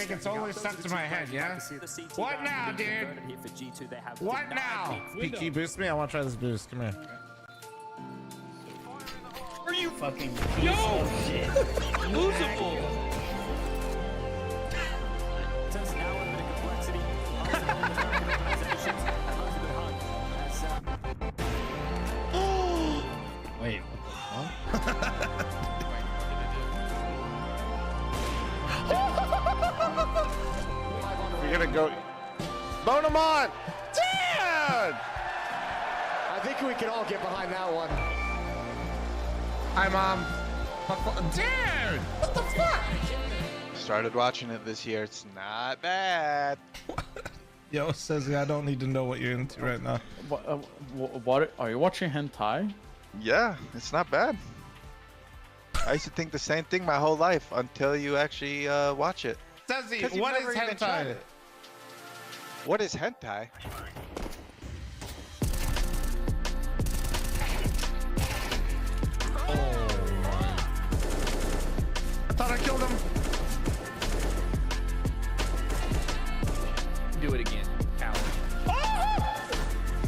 think it's only stuck to my head, yeah? What now, dude? What now? PK, boost me. I want to try this boost. Come here. Are you fucking Yo! shit? Losable. Wait, what the We're gonna go. Bone him on! Dude! I think we can all get behind that one. Hi, Mom. Dude! What the fuck? Started watching it this year. It's not bad. Yo, says I don't need to know what you're into right now. What are you watching hentai? Yeah, it's not bad. I used to think the same thing my whole life until you actually watch it. Says 'Cause you've what is never even tried hentai? it. What is hentai? I thought I killed him. Do it again, coward. Oh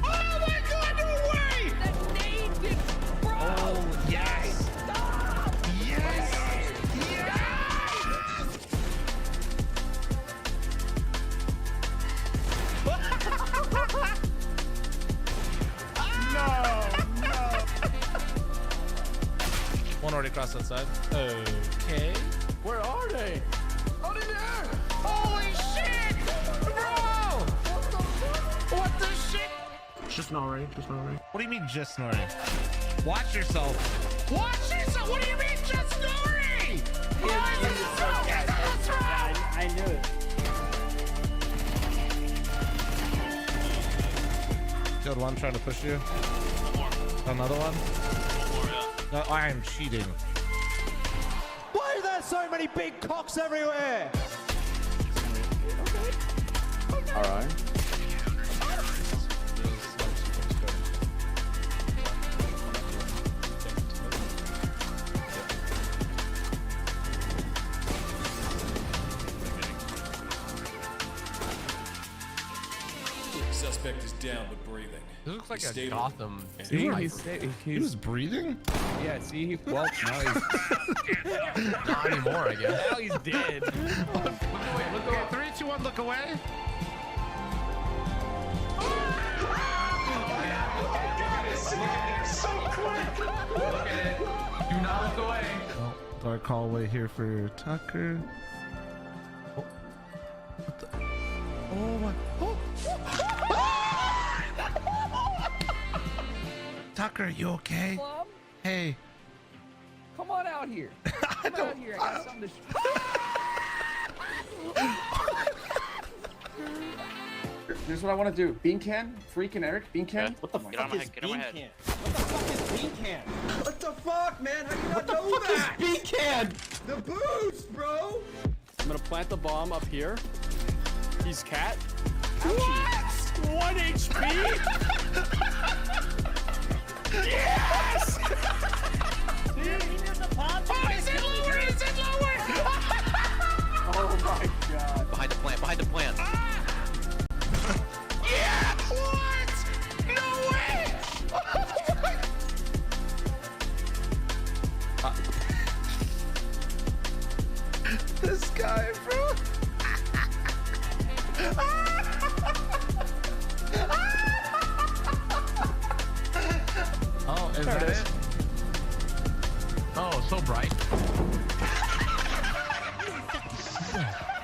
my god, no way! That nade did, bro! Oh, yes! Stop! Yes! Yes! One already crossed that side. Okay. Where are they? Out in there! Holy shit! Bro! What the shit? Just snoring. What do you mean just snoring? Watch yourself. Watch yourself! What do you mean just snoring? That's wrong! I knew it. Killed one trying to push you. Another one. No, I am cheating. Why are there so many big cocks everywhere? All right. Suspect is down but breathing. This looks like a Stable. Gotham. He was breathing? Yeah, see? Well, now he's... Not anymore, I guess. Now he's dead. Look away, look away. 3, 2, 1, look away. Look at it. Do not look away. Oh, dark hallway here for Tucker. Oh, what the? Oh my! Oh. Tucker, you okay? Plum, Hey. come on out here. Come out here. I got something to Here's what I want to do. Bean can, Freak and Eric. Bean can. What the fuck is bean can? What the fuck is bean can? What the fuck, man? How do you not know that? Bean can. The boost, bro. I'm gonna plant the bomb up here. He's cat. What? 1 HP. Yes! Oh, he's in lower! He's in lower! Oh my god. Behind the plant, behind the plant. Yeah! What? No way! This guy, bro. Oh, is that it? Oh, so bright.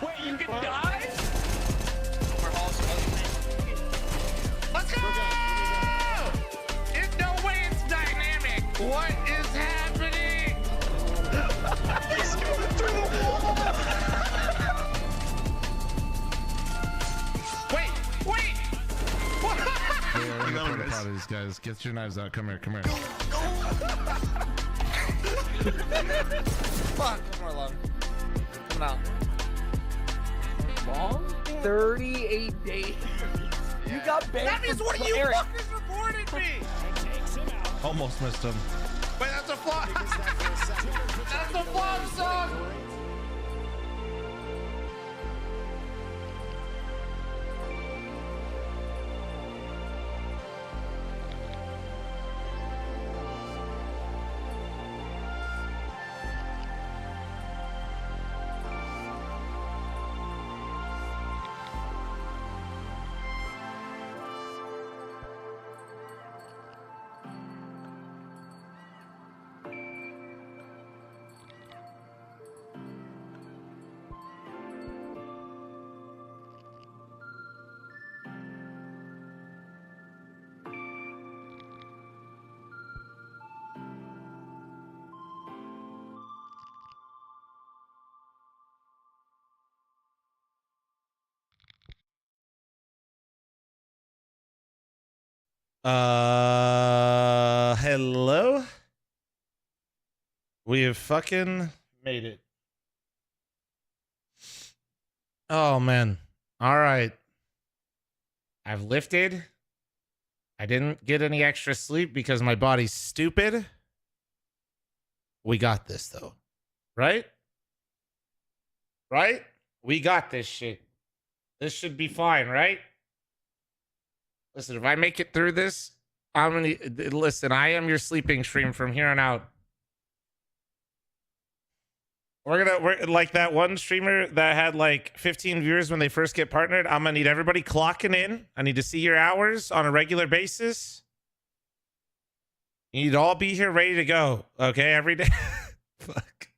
Wait, you can die? Let's go! There's no way it's dynamic. What is happening? He's going through the wall. Wait. What? I'm gonna proud of these guys. Get your knives out. Come here. Fuck. One more love. Coming out. Long? 38 days. You got banned. That means one of you fuckers reported me. Almost missed him. Wait, that's a flop. That's a flop song. Hello? We have fucking made it. Oh, man. All right. I've lifted. I didn't get any extra sleep because my body's stupid. We got this, though. Right? Right? We got this shit. This should be fine, right? Listen, if I make it through this, I'm gonna listen. I am your sleeping stream from here on out. We're like that one streamer that had like 15 viewers when they first get partnered. I'm gonna need everybody clocking in. I need to see your hours on a regular basis. You need to all be here ready to go. Okay, every day. Fuck.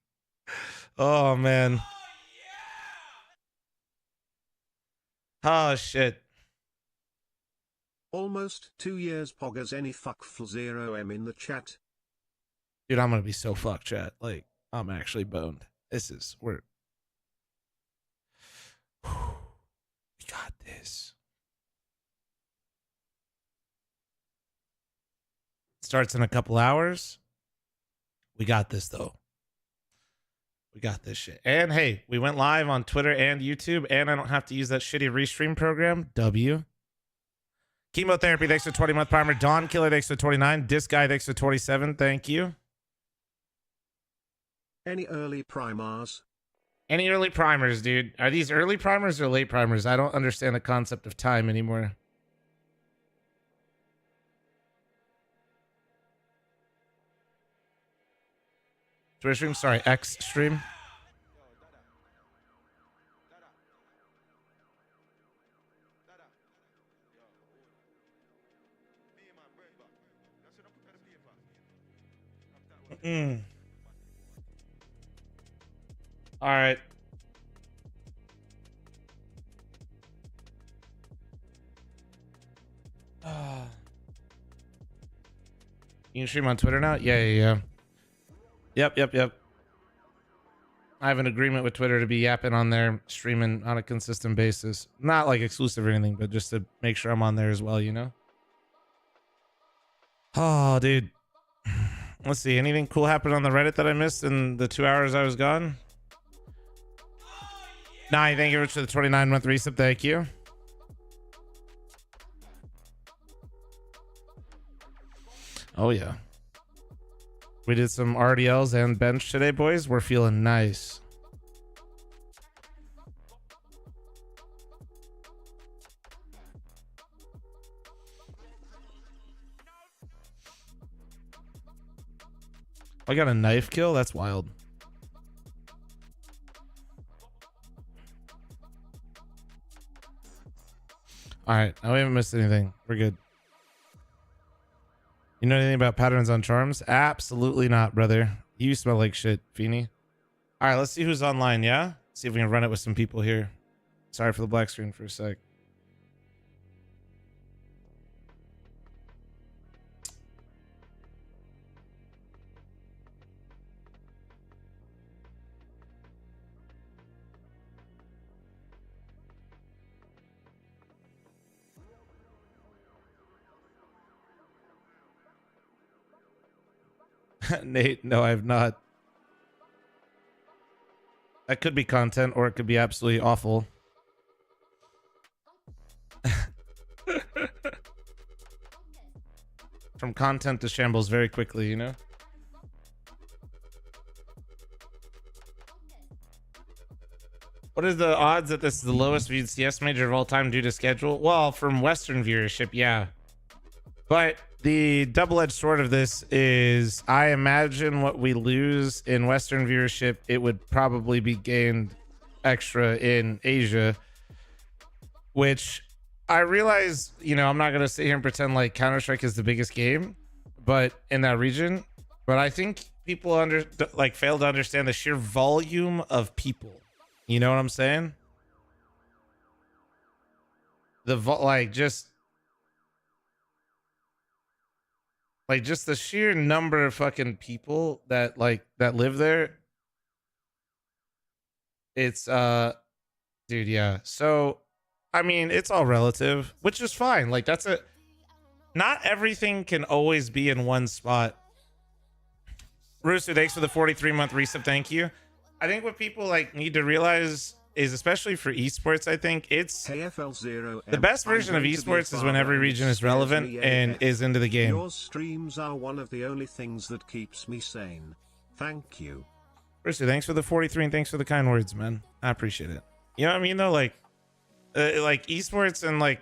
Oh man. Oh shit. Almost 2 years poggers any fuckful 0M in the chat. Dude, I'm gonna be so fucked, chat. Like, I'm actually boned. We got this. Starts in a couple hours. We got this though. We got this shit. And hey, we went live on Twitter and YouTube, and I don't have to use that shitty restream program. W. Chemotherapy, thanks for 20-month primer. Dawn Killer, thanks for 29. Disc Guy, thanks for 27. Thank you. Any early primars? Any early primers, dude? Are these early primers or late primers? I don't understand the concept of time anymore. Twitch stream? Sorry, X stream. All right. You can stream on Twitter now? Yeah. Yep. I have an agreement with Twitter to be yapping on there, streaming on a consistent basis. Not like exclusive or anything, but just to make sure I'm on there as well, you know? Oh, dude. Let's see. Anything cool happened on the Reddit that I missed in the 2 hours I was gone? Nah, thank you for the 29-month resub. Thank you. Oh, yeah. We did some RDLs and bench today, boys. We're feeling nice. I got a knife kill? That's wild. All right. I haven't missed anything. We're good. You know anything about patterns on charms? Absolutely not, brother. You smell like shit, Feeny. All right, let's see who's online, yeah? See if we can run it with some people here. Sorry for the black screen for a sec. Nate, no, I have not. That could be content, or it could be absolutely awful. From content to shambles very quickly, you know? What is the odds that this is the lowest viewed CS major of all time due to schedule? Well, from Western viewership, yeah. But the double-edged sword of this is, I imagine what we lose in Western viewership, it would probably be gained extra in Asia, which I realize, you know, I'm not going to sit here and pretend like Counter-Strike is the biggest game, but in that region, but I think people fail to understand the sheer volume of people. You know what I'm saying? Just the sheer number of fucking people that live there. It's dude, yeah. So I mean, it's all relative, which is fine. Like, that's not everything can always be in one spot. Rooster, thanks for the 43-month resub. Thank you. I think what people like need to realize is, especially for esports, I think it's KFL0 the best version of esports is when every region is relevant and is into the game. Your streams are one of the only things that keeps me sane. Thank you. Rooster, thanks for the 43 and thanks for the kind words, man. I appreciate it. You know what I mean, though? Like esports and like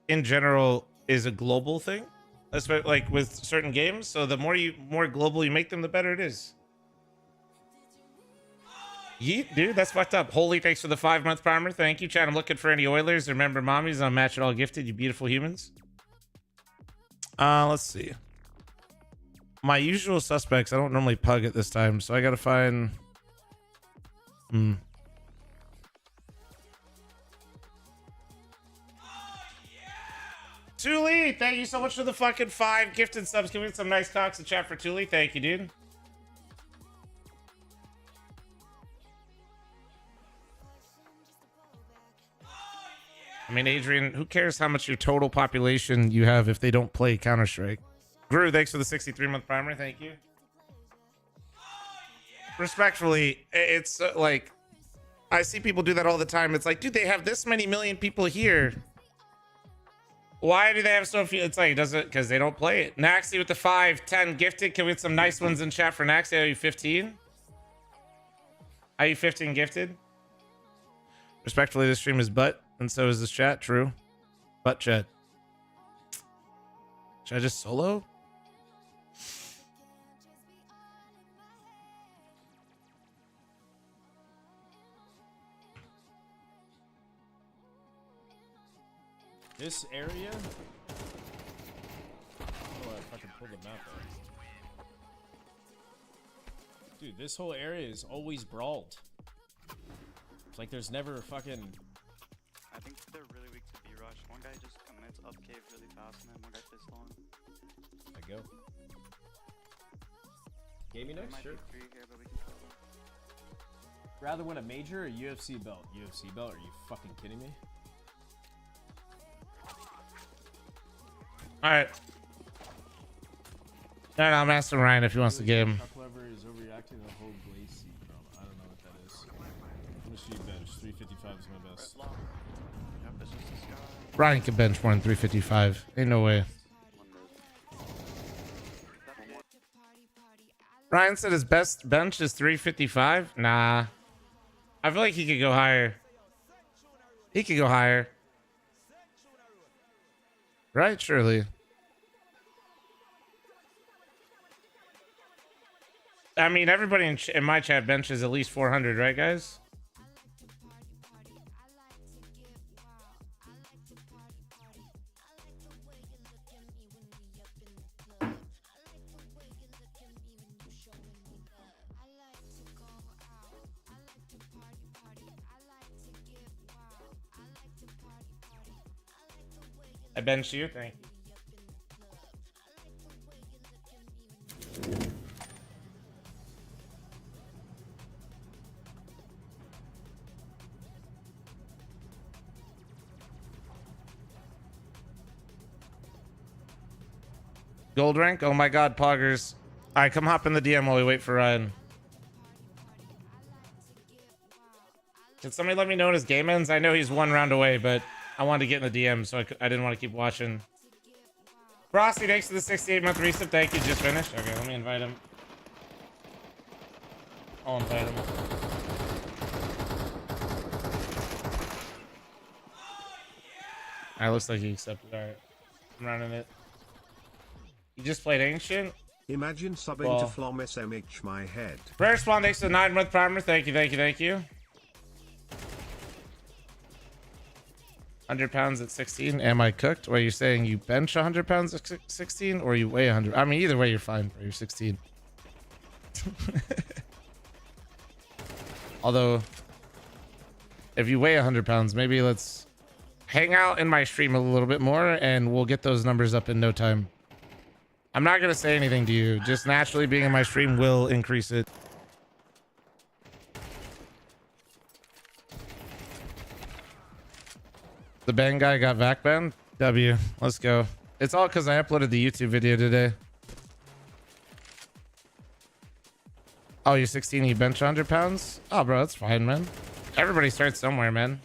in general is a global thing, especially like with certain games. So the more global you make them, the better it is. Yeet, dude, that's fucked up. Holy, thanks for the 5-month primer. Thank you, Chad. I'm looking for any Oilers. Remember, mommies, I'm match it all gifted. You beautiful humans. Let's see. My usual suspects. I don't normally pug it this time, so I gotta find. Thule, thank you so much for the fucking 5 gifted subs. Give me some nice cocks in chat for Thule. Thank you, dude. I mean, Adrian, who cares how much your total population you have if they don't play Counter-Strike? Gru, thanks for the 63-month primer. Thank you. Respectfully, it's like, I see people do that all the time. It's like, dude, they have this many million people here. Why do they have so few? It's like, does it because they don't play it? Naxi with the 5-10 gifted. Can we get some nice ones in chat for Naxi? Are you 15? Are you 15 gifted? Respectfully, this stream is butt, and so is this chat. True. Butt chat. Should I just solo? This area? Oh, if I can pull the map up. Dude, this whole area is always brawled. It's like there's never fucking... I think they're really weak to B-rush. One guy just commits up cave really fast, and then one guy pistol on. I go. Gaming next? Sure. Here, but we can try them. Rather win a major or UFC belt? UFC belt? Are you fucking kidding me? All right. No, I'm asking Ryan if he wants the game. Chuck lever is overreacting the whole glaze seed problem. I don't know what that is. I'm gonna shoot bench. 355 is my best. Yep, it's just this guy. Ryan can bench more than 355. Ain't no way. Ryan said his best bench is 355. Nah. I feel like he could go higher. He could go higher. Right, surely. I mean, everybody in my chat benches at least 400, right, guys? I bench you. Thank you. Gold rank? Oh my god, poggers. Alright, come hop in the DM while we wait for Ryan. Can somebody let me know when his game ends? I know he's 1 round away, but I wanted to get in the DM, so I didn't want to keep watching. Frosty, thanks for the 68-month resub. Thank you. Just finished. Okay, let me invite him. I'll invite him. Alright, looks like he accepted. Alright, I'm running it. You just played Ancient? Imagine subbing to Flom SMH my head. Prayer Spawn, thanks for the 9-month primer. Thank you, thank you, thank you. 100 pounds at 16. Am I cooked? Or are you saying you bench 100 pounds at 16? Or you weigh 100? I mean, either way, you're fine. Bro. You're 16. Although, if you weigh 100 pounds, maybe let's hang out in my stream a little bit more and we'll get those numbers up in no time. I'm not going to say anything to you. Just naturally being in my stream will increase it. The bang guy got vac banned? W. Let's go. It's all because I uploaded the YouTube video today. Oh, you're 16, you bench 100 pounds? Oh, bro, that's fine, man. Everybody starts somewhere, man.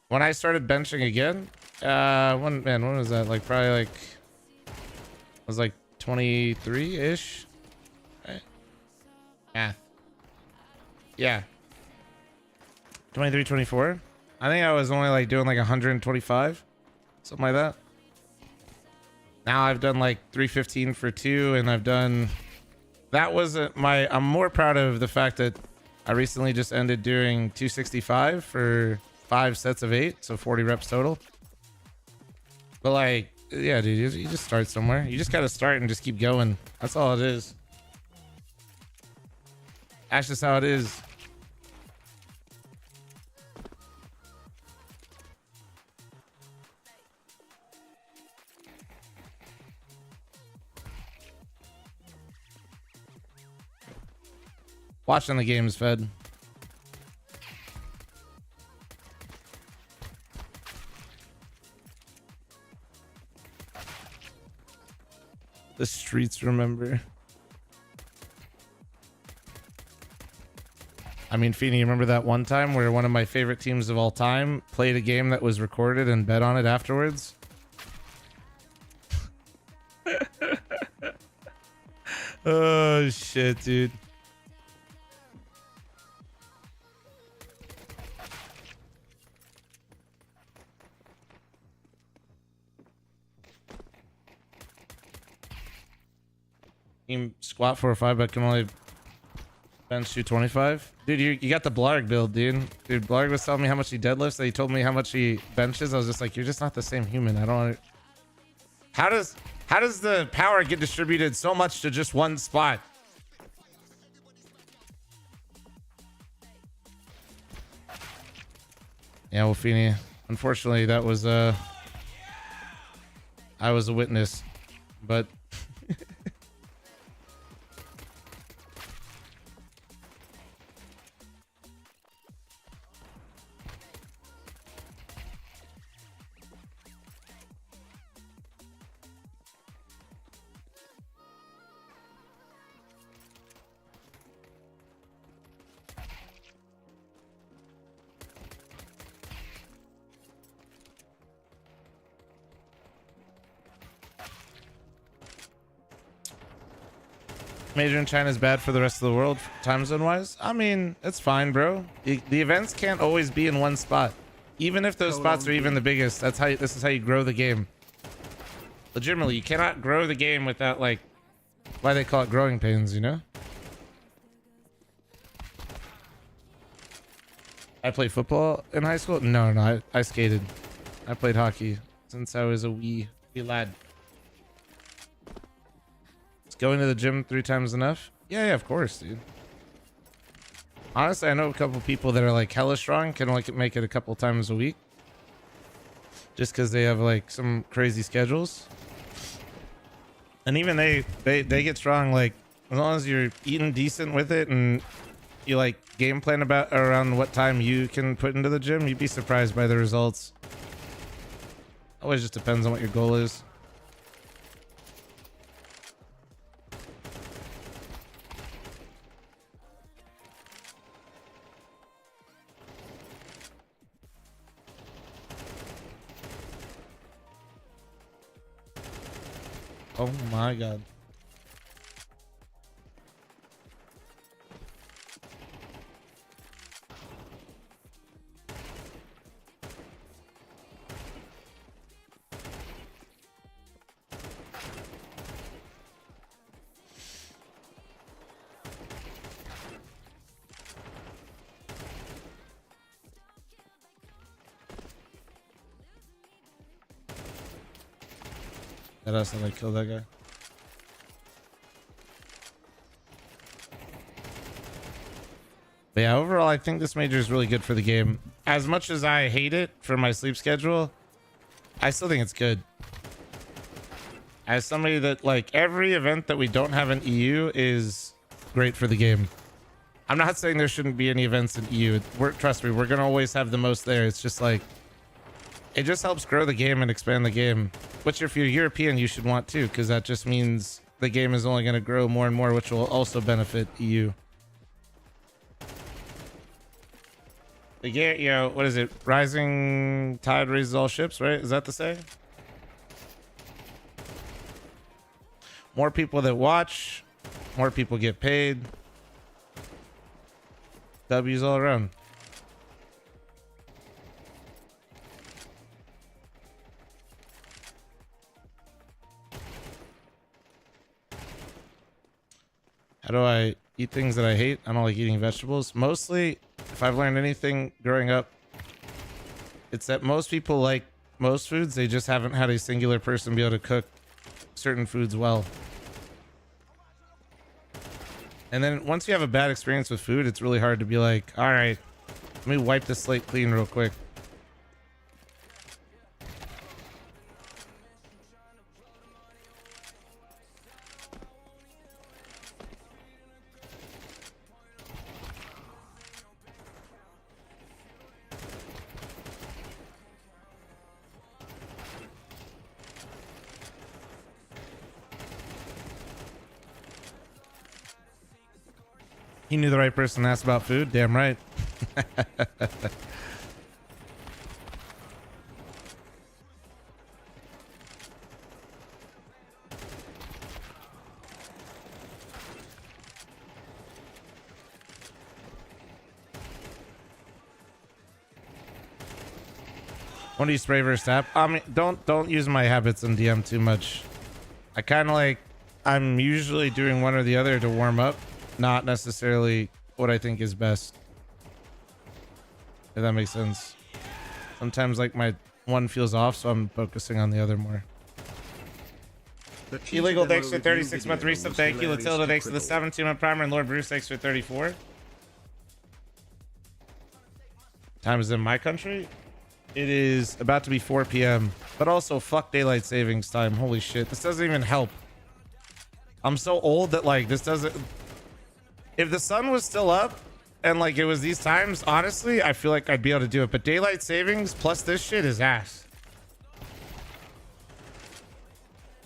When I started benching again, when was that? Like, probably like, I was like 23-ish. Right? Math. Yeah. 23, 24. I think I was only like doing like 125. Something like that. Now I've done like 315 for 2, and I've done... That wasn't my... I'm more proud of the fact that I recently just ended doing 265 for 5 sets of 8, so 40 reps total. But like, yeah, dude, you just start somewhere. You just gotta start and just keep going. That's all it is. That's just how it is. Watching the games, Fed. The streets remember. I mean, Feeny, you remember that one time where one of my favorite teams of all time played a game that was recorded and bet on it afterwards? Oh, shit, dude. Team squat 4 or 5, but can only bench 225. Dude, you got the Blarg build, dude. Dude, Blarg was telling me how much he deadlifts. He told me how much he benches. I was just like, you're just not the same human. I don't. How does the power get distributed so much to just one spot? Yeah, well, Feeny, unfortunately, that was I was a witness, but. Major in China is bad for the rest of the world, time zone wise. I mean, it's fine, bro. The events can't always be in one spot, even if those spots are even the biggest. That's how. This is how you grow the game. Legitimately, you cannot grow the game without, like, why they call it growing pains, you know? I played football in high school. No, I skated. I played hockey since I was a wee lad. Going to the gym 3 times enough? Yeah, of course, dude. Honestly, I know a couple people that are like hella strong, can only make it a couple times a week, just because they have like some crazy schedules. And even they get strong, like, as long as you're eating decent with it and you like game plan about around what time you can put into the gym, you'd be surprised by the results. Always just depends on what your goal is. Oh my god. That us like kill that guy. But yeah, overall, I think this major is really good for the game. As much as I hate it for my sleep schedule, I still think it's good. As somebody that, like, every event that we don't have in EU is great for the game. I'm not saying there shouldn't be any events in EU. Trust me, we're gonna always have the most there. It's just like, It just helps grow the game and expand the game, which if you're European, you should want too, because that just means the game is only going to grow more and more, which will also benefit EU. The game, you know, what is it? Rising tide raises all ships, right? Is that the say? More people that watch, more people get paid. W's all around. How do I eat things that I hate? I don't like eating vegetables. Mostly, if I've learned anything growing up, it's that most people like most foods. They just haven't had a singular person be able to cook certain foods well. And then once you have a bad experience with food, it's really hard to be like, all right, let me wipe the slate clean real quick. He knew the right person to ask about food. Damn right. When do you spray versus tap? I mean, don't use my habits in DM too much. I kind of like, I'm usually doing one or the other to warm up, not necessarily what I think is best. If that makes sense. Sometimes like my one feels off, so I'm focusing on the other more. Illegal, thanks for 36-month resub. Thank you. Latilda, thanks for the 17-month primer. And Lord Bruce, thanks for 34. Time is in my country. It is about to be 4 p.m. But also, fuck daylight savings time. Holy shit. This doesn't even help. I'm so old that like this doesn't... If the sun was still up and like it was these times, honestly, I feel like I'd be able to do it. But daylight savings plus this shit is ass.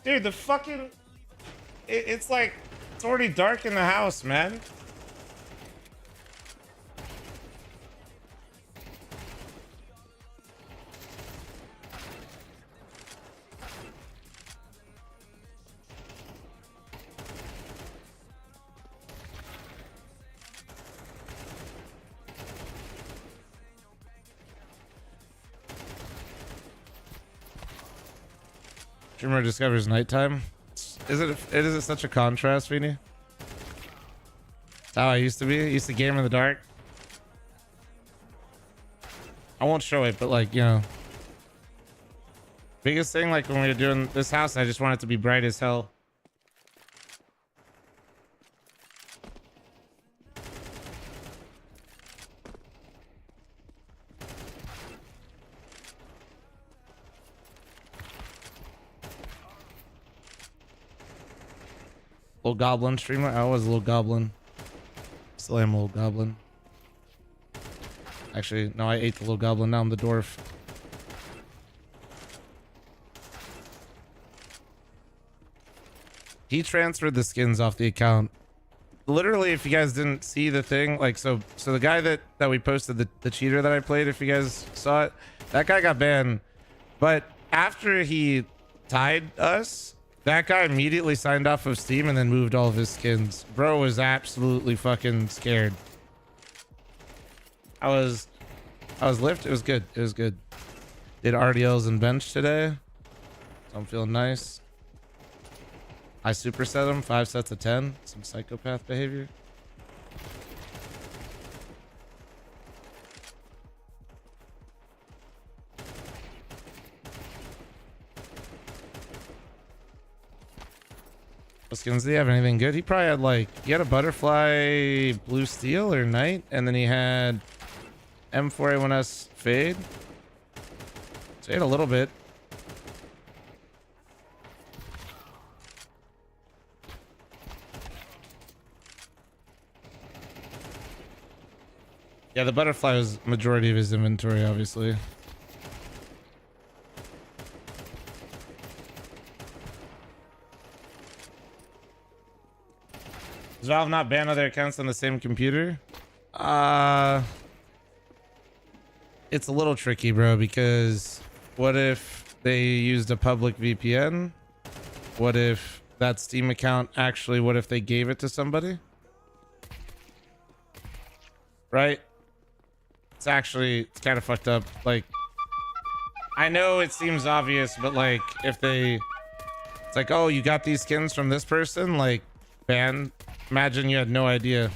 Dude, the fucking... It's like... It's already dark in the house, man. Dreamer discovers nighttime. Is it such a contrast, Feeny? That's how I used to be. I used to game in the dark. I won't show it, but like, you know. Biggest thing, like when we were doing this house, I just want it to be bright as hell. Little goblin streamer. I was a little goblin. Still am a little goblin. Actually, no, I ate the little goblin. Now I'm the dwarf. He transferred the skins off the account. Literally, if you guys didn't see the thing, like so the guy that we posted, the cheater that I played, if you guys saw it, that guy got banned. But after he tied us, that guy immediately signed off of Steam and then moved all of his skins. Bro was absolutely fucking scared. I was lift. It was good. It was good. Did RDLs and bench today. So I'm feeling nice. I superset him 5 sets of 10. Some psychopath behavior. What skins did he have? Anything good? He probably had like, he had a butterfly blue steel or knight, and then he had M4A1S fade. So he had a little bit. Yeah, the butterfly was majority of his inventory, obviously. Does Valve not ban other accounts on the same computer? It's a little tricky, bro, because what if they used a public VPN? What if that Steam account actually, what if they gave it to somebody? Right? It's kind of fucked up. Like, I know it seems obvious, but like, if they, it's like, oh, you got these skins from this person, like, ban. Imagine you had no idea.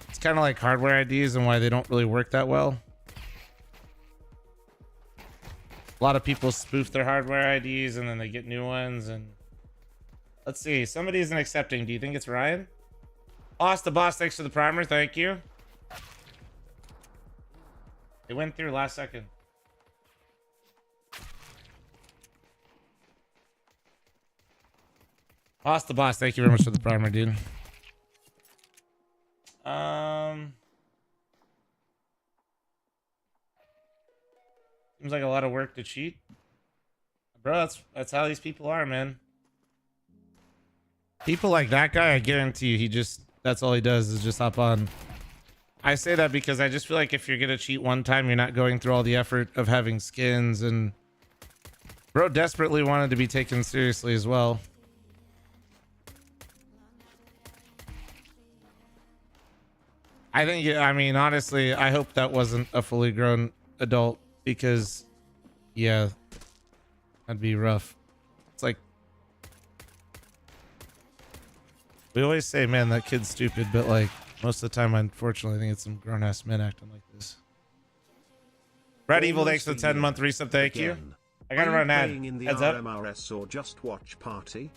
It's kind of like hardware IDs and why they don't really work that well. A lot of people spoof their hardware IDs and then they get new ones. And let's see, somebody isn't accepting. Do you think it's Ryan? Austin Boss, thanks for the primer. Thank you. It went through last second. Austin Boss, thank you very much for the primer, dude. Seems like a lot of work to cheat. Bro, that's how these people are, man. People like that guy, I guarantee you, that's all he does is just hop on. I say that because I just feel like if you're gonna cheat one time, you're not going through all the effort of having skins, and bro desperately wanted to be taken seriously as well. I think, I mean, honestly, I hope that wasn't a fully grown adult, because yeah, that'd be rough. It's like, we always say, man, that kid's stupid, but like most of the time, unfortunately, I think it's some grown-ass men acting like this. Brad Evil, thanks for the 10-month resub. Thank you. I gotta run an ad. In the Heads up. RMRS or just watch party?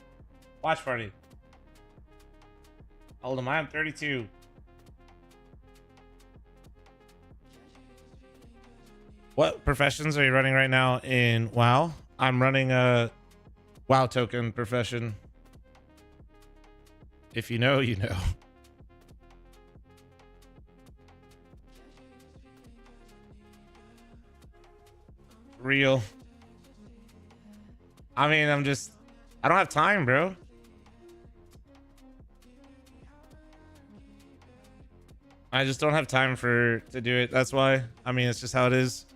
Watch party. How old am I? I'm 32. What professions are you running right now in WoW? I'm running a WoW token profession. If you know, you know. Real. I mean, I don't have time, bro. I just don't have time to do it. That's why. I mean, it's just how it is.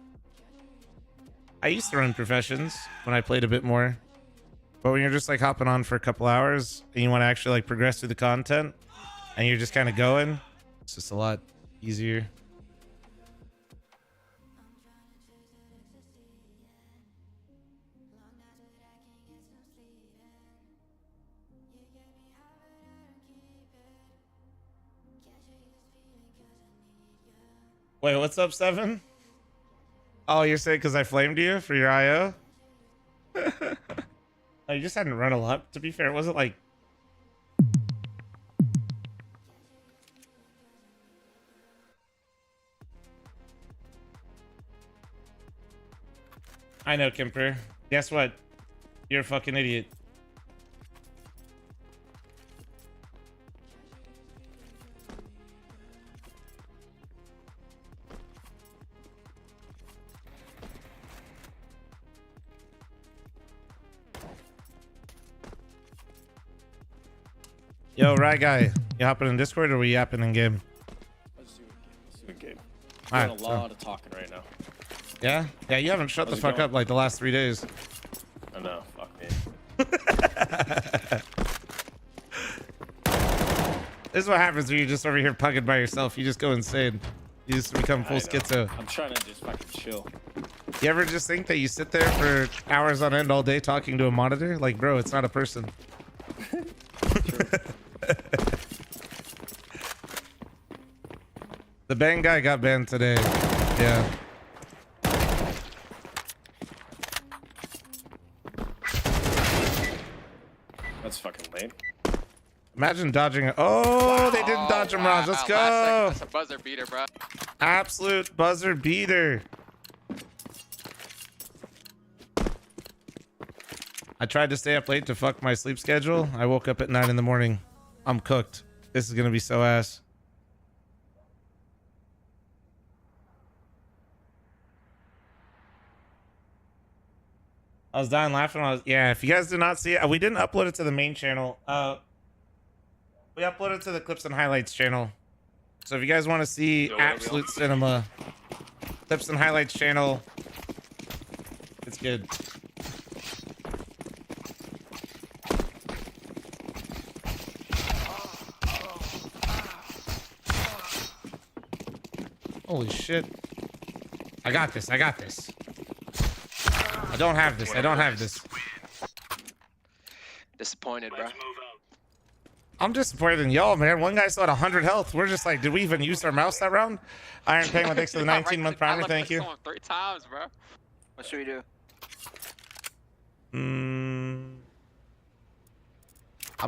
I used to run professions when I played a bit more, but when you're just like hopping on for a couple hours and you want to actually like progress through the content and you're just kind of going, it's just a lot easier. Wait, what's up, Seven? Oh, you're saying because I flamed you for your IO? Oh, you just hadn't run a lot. To be fair, it wasn't like... I know, Kemper. Guess what? You're a fucking idiot. Yo, right guy, you hopping in Discord or we yapping in game? Let's do a game. All I'm right, doing a lot of talking right now. Yeah? Yeah, you haven't shut the fuck up like the last 3 days. I know, fuck me. This is what happens when you're just over here pugging by yourself. You just go insane. You just become full schizo. I'm trying to just fucking chill. You ever just think that you sit there for hours on end all day talking to a monitor? Like, bro, it's not a person. The bang guy got banned today. Yeah. That's fucking lame. Imagine dodging it. Oh, they didn't dodge him, Raj. Let's go. That's a buzzer beater, bro. Absolute buzzer beater. I tried to stay up late to fuck my sleep schedule. I woke up at 9 in the morning. I'm cooked. This is going to be so ass. I was dying laughing. Yeah, if you guys did not see it, we didn't upload it to the main channel. But We uploaded to the Clips and Highlights channel. So if you guys want to see absolute cinema, Clips and Highlights channel, it's good. Holy shit. I got this. I got this. I don't have this. I don't have this. Disappointed, bro. I'm disappointed in y'all, man. One guy still had 100 health. We're just like, did we even use our mouse that round? Iron Penguin, thanks for the 19-month primer. Thank you. 3 times, bro. What should we do? I'm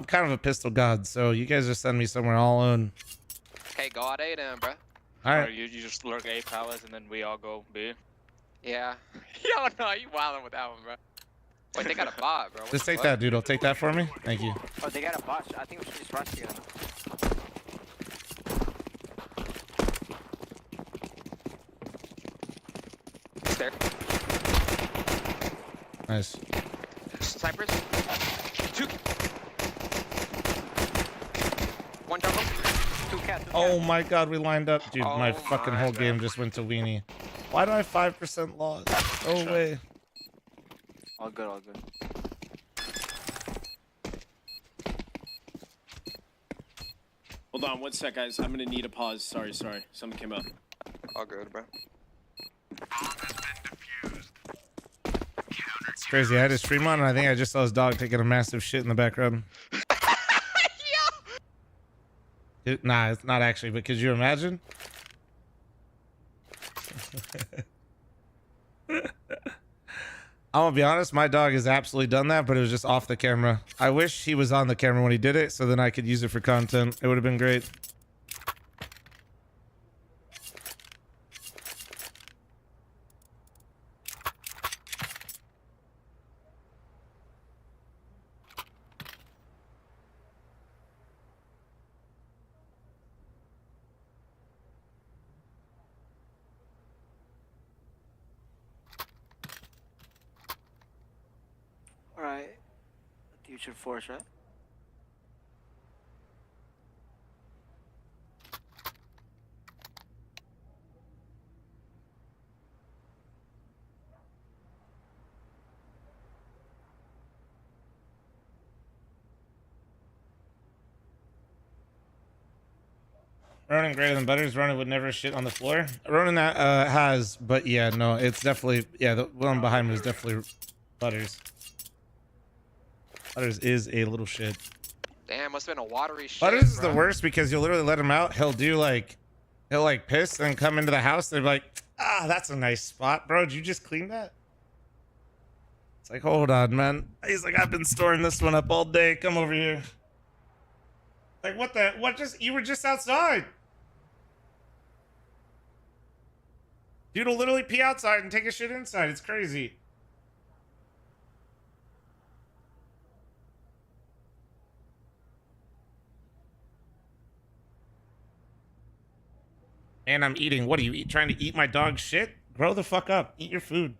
kind of a pistol god, so you guys just send me somewhere all alone. Okay, go out A then, bro. All right. Or you just lurk A palace and then we all go B. Yeah. Yo, no, you wildin' with that one, bro. Wait, they got a bot, bro. What Just the take fuck? that, dude. I'll take that for me. Thank you. Oh, they got a bot. I think we should just rush together. There. Nice. Snipers. 2. 1 jungle. 2 cats. Oh my god, we lined up. Dude, my Oh fucking my whole God. game just went to weenie. Why do I have 5% loss? No way. All good, all good. Hold on, 1 sec, guys. I'm gonna need a pause. Sorry. Something came up. All good, bro. It's crazy. I had his stream on, and I think I just saw his dog taking a massive shit in the background. Dude, nah, it's not actually, but could you imagine? I'm gonna be honest, my dog has absolutely done that, but it was just off the camera. I wish he was on the camera when he did it, so then I could use it for content. It would have been great. Alright. You should force, right? Ronan greater than Butters. Ronan would never shit on the floor. Ronan has, but yeah, no, it's definitely, yeah, the one behind me is definitely Butters. Butters is a little shit. Damn, must have been a watery shit. Butters is the bro. worst because you'll literally let him out. He'll piss and come into the house. And they'll be like, ah, that's a nice spot, bro. Did you just clean that? It's like, hold on, man. He's like, I've been storing this one up all day. Come over here. Like, you were just outside. Dude will literally pee outside and take a shit inside. It's crazy. And I'm eating. What are you trying to eat my dog's shit? Grow the fuck up. Eat your food.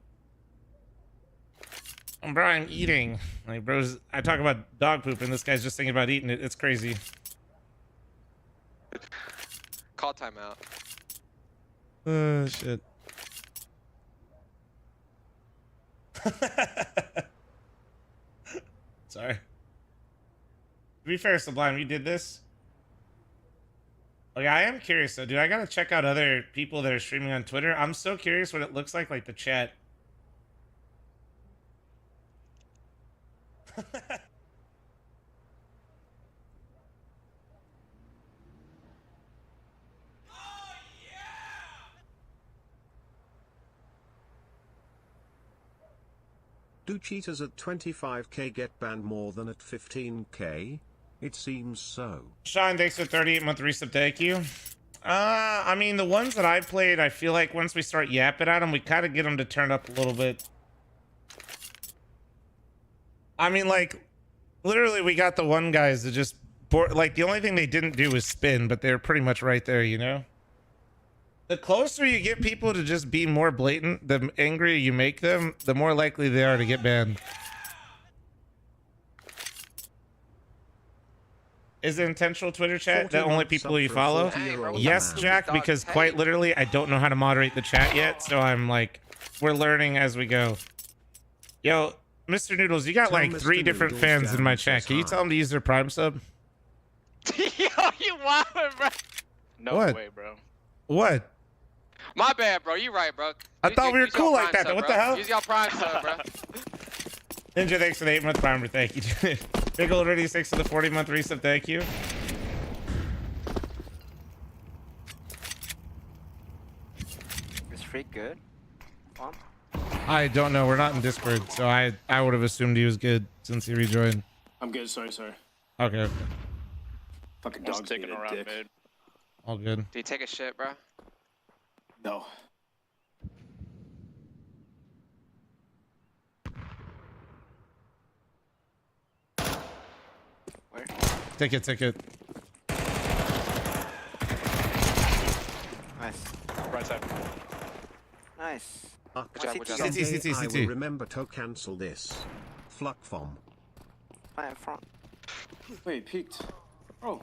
Bro, I'm eating. Like, bros, I talk about dog poop and this guy's just thinking about eating it. It's crazy. Call timeout. Shit. Sorry. To be fair, Sublime, you did this? Okay, I am curious though, dude. I gotta check out other people that are streaming on Twitter. I'm so curious what it looks like the chat. Do cheaters at 25k get banned more than at 15k? It seems so. Sean, thanks for 38-month resub. Thank you. I mean, the ones that I played, I feel like once we start yapping at them, we kind of get them to turn up a little bit. I mean, like, literally, we got the one guys that just, like, the only thing they didn't do was spin, but they're pretty much right there, you know? The closer you get people to just be more blatant, the angrier you make them, the more likely they are to get banned. Is it intentional Twitter chat that 40 only months people up you for a follow? 40-year-old Yes, man. Jack, because quite literally, I don't know how to moderate the chat yet, so I'm like, we're learning as we go. Yo, Mr. Noodles, you got Tell like Mr. 3 different Noodles fans in down my says chat. Can you hi. tell them to use their Prime sub? Yo, you wildin', bro. No What? way, bro. What? My bad, bro. You right, bro. I thought we were cool like that. What the hell? Use your prime sub, bro. Ninja, thanks for the 8-month primer. Thank you. Big Old Ready 6 for the 40-month resub. Thank you. Is Freak good? Mom? I don't know. We're not in Discord, so I would have assumed he was good since he rejoined. I'm good. Sorry. Okay. Fucking Just dog's taking being a around dick. mid. All good. Do you take a shit, bro? No. Where? Ticket. Nice. Right side. Nice. Good job, good job. CT. I will remember to cancel this. Fluck from. Fire front. Wait, peeked. Oh.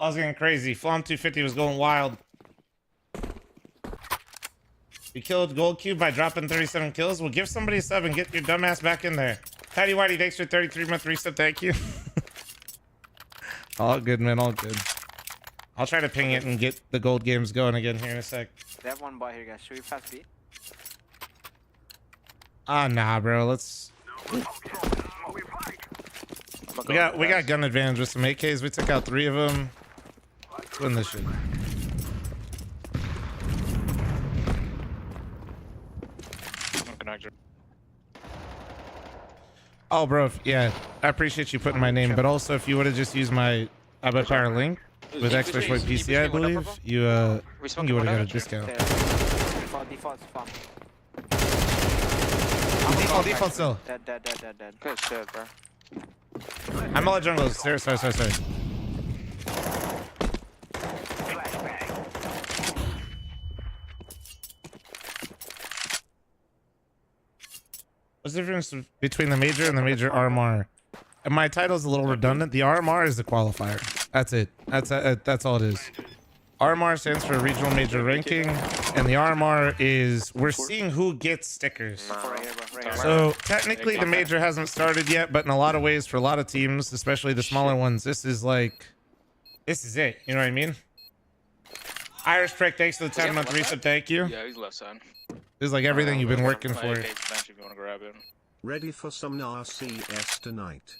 I was getting crazy. Flom 250 was going wild. You killed Gold Cube by dropping 37 kills? Well, give somebody a sub and get your dumbass back in there. Patty Whitey, thanks for 33-month resub. Thank you. All good, man. All good. I'll try to ping it and get the gold games going again here in a sec. They have one boy here, guys. Should we fast beat? Ah, nah, bro. Let's. We got gun advantage with some AKs. We took out 3 of them. Let's win this shit. Oh, bro. Yeah, I appreciate you putting my name, but also if you would have just used my Power link with Expert Point PC, I believe you think you would have got a discount. Default spawn. Default still. Dead. Good shit, bro. I'm all jungle. Sorry. What's the difference between the major and the major RMR? And my title's a little redundant. The RMR is the qualifier. That's it. That's all it is. RMR stands for regional major ranking, and the RMR is we're seeing who gets stickers. So technically the major hasn't started yet, but in a lot of ways for a lot of teams, especially the smaller ones, this is it. You know what I mean? Irish Prick, thanks for the 10-month resub. Thank you. Yeah, he's left side. This is like everything you've been working for. If you want to grab it. Ready for some RCS tonight.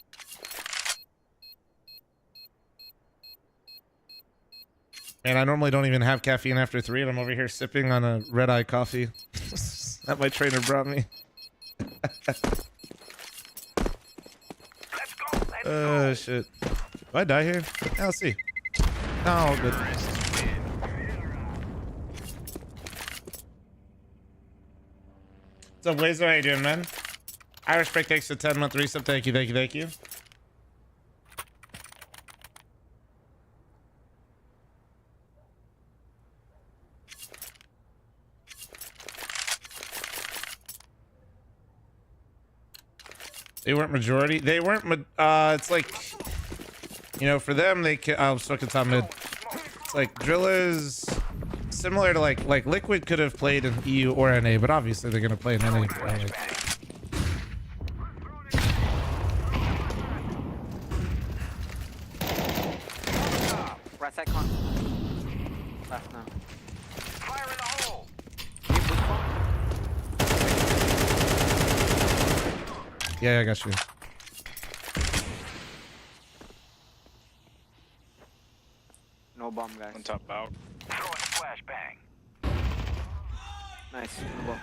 Man, I normally don't even have caffeine after 3, and I'm over here sipping on a red-eye coffee that my trainer brought me. Oh, shit. Do I die here? Yeah, let's see. Oh, good. What's up, Wazo? How you doing, man? Irish Break takes a 10-month resub. Thank you. They weren't majority. They weren't. It's like, you know, for them, they can. Oh, fucking top mid. It's like Drilla is similar to like Liquid could have played in EU or NA, but obviously they're gonna play in NA. Right side con. Left now. Fire in the hole. Yeah, I got you. No bomb, guys. On top out. Throwing a flashbang. Nice. No bomb.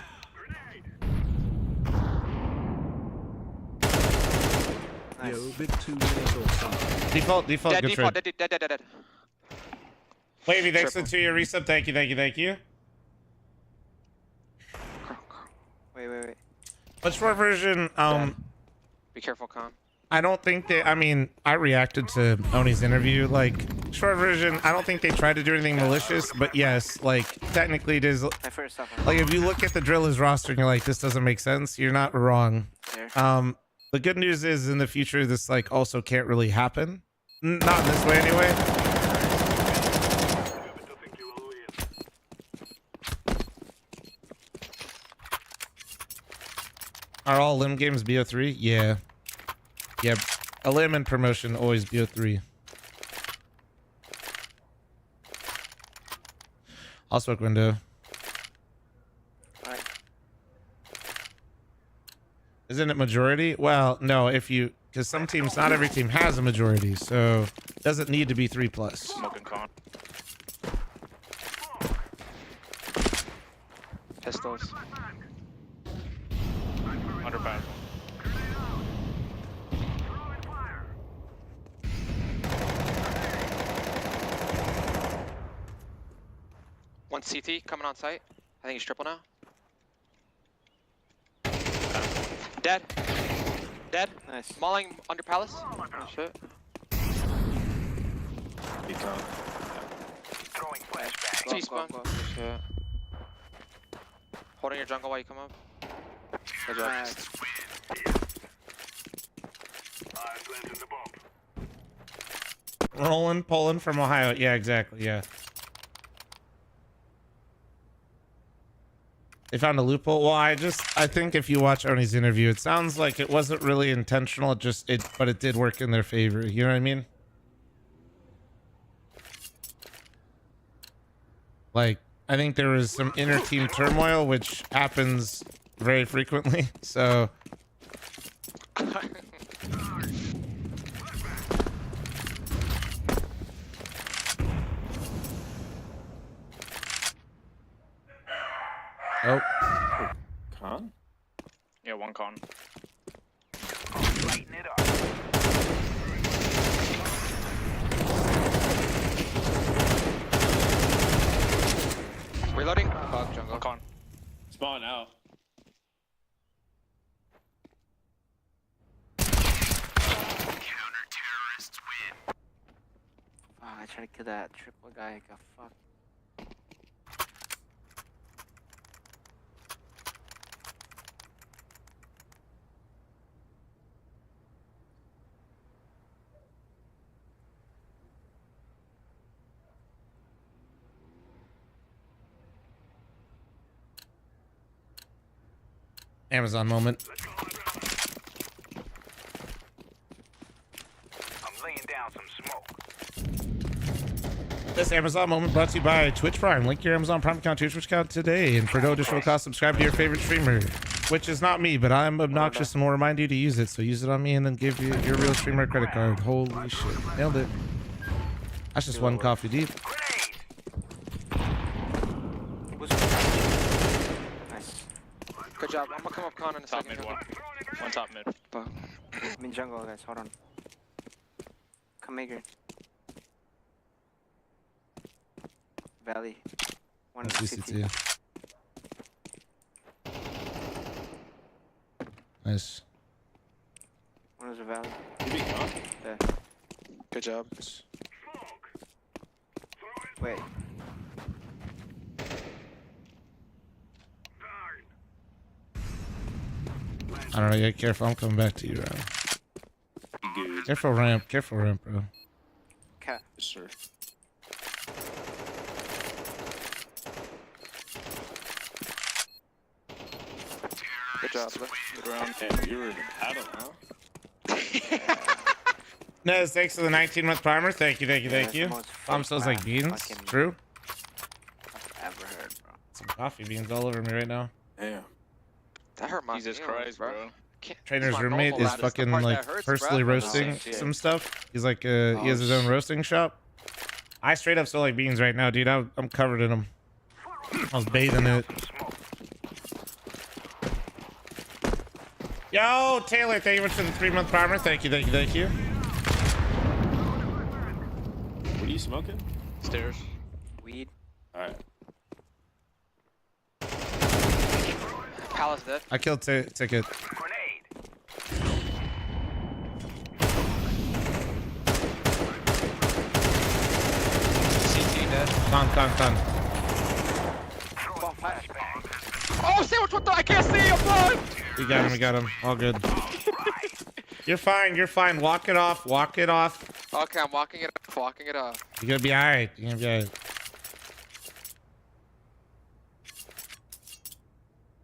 Yo, big 2 minutes or something. Default, Dead, good default, trade. dead. Wavy, thanks for Triple. the 2-year resub. Thank you. Wait. But short version, Be careful, Con. I don't think they, I mean, I reacted to Oni's interview. Like, short version, I don't think they tried to do anything malicious, but yes, like, technically it is. Like, if you look at the Drillers roster and you're like, this doesn't make sense, you're not wrong. The good news is in the future, this, like, also can't really happen. Not in this way, anyway. Are all limb games BO3? Yeah. Yep. A limb and promotion always BO3. I'll smoke window. Alright. Isn't it majority? Well, no, because some teams, not every team has a majority, so it doesn't need to be 3+. Smoking con. Pistols. Under battle. One CT coming on site. I think he's triple now. Dead. Nice. Mauling under palace. Oh shit. T-spawn. Shit. Holding your jungle while you come up. Good job. Rolling, Poland from Ohio. Yeah, exactly. Yeah. They found a loophole. Well, I think if you watch Oni's interview, it sounds like it wasn't really intentional. But it did work in their favor. You know what I mean? Like, I think there was some inner team turmoil, which happens very frequently. So. Oh. Con? Yeah, one con. Reloading. Fuck jungle. One con. Spawn out. I tried to kill that triple guy. I got fucked. Amazon moment. I'm laying down some smoke. This Amazon moment brought to you by Twitch Prime. Link your Amazon Prime account to your Twitch account today, and for no additional cost, subscribe to your favorite streamer, which is not me, but I'm obnoxious and will remind you to use it. So use it on me, and then give you your real streamer credit card. Holy shit, nailed it. That's just one coffee deep. Good job. I'm gonna come up con in a Top second. mid one. One top mid. Fuck. I'm in jungle, guys. Hold on. Come here. Valley. One CT. Nice. One was a valley. You beat Con? Yeah. Good job. Wait. I don't know. Get careful. I'm coming back to you, bro. Good. Careful ramp, bro. Cat. Yes, sir. Good job, bro. Good round. Damn, you were in the paddle, huh? Nez, thanks for the 19-month primer. Thank you. Mom smells like beans. True. I've ever heard, bro. Some coffee beans all over me right now. Damn. That hurt my Jesus feelings, Christ, bro. Trainer's roommate is fucking like personally roasting some stuff. He's like, he has his own roasting shop. I straight up smell like beans right now, dude. I'm covered in them. I was bathing in it. Yo, Taylor, thank you much for the 3-month primer. Thank you, thank you, thank you. What are you smoking? Stairs. Weed. Alright. Palace dead. I killed Ticket. CT dead. Con. Oh, sandwich, what the? I can't see him, bud! We got him. All good. You're fine. Walk it off. Okay, I'm walking it off. You're gonna be alright.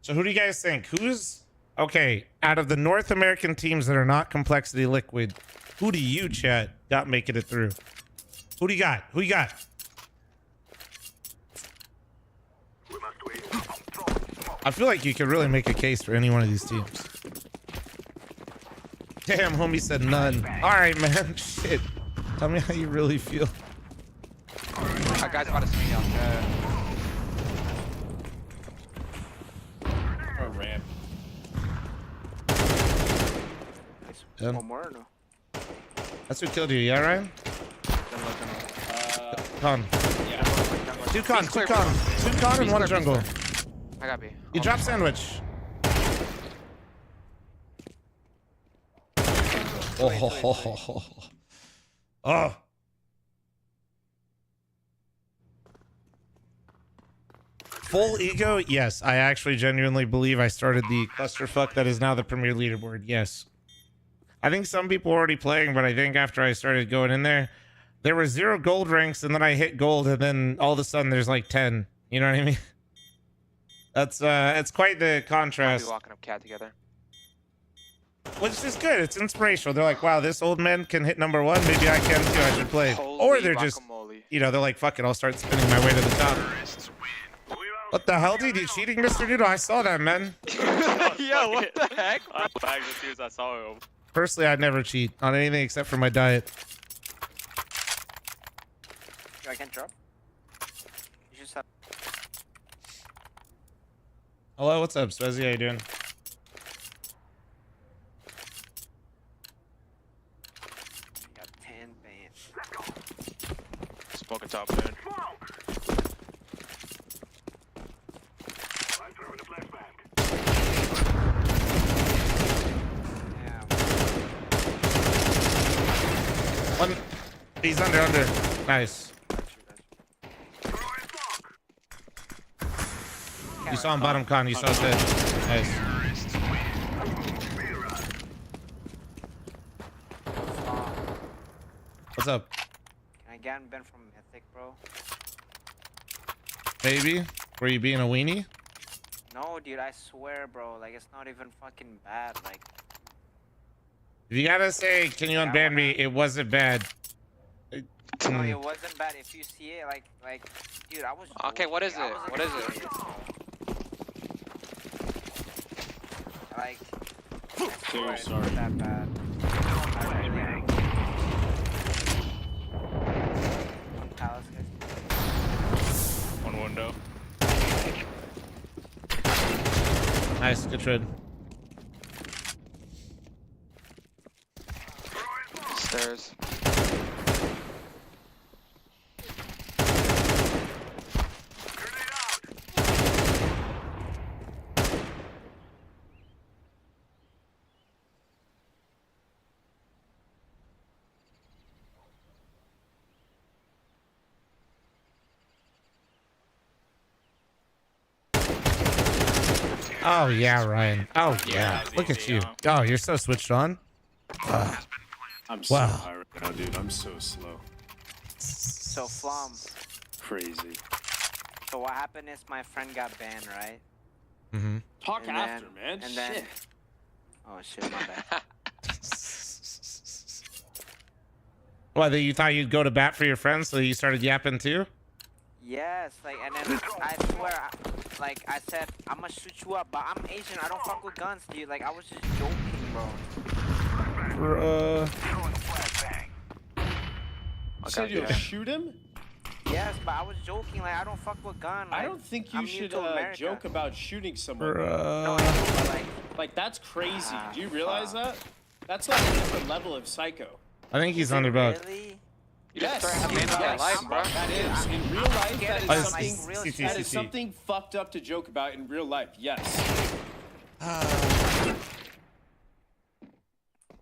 So who do you guys think? Who's okay out of the North American teams that are not Complexity Liquid? Who do you, chat, got making it through? Who do you got? I feel like you could really make a case for any one of these teams. Damn, homie said none. All right, man. Shit. Tell me how you really feel. That guy's about to swing out. Or ramp. One more or no? That's who killed you, yeah, Ryan? Con. Yeah. Two con and one jungle. I got B. You drop sandwich. Oh. Full ego? Yes. I actually genuinely believe I started the clusterfuck that is now the premier leaderboard. Yes. I think some people were already playing, but I think after I started going in there were 0 gold ranks, and then I hit gold, and then all of a sudden there's like 10. You know what I mean? That's it's quite the contrast. We'll be walking up cat together. Which is good. It's inspirational. They're like, wow, this old man can hit number 1. Maybe I can too. I should play. Or they're just, you know, they're like, fuck it, I'll start spinning my way to the top. What the hell, dude? You cheating, Mr. Noodle? I saw that, man. Yo, what the heck? I lagged as soon as I saw him. Personally, I'd never cheat on anything except for my diet. Yo, I can't drop. You just have... Hello, what's up, Spezzy? How you doing? Got 10 bands. Smoking top, man. One. He's under. Nice. You saw him bottom con. You saw us dead. Nice. What's up? Can I get Ben from Mythic, bro? Baby? Were you being a weenie? No, dude, I swear, bro. Like, it's not even fucking bad. Like, If you gotta say, can you unban me? It wasn't bad. no, it wasn't bad. If you see it, like, dude, I was. Okay, what is it? What is it? Like, Sorry. it's not that bad. One palace, guys. One window. Nice, good trade. Stairs. Oh, yeah, Ryan. Oh, yeah. Look at you. Oh, you're so switched on. I'm so Wow. high right now, dude. I'm so slow. So, Flom. Crazy. So what happened is my friend got banned, right? Mm-hmm. Talk And after, then- man. and then- Shit. Oh shit, my bad. Why, you thought you'd go to bat for your friends, so you started yapping too? Yes, like, and then I swear, I said, I'm gonna shoot you up, but I'm Asian, I don't fuck with guns, dude. Like, I was just joking, bro. You said you'll shoot him? Yes, but I was joking. Like I don't fuck with gun. Like, I don't think you I'm new should to America. joke about shooting someone. No, I know, but, Like that's crazy. Do you realize that? That's like a different level of psycho. I think he's underdog. Really? Yes, Yes. that is. In real life, I'm that is something fucked up to joke about in real life. Yes.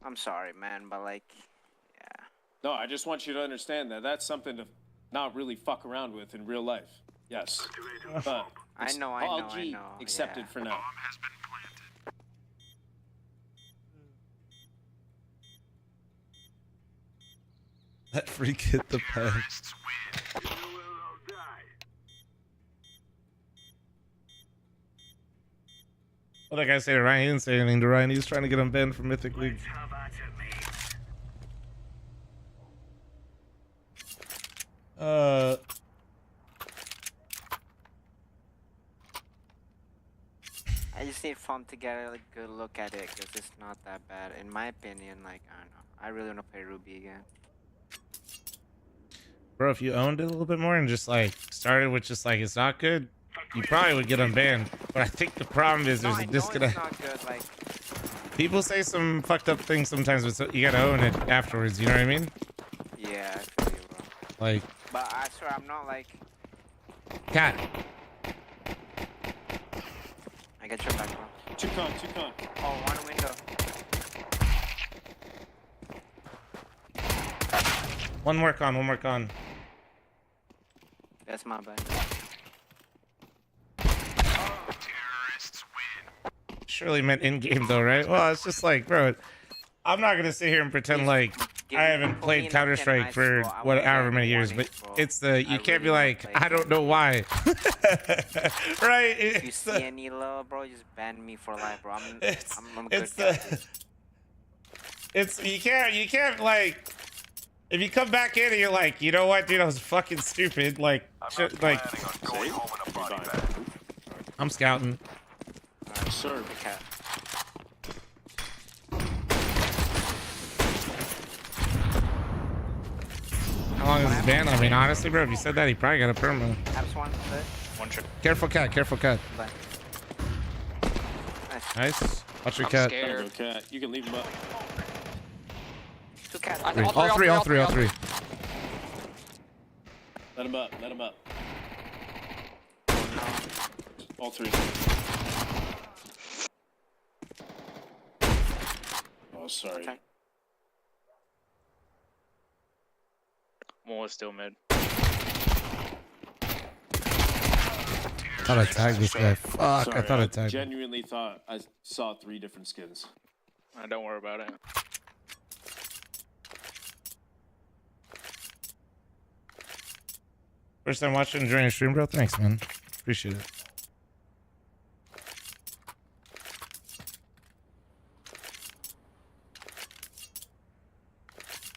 I'm sorry, man, but like, yeah. No, I just want you to understand that that's something to not really fuck around with in real life. Yes. But I know. apology accepted for now. That freak hit the pad. What did that guy say to Ryan? He didn't say anything to Ryan. He was trying to get him banned from Mythic League. I just need fun to get a like, good look at it because it's not that bad. In my opinion, like, I don't know. I really want to play Ruby again. Bro, if you owned it a little bit more and just like started with just like it's not good, you probably would get unbanned. But I think the problem is there's a disconnect. It's not good, like... People say some fucked up things sometimes, but you gotta own it afterwards. You know what I mean? Yeah, I feel you, bro. Like. But I swear I'm not like. Cat. I got your back, bro. Two con. Oh, one window. One more con. That's my bad. Surely meant in game though, right? Well, it's just like, bro, I'm not gonna sit here and pretend like I haven't played Counter-Strike for however many years, but it's you can't be like, I don't know why. Right? If you see any little, bro, just ban me for life, bro. I'm good. You can't like, if you come back in and you're like, you know what, dude, I was fucking stupid. Like, I'm scouting. Sir. How long is this ban? I mean, honestly, bro, if you said that, he probably got a perma. One trip. Careful, cat. Nice. Watch your cat. Cat. You can leave him up. Two cats. All three. Let him up. All three. Oh, sorry. Okay. More still mid. Thought I tagged this guy. Fuck, Sorry, I thought I tagged him. Genuinely thought I saw 3 different skins. Don't worry about it. First time watching during a stream, bro. Thanks, man. Appreciate it.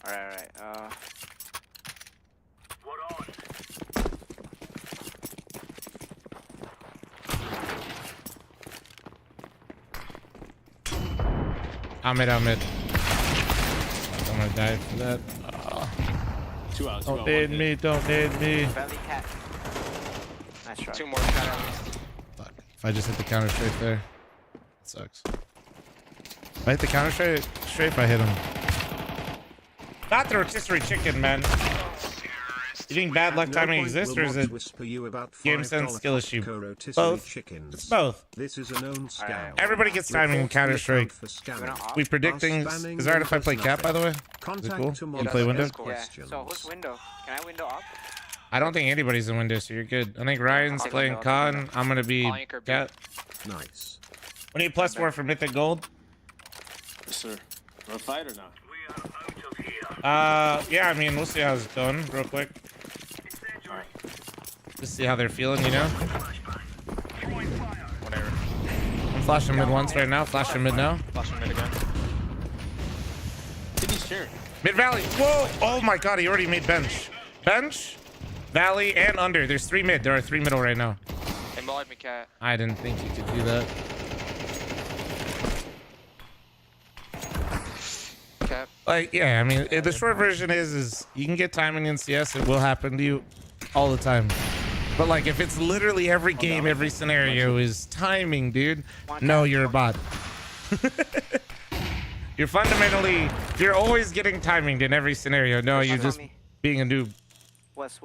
Alright. I'm mid. I'm gonna die for that. Two out. Don't need me. Belly cat. Nice try. 2 more cat. Fuck. If I just hit the counter straight there, it sucks. If I hit the counter straight, I hit him. Not the rotisserie chicken, man. You think bad luck timing exists, or is it game sense skill issue? Both. It's both. This is a known scam. Everybody gets timing in Counter-Strike. We predict things. Is it alright if I play cat, by the way? Is it cool? You play window? Yeah. So who's window? Can I window up? I don't think anybody's in window, so you're good. I think Ryan's playing con. I'm gonna be cat. Nice. We need +4 for Mythic Gold. Yes, sir. Wanna fight or not? Yeah, I mean, we'll see how it's going real quick. Just see how they're feeling, you know? Whatever. I'm flashing mid once right now. Flashing mid now. Flashing mid again. Mid valley. Whoa! Oh my god, he already made bench. Bench, valley, and under. There's 3 mid. There are 3 middle right now. They mollied me, cat. I didn't think you could do that. Cap. Like, yeah, I mean, the short version is you can get timing in CS. It will happen to you. all the time. But like, if it's literally every game, every scenario is timing, dude. No, you're a bot. You're always getting timinged in every scenario. No, you're just being a noob. What's?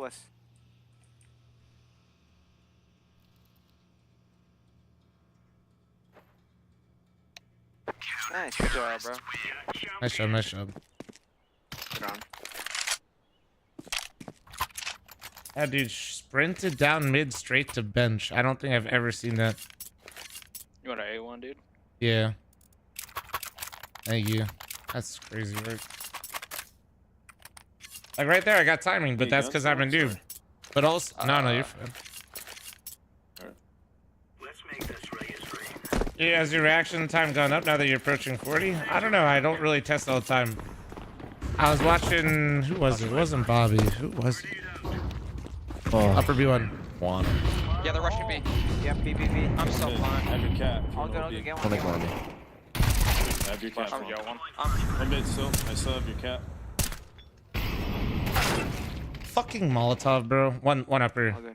Nice job, bro. Nice job. Yeah, dude, sprinted down mid straight to bench. I don't think I've ever seen that. You want an A1, dude? Yeah. Thank you. That's crazy work. Like right there, I got timing, but that's because I'm a noob. But also, no, you're fine. Yeah, has your reaction time gone up now that you're approaching 40? I don't know. I don't really test all the time. I was watching. Who was it? It wasn't Bobby. Who was it? Upper B1. Juan. Yeah, they're rushing B. Yep, B. I'm so blind. Have your cat. I'll get one. Have your cat. I'm going. One mid still. I still have your cat. Fucking Molotov, bro. One upper. Okay.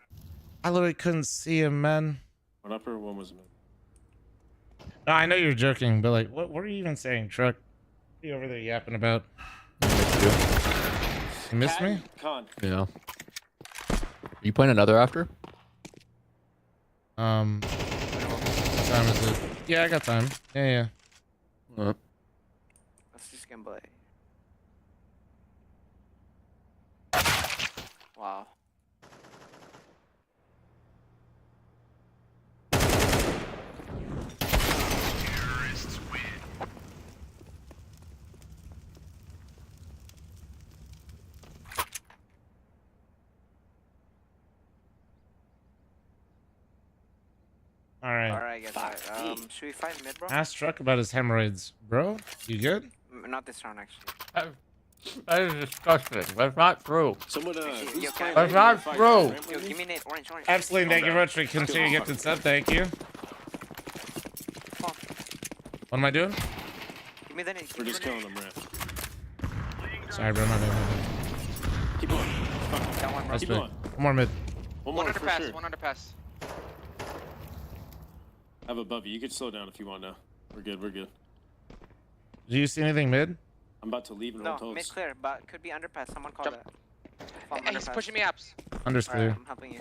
I literally couldn't see him, man. One upper, one was mid. No, I know you're joking, but like, what are you even saying, Truck? What are you over there yapping about? You missed me? Con. Yeah. Are you playing another after? What time is it? Yeah, I got time. Yeah. Let's just gameplay. Wow. All right. Alright, guys. Should we fight mid, bro? Ask Truck about his hemorrhoids, bro. You good? Not this round, actually. That is disgusting. That's not true. Someone, That's not true. Yo, give me Nate. Orange. Absolutely. Thank you very much for continuing to get this up. Thank you. What am I doing? Give me the Nate. We're just killing them, right? Sorry, bro. My bad. Keep going. Got one, bro. Keep going. One more mid. One more for underpass. sure. One underpass. I have above you. You can slow down if you want now. We're good. Do you see anything mid? I'm about to leave and No, hold mid toes. clear, but could be underpass. Someone call Jump. that. Hey, he's pushing me apps. Under's clear. Alright, I'm helping you.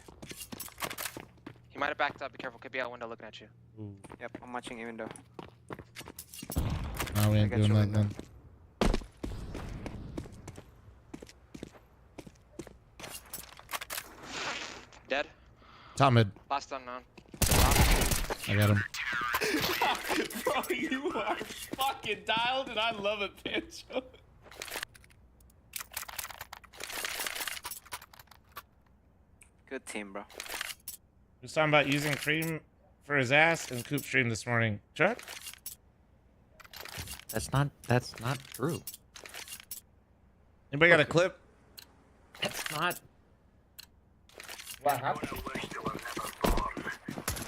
He might have backed up. Be careful. Could be out window looking at you. Yep, I'm watching your window. No, we ain't got doing your that then. Dead. Top mid. Last unknown. I got him. Bro, you are fucking dialed, and I love it, Pancho. Good team, bro. He was talking about using cream for his ass in Coop stream this morning. Chuck? That's not true. Anybody got a clip? That's not.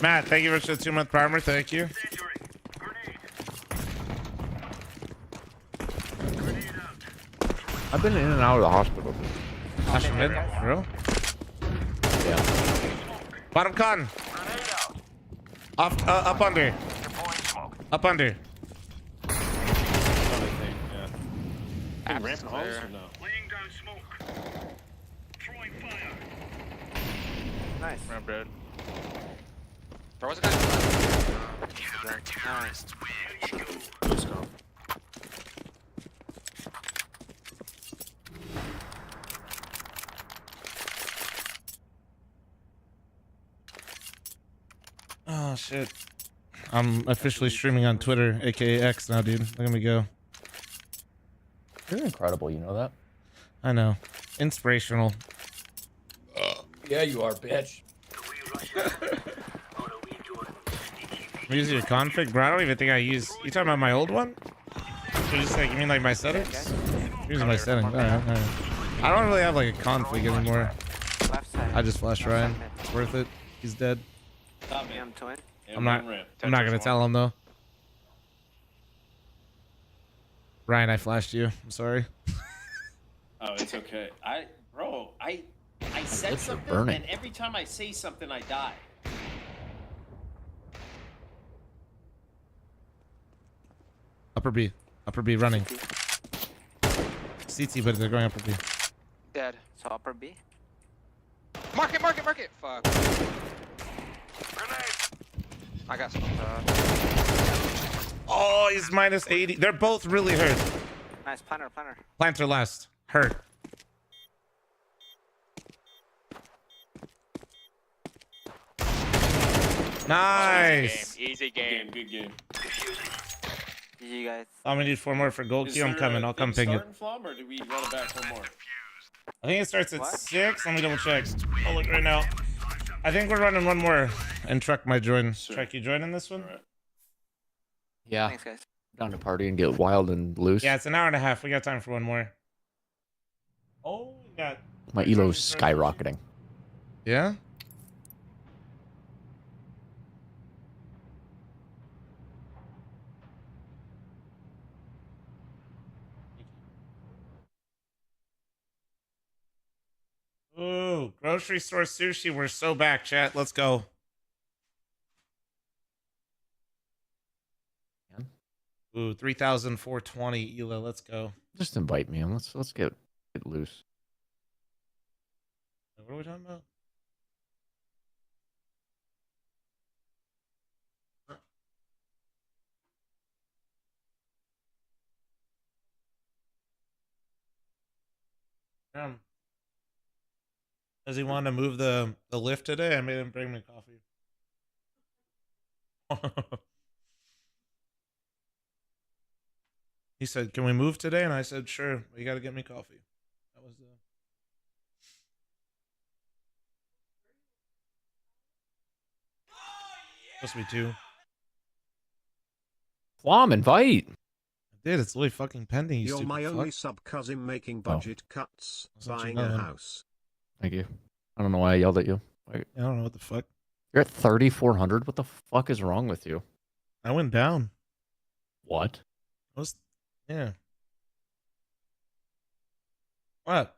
Matt, thank you for the 2-month primer. Thank you. I've been in and out of the hospital. Flash mid, bro. Yeah. Bottom con. Off, up under. Up under. Can ramp the holes or no? Nice. Ramp dead. There was a guy. Nice. Let's go. Oh, shit. I'm officially streaming on Twitter, aka X now, dude. Look at me go. You're incredible, you know that? I know. Inspirational. Yeah, you are, bitch. I'm using your config, bro. I don't even think I use. You talking about my old one? Or just like, you mean like my settings? I'm using my settings. Alright. I don't really have like a config anymore. Left side. I just flashed Ryan. It's worth it. He's dead. Yeah, I'm twin. I'm not gonna tell him though. Ryan, I flashed you. I'm sorry. Oh, it's okay. I said lips are something, burning. and every time I say something, I die. Upper B running. CT, but they're going upper B. Dead. So upper B. Mark it. Fuck. I got some. Oh, he's minus 80. They're both really hurt. Nice planter. Planter last. Hurt. Nice. Easy game. Good game. GG guys. I'm gonna need 4 more for gold queue. I'm coming. I'll come ping you. Starting Flom, or do we run it back one more? I think it starts at What? 6. Let me double check. I'll look right now. I think we're running one more. And Truck might join. Sure. Truck, you join in this one? Alright. Yeah. Thanks guys. Down to party and get wild and loose. Yeah, it's an hour and a half. We got time for one more. Oh, we got. My elo's skyrocketing. Yeah? Ooh, grocery store sushi. We're so back, chat. Let's go. Ooh, 3,420 Ela. Let's go. Just invite me and let's get loose. What are we talking about? Does he want to move the lift today? I made him bring me coffee. He said, "Can we move today?" And I said, "Sure. You got to get me coffee." That was the. Supposed to be 2. Flom, invite. Dude, it's really fucking pending. You You're stupid my fuck. only sub-cousin making budget cuts, That's buying what you a know. house. Thank you. I don't know why I yelled at you. I don't know what the fuck. You're at 3,400. What the fuck is wrong with you? I went down. What? Yeah. What?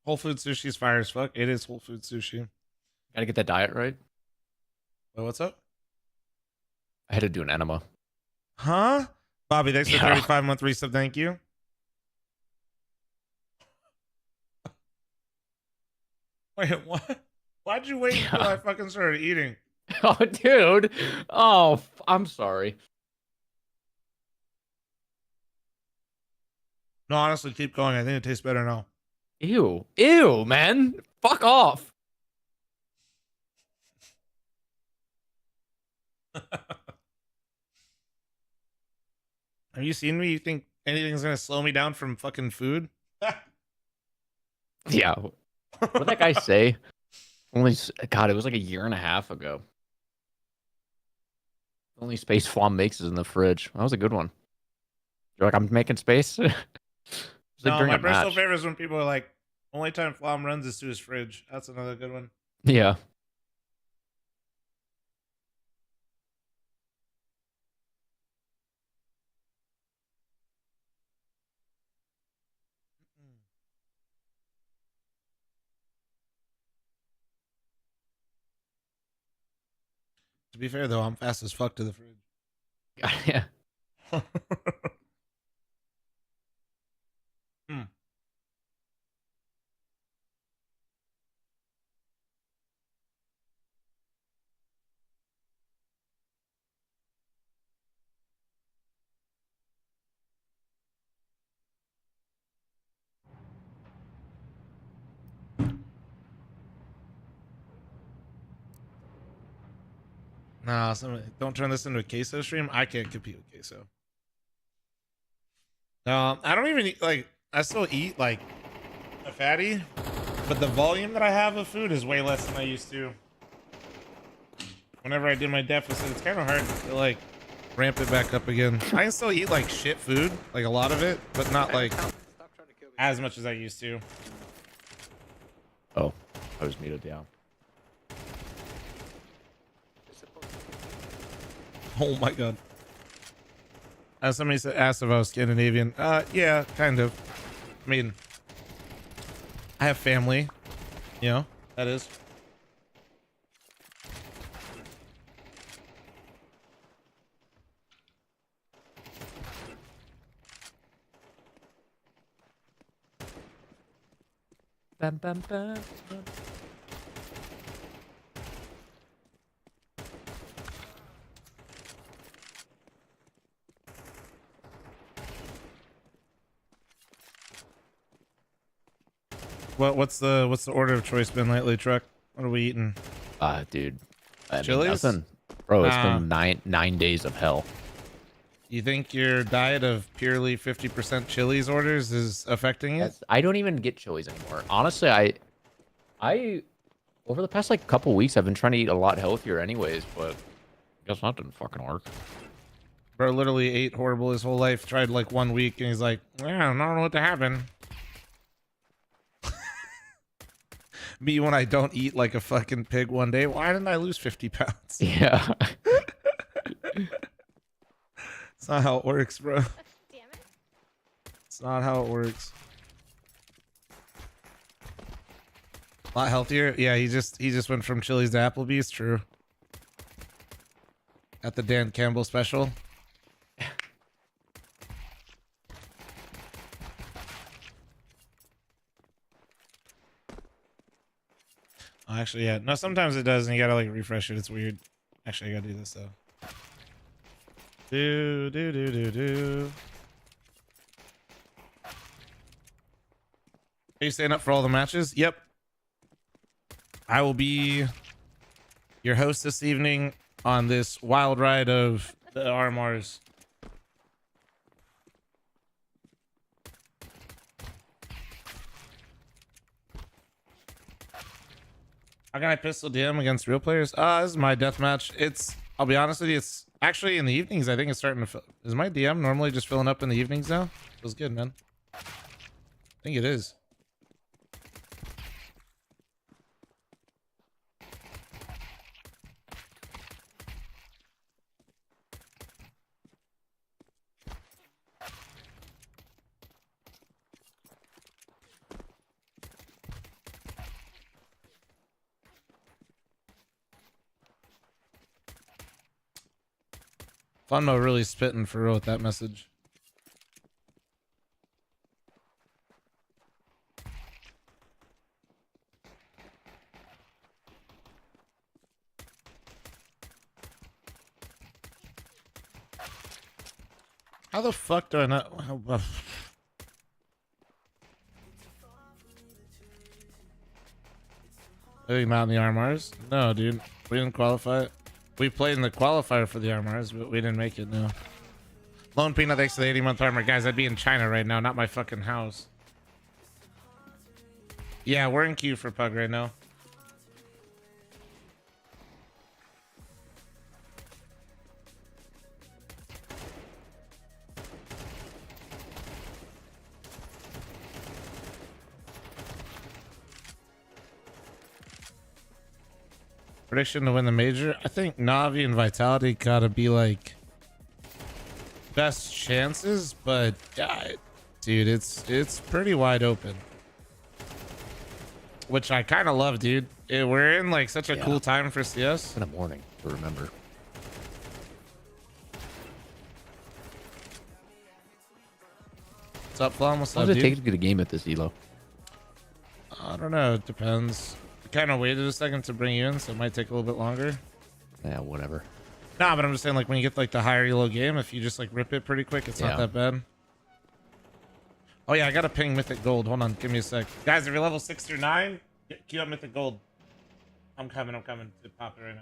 Whole food sushi is fire as fuck. It is whole food sushi. Gotta get that diet right. Well, what's up? I had to do an enema. Huh? Bobby, thanks for Yeah. 35-month resub. Thank you. Wait, what? Why'd you wait until I fucking started eating? Oh, dude. Oh, I'm sorry. No, honestly, keep going. I think it tastes better now. Ew. Ew, man. Fuck off. Have you seen me? You think anything's gonna slow me down from fucking food? Yeah. What did that guy say? God, it was like a year and a half ago. Only space Flom makes is in the fridge. That was a good one. You're like, I'm making space? It's like No, during my a personal match. favorite is when people are like, only time Flom runs is to his fridge. That's another good one. Yeah. To be fair though, I'm fast as fuck to the fridge. Yeah. Nah, don't turn this into a queso stream. I can't compete with queso. I don't even eat, like, I still eat like a fatty, but the volume that I have of food is way less than I used to. whenever I did my deficit, it's kind of hard to like ramp it back up again. I can still eat like shit food, like a lot of it, but not like as much as I used to. Oh, I was muted. Yeah. Oh my god. Somebody asked if I was Scandinavian. Yeah, kind of. I mean, I have family, you know, that is. Bam, bam, bam, bam. What's the order of choice been lately, Truck? What are we eating? Dude. I mean, Chili's? nothing. Bro, it's been nine days of hell. You think your diet of purely 50% Chili's orders is affecting it? I don't even get Chili's anymore. Honestly, I over the past like couple weeks I've been trying to eat a lot healthier anyways, but I guess that didn't fucking work. Bro literally ate horrible his whole life, tried like 1 week, and he's like, yeah, I don't know what to happen. Me when I don't eat like a fucking pig one day, why didn't I lose 50 pounds? Yeah. It's not how it works, bro. Damn it. It's not how it works. A lot healthier? Yeah, he just went from Chili's to Applebee's, true. At the Dan Campbell special. Oh, actually, yeah. No, sometimes it does, and you gotta like refresh it. It's weird. Actually, I gotta do this though. Do. Are you staying up for all the matches? Yep. I will be your host this evening on this wild ride of the RMRs. How can I pistol DM against real players? This is my deathmatch. I'll be honest with you, it's actually in the evenings. I think it's starting to fill. Is my DM normally just filling up in the evenings now? Feels good, man. I think it is. Funmo really spitting for real with that message. How the fuck do I not? Are you not in the RMRs? No, dude. We didn't qualify. We played in the qualifier for the RMRs, but we didn't make it, no. Lone Peanut, thanks to the 80-month armor. Guys, I'd be in China right now, not my fucking house. Yeah, we're in queue for Pug right now. Prediction to win the major? I think Navi and Vitality gotta be like best chances, but yeah, dude, it's pretty wide open, which I kind of love, dude. We're in like such a cool time for CS. In the morning to remember. What's up, Flom? What's How up, does it dude? take to get a game at this elo? I don't know. It depends. We kind of waited a second to bring you in, so it might take a little bit longer. Yeah, whatever. Nah, but I'm just saying, like, when you get like the higher elo game, if you just like rip it pretty quick, it's not that bad. Oh yeah, I got to ping Mythic Gold. Hold on, give me a sec, guys. If you're level 6 or 9, queue up Mythic Gold. I'm coming to pop it right now.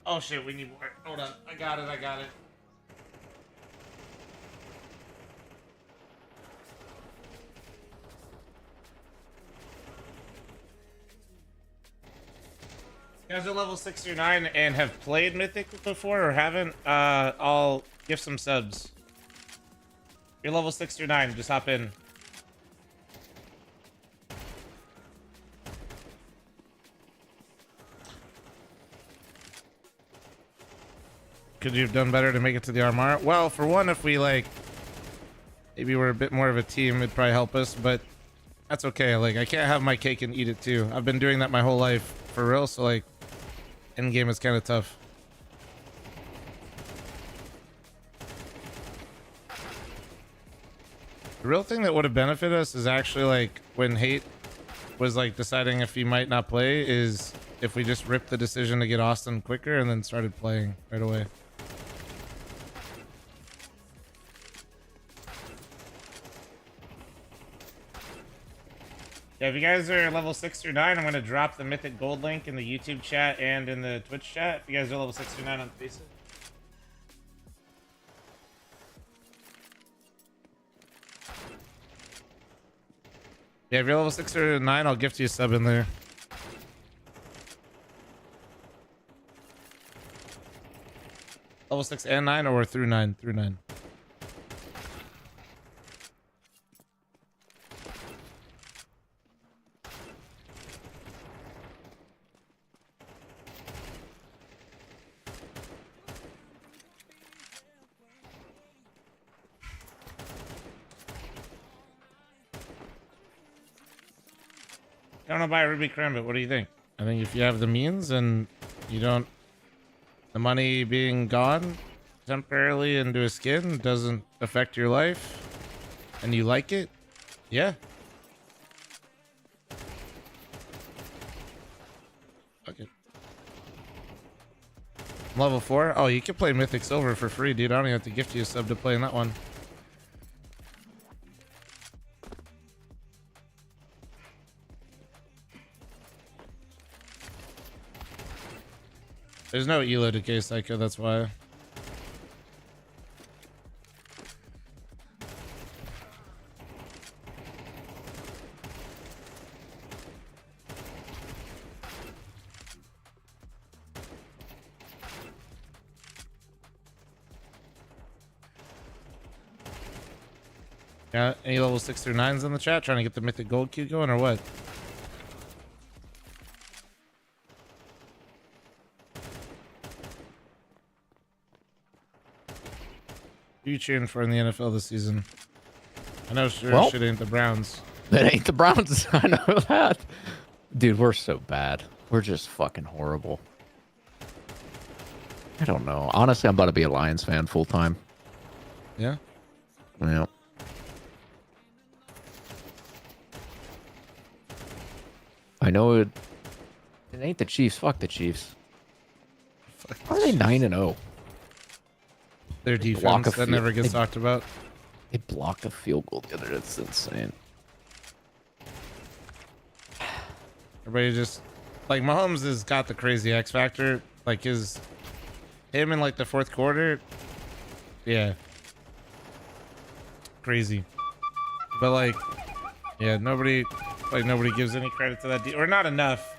Oh shit, we need more. Hold on, I got it. You guys are level 6 or 9 and have played Mythic before or haven't, I'll give some subs. You're level 6 or 9, just hop in. Could you have done better to make it to the RMR? Well, for one, if we like, maybe we're a bit more of a team, it'd probably help us, but that's okay. Like, I can't have my cake and eat it too. I've been doing that my whole life for real, so like, end game is kind of tough. The real thing that would have benefited us is actually like when Hate was like deciding if he might not play is if we just ripped the decision to get Austin quicker and then started playing right away. Yeah, if you guys are level 6 or 9, I'm going to drop the Mythic Gold link in the YouTube chat and in the Twitch chat. If you guys are level 6 or 9 on Facebook. Yeah, if you're level 6 or 9, I'll gift you a sub in there. Level 6 and 9 or through 9? Through 9. I don't know, buy a Ruby Karambit. What do you think? I think if you have the means and you don't, the money being gone temporarily into a skin doesn't affect your life and you like it, yeah. Fuck it. Level 4? Oh, you can play Mythic Silver for free, dude. I don't even have to gift you a sub to play in that one. There's no elo to K Psycho, that's why. Yeah, any level 6 through 9s in the chat trying to get the Mythic Gold queue going or what? Who you cheering for in the NFL this season? I know sure Well, shit ain't the Browns. That ain't the Browns. I know that. Dude, we're so bad. We're just fucking horrible. I don't know. Honestly, I'm about to be a Lions fan full time. Yeah? Yeah. I know it ain't the Chiefs. Fuck the Chiefs. How are they 9-0? Their defense that never gets talked about. They blocked a field goal the other day. That's insane. Everybody just like Mahomes has got the crazy X factor. Like him in like the fourth quarter. Yeah. Crazy. But like, yeah, nobody gives any credit to that or not enough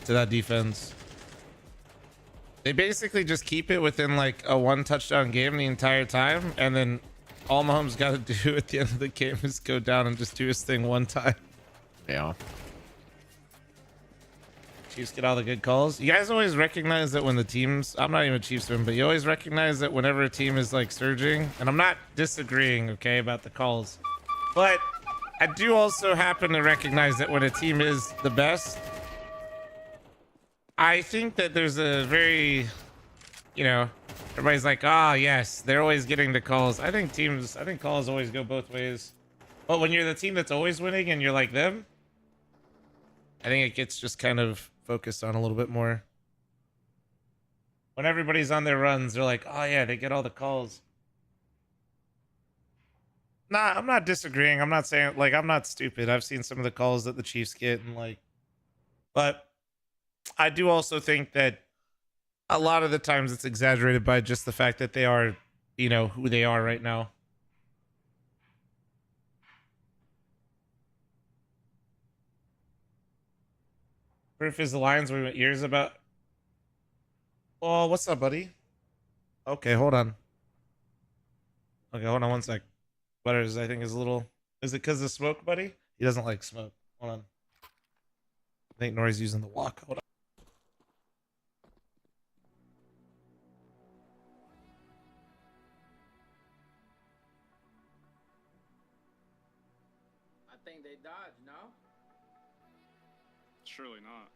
to that defense. They basically just keep it within like a 1 touchdown game the entire time, and then all Mahomes got to do at the end of the game is go down and just do his thing one time. Yeah. Chiefs get all the good calls. You guys always recognize that when the teams, I'm not even a Chiefs fan, but you always recognize that whenever a team is like surging, and I'm not disagreeing, okay, about the calls, but I do also happen to recognize that when a team is the best, I think that there's a very, you know, everybody's like, ah, yes, they're always getting the calls. I think calls always go both ways. But when you're the team that's always winning and you're like them, I think it gets just kind of focused on a little bit more. When everybody's on their runs, they're like, oh yeah, they get all the calls. Nah, I'm not disagreeing. I'm not saying, like, I'm not stupid. I've seen some of the calls that the Chiefs get and like, but I do also think that a lot of the times it's exaggerated by just the fact that they are, you know, who they are right now. Proof is the lines we went years about. Oh, what's up, buddy? Okay, hold on. Okay, hold on one sec. Butters, I think, is a little... Is it because of smoke, buddy? He doesn't like smoke. Hold on. I think Nori's using the walk. Hold on. I think they dodged, no? Surely not.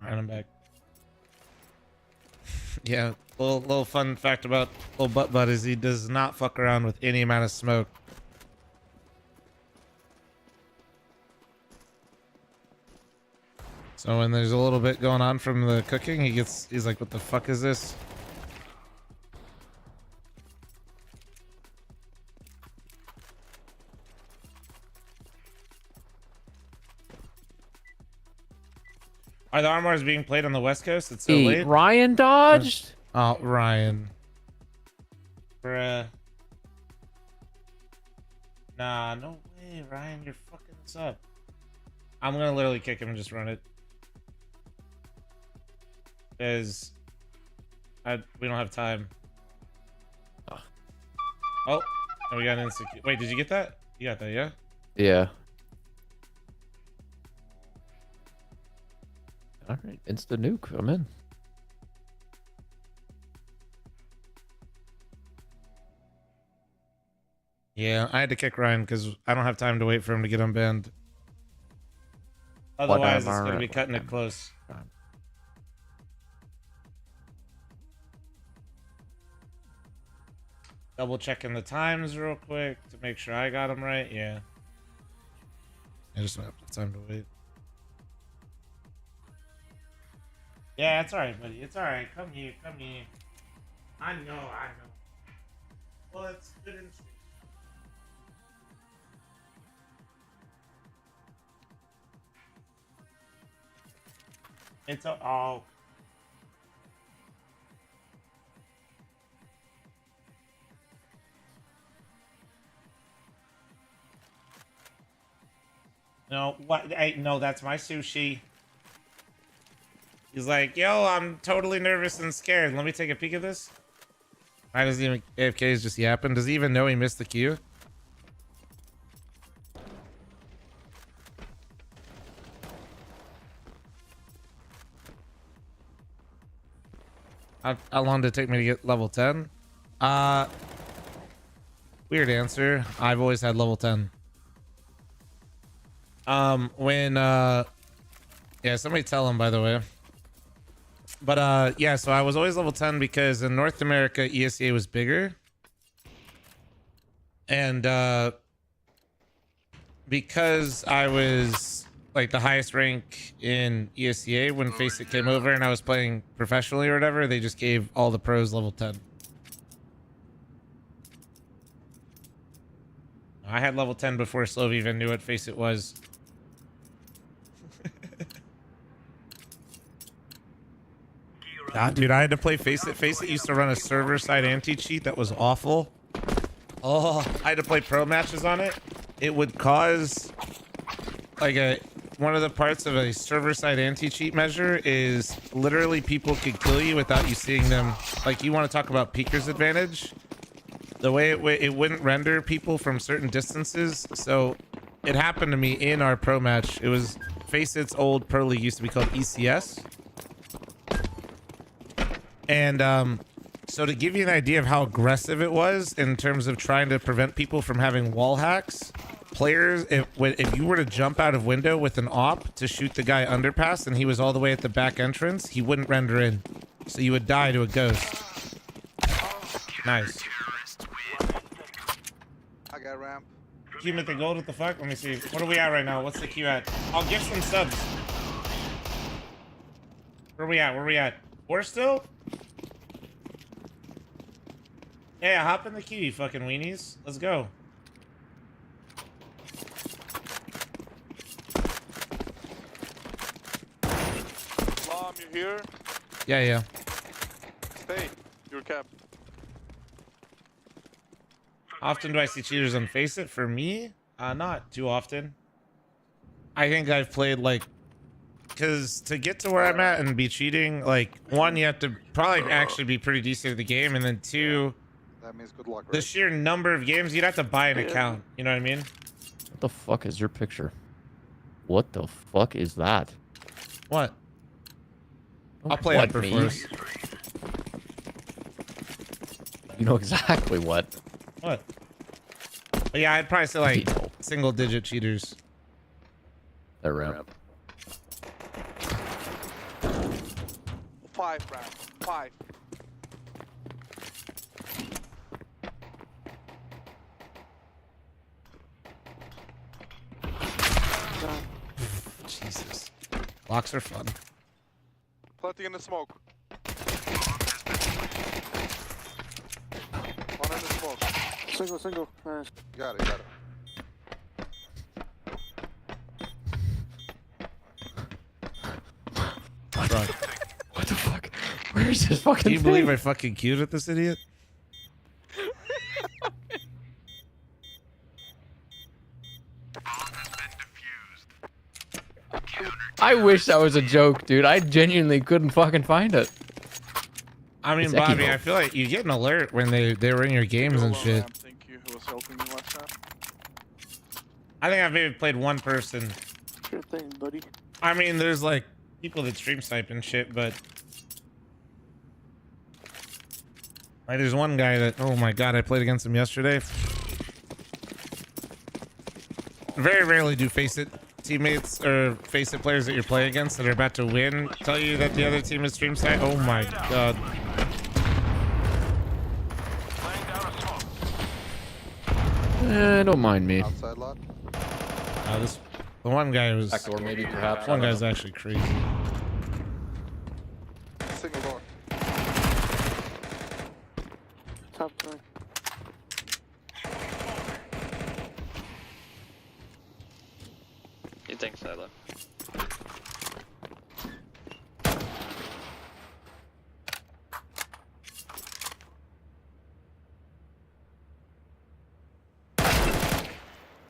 Alright, I'm back. Yeah, little fun fact about little butt butt is he does not fuck around with any amount of smoke. So when there's a little bit going on from the cooking, he's like, what the fuck is this? Are the RMRs being played on the West Coast? It's so late. Ryan dodged? Oh, Ryan. Bruh. Nah, no way, Ryan. You're fucking this up. I'm gonna literally kick him and just run it. Because we don't have time. Oh, and we got an insecure. Wait, did you get that? You got that, yeah? Yeah. All right, insta nuke. I'm in. Yeah, I had to kick Ryan because I don't have time to wait for him to get unbanned. Otherwise, it's going to be cutting it close. Double checking the times real quick to make sure I got them right. Yeah. I just don't have time to wait. Yeah, it's alright, buddy. It's alright. Come here, come here. I know. Well, it's good and sweet. It's a oh. No, what? Hey, no, that's my sushi. He's like, yo, I'm totally nervous and scared. Let me take a peek at this. Why does he even AFK is just yapping? Does he even know he missed the queue? How long did it take me to get level 10? Weird answer. I've always had level 10. Yeah, somebody tell him, by the way. But yeah, so I was always level 10 because in North America ESEA was bigger. And because I was like the highest rank in ESEA when Faceit came over and I was playing professionally or whatever, they just gave all the pros level 10. I had level 10 before Slove even knew what Faceit was. God, dude, I had to play Face It. Face It used to run a server-side anti-cheat that was awful. Oh, I had to play pro matches on it. It would cause like one of the parts of a server-side anti-cheat measure is literally people could kill you without you seeing them. Like, you want to talk about peeker's advantage? The way it wouldn't render people from certain distances. So it happened to me in our pro match. It was Face It's old pro league used to be called ECS. And so to give you an idea of how aggressive it was in terms of trying to prevent people from having wall hacks, players, if you were to jump out of window with an op to shoot the guy underpass and he was all the way at the back entrance, he wouldn't render in. So you would die to a ghost. Nice. I got ramp. Queue at the gold, what the fuck? Let me see. What are we at right now? What's the queue at? I'll give some subs. Where are we at? Where are we at? We're still? Yeah, hop in the queue, you fucking weenies. Let's go. Mom, you here? Yeah. Stay. Your cap. Often do I see cheaters on Face It? For me, not too often. I think I've played like, because to get to where I'm at and be cheating, like, one, you have to probably actually be pretty decent at the game, and then two, That means good luck, right? the sheer number of games, you'd have to buy an account. You know what I mean? What the fuck is your picture? What the fuck is that? What? I'll play What, upper me? first. You know exactly what. What? But yeah, I'd probably say like single-digit cheaters. That ramp. 5 round. 5. Jesus. Locks are fun. Plenty in the smoke. One in the smoke. Single. Nice. Got it. What the fuck? Where is this fucking Can you believe I fucking queued with this idiot? I wish that was a joke, dude. I genuinely couldn't fucking find it. I mean, It's Bobby, Echo. I feel like you get an alert when they were in your games and shit. Thank you. Who was helping me last time? I think I've maybe played one person. Sure thing, buddy. I mean, there's like people that stream snipe and shit, but like, there's one guy that, oh my god, I played against him yesterday. Very rarely do Face It teammates or Face It players that you're playing against that are about to win tell you that the other team is stream snipe. Oh my god. Don't mind me. Outside lot. The one guy was. Back door, maybe, perhaps. One guy's actually crazy. Single door. Top right. You think, Silo?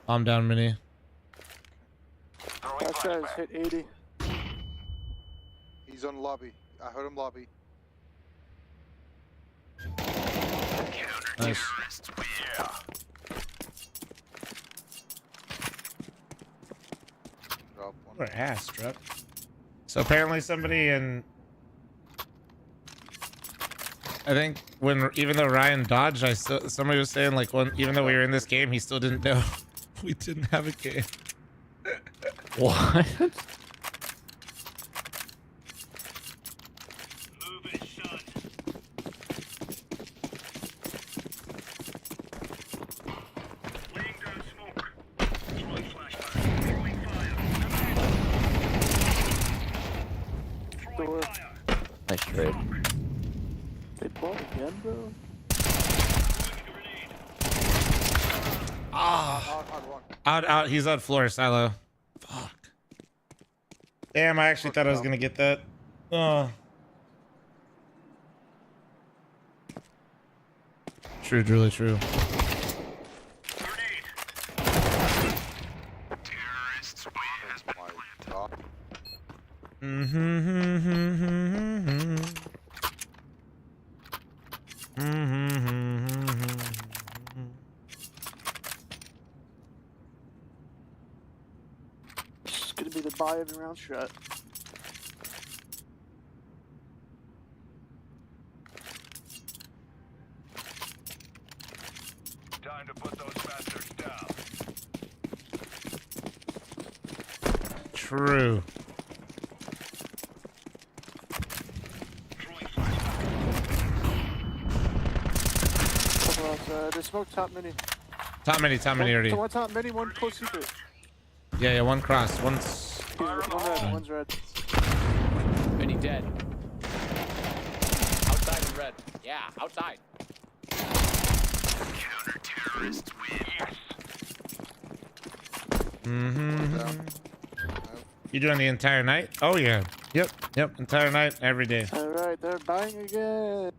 I'm down, Mini. That guy's hit 80. He's on lobby. I heard him lobby. Nice. Drop one. What ass, Truck. So apparently somebody in, I think even though Ryan dodged, somebody was saying like even though we were in this game, he still didn't know we didn't have a game. What? Door. Nice trade. They bought again, bro? Ah. Out. He's on floor, Silo. Fuck. Damn, I actually thought I was gonna get that. Oh. True, truly true. This is gonna be the buy every round strat. Time to put those bastards down. True. They smoked top mini. Top many already. One top mini, one close secret. Yeah, one cross. One's. One red, one's red. Mini dead. Outside and red. Yeah, outside. Counter-terrorists win. Yes. You doing the entire night? Oh yeah. Yep. Entire night, every day. Alright, they're buying again.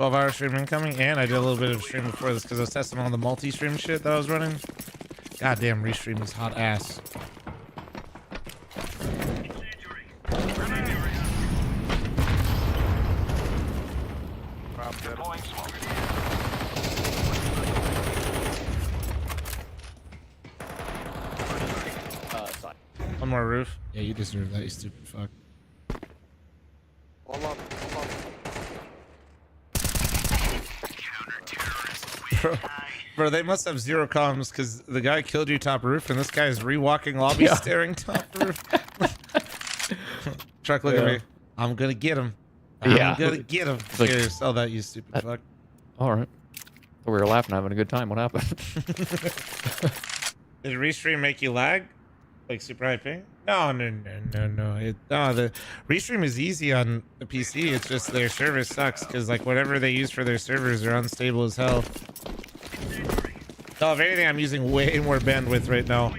Hour stream incoming, and I did a little bit of stream before this because I was testing all the multi-stream shit that I was running. Goddamn, restream is hot ass. One more roof. Yeah, you deserve that, you stupid fuck. One up. Bro, they must have zero comms because the guy killed you top roof and this guy is re-walking lobby staring top roof. Truck, look at me. I'm gonna get him. I'm gonna get him. Like, here, sell that, you stupid fuck. All right. We were laughing, having a good time. What happened? Did restream make you lag? Like super high ping? No. The restream is easy on the PC. It's just their service sucks because like whatever they use for their servers are unstable as hell. No, if anything, I'm using way more bandwidth right now.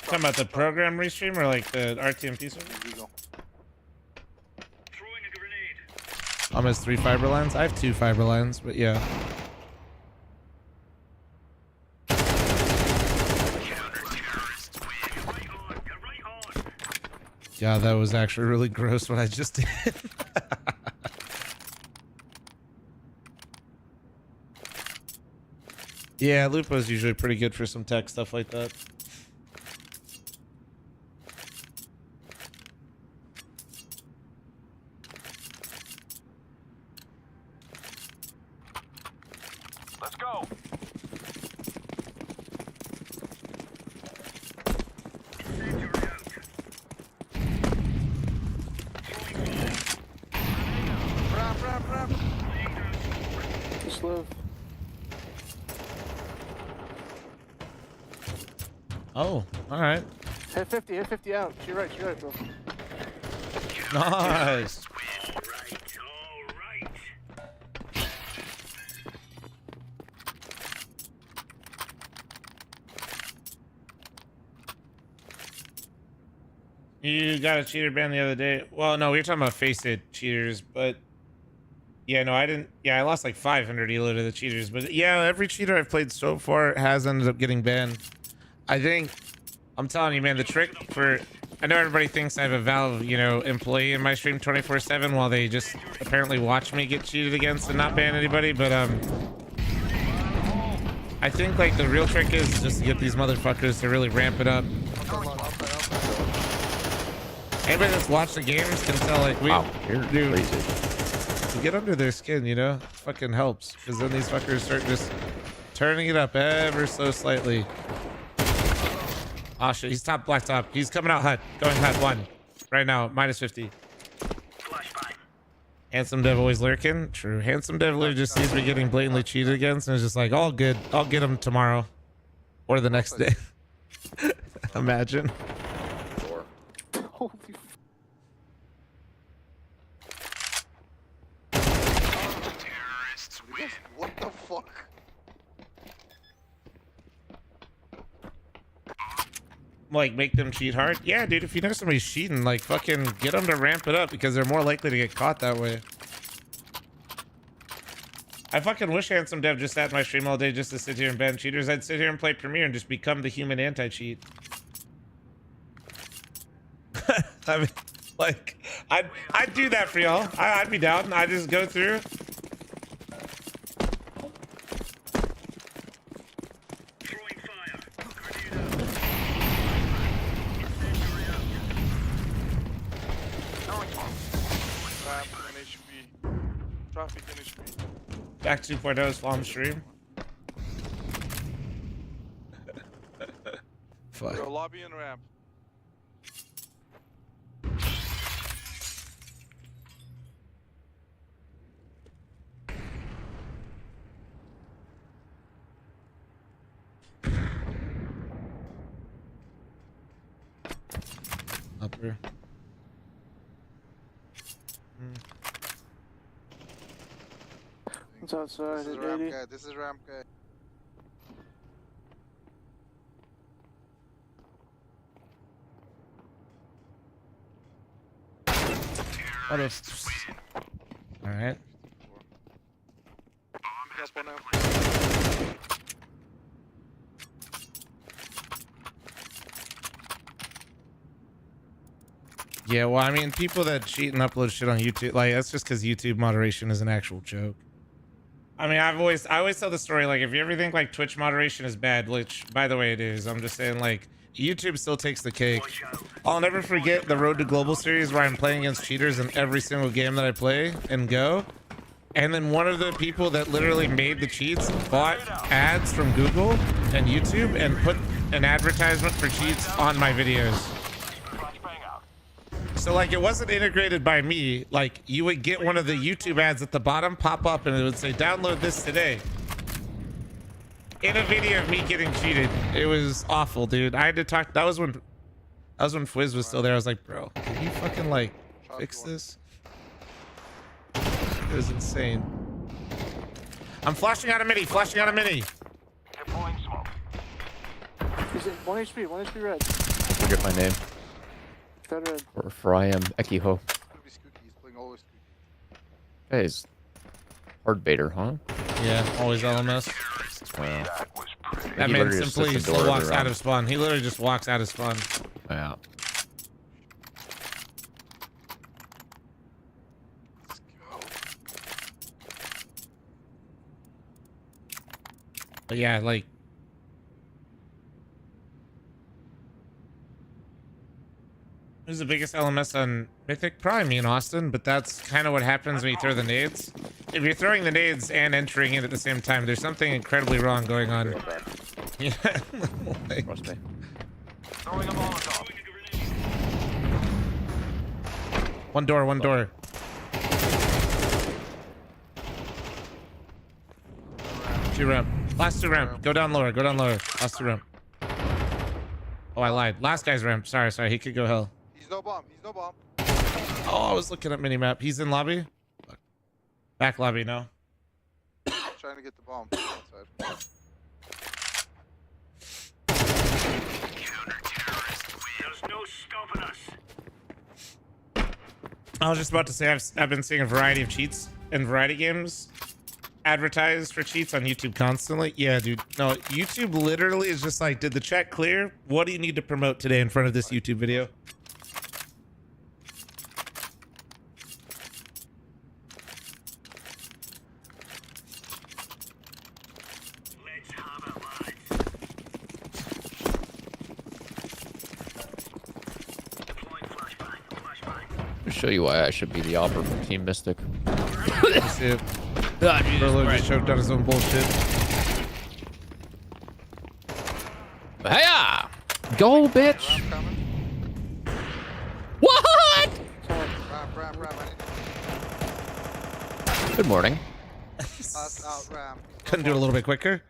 Talking about the program restream or like the RTMP server? Almost 3 fiber lines. I have 2 fiber lines, but yeah. Yeah, that was actually really gross what I just did. Yeah, Lupo's usually pretty good for some tech stuff like that. Let's go. Just live. Oh, all right. Hit 50 out. She right, bro. Nice. You got a cheater ban the other day. Well, no, we were talking about face it cheaters, but yeah, no, I didn't. Yeah, I lost like 500 elo to the cheaters, but yeah, every cheater I've played so far has ended up getting banned. I think, I'm telling you, man, the trick for, I know everybody thinks I have a Valve, employee in my stream 24/7 while they just apparently watch me get cheated against and not ban anybody, but I think like the real trick is just to get these motherfuckers to really ramp it up. Anybody that's watched the games can tell, like, dude, to get under their skin, fucking helps. Because then these fuckers start just turning it up ever so slightly. Oh shit, he's top black top. He's coming out hut. Going hut 1. Right now, minus 50. Handsome Dev always lurking. True. Handsome Dev literally just sees me getting blatantly cheated against and is just like, all good. I'll get him tomorrow. Or the next day. Imagine. Door. Holy What the fuck? Like, make them cheat hard? Yeah, dude, if you know somebody's cheating, like, fucking get them to ramp it up because they're more likely to get caught that way. I fucking wish Handsome Dev just sat in my stream all day just to sit here and ban cheaters. I'd sit here and play Premiere and just become the human anti-cheat. I mean, like, I'd do that for y'all. I'd be down. I'd just go through. Back 2.0's Flom stream. Fuck. Yo, lobby and ramp. Upper. It's outside. This is at ramp 80. guy. This is ramp guy. What if? All right. Yeah, well, I mean, people that cheat and upload shit on YouTube, like, that's just because YouTube moderation is an actual joke. I mean, I always tell the story, like, if you ever think, like, Twitch moderation is bad, which, by the way, it is, I'm just saying, like, YouTube still takes the cake. I'll never forget the Road to Global series where I'm playing against cheaters in every single game that I play and go. And then one of the people that literally made the cheats bought ads from Google and YouTube and put an advertisement for cheats on my videos. So, like, it wasn't integrated by me. Like, you would get one of the YouTube ads at the bottom pop up and it would say, download this today. In a video of me getting cheated. It was awful, dude. I had to talk. That was when Fwiz was still there. I was like, bro, can you fucking, like, fix this? It was insane. I'm flashing out a mini, flashing out a mini. Deploying smoke. He's in 1 HP, 1 HP red. Forget my name. Dead red. For I am Ekiho. He's playing always Guys, hard baiter, huh? Yeah, always LMS. Wow. That man simply still walks out of spawn. He literally just walks out of spawn. Yeah. But yeah, like, who's the biggest LMS on Mythic? Probably me and Austin, but that's kind of what happens when you throw the nades. If you're throwing the nades and entering it at the same time, there's something incredibly wrong going on. Yeah. Like, Throwing a Molotov. one door, one door. Two ramp. Last two ramp. Go down lower. Go down lower. Last two ramp. Oh, I lied. Last guy's ramp. Sorry, sorry. He could go hell. He's no bomb. He's no bomb. Oh, I was looking at minimap. He's in lobby. Back lobby, no. Trying to get the bomb. Outside. There's no stopping us. I was just about to say I've been seeing a variety of cheats in variety games advertised for cheats on YouTube constantly. Yeah, dude. No, YouTube literally is just like, did the chat clear? What do you need to promote today in front of this YouTube video? Let's have it, lads. Deploying flashbang. Flashbang. I'll show you why I should be the opera for Team Mystic. Let's see it. Burlow just choked on his own bullshit. Hiya! Go, bitch! What? Ramp. Good morning. Us out ramp. Couldn't do it a little bit quicker.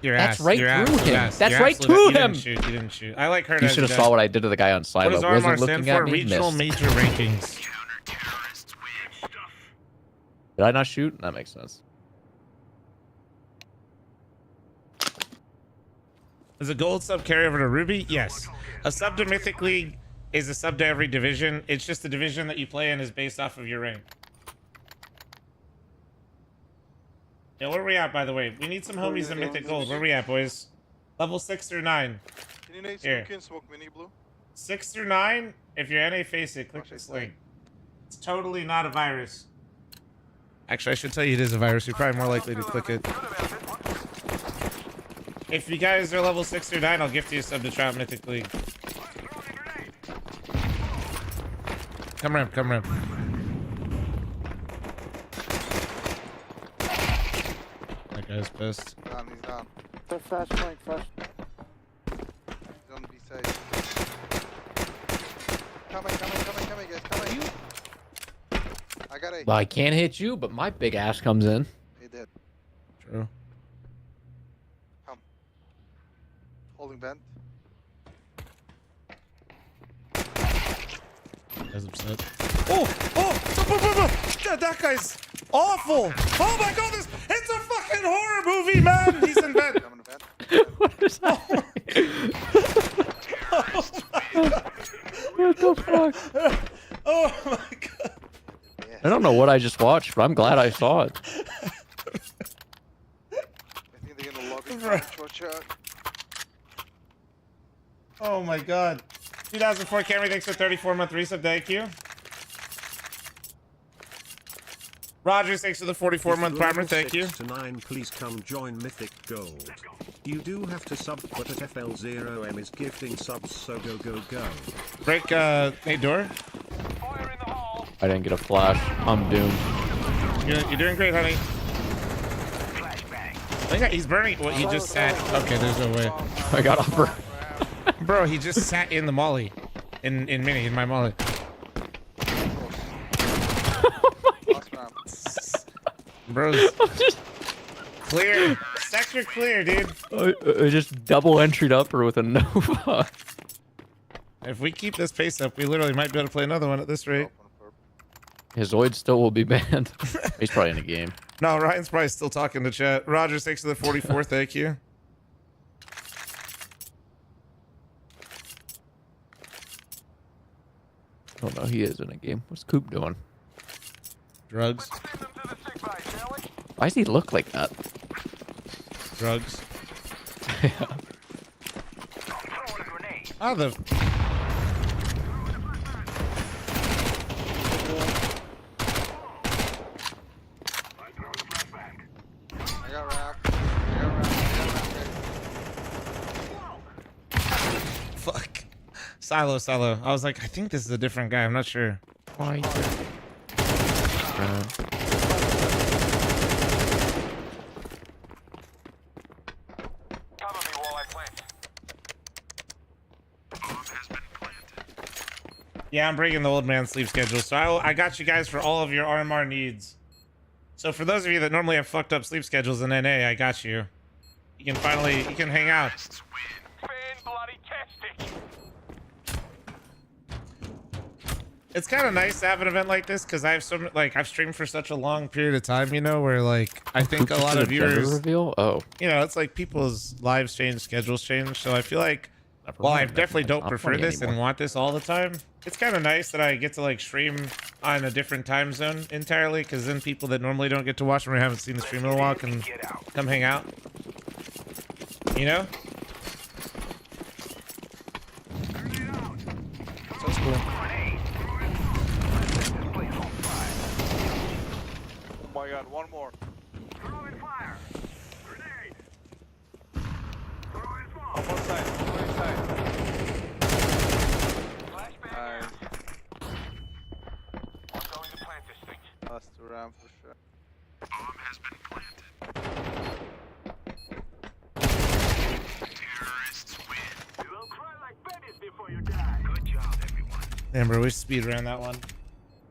Your That's ass. right Your through ass. him. Your ass. That's Your right absolute- to You him. didn't shoot. You didn't shoot. I like her. You should have saw what I did to the guy on silo. What does RMR Wasn't stand looking for? at me. Regional Missed. major rankings. Did I not shoot? That makes sense. Is a gold sub carry over to Ruby? Yes. A sub to Mythic League is a sub to every division. It's just the division that you play in is based off of your rank. Yeah, where are we at, by the way? We need some homies in Mythic Gold. Where are we at, boys? Level 6 or 9? Can you nade Here. smoke in, smoke mini blue? 6 or 9? If you're NA face it, click this link. It's totally not a virus. Actually, I should tell you it is a virus. You're probably more likely to click it. If you guys are level 6 or 9, I'll gift you a sub to try out Mythic League. Come ramp, come ramp. That guy's pissed. Down, he's down. They're fast playing, fast. He's on the B side. Coming, guys, coming. I got a. Well, I can't hit you, but my big ass comes in. He did. True. Holding vent. Guy's upset. Oh! God, that guy's awful! Oh my god, it's a fucking horror movie, man! He's in bed. Coming to vent. What is that? What the fuck? Oh my god. I don't know what I just watched, but I'm glad I saw it. I think they're gonna log in short shot. Oh my god. 2004 Camry, thanks for 34-month resub. Thank you. Rogers, thanks for the 44-month primer. Thank you. 6 to 9, please come join Mythic Gold. You do have to sub, but at FL0M is gifting subs, so go. Break, hey, door. I didn't get a flash. I'm doomed. You're doing great, honey. Look at, he's burning. Well, he just sat. Okay, there's no way. I got upper. Bro, he just sat in the molly. In mini, in my molly. Bro's clear. Sector clear, dude. I just double entry'd upper with a Nova. If we keep this pace up, we literally might be able to play another one at this rate. His Zoid still will be banned. He's probably in the game. No, Ryan's probably still talking to chat. Roger, thanks to the 44. Thank you. Oh no, he is in a game. What's Coop doing? Drugs. Why does he look like that? Drugs. Yeah. Oh, the... I got wrapped. Fuck. Silo. I was like, I think this is a different guy. I'm not sure. Why? Yeah, I'm breaking the old man sleep schedule. So I got you guys for all of your RMR needs. So for those of you that normally have fucked up sleep schedules in NA, I got you. You can hang out. It's kind of nice to have an event like this because I have I've streamed for such a long period of time, you know, where like I think a lot of viewers reveal. Oh, you know, it's like people's lives change, schedules change. So I feel like while I definitely don't prefer this and want this all the time, it's kind of nice that I get to like stream on a different time zone entirely, because then people that normally don't get to watch or haven't seen the stream in a while can come hang out. You know? So it's cool. Oh my god, one more. On one side, Us to ramp for sure. Bomb has been planted. Terrorists win. You will cry like babies before you die. Good job, everyone. Damn, bro, we speed ran that one.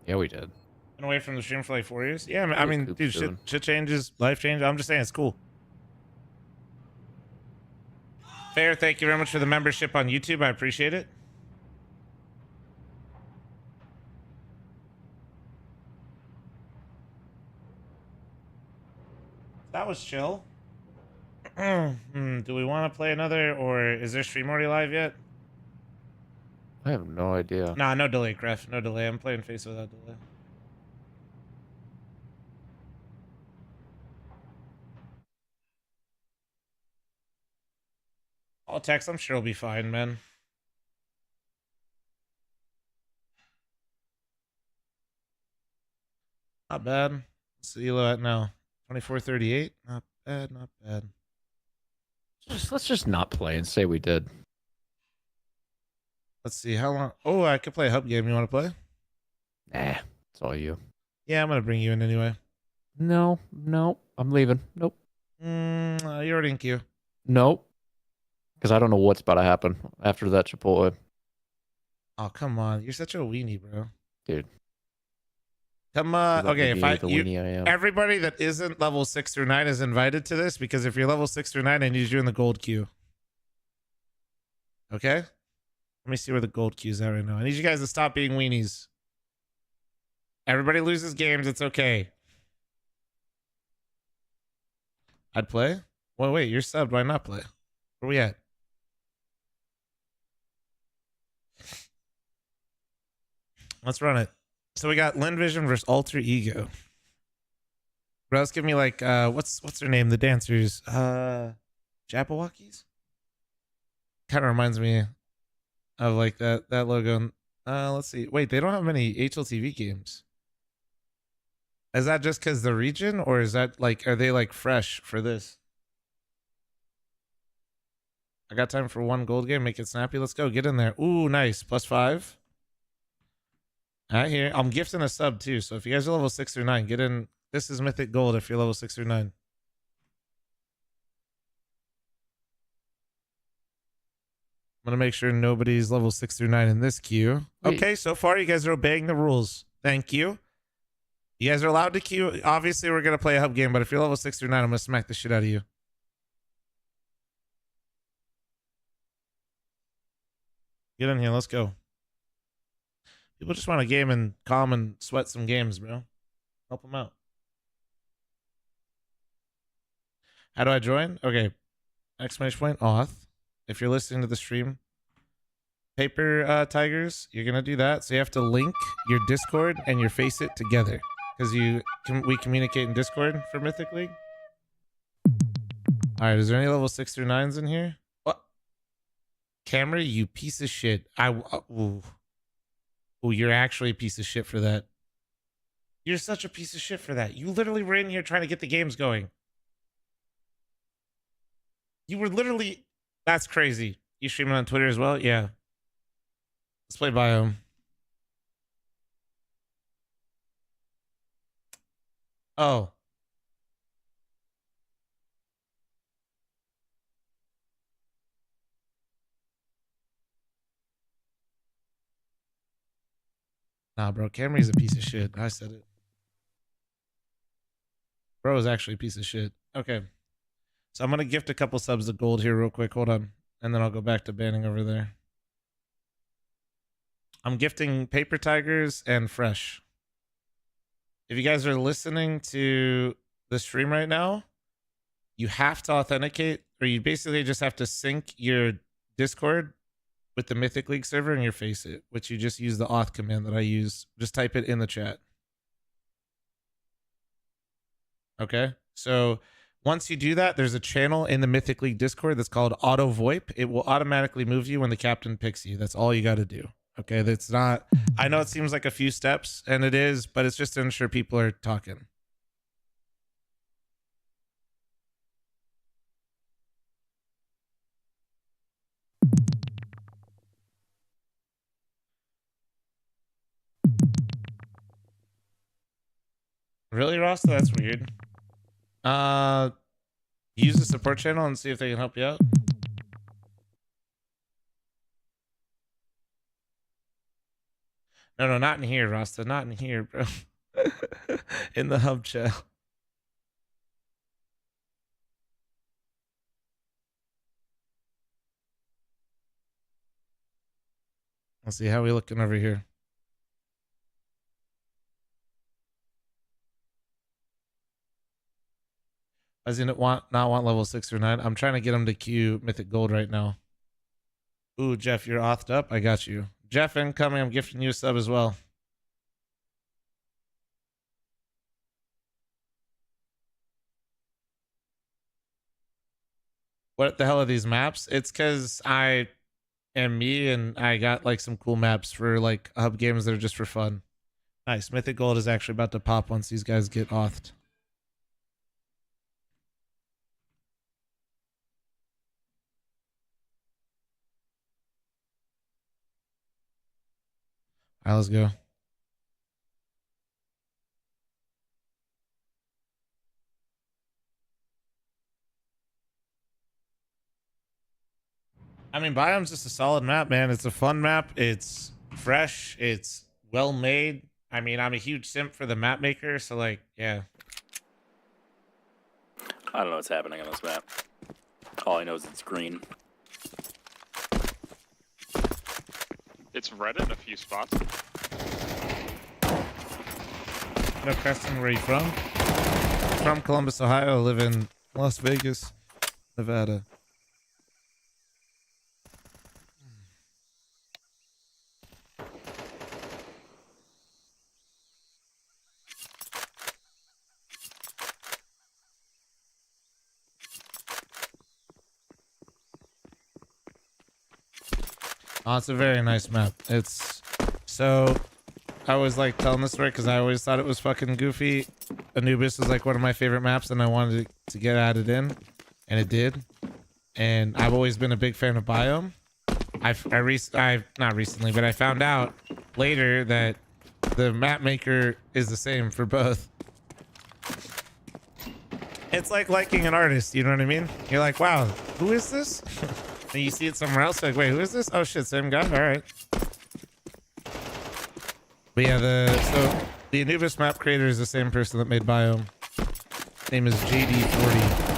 yeah, we did. Been away from the stream for like 4 years. Yeah, I mean, dude, shit changes, life changes. I'm just saying it's cool. Fair, thank you very much for the membership on YouTube. I appreciate it. That was chill. Do we want to play another, or is there stream already live yet? I have no idea. Nah, no delay, Gref. No delay. I'm playing face without delay. I'll text. I'm sure it'll be fine, man. Not bad. What's the elo at now? 24:38. Not bad. Not bad. Let's just not play and say we did. Let's see how long. Oh, I could play a hub game. You want to play? Nah, it's all you. Yeah, I'm gonna bring you in anyway. No, I'm leaving. Nope. You're already in queue. Nope. Because I don't know what's about to happen after that Chipotle. Oh, come on. You're such a weenie, bro. Dude. Come on. Okay, if am. everybody that isn't level 6 through 9 is invited to this, because if you're level 6 through 9, I need you in the gold queue. Okay? Let me see where the gold queue is at right now. I need you guys to stop being weenies. Everybody loses games. It's okay. I'd play? Well, wait, you're subbed. Why not play? Where we at? Let's run it. So we got Lin Vision versus Alter Ego. Bros, give me like what's their name? The dancers. Jabberwockies? Kind of reminds me of like that logo. Let's see. Wait, they don't have many HLTV games. Is that just because the region, or is that like, are they like fresh for this? I got time for one gold game. Make it snappy. Let's go. Get in there. Ooh, nice. +5. All right, here. I'm gifting a sub too. So if you guys are level 6 through 9, get in. This is Mythic Gold if you're level 6 through 9. I'm going to make sure nobody's level 6 through 9 in this queue. Okay, so far you guys are obeying the rules. Thank you. You guys are allowed to queue. Obviously, we're going to play a hub game, but if you're level 6 through 9, I'm going to smack the shit out of you. Get in here. Let's go. People just want a game and calm and sweat some games, bro. Help them out. How do I join? Okay. Exclamation point auth. If you're listening to the stream, Paper Tigers, you're going to do that. So you have to link your Discord and your Faceit together. Because we communicate in Discord for Mythic League. All right, is there any level 6 through 9s in here? What? Camera, you piece of shit. Ooh, you're actually a piece of shit for that. You're such a piece of shit for that. You literally were in here trying to get the games going. You were literally... That's crazy. You streaming on Twitter as well? Yeah. Let's play Biome. Oh. Nah, bro. Camry's a piece of shit. I said it. Bro is actually a piece of shit. Okay. So I'm going to gift a couple subs of gold here real quick. Hold on. And then I'll go back to banning over there. I'm gifting Paper Tigers and Fresh. If you guys are listening to the stream right now, you have to authenticate, or you basically just have to sync your Discord with the Mythic League server and your Faceit, which you just use the auth command that I use. Just type it in the chat. Okay? So once you do that, there's a channel in the Mythic League Discord that's called Auto VoIP. It will automatically move you when the captain picks you. That's all you got to do. Okay, that's not... I know it seems like a few steps, and it is, but it's just to ensure people are talking. Really, Ross? That's weird. Use the support channel and see if they can help you out. No, not in here, Rasta. Not in here, bro. In the hub chat. Let's see how we looking over here. I didn't not want level 6 or 9. I'm trying to get him to queue Mythic Gold right now. Ooh, Jeff, you're authed up. I got you. Jeff incoming. I'm gifting you a sub as well. What the hell are these maps? It's because I am me and I got like some cool maps for like hub games that are just for fun. Nice. Mythic Gold is actually about to pop once these guys get authed. All right, let's go. I mean, Biome's just a solid map, man. It's a fun map. It's fresh. It's well made. I mean, I'm a huge simp for the map maker, so like, yeah. I don't know what's happening on this map. All I know is it's green. It's red in a few spots. No, Preston, where are you from? From Columbus, Ohio. I live in Las Vegas, Nevada. Oh, it's a very nice map. It's so I was like telling this story because I always thought it was fucking goofy. Anubis was like one of my favorite maps, and I wanted to get added in, and it did. And I've always been a big fan of Biome. I've not recently, but I found out later that the map maker is the same for both. It's like liking an artist, you know what I mean? You're like, wow, who is this? And you see it somewhere else, like, wait, who is this? Oh shit, same guy? All right. But yeah, the Anubis map creator is the same person that made Biome. His name is JD40.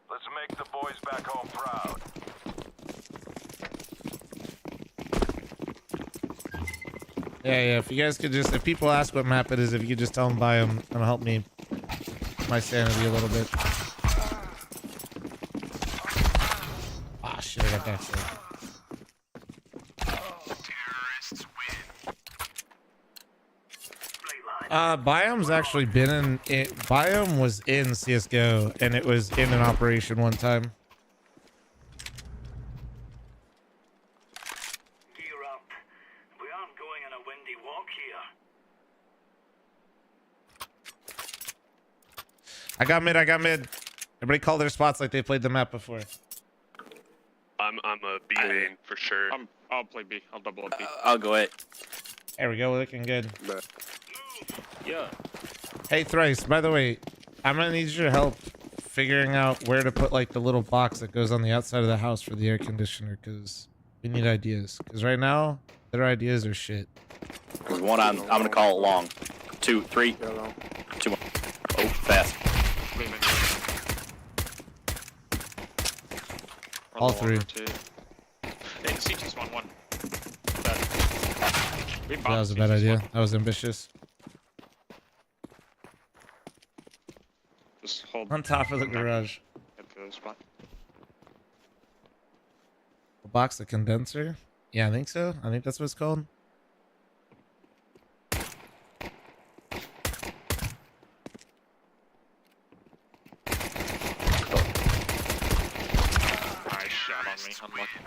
Let's make the boys back home proud. Yeah, if you guys could just, if people ask what map it is, if you could just tell them Biome, it'll help me, my sanity a little bit. Ah, shit, I got that shit. Biome's actually been in it. Biome was in CSGO and it was in an operation one time. Gear up. We aren't going on a windy walk here. I got mid. Everybody call their spots like they played the map before. I'm a B main for sure. I'll play B. I'll double up B. I'll go A. There we go, we're looking good. Yeah. Hey Thrice, by the way, I'm gonna need your help figuring out where to put like the little box that goes on the outside of the house for the air conditioner, because we need ideas. Because right now, their ideas are shit. There's one on, I'm gonna call it long. 2, 3, 2, 1. Oh, fast. All three. Hey, CT's 1-1. That was a bad idea. That was ambitious. Just hold on top of the garage. A box of condenser? Yeah, I think so. I think that's what it's called. Nice shot on me. Unlucky.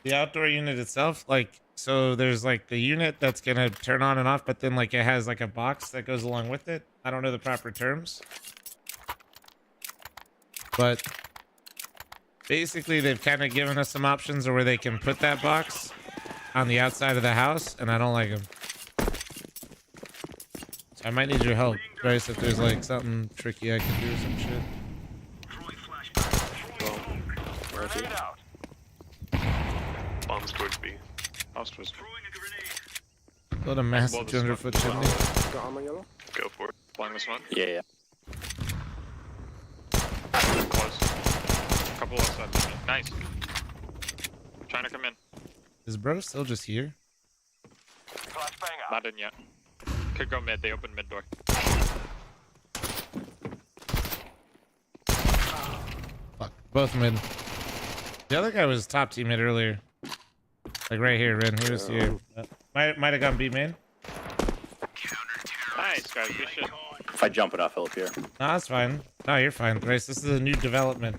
The outdoor unit itself, like, So there's like the unit that's gonna turn on and off, but then like it has like a box that goes along with it. I don't know the proper terms, but basically they've kind of given us some options where they can put that box on the outside of the house, and I don't like them. So I might need your help, Bryce, if there's like something tricky I can do or some shit. Bombs towards B. House was. Build a massive 200-foot chimney. Go for it. Blind this one. Yeah. Close. Couple outside. Nice. Trying to come in. Is bro still just here? Not in yet. Could go mid. They opened mid door. Fuck. Both mid. The other guy was top team mid earlier. Like right here, Ren. He was here. Might have gone B main. Nice, guys. We should. If I jump enough, he'll appear. No, that's fine. No, you're fine, Bryce. This is a new development.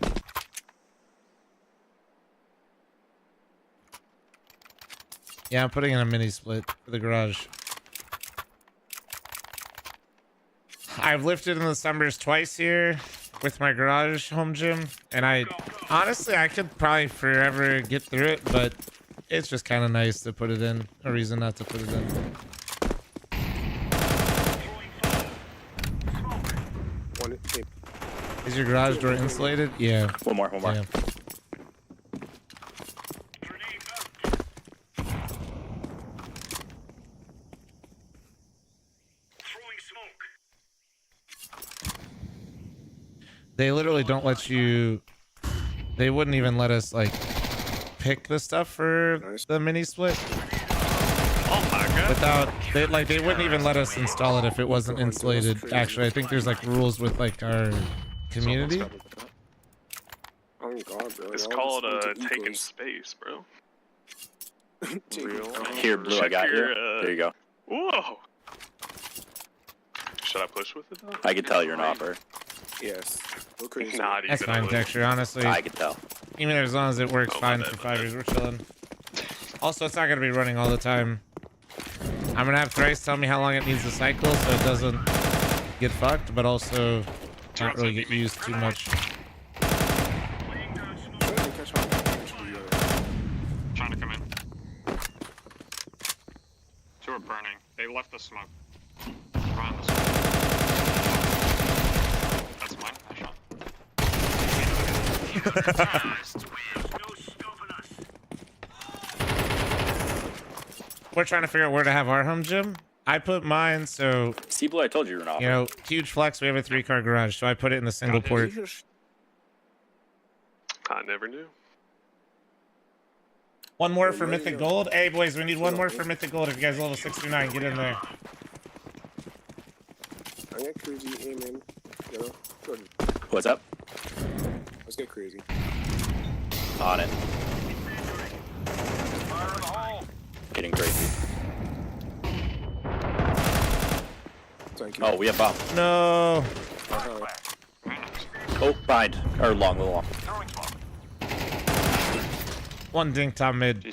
Yeah, I'm putting in a mini split for the garage. I've lifted in the summers twice here with my garage home gym, and I honestly I could probably forever get through it, but it's just kind of nice to put it in. A reason not to put it in. Is your garage door insulated? Yeah. One more. Yeah. They literally don't let you. They wouldn't even let us like pick the stuff for the mini split. Oh my god. Without they wouldn't even let us install it if it wasn't insulated. Actually, I think there's like rules with like our community. Oh god, bro. It's called taking space, bro. Real. Here, Blue, I got you. There you go. Whoa. Should I push with it though? I can tell you're an offer. Yes. Not That's even fine, a little. Texture. Honestly, I can tell. even as long as it works Oh, fine my for bad, 5 years, we're chilling. Also, it's not gonna be running all the time. I'm gonna have Thrice tell me how long it needs to cycle so it doesn't get fucked, but also not really get used too much. Trying to come in. Two are burning. They left the smoke. Behind the smoke. That's mine. I shot. We're trying to figure out where to have our home gym. I put mine, so See, Blue, I told you you're an offer. you know, huge flex. We have a 3-car garage, so I put it in the single port. I never knew. One more for Mythic Gold. Hey boys, we need one more for Mythic Gold. If you guys are level 69, get in there. I get crazy, amen. You know? Good. What's up? Let's get crazy. On it. Getting crazy. Thank you. Oh, we have bomb. No. Oh, behind. Or long. One dink top mid.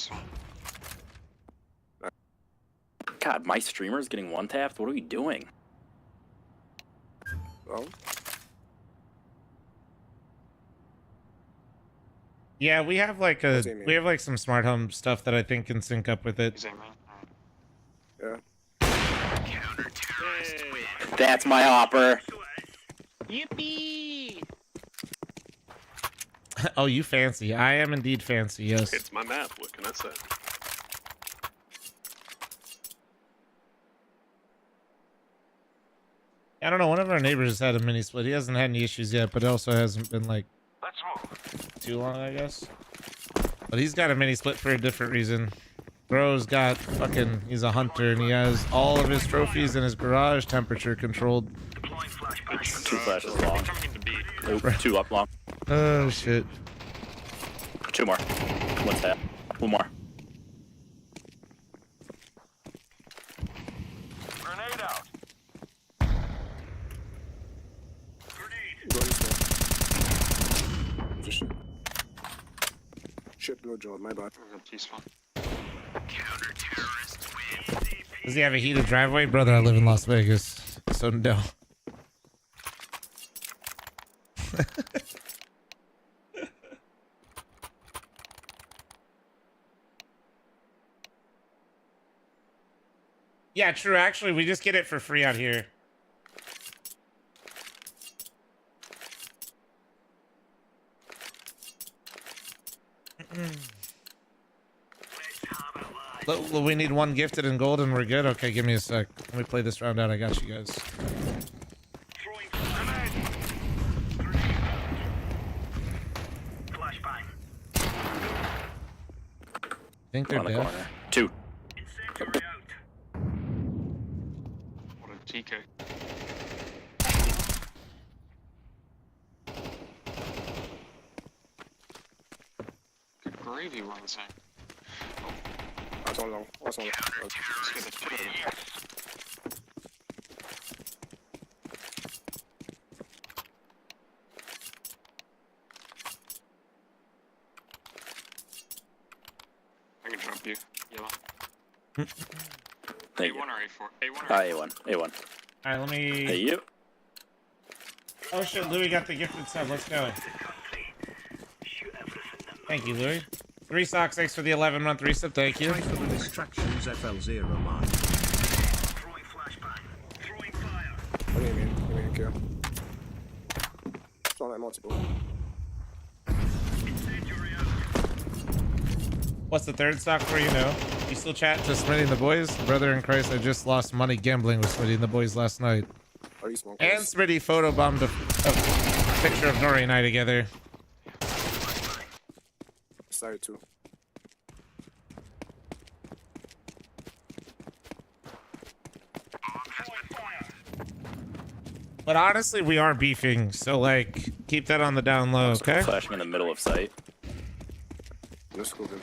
God, my streamer's getting one tapped. What are we doing? Well, Yeah, we have like some smart home stuff that I think can sync up with it. yeah. That's my hopper. Yippee! Oh, you fancy. I am indeed fancy, yes. It's my map. What can I say? I don't know. One of our neighbors has had a mini split. He hasn't had any issues yet, but it also hasn't been like too long, I guess. But he's got a mini split for a different reason. Bro's got fucking, he's a hunter and he has all of his trophies in his garage temperature controlled. Two flashes long. Nope, two up long. Oh shit. Two more. One tap. One more. Grenade out. Shit, no job, my bad. He's fine. Counter Does he have a heated driveway? Brother, I live in Las Vegas. So no. Yeah, true. Actually, we just get it for free out here. We need one gifted in gold and we're good. Okay, give me a sec. Let me play this round out. I got you guys. I think they're dead. 2. What a TK. Good gravy, what I'm saying. That's all long. That's all long. I can drop you. Yellow. Thank A1 you. or A4? A1 or A1. A1. All right, let me. Hey, you. Oh shit, Louis got the gifted sub. Let's go. Thank you, Louis. 3 socks, thanks for the 11-month resub. Thank you. Try for the distractions FL0 mark. What do you mean? You mean kill? It's not like multiple. What's the third stock for you know? You still chat to Smitty and the boys? Brother in Christ, I just lost money gambling with Smitty and the boys last night. Are you smoking? And Smitty photobombed a picture of Nori and I together. Sorry too. But honestly, we are beefing, so like, keep that on the down low, okay? Flashing in the middle of sight. Let's go then.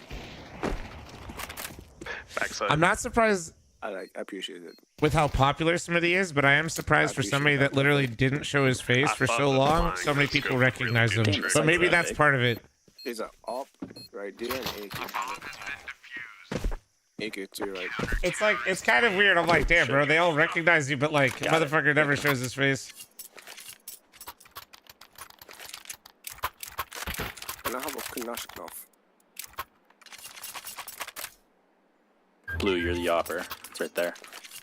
backside. I'm not surprised I appreciate it. with how popular Smitty is, but I am surprised for somebody that literally didn't show his face for so long, so many people recognize him. But maybe that's part of it. There's an op right there and AK too, right? It's like, it's kind of weird. I'm like, damn, bro, they all recognize you, but like, motherfucker never shows his face. And I have a Knashknov. Blue, you're the opper. It's right there.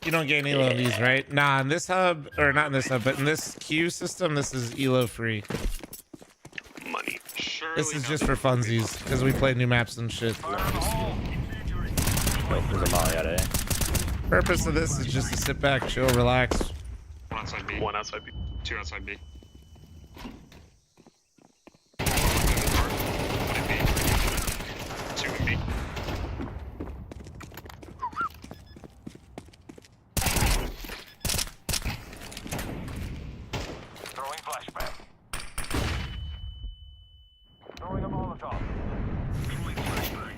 You don't get any elo of these, right? Nah, in this hub, or not in this hub, but in this queue system, this is elo free. Money. Surely This is just for funsies, because we play new maps and shit. Oh, there's a molly at A. Purpose of this is just to sit back, chill, relax. One outside B. One outside B. 2 outside B. Two in B. Throwing flashback. Throwing a Molotov. Throwing flashbang.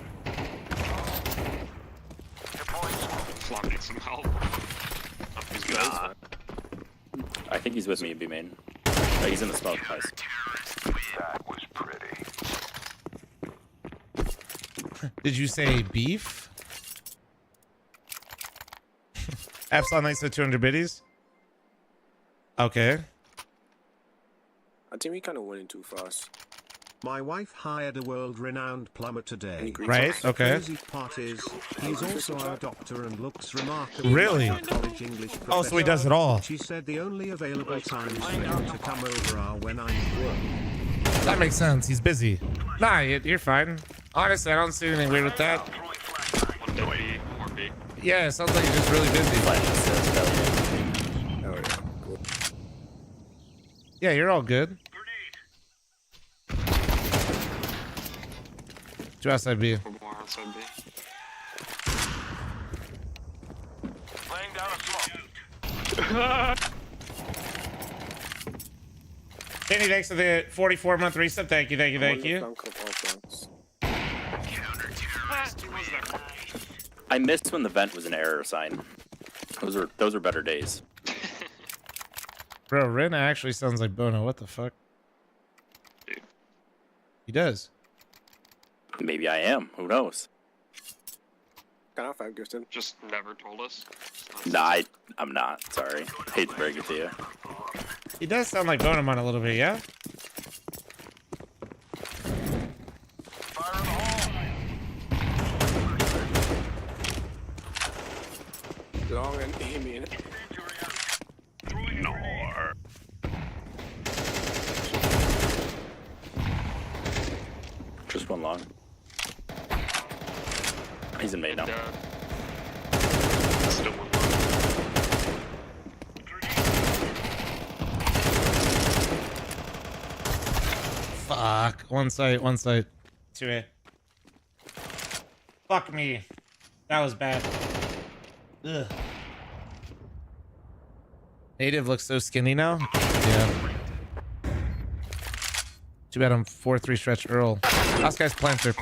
Deploying smoke. Flop needs some help. Oh, he's good. I think he's with me in B main. Oh, he's in the smoke, guys. That was pretty. Did you say beef? Epsilon nice to 200 biddies. Okay. I think we kind of went in too fast. My wife hired a world-renowned plumber today. Right, The okay. crazy part is, he's also our doctor and looks remarkably Really? like a college English Oh, so he professor. does it all. She said the only available times for him to come over are when I'm at work. That makes sense. He's busy. Nah, you're fine. Honestly, I don't see anything weird with that. One to B. More B. Yeah, it sounds like he's just really busy. Oh yeah, cool. Yeah, you're all good. 2 outside B. One more outside B. Laying down a smoke. Danny, thanks for the 44-month reset. Thank you, thank you, thank you. I missed when the vent was an error sign. Those were better days. Bro, Ren actually sounds like Bono. What the fuck? He does. Maybe I am. Who knows? Can I 5 gifted? Just never told us. Nah, I'm not. Sorry. Hate to break it to you. He does sound like Bonamon a little bit, yeah? Long and aiming. No. Just one long. He's in main now. Still one. Fuck. One site, one site. 2A. Fuck me. That was bad. Ugh. Native looks so skinny now. Yeah. Too bad I'm 4-3 stretch Earl. Last guy's planter.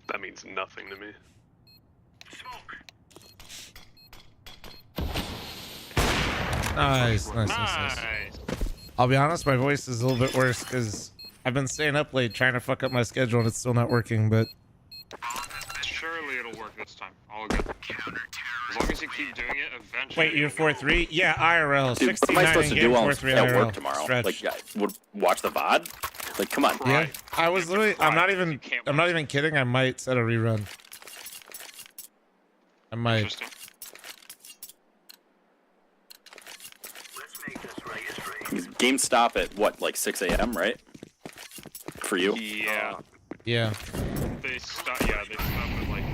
That means nothing to me. Nice. I'll be honest, my voice is a little bit worse because I've been staying up late trying to fuck up my schedule and it's still not working, but... Surely it'll work this time. All good. As long as you keep doing it, eventually... Wait, you're 4-3? Yeah, IRL. Dude, what am I 69 supposed to in-game, do on 4-3 at IRL. work tomorrow? Stretch. Like, watch the VOD? Like, come on. Yeah, I was literally. I'm not even kidding. I might set a rerun. I might. Game stop at what, like 6 a.m., right? For you? Yeah. Yeah. They stop at like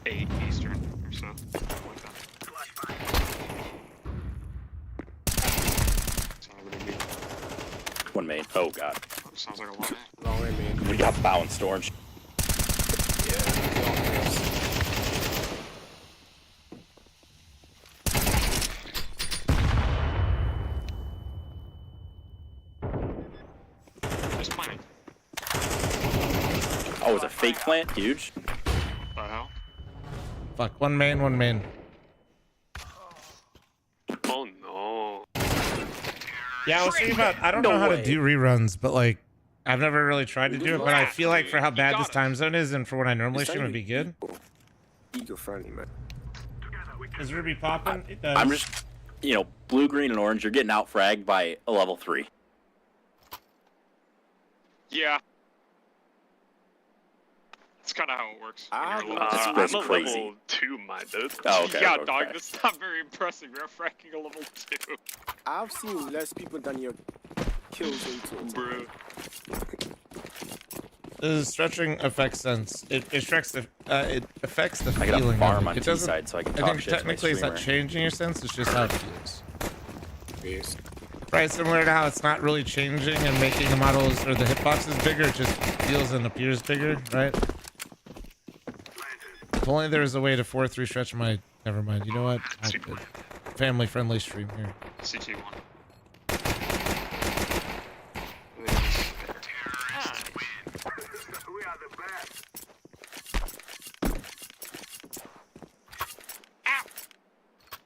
8 Eastern or so. One main. Oh god. Sounds like a lot. Long and main. We got bow and storage. Just planning. Oh, it's a fake plant? Huge. What the hell? Fuck. One main. Oh no. Yeah, I was thinking about. I don't know how to do reruns, but like, I've never really tried to do it. But I feel like for how bad this time zone is, and for what I normally stream, would be good. Ego friendly, man. Is Ruby popping? It does. I'm just, blue, green, and orange. You're getting out fragged by a level 3. Yeah. That's kind of how it works. That's I'm a crazy. level 2, my dude. Oh, okay, yeah, okay. dog, that's not very impressive. You're fracking a level 2. I've seen less people than your kills into Bro. The stretching affects sense. It affects the I got a feeling. farm of it. on It doesn't. T-side so I can I talk think shit to my technically it's not streamer. changing your sense. It's just how it feels. Yes. Right, similar to how it's not really changing and making the models or the hitboxes bigger. It just feels and appears bigger, right? If only there was a way to 4-3 stretch my. Never mind. You know what? Family-friendly stream here. CT1.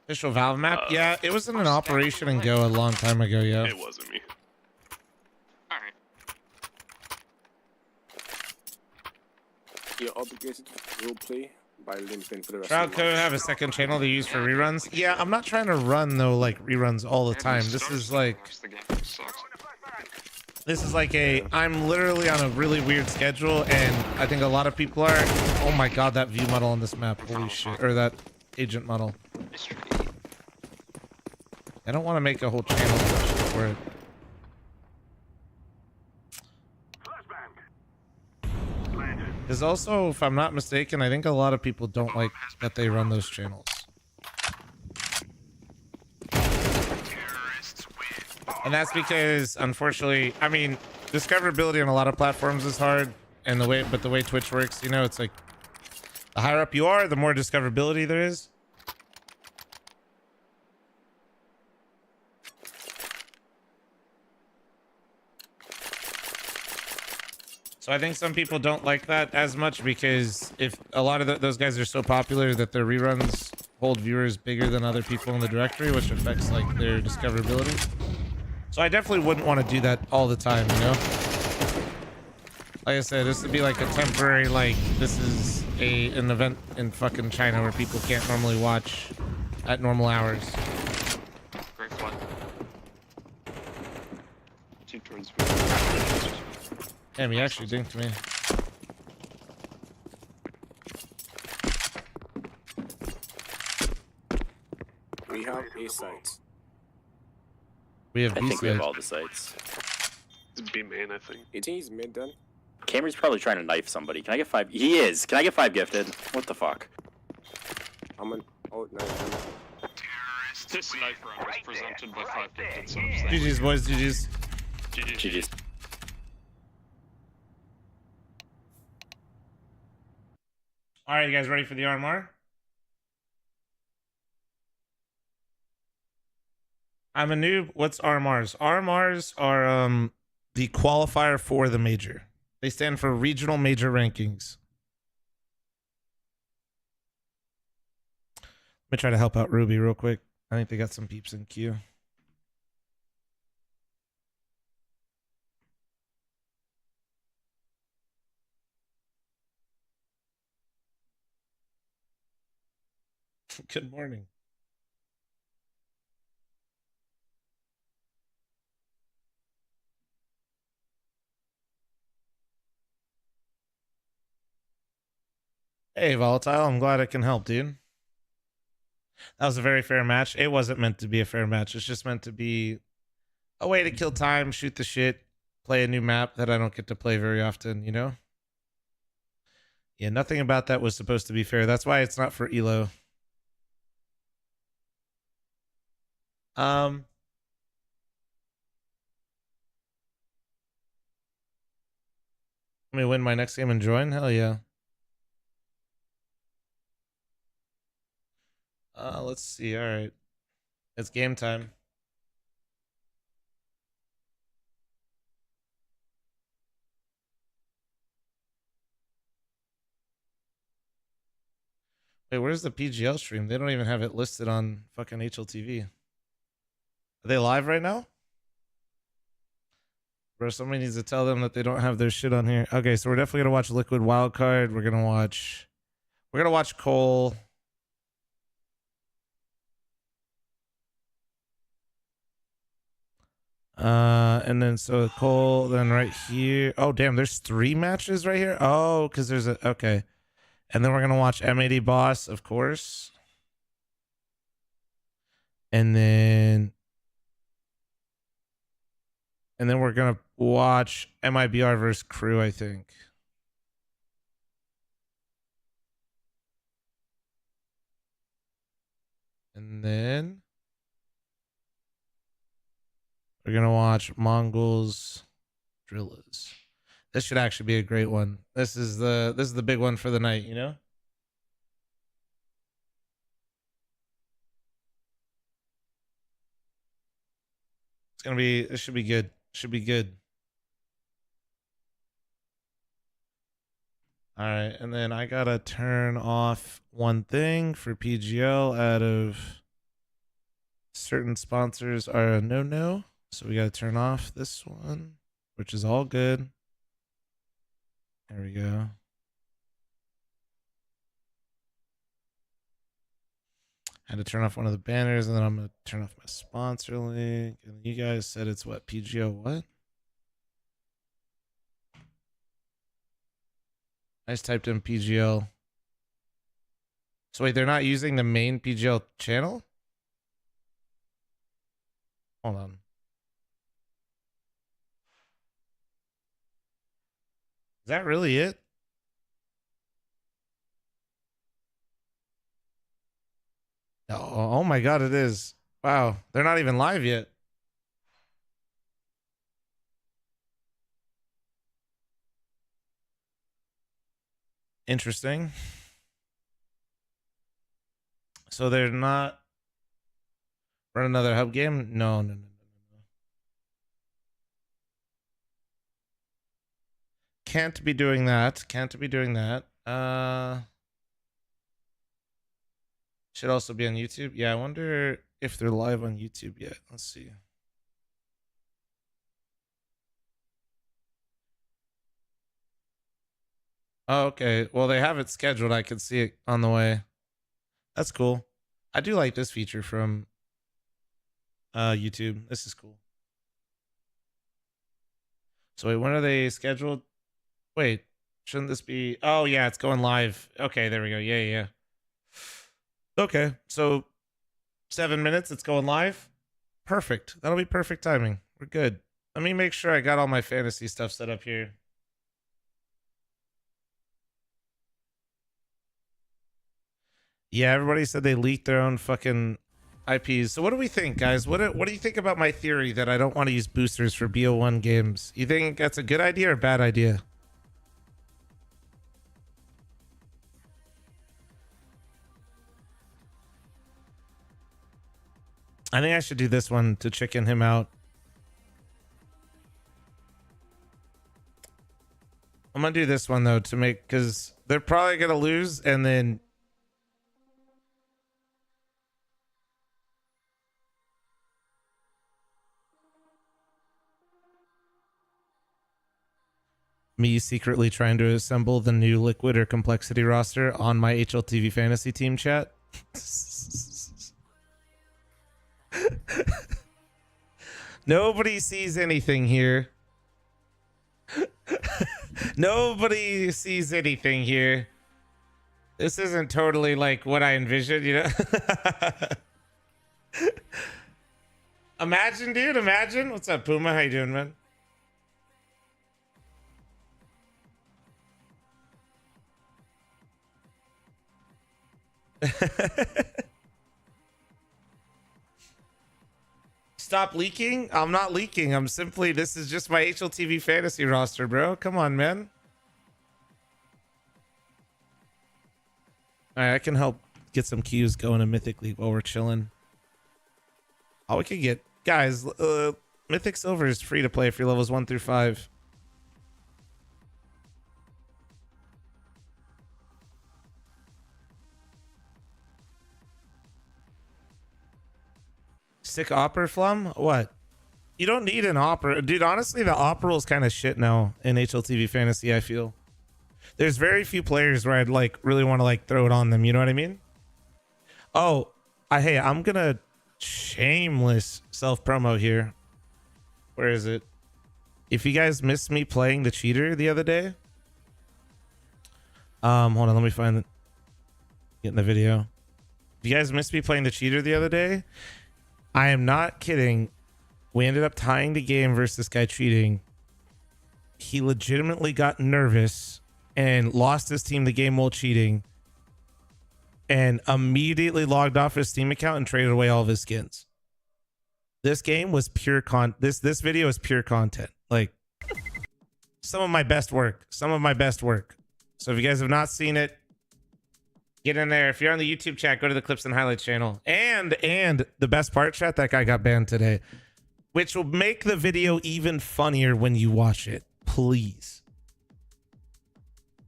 Official Valve map? Yeah, it was in an Operation and Go a long time ago, yeah. It wasn't me. Alright. You're obligated to role play by limping for the rest Shroud of the Code have a second channel they use for reruns. Yeah, I'm not trying to run though like reruns all the time. This is like I'm literally on a really weird schedule and I think a lot of people are. Oh my god, that view model on this map. Holy shit. Or that agent model. I don't want to make a whole channel for it. Because also, if I'm not mistaken, I think a lot of people don't like that they run those channels. And that's because, unfortunately, I mean, discoverability on a lot of platforms is hard, and the way Twitch works, it's like the higher up you are, the more discoverability there is. So I think some people don't like that as much because if a lot of those guys are so popular that their reruns hold viewers bigger than other people in the directory, which affects like their discoverability. So I definitely wouldn't want to do that all the time, Like I said, this would be like a temporary, like, this is an event in fucking China where people can't normally watch at normal hours. Great flight. Two towards me. Damn, he actually dinked me. We have A sites. We have I B think we have sides. all the sites. It's B main, I think. You think he's mid then? Cameron's probably trying to knife somebody. Can I get 5? He is. Can I get 5 gifted? What the fuck? I'm an. Oh, no. This knife round was presented by 5 gifted, so I'm saying. GG's, boys, GG's. GG's. All right, you guys ready for the RMR? I'm a noob. What's RMRs? RMRs are the qualifier for the major. They stand for regional major rankings. Let me try to help out Ruby real quick. I think they got some peeps in queue. Good morning. Hey, Volatile. I'm glad I can help, dude. That was a very fair match. It wasn't meant to be a fair match. It's just meant to be a way to kill time, shoot the shit, play a new map that I don't get to play very often, you know? Yeah, nothing about that was supposed to be fair. That's why it's not for Elo. Let me win my next game and join? Hell yeah. Let's see. All right. It's game time. Wait, where's the PGL stream? They don't even have it listed on fucking HLTV. Are they live right now? Bro, somebody needs to tell them that they don't have their shit on here. Okay, so we're definitely gonna watch Liquid Wildcard. We're gonna watch Cole. And then so Cole, then right here. Oh damn, there's 3 matches right here. Oh, because there's a okay. And then we're gonna watch M80 Boss, of course. And then we're gonna watch MIBR versus Crew, I think. And then we're gonna watch Mongols Drillers. This should actually be a great one. This is the big one for the night, you know? This should be good. Should be good. All right, and then I gotta turn off one thing for PGL out of certain sponsors are a no-no. So we gotta turn off this one, which is all good. There we go. Had to turn off one of the banners, and then I'm gonna turn off my sponsor link. And you guys said it's what? PGO what? I just typed in PGL. So wait, they're not using the main PGL channel? Hold on. Is that really it? Oh my god, it is. Wow, they're not even live yet. Interesting. So they're not run another hub game? No. Can't be doing that. Can't be doing that. Should also be on YouTube. Yeah, I wonder if they're live on YouTube yet. Let's see. Oh, okay. Well, they have it scheduled. I can see it on the way. That's cool. I do like this feature from YouTube. This is cool. So wait, when are they scheduled? Wait, shouldn't this be? Oh yeah, it's going live. Okay, there we go. Yeah. Okay, so 7 minutes. It's going live. Perfect. That'll be perfect timing. We're good. Let me make sure I got all my fantasy stuff set up here. Yeah, everybody said they leaked their own fucking IPs. So what do we think, guys? What do you think about my theory that I don't want to use boosters for BO1 games? You think that's a good idea or a bad idea? I think I should do this one to chicken him out. I'm gonna do this one though to make, because they're probably gonna lose, and then me secretly trying to assemble the new liquid or complexity roster on my HLTV fantasy team chat. Nobody sees anything here. Nobody sees anything here. This isn't totally like what I envisioned, you know? Imagine, dude, imagine. What's up, Puma? How you doing, man? Stop leaking? I'm not leaking. I'm simply, this is just my HLTV fantasy roster, bro. Come on, man. All right, I can help get some queues going in Mythic League while we're chilling. Oh, we could get, guys, Mythic Silver is free to play for levels 1 through 5. Sick Opera Flum? What? You don't need an Opera. Dude, honestly, the Opera is kind of shit now in HLTV Fantasy, I feel. There's very few players where I'd like really want to like throw it on them. You know what I mean? Oh, hey, I'm going to shameless self-promo here. Where is it? If you guys missed me playing the cheater the other day. Hold on, let me find it. Get in the video. If you guys missed me playing the cheater the other day, I am not kidding. We ended up tying the game versus this guy cheating. He legitimately got nervous and lost his team the game while cheating, and immediately logged off his Steam account and traded away all of his skins. This game was pure this video is pure content. Like some of my best work. So if you guys have not seen it, get in there. If you're on the YouTube chat, go to the Clips and Highlights channel. And the best part, chat, that guy got banned today, which will make the video even funnier when you watch it. Please.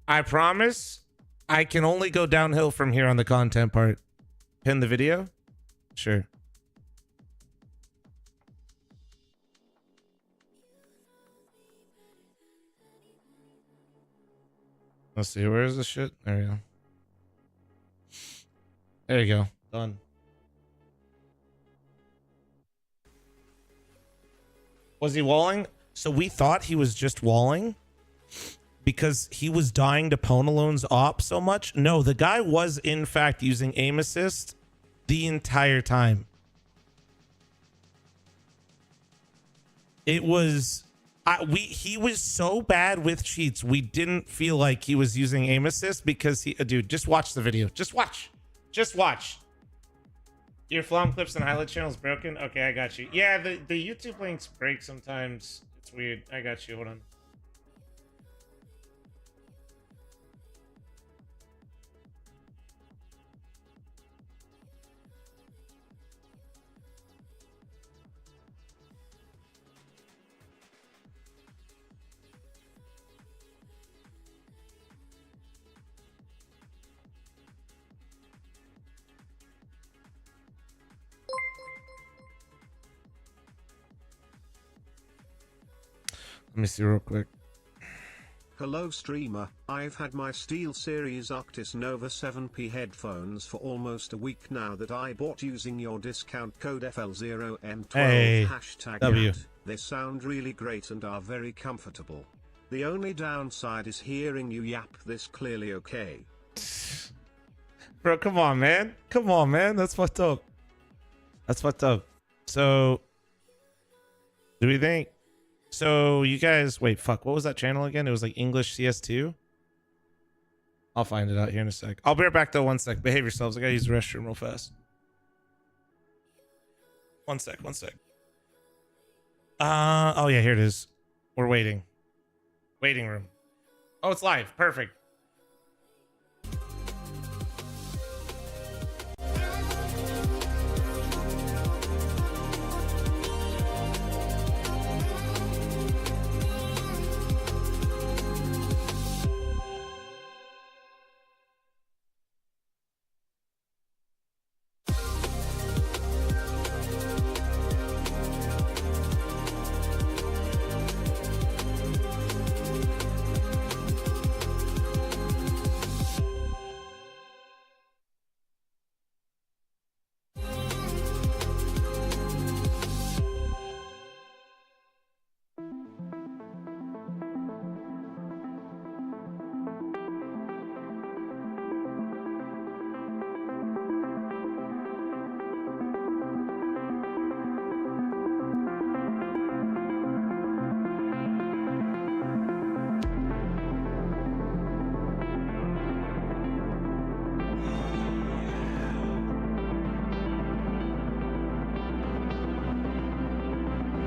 I promise I can only go downhill from here on the content part. Pin the video? Sure. Let's see. Where is this shit? There we go. There you go. Done. Was he walling? So we thought he was just walling because he was dying to Ponalone's op so much. No, the guy was in fact using aim assist the entire time. It was he was so bad with cheats, we didn't feel like he was using aim assist because he dude, just watch the video. Just watch. Your Flom Clips and Highlight channel is broken? Okay, I got you. Yeah, the YouTube links break sometimes. It's weird. I got you. Hold on. Let me see real quick. Hello streamer, I've had my SteelSeries Arctis Nova 7P headphones for almost a week now that I bought using your discount code FL0M12 Hey, hashtag W. ad. They sound really great and are very comfortable. The only downside is hearing you yap this clearly. Okay. Bro, come on, man. Come on, man. That's fucked up. That's fucked up. So, do we think? So, you guys, wait, fuck. What was that channel again? It was like English CS2. I'll find it out here in a sec. I'll be right back though. 1 sec. Behave yourselves. I gotta use the restroom real fast. 1 sec. 1 sec. Oh yeah, here it is. We're waiting. Waiting room. Oh, it's live. Perfect.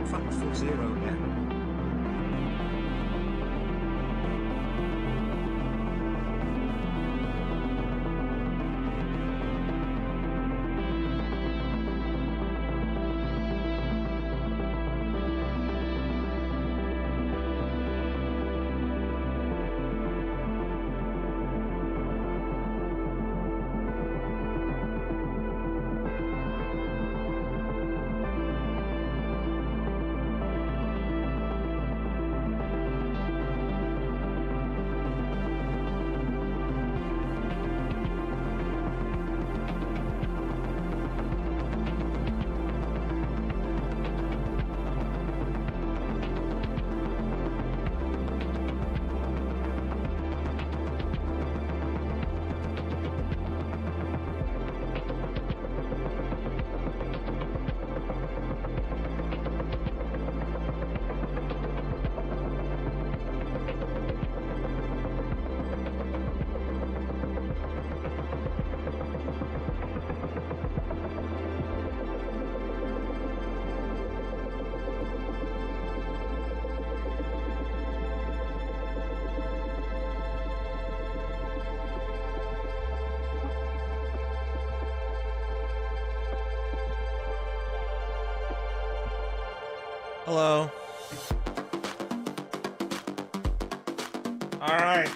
Factful 0M. Hello. All right.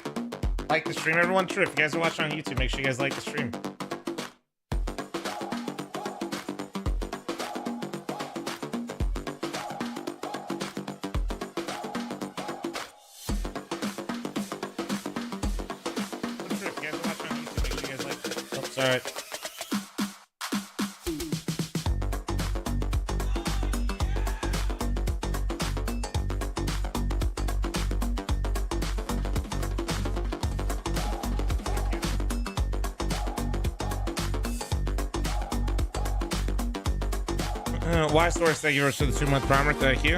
Like the stream, everyone. True. If you guys are watching on YouTube, make sure you guys like the stream. True. If you guys are watching on YouTube, make sure you guys like it. Oh, sorry. Why source? Thank you for the 2-month primer. Thank you.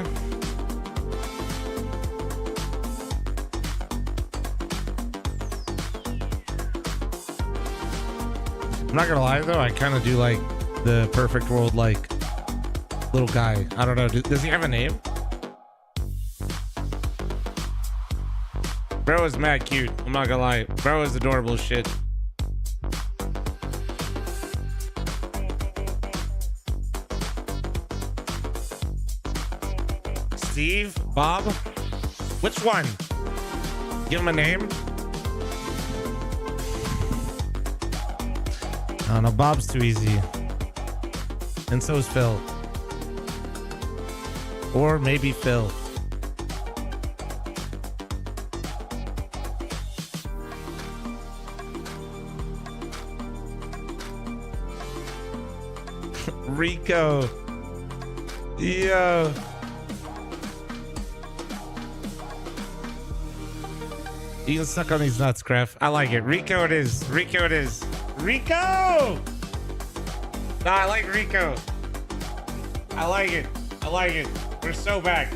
I'm not gonna lie though, I kind of do like the perfect world like little guy. I don't know. Does he have a name? Bro is mad cute. I'm not gonna lie. Bro is adorable as shit. Steve? Bob? Which one? Give him a name? Oh no, Bob's too easy. And so is Phil. Or maybe Phil. Rico. Yo. You can suck on these nuts, Kref. I like it. Rico it is. Rico it is. Rico! No, I like Rico. I like it. I like it. We're so back.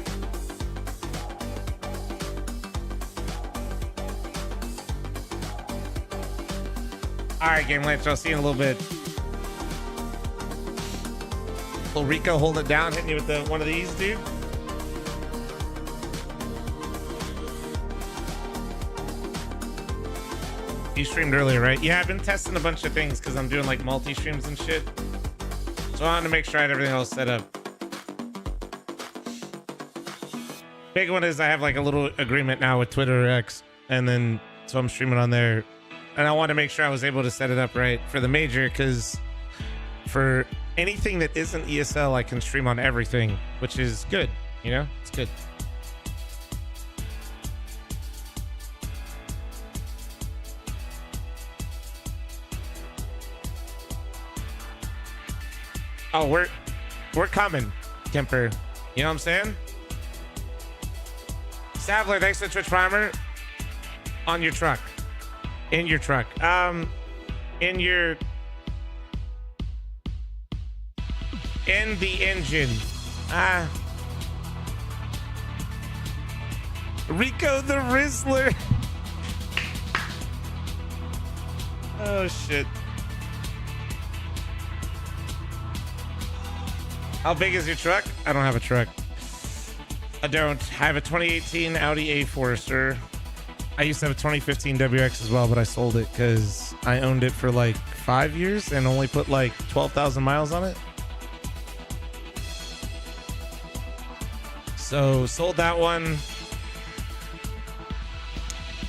All right, Game Lynch. I'll see you in a little bit. Little Rico holding it down, hitting you with one of these, dude. You streamed earlier, right? Yeah, I've been testing a bunch of things because I'm doing like multi-streams and shit. So I wanted to make sure I had everything all set up. Big one is I have like a little agreement now with Twitter X, and then so I'm streaming on there. And I want to make sure I was able to set it up right for the major, because for anything that isn't ESL, I can stream on everything, which is good. You know, it's good. Oh, we're coming, Kemper. You know what I'm saying? Stavler, thanks for the Twitch Primer. On your truck. In your truck. In the engine. Rico the Rizzler. Oh shit. How big is your truck? I don't have a truck. I don't. I have a 2018 Audi A4, sir. I used to have a 2015 WX as well, but I sold it because I owned it for like 5 years and only put like 12,000 miles on it. So sold that one.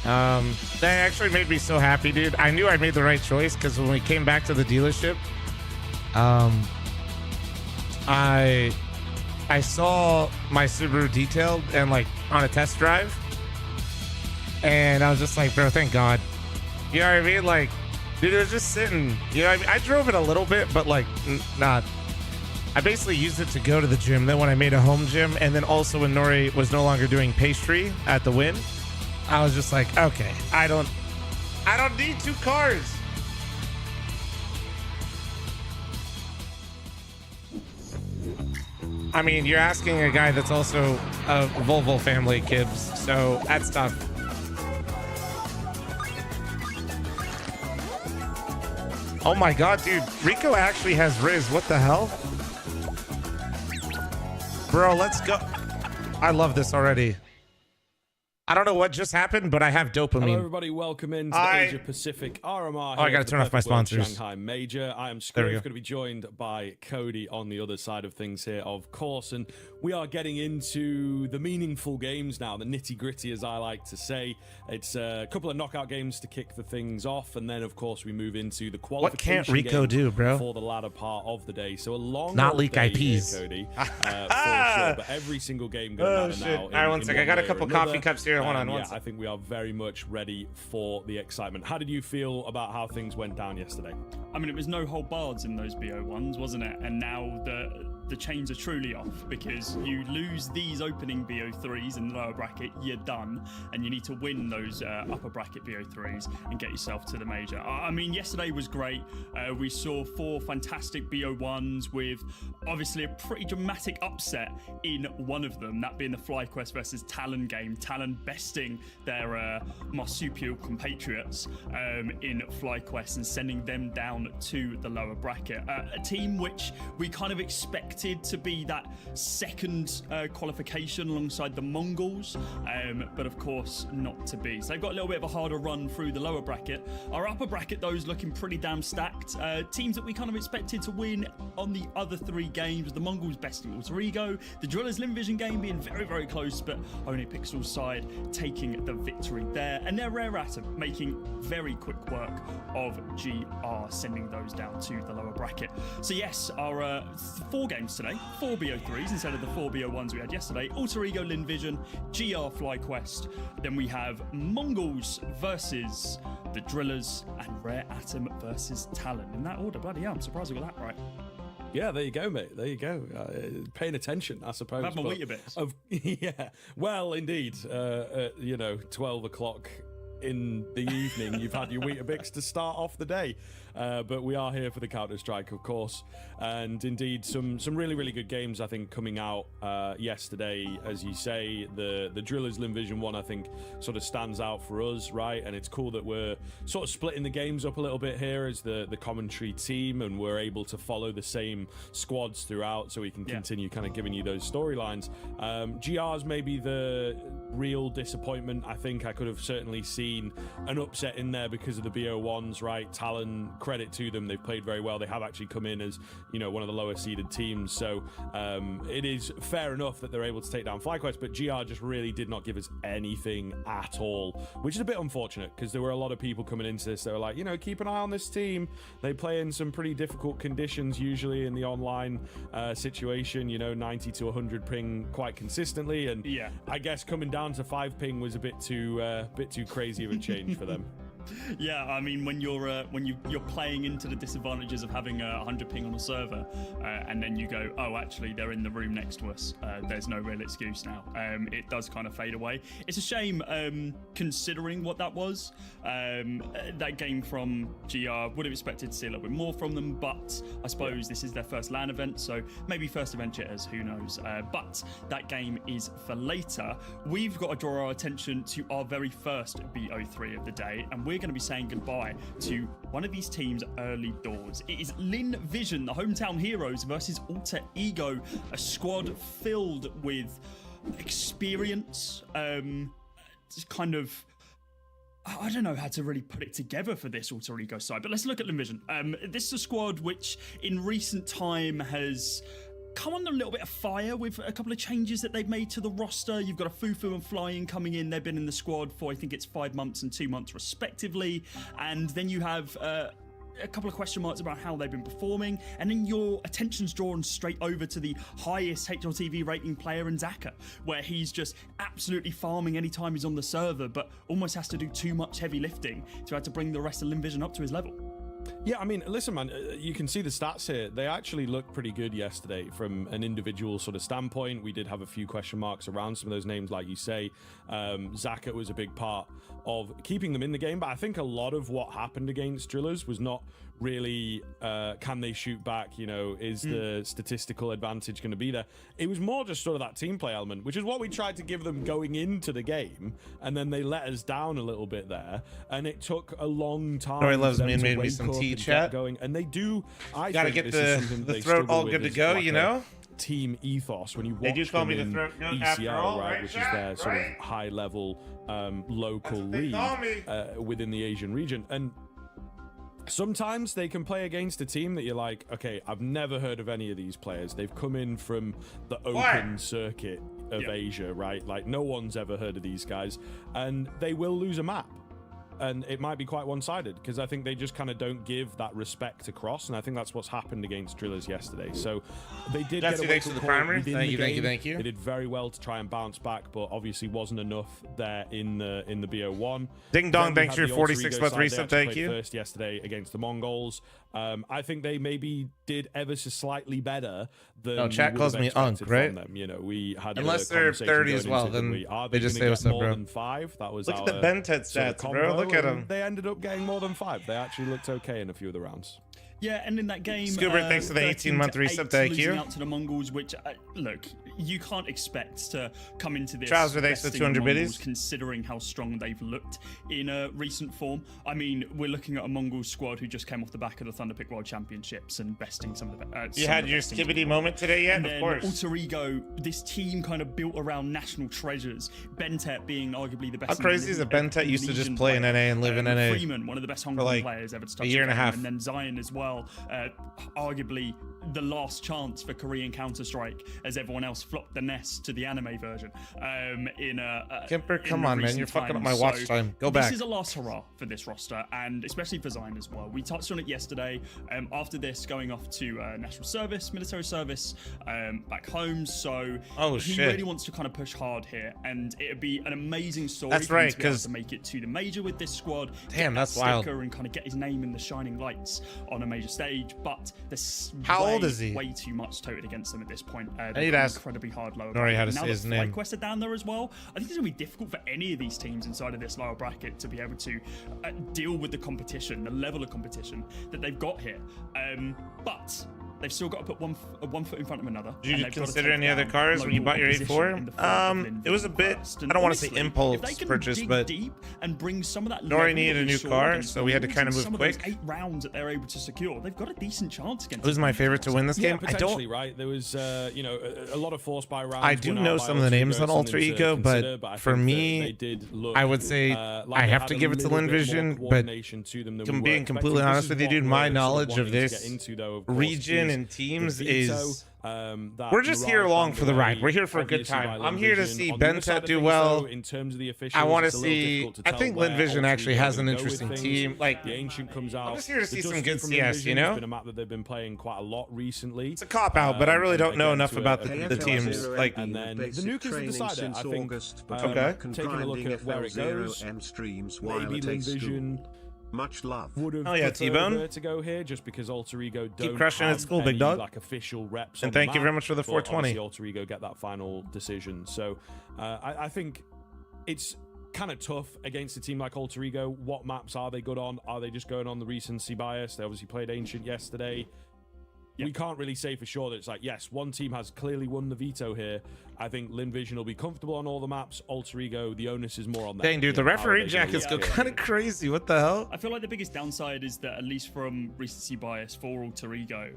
That actually made me so happy, dude. I knew I made the right choice because when we came back to the dealership, I saw my Subaru detailed and like on a test drive, and I was just like, bro, thank God. You know what I mean? Like, dude, it was just sitting. You know what I mean? I drove it a little bit, but like not. I basically used it to go to the gym. Then when I made a home gym, and then also when Nori was no longer doing pastry at the Win, I was just like, okay, I don't need two cars. I mean, you're asking a guy that's also a Volvo family, Kibbs, so that's tough. Oh my God, dude. Rico actually has Riz. What the hell? Bro, let's go. I love this already. I don't know what just happened, but I have dopamine. Hello, everybody. Welcome into the Asia Pacific RMR. Oh, I got to turn off my sponsors. Shanghai Major. I am Scrooge, going to be joined by Cody on the other side of things here, of course. And we are getting into the meaningful games now, the nitty-gritty, as I like to say. It's a couple of knockout games to kick the things off, and then, of course, we move into the qualification. What can't Rico do, bro? For the latter part of the day. So a long not leak day IPs, here, Cody, for sure. But every single game going to matter now. All right, one second. I got a couple coffee cups here. Hold on, one second. I think we are very much ready for the excitement. How did you feel about how things went down yesterday? I mean, it was no hold bars in those BO1s, wasn't it? And now the chains are truly off, because you lose these opening BO3s in the lower bracket, you're done, and you need to win those upper bracket BO3s and get yourself to the major. I mean, yesterday was great. We saw 4 fantastic BO1s with obviously a pretty dramatic upset in one of them, that being the FlyQuest versus Talon game. Talon besting their marsupial compatriots in FlyQuest and sending them down to the lower bracket. A team which we kind of expected to be that second qualification alongside the Mongols, but of course not to be. So they've got a little bit of a harder run through the lower bracket. Our upper bracket, though, is looking pretty damn stacked. Teams that we kind of expected to win on the other 3 games, the Mongols besting Alter Ego, the Drillers Lim Vision game being very, very close, but only Pixel's side taking the victory there. And they're Rare Atom making very quick work of GR, sending those down to the lower bracket. So yes, our 4 games today, 4 BO3s instead of the 4 BO1s we had yesterday. Alter Ego, Lin Vision, GR, FlyQuest. Then we have Mongols versus the Drillers and Rare Atom versus Talon. In that order, bloody hell, I'm surprised we got that right. Yeah, there you go, mate. There you go. Paying attention, I suppose. I've had my Weetabix. Yeah. Well, indeed. 12 o'clock in the evening, you've had your Weetabix to start off the day. But we are here for the Counter-Strike, of course. And indeed, some really, really good games, I think, coming out yesterday. As you say, the Drillers Linvision one, I think, sort of stands out for us, right? And it's cool that we're sort of splitting the games up a little bit here as the commentary team, and we're able to follow the same squads throughout, so we can continue kind of giving you those storylines. GR's maybe the real disappointment. I think I could have certainly seen an upset in there because of the BO1s, right? Talon, credit to them, they've played very well. They have actually come in as, you know, one of the lower seeded teams, so it is fair enough that they're able to take down FlyQuest, but GR just really did not give us anything at all, which is a bit unfortunate because there were a lot of people coming into this that were like, you know, keep an eye on this team. They play in some pretty difficult conditions usually in the online situation, you know, 90 to 100 ping quite consistently, and I guess coming down to 5 ping was a bit too crazy of a change for them. Yeah, I mean, when you're playing into the disadvantages of having 100 ping on a server, and then you go, oh, actually, they're in the room next to us. There's no real excuse now. It does kind of fade away. It's a shame, considering what that was. That game from GR, would have expected to see a little bit more from them, but I suppose this is their first LAN event, so maybe first event jitters, who knows. But that game is for later. We've got to draw our attention to our very first BO3 of the day, and we're going to be saying goodbye to one of these teams early doors. It is Linvision, the hometown heroes, versus Alter Ego, a squad filled with experience, kind of, I don't know how to really put it together for this Alter Ego side, but let's look at Linvision. This is a squad which in recent time has come under a little bit of fire with a couple of changes that they've made to the roster. You've got a Fufu and Flying coming in. They've been in the squad for, I think it's 5 months and 2 months respectively. And then you have a couple of question marks about how they've been performing. And then your attention's drawn straight over to the highest HLTV rating player in Zaka, where he's just absolutely farming anytime he's on the server, but almost has to do too much heavy lifting to have to bring the rest of Linvision up to his level. Yeah, I mean, listen, man, you can see the stats here. They actually looked pretty good yesterday from an individual sort of standpoint. We did have a few question marks around some of those names, like you say. Zaka was a big part of keeping them in the game, but I think a lot of what happened against Drillers was not really can they shoot back, you know, is the statistical advantage going to be there? It was more just sort of that team play element, which is what we tried to give them going into the game, and then they let us down a little bit there, and it took a long time. Roy loves me and made me some tea chat going, and they do. I gotta get the throat all good to go, you know. Team ethos when you watch they do call me the in throat goat ECL, after all, right, which is their sort of high level local league within the Asian region, and sometimes they can play against a team that you're like, okay, I've never heard of any of these players. They've come in from the open circuit of Asia, right? Like no one's ever heard of these guys, and they will lose a map. And it might be quite one-sided because I think they just kind of don't give that respect across, and I think that's what's happened against Drillers yesterday. So they did get away from the primary. Thank you. They did very well to try and bounce back, but obviously wasn't enough there in the BO1. Ding dong, thanks for your 46-month resub. Thank you. First yesterday against the Mongols. I think they maybe did ever so slightly better than. No, chat calls me Unk, right? Them. You know, we had unless they're 30 as well, then they just say what's up, bro. More than 5. That was look at the Bentet stats, bro. Look at them. They ended up getting more than 5. They actually looked okay in a few of the rounds. Yeah, and in that game, Scuba, thanks for the 18-month resub. Thank you. Out to the Mongols, which look, you can't expect to come into this. Trouser, thanks for 200 biddies. Considering how strong they've looked in recent form. I mean, we're looking at a Mongol squad who just came off the back of the Thunderpick World Championships and besting some of the. You had your skibbity moment today yet? Of course. Alter Ego, this team kind of built around national treasures. Bentet being arguably the best. How crazy is it? Bentet used to just play in NA and live in NA. Freeman, one of the best Hong Kong players ever to touch a year and a half, and then Zion as well. Arguably the last chance for Korean Counter-Strike as everyone else flocked the nest to the anime version. Kemper, come on, man, you're fucking up my watch time. Go back. This is a last hurrah for this roster, and especially for Zion as well. We touched on it yesterday. After this, going off to national service, military service, back home. So he really wants to kind of push hard here, and it'd be an amazing story. That's right, because to make it to the major with this squad. Damn, that's wild. And kind of get his name in the shining lights on a major major stage, but there's How old is he? way too much toted against them at this point. I need to ask incredibly hard lower Nori how to now say his that name. FlyQuest are down there as well. I think it's going to be difficult for any of these teams inside of this lower bracket to be able to deal with the competition, the level of competition that they've got here. But they've still got to put one foot in front of another. Did you consider any other cars when you bought your 8.4? It was a bit, I don't want to say impulse purchase, but and bring some of that Nori needed a new car, so we had to kind of move quick. Those 8 rounds that they're able to secure, they've got a decent chance against. Who's my favorite to win this game? I don't. Right, there was you know, a lot of force by rounds. I do know some of the names on Alter Ego, but for me, I would say I have to give it to Linvision. But being completely honest with you, dude, my knowledge of this region and teams is we're just here along for the ride. We're here for a good time. I'm here to see Bentet do well. I want to see. I think Linvision actually has an interesting team. Like the Ancient comes out. I'm just here to see some good CS. You know, it's been a map that they've been playing quite a lot recently. It's a cop out, but I really don't know enough about the teams. Like, and then the nuke is the decider. I think. Okay. Taking a look at where it goes, maybe Linvision. Much love. Would have T-Bone to go here just because Alter Ego don't keep crushing have at school, any, big dog. Like official reps. And thank you very much for the 420. Alter Ego get that final decision. So I think it's kind of tough against a team like Alter Ego. What maps are they good on? Are they just going on the recency bias? They obviously played Ancient yesterday. We can't really say for sure that it's like, yes, one team has clearly won the veto here. I think Linvision will be comfortable on all the maps. Alter Ego, the onus is more on them. Dang, dude, the referee jackets go kind of crazy. What the hell? I feel like the biggest downside is that, at least from recency bias for Alter Ego,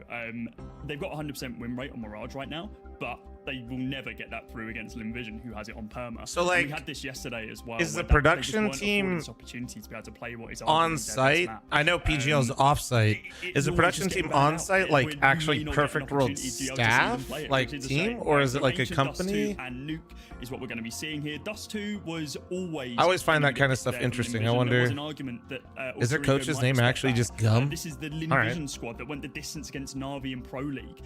they've got 100% win rate on Mirage right now, but they will never get that through against Linvision, who has it on perma. So, like, we had this yesterday as well. Is the production team opportunity to be able to play what is on site? I know PGL's off site. Is the production team on site, like actually Perfect World staff, like team, or is it like a company? And Nuke is what we're going to be seeing here. Dust 2 was always. I always find that kind of stuff interesting. I wonder, is their coach's name actually just Gum? This is the Linvision squad that went the distance against Na'Vi in Pro League.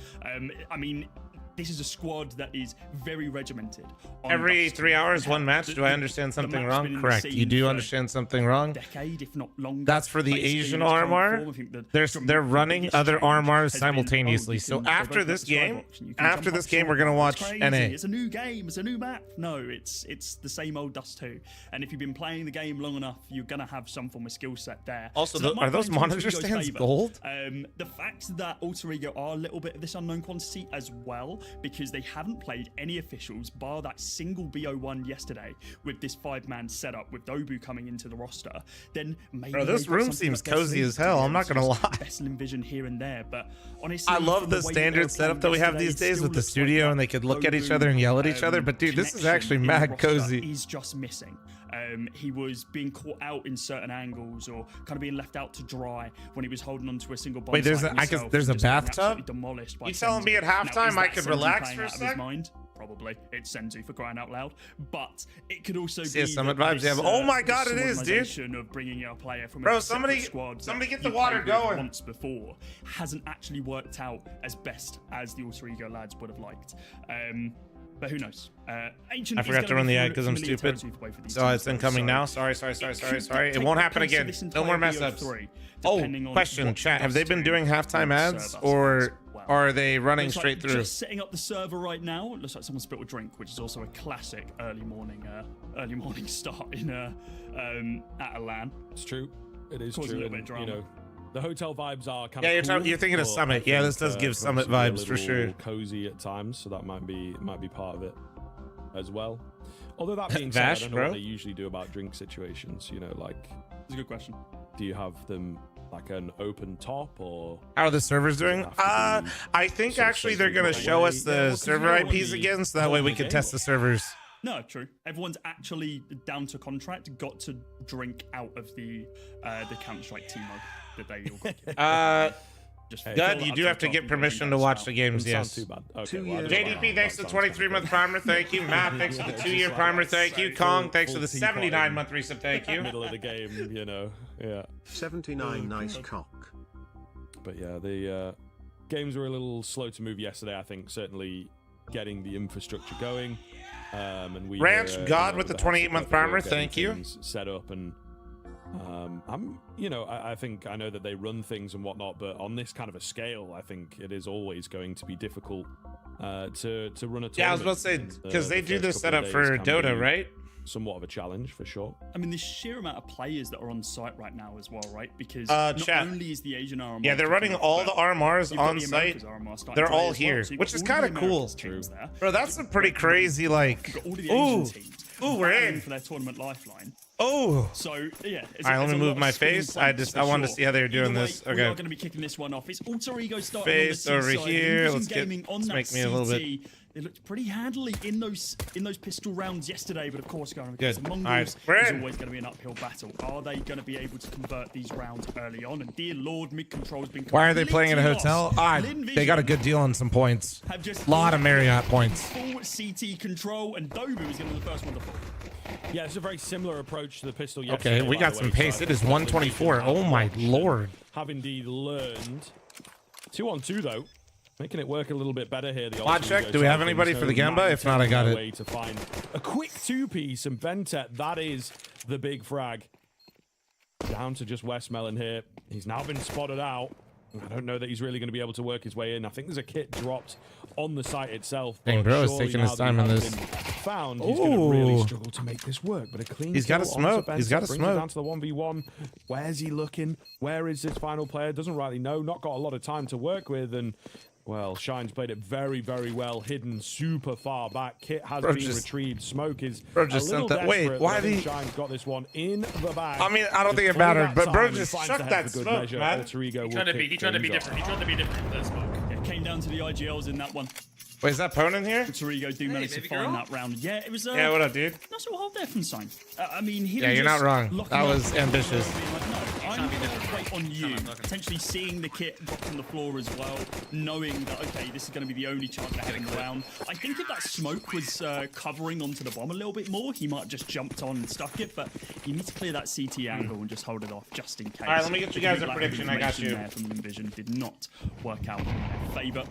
I mean, this is a squad that is very regimented. Every 3 hours, one match. Do I understand something wrong? Correct. You do understand something wrong. Decade, if not longer. That's for the Asian RMR. They're running other RMRs simultaneously. So after this game, we're gonna watch NA. It's a new game. It's a new map. No, it's the same old Dust 2. And if you've been playing the game long enough, you're gonna have some form of skill set there. Also, are those monitor stands gold? The fact that Alter Ego are a little bit of this unknown quantity as well, because they haven't played any officials bar that single BO1 yesterday with this 5-man setup with Dobu coming into the roster, then maybe bro, this room seems cozy as hell. I'm not gonna lie. Best Linvision here and there, but honestly, I love the standard setup that we have these days with the studio, and they could look at each other and yell at each other. But dude, this is actually mad cozy. He's just missing. He was being caught out in certain angles, or kind of being left out to dry when he was holding onto a single bomb. Wait, there's a bathtub? Demolished by you telling me at halftime I could relax for a sec? Probably. It's Senzu for crying out loud. But it could also be CS Summit vibes. Yeah. Oh my god, it is, dude. Of bringing a player from bro, a somebody get the water going. Once before hasn't actually worked out as best as the Alter Ego lads would have liked. But who knows? Ancient I forgot to run the ad because I'm stupid. So it's incoming now. Sorry. It won't happen again. No more mess ups. Oh, question, chat. Have they been doing halftime ads, or are they running straight through? Just setting up the server right now. It looks like someone spilled a drink, which is also a classic early morning start in at a LAN. It's true. It is true. A little bit of drama. You know, the hotel vibes are kind of cool, you're thinking of Summit. Yeah, this does give Summit vibes for sure. Cozy at times, so that might be part of it as well. Although that being Vash, said, I don't know what they usually do about drink situations. You know, like, it's a good question. Do you have them like an open top, or how are the servers doing? I think actually they're gonna show us the server IPs again, so that way we can test the servers. No, true. Everyone's actually down to contract got to drink out of the Counter-Strike team mug that they all got. Good, you do have to get permission to watch the games, yes. Too bad. Okay, JDP, thanks for the 23-month primer, thank you. Matt, thanks for the 2-year primer, thank you. Kong, thanks for the 79-month resub, thank you. Middle of the game, you know, yeah. 79, nice cock. But yeah, the games were a little slow to move yesterday, I think, certainly getting the infrastructure going. And we Ranch God with the 28-month primer, thank you. Set up, and I think I know that they run things and whatnot, but on this kind of a scale, I think it is always going to be difficult to run a tournament. Yeah, I was about to say, because they do this setup for Dota, right? Somewhat of a challenge for sure. I mean, the sheer amount of players that are on site right now as well, right? Because chat. not only is the Asian RMR, Yeah, they're running all the RMRs on site. They're all here, which is kind of cool. Bro, that's a pretty crazy, like, ooh, we're in for their tournament lifeline. Oh. So yeah. All right, let me move my face. I wanted to see how they were doing this. Okay. We are going to be kicking this one off. It's Alter Ego starting face on the over side. here. Let's make me a little bit. They looked pretty handily in those pistol rounds yesterday, but of course, going against the Good. Mongols All right, is always going to be an uphill battle. Are they going to be able to convert these rounds early on? And dear Lord, mid control's been. Why are they playing in a hotel? They got a good deal on some points. A lot of Marriott points. Full CT control, and Dobu is going to be the first one to fall. Yeah, it's a very similar approach to the pistol yesterday. Okay, we got some pace. It is 124. Oh my lord. Have indeed learned. 2-on-2 though. Making it work a little bit better here. The Pod check. Do we have anybody for the Gamba? If not, I got it. To find a quick two-piece, and Ventet, that is the big frag. Down to just Westmelon here. He's now been spotted out. I don't know that he's really going to be able to work his way in. I think there's a kit dropped on the site itself. Dang, bro is taking his time in this. Found, he's going to really struggle to make this work. But a clean. He's got to smoke. He's got to smoke. Down to the 1v1. Where's he looking? Where is his final player? Doesn't rightly know. Not got a lot of time to work with. And well, Shine's played it very, very well. Hidden super far back. Kit has been retrieved. Smoke is a little desperate. Wait, why did Shine's got this one in the bag? I mean, I don't think it mattered, but bro just chucked that smoke, man. He tried to be different. He tried to be different. That smoke. It came down to the IGLs in that one. Wait, is that Pone in here? Alter Ego do manage to find that round. Yeah, it was. Yeah, what up, dude? Not so hard there from Sign. I mean, yeah, you're not wrong. That was ambitious. I'm going to wait on you, potentially seeing the kit drop on the floor as well, knowing that, okay, this is going to be the only chance of having the round. I think if that smoke was covering onto the bomb a little bit more, he might have just jumped on and stuck it, but you need to clear that CT angle and just hold it off just in case. All right, let me get you guys a prediction. I got you. There from Envision did not work out in their favor.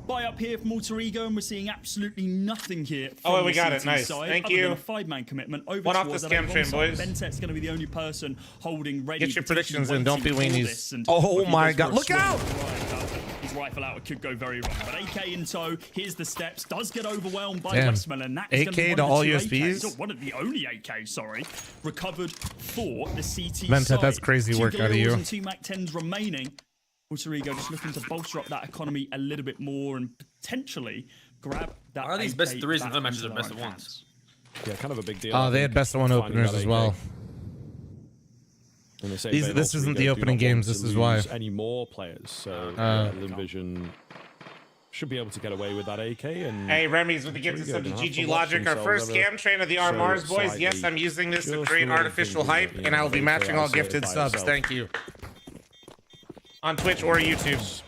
Buy up here from Alter Ego, and we're seeing absolutely nothing here. Oh, wait, we got it. Nice. Thank you. A 5-man commitment over one off the scam train, boys. Ventet's going to be the only person holding ready. Get your predictions in. Don't be weenies. Oh my god. Look out! His rifle out. It could go very wrong. But AK in tow. Here's the steps. Does get overwhelmed by Westmelon. That is AK to all USBs. One of the only AK, sorry. Recovered for the CT Ventet, side. that's crazy work out of you. And 2 MAC-10s remaining. Alter Ego just looking to bolster up that economy a little bit more and potentially grab that. Are these best of threes and other matches are best of ones? Yeah, kind of a big deal. Oh, they had best of one openers as well. This isn't the opening games. This is why. Any more players? So Envision should be able to get away with that AK. And hey, Remy's with the gift of the GG Logic, our first scam train of the RMRs, boys. Yes, I'm using this to create artificial hype, and I will be matching all gifted subs. Thank you. On Twitch or YouTube.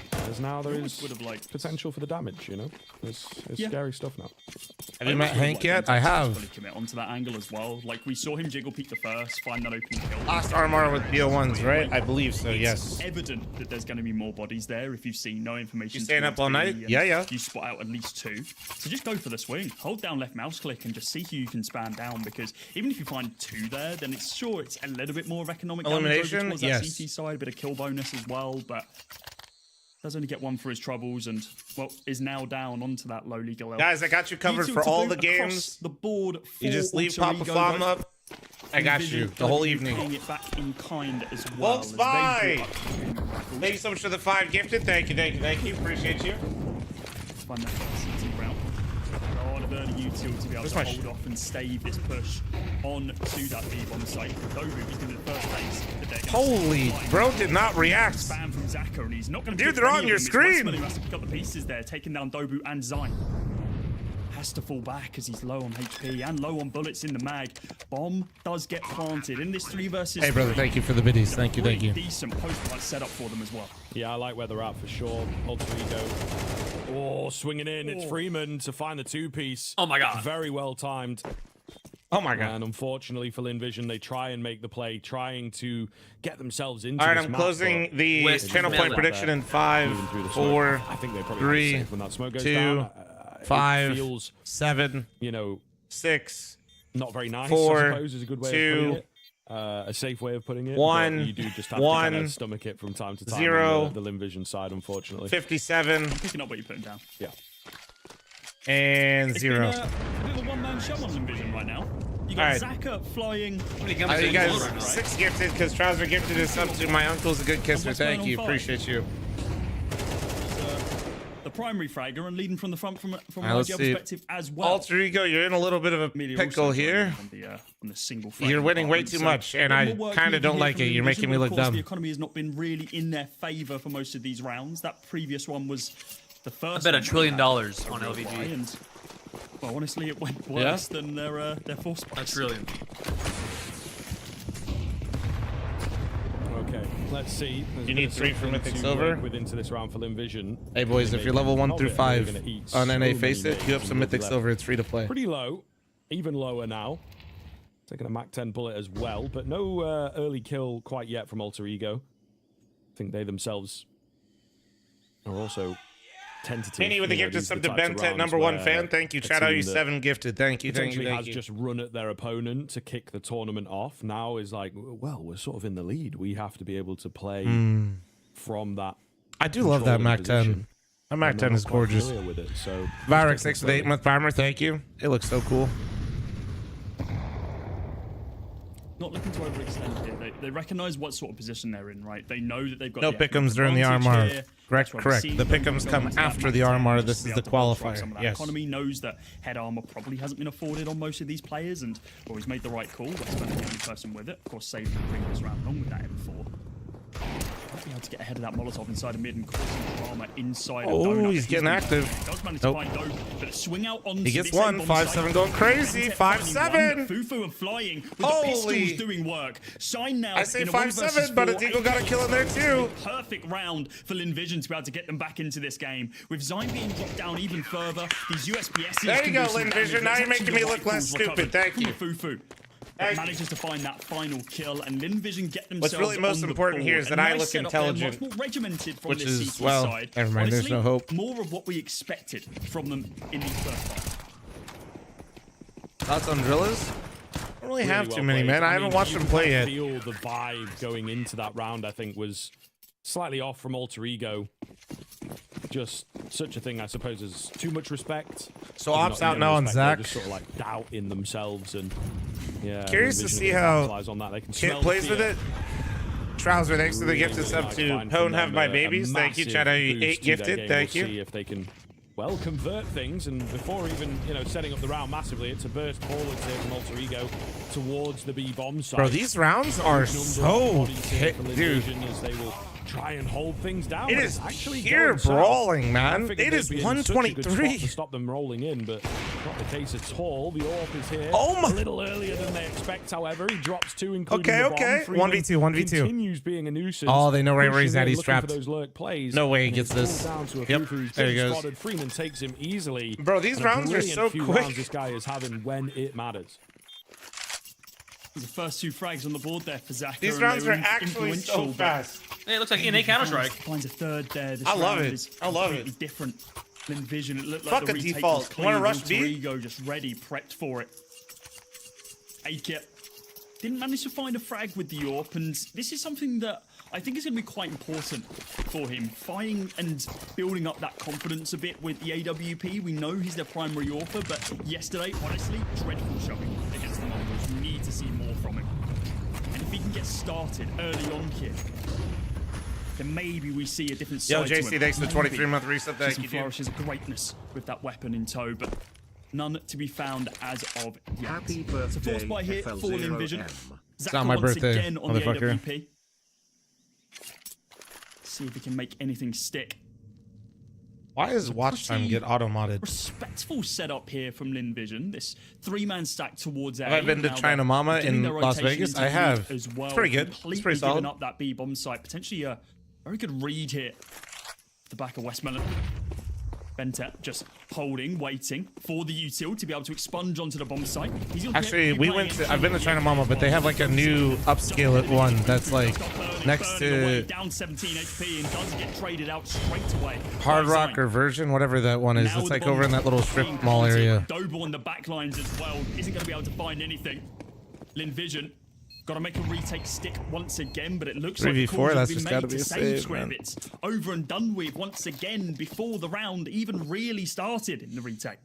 Because now there is potential for the damage, you know? It's scary stuff now. Have you met Hank yet? I have. Commit onto that angle as well. Like, we saw him jiggle peek the first, find that opening kill. Last RMR with BO1s, right? I believe so, yes. It's evident that there's going to be more bodies there if you've seen no information. You staying up all night? Yeah. You spot out at least 2. So just go for the swing. Hold down left mouse click and just see who you can span down, because even if you find 2 there, then it's a little bit more of economic elimination. Yes. That CT side, a bit of kill bonus as well, but does only get 1 for his troubles, and well, is now down onto that low legal. Guys, I got you covered for all the games. The board. You just leave Papa Flam up. I got you the whole evening. Paying it back in kind as well. Volks, bye. Thank you so much for the 5 gifted. Thank you. Appreciate you. Fun that CT round. A lot of early util to be able to hold off and stave this push on to that B bomb site. Dobu is going to the first place. Holy, bro did not react. Spam from Zaka, and he's not going to. Dude, they're on your screen. He has to pick up the pieces there, taking down Dobu and Zain. Has to fall back as he's low on HP and low on bullets in the mag. Bomb does get planted in this 3 versus 3. Hey, brother, thank you for the biddies. Thank you. Decent post-fight setup for them as well. Yeah, I like where they're at for sure. Alter Ego. Oh, swinging in. It's Freeman to find the 2-piece. Oh my god. Very well timed. Oh my god. And unfortunately for Envision, they try and make the play, trying to get themselves into All right, this I'm map, closing the channel point prediction in 5, 4, I think they probably 3, when that smoke goes 2, down, 5, feels, 7, 6, not very nice. 4, I suppose is a good way 2, of putting it. a safe way of putting it. One, but you do just have to one, kind of stomach it from time to time. 0, on the LinVision side, unfortunately. 57. Picking up what you're putting down. Yeah. And It's 0. been a bit of a one-man show on LinVision right now. You got Alright. Zaka flying. You guys 6 gifted because Trouser gifted his up to my uncle's a good kisser. Thank you. Appreciate you. The primary fragger and leading from the front from an Let's RGL see. perspective as well. Alter Ego, you're in a little bit of a pickle here. On the single You're winning way too much, and I kind of don't like it. You're making me look dumb. The economy has not been really in their favor for most of these rounds. That previous one was the first. I bet $1 trillion on LVG. LVG. And, well, honestly, it went worse than their force spikes. A trillion. Okay, let's see. You need 3 for Mythic Silver. Into this round for LinVision. Hey boys, if you're level 1 through 5 on NA Face It, queue up some Mythic Silver. It's free to play. Pretty low, even lower now. Taking a Mac 10 bullet as well, but no early kill quite yet from Alter Ego. I think they themselves are also tentative. Penny with the gifted sub to Bentet, #1 fan. Thank you. Chat out you 7 gifted. Thank you. Thank you. Thank has you. just run at their opponent to kick the tournament off. Now is like, well, we're sort of in the lead. We have to be able to play from that. I do love that Mac 10. That Mac 10 is gorgeous. With it, so Varric 6 with 8-month armor. Thank you. It looks so cool. Not looking to overextend here. They recognize what sort of position they're in, right? They know that they've got No the pickums during the advantage RMR. here. Correct. That's why we've seen The them pickums go come into that after Mac the 10 RMR. just This to be is the able to build qualifier. some of that Yes. Economy knows that head armor probably hasn't been afforded on most of these players, and well, he's made the right call. Westman is the only person with it. Of course, saved the previous round along with that M4. Might be able to get ahead of that Molotov inside of mid and causing drama inside of Donut. Oh, he's getting active. He does manage to find Dope, but a swing out on He gets one. 5-7 going crazy. 5-7. Fufu and flying with Holy. the pistols doing work. Shine now. I say in a 1 versus 5-7, but a 4. Deagle got a kill in there too. Perfect round for LinVision to be able to get them back into this game. With Zyme being dropped down even further, these USPSs. There you can go, do some LinVision. damage. Now There's you're making actually me the look less rifles stupid. recovered Thank from you. the Fufu. That manages to find that final kill, and LinVision get themselves. What's really most on the important here board. is that A I nice look setup there, intelligent, much more regimented from which this is, CT well, side. never mind, there's Honestly, no hope. More of what we expected from them in these first five. Thoughts on Drillas? I don't really have well too many, played. man. I I haven't mean, watched you him play yet. Feel the vibe going into that round, I think, was slightly off from Alter Ego. Just such a thing, I suppose, is too much respect. So Maybe Ops not out now on respect, Zach. they're just sort of like doubt in themselves, and yeah. Curious to LinVision see can how capitalize on that. They can Kit smell plays the with fear. it. Trouser, thanks to the Really, gifted really sub nice to find Pone from Have them, My a Babies. Thank you, massive Chat. boost 8 to their gifted. game. Thank We'll you. see if they can, well, convert things, and before even, you know, setting up the round massively, it's a burst forwards here from Alter Ego towards the B bomb side. Bro, these rounds are so hit, dude. As they will try and hold things down. It but is it's actually pure going south. brawling, I man. figured It they'd is be in such a good spot 123. to stop them rolling in, but not the case at all. The AWP is here. Oh my- A little earlier than they expect, however. He drops 2, including Okay, the bomb. okay. Freeman 1v2, 1v2. Continues being a nuisance. Oh, they know right where he's Pushing at. in, He's looking trapped. for those lurk plays. No way he And gets it's this. pulled down to a Yep, Fufu. He's there he been goes. spotted. Freeman takes him easily. Bro, these And a rounds are brilliant so few quick. rounds this guy is having when it matters. The first 2 frags on the board there for Zaka. These and rounds they were are actually so influential, but fast. Hey, it looks like NA Counter-Strike. Finds a third there. This I love round it. is I love completely it. different than Vision. It looked Fuck like the a retake default. was clean. Wanna rush Alter B? Ego just ready, prepped for it. Ake didn't manage to find a frag with the AWP, and this is something that I think is going to be quite important for him. Finding and building up that confidence a bit with the AWP. We know he's their primary author, but yesterday, honestly, dreadful showing against the Mongols. We need to see more from him. And if he can get started early on here, then maybe we see a different side Yo, to him. JC, thanks for the Maybe 23-month reset. see Thank some you, dude. flourishes of greatness with that weapon in tow, but none to be found as of yet. Happy So force birthday, by here, fall in vision. FL0M. It's not my once birthday, again on the motherfucker. AWP. See if he can make anything stick. Why does watch time get auto-modded? Respectful setup here from LinVision. This 3-man stack towards A. Have I been to Now China they're Mama doing in their Las rotation Vegas? into I lead have. As well. It's pretty good. It's Completely pretty solid. giving up that B bomb site. Potentially a very good read here. The back of Westmoreland. Bentet just holding, waiting for the util to be able to expunge onto the bomb site. He's gonna Actually, be we playing went to. it I've been to China Mama, but they have like a new upscale at one that's like next burning away, to down 17 HP and does get traded out straight away. Hard by Rock Zyme. or Version, whatever that one is. Now It's the like over in bomb that little strip being mall planted. area. Dobo on the back lines as well. Isn't going to be able to find anything. LinVision Got to make a retake stick once again, but it looks 3v4, like the that's calls just have gotta been be made a to save save, Squib. man. It's over and done with once again before the round even really started in the retake.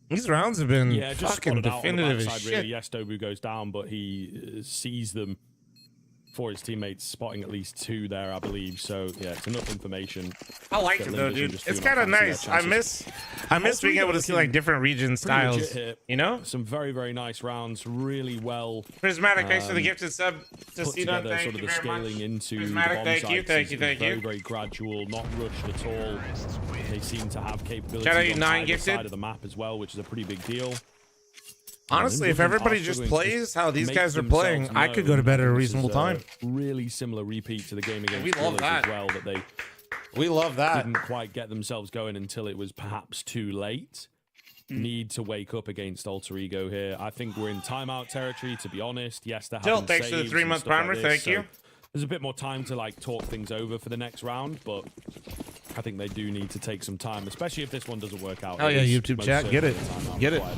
These rounds have been Yeah, just fucking spotted out on the definitive as backside, shit. really. Yes, Dobu goes down, but he sees them for his teammates, spotting at least 2 there, I believe. So yeah, it's enough information. I like it though, dude. It's kind of nice. I miss being able to see like different region styles. You know, some very, very nice rounds, really well. Prismatic, thanks for the gifted sub. To Put see together that, sort thank of you the very scaling much. into Prismatic, the bomb thank you, sites thank is you, thank very, you. very gradual, not rushed at all. They seem to have capabilities Shout out you, on 9 either gifted. side of the map as well, which is a pretty big deal. Honestly, if everybody just plays how these guys are playing, I could go to bed at a reasonable time. Really similar repeat to the game against We love Gorillas that. as well, that we love that. Didn't quite get themselves going until it was perhaps too late. Need to wake up against Alter Ego here. I think we're in timeout territory, to be honest. Yes, they're having thanks for the saves 3-month and stuff primer, like this, thank you. so there's a bit more time to like talk things over for the next round, but I think they do need to take some time, especially if this one doesn't work out. Oh yeah, It is YouTube most chat, get it, certainly a timeout get it. required.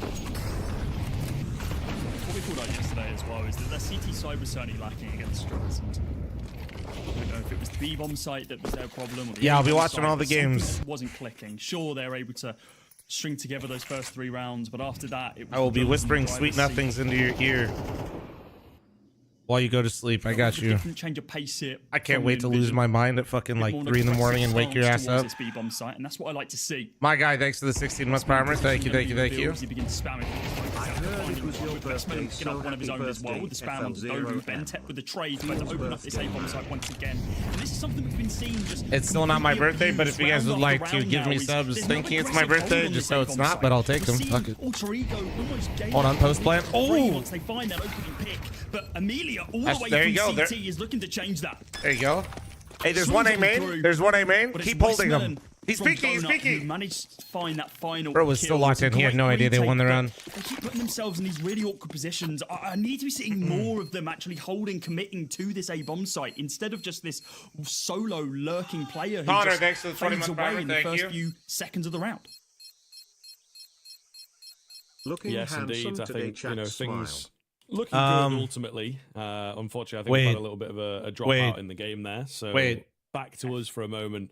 What we called out yesterday as well is that their CT side was certainly lacking against Struts. And I don't know if it was the B-bomb site that was their problem. Or the Yeah, I'll be A-bomb watching site, all the but something games. that wasn't clicking. Sure, they're able to string together those first 3 rounds, but after that, it was I will be the whispering driver's sweet seat. nothings into your ear while you go to sleep. I got you. Different change of pace here. I can't from wait to lose Envision. my mind at fucking like Bit more 3 in the morning and wake your ass towards up. this B-bomb site, and that's what I like to see. My guy, thanks for the 16-month primer. Thank you, thank you, thank you. He begins spamming. It was your birthday, so One of his happy own as well with the spam on birthday, Dobu. FL0. Bentep with the trade, trying to open up this A-bomb site once again. And this is something we've been seeing just. It's still not my birthday, but if you guys would like to give me subs thinking it's my birthday, just so it's not, but I'll take them. Fuck it. Hold on, post plant. Oh! Once they find that opening pick, but Amelia all the way There you from go. CT is looking to change that. There you go. Hey, there's Swings one A on main. through, There's one A main. but it's Keep holding him. Westman He's from peeking. He's Donut who peeking. managed to find that final Bro was still kill. locked in. He had no Great idea they won the retake, round. but They keep putting themselves in these really awkward positions. I need to be seeing more of them actually holding, committing to this A-bomb site instead of just this solo lurking player who Connor, just thanks for the 20 fades month away primer, in the thank first you. few seconds of the round. Looking Yes, handsome indeed. I today, think chat things smile. looking good ultimately. Unfortunately, I think we had a little bit of a dropout in the game there. So back to us for a moment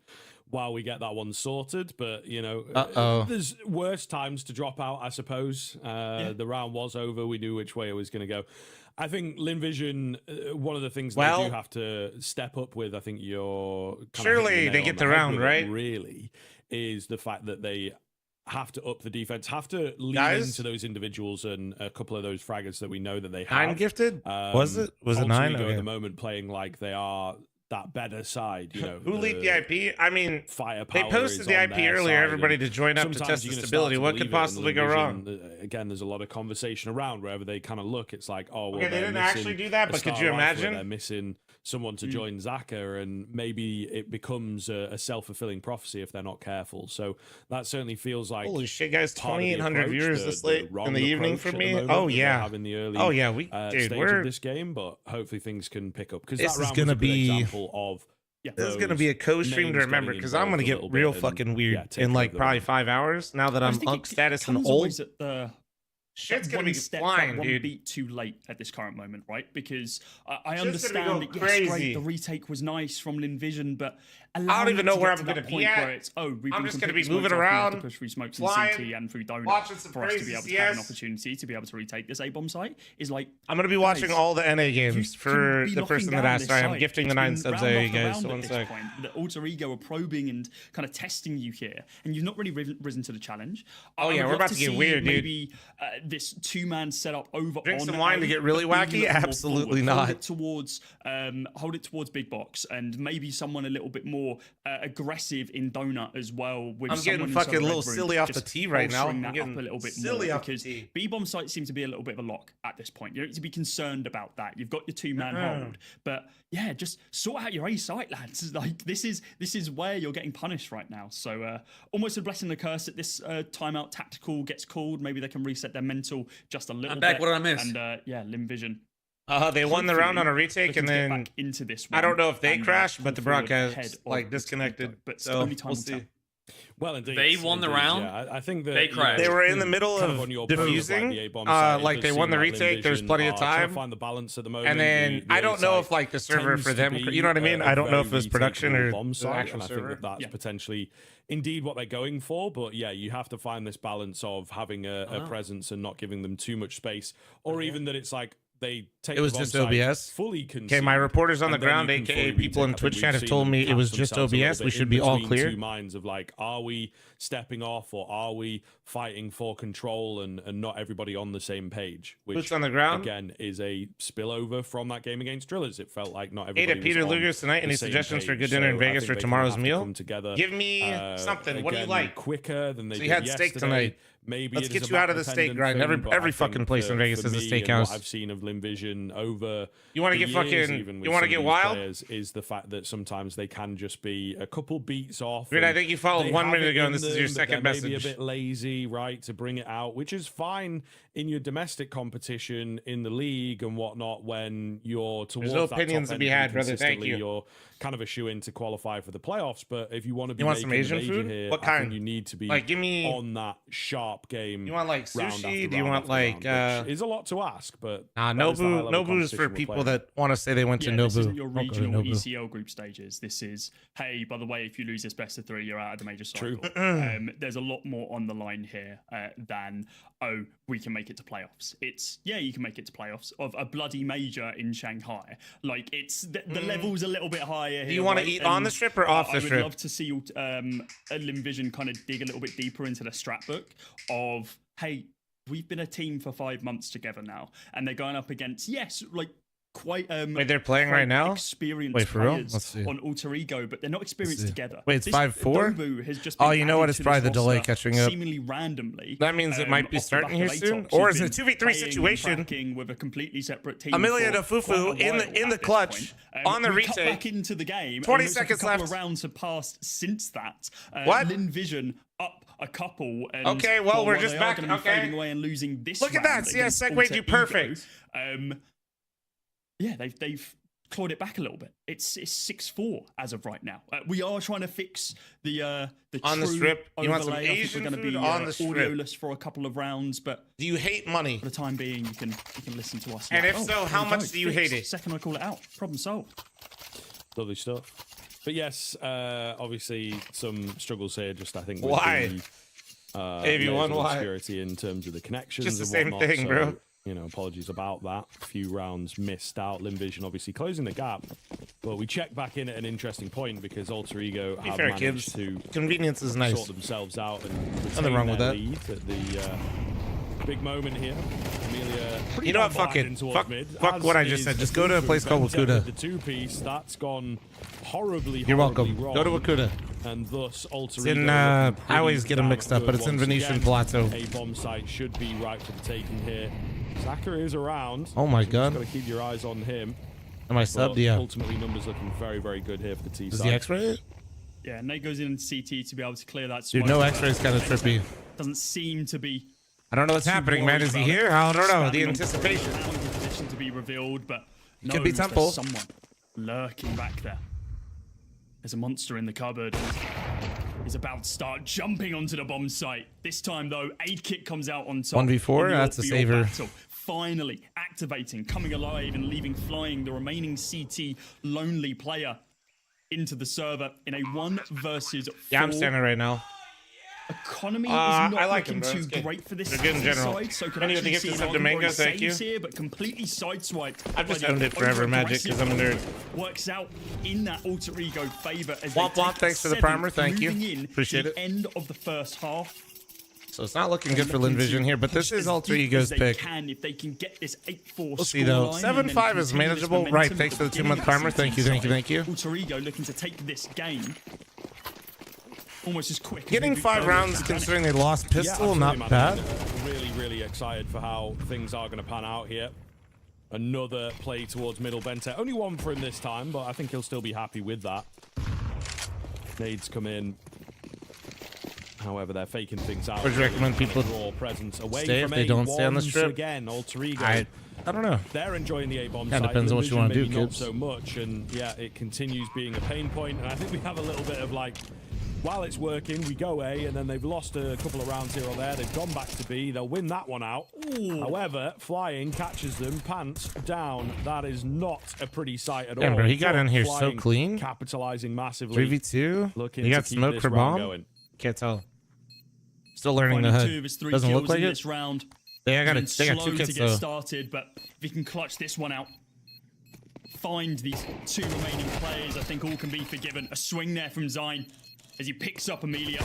while we get that one sorted. But you know, there's worse times to drop out, I suppose. The round was over. We knew which way it was going to go. I think Linvision, one of the things they do have to step up with, I think you're surely they get the round, right? Really, is the fact that they have to up the defense, have to lean into those individuals and a couple of those fraggers that we know that they have. 9 gifted? Was it 9? At the moment playing like they are that better side, you know. Who leaked the IP? I mean, firepower they posted the IP earlier. Everybody to join up to test the stability. What could possibly go wrong? Again, there's a lot of conversation around wherever they kind of look. It's like, oh, well, Okay, they didn't actually do that, but could you imagine? They're missing someone to join Zaka, and maybe it becomes a self-fulfilling prophecy if they're not careful. So that certainly feels like holy shit, guys! part of the 2,800 approach, viewers this late wrong in the evening approach for at the me. moment Oh that they yeah, have in the early oh yeah, we dude, stage we're of this game, but hopefully things can pick up because this that is round gonna was a good be example of. This is gonna be a co-stream to remember because I'm gonna get real fucking weird in like probably 5 hours now that I'm Unk status and old. Shit's gonna be flying, one dude. beat too late at this current moment, right? Because I Shit's gonna understand go that, yes, great, crazy. the retake was nice from Linvision, but I don't even know where I'm gonna be at. We've I'm been just gonna be completely moving smoked off, we have around, to push through smokes flying, in CT and through Donut watching some for us to be crazy able to have an CS. opportunity to be able to retake this A-bomb site. Is like I'm gonna be watching all the NA games for the person that asked. I am gifting the 9 subs there, you guys. So one sec. The Alter Ego are probing and kind of testing you here, and you've not really risen to the challenge. Oh yeah, we're about to get weird, dude. Maybe this 2-man setup over. Drink on some wine to A, get really but wacky? be a little more Absolutely forward. not. Hold it towards big box, and maybe someone a little bit more aggressive in Donut as well. With I'm getting someone fucking inside a little Red Room, silly off the just tee right now. bolstering I'm that getting up a little bit silly more off the because tee. B-bomb sites seem to be a little bit of a lock at this point. You don't need to be concerned about that. You've got your 2-man hold, but yeah, just sort out your A site, lads. Like this is where you're getting punished right now. So almost a blessing and a curse that this timeout tactical gets called. Maybe they can reset their mental just a little bit. back. What did I miss? And yeah, Linvision. They won the round on a retake, and then back into this I don't know if they and, crashed, but the pull forward broadcast ahead of like this disconnected. crypto. But So only time we'll will tell. see. Well, indeed. They won the round. Yeah, I think that they crashed. They were in the middle of diffusing. Like they won the retake. There's plenty of time. Find the balance at the moment. And then I don't know if like the server for them, you know what I mean? I don't know if it was production or the actual server. I think that's potentially indeed what they're going for. But yeah, you have to find this balance of having a presence and not giving them too much space, or even that it's like they take it was just OBS. Fully okay, my reporters on the ground, aka people in Twitch chat, have told me it was just OBS. We should be all clear. Two minds of like, are we stepping off or are we fighting for control and not everybody on the same page? Which Boots on the ground again is a spillover from that game against Drillers. It felt like not everybody. Hey to Peter Luger's tonight. Any suggestions for good dinner in Vegas for tomorrow's meal? Give me something. What do you like? Quicker than they so you had steak tonight. Maybe let's get you out of the steak grind. Every fucking place in Vegas is a steakhouse. What I've seen of Linvision over you want to get fucking you want to get wild is the fact that sometimes they can just be a couple beats off. Dude, I think you followed 1 minute ago and this is your second message. Maybe a bit lazy, right, to bring it out, which is fine in your domestic competition in the league and whatnot when you're towards There's no opinions that to be had, brother. Thank you. You're kind of a shoe in to qualify for the playoffs, but if you want to be some Asian food here, what kind? I think you need to be like give me on that sharp game. You want like sushi? Do you want like is a lot to ask, but Nobu is for people that want to say they went to Nobu. This isn't your regional ECL group stages. This is, hey, by the way, if you lose this best of 3, you're out of the major cycle. There's a lot more on the line here than, oh, we can make it to playoffs. It's, yeah, you can make it to playoffs of a bloody major in Shanghai. Like, it's the level's a little bit higher here. Do you want to eat on the strip or off the strip? I would love to see Linvision kind of dig a little bit deeper into the strat book of, hey, we've been a team for 5 months together now, and they're going up against, yes, like, quite wait, they're playing right now. Experienced for real? Let's see. On Alter Ego, but they're not experienced together. Wait, it's 5-4. Has just you know what? It's probably the delay catching up. Seemingly randomly. That means it might be starting here soon, or is it a 2v3 situation? With a completely separate team. Amelia Fufu in the clutch on the retake. Back into the game. 20 seconds left. A couple of rounds have passed since that. What? Linvision up a couple. And okay, well we're just back. Okay. Fading away and losing this. Look at that. Yeah, segued you perfect. Yeah, they've clawed it back a little bit. It's 6-4 as of right now. We are trying to fix the on true the strip. You want some overlay. Asian we're going to food be on the strip. audioless for a couple of rounds, but do you hate money? For the time being, you can listen to us. And if so, how much do you hate it? Second I call it out. Problem solved. Lovely stuff. But yes, obviously some struggles here. Just I think with why? AV1 obscurity in terms of the connections. Just the and same whatnot, thing, bro. You know, apologies about that. A few rounds missed out. Linvision obviously closing the gap. But we check back in at an interesting point because Alter Ego have managed to convenience is nice. Sort themselves out and nothing wrong with that. Lead at the big moment here. Amelia, you know what? Fuck it. Fuck what I just said. Just go to a place called Wakuda. The 2-piece that's gone horribly. You're welcome. Wrong. Go to Wakuda. And thus, Alter Ego. I always get them mixed up, but it's in Venetian Palazzo. A bomb site should be right for the taking here. Saka is around. Oh my god. Got to keep your eyes on him. Am I subbed? Yeah. Ultimately, numbers looking very, very good here for the T side. Is the X-ray? Yeah, Nate goes in CT to be able to clear that. Dude, no X-ray is kind of trippy. Doesn't seem to be. I don't know what's happening, man. Is he here? I don't know. The anticipation. Position to be revealed, but it could be Temple. Someone lurking back there. There's a monster in the cupboard. Is about to start jumping onto the bomb site. This time, though, aid kit comes out on top. 1v4, that's a saver. Finally activating, coming alive, and leaving flying the remaining CT lonely player into the server in a 1 versus 4. Yeah, I'm standing right now. Economy is not like looking too great for this good in general. side, so could Any of the actually gifts see of Domingo, thank you. Here, but completely sideswiped. I've just owned it forever, Magic, because I'm a nerd. Works out in that Alter Ego favor as Womp womp, thanks for the primer, thank you. Appreciate it. End of the first half. So it's not looking good for Linvision here, but this is Alter Ego's pick. If they can get this 8-4 we'll see though. 7-5 is manageable. Right, thanks for the 2-month primer. Thank you, thank you, thank you. Alter Ego looking to take this game almost as quick. Getting 5 rounds considering they lost pistol, not bad. Really, really excited for how things are going to pan out here. Another play towards middle Bente. Only 1 for him this time, but I think he'll still be happy with that. Nades come in. However, they're faking things out. Would you recommend people stay if they don't stay on the strip? Again, Alter Ego. I don't know. They're enjoying the A-bomb site. Depends on what you want to do, not kids. so much, and yeah, it continues being a pain point. And I think we have a little bit of like while it's working, we go A, and then they've lost a couple of rounds here or there. They've gone back to B. They'll win that one out. However, Flying catches them, pants down. That is not a pretty sight at all. Damn, bro, he got in here so Flying clean. Capitalizing massively. 3v2. Looking He got to keep smoke this for round bomb. going. Can't tell. Still learning the Finding HUD. two of his 3 Doesn't kills look like in it. this round. They got He's they been got 2 slow kits to get though. started, but if he can clutch this one out, find these 2 remaining players, I think all can be forgiven. A swing there from Zine as he picks up Amelia.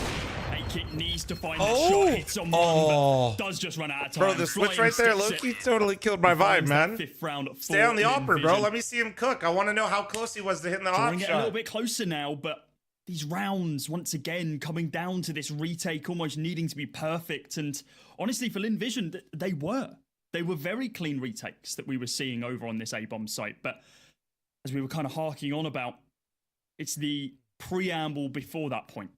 A-Kit needs to find that shot. Hits on one, but does just run out of time. Bro, the switch Flying right there, sticks Loki it. totally killed my vibe, Finds that man. 5th round Stay on the for upper, bro. Vision. Let me see him cook. I want to know how close he was to hitting the op Drawing it a little shot. bit closer now, but these rounds, once again, coming down to this retake, almost needing to be perfect. And honestly, for Lin Vision, they were. They were very clean retakes that we were seeing over on this A-bomb site. But as we were kind of harking on about, it's the preamble before that point.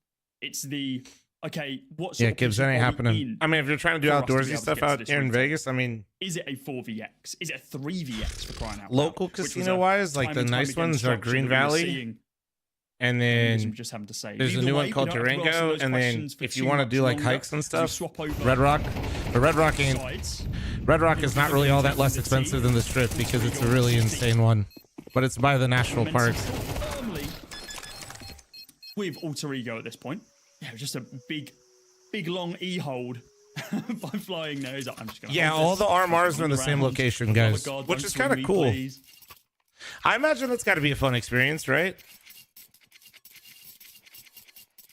It's the, okay, what's Yeah, Gibbs, that ain't happening. I mean, if you're trying to do outdoorsy stuff out here in Vegas, I mean... Is it a 4VX? Is it a 3VX for crying out loud? Local casino-wise, like the nice ones are Green Valley. And then just having to say. there's a Either new way, one called we don't have to answer Durango, those and then questions for if you too want to much do like longer, hikes and as we stuff, swap over Red Rock. But Red Rock ain't. sides. Red Rock is not really all that less expensive than the Strip because it's a really insane one. But it's by the national parks. Firmly with Alter Ego at this point. Yeah, just a big long E-hold by Flying there. He's like, I'm just gonna Yeah, all the RMRs are in the same location, guys, which is kind of cool. I imagine that's got to be a fun experience, right?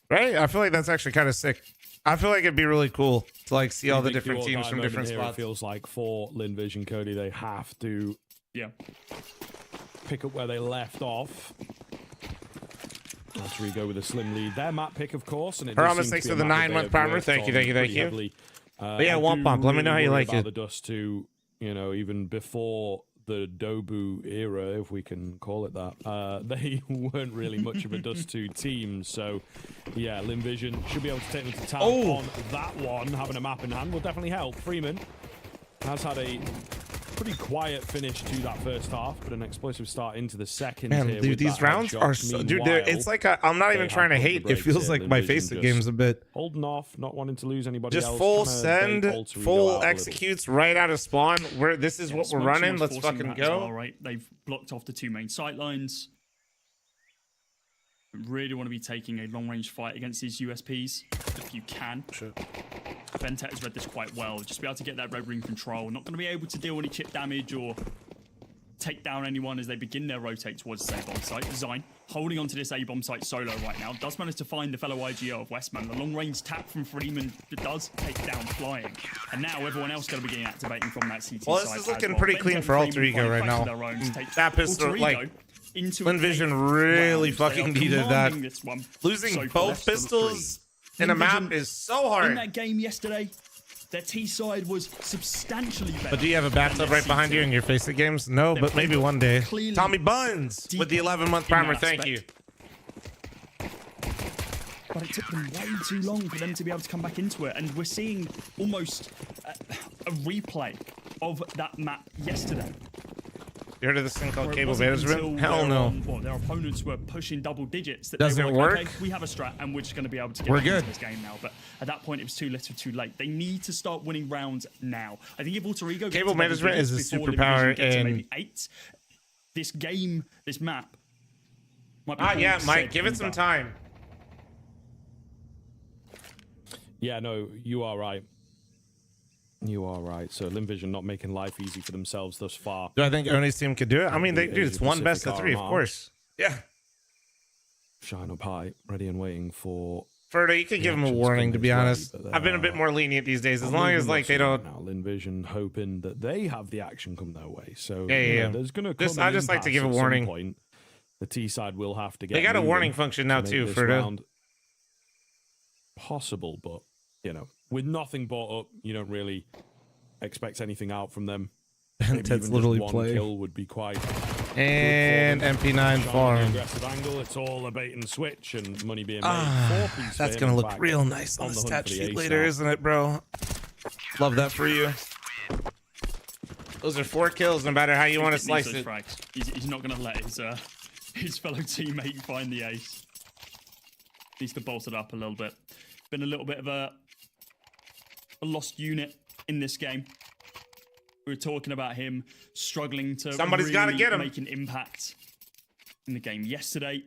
Right? I feel like that's actually kind of sick. I feel like it'd be really cool to like see all the different teams from different Here, spots. it feels like for Lin Vision, Cody, they have to pick up where they left off. Let's go with a slim lead. Their map pick, of course, and it Promise, thanks for the 9-month primer. Thank you. But yeah, Womp Bump, let me know how you like it. The dust to, you know, even before the Dobu era, if we can call it that, they weren't really much of a Dust 2 team. So, yeah, Lin Vision should be able to take them to town on that one. Having a map in hand will definitely help. Freeman has had a pretty quiet finish to that first half, but an explosive start into the second. Man, here dude, with these that rounds headshot. are so... Dude, Meanwhile, it's like I'm not even trying to hate. It feels like my face the game's a bit... holding off, not wanting to lose anybody Just else. full Kinda send, full executes right out of spawn. This is what we're running. Let's fucking go. Well, right? They've blocked off the 2 main sight lines. Really want to be taking a long-range fight against these USPs, if you can. Sure. Ventet has read this quite well. Just be able to get that red ring control. Not going to be able to deal any chip damage or take down anyone as they begin their rotate towards this A-bomb site. Design holding onto this A-bomb site solo right now. Does manage to find the fellow IGO of Westman. The long-range tap from Freeman does take down Flying. And now everyone else going to begin activating from that CT Well, side. this is looking pretty clean for Alter Ego right now. That pistol, like, Lin Vision really fucking needed that. Losing both pistols in a map is so hard. In that game yesterday, their T side was substantially better. But do you have a bathtub right behind you in your face at games? No, but maybe one day. Tommy Buns with the 11-month primer. Thank you. But it took them way too long for them to be able to come back into it. And we're seeing almost a replay of that map yesterday. You heard of this thing called cable management? Hell no. Their opponents were pushing double digits. That Doesn't they were like, work. Okay, we have a strat and we're just going to be able to get We're back into good. this game now. But at that point, it was too little too late. They need to start winning rounds now. I think if Alter Ego gets Cable to double management digits is a before superpower Lin Vision gets to and- maybe 8, this game, this map might be Yeah, called Mike, safe give it and some done. time. Yeah, no, you are right. You are right. So Lin Vision not making life easy for themselves thus far. Do I think Oni's team could do it? I mean, dude, it's one best of 3, of course. Yeah. Shine up high, ready and waiting for... Ferda, you could give him a warning, to be honest. I've been a bit more lenient these days, as long as like they don't... Now, Lin Vision hoping that they have the action come their way. So Yeah, you know, yeah. there's going to come I an just like to impasse give a at some warning. point. The T side will have to get They got a moving warning function now to too, make this Ferda. round possible, but you know, with nothing brought up, you don't really expect anything out from them. Maybe That's even just literally one play. kill would be quite And good for them. MP9 Trying an farm. aggressive angle. It's all a bait and switch and money being made. Ah, 4 piece that's for gonna him, in look fact, real nice on on the hunt stat for the sheet ace later, now. isn't it, bro? Love that for you. Those are 4 kills, no matter how you want to slice it. He's not going to let his fellow teammate find the ace. Needs to bolt it up a little bit. Been a little bit of a lost unit in this game. We were talking about him struggling to Somebody's gotta get him. make an impact in the game yesterday.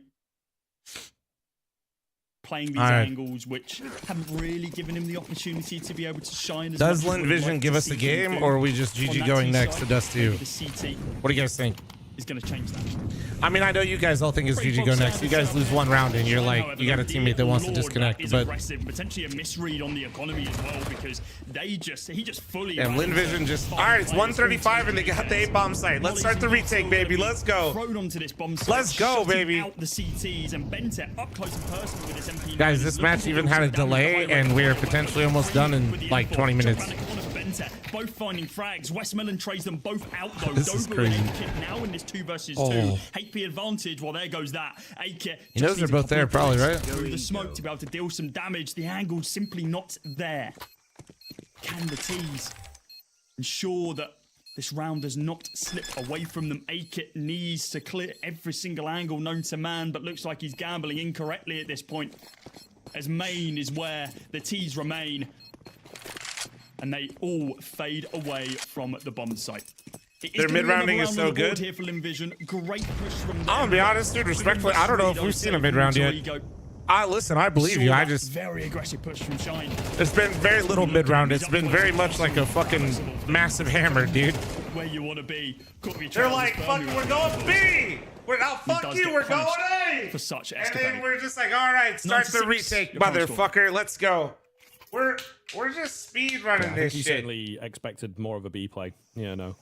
Playing these angles, which haven't really given him the opportunity to be able to shine. As Does much as we would Linvision like give to us a see him game, do. or are we just On GG that going T next side, to Dust 2? maybe the CT What do you guys think? is going to change that. I mean, I know you guys all think it's GG go next. You guys lose one round and you're like, you got a teammate that wants to disconnect. Is But aggressive, potentially a misread on the economy as well, because he just fully. damn, Linvision just. All right, it's 135 and they got the A-bomb site. Let's start the retake, baby. Let's go. Thrown onto this bomb site, Let's go, shutting baby. Out the CTs and Bente up close and personal with his MP9. Guys, this match even had a delay, and we're potentially almost done in like 20 minutes. Both finding frags. Westmoreland trades them both out though. This is Dobu crazy. and Akit now in this 2 versus 2. Oh. HP advantage. Well, there goes that. Akit. He knows they're both there, probably, right? Through the smoke to be able to deal some damage. The angle's simply not there. Can the T's ensure that this round does not slip away from them? Akit needs to clear every single angle known to man, but looks like he's gambling incorrectly at this point, as main is where the T's remain. And they all fade away from the bomb site. Their mid-rounding is so good. Here for Linvision. Great push from them. I'm gonna be honest, dude, respectfully, I don't know if we've seen a mid-round yet. Listen, I believe you. I just... Very aggressive push from Shine. There's been very little mid-round. It's been very much like a fucking massive hammer, dude. Where you want to be. They're like, fuck, we're going B! Fuck you, we're going A! For such and then we're just like, all right, start the 96, retake, your point motherfucker. Let's go. We're just speed running I this think he shit. certainly expected more of a B play. Yeah, no.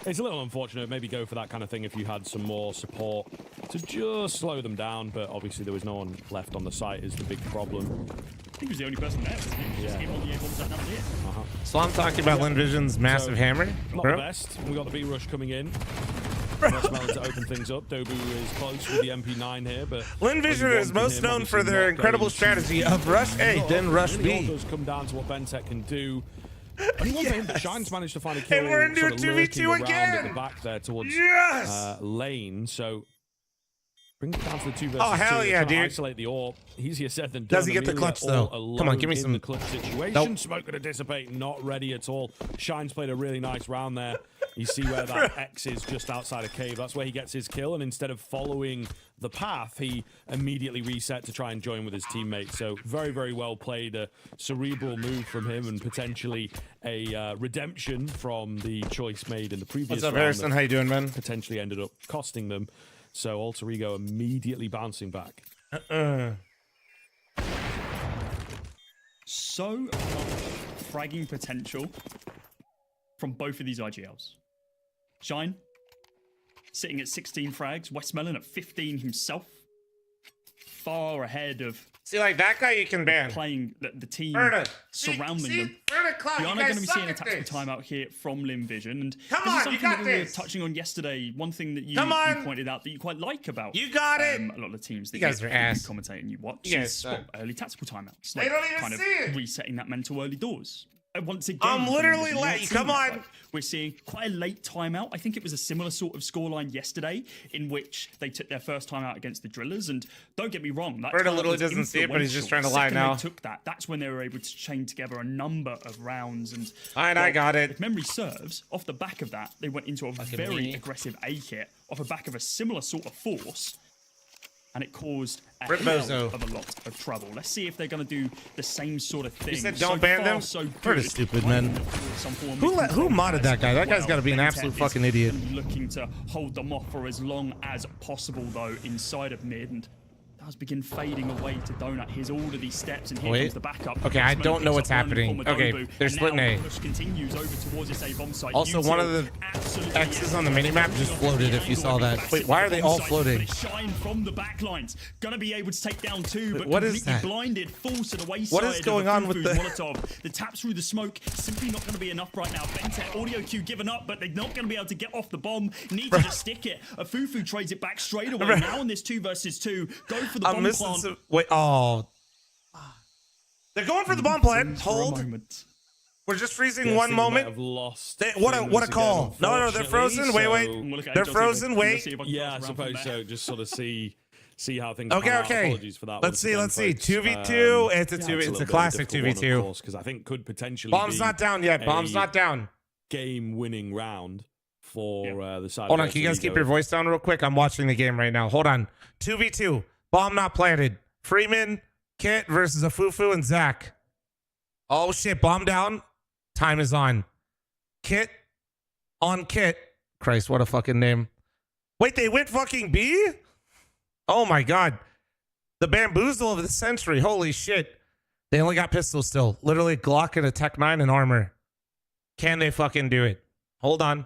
It's a little unfortunate. Maybe go for that kind of thing if you had some more support to just slow them down. But obviously there was no one left on the site is the big problem. I think he was the only person there. Just him on the A-bomb site, that was it. So I'm talking about Linvision's massive hammer. Not Bro. the best. We got the B rush coming in. Westmoreland to open things up. Dobu is close with the MP9 here, but Linvision is most known for their incredible strategy of rush A, then rush really all B. does come down to what Bentec can do. Only one thing that Shine's managed to find a kill. And we're into sort a of 2v2 lurking around again. at the back there towards Yes! lane. So brings it down to the 2 versus 2. Oh, hell yeah, Trying to dude. Isolate the AWP. Easier said than done. Does he get the Amelia clutch, though? all Come on, give me alone some- in the clutch situation. Nope. Smoke gonna dissipate. Not ready at all. Shine's played a really nice round there. You see where that X is just outside a cave. That's where he gets his kill. And instead of following the path, he immediately reset to try and join with his teammates. So very, very well played. A cerebral move from him and potentially a redemption from the choice made in the previous What's up, round Harrison? that How you doing, man? potentially ended up costing them. So Alter Ego immediately bouncing back. So much fragging potential from both of these IGLs. Shine sitting at 16 frags. Westmoreland at 15 himself. Far ahead of. See, like that guy you can ban. Playing the team Verda. surrounding See, them. Verda Cloud, We you are guys going to be suck seeing a at tactical this. timeout here from Linvision. And Come this on, is you something got that we were this. touching on yesterday. One thing that you Come on. pointed out that you quite like about You got it. a lot of the teams that You guys are ass. commentate and you watch You guys is suck. early tactical timeouts. They don't even kind of see it. resetting that mental early doors. Once again, I'm from literally Linvision, we're late. not Come seeing that, on. though. We're seeing quite a late timeout. I think it was a similar sort of scoreline yesterday in which they took their first timeout against the Drillers. And don't get me wrong, that Verda timeout literally was doesn't see it, but he's just trying to influential. lie Second now. They took that. That's when they were able to chain together a number of rounds. And I got it. If memory serves, off the back of that, they went into a very me. aggressive A kit off the back of a similar sort of force. And it caused a Rip hell Bozo. of a lot of trouble. Let's see if they're going to do the same sort of thing. You said So don't ban far, them? So Verda good. stupid, man. Some form of Who control modded that guy? That guy's well. got to be an Bentec absolute is fucking idiot. Looking to hold them off for as long as possible, though, inside of mid. And does begin fading away to Donut. Here's all of these steps, and here Wait. comes the backup. Okay, I Smoke don't know picks what's up one happening. from Okay, Adobu, they're and splitting now A. the push continues over towards this A bomb site. Also, one of the Absolutely X's on the minimap just floated, if you saw that. Wait, why are they all floating? Shine from the backlines. Gonna be able to take down two, but what is completely that? blinded. Falls to the wayside. What is going on with the- Molotov? The taps through the smoke. Simply not going to be enough right now. Bentec, audio cue given up, but they're not going to be able to get off the bomb. Need to just stick it. A Fufu trades it back straight away. Now in this 2 versus 2. Go for the I'm bomb missing plant. some. Wait, oh. They're going for the bomb plant. For a Hold. moment. We're just freezing Yes, one they might moment. have lost What a things call. again, No, they're frozen. Wait, unfortunately, wait. so- They're frozen. Wait. Yeah, I suppose so. Just sort of see see how things. Okay, pan out. okay. Apologies for that. Let's see. 2v2. It's a classic 2v2 because I think could potentially. Bomb's not down yet. Bomb's not down. Game-winning round for the side. Hold on, can you guys keep your voice down real quick? I'm watching the game right now. Hold on. 2v2. Bomb not planted. Freeman, Kit versus Afufu and Zach. Oh shit, bomb down. Time is on. Kit on Kit. Christ, what a fucking name. Wait, they went fucking B? Oh my god. The bamboozle of the century. Holy shit. They only got pistols still. Literally Glock and a Tech 9 and armor. Can they fucking do it? Hold on.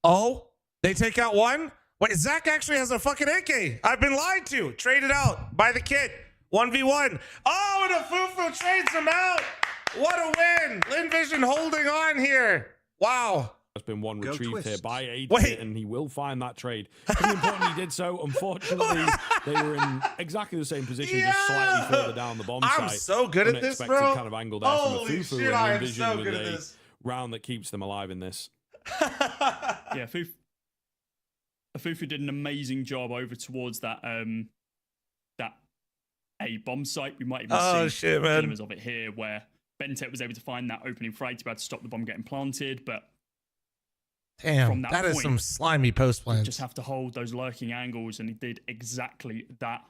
Oh, they take out one? Wait, Zach actually has a fucking AK. I've been lied to. Traded out by the Kit. 1v1. Oh, and Afufu trades him out. What a win. Linvision holding on here. Wow. There's been one Go retrieved twist. here by AD, Wait. and he will find that trade. It's important he did so. Unfortunately, they were in exactly the same position, just slightly further down the bomb site. I'm so good at this, Unexpected bro. kind of angle there Holy from Afufu, shit, and I am Linvision so with good at a this. round that keeps them alive in this. Yeah, Afufu did an amazing job over towards that that A bomb site. We might even see glimmers of it here, where Bentet was able to find that opening frag to be able to stop the bomb getting planted, but Damn, from that is point, some slimy post plans. just have to hold those lurking angles, and he did exactly that.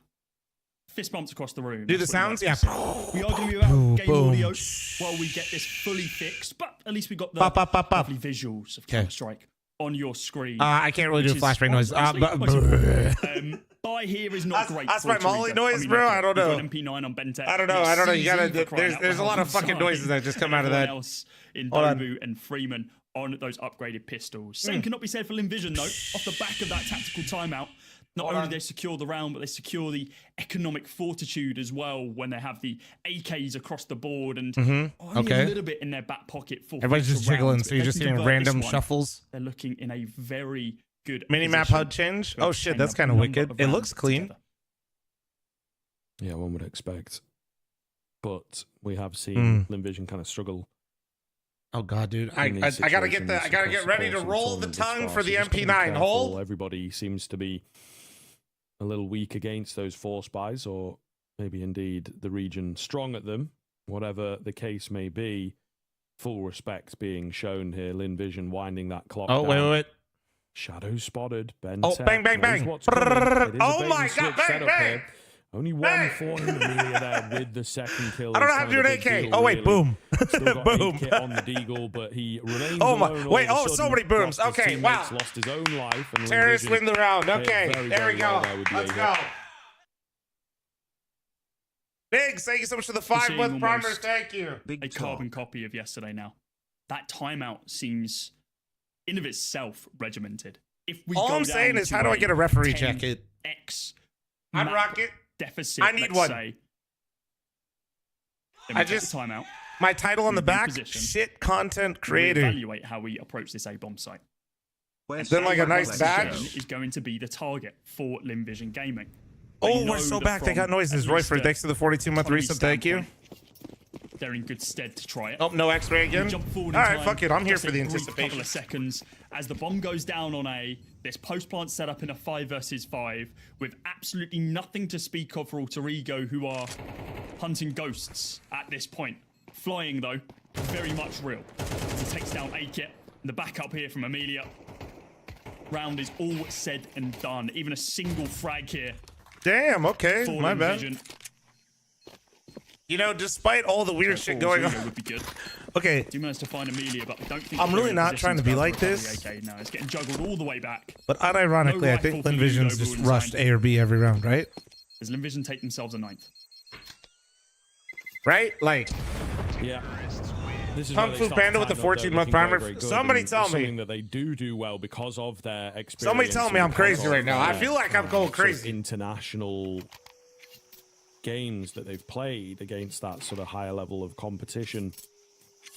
Fist bumps across the room. Do the That's what sounds? he Yeah. likes to say. We are going to be about Boom, game boom. audio while we get this fully fixed, but at least we got the Pop, pop, pop, pop. lovely visuals of Counter-Strike on your screen. I can't really do a which is flashbang noise. honestly But- most important. Buy here is not great. that's for my Molly Toriko. noise, bro. I don't we've know. got MP9 on Bentet. I don't know. You gotta. CZ for crying There's out a lot of loud fucking inside. noises that just come out of Everyone that. else in Hold on. Dobu and Freeman on those upgraded pistols. Same cannot be said for Linvision though. Off the back of that tactical timeout, not only do they secure the round, but they secure the economic fortitude as well when they have the AKs across the board and only a little bit in their back pocket for Everybody's just future jiggling, rounds. so you're If they just can hearing convert this random one, shuffles. They're looking in a very good Minimap position HUD change. to Oh shit, obtain that's a kind of number wicked. of It rounds looks clean. together. Yeah, one would expect. But we have seen Linvision kind of struggle. Oh god, dude! I in these gotta get situations I gotta across get ready to course and roll the tournament thus tongue far, for so the just gotta be MP9. careful. Hold. Everybody seems to be a little weak against those force buys, or maybe indeed the region strong at them. Whatever the case may be, full respect being shown here. Linvision winding that clock Oh down. wait. Shadow spotted. Ben Oh, bang, bang, bang. Oh Oh my god, bang, bang. Only one for him. Amelia there with the second kill. I don't know is how to kind do of an a big AK. deal, Oh wait, really. boom. Still got Boom. a hit on the deagle, but he remains Oh my- alone. wait, All of a so sudden, many booms. lost his Okay, teammates, wow. Lost his own life. And Terrorists Linvision win the round. played Okay, very, there very we well go. there with the Let's A go. hit. Biggs, thank you so much for the We're 5 seeing month primers. almost Thank you. a carbon copy of yesterday now. That timeout seems, in of itself, regimented. If we All go I'm down saying is, to how do I get a referee 10x jacket? I'd map rock it. deficit, I need let's one. say, then we I take just the timeout. my title on the we back: reposition, shit content we creator. evaluate how we approach this A bomb site. Then like a nice badge. Is going to be the target for Linvision Gaming. Oh, They we're know so that back. They from got noises. at least Royford, a thanks to the 42-month economy resub. Thank you. standpoint, they're in good stead to try it. Oh, no X-ray again. We jump forward All in right, time, fuck it. I'm here just for the a brief anticipation. Couple of seconds as the bomb goes down on A. This post plant set up in a 5 versus 5 with absolutely nothing to speak of for Alter Ego, who are hunting ghosts at this point. Flying though, very much real. As he takes down A-Kit. The backup here from Amelia. Round is all said and done. Even a single frag here. Damn. Okay, for my bad. Linvision. You know, despite all the weird shit going on. Would be good. Okay. Do manage to find Amelia, but I don't think I'm they're really in a not position trying to be go like for a this. AK. No, it's getting juggled all the way back. But unironically, No I think rifle for you, Linvision's Nobu just and rushed Sandy. A or B every round, right? Does Linvision take themselves a 9th? Right? Like, Yeah. This is Kung where they Fu start Panda to with the find out they're 14-month looking primer. very, very good, Somebody and tell it's me. something that they do well because of their experience. Somebody tell me and I'm crazy because right of now. I their, feel like I'm going sort of crazy. international games that they've played against that sort of higher level of competition.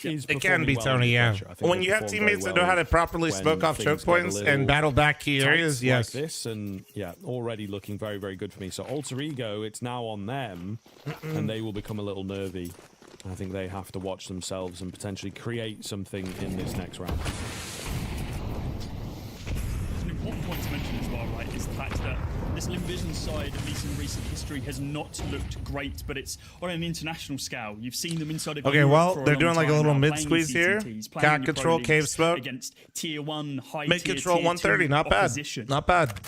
Is It can be, performing well Tony, under yeah. pressure. I think When they you have perform very teammates that know how to well properly when smoke off things choke get a points little and battle back key tight areas, like yes. this, and yeah, already looking very, very good for me. So Alter Ego, it's now on them, and they will become a little nervy. I think they have to watch themselves and potentially create something in this next round. An important point to mention as well, right, is is the fact that this Linvision side, at least in recent history, has not looked great, but it's on an international scale. You've seen them inside of Okay, Europe well, for a they're long doing like a time little now, mid playing squeeze here. CTTs, playing Cat in the pro control, cave leagues smoke. against tier 1, high Mid tier, control tier 130, 2 not bad. opposition. Not bad.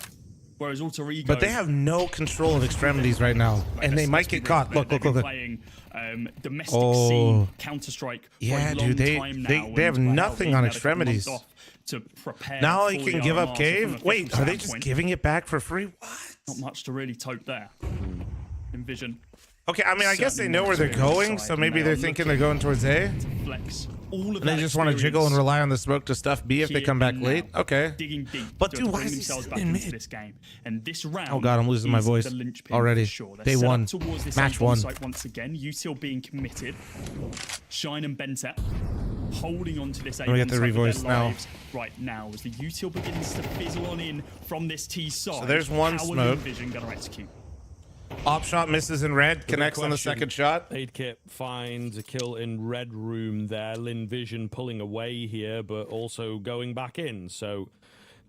Whereas Alter Ego, But they have no control of extremities right now, and they might get caught. Look, they've look, been look. playing domestic scene Counter-Strike Yeah, for a long dude, time now, they have and nothing they've on had a couple months extremities. off to prepare Now he for can the give RMR, up so cave. from an Wait, official are they just standpoint, giving it back for free? What? not much to really tote there. Envision. Okay, I mean, I guess they know where they're going, so maybe they're thinking they're going towards A. Flex all of And they that just want to jiggle and experience rely on the smoke to stuff B if they here come back and late. now, Okay. digging deep But to dude, why bring is he themselves sitting back in into mid? this game. And this round Oh god, I'm losing my is voice the linchpin already. for sure. They're Day set up one. towards this Match A-bomb one. site once again. Util being committed. Shine and Bentet holding on to this Let me get the revoice now. Right now, as the Util begins to fizzle on in from this T side. So there's one how smoke. Are Vision going to execute? Op shot misses in red, connects on the second shot. Aid Kit finds a kill in red room there. Linvision pulling away here, but also going back in. So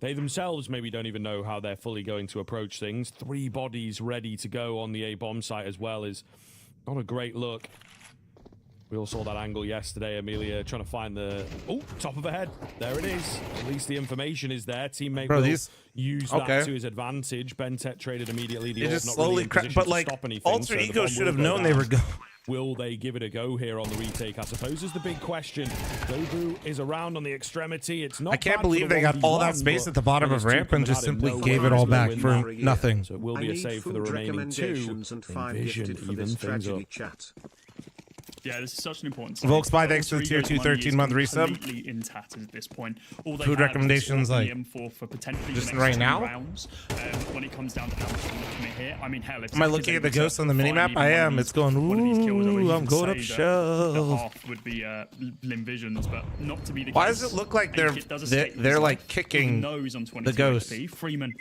they themselves maybe don't even know how they're fully going to approach things. 3 bodies ready to go on the A bomb site as well is not a great look. We all saw that angle yesterday. Amelia trying to find the top of her head. There it is. At least the information is there. Teammate will use that to his advantage. Bentet traded immediately. The They ult just not really slowly in crack. position But to like, stop anything, Alter so the Ego bomb should will have go known they down. were going. Will they give it a go here on the retake? I suppose is the big question. Dobu is around on the extremity. It's not. I can't bad for believe the they got all that 1v1, space but at the bottom when of it's two ramp and coming just at him, simply no gave one it all is back going for that. nothing. So it will I be a need save for the food remaining 2. recommendations and 5 gifted for this tragedy chat. Yeah, this is such an important Volks by thanks to the tier 2 13-month resub. Completely in tatters at this point. All they Food have is recommendations, the like, M4 for potentially just the next right 2 now? rounds. When it comes down to how much they commit here, I mean, hell, if Am I Zach is looking at the able to ghost on the find minimap? even I one of am. these- It's going, one of these kills, I would ooh, even I'm going say up that shelf. The half would be Linvision's, but not to be the Why case. does it look like they're It does escape they're his like life, kicking even though he's on 22 the ghost? HP. Freeman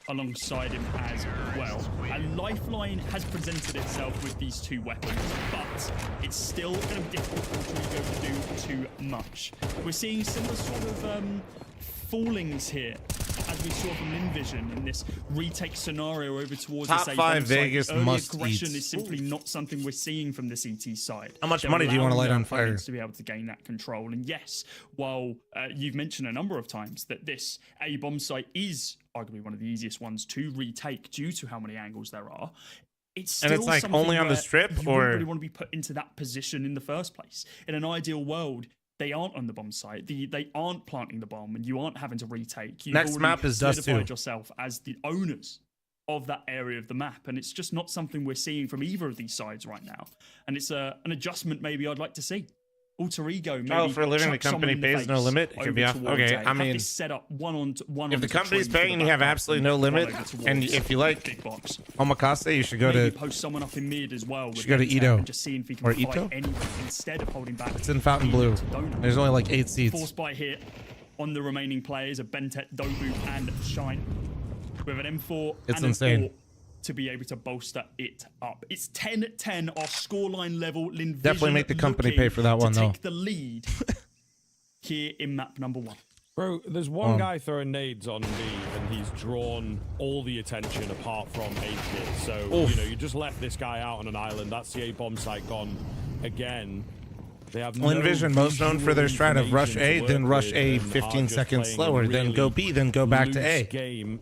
alongside him as well. A lifeline has presented itself with these 2 weapons, but it's still going to be difficult for Alter Ego to do too much. We're seeing similar sort of fallings here, as we saw from Linvision in this retake scenario over towards Top this 5 A-bomb site. Vegas Early must aggression eats. is simply not something we're seeing from the CT side. How much They're money do you want to allowing light on their fire? opponents to be able to gain that control. And yes, while you've mentioned a number of times that this A-bomb site is arguably one of the easiest ones to retake due to how many angles there are, it's still And it's like something only on the where strip, you or wouldn't really want to be put into that position in the first place. In an ideal world, they aren't on the bomb site. They aren't planting the bomb, and you aren't having to retake. You've Next already map is Dust solidified 2. yourself as the owners of that area of the map, and it's just not something we're seeing from either of these sides right now. And it's an adjustment maybe I'd like to see. Alter Ego, maybe Oh, for a living, the chuck someone company in the pays no face limit. It could over be off. towards Okay, A. I Have mean, this set up one on if the company's tree for paying, the you have backup absolutely and no run limit. over towards And if you like big box. Omakase, you should go Maybe to post someone up in mid as well. you With should go to Bentet Ito. and just seeing if he can Or fight Ito? anyone instead of holding back. It's in Fountain Blue. There's only like 8 seats. Force by hit on the remaining players of Bentet, Dobu, and Shine. With an M4 It's and insane. an AWP to be able to bolster it up. It's 10-10 our scoreline level. Linvision Definitely make the company looking pay for that one, to though. take the lead here in map number 1. Bro, there's one guy throwing nades on B, and he's drawn all the attention apart from A-Kit. So, Oof. you know, you just left this guy out on an island. That's the A-bomb site gone again. They have Well, no Envision, most known for their strat of rush A, information to then work rush with A and are 15 just seconds playing a slower, then go really B, then go back to A. loose game.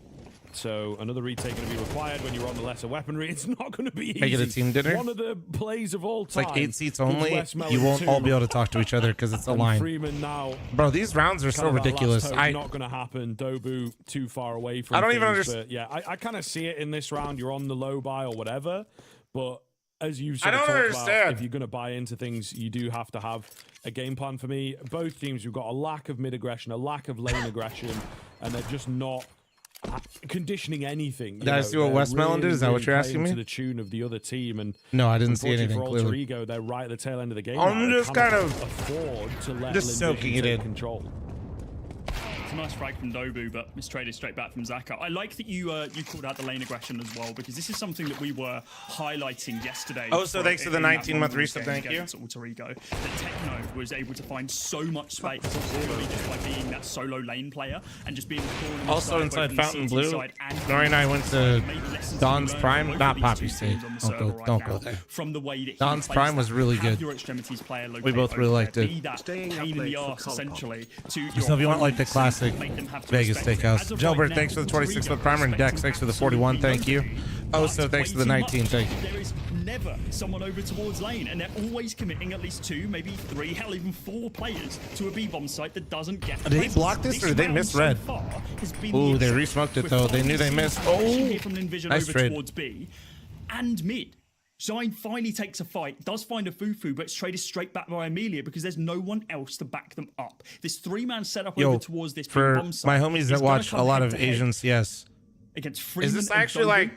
So another retake going to be required when you're on the lesser weaponry. It's not going to be easy. Make it a team dinner? One of the plays of all It's time. like 8 seats with only. West Melon You won't 2. all be able to talk to each other because it's a And line. Freeman now, Bro, these rounds are so kind of that last ridiculous. hope, not going to happen. Dobu too far away from I don't even things, understand. but yeah, I kind of see it in this round. You're on the low buy or whatever, but as you I sort of don't talked understand. about, if you're going to buy into things, you do have to have a game plan. For me, both teams, you've got a lack of mid aggression, a lack of lane aggression, and they're just not conditioning anything. Did I see what Westmelon did? Is that what you're asking me? To the tune of the other team, and No, I didn't see unfortunately anything, for Alter clearly. Ego, they're right at the tail end of the game. I'm now. They just cannot kind of afford to let just Linvision soaking it take in. control. It's a nice frag from Dobu, but mistraded straight back from Zaka. I like that you called out the lane aggression as well, because this is something that we were highlighting yesterday. Oh, so thanks for the 19-month resub, thank you. Alter Ego, that Techno was able to find so much space purely just by being that solo lane player and just being also inside Fountain Blue. Nori and I went to Don's Prime, not Poppy State. Don't go there. From the way that Don's Prime was really good. We both really liked it. Pain in the arse, essentially. So if you want like the classic Vegas Steakhouse. Gilbert, thanks for the 26-month primer, and Dex, thanks for the 41, thank you. Oh, so thanks for the 19, thank you. There is never someone over towards lane, and they're always committing at least 2, maybe 3, hell, even 4 players to a B-bomb site that doesn't get. Did he block this, or did they miss red? Ooh, they re-smoked it though. They knew they missed. Oh, nice trade. Towards B and mid. Zine finally takes a fight, does find a Fufu, but it's traded straight back by Amelia because there's no one else to back them up. This 3-man setup over towards this for my homies that watch a lot of Asian CS. Against Freeman, is this actually like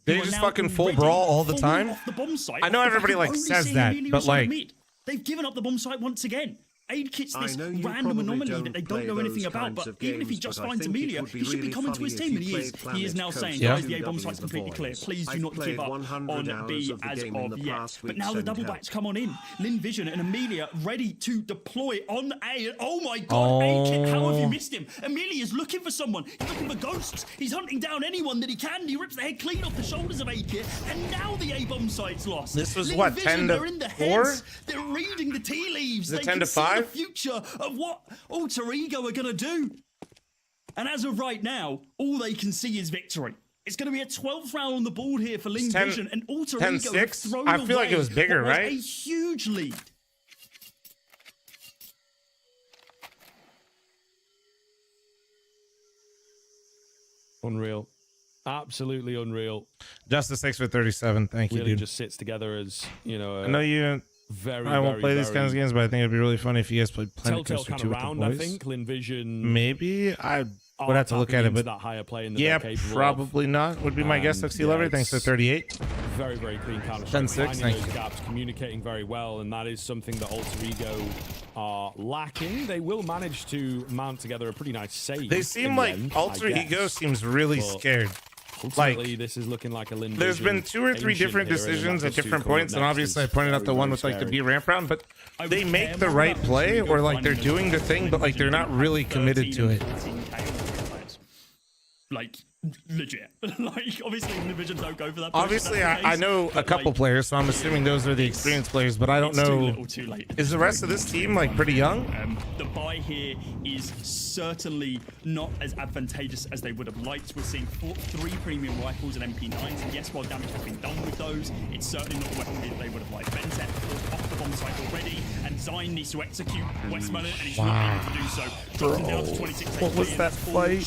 they just fucking full brawl all the time? I know everybody like says that, but like they've given up the bomb site once again. Aid Kit's this random anomaly that they don't know anything about, but even if he just finds Amelia, he should be coming to his team, and he is now saying, guys, the A bomb site's completely clear. Please do not give up on B as of yet. But now the double backs come on in. Lin Vision and Amelia ready to deploy on A. Oh my god, Aid Kit, how have you missed him? Amelia's looking for someone. He's looking for ghosts. He's hunting down anyone that he can. He rips the head clean off the shoulders of Aid Kit, and now the A bomb site's lost. This was what, 10 to 4? They're reading the tea leaves. Is it 10 to 5? The future of what Alter Ego are going to do. And as of right now, all they can see is victory. It's going to be a 12th round on the board here for Ling Vision, and Alter Ego have thrown I feel like it was bigger, right? A huge lead. Unreal. Absolutely unreal. Justice, thanks for 37. Thank you, really dude. Just sits together as, you know, I know you. I won't play these kinds of games, but I think it'd be really funny if you guys played Planet Coaster Coaster 2 2 with with the the boys. boys. I think Lin Vision. Maybe I would have to look at it, but that higher play in yeah, probably not. Would be my guess. XC Lover, thanks for 38. Very, very clean counter. 10-6, thank you. Gaps, communicating very well, and that is something that Alter Ego are lacking. They will manage to mount together a pretty nice save. They seem like Alter Ego seems really scared. Ultimately, like, this is looking like a Lin there's been 2 or 3 different decisions at different points, and obviously I pointed out the one with like the B ramp round, but they make the right play, or like they're doing the thing, but like they're not really committed to it. Like, legit. Like, obviously, the Vision don't go for that. Obviously, I know a couple players, so I'm assuming those are the experienced players, but I don't know. Too late. Is the rest of this team like pretty young? The buy here is certainly not as advantageous as they would have liked. We're seeing 3 premium rifles and MP9s, and yes, while damage has been done with those, it's certainly not the weaponry that they would have liked. Bentec off the bomb site already, and Zine needs to execute Westmoreland, and he's not able to do so. Drops him down to 26 what was that fight?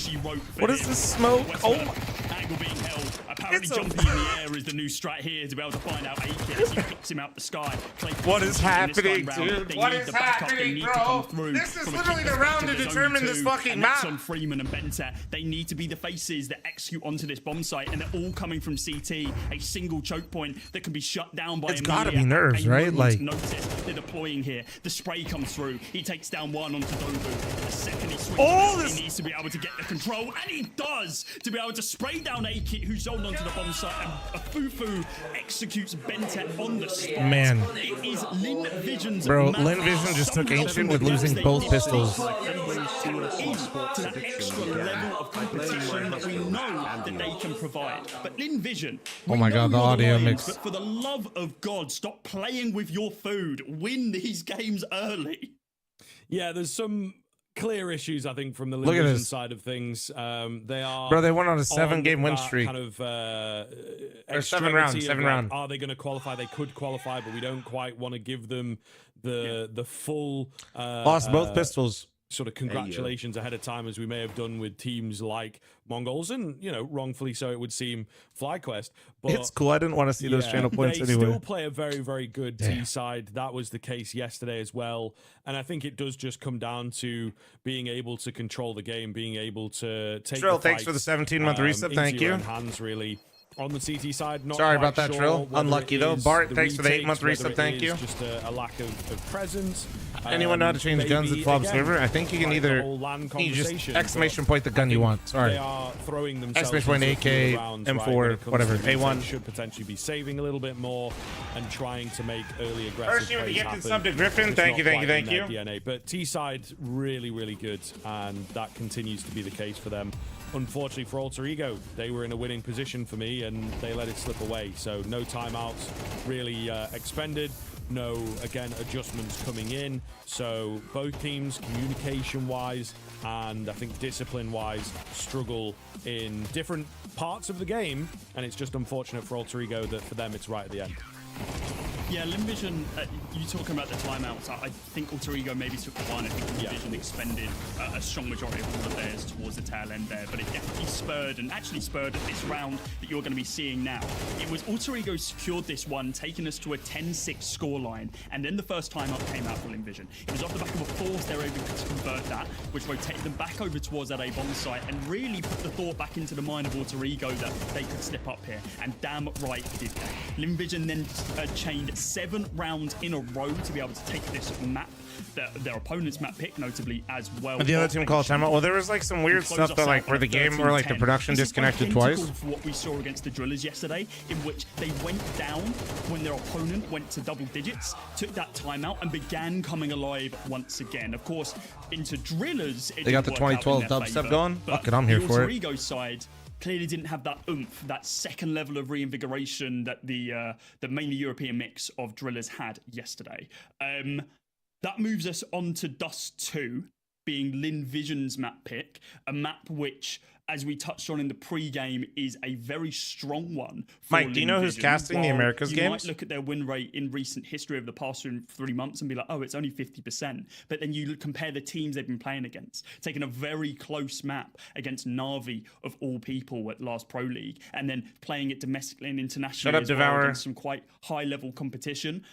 What is this smoke? Oh, angle being held. Apparently, jumping in the air is the new strat here to be able to find out A-Kit as he picks him out the sky. What is happening, dude? What is happening, bro? This is literally the round to determine this fucking map. On Freeman and Benta, they need to be the faces that execute onto this bomb site, and they're all coming from CT. A single choke point that can be shut down by. It's gotta be nerves, right? Like, notice they're deploying here. The spray comes through. He takes down one onto Dobu. The second he swings, he needs to be able to get the control, and he does to be able to spray down A-Kit, who's zoned onto the bomb site, and a Fufu executes Bentec on the spot. Man. It is Lin Vision's bro, Lin Vision just took Ancient with losing both pistols. To that extra level of competition that we know that they can provide. But Lin Vision, oh my god, the audio mix. But for the love of God, stop playing with your food. Win these games early. Yeah, there's some clear issues, I think, from the Lin Vision side of things. They are, bro, they went on a 7-game win streak. Kind of or 7 round. Are they going to qualify? They could qualify, but we don't quite want to give them the full lost both pistols. Sort of congratulations ahead of time, as we may have done with teams like Mongols, and you know, wrongfully so it would seem, FlyQuest. But it's cool. I didn't want to see those channel points anyway. They still play a very, very good T side. That was the case yesterday as well, and I think it does just come down to being able to control the game, being able to take. Trill, thanks for the 17-month resub. Thank you. Hands really. On the CT side, not sorry about that, sure Trill. Unlucky though. Bart, thanks for the 8-month resub. Thank you. Just a lack of presence, Anyone know how to change guns at Flop server? I think you can either you just exclamation point the gun you want. Sorry. They are throwing themselves Exclamation point AK, rounds, M4, whatever. A1 should potentially be saving a little bit more and trying to make early aggressive First year to plays get happen. sub to Griffin. It's Thank you, not thank you, quite in thank their you. DNA, but T-side really, really good, and that continues to be the case for them. Unfortunately for Alter Ego, they were in a winning position for me, and they let it slip away. So no timeouts really expended. No, again, adjustments coming in. So both teams, communication-wise and I think discipline-wise, struggle in different parts of the game. And it's just unfortunate for Alter Ego that for them it's right at the end. Yeah, Limvision, you talking about the timeouts, I think Alter Ego maybe took one. I think Limvision expended a strong majority of all of theirs towards the tail end there, but it definitely spurred, and actually spurred at this round that you're going to be seeing now. It was Alter Ego secured this one, taking us to a 10-6 scoreline, and then the first timeout came out for Limvision. It was off the back of a force they were able to convert that, which rotated them back over towards that A-bomb site, and really put the thought back into the mind of Alter Ego that they could slip up here, and damn right did they. Limvision then chained 7 rounds in a row to be able to take this map, their opponent's map pick, notably as well. The other team called timeout. Well, there was like some weird stuff that like where the game or like the production disconnected twice. For what we saw against the Drillers yesterday, in which they went down when their opponent went to double digits, took that timeout, and began coming alive once again. Of course, into Drillers, They got the 2012 dubstep going. Fuck it, I'm here for it. The Ego side clearly didn't have that oomph, that second level of reinvigoration that the mainly European mix of Drillers had yesterday. That moves us on to Dust 2, being Linvision's map pick, a map which, as we touched on in the pre-game, is a very strong one for Mike, do you know who's casting the Americas games? You might look at their win rate in recent history of the past 3 months and be like, oh, it's only 50%. But then you compare the teams they've been playing against, taking a very close map against Na'Vi, of all people, at last Pro League, and then playing it domestically and internationally as well against some quite high-level competition.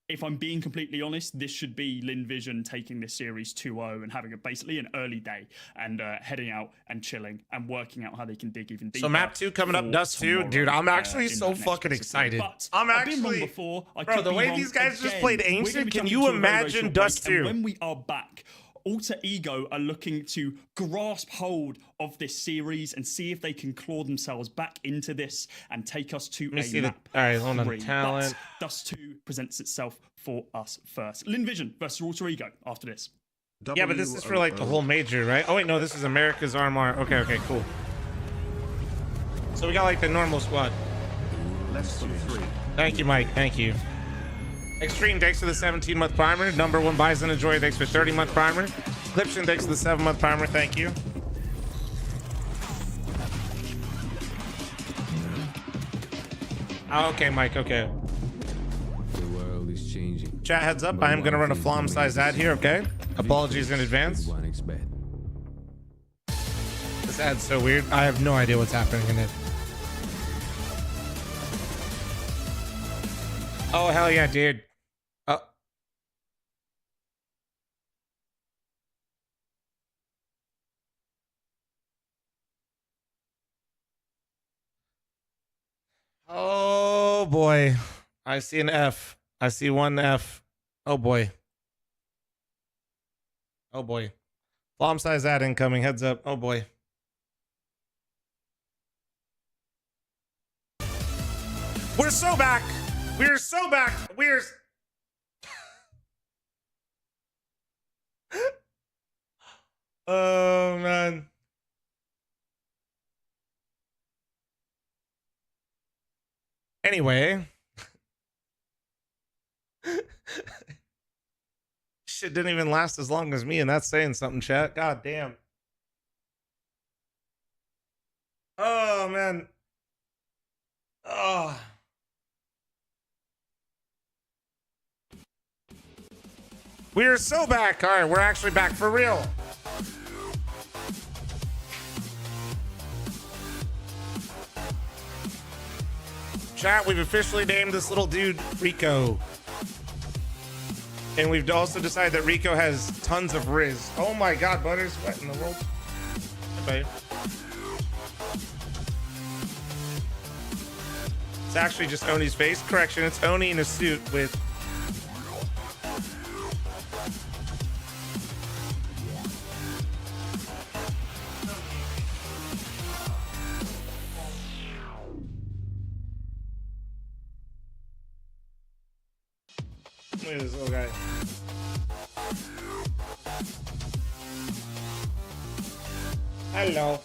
If I'm being completely honest, this should be Linvision taking this series 2-0 and having basically an early day and heading out and chilling and working out how they can dig even deeper. So map 2 coming up, Dust 2, dude. I'm actually so fucking excited. But I'm I've actually, been wrong before. bro, the way these guys just played Ancient, can you imagine Dust 2? When we are back, Alter Ego are looking to grasp hold of this series and see if they can claw themselves back into this and take us to a map. All right, hold on. Talent. But Dust 2 presents itself for us first. Linvision versus Alter Ego after this. Yeah, but this is for like the whole major, right? Oh wait, no, this is America's RMR. Okay, cool. So we got like the normal squad. Less than 3. Thank you, Mike. Thank you. Extreme, thanks for the 17-month primer. Number 1 Bison and Joy, thanks for 30-month primer. Clipson, thanks for the 7-month primer. Thank you. Oh, okay, Mike. Okay. The world is changing. Chat, heads up. I am going to run a Flom size ad here. Okay. Apologies in advance. This ad's so weird. I have no idea what's happening in it. Oh, hell yeah, dude. Oh boy. I see an F. I see one F. Oh boy. Oh boy. Flom size ad incoming. Heads up. Oh boy. We're so back. We're so back. We're oh man. Anyway. Shit didn't even last as long as me, and that's saying something, chat. God damn. Oh man. Oh. We're so back. All right, we're actually back for real. Chat, we've officially named this little dude Rico. And we've also decided that Rico has tons of Riz. Oh my god, Butters, what in the world? Okay. It's actually just Oni's face. Correction, it's Oni in a suit with Look at this little guy. Hello.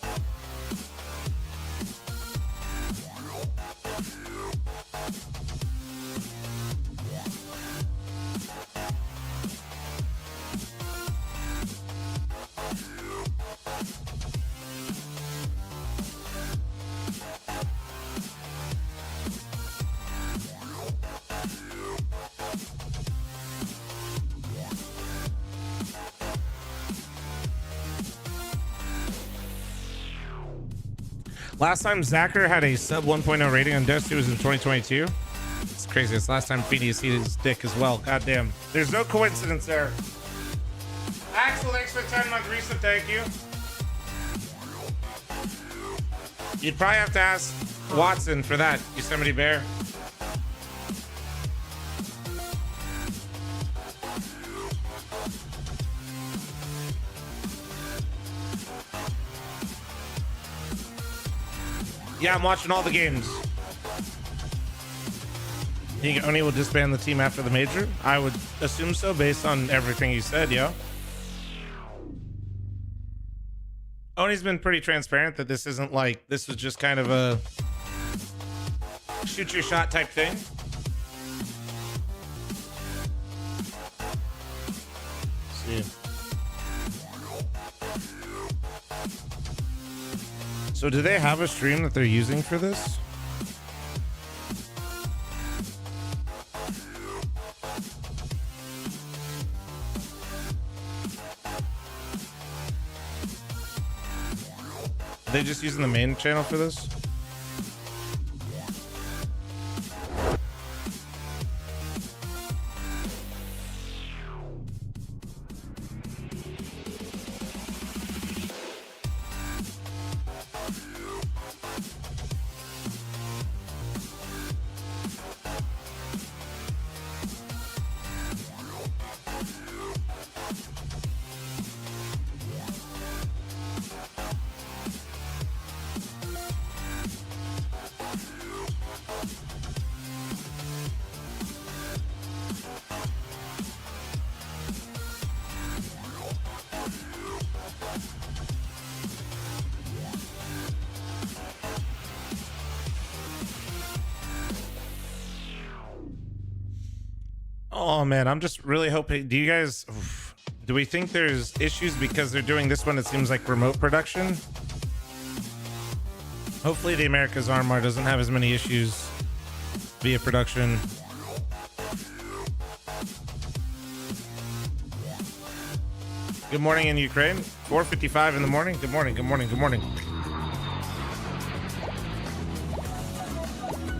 Last time Zacher had a sub 1.0 rating on Dusty was in 2022. It's crazy. It's the last time Feeny seen his dick as well. God damn. There's no coincidence there. Axel, thanks for the 10-month resub. Thank you. You'd probably have to ask Watson for that, Yosemite Bear. Yeah, I'm watching all the games. You think Oni will disband the team after the major? I would assume so based on everything you said, yo. Oni's been pretty transparent that this isn't like, this was just kind of a shoot your shot type thing. Let's see. So do they have a stream that they're using for this? Are they just using the main channel for this? Oh man, I'm just really hoping. Do you guys, do we think there's issues because they're doing this one? It seems like remote production. Hopefully the America's RMR doesn't have as many issues via production. Good morning in Ukraine. 4:55 in the morning. Good morning, good morning, good morning.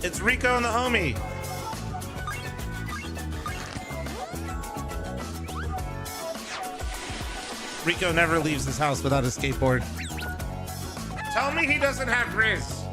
It's Rico and the homie. Rico never leaves his house without a skateboard. Tell me he doesn't have Riz.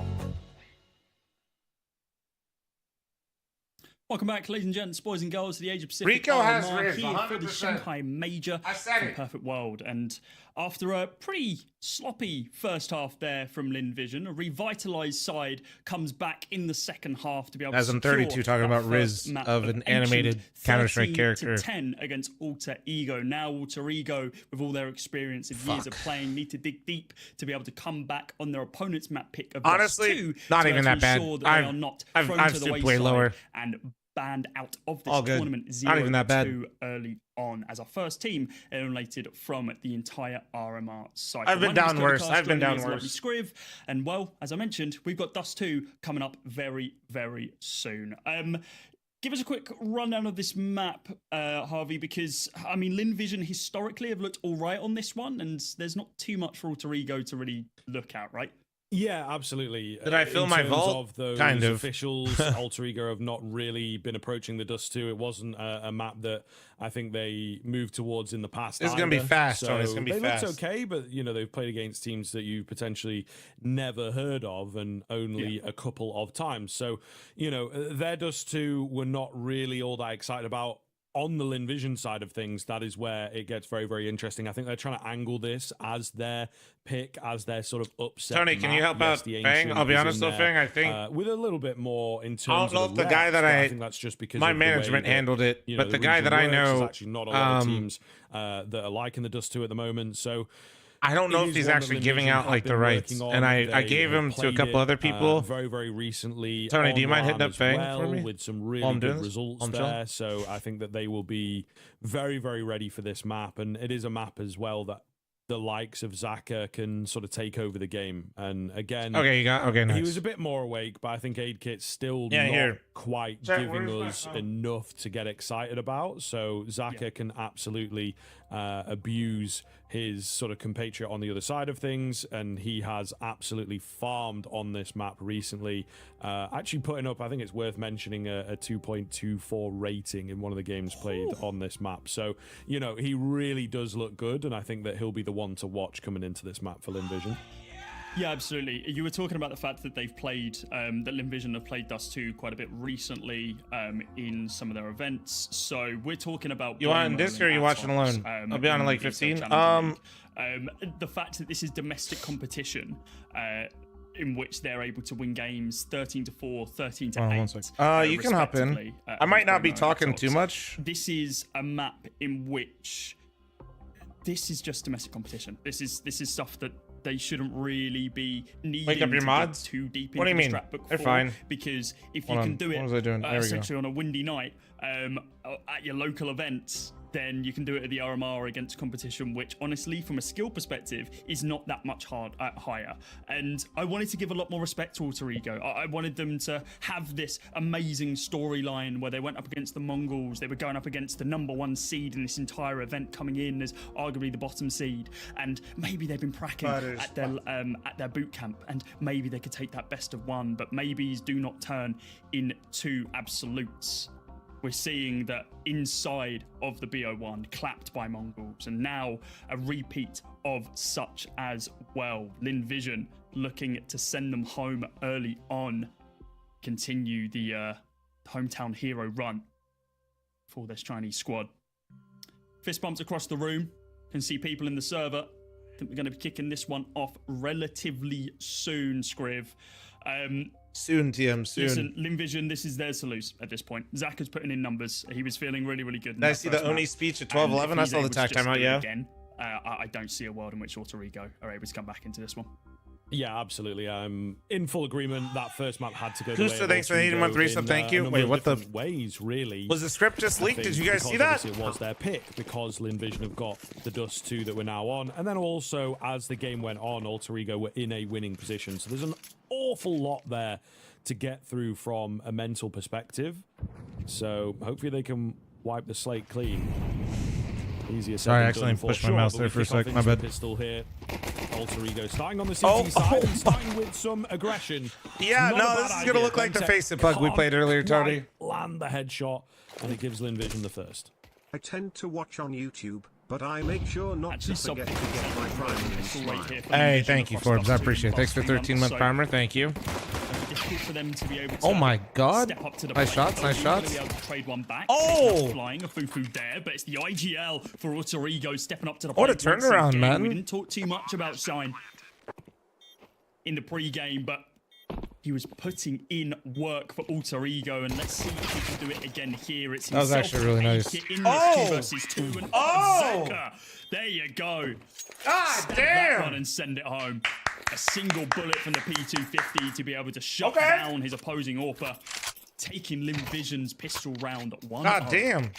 Welcome back, ladies and gents, boys and girls, to the Asia Pacific Rico has RMR Riz, here for the 100%. Shanghai Major from Perfect World. And after a pretty sloppy first half there from Lin Vision, a revitalized side comes back in the second half to be able As to I'm 32 talking about Riz of an animated Counter-Strike character. 10 against Alter Ego. Now Alter Ego, with all their experience and years of playing, need to dig deep to be able to come back on their opponent's map pick of Honestly, Dust 2 not to even actually that bad. ensure that they are not thrown I've to the stooped wayside way lower. and banned out of this All good. tournament Not even that bad. 0-2 early on as our first team eliminated from the entire RMR cycle. I've been My name is down worse. Codecast, I've been joining me down is worse. Lovely Scriv, and well, as I mentioned, we've got Dust 2 coming up very, very soon. Give us a quick rundown of this map, Harvey, because, I mean, Lin Vision historically have looked all right on this one, and there's not too much for Alter Ego to really look at, right? Yeah, absolutely. Did I fill my vault? Of those Kind of. officials, Alter Ego have not really been approaching the Dust 2. It wasn't a map that I think they moved towards in the past. It's going to be fast, so Tony. It's going to be they fast. looked okay, but you know they've played against teams that you potentially never heard of and only a couple of times. So you know their Dust 2 were not really all that excited about. on the Linvision side of things, that is where it gets very, very interesting. I think they're trying to angle this as their pick, as their sort of upset. Tony, can you help out Fang? I'll be honest though, Fang, I think with a little bit more in terms. I don't know of if the guy that I think that's just because my of the way management that, handled it, you know, but the guy that I region works. know, There's actually not a lot of teams that are liking the Dust 2 at the moment. So I don't know if he's actually giving out like the rights, and I gave him to a couple other people very, very recently. Tony, do you mind hitting up Fang for me with some really good results there? So I think that they will be very, very ready for this map, and it is a map as well that the likes of Zaka can sort of take over the game. And again, nice. He was a bit more awake, but I think AidKit's still not quite giving us enough to get excited about. So Zaka can absolutely abuse his sort of compatriot on the other side of things, and he has absolutely farmed on this map recently, actually putting up, I think it's worth mentioning, a 2.24 rating in one of the games played on this map. So, you know, he really does look good, and I think that he'll be the one to watch coming into this map for Linvision. Yeah, absolutely. You were talking about the fact that they've played, that Linvision have played Dust 2 quite a bit recently in some of their events. So we're talking about... You on Disc or are you watching alone? I'll be on in like 15. The fact that this is domestic competition, in which they're able to win games 13-4, 13-8. You can hop in. I might not be talking too much. This is a map in which this is just domestic competition. This is stuff that they shouldn't really be needing Wake up your to mods? get too deep What do into you the mean? strat book They're for, fine. because if Hold you on. can do What it was I doing? There we go. essentially on a windy night at your local events, then you can do it at the RMR against competition, which honestly, from a skill perspective, is not that much higher. And I wanted to give a lot more respect to Alter Ego. I wanted them to have this amazing storyline where they went up against the Mongols. They were going up against the #1 seed in this entire event, coming in as arguably the bottom seed. And maybe they've been pracking at their boot camp, and maybe they could take that best of one, but maybes do not turn into absolutes. We're seeing that inside of the BO1, clapped by Mongols, and now a repeat of such as well. Linvision looking to send them home early on, continue the hometown hero run for this Chinese squad. Fist bumps across the room, can see people in the server. I think we're going to be kicking this one off relatively soon, Scriv. Soon, TM, soon. Listen, Linvision, this is theirs to lose at this point. Zach is putting in numbers. He was feeling really, really good. Did I see the Oni speech at 12:11? I saw the tag timeout, yeah. Again, I don't see a world in which Alter Ego are able to come back into this one. Yeah, absolutely. I'm in full agreement. That first map had to go. Kusta, thanks for the 81 3 sub. Thank you. Wait, what the ways? Really? Was the script just leaked? Did you guys see that? It was their pick because Linvision have got the Dust 2 that we're now on, and then also as the game went on, Alter Ego were in a winning position. So there's an awful lot there to get through from a mental perspective. So hopefully they can wipe the slate clean. Easier said Sorry, I than accidentally done pushed for my sure, mouse but there we for a kick off sec. My into the bad. Pistol here. Alter Ego starting on the CT side and starting with some aggression. Yeah, Not a no, bad this is idea. gonna look like the Femtech face it bug we played earlier, Tony. can't land the headshot, and it gives Linvision the first. I tend to watch on YouTube, but I make sure not to forget to get my primary smile. Hey, thank you, Forbes. I appreciate it. Thanks for 13-month primer. Thank you. Difficult for them to be able to Oh my God. step up to the Nice plate. shots, nice Alter Ego shots. gonna be able to trade one back. Oh! It's flying a Fufu there, but it's the IGL for Alter Ego stepping up to the What a plate once turnaround, again. man. We didn't talk too much about Shine in the pre-game, but he was putting in work for Alter Ego, and let's see if he can do it again here. It's That was himself actually really and nice. Aikit in this 2 versus 2, and Zaka, there you go. God Stab damn. that one and send it home. A single bullet from the P250 to be able to shut down his opposing AWPer, taking Linvision's pistol round 1. God damn.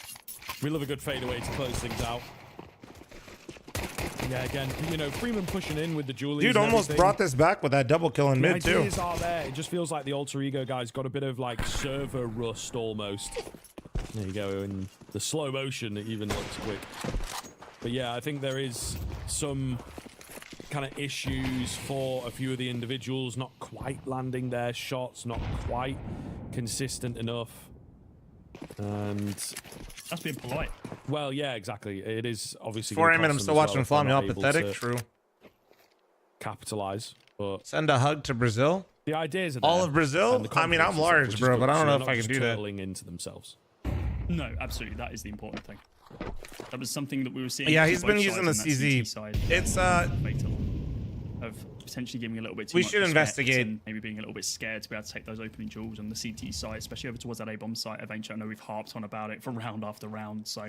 We love a good fadeaway to close things out. Yeah, again, you know, Freeman pushing in with the Julies. Dude almost brought this back with that double kill in the mid, too. ideas are there. It just feels like the Alter Ego guys got a bit of like server rust almost. There you go. In the slow motion, it even looks quick. But yeah, I think there is some kind of issues for a few of the individuals not quite landing their shots, not quite consistent enough. And that's being polite. Well, yeah, exactly. It is obviously 4 gonna AM, I'm cost still them as watching well if Flam. they're Y'all not able pathetic. to True. Capitalize, but send a hug to Brazil. The ideas are all there, of Brazil. and the I mean, I'm confidence is there, large, which is bro, good. but I don't So know they're if I not can do just that. turtling into themselves. No, absolutely. That is the important thing. That was something that we were seeing. Yeah, from he's been both using the sides on that CT CZ. side. It's Fatal of potentially giving a little bit too we much should respect investigate. and maybe being a little bit scared to be able to take those opening jewels on the CT side, especially over towards that A-bomb site eventually. I know we've harped on about it for round after round, so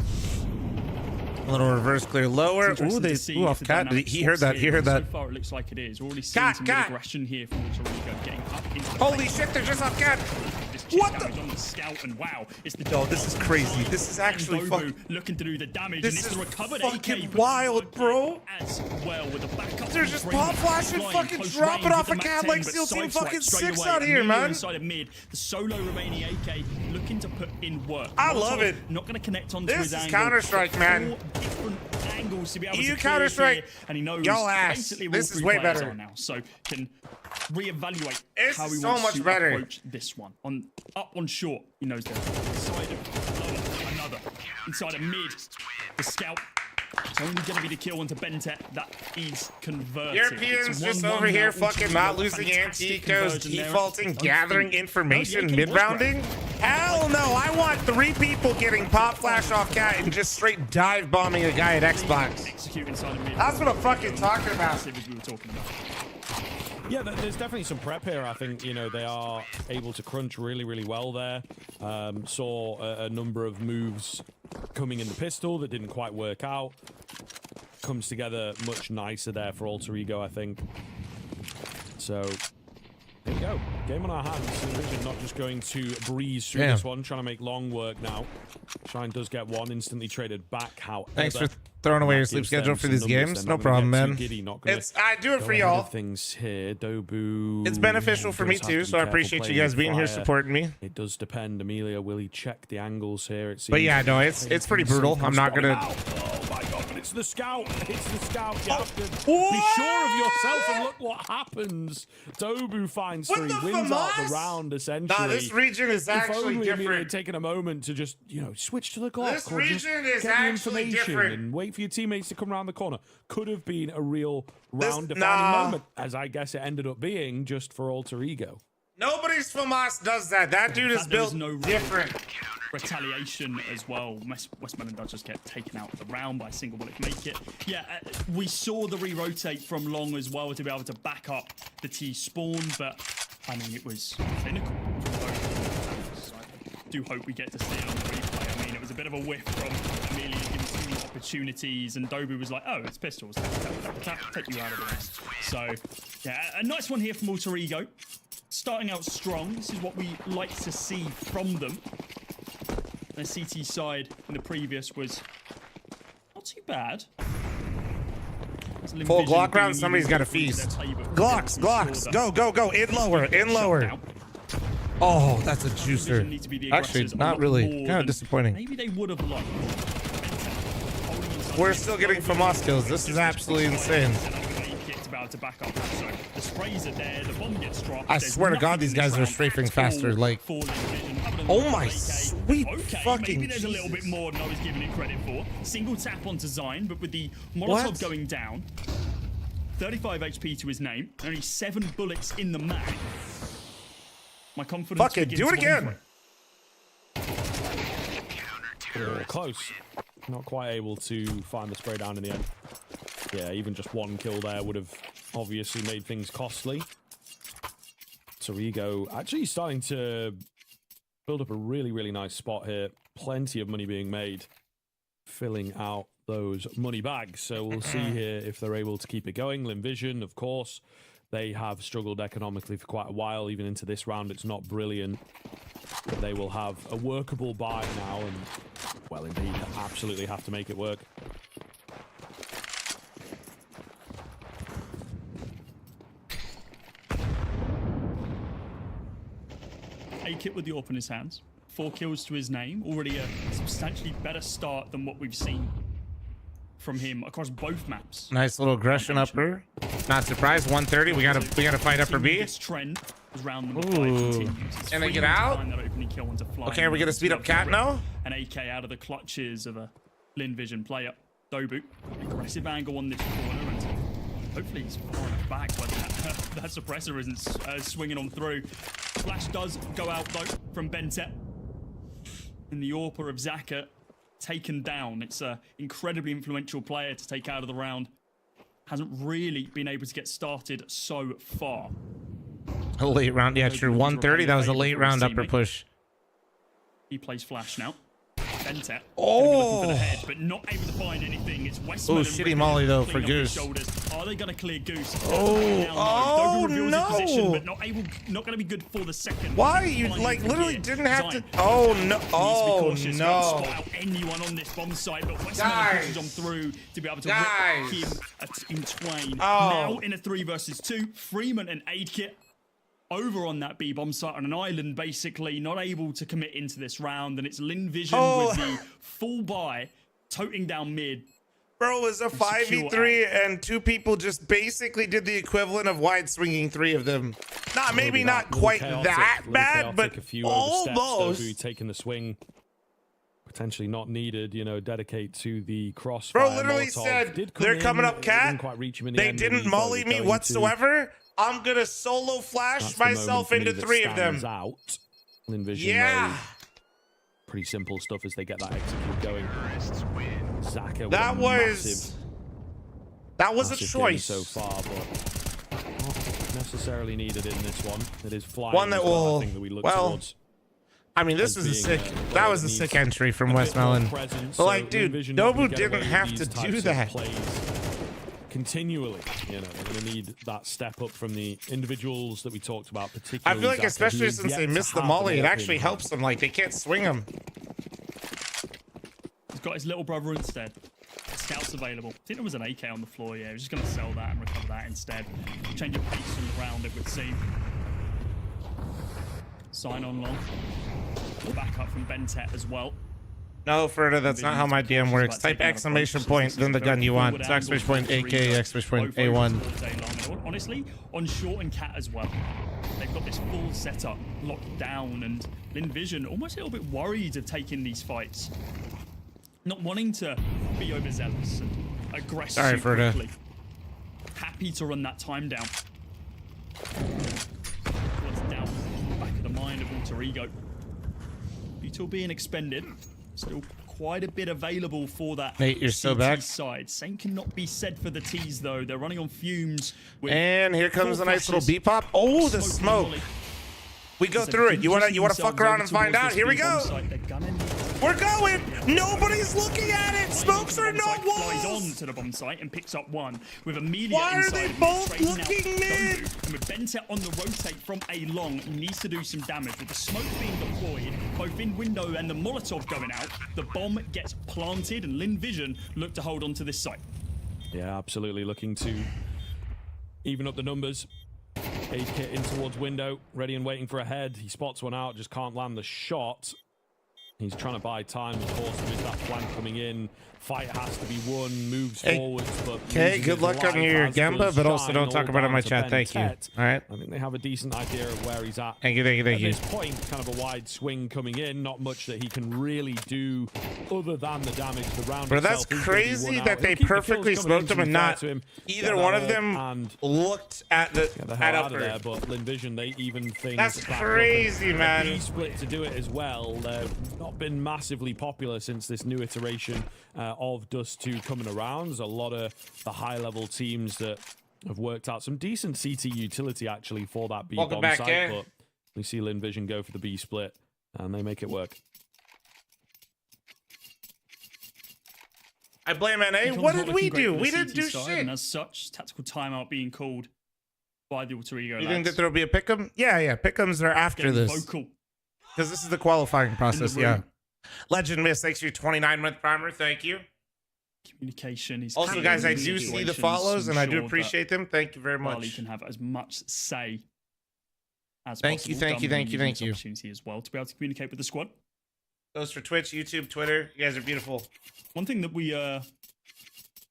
A little reverse clear lower. Ooh, they off cat. He heard that. He heard that. So far, it looks like it is. We're already seeing some good aggression here from Torrigo getting up into the Holy shit, they're just off cat. What the? On the scout, and wow, it's the Yo, this is crazy. This is actually fucking looking to do the damage. This and it's is the recovered fucking AK wild, bro. as well with the backup. They're just pop flashing, fucking dropping off a cab like SEAL Team fucking 6 out here, man. Inside of mid, the solo remaining AK looking to put in work. I love it. Not going to connect onto This his is angle. Counter-Strike, man. 4 different angles to be able EU to clear Counter-Strike. here, and he knows Yo ass. basically This all is 3 way players better. are now, so can reevaluate This how he is so wants much to better. approach this one. On up on short, he knows that. Inside of lower, another. Inside of mid, the scout. It's only going to be the kill onto Bentet that is converted. Europeans It's just 1-1 over here now. fucking not losing Fantastic anti-ecos, conversion there. defaulting, gathering information, No, the AK was mid-rounding? Hell no, I want 3 people getting pop flash off cat and just straight dive bombing a guy at Xbox. Execute inside of mid. That's what I'm fucking talking about. As we were talking about. Yeah, there's definitely some prep here. I think, you know, they are able to crunch really, really well there. Saw a number of moves coming in the pistol that didn't quite work out. Comes together much nicer there for Alter Ego, I think. So, there we go. Game on our hands. Vision not just going to breeze through this one, trying to make long work now. Shine does get one, instantly traded back. However, Thanks for throwing away your sleep schedule for these games. No problem, man. I do it for y'all. Things here. Dobu. It's beneficial for me too, so I appreciate you guys being here supporting me. It does depend. Amelia, will he check the angles here? It seems. But yeah, no, it's pretty brutal. I'm not gonna. Oh my god! But it's the scout. It's the scout. You have to be sure of yourself, and look what happens. Dobu finds 3, wins out the round essentially. Nah, this region is actually Amelia different. had taken a moment to just, you know, switch to the Glock. This or just region is get the actually information different. and wait for your teammates to come around the corner. Could have been a real round-defining moment, as I guess it ended up being just for Alter Ego. Nobody's FAMAS does that. That dude is built different. Retaliation as well. Westmoreland does just get taken out of the round by a single bullet to make it. Yeah, we saw the re-rotate from Long as well to be able to back up the T spawn, but I mean, it was clinical from both. So I do hope we get to see it on the replay. I mean, it was a bit of a whiff from Amelia giving too many opportunities, and Dobu was like, oh, it's pistols. Take you out of the round. So, yeah, a nice one here from Alter Ego. Starting out strong. This is what we like to see from them. Their CT side in the previous was not too bad. Full Glock round, somebody's got a feast. Glocks, go, in lower. Oh, that's a juicer. Actually, not really. Kind of disappointing. Maybe they would have liked. We're still getting FAMAS kills. This is absolutely insane. To back up. So the sprays are there, the bomb gets dropped. I swear to God, these guys are strafing faster. Like, oh my sweet fucking. Maybe there's a little bit more than I was giving it credit for. Single tap onto Zine, but with the Molotov going down, 35 HP to his name, only 7 bullets in the mag. My confidence. Fuck it, do it again. Close. Not quite able to find the spray down in the end. Yeah, even just one kill there would have obviously made things costly. Torrigo actually starting to build up a really, really nice spot here. Plenty of money being made, filling out those money bags. So we'll see here if they're able to keep it going. Limvision, of course, they have struggled economically for quite a while. Even into this round, it's not brilliant. But they will have a workable buy now, and, well, indeed, absolutely have to make it work. A-Kit with the AWP in his hands. 4 kills to his name. Already a substantially better start than what we've seen from him across both maps. Nice little aggression upper. Not surprised. 130. We gotta fight upper B. This trend was round number 5 Ooh. continues. And they get out. Okay, are we gonna speed up Cat now? An AK out of the clutches of a Lin Vision player. Dobu, aggressive angle on this corner, and hopefully he's far enough back, but that suppressor isn't swinging on through. Flash does go out though from Bentet. in the AWPer of Zaka taken down. It's an incredibly influential player to take out of the round. Hasn't really been able to get started so far. A late round, yeah, true. 130. That was a late round upper push. He plays flash now. Bentet. Oh, for the head, but not able to find anything. It's Westman. Oh, shitty molly though for Goose. Are they going to clear Goose? Oh no! Position, but not going to be good for the second. Why you like literally didn't have to? Oh no! Oh no! Spot out anyone on this bomb site, but Westman pushes on through to be able to rip him in twain. Now in a 3 versus 2, Freeman and Aidkit over on that B bomb site on an island, basically not able to commit into this round, and it's Linvision with the full buy, toting down mid. Bro, it was a 5v3 and 2 people just basically did the equivalent of wide swinging 3 of them. Maybe not quite that bad, but a few almost. Taking the swing, potentially not needed, you know, dedicate to the crossfire. Bro literally said, they're coming up cat. They didn't molly me whatsoever. I'm gonna solo flash myself into 3 of them. Out. Envision pretty simple stuff as they get that execute going. Zaka that was a choice so far, but not necessarily needed in this one. It is flying. One that will that we look towards. I mean, this was a sick. That was a sick entry from Westmelon. But like, dude, Nobu didn't have to do that. Continually, you know, they're going to need that step up from the individuals that we talked about, particularly. I feel like, Zaka, especially since they missed the molly, it actually helps them. Like, they can't swing them. He's got his little brother instead. Scouts available. I think there was an AK on the floor. Yeah, he's just going to sell that and recover that instead. Change of pace on the round, it would seem. Sign on long. Back up from Bentet as well. No, further, that's not how my DM works. Type exclamation point, then the gun you want. So exclamation point AK, exclamation point A1. Honestly, on Short and Cat as well. They've got this full setup locked down, and Linvision almost a little bit worried of taking these fights. Not wanting to be overzealous and aggressive. Sorry, Ferda. Quickly. Happy to run that time down. What's down back of the mind of Alter Ego. Util being expended. Still quite a bit available for that. Nate, you're so CT back. Side. Same cannot be said for the T's though. They're running on fumes. And here comes a nice little beep pop. Oh, the smoke. We go through it. You wanna fuck around and find out? Here we go. We're going. Nobody's looking at it. Smokes are no walls. Flies on to the bomb site and picks up one with Amelia. Why are they both looking mid? And with Bentet on the rotate from a long, he needs to do some damage. With the smoke being deployed, both in window and the Molotov going out, the bomb gets planted, and Linvision look to hold on to this site. Yeah, absolutely looking to even up the numbers. Aidkit in towards window, ready and waiting for a head. He spots one out, just can't land the shot. He's trying to buy time. Of course, there is that flank coming in. Fight has to be won. Moves forwards, but okay. Good luck on your Gamba, but also don't talk about it in my chat. Thank you. All right. I think they have a decent idea of where he's at. Thank you. Thank you. Thank you. At this point, kind of a wide swing coming in. Not much that he can really do other than the damage. The round. But that's crazy that they perfectly smoked him and not either one of them looked at the out of there. But Linvision, they even things. That's crazy, man. He split to do it as well. They've not been massively popular since this new iteration of Dust 2 coming around. There's a lot of the high-level teams that have worked out some decent CT utility actually for that B bomb site, but we see Linvision go for the B split and they make it work. I blame NA. What did we do? We didn't do shit. And as such, tactical timeout being called by the Alter Ego. You think that there'll be a pick'em? Yeah. Pick'ems are after this. Vocal. Because this is the qualifying process, yeah. Legend Miss, thanks for your 29-month primer. Thank you. Communication is also, guys, I do see the follows and I do appreciate them. Thank you very much. Barley can have as much say as possible. Thank you. Opportunity as well to be able to communicate with the squad. Those for Twitch, YouTube, Twitter. You guys are beautiful. One thing that we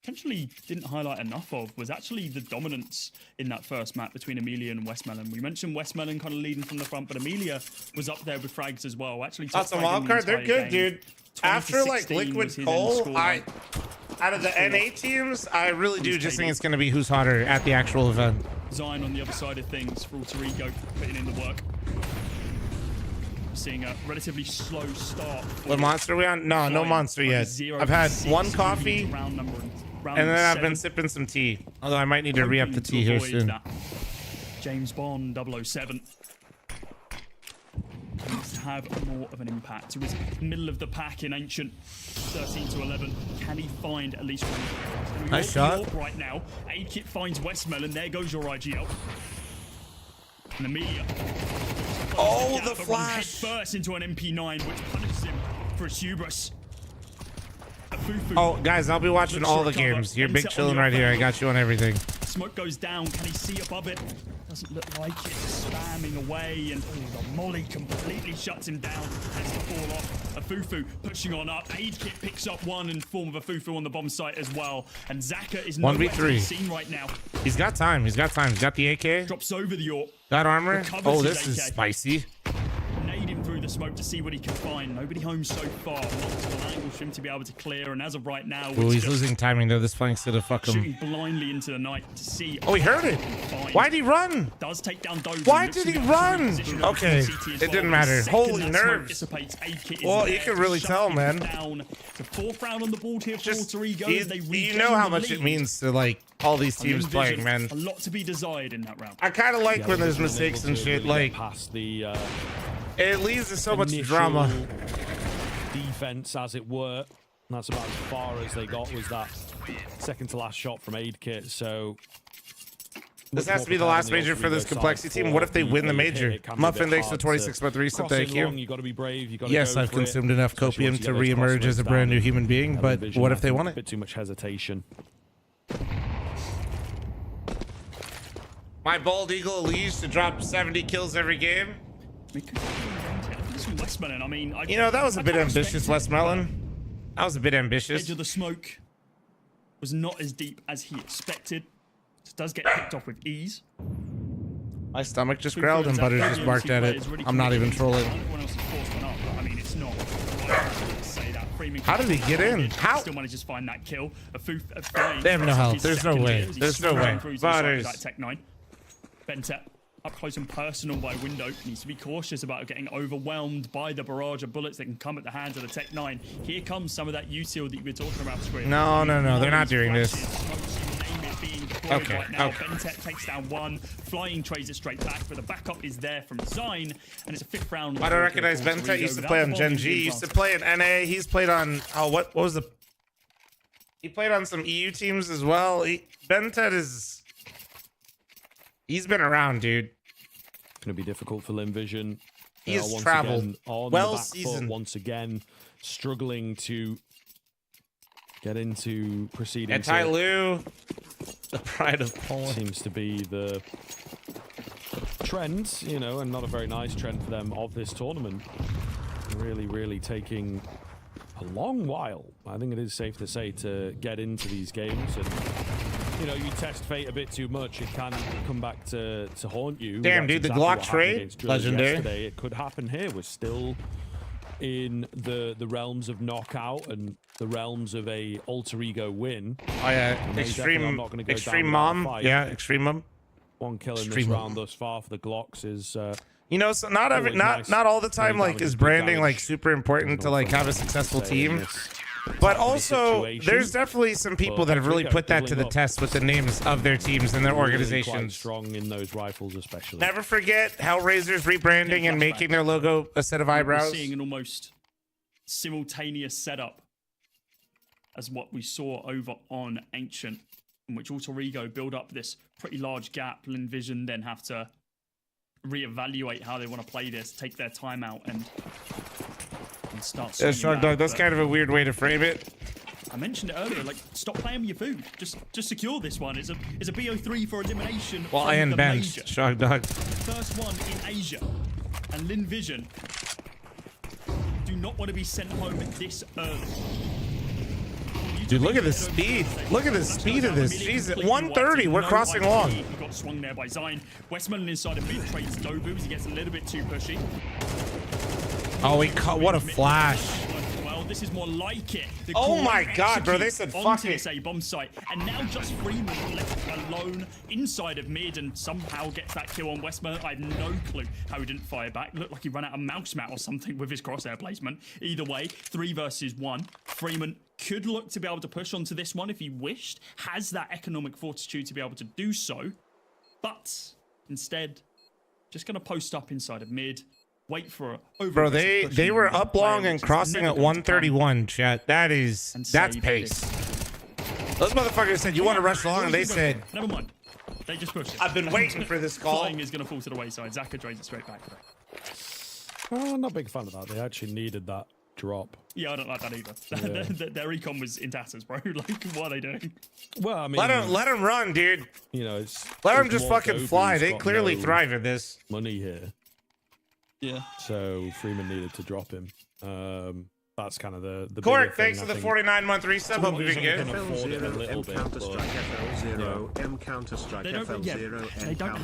potentially didn't highlight enough of was actually the dominance in that first map between Amelia and Westmelon. We mentioned Westmelon kind of leading from the front, but Amelia was up there with frags as well. Actually, that's a wild card. They're good, dude. After like Liquid Coal, out of the NA teams, I really do just think it's going to be who's hotter at the actual event. Zion on the other side of things for Alter Ego putting in the work. seeing a relatively slow start. What monster are we on? No, no monster yet. I've had one coffee, and then I've been sipping some tea. Although I might need to re-up the tea here soon. James Bond 007 needs to have more of an impact. He was middle of the pack in Ancient, 13 to 11. Can he find at least one? Nice shot. Right now, Aid Kit finds Westmelon. There goes your IGL. And Amelia. Oh, the flash! First into an MP9, which punishes him for his hubris. Oh, guys, I'll be watching all the games. You're big chilling right here. I got you on everything. Smoke goes down. Can he see above it? Doesn't look like it. Spamming away, and the molly completely shuts him down. Has to fall off. A Fufu pushing on up. Aid Kit picks up one in form of a Fufu on the bomb site as well. And Zaka is nowhere to be seen right now. He's got time. He's got time. He's got the AK. Drops over the York. Got armor. Recovers Oh, his this is AK. spicy. Nade him through the smoke to see what he can find. Nobody home so far. Multiple angles for him to be able to clear. And as of right now, Oh, he's losing timing though. This flank's gonna fuck him. shooting blindly into the night to see. Oh, he heard it. Why'd he run? Does take down Dover. Why did he run? Okay, it didn't matter. Holy nerves. Well, you can really tell, man. The fourth round on the board here for Alter Ego. You know how much it means to like all these teams playing, man. A lot to be desired in that round. I kind of like when there's mistakes and shit. Like, past the it leads to so much initial drama. Defense, as it were. And that's about as far as they got, was that second to last shot from Aid Kit. So this has to be the last major for this complexity team. What if they win the major? Muffin, thanks for 26 by 3, so thank you. You got to be brave. You got to Yes, go I've for consumed it, enough especially copium once you to get those re-emerge as a crossroads brand down. new human being, And but Vision, what I if they think, won a it? bit too much hesitation. My bald eagle Elise to drop 70 kills every game. Westmelon, I mean, You know, that was a bit ambitious, Westmelon. That was a bit ambitious. Edge of the smoke was not as deep as he expected. It does get picked off with ease. My stomach just growled and Butters just barked at it. I'm not even trolling. Everyone else, of course, went up, but I mean, it's not. Right to say that. Freeman How did he get in? How? Still manages to find that kill. They have no health. There's no way. There's no way. Butters. Tech 9. Bentep up close and personal by window. Needs to be cautious about getting overwhelmed by the barrage of bullets that can come at the hands of the Tech 9. Here comes some of that util that you were talking about, Screen. No, they're not doing this. Okay, right now. okay. Bentep takes down one. Flying trades it straight back, but the backup is there from Zine, and it's a fifth round. I don't recognize Bentep. He used to play on Gen G. He used to play at NA. He's played on what was the? He played on some EU teams as well. Bentep is. He's been around, dude. Going to be difficult for Lim Vision. He has once traveled again on well the back foot, seasoned. once again, struggling to get into proceedings. And Tai Lu, the pride of Poland. Seems to be the trend, you know, and not a very nice trend for them of this tournament. Really, really taking a long while, I think it is safe to say, to get into these games. And you know, you test fate a bit too much, it can come back to haunt you. Damn, That's dude, the exactly Glock what happened trade, against Drillers legendary. yesterday. It could happen here. We're still in the realms of knockout and the realms of a alter ego win. Oh yeah, And they definitely are not gonna go extreme down mom. without a fight. Yeah, extreme mom. One kill in this Extreme round thus far for the Glocks is You know, so not always nice. not all the time Very like is damaging, branding damage. like super important to like have a successful Say in team. this But type of also, situation. there's definitely some people But that have really Rodrigo put that to the doubling up. test with the names of their teams and their really quite organizations. strong in those rifles, especially. Never forget Hellraiser's rebranding and making their logo a set of eyebrows. We're seeing an almost simultaneous setup as what we saw over on Ancient, in which Alter Ego build up this pretty large gap. Lin Vision then have to reevaluate how they want to play this, take their time out, and start. Yeah, swinging Shark back. Dog, that's But kind of a weird way to frame it. I mentioned it earlier. Like, stop playing with your food. Just secure this one. It's a BO3 for elimination. Well, from I am the benched, major. Shark Dog. First one in Asia, and Lin Vision do not want to be sent home this early. Dude, look at the speed. Look at the speed of this. Jesus, 130. We're crossing long. He got swung there by Zine. Westmelon inside of mid trades Dobu as he gets a little bit too pushy. Oh, he caught. What a flash. Well, This is more like it. The Oh my great God, bro, execute they said fuck onto it. this A-bomb site. And now just Freeman left alone inside of mid and somehow gets that kill on Westman. I have no clue how he didn't fire back. Looked like he ran out of mouse mat or something with his crosshair placement. Either way, 3 versus 1. Freeman could look to be able to push onto this one if he wished. Has that economic fortitude to be able to do so. But instead, just going to post up inside of mid. Wait for a Bro, they were up long and crossing at 131, chat. That's pace. Those motherfuckers said, you want to rush long, and they said, never mind. They just pushed it. I've been waiting for this call. Flying is going to fall to the wayside. Zaka drains it straight back. Oh, I'm not a big fan of that. They actually needed that drop. Yeah, I don't like that either. Yeah. Their econ was in tatters, bro. Like, what are they doing? Well, I mean, let him run, dude. You know, let him just fucking fly. They clearly thrive in this. Money here. Yeah. So Freeman needed to drop him. That's kind of the Cork, thanks for the 49-month resub. Hope you've been good.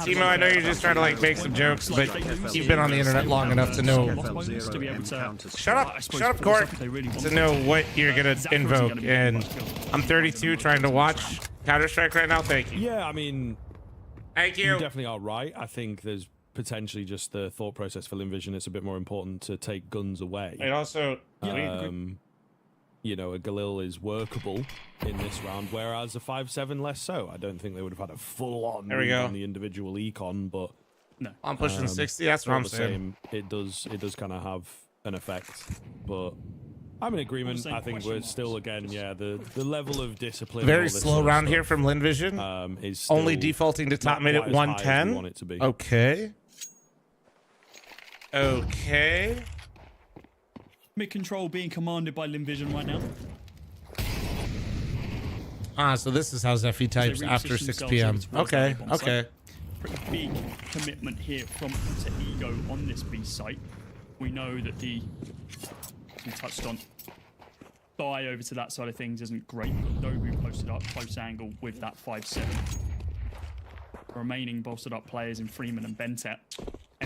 Timo, I know you're just trying to like make some jokes, but you've been on the internet long enough to know. Shut up, Cork, to know what you're gonna invoke. And I'm 32, trying to watch Counter-Strike right now. Thank you. Yeah, I mean, thank you. You definitely are right. I think there's potentially just the thought process for Linvision. It's a bit more important to take guns away. It also, you know, a Galil is workable in this round, whereas a 5-7 less so. I don't think they would have had a full-on on the individual econ, but no, I'm pushing 60. That's what I'm saying. It does kind of have an effect, but I'm in agreement. I think we're still, again, the level of discipline. Very slow round here from Linvision. Is only defaulting to top mid at 110. Want it to be. Okay. Okay. Mid control being commanded by Linvision right now. So this is how Zephy types after 6 p.m. Okay, okay. Pretty big commitment here from Ego on this B site. We know that we touched on, buy over to that side of things isn't great. Dobu posted up close angle with that 5-7. Remaining bolstered up players in Freeman and Bentet.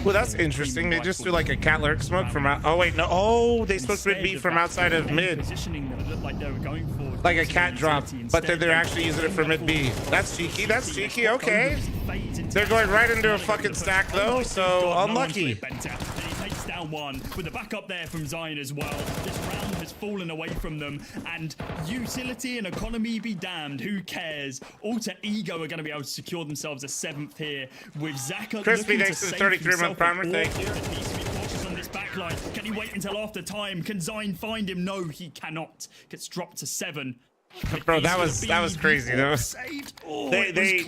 Well, that's interesting. They just do like a cat lurk smoke from out. Oh wait, no. Oh, they smoked mid B from outside of mid. Positioning that looked like they were going for like a cat drop, but then they're actually using it for mid B. That's cheeky. That's cheeky. Okay. They're going right into a fucking stack though, so unlucky. Takes down one with the backup there from Zion as well. This round has fallen away from them, and utility and economy be damned. Who cares? Alter Ego are going to be able to secure themselves a 7th here with Zaka. Crispy, thanks for the 33-month primer. Thank you. He needs to be cautious on this backline. Can he wait until after time? Can Zion find him? No, he cannot. Gets dropped to 7. Bro, that was crazy though. Oh, they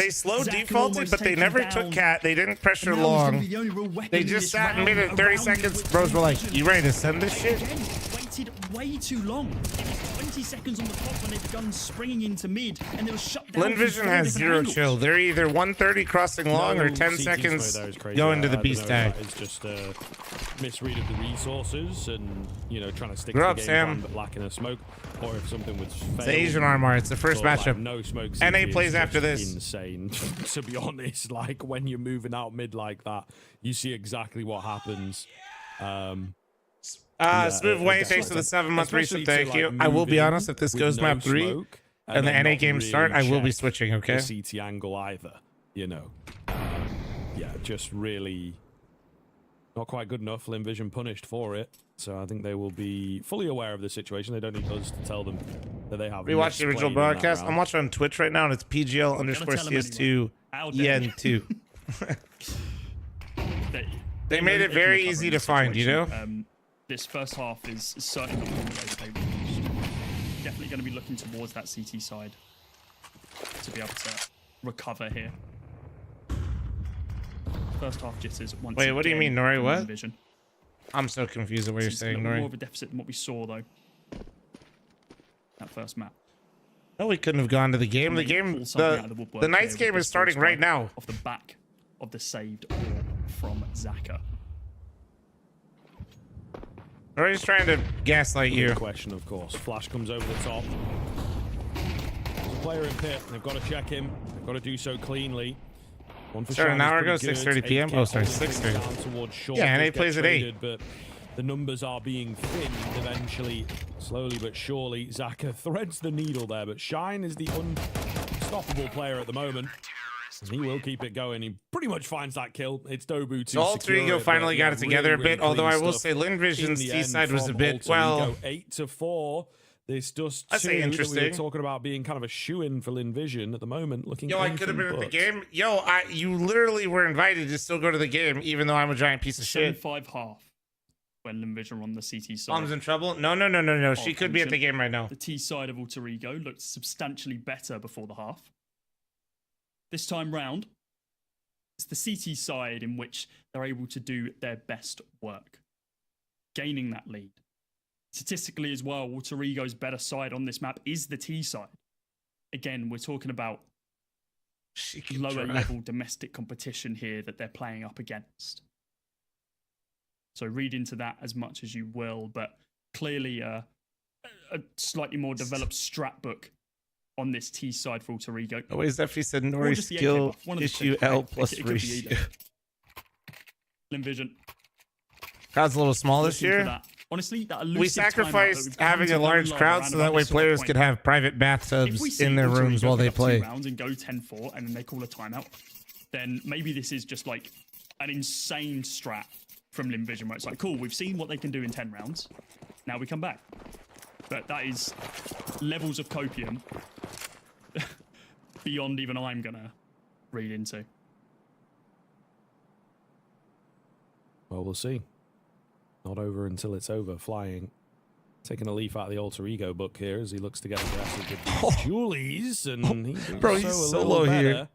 slow defaulted, but they never took cat. They didn't pressure long. They just sat in mid at 30 seconds. Bros were like, "You ready to send this shit?" Waited way too long. It was 20 seconds on the clock when they begun springing into mid, and they were shut down. Linvision has 0 chill. They're either 130 crossing long or 10 seconds going to the B stack. It's just a misread of the resources and, you know, trying to stick Grow to up, the game Sam. plan, but lacking a smoke, or if something was failed. It's Asian RMR. It's the first matchup. No smoke. NA plays after this. Insane. To be honest, like when you're moving out mid like that, you see exactly what happens. Smooth way, thanks for the 7-month resub. Thank you. I will be honest, if this goes map 3 and the NA games start, I will be switching, okay? The CT angle either, you know. Yeah, just really not quite good enough. Linvision punished for it. So I think they will be fully aware of the situation. They don't need us to tell them that they have. Rewatch the original broadcast. I'm watching on Twitch right now, and it's PGL_CS2 EN2. They made it very easy to find, you know? This first half is certainly not the way definitely going to be looking towards that CT side to be able to recover here. First half jitters. Wait, what do you mean, Nori? What? Vision. I'm so confused at what you're saying, Nori. More of a deficit than what we saw, though. That first map. No, we couldn't have gone to the game. The game, the Knights game is starting right now. Off the back of the saved ore from Zaka. Nori's trying to gaslight you. Good question, of course. Flash comes over the top. There's a player in pit. They've got to check him. They've got to do so cleanly. Started an hour ago, 6:30 p.m. Oh, sorry, 6:30. Yeah, and he plays at 8. But the numbers are being thinned eventually, slowly but surely. Zaka threads the needle there, but Shine is the unstoppable player at the moment. He will keep it going. He pretty much finds that kill. It's Dobu to So Alter Ego finally got it together a bit, although I will say Linvision's T-side was a bit, well... 8-4. This Dust 2 that we were talking about being kind of a shoe-in for Linvision at the moment, looking Yo, I could have been at the game. Yo, you literally were invited to still go to the game, even though I'm a giant piece of shit. 7-5 when Linvision were on the CT side. Mom's in trouble? No. She could be at the game right now. The T side of Alter Ego looked substantially better before the half. This time round, it's the CT side in which they're able to do their best work, gaining that lead. Statistically as well, Alter Ego's better side on this map is the T side. Again, we're talking about lower level domestic competition here that they're playing up against. So read into that as much as you will, but clearly a slightly more developed strat book on this T side for Alter Ego. Always definitely said Nori skill issue L plus ratio. Linvision. Crowd's a little small this year. Honestly, we sacrificed having a large crowd so that way players could have private bathtubs in their rooms while they play. Rounds and go 10-4 and then they call a timeout, then maybe this is just like an insane strat from Linvision where it's like, cool, we've seen what they can do in 10 rounds. Now we come back. But that is levels of copium beyond even I'm gonna read into. Well, we'll see. Not over until it's over. Flying, taking a leaf out of the Alter Ego book here as he looks to get aggressive with the Julies, and he's solo here.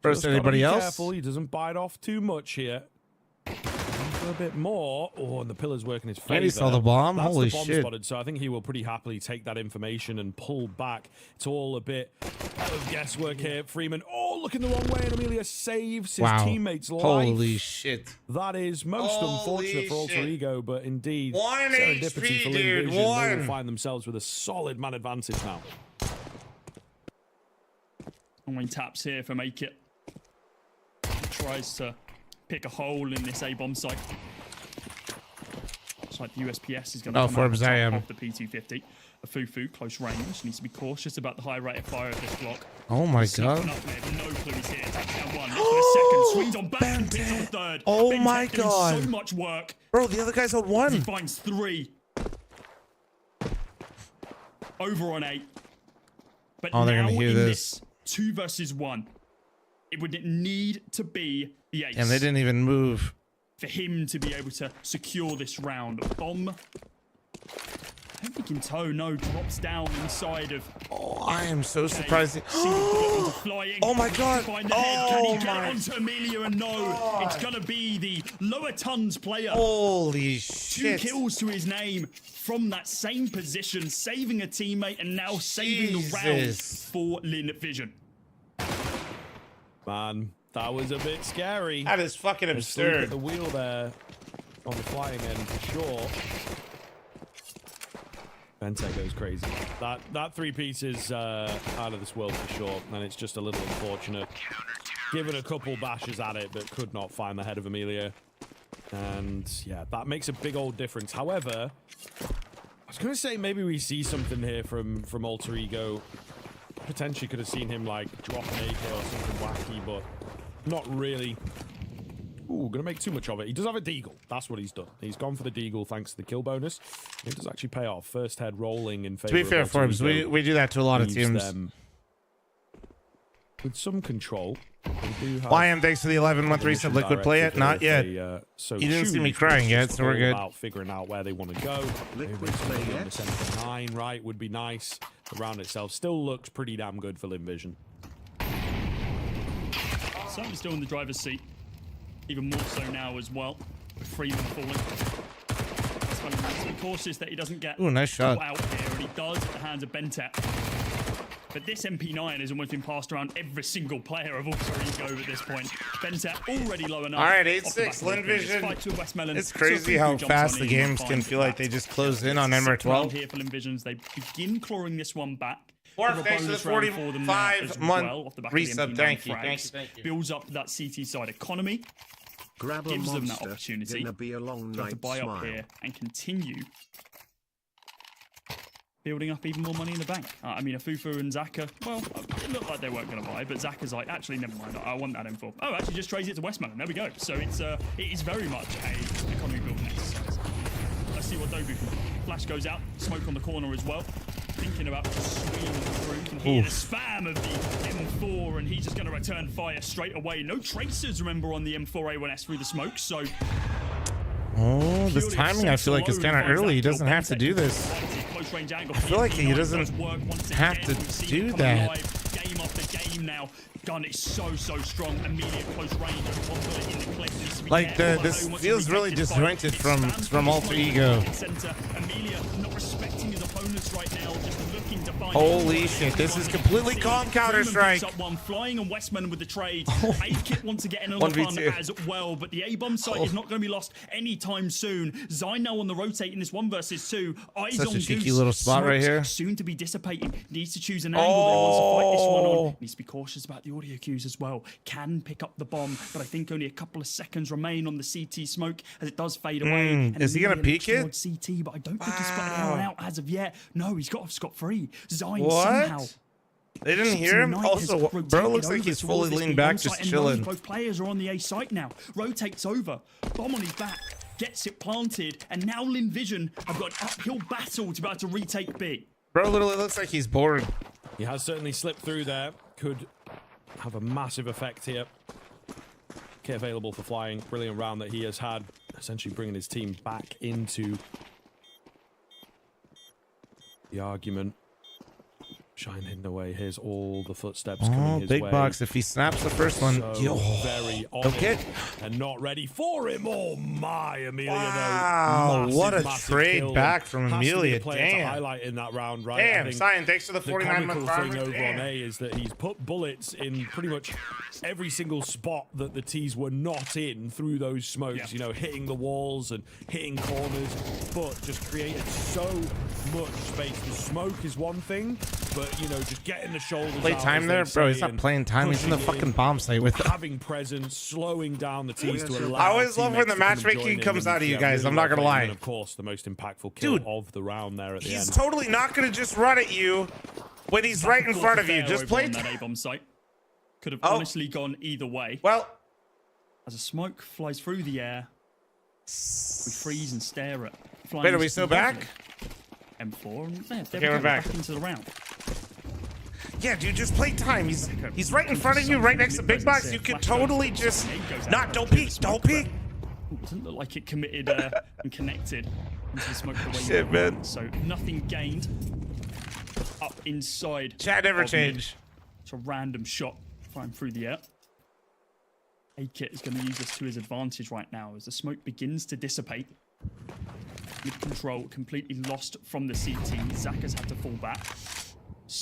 Versus anybody else? Careful, he doesn't bite off too much here. A bit more. Oh, and the pillar's working his favor. And he saw the bomb. That's Holy the bomb shit. Spotted, so I think he will pretty happily take that information and pull back. It's all a bit of guesswork here. Freeman, looking the wrong way, and Amelia saves his teammate's life. Holy shit. That is most unfortunate for Alter Ego, but indeed, 1 serendipity HP, for dude. Linvision. They will find themselves with a solid man advantage now. Only taps here for Make It. Tries to pick a hole in this A-bomb site. Looks like the USPS is going to come Forbes, I am. off the P250. A Fufu, close range. Needs to be cautious about the high rate of fire of this block. Oh my god. Up there, no clue he's here. Takes down one. For a second. Swings on back and picks on third. Oh Ben my Tech doing god. so much work. Bro, the other guy's on 1. He finds 3. Over on 8. But they're now gonna hear in this. 2 versus 1. It would need to be the ace. And they didn't even move. For him to be able to secure this round. Bomb. I don't think in tow, no, drops down inside of... Oh, I am so surprised. Oh my god. Find the head. Can he get onto Amelia? And no, it's going to be the lower tons player. Holy shit. 2 kills to his name from that same position, saving a teammate and now saving the round for Linvision. Man, that was a bit scary. That is fucking absurd. The wheel there on the flying end for sure. Bente goes crazy. That 3-piece is out of this world for sure, and it's just a little unfortunate. Given a couple bashes at it, but could not find the head of Amelia. And yeah, that makes a big old difference. However, I was going to say maybe we see something here from Alter Ego. Potentially could have seen him like drop an AK or something wacky, but not really. Ooh, gonna make too much of it. He does have a deagle. That's what he's done. He's gone for the deagle thanks to the kill bonus. It does actually pay off. First head rolling in favor. To be fair, Forbes, we do that to a lot of teams. With some control. YM, thanks for the 11-month resub. Liquid play it? Not yet. You didn't see me crying yet, so we're good. Figuring out where they want to go. Liquid play yet? 9, right, would be nice. The round itself still looks pretty damn good for Linvision. Certainly still in the driver's seat. Even more so now as well. With Freeman falling. He's be cautious that he doesn't get nice shot out here, and he does at the hands of Bentet. But this MP9 has almost been passed around every single player of Alter Ego at this point. Bentet already low enough. All right, 8-6, Linvision. It's crazy how fast the games can feel like they just close in on MR12. Here for Linvision, they begin clawing this one back. Thanks for the 45-month resub. Thank you. Builds up that CT side economy. Grab a gives them that monster, opportunity gonna be a long to night buy smile. up here and continue building up even more money in the bank. I mean, Afufu and Zaka, well, it looked like they weren't going to buy, but Zaka's like, actually, never mind, I want that M4. Oh, actually, just trades it to Westman, there we go. So it is very much a economy building exercise. Let's see what Dobu can do. Flash goes out, smoke on the corner as well. Thinking about swinging through. Can hear the spam of the M4, and he's just going to return fire straight away. No tracers, remember, on the M4A1S through the smoke, so... Oh, this timing I feel like is kind of early. He doesn't have to do this. I feel like he doesn't have to do that. Game after game now. Gun is so strong. Immediate close range. One bullet in the clip. Like this feels really disjointed from Alter Ego. Amelia not respecting his opponents right now. Just looking to find. Holy shit! This is completely calm Counter-Strike. One flying and Westman with the trade. A-Kit wants to get in on the fun as well, but the A-bomb site is not going to be lost anytime soon. Zine now on the rotate in this 1 versus 2. Eyes Such on a cheeky Goose. little spot right here. Soon to be dissipating. Needs to choose an angle that he wants to fight this one on. Needs to be cautious about the audio cues as well. Can pick up the bomb, but I think only a couple of seconds remain on the CT smoke as it does fade away. And is he gonna peek it? CT, but I don't think he's spotted anyone out as of yet. No, he's got off scot-free. Zine What? somehow. They didn't hear him? Also, bro looks like he's fully leaned back, just chilling. Both players are on the A site now. Rotates over. Bomb on his back. Gets it planted. And now Lin Vision have got an uphill battle to be able to retake B. Bro literally looks like he's bored. He has certainly slipped through there. Could have a massive effect here. Kit available for flying. Brilliant round that he has had. Essentially bringing his team back into the argument. Shine hidden away. Here's all the footsteps coming his big way. box. If he snaps the first one, So very on okay. it and not ready for him. Oh my, Amelia! Wow, though. what a Massive trade kill. back from Has to be Amelia. a player to Damn. highlight in that round, right? Damn, Cyan, thanks for the 49-month comical thing farmer. over on A is that he's put bullets in pretty much every single spot that the T's were not in through those smokes. Yeah. You know, hitting the walls and hitting corners, but just created so much space. The smoke is one thing, but you know, just getting the shoulders Play out, time as there, they bro. He's say, not and playing time. He's in the pushing fucking bomb site with it. having presence, slowing down the T's to allow. I always love when the teammates to come and matchmaking join in comes and, out of you yeah, guys. really I'm not gonna well played. lie. And of course, the most impactful kill Dude, of the round there at the He's end. totally not gonna just run at you when he's right in front of you. Just play. on that A-bomb site. Could have honestly gone either way. Well, as a smoke flies through the air, we freeze and stare at. Wait, are we still back? M4. And, yeah, Okay, we're back. into the round. Yeah, dude, just play time. He's right in front of you, right next to Big Box. You could totally just don't peek, don't peek. Doesn't look like it committed and connected into the smoke the way Shit, you man. want. So nothing gained. Up inside. Chat never of change. mid. It's a random shot flying through the air. A-Kit is going to use this to his advantage right now as the smoke begins to dissipate. Mid control completely lost from the CT. Zach has had to fall back.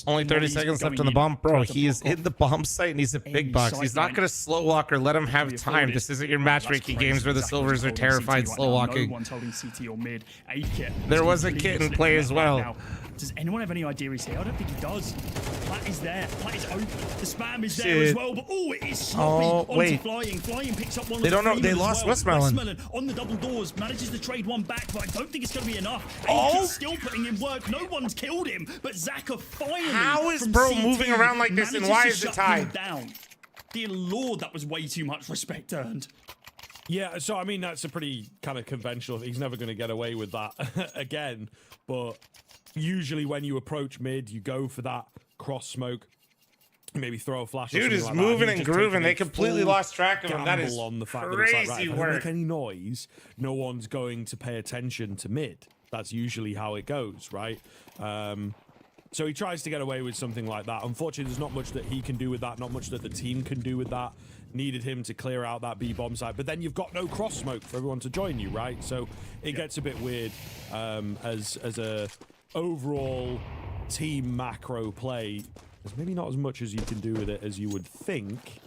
Only 30 seconds left on the bomb. Bro, he is in the bomb site and he's a Big Box. He's not going to slow walk or let him have time. This isn't your matchmaking games where the Silvers are terrified slow walking. No one's holding CT or mid. A-Kit. There was a kit in play as well. Does anyone have any idea he's here? I don't think he does. Plat is there. Plat is open. The spam is there as well. But it is sloppy onto Flying. Flying picks up one. They don't know. They lost Westmelon. Westmelon on the double doors manages to trade one back, but I don't think it's going to be enough. He's still putting in work. No one's killed him, but Zaka finally. How is bro moving around like this, and why is it tied? Down. Dear Lord, that was way too much respect earned. Yeah, so I mean that's a pretty kind of conventional. He's never going to get away with that again. But usually when you approach mid, you go for that cross smoke. Maybe throw a flash. Dude is moving and grooving. They completely lost track of him. That is on the fact crazy that it's like, right, if I don't work. make any noise, no one's going to pay attention to mid. That's usually how it goes, right? So he tries to get away with something like that. Unfortunately, there's not much that he can do with that, not much that the team can do with that. Needed him to clear out that B bomb site, but then you've got no cross smoke for everyone to join you, right? So it gets a bit weird as a overall team macro play. There's maybe not as much as you can do with it as you would think,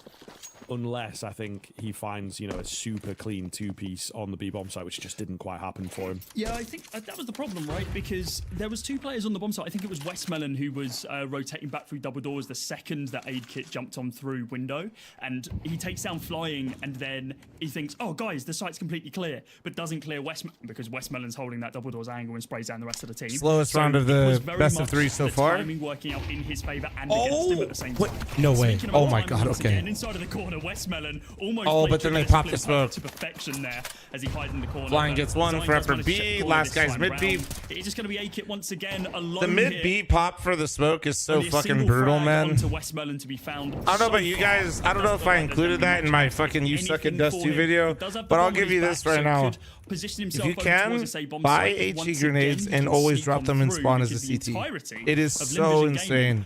unless I think he finds, you know, a super clean two-piece on the B-bomb site, which just didn't quite happen for him. Yeah, I think that was the problem, right? Because there was 2 players on the bomb site. I think it was Westmelon who was rotating back through double doors the second that Aid Kit jumped on through window, and he takes down Flying, and then he thinks, oh guys, the site's completely clear, but doesn't clear Westmelon because Westmelon's holding that double doors angle and sprays down the rest of the team. Slowest round of the best of 3 so far. Timing working out in his favor and against him at the same time. No way. Speaking of Oh my timing, god, once okay. again, inside of the corner, Westmelon almost. Oh, but then they pop the split smoke. to perfection there as he hides in the corner. Flying but gets one Zion for does upper manage to check B. the corner Last this guy's time mid B. round. It's just going to be A-Kit once again alone. The mid here. B pop for the smoke is so Only a fucking single brutal, frag man. onto Westmelon to be found I don't know so about you far. guys. I don't know if I included that in my fucking You Suck at Dust 2 video, but I'll give you this right now. If you can, buy HE grenades and always drop them in spawn as a CT. It is so insane.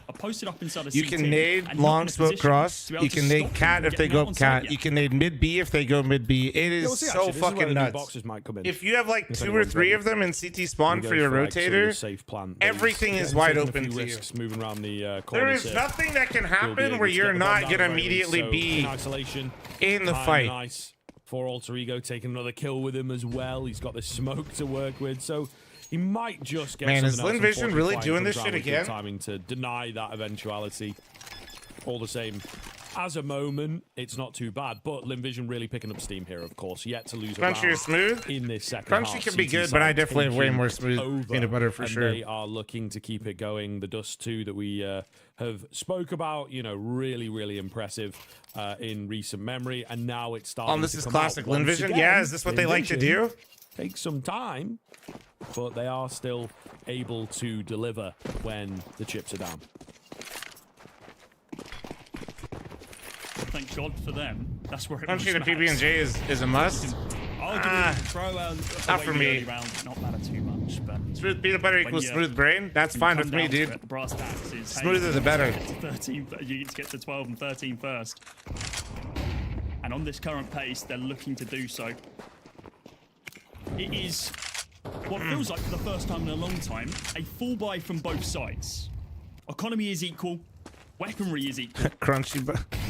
You can nade long smoke cross. You can nade cat if they go up cat. You can nade mid B if they go mid B. It is so fucking nuts. If you have like 2 or 3 of them in CT spawn for your rotator, everything is wide open to you. There is nothing that can happen where you're not gonna immediately be in the fight. For Alter Ego taking another kill with him as well. He's got the smoke to work with, so he might just get. Man, is Linvision really doing this shit again? Timing to deny that eventuality. All the same, as a moment, it's not too bad. But Linvision really picking up steam here, of course. Yet to lose. Crunchy or smooth? In this second Crunchy half, can be good, but I definitely have way more smooth peanut butter for sure. They are looking to keep it going. The Dust 2 that we have spoke about, you know, really, really impressive in recent memory, and now it's starting. This to is come classic out once Linvision. again. Yeah, is this what they like to do? Takes some time, but they are still able to deliver when the chips are down. Thank God for them. That's where it Crunchy the PB&J is a must. Not for me. Not matter too much, but smooth peanut butter equals smooth brain. That's fine with me, dude. The brass tacks is smoother the better. 13, you need to get to 12 and 13 first. And on this current pace, they're looking to do so. It is what feels like for the first time in a long time, a full buy from both sides. Economy is equal. Weaponry is equal. Crunchy,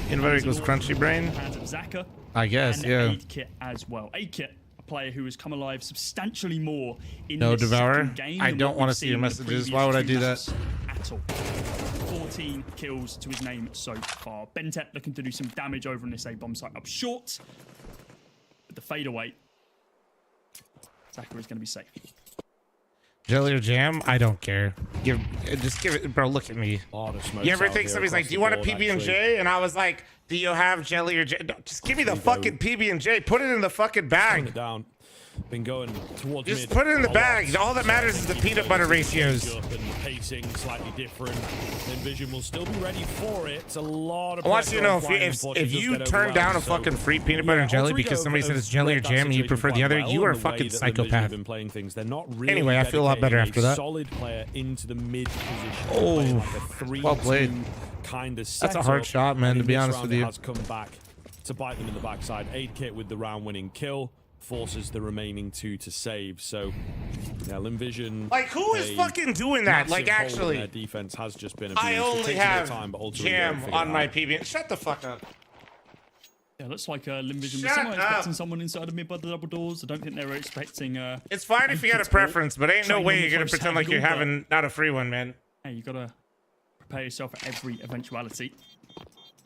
peanut butter equals crunchy brain. Hands of Zaka. I guess, and yeah. Aid Kit as well. Aid Kit, a player who has come alive substantially more in No, this Devour. second game. I than don't what want to we've see your seen in the messages. previous Why would I 2 do maps that? At all. 14 kills to his name so far. Bentet looking to do some damage over on this A-bomb site up short. But the fadeaway, Zaka is going to be safe. Jelly or jam? I don't care. Just give it, bro. Look at me. You ever think somebody's like, "Do you want a PB&J?" And I was like, "Do you have jelly or jam?" No, just give me the fucking PB&J. Put it in the fucking bag. Down. Been going towards just put it in the bag. All that matters is the peanut butter ratios. Pacing slightly different. Vision will still be ready for it. It's a lot of. I want you to know if you turn down a fucking free peanut butter and jelly because somebody said it's jelly or jam and you prefer the other, you are a fucking psychopath. Anyway, I feel a lot better after that. Solid player into the mid position. Oh, well played. Kind of. That's a hard shot, man. To be honest with you. Has come back to bite them in the backside. Aid Kit with the round-winning kill. Forces the remaining 2 to save. So, yeah, Linvision. Like, who is fucking doing that? Like, actually, their defense has just been. I only have jam on my PB. Shut the fuck up. Yeah, looks like Linvision was someone expecting someone inside of mid by the double doors. I don't think they were expecting. It's fine if you got a preference, but ain't no way you're gonna pretend like you're having not a free one, man. Hey, you gotta prepare yourself for every eventuality.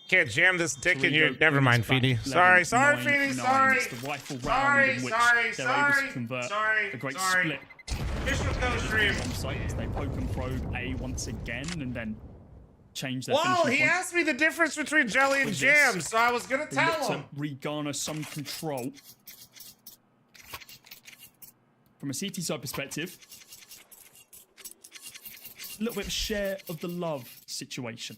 Can't jam this dick in your. Never mind, Feedy. Sorry, Feedy. Sorry. It's the rifle round in which they're able to convert the great split. Official co-stream. As they poke and probe A once again, and then change their. Well, he asked me the difference between jelly and jam, so I was gonna tell him. Regarner some control from a CT side perspective. A little bit of a share of the love situation.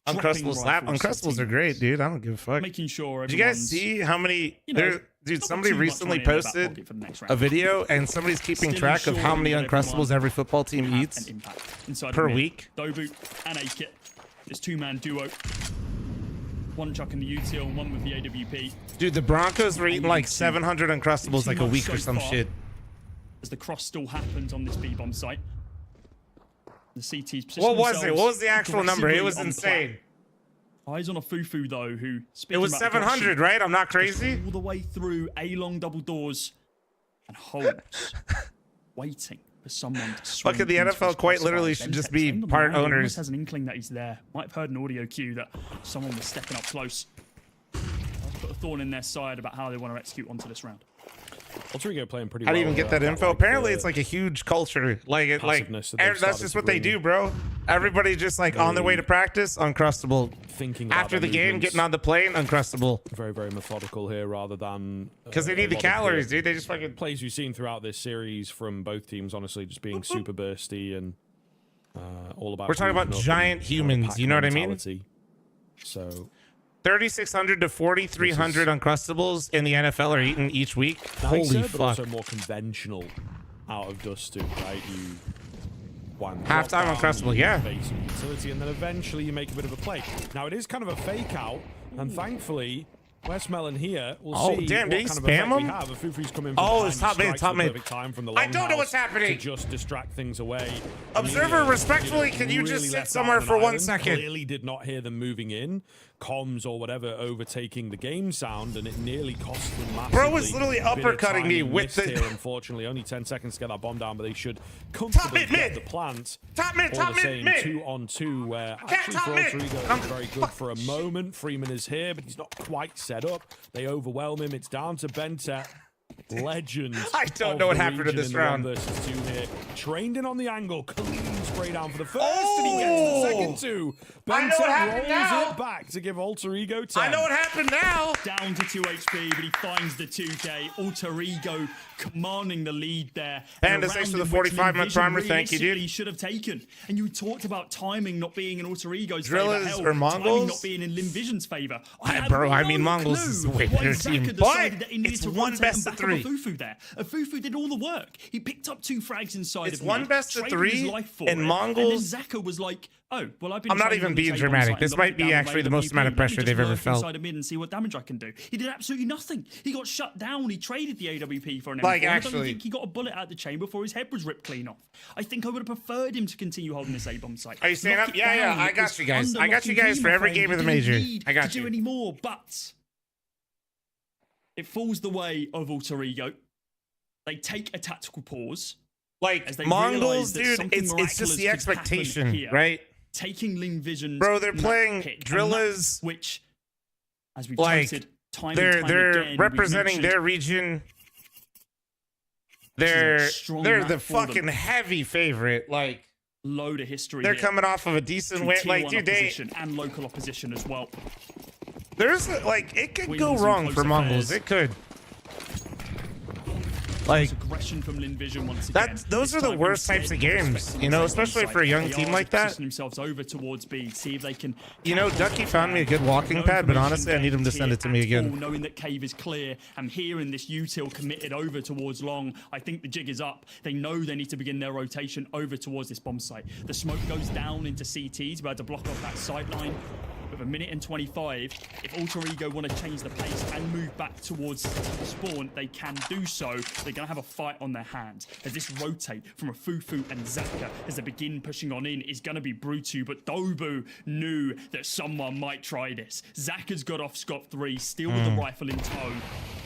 Uncrustables slap. Uncrustables are great, dude. I don't give a fuck. Making sure. Did you guys see how many? Dude, somebody recently posted a video, and somebody's keeping track of how many Uncrustables every football team eats per week. Dobu and A-Kit. This 2-man duo. One chuck in the util and one with the AWP. Dude, the Broncos were eating like 700 Uncrustables like a week or some shit. As the cross still happens on this B-bomb site. The CT's position. What was it? What was the actual number? It was insane. Eyes on a Fufu though, who It was 700, right? I'm not crazy. All the way through A-long double doors and holds, waiting for someone to swing. Fuck it, the into NFL his quite crossfire. literally should Then just Tech be trained on the part line, he owners. almost has an inkling that he's there. Might have heard an audio cue that someone was stepping up close. Let's put a thorn in their side about how they want to execute onto this round. Ultrigo playing pretty How do well. you even get that info? Apparently, it's like a huge culture. Like it, like passiveness that they've that's started just to what they bring do, bro. Everybody's just like on their way to practice, uncrustable. Thinking about After the their game, movements. getting on the plane, uncrustable. Very, very methodical here, rather than Because they need the calories, dude. They just fucking plays we've seen throughout this series from both teams. Honestly, just being super bursty and all about. We're talking about moving up giant and humans. pack You know what I mean? mentality. So 3,600 to 4,300 uncrustables in the NFL are eaten each week. nicer, Holy but fuck! also more conventional out of dust too, right? You Halftime uncrustable, yeah. Base of utility, and then eventually you make a bit of a play. Now it is kind of a fake out, and thankfully Westmelon here will Oh, see damn, what did he kind of spam effect we him? have. Fufu's come in Oh, from it's behind, top mid, strikes top the mid. perfect time from the I don't know what's longhouse happening. to just distract things away. Observer, Amelia, respectfully, can you just really sit left somewhere out on for an 1 island, second? Clearly did not hear them moving in. Comms or whatever overtaking the game sound, and it nearly cost them massively. Bro was literally Bit of uppercutting me timing with missed the- here, unfortunately, only 10 seconds to get that bomb down, but they should comfortably get the plant. Top mid, All top the mid, same, mid. 2-on-2, where Cat actually top for mid. Ultrigo I'm it's very good for a moment. Freeman is here, but he's not quite set up. They overwhelm him. It's down to Benta. Legend. I don't of know what the happened in region this in the round. 1v2 here. Trained in on the angle. Clean spray down for the first, and he gets the second two. I know what happened rolls now. it back to give Alter Ego 10. I know what happened now. Down to 2 HP, but he finds the 2K. Alter Ego commanding the lead there. And a thanks for round the in which 45-minute Linvision primer. Thank you, dude. realistically should have taken. And you talked about timing not being in Alter Ego's Drillers favor. or Timing Mongols? not being in Linvision's favor. Bro, I mean, Mongols is a way why better Zaka team, decided but that he needed it's to one rotate best and of back up a 3. Fufu there. A Fufu did all the work. He picked up 2 frags inside It's of one mid, best of traded his 3, life for and it, Mongols- And then Zaka was like, oh, well, I've been I'm not training even on this being A-bomb dramatic. site This and might got it be down the actually the lane most of amount of AWP. pressure Let me they've just ever work felt. inside of mid and see what damage I can do. He did absolutely nothing. He got shut down. He traded the AWP for an Like, M4. I don't actually- think he got a bullet out the chamber before his head was ripped clean off. I think I would have preferred him to continue holding this A-bomb site. Are you staying Lock up? it Yeah, yeah, down. I It got was you guys. under I got you lock and guys key, for my every friend. game of the He didn't major. need I got to you. do any more, but it falls the way of Alter Ego. They take a tactical pause. Like, as they Mongols, realise that dude, something it's just miraculous the could happen expectation, here. right? Taking Linvision's Bro, they're map playing pick, and Drillers, that, which, as we've like, touted time they're and time again, we've representing mentioned, their region. this is a They're strong the map for them. fucking heavy favorite. Like, load of history. they're here. coming off of a decent Through win. tier Like, one dude, they opposition and local opposition as well. there's like it could Wins go and wrong close for Mongols. affairs. It could. Like, Aggression from Linvision once again. those are the worst types of games, you know, especially for a young team like that. Position themselves over towards B, see if they can. You know, Ducky found me a good walking pad, but honestly, I need him to send it to me again. Knowing that cave is clear and hearing this util committed over towards long, I think the jig is up. They know they need to begin their rotation over towards this bomb site. The smoke goes down into CT to be able to block off that sight line. With a minute and 25, if Alter Ego want to change the pace and move back towards spawn, they can do so. They're going to have a fight on their hands. As this rotate from a Fufu and Zaka as they begin pushing on in is going to be brutal, but Dobu knew that someone might try this. Zaka's got off scot-free, still with the rifle in tow.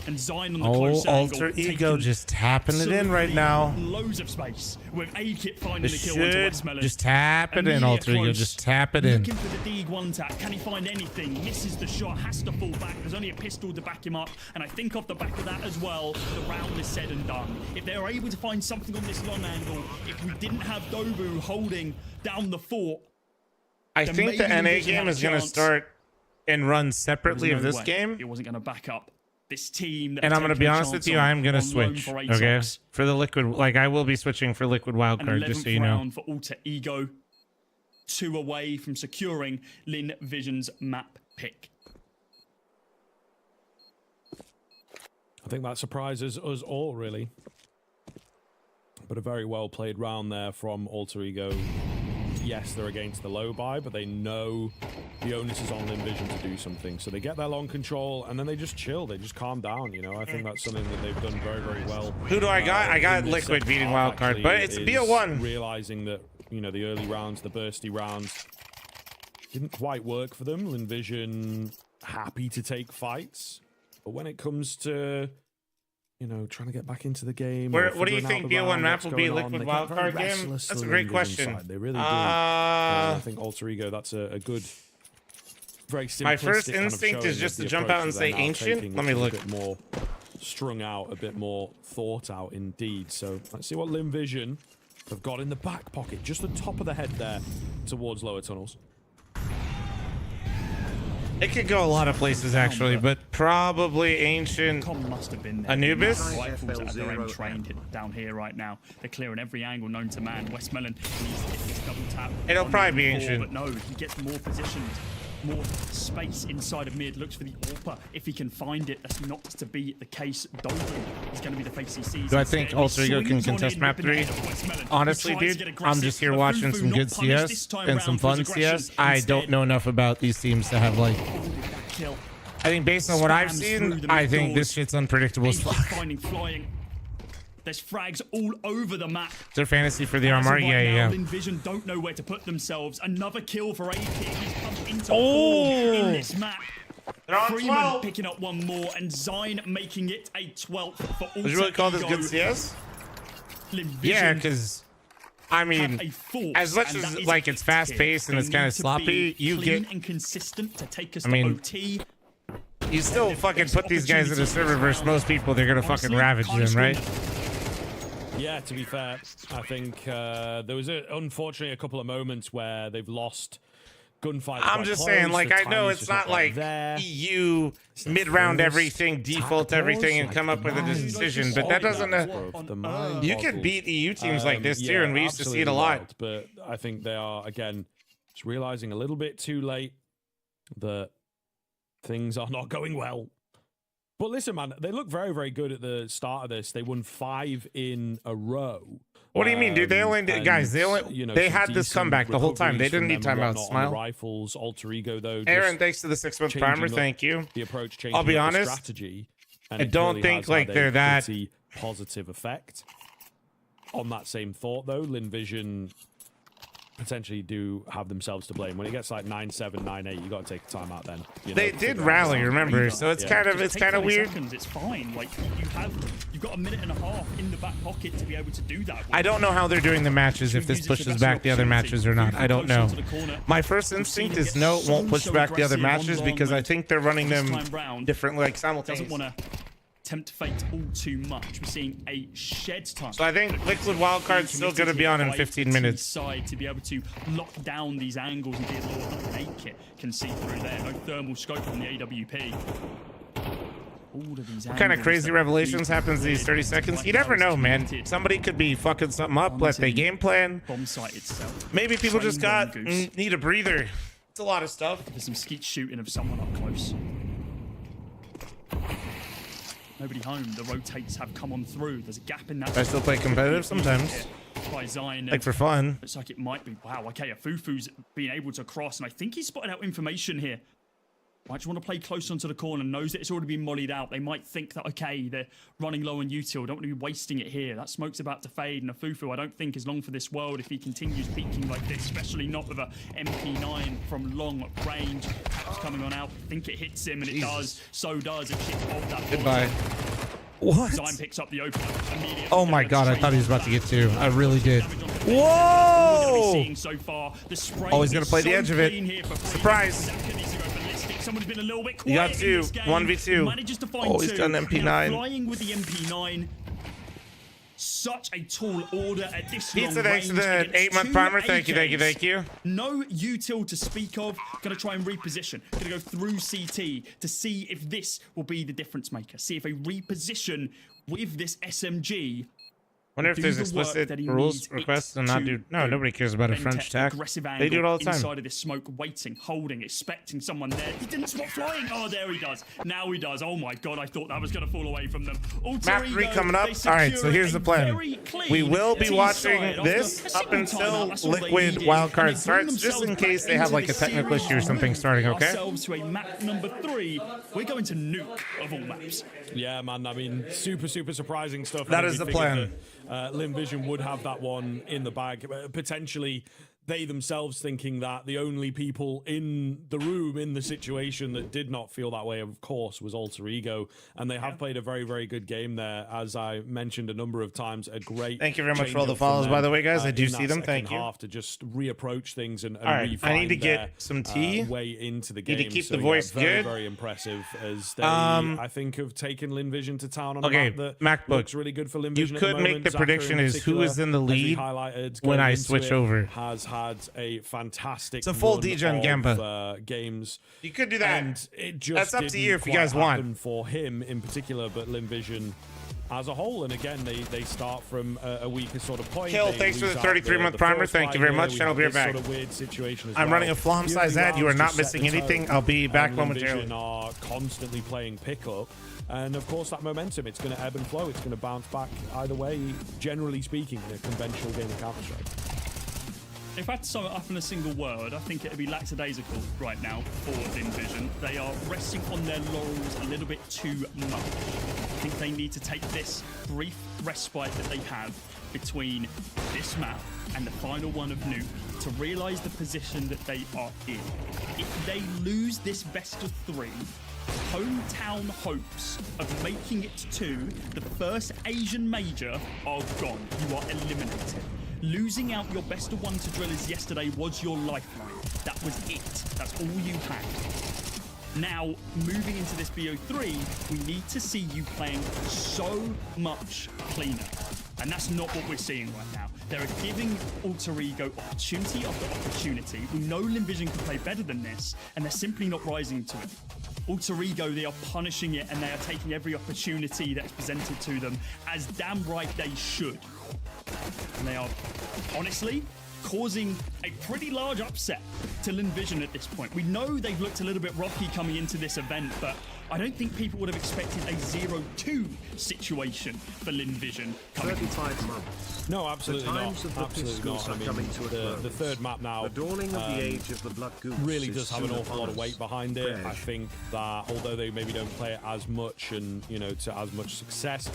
And Zion on the close Alter angle, Ego taking just tapping it in right now. loads of space with A-Kit finding It the kill onto should Westmelon. just tap it in, Amelia Alter Ego. close, Just tap it in. Looking for the Deeg one tap. Can he find anything? Misses the shot, has to fall back. There's only a pistol to back him up. And I think off the back of that as well, the round is said and done. If they are able to find something on this long angle, if we didn't have Dobu holding down the fort, I then think the maybe NA Linvision game had a is going to chance. start and run separately There of was this no way game. It wasn't going to back up this team. That And I'm going to taken be a honest chance with you, I'm going to on loan switch, for okay? ASOS. For the liquid, like, I will be switching for liquid An wildcard, just 11th so you know. round for Alter Ego. 2 away from securing Linvision's map pick. I think that surprises us all, really. But a very well played round there from Alter Ego. Yes, they're against the low buy, but they know the onus is on Linvision to do something. So they get their long control, and then they just chill. They just calm down, you know? I think that's something that they've done very, very well. Who do I got? I got in this Liquid second beating half, wildcard, actually, but it's is BO1. Realizing that, you know, the early rounds, the bursty rounds, didn't quite work for them. Linvision happy to take fights, but when it comes to, you know, trying to get back into the game, What do you think BO1 map will be liquid wildcard game? That's a great question. They really do. I think Alter Ego, that's a good, very simplistic. My first kind of instinct is showing just of to the jump approach out and that say they're now ancient. taking, Let me which look. is a bit more strung out, a bit more thought out indeed. So let's see what Linvision have got in the back pocket, just the top of the head there towards lower tunnels. It could go a lot of places actually, but probably ancient. Must have been there. Anubis. Rifles at their end trained down here right now. They're clearing every angle known to man. Westmelon needs to get this double tap. It'll on probably be the ancient. But no, he gets more positioned, more space inside of mid. Looks for the AWPer. If he can find it, that's not to be the case. Dolan is going to be the face he sees. Do I think Alter Ego can contest map 3? Honestly, dude, I'm just here watching some good CS and some fun CS. I don't know enough about these teams to have like. I think based on what I've seen, I think this shit's unpredictable as fuck. There's frags all over the map. Is there fantasy for the RMR? Yeah. Linvision don't know where to put themselves. Another kill for AP. He's come into form in this map. Freeman picking up one more, and Zine making it a 12th for all. Would you really call this good CS? Yeah, because I mean, as much as like it's fast paced and it's kind of sloppy, you get and consistent to take us I mean, to OT. You still fucking put these guys in a server versus most people, they're gonna fucking ravage them, right? Yeah, to be fair, I think there was unfortunately a couple of moments where they've lost gunfights. I'm just saying, like, I know it's not like EU mid-round everything, default everything, and come up with a decision, but that doesn't. You could beat EU teams like this too, and we used to see it a lot. But I think they are again just realizing a little bit too late that things are not going well. But listen, man, they look very, very good at the start of this. They won 5 in a row. What do you mean, dude? They only guys. They had this comeback the whole time. They didn't need timeouts. Smile. Rifles, Alter Ego though. Aaron, thanks to the 6-month primer. Thank you. The approach. I'll be honest. Strategy, I don't think like they're that positive effect. On that same thought, though, Linvision potentially do have themselves to blame. When it gets like 9-7, 9-8, you got to take a timeout then. You know, they did rally, remember? So it's kind of weird. Seconds, it's fine. Like you've got a minute and a half in the back pocket to be able to do that. I don't know how they're doing the matches, if this pushes back the other matches or not. I don't know. My first instinct is no, it won't push back the other matches because I think they're running them different, like simultaneously. Tempt fate all too much. We're seeing a shed time. So I think liquid wildcard's still going to be on in 15 minutes. Side to be able to lock down these angles and be as low as an 8 kit can see through there. No thermal scope from the AWP. What kind of crazy revelations happens these 30 seconds? You never know, man. Somebody could be fucking something up, let they game plan. Bomb site itself. Maybe people just need a breather. It's a lot of stuff. There's some skeet shooting of someone up close. Nobody home. The rotates have come on through. There's a gap in that. I still play competitive sometimes. By Zine. Like for fun. Looks like it might be. Wow, okay, Afufu's being able to cross, and I think he's spotted out information here. Might just want to play close onto the corner, knows that it's already been mollied out. They might think that, okay, they're running low on util, don't want to be wasting it here. That smoke's about to fade, and Afufu, I don't think, is long for this world if he continues peeking like this, especially not with a MP9 from long range. Caps coming on out, I think it hits him, and it does. So does a chip of that. Goodbye. What? Zine picks up the opener immediately. Oh my god, I thought he was about to get 2. I really did. Whoa! Oh, he's going to play the edge of it. Surprise. Someone's been a little bit quiet. You got 2. 1v2. Manages to find oh, he's done MP9. Flying with the MP9. Such a tall order at this Pizza, long thanks to range. the 8-month primer. Thank you. No util to speak of. Gonna try and reposition. Gonna go through CT to see if this will be the difference maker. See if a reposition with this SMG. Wonder if there's explicit rules requests and not do. No, nobody cares about a French tack. They do it all the time. Inside of this smoke, waiting, holding, expecting someone there. He didn't spot flying. Oh, there he does. Now he does. Oh my god, I thought that was going to fall away from them. Map 3 coming up. All right, so here's the plan. We will be watching this up until liquid wildcard starts, just in case they have like a technical issue or something starting. Okay. Ourselves to a map number 3. We're going to nuke of all maps. Yeah, man. I mean, super surprising stuff. That is the plan. Linvision would have that one in the bag. Potentially, they themselves thinking that the only people in the room, in the situation that did not feel that way, of course, was Alter Ego. And they have played a very, very good game there. As I mentioned a number of times, a great Thank you very much change for all the up from follows, them, by the way, guys. I do in see that them. Thank second you. half to just reapproach things and All right, refine I need to get their, some tea. way into the Need game. to keep So, the voice very, good. very impressive as they, I think, have taken Linvision to town on a map that MacBook. looks really good for Linvision. You at could the make moment. the Zaka prediction in is who is in the particular, as he lead highlighted, when going I into switch it, over. has had a fantastic It's a full run DJ on of, Gamba. Games. You could do that. And it just That's up to didn't you if you quite guys want. happen for him in particular, but Linvision as a whole. And again, they start from a weaker sort of point. Kill, They thanks for lose the out 33-month the primer. first Thank you fight very here. much, We and I'll have be right this back. sort of weird situation as I'm well. running a flom The size early ad. You are rounds not just set missing the anything. tone. I'll be back And momentarily. Linvision are constantly playing pickup. And of course, that momentum, it's going to ebb and flow. It's going to bounce back either way, generally speaking, in a conventional game of Counter-Strike. If I had to sum it up in a single word, I think it would be lackadaisical right now for Linvision. They are resting on their laurels a little bit too much. I think they need to take this brief respite that they have between this map and the final one of Nuke to realise the position that they are in. If they lose this best of 3, hometown hopes of making it to the first Asian major are gone. You are eliminated. Losing out your best of 1 to Drillers yesterday was your lifeline. That was it. That's all you had. Now, moving into this BO3, we need to see you playing so much cleaner. And that's not what we're seeing right now. They're giving Alter Ego opportunity after opportunity. We know Linvision can play better than this, and they're simply not rising to it. Alter Ego, they are punishing it, and they are taking every opportunity that's presented to them, as damn right they should. And they are, honestly, causing a pretty large upset to Linvision at this point. We know they've looked a little bit rocky coming into this event, but I don't think people would have expected a 0-2 situation for Linvision coming 35 months. No, absolutely the not. times of the Absolutely pistols not. are coming to a close. The third map now, The dawning of the age of the blood goose really is does have an soon awful lot of upon us. weight behind it. I Fresh. think that although they maybe don't play it as much and to as much success,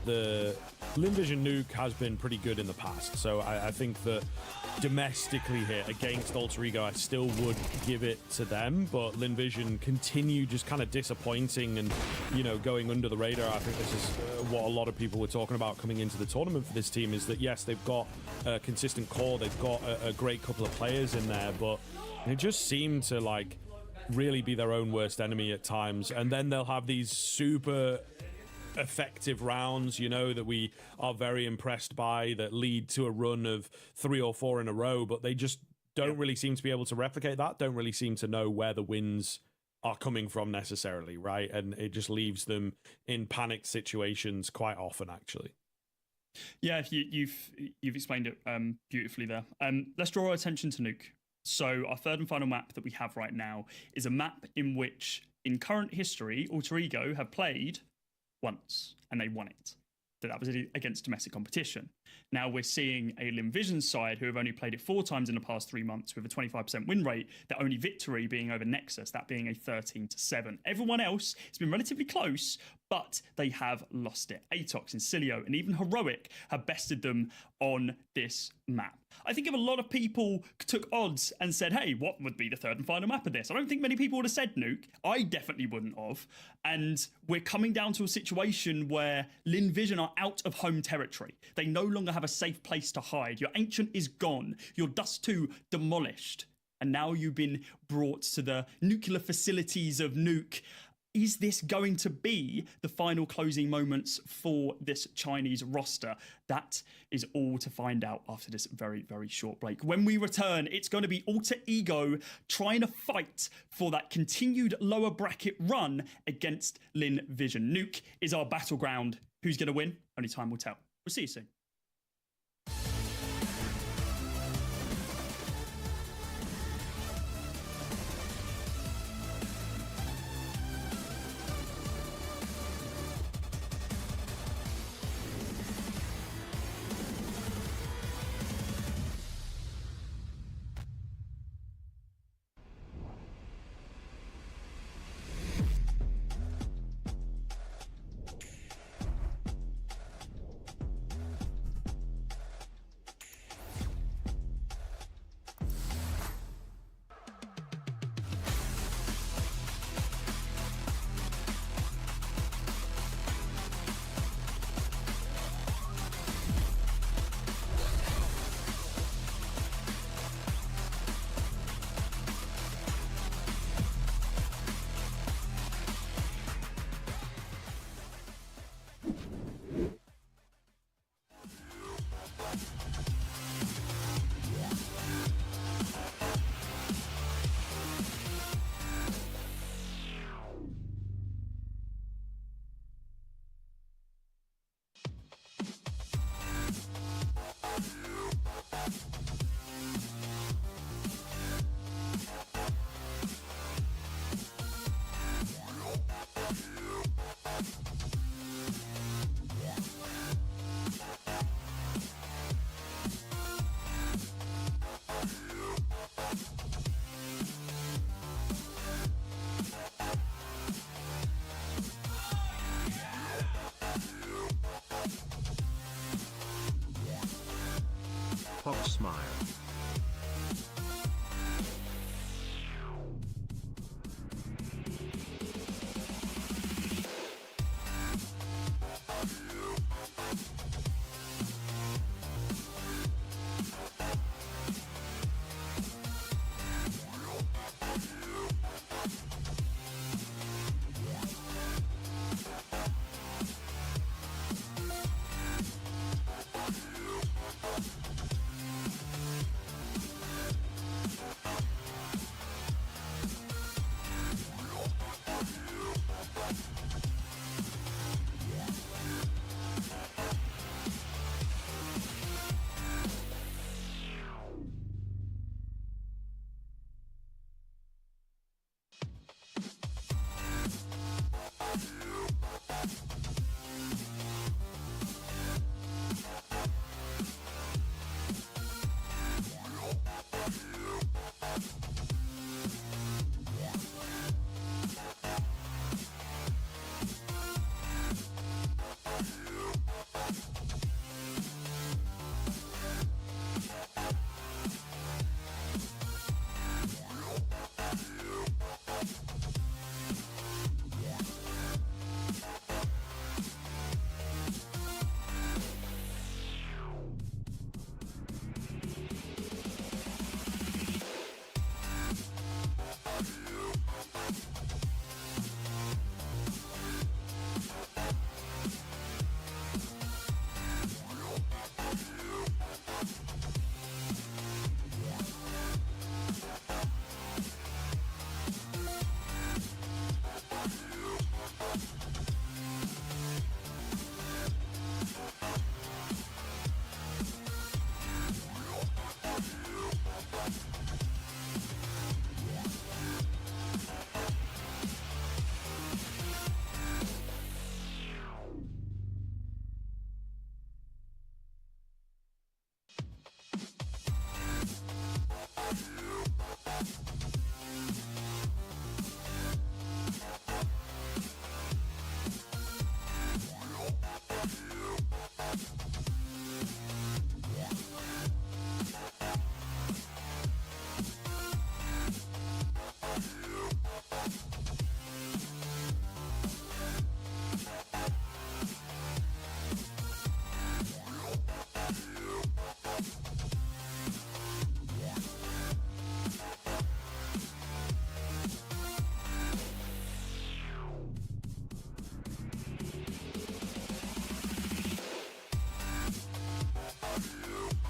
the Linvision Nuke has been pretty good in the past. So I think that domestically here against Alter Ego, I still would give it to them. But Linvision continue just kind of disappointing and going under the radar. I think this is what a lot of people were talking about coming into the tournament for this team, is that yes, they've got a consistent core, they've got a great couple of players in there, but they just seem to really be their own worst enemy at times. And then they'll have these super effective rounds, that we are very impressed by, that lead to a run of 3 or 4 in a row, but they just don't really seem to be able to replicate that, don't really seem to know where the wins are coming from necessarily, right? And it just leaves them in panicked situations quite often, actually. Yeah, you've explained it beautifully there. Let's draw our attention to Nuke. So our third and final map that we have right now is a map in which, in current history, Alter Ego have played once, and they won it. So that was against domestic competition. Now we're seeing a Linvision side who have only played it 4 times in the past 3 months with a 25% win rate, their only victory being over Nexus, that being a 13-7. Everyone else has been relatively close, but they have lost it. Atox, Incilio, and even Heroic have bested them on this map. I think if a lot of people took odds and said, hey, what would be the third and final map of this? I don't think many people would have said Nuke. I definitely wouldn't have. And we're coming down to a situation where Linvision are out of home territory. They no longer have a safe place to hide. Your Ancient is gone. Your Dust 2 demolished. And now you've been brought to the nuclear facilities of Nuke. Is this going to be the final closing moments for this Chinese roster? That is all to find out after this very, very short break. When we return, it's going to be Alter Ego trying to fight for that continued lower bracket run against Linvision. Nuke is our battleground. Who's going to win? Only time will tell. We'll see you soon. smile.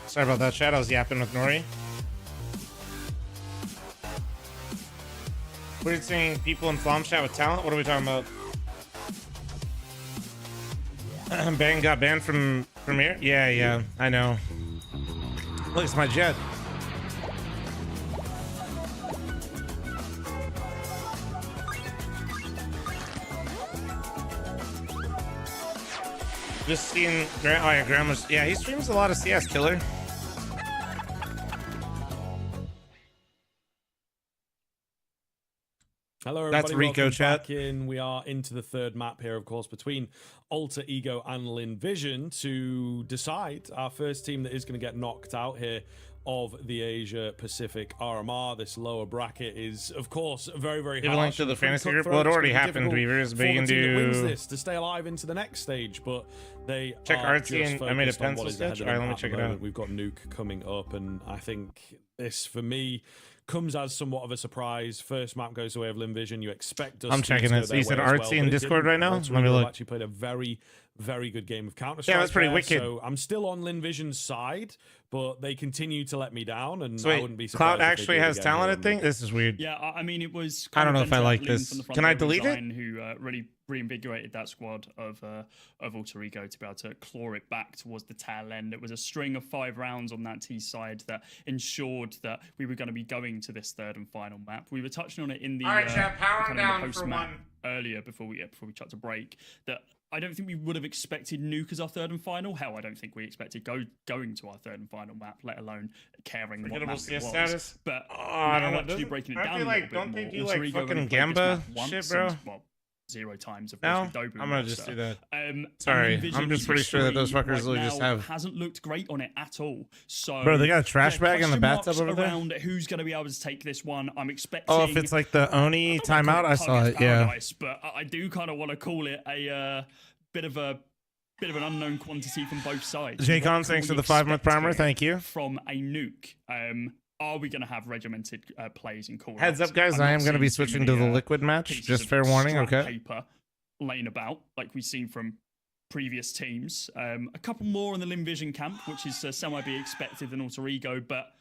Sorry about that, chat. I was yapping with Nori. We're seeing people in Flom chat with talent. What are we talking about? Bang got banned from Premiere? Yeah, I know. Look, it's my jet. Just seeing Grandma's. Yeah, he streams a lot of CS Killer. Hello, everybody. That's Rico, welcome chat. Back in. We are into the third map here, of course, between Alter Ego and Lin Vision to decide our first team that is going to get knocked out here of the Asia Pacific RMR. This lower bracket is, of course, very, very Give a link to the fantasy group. Well, it already happened, Weavers, but you can wins do. this to stay alive into the next stage, but they Check are Artsy just and I made a focused on pencil what is sketch. ahead of Alright, them let me at check the it out. moment. We've got Nuke coming up, and I think this, for me, comes as somewhat of a surprise. First map goes the way of Lin Vision. You expect us. I'm checking to it. So you said their way as Artsy well, in but it Discord didn't. right now? Alter Let me Ego look. actually played a very, very good game of Counter-Strike. Yeah, that's pretty there, wicked. So I'm still on Lin Vision's side, but they continue to let me down, and So I wait, wouldn't be surprised. Cloud if they actually do it has again talent here at thing? This is weird. Yeah, I mean, it was. I don't know if I like Lin this. from the front Can I row delete it? design Who really reinvigorated that squad of Alter Ego to be able to claw it back towards the tail end. It was a string of 5 rounds on that T side that ensured that we were going to be going to this third and final map. We were touching on it in the Alright, chat, power kind of down the for post-map one. earlier before we chucked a break. That I don't think we would have expected Nuke as our third and final. Hell, I don't think we expected going to our third and final map, let alone caring what Forgettable map it CS was. status? But I don't know. actually breaking it Aren't down they a like, little bit don't they more. do Alter like Ego fucking only played this Gamba map once shit, bro? and, well, 0 times. Of No, course, with Dobu I'm gonna and just do Roster. that. Sorry, I'm just pretty sure that those fuckers will just have. Hasn't looked great on it at all. So, Bro, they got a trash bag in the question bathtub marks over there? around who's going to be able to take this one. I'm expecting. Oh, if it's like the Oni timeout, I saw it. Paradise, but I do kind of want to call it a bit of an unknown quantity from both sides. J-Con, thanks for the 5-month primer. Thank you. From a nuke. Are we going to have regimented plays in call? Heads up, guys. I am going to be switching to the liquid match. Just fair warning, okay? Paper laying about like we've seen from previous teams. A couple more in the Lim Vision camp, which is semi-be expected than Alter Ego, but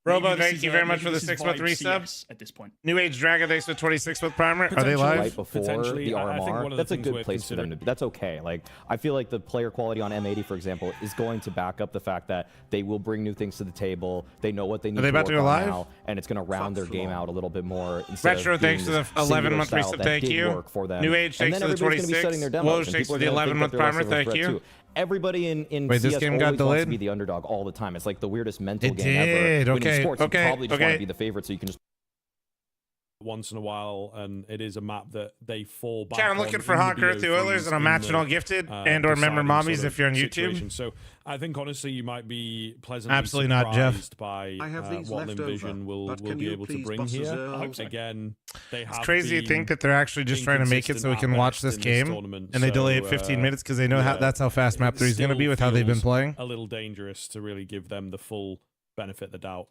Robo, thank you very much for the 6-month resub. At this point, New Age Dragon, thanks for 26-month primer. Are they live? Right before the RMR, that's a good place for them to be. That's okay. Like, I feel like the player quality on M80, for example, is going to back up the fact that they will bring new things to the table. They know what they need to work on now, and it's going to round their game out a little bit more. Retro, thanks for the 11-month resub. Thank you. New Age, thanks for the 26. Woj, thanks for the 11-month primer. Thank you. Everybody in Wait, CS this game got always wants delayed? to be the underdog all the time. It's like the weirdest mental It game did. ever. Okay, In sports, okay, you probably just want okay. to be the favorite, so you can just once in a while, and it is a map that they fall back. Chat, I'm looking for Hawk Earth, the Oilers, and I'm matching all gifted and or member mommies if you're on YouTube. So I think honestly, you might be pleasantly Absolutely not, Jeff. surprised by I have these what left Lim Vision over, will but can be you able to please bring boss us here. out? Again, they have It's crazy to been think that they're actually just trying to make it so we can watch this game, and they delay it 15 minutes because they know how that's how fast map 3 is going to be with how they've been playing. A little dangerous to really give them the full benefit of the doubt.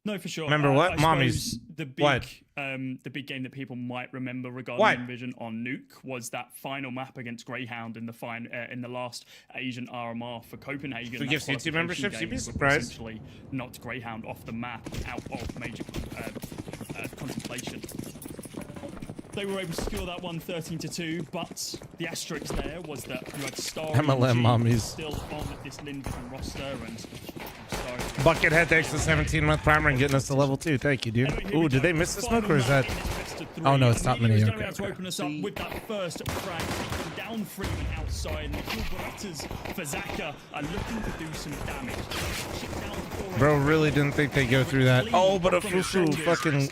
No, for sure. Remember what? I Mommies. The big, What? The big game that people might remember regarding What? Vision on Nuke was that final map against Greyhound in the last Asian RMR for Copenhagen. Who gives That YouTube qualification memberships? game You'd be would surprised. Essentially knocked Greyhound off the map out of major contemplation. They were able to secure that one 13-2, but the asterisk there was that you had Star MLM EG mommies. still on this Lin Vision roster, and Star Buckethead, thanks for the 17-month primer and getting us to level 2. Thank you, dude. Ooh, did they miss the smoke or is that? Oh no, it's top mini. Okay. To open us up with that first frag down 3 and outside, and the kill bretters for Zaka are looking to do some damage. Bro, really didn't think they'd go through that. Oh, but a Fufu fucking.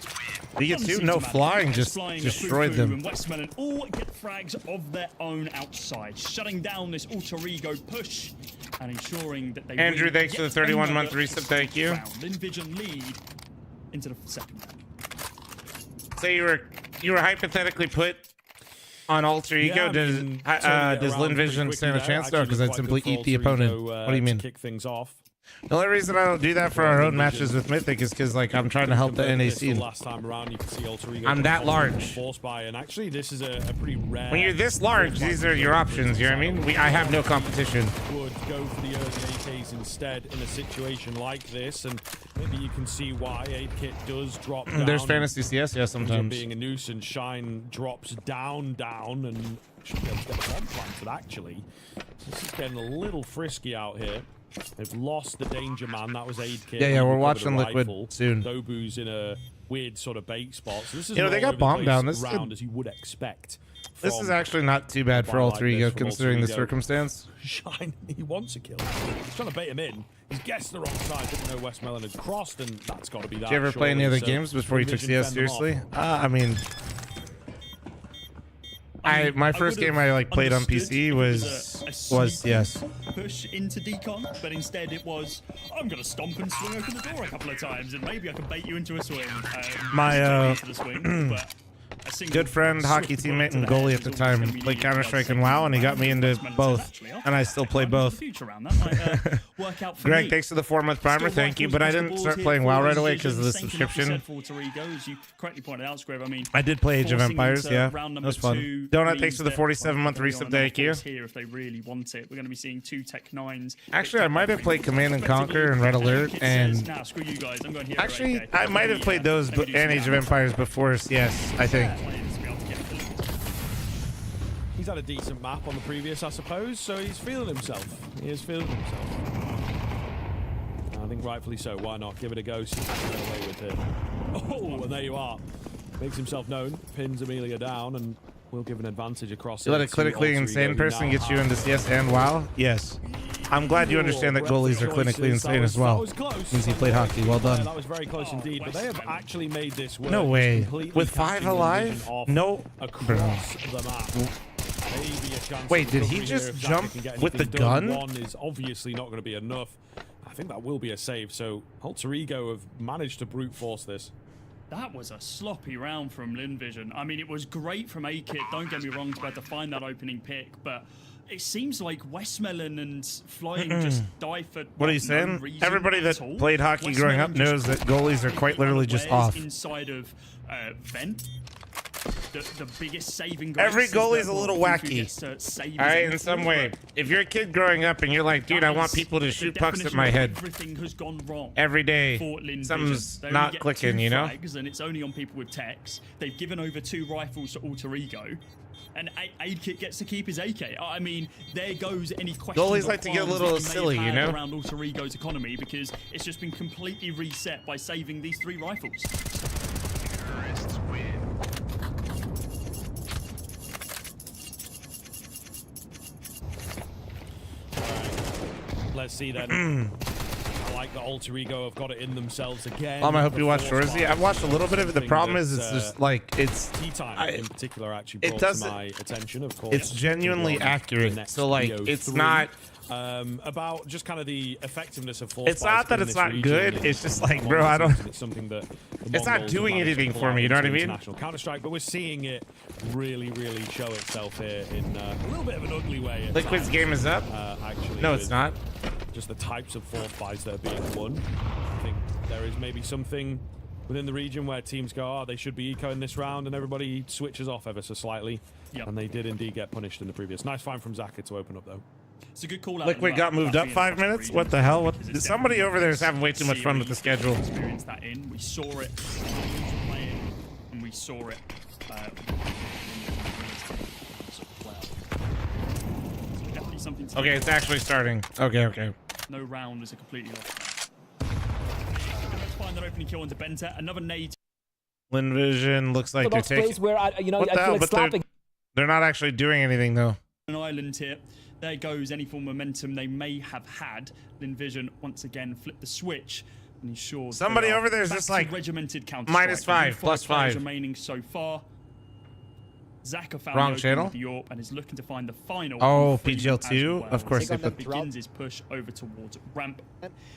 Did he get 2? No, flying just destroyed them. And Westmelon all get frags of their own outside, shutting down this alter ego push and ensuring that they. Andrew, thanks for the 31-month resub. Thank you. Lin Vision lead into the second round. Say you were hypothetically put on alter ego. Yeah, does turning it does around Lin pretty Vision quickly stand a there. chance? No, Actually because looked I'd quite simply good eat the for Alter opponent. Ego, What do you to mean? kick things off. The only reason I don't do that for our own matches with Mythic is because like I'm trying to help the NAC. Last time around, you can see Alter Ego I'm that large. Force by, and actually, this is a pretty rare. When you're this large, these are your options. You know what I mean? I have no competition. Would go for the early AKs instead in a situation like this, and maybe you can see why 8-Kit does drop down. There's fantasy CS, yeah, sometimes. Being a nuisance, Shine drops down, and should be able to get one planted, actually. This is getting a little frisky out here. They've lost the danger man. That was 8-Kit. Yeah, we're watching Liquid soon. Dobu's in a weird sort of bait spot. So this is they got bombed down. This round as you would expect. This is actually not too bad for Alter Ego considering the circumstance. Shine, he wants a kill. He's trying to bait him in. He's guessed the wrong side. Didn't know Westmelon had crossed, and that's got to be that. Did you ever play any other games before you took CS seriously? I mean, my first game I like played on PC was yes. Push into decon, but instead it was I'm gonna stomp and swing open the door a couple of times, and maybe I can bait you into a swing. My swing, but good friend, hockey teammate, and goalie at the time played Counter-Strike and WoW, and he got me into both, and I still play both. Greg, thanks for the 4-month primer, thank you, but I didn't start playing WoW right away because of the subscription. I did play Age of Empires, yeah, that was fun. Donut, thanks for the 47-month resub, thank you. If they really want it, we're going to be seeing 2 Tech 9s. Actually, I might have played Command and Conquer and Red Alert, and nah, screw you guys, I'm going here. actually, I might have played those and Age of Empires before CS, I think. He's had a decent map on the previous, I suppose, so he's feeling himself. He is feeling himself. I think rightfully so. Why not? Give it a go. See if he can get away with it. Oh, and there you are. Makes himself known. Pins Amelia down, and will give an advantage across. You let a critically insane person get you into CS and WoW? Yes. I'm glad you understand that goalies are clinically insane as well. Means he played hockey. Well done. That was very close indeed, but they have actually made this work. No way. Completely With 5 casting the alive? division off No. across the map. Maybe a chance Wait, of did he recovery just here if Zaka jump can get with the anything done. gun? One is obviously not going to be enough. I think that will be a save. So Alter Ego have managed to brute force this. That was a sloppy round from Linvision. I mean, it was great from A-Kit, don't get me wrong, to be able to find that opening pick, but it seems like Westmelon and Flying just die for What are you no saying? reason Everybody that at all. played hockey growing up knows that goalies are quite literally just off. Inside of Vent. The biggest saving Every grace is goalie's that a little Wolf wacky. gets to save All his right, own in some ball, way. but If you're a kid growing up and you're like, dude, I want is people to the shoot pucks at definition my of head everything has gone wrong every day, for Linvision. something's They only not get clicking, 2 you know? frags, and it's only on people with techs. They've given over 2 rifles to Alter Ego. And Aidkit gets to keep his AK. I mean, there goes any question. Goalies like to get a little silly, you know? Around Alter Ego's economy because it's just been completely reset by saving these 3 rifles. Let's see then. I like the Alter Ego have got it in themselves again. I hope you watched Shorzy. I've watched a little bit of it. The problem is it's just like it's Tea Time in particular actually brought it to doesn't my attention, of course. it's genuinely accurate. So like it's not about just kind of the effectiveness of force. It's not that it's not good. It's just like, bro, I don't. It's something that It's not doing anything for me. You know what I mean? Counter-Strike, but we're seeing it really show itself here in a little bit of an ugly way. at Liquid's times. game is up. Actually, No, it's not. Just the types of force buys that are being won. I think there is maybe something within the region where teams go, oh, they should be ecoing this round, and everybody switches off ever so slightly. Yep. And they did indeed get punished in the previous. Nice find from Zaka to open up though. It's a good call out. Liquid got moved up 5 minutes. What the hell? Somebody over there is having way too much fun with the schedule. Experience that in. We saw it playing, and we saw it. Definitely something. To Okay, it's actually starting. Okay. No round is a completely off. Let's find that opening kill into Benta. Another nade. Linvision looks like they're taking. Where What the hell? But they're not actually doing anything though. An island here. There goes any form of momentum they may have had. Linvision once again flipped the switch and ensured Somebody over there is just like regimented counter -5, +5 remaining so far. Zaka found Wrong the channel. with the AWP and is looking to find the final. Oh, free PGL2? as well. Of course they Zaka put- begins his push over towards ramp.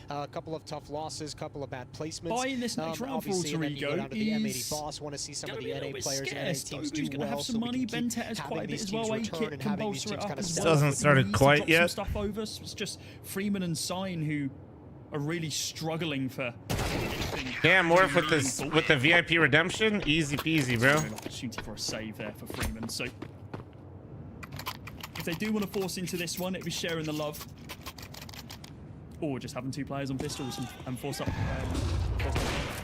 A couple of tough losses, couple of bad placements. Buying this next round for obviously, Alter and then you go Ego down to the M80 is boss. Want to see some of gonna the be a NA little bit players and NA scarce. teams Who's do gonna have well, some so we money? can keep Benta has having quite a bit these as teams well. return A-Kit and can having these bolster it teams up kind of as step well. Doesn't But started we need to quite drop yet. some stuff over. So it's just Freeman and Sign who are really struggling for anything. Damn, Morph with this with the VIP redemption, easy peasy, bro. An opportunity for a save there for Freeman. So if they do want to force into this one, it'd be sharing the love, or just having 2 players on pistols and force up.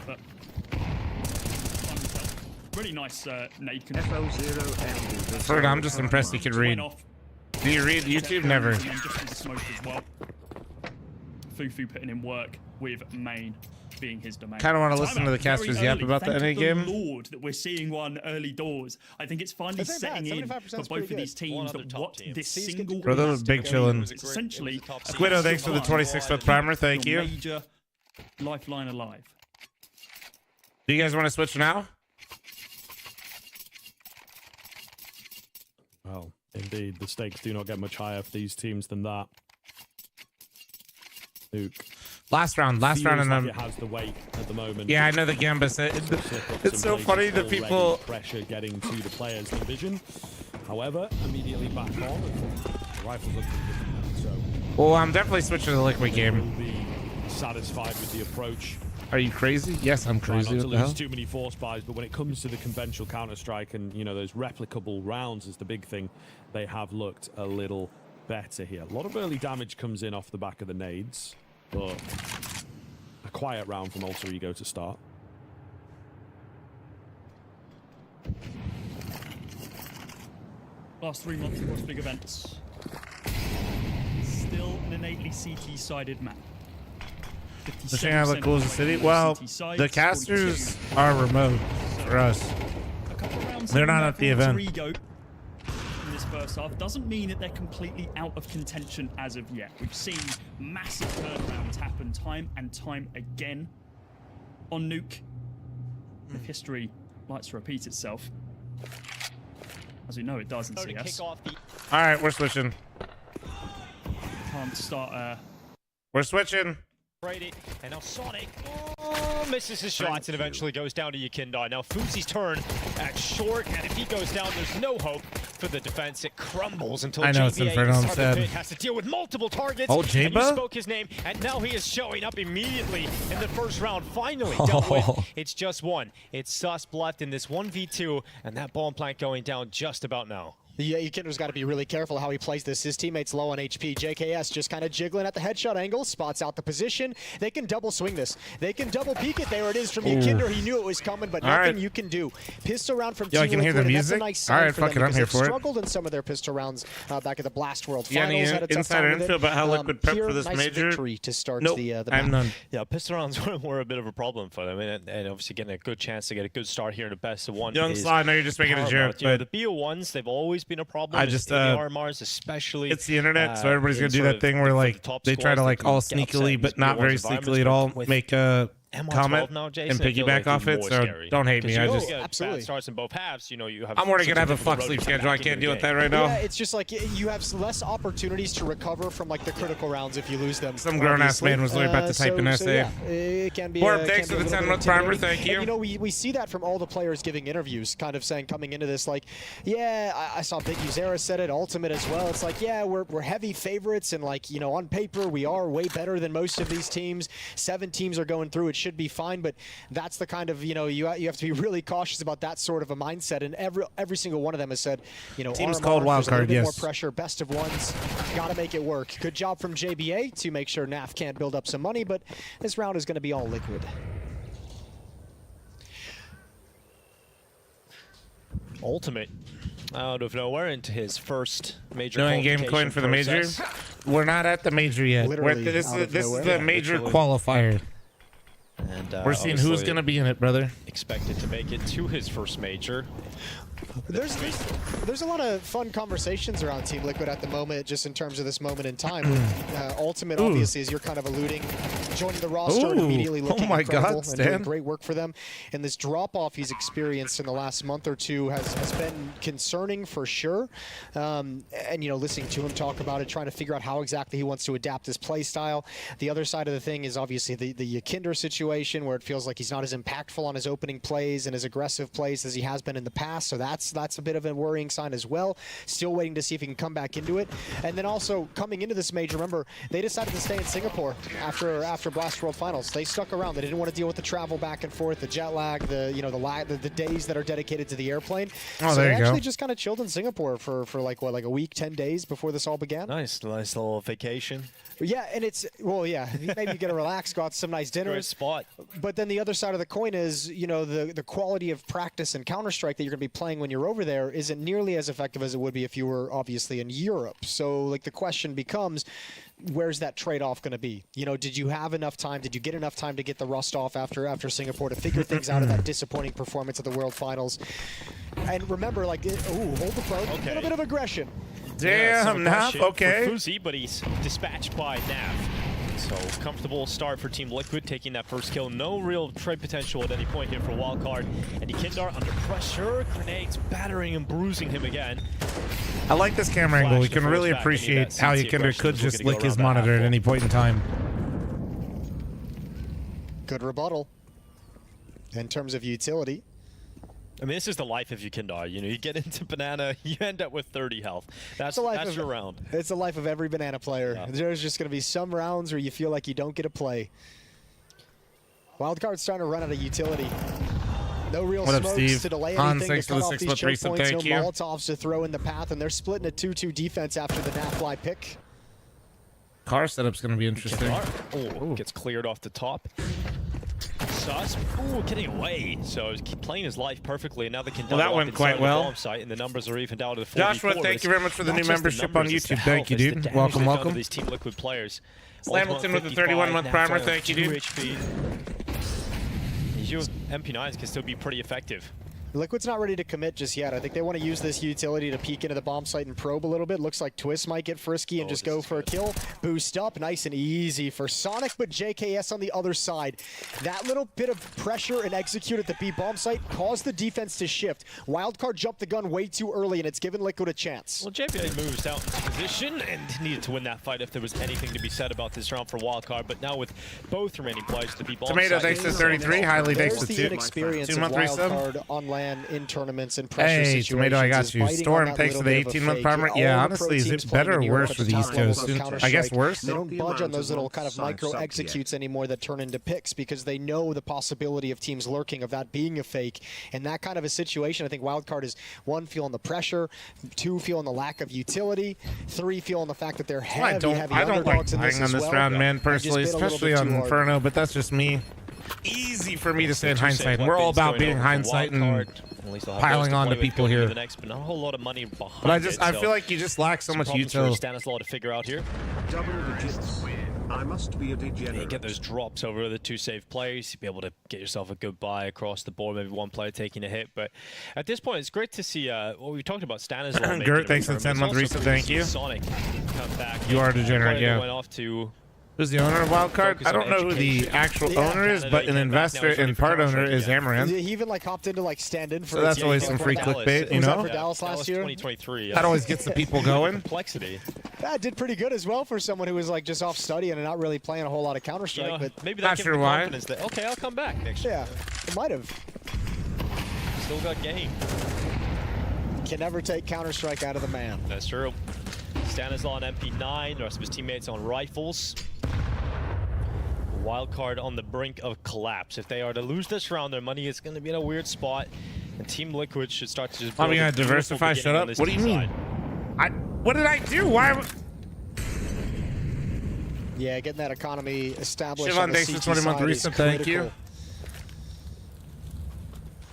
But really nice nade control. Ferd, I'm just impressed he could read. Do you read YouTube? Never. And then just as smoke as well. Fufu putting in work with main being his domain. Kinda wanna listen to the Timeout, casters very yap early. about the Thank NA the game. Lord that we're seeing one early doors. I think it's finally That's not bad. setting in 75% for is both of pretty these good. teams that what this single Bro, that was big chillin'. is essentially Squiddo, thanks for the 26th primer. Thank your you. major lifeline alive. Do you guys want to switch now? Well, indeed, the stakes do not get much higher for these teams than that. Luke. Last round, Feels and like I'm. it has the weight at the moment. Yeah, I know the Gamba said. It's so funny that people. Pressure getting to the players' division. However, immediately back on. The rifles look good. So. Well, I'm definitely switching to the Liquid game. Will be satisfied with the approach. Are you crazy? Yes, I'm Try crazy. not to What the lose hell? too many force buys, but when it comes to the conventional Counter-Strike and, you know, those replicable rounds is the big thing, they have looked a little better here. A lot of early damage comes in off the back of the nades, but a quiet round from Alter Ego to start. Last 3 months across big events. Still an innately CT-sided map. The Shanghai look cool as a city. Well, the casters are remote for us. They're not at the event. first half doesn't mean that they're completely out of contention as of yet. We've seen massive turnarounds happen time and time again on Nuke. If history likes to repeat itself, as we know it does in CS. All right, we're switching. Time to start. We're switching. Brady, and now Sonic misses his shots and eventually goes down to Yakindar. Now Fuzi's turn at short, and if he goes down, there's no hope for the defense. It crumbles until I know it's Inferno instead. has to deal with multiple targets. Oh, and you Jaba? spoke his name, and now he is showing up immediately in the first round. Finally dealt with. It's just one. It's Susp left in this 1v2, and that bomb plant going down just about now. Yeah, Yukinder's got to be really careful how he plays this. His teammate's low on HP. JKS just kind of jiggling at the headshot angle, spots out the position. They can double swing this. They can double peek it. There it is from Yukinder. He knew it was coming, but nothing you can do. Pistol round from Yo, I can hear the music. Nice All right, fuck it, I'm here for it. Struggled in some of their pistol rounds back at the Blast World Yeah, Finals. any insider info about how Liquid prep for this nice major? victory to start Nope, the I have none. Yeah, pistol rounds were a bit of a problem for them, and obviously getting a good chance to get a good start here in the best of one. Young Sly, I know you're just making a joke, You know, but the BO1s, they've always been a problem. I just the RMRs especially. it's the internet, so everybody's gonna do that thing where like they try to like all sneakily, but not very sneakily at all, make a comment now, Jason, and I feel like piggyback off it. more So scary. don't hate me. I just absolutely starts in both halves. You know, you have. I'm already gonna have a such fuck difficult sleep road to schedule. I back can't into deal the with that game. right now. Yeah, it's just like you have less opportunities to recover from like the critical rounds if you lose them. Some grown-ass man was literally about to type an essay. Yeah, it can be. Borb, thanks for the 10-month primer. Thank you. And, you know, we see that from all the players giving interviews, kind of saying coming into this, like, yeah, I saw Big Uzera said it, Ultimate as well. It's like, yeah, we're heavy favorites, and like, you know, on paper we are way better than most of these teams. 7 teams are going through. It should be fine, but that's the kind of, you know, you have to be really cautious about that sort of a mindset. And every single one of them has said, you know, team's RMR, called there's a little wildcard, bit yes. more pressure, best of ones, got to make it work. Good job from JBA to make sure NAF can't build up some money, but this round is going to be all Liquid. Ultimate out of nowhere into his first major. No in-game coin for the major. We're not at the major yet. This is the major qualifier. And we're seeing who's going to be in it, brother. Expected to make it to his first major. There's a lot of fun conversations around Team Liquid at the moment, just in terms of this moment in time. Ultimate, obviously, as you're kind of alluding, joining the roster and immediately looking incredible and doing great work for them. And this drop-off he's experienced in the last month or two has been concerning for sure. And, you know, listening to him talk about it, trying to figure out how exactly he wants to adapt his play style. The other side of the thing is obviously the Yakinder situation, where it feels like he's not as impactful on his opening plays and his aggressive plays as he has been in the past. So that's a bit of a worrying sign as well. Still waiting to see if he can come back into it. And then also coming into this major, remember, they decided to stay in Singapore after Blast World Finals. They stuck around. They didn't want to deal with the travel back and forth, the jet lag, the days that are dedicated to the airplane. Oh, so there they you actually go. just kind of chilled in Singapore for like what, like a week, 10 days before this all began. Nice little vacation. Yeah, and it's, well, yeah, maybe you get to relax, go out to some nice dinners. Great spot. But then the other side of the coin is, you know, the quality of practice and Counter-Strike that you're going to be playing when you're over there isn't nearly as effective as it would be if you were obviously in Europe. So, like, the question becomes, where's that trade-off going to be? You know, did you have enough time? Did you get enough time to get the rust off after Singapore to figure things out of that disappointing performance at the World Finals? And remember, like, hold the phone, a little bit of aggression. Damn, Nav, okay. For Fuzi, but he's dispatched by Nav. So comfortable start for Team Liquid, taking that first kill. No real trade potential at any point here for Wildcard. And Yakindar under pressure, grenades battering and bruising him again. I like this camera angle. We can really appreciate how Yakinder could just lick his monitor at any point in time. Good rebuttal in terms of utility. I mean, this is the life of Yakindar. You know, you get into Banana, you end up with 30 health. That's your round. It's the life of every Banana player. Yeah. There's just going to be some rounds where you feel like you don't get a play. Wildcard's starting to run out of utility. No real smokes to delay anything, to cut off these choke points, no Molotovs to throw in the path, and they're splitting a 2-2 defense after the Nafly pick. Car setup's going to be interesting. Oh, gets cleared off the top. Sus, getting away. So he's playing his life perfectly, and now they can. Well, that went quite well. Site, and the numbers are even down to the 4v4. Joshua, thank you very much for the new membership on YouTube. Thank you, dude. Welcome, welcome. These Team Liquid players. Slamilton with the 31-month primer. Thank you, dude. HP. These MP9s can still be pretty effective. Liquid's not ready to commit just yet. I think they want to use this utility to peek into the bomb site and probe a little bit. Looks like Twist might get frisky and just go for a kill. Boost up, nice and easy for Sonic, but JKS on the other side. That little bit of pressure and execute at the B bomb site caused the defense to shift. Wildcard jumped the gun way too early, and it's given Liquid a chance. Well, JBA moves out into position and needed to win that fight if there was anything to be said about this round for Wildcard, but now with both remaining players to be bomb Tomato site, thanks to 33, highly thanks to the inexperience of Wildcard on land in tournaments and pressure Hey, situations. Tomato, I got you. Storm thanks to the 18-month farmer. Yeah, honestly, is it better or worse for the East Coast? I guess worse. They don't budge on those little kind of micro executes anymore that turn into picks because they know the possibility of teams lurking, of that being a fake. And that kind of a situation, I think Wildcard is, 1, feeling the pressure, 2, feeling the lack of utility, 3, feeling the fact that they're heavy I don't like underdogs in this buying on as this well. round, man, personally, Just bit a little especially bit on too hard. Inferno, but that's just me. Easy for me to say in hindsight. We're all about being hindsight and piling on to people here. But not a whole lot of money behind But I feel like you just lack so much utility. Stanislaw to figure out here. Double digits. I must be a degenerate. You get those drops over the 2 safe plays, you'll be able to get yourself a good buy across the board, maybe 1 player taking a hit. But at this point, it's great to see what we talked about Stanislaw. Gert, thanks for the 10-month reset, thank you. Sonic come back. You are a degenerate, yeah. Went off to Who's the owner of Wildcard? I don't know who the actual owner is, but an investor and part owner is Amaranth. He even hopped into stand in for. So that's always some free clickbait, you know? For Dallas last year. 2023. That always gets the people going. Complexity. That did pretty good as well for someone who was just off studying and not really playing a whole lot of Counter-Strike. But maybe that gives him confidence that, okay, I'll come back next year. Yeah, it might have. Still got game. Can never take Counter-Strike out of the man. That's true. Stanislaw on MP9, the rest of his teammates on rifles. Wildcard on the brink of collapse. If they are to lose this round, their money is going to be in a weird spot. And Team Liquid should start to just. Are we going to diversify? Shut up. What do you mean? What did I do? Why? Yeah, getting that economy established. Shivan, thanks for 20-month reset. Thank you.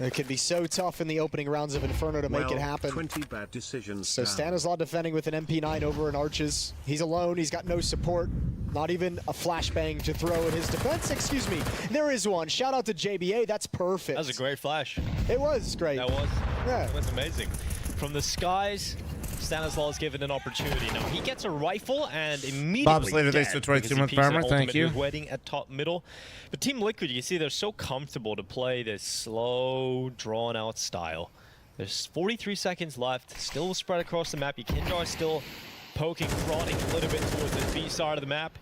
It can be so tough in the opening rounds of Inferno to make it happen. 20 bad decisions. So Stanislaw defending with an MP9 over in Arches. He's alone. He's got no support. Not even a flashbang to throw in his defense. Excuse me. There is one. Shout out to JBA. That's perfect. That was a great flash. It was great. That was. Yeah. That was amazing. From the skies, Stanislaw is given an opportunity. Now he gets a rifle and immediately Bob Slater, thanks for 22-month farmer. Thank you. Wedding at top middle. But Team Liquid, you see, they're so comfortable to play this slow, drawn-out style. There's 43 seconds left. Still spread across the map. Yekindar is still poking, prodding a little bit towards the B side of the map.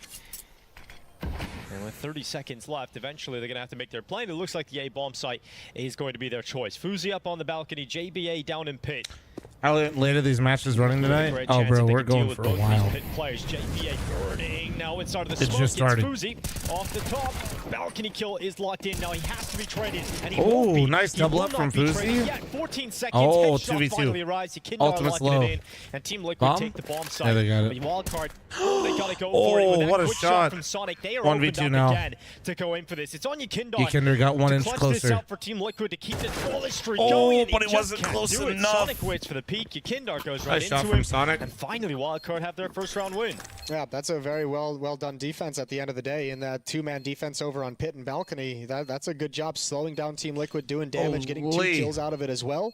And with 30 seconds left, eventually they're going to have to make their play. And it looks like the A bomb site is going to be their choice. Fuzi up on the balcony, JBA down in pit. How late are these matches running tonight? Oh, bro, we're going for a while. Players, JBA burning now inside of the It smoke. just started. It's Fuzi off the top. Balcony kill is locked in. Now he has to be traded. And he Oh, won't be. nice He double will up not from be Fuzi. traded yet. 14 seconds. Oh, Headshot 2v2. finally arrives. Yekindar Ultimate's locking low. it in. And Team Liquid Bomb? take the bomb site. Yeah, they got it. But Wildcard, they gotta go for it. Oh, With that what a quick shot. from Sonic. They are 1v2 opened up now. again to go in for this. It's on Yekindar. Yekindar got 1 to inch clutch closer. This out for Team Liquid to keep this bullet streak Oh, going. And but he it just wasn't can't close do it. enough. Sonic waits for the peak. Yekindar goes right Nice shot into from him. Sonic. And finally, Wildcard have their first round win. Yeah, that's a very well done defense at the end of the day. And that 2-man defense over on pit and balcony, that's a good job slowing down Team Liquid, doing damage, getting 2 kills out of it as well.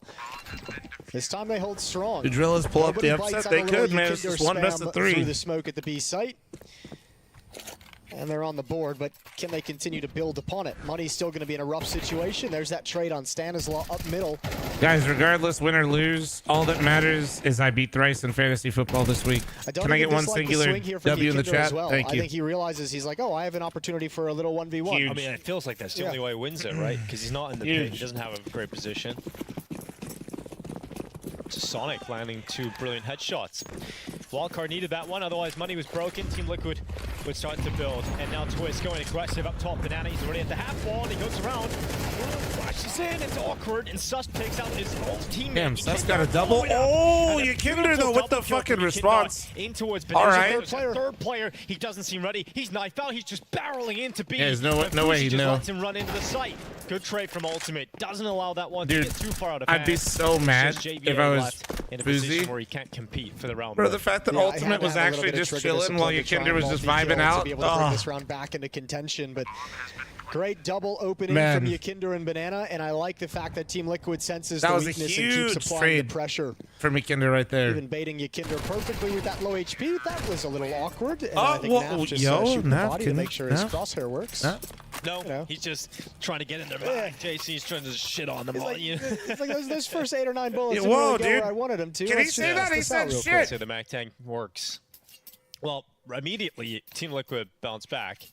This time they hold strong. The Drillers pull up the Nobody bites upset? on They the little could, man. It's Yekindar just one best spam of 3. through the smoke at the B site. And they're on the board, but can they continue to build upon it? Money's still going to be in a rough situation. There's that trade on Stanislaw up middle. Guys, regardless, win or lose, all that matters is I beat thrice in fantasy football this week. Can I get one singular W in the chat? Well. Thank you. I think he realizes he's like, oh, I have an opportunity for a little 1v1. I mean, it feels like that's the only way he wins it, right? Because he's not in the pit. He doesn't have a great position. Sonic landing 2 brilliant headshots. Wildcard needed that one, otherwise money was broken. Team Liquid would start to build. And now Twist going aggressive up top. Banana, he's already at the half wall, and he goes around. Flashes in, it's awkward, and Sus takes out his own teammate. Damn, Sus got a double. Oh, Yekindar though, with the fucking response. In towards All Banana. right. Third player, he doesn't seem ready. He's knifed out, he's just barreling into B. Yeah, there's no way he he'd just know. lets him run into the site. Good trade from Ultimate. Doesn't allow that one Dude, to get too far out of I'd be hands. so It's mad just JBA if I was left in a position Fuzi. where he can't compete for the round. Bro, the fact that Ultimate was actually just chilling while Yekindar was just vibing out. To be able to bring this round back into contention, but Great double opening from Yakinder and Banana, and I like the fact that Team Liquid senses the weakness and keeps applying the pressure. For Yakinder right there. Even baiting Yakinder perfectly with that low HP. That was a little awkward. And I think Naf just shooting the body to make sure his crosshair works. No, he's just trying to get in there. JC's trying to shit on them all. It's like those first 8 or 9 bullets. Whoa, dude. Where I wanted him to. Can he say that? He said shit. So the Mac tank works. Well, immediately, Team Liquid bounced back.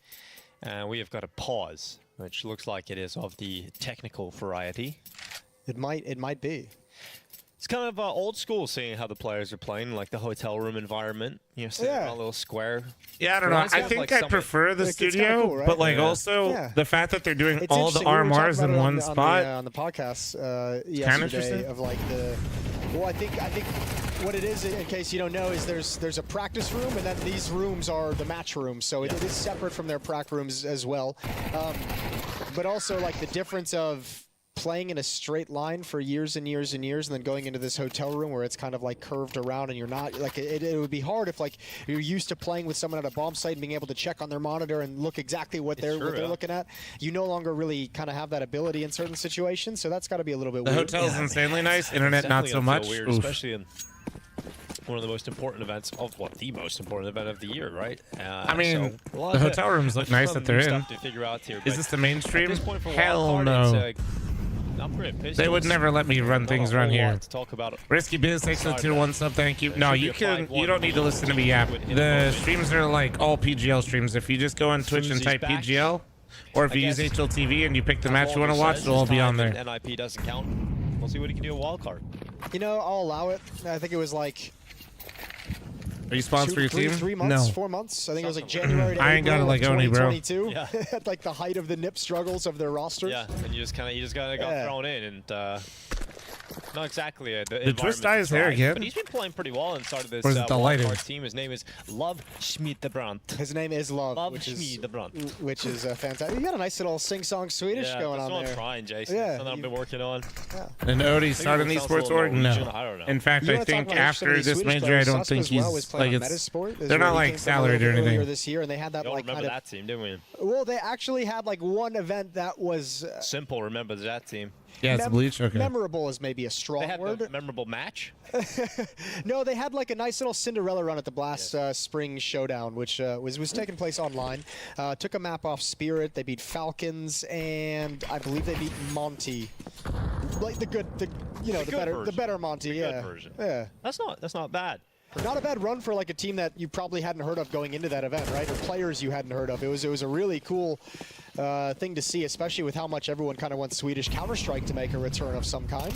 We have got a pause, which looks like it is of the technical variety. It might be. It's kind of old school seeing how the players are playing, like the hotel room environment. You know, sitting in a little square. Yeah, I don't know. I think I prefer the studio, cool, right? But like also the fact that they're doing all the RMRs in one spot. On the podcast yesterday of like the. Well, I think what it is, in case you don't know, is there's a practice room, and then these rooms are the match rooms, so it is separate from their prac rooms as well. But also like the difference of playing in a straight line for years and years and years, and then going into this hotel room where it's kind of like curved around, and you're not like it would be hard if like you're used to playing with someone at a bomb site and being able to check on their monitor and look exactly what they're looking at. You no longer really kind of have that ability in certain situations, so that's got to be a little bit weird. The hotel's insanely nice. Internet not so much. Weird, especially in one of the most important events of the most important event of the year, right? I mean, the hotel rooms look nice that they're in. To figure out here, is this the mainstream? Hell no. They would never let me run things around here. Risky Biz takes the tier 1 sub, thank you. No, you don't need to listen to me, Yap. The streams are like all PGL streams. If you just go on Twitch and type PGL, or if you use HLTV and you pick the match you want to watch, it'll all be on there. NIP doesn't count. We'll see what he can do a wild card. You know, I'll allow it. I think it was like. Are you sponsored for your team? 3 months, 4 months. I think it was like January to I ain't got it like Oni, bro. At like the height of the NIP struggles of their roster. Yeah, and you just got thrown in, and not exactly the twist dye his hair again. But he's been playing pretty well inside of this wildcard team. His name is Love Schmiedebrandt. His name is Love, which is fantastic. You got a nice little sing-song Swedish going on there. That's what I'm trying, Jason. Yeah, something I've been working on. And Odie started an esports org? No. I don't know. In fact, I think after this major, I don't think he's like they're not like salaried or anything. This year, and they had that like remember that team, didn't we? Well, they actually had like one event that was simple. Remember that team? Yeah, it's Bleach. Okay. Memorable is maybe a strong word. The memorable match? No, they had like a nice little Cinderella run at the last spring showdown, which was taking place online. Took a map off Spirit. They beat Falcons, and I believe they beat Monty. Like the better Monty. The good version. Yeah. That's not bad. Not a bad run for like a team that you probably hadn't heard of going into that event, right? Or players you hadn't heard of. It was a really cool thing to see, especially with how much everyone kind of wants Swedish Counter-Strike to make a return of some kind.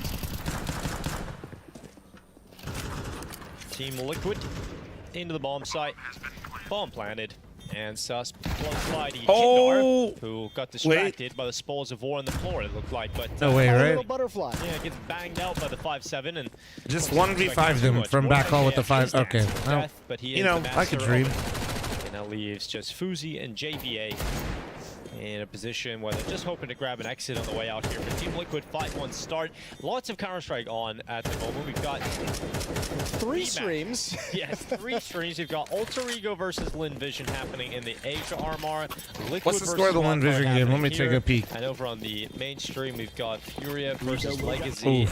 Team Liquid into the bomb site. Bomb planted. And Sus close by to Kindar, who got distracted by the spores of war on the floor, it looked like. But no way, right? Little butterfly. Yeah, gets banged out by the 5-7 and just 1v5 them from back hall with the 5. Okay, well, you know, I could dream. And that leaves just Fuzi and JVA in a position where they're just hoping to grab an exit on the way out here. For Team Liquid, 5-1 start. Lots of Counter-Strike on at the moment. We've got 3 streams. Yes, 3 streams. We've got Alter Ego versus Lin Vision happening in the Asia RMR. Liquid What's the score of the Lin Vision game? Let me take a peek. And over on the main stream, we've got Furia versus Legacy,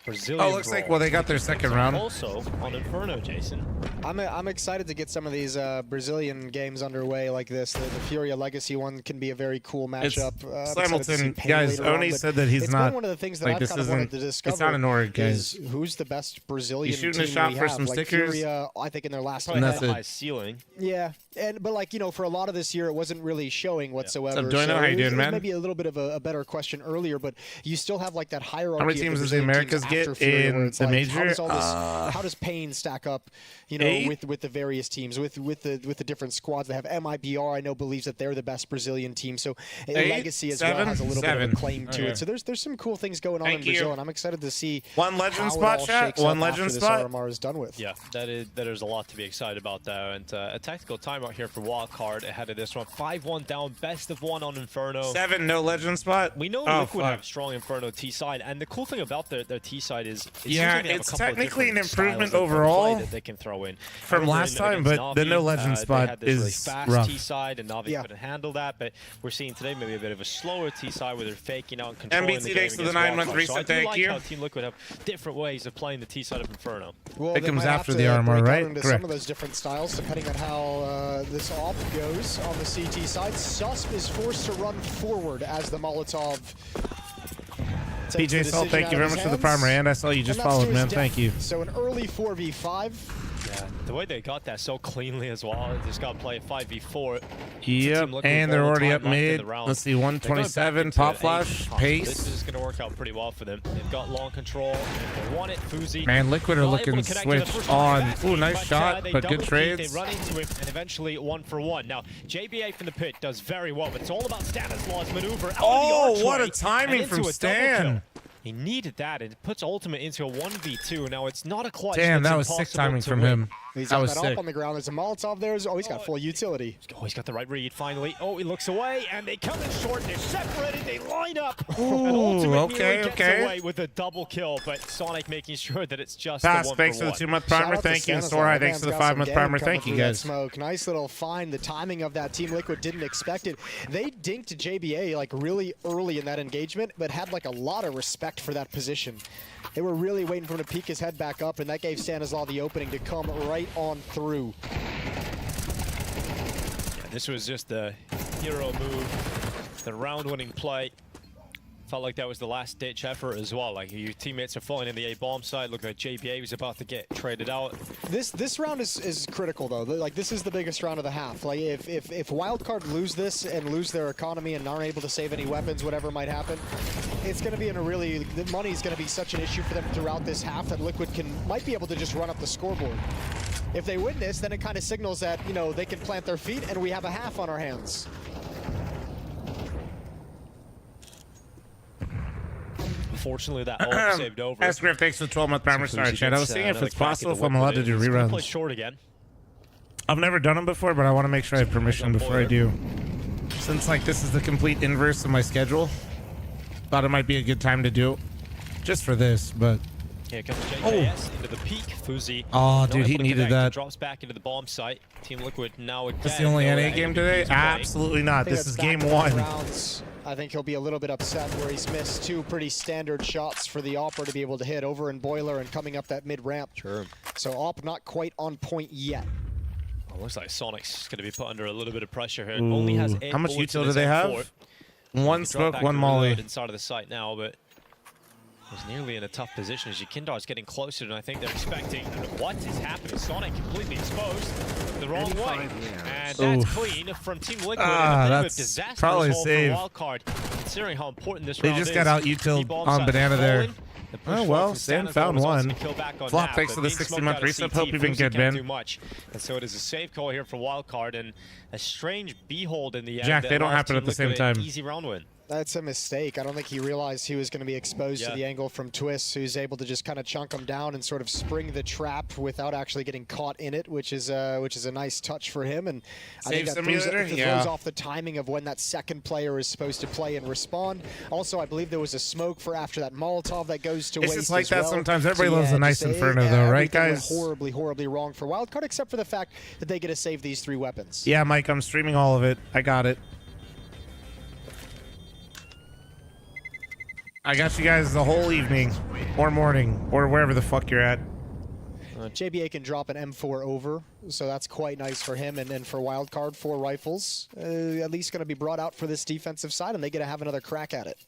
Brazilian. Oh, looks like, well, they got their second round. Also on Inferno, Jason. I'm excited to get some of these Brazilian games underway like this. The Furia Legacy one can be a very cool matchup. Simultaneous, guys. Oni said that he's not. One of the things that like, I've this kind of wanted to discover. It's not an org, guys. Who's the best Brazilian? You shooting team a shot for have? some like stickers? Furia, I think in their last probably event. had a high ceiling. Yeah, but like for a lot of this year, it wasn't really showing whatsoever. So, I know how you doing, man? Maybe a little bit of a better question earlier, but you still have like that hierarchy. How many teams does the Americas get in the major? How does Pain stack up? With the various teams, with the different squads. They have MIBR. I know believes that they're the best Brazilian team. So Legacy as well has a little bit of a claim to it. So there's some cool things going on in Brazil, and I'm excited to see one legend spot shot. One legend spot. RMR is done with. Yeah, that is a lot to be excited about there, and a tactical timeout here for Wildcard ahead of this one. 5-1 down, best of 1 on Inferno. 7, no legend spot. We know Liquid have strong Inferno T side, and the cool thing about their T side is it's technically an improvement overall that they can throw in from last time, but the no legend spot is fast rough. T side, and Navi couldn't handle that, but we're seeing today, maybe a bit of a slower T side where they're faking out and controlling MBT the game thanks to the against 9-month Wildcard. reset, So I do thank like you. how Team Liquid have different ways of playing the T side of Inferno. Well, It they comes might have after to the RMR, break out right? into Correct. some of those different styles, depending on how this op goes on the CT side. Susp is forced to run forward as the Molotov. PJ Salt, thank you very much for the primary, and I saw you just followed, man. Thank you. So an early 4v5. Yeah, the way they got that so cleanly as well. They just got to play 5v4. Yep, and they're already up mid. Let's see, 127, pop flash, pace. This is going to work out pretty well for them. They've got long control. If they want it, Fuzi. Man, Liquid are looking switched on. Ooh, nice shot, but good trades. They run into him and eventually 1-for-1. Now, JBA from the pit does very well, but it's all about Stanislaus' maneuver out of the what a archway timing and from into a double Stan. kill. He needed that. It puts Ultimate into a 1v2. Now, it's not a clutch. Damn, that's that was sick impossible timing to from win. him. He's That got was that sick. up on the ground. There's a Molotov there. Oh, he's got full utility. Oh, he's got the right read finally. Oh, he looks away, and they come in short. They're separated. They line up. Ooh, and Ultimate okay, nearly gets okay. away with a double kill, but Sonic making sure that it's just Pass, the 1-for-1. thanks for the 2-month primer. Thank you. And Sorai, thanks for the 5-month primer. Thank you, guys. Smoke. Nice little find. The timing of that Team Liquid didn't expect it. They dinked JBA like really early in that engagement, but had like a lot of respect for that position. They were really waiting for him to peek his head back up, and that gave Stanislaw the opening to come right on through. Yeah, this was just the hero move, the round-winning play. Felt like that was the last-ditch effort as well. Like, your teammates are falling in the A-bomb side. Look like JBA was about to get traded out. This round is critical though. Like, this is the biggest round of the half. Like, if Wildcard lose this and lose their economy and aren't able to save any weapons, whatever might happen, it's going to be in a really, the money is going to be such an issue for them throughout this half that Liquid might be able to just run up the scoreboard. If they win this, then it kind of signals that, you know, they can plant their feet and we have a half on our hands. Unfortunately, that ult saved over. Asgrave, thanks for the 12-month primer. So Sorry, Fuzi Chad. I was gets, seeing if another it's crack at possible the if I'm whip allowed with to it. do He's gonna play reruns. short again. I've never done them before, but I want to make sure I have permission before I do. Since like this is the complete inverse of my schedule, thought it might be a good time to do it. Just for this, but Here comes JKS into the peak. Fuzi. Oh, not dude, he able to needed connect. that. He drops back into the bomb site. Team Liquid now again. This the only no NA enemy game today? is playing. Absolutely not. I think This is that's game back-to-back 1. rounds. I think he'll be a little bit upset where he's missed 2 pretty standard shots for the Opera to be able to hit over in Boiler and coming up that mid-ramp. Sure. So Op not quite on point yet. Oh, looks like Sonic's going to be put under a little bit of pressure here. Ooh. Only has How much bullets util in do his they M4. have? He One can drop smoke, back one and molly. reload inside of the site now, but he's nearly in a tough position as Kindar's getting closer than I think they're expecting. What is happening? Sonic completely exposed the wrong way. And that's clean from Team Liquid. Ah, and a bit of a that's disastrous probably a hold save. for Wildcard, considering how important this They round just is. got out util T-bomb on side banana there. falling. The push Oh forward well, from Stan Stanislaw found was also one. gonna kill back on Flop, Nav, thanks but for the being smoked 60-month out of reset. CT, Hope you've been Fuzi good, can't man. do much. And so it is a save call here for Wildcard and a strange B-hold in the end. Jack, that they don't allows happen Team at the same Liquid an time. Easy round win. That's a mistake. I don't think he realized he was going to be exposed to the angle from Twist, who's able to just kind of chunk him down and sort of spring the trap without actually getting caught in it, which is a nice touch for him. And I think that throws off the timing of when that second player is supposed to play and respond. Also, I believe there was a smoke for after that Molotov that goes to waste. It's just like as that well. sometimes. Everybody So, loves yeah, a nice just, Inferno, though, right, everything went guys? horribly, horribly wrong for Wildcard, except for the fact that they get to save these 3 weapons. Yeah, Mike, I'm streaming all of it. I got it. I got you guys the whole evening or morning or wherever the fuck you're at. JBA can drop an M4 over, so that's quite nice for him. And then for Wildcard, 4 rifles, at least going to be brought out for this defensive side, and they get to have another crack at it.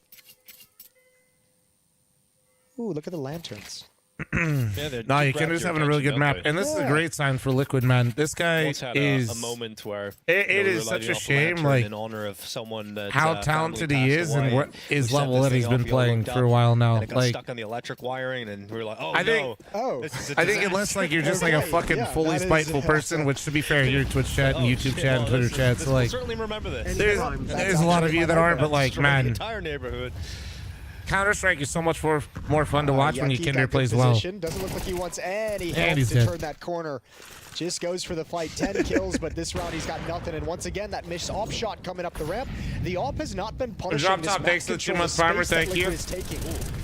Ooh, look at the lanterns. No, you can just having a really good map, and this is a great sign for Liquid, man. This guy is a moment where it is such a shame, like in honor of someone that how talented he is and what his level that he's been playing for a while now. And it got Like stuck on the electric wiring, and we were like, oh I think, no, I think unless like you're just like a fucking fully spiteful person, which to be fair, your Twitch chat and YouTube chat and Twitter chat, so like certainly remember this. There's a lot of you that aren't, but like man, entire neighborhood. Counter-Strike is so much more fun to watch when Kinder plays well. Doesn't look like he wants any help he's to dead. turn that corner. Just goes for the fight. 10 kills, but this round he's got nothing. And once again, that missed off shot coming up the ramp. The op has not been punishing Drop this top, map thanks to the control 2-month primer, space that thank you. Liquid is taking.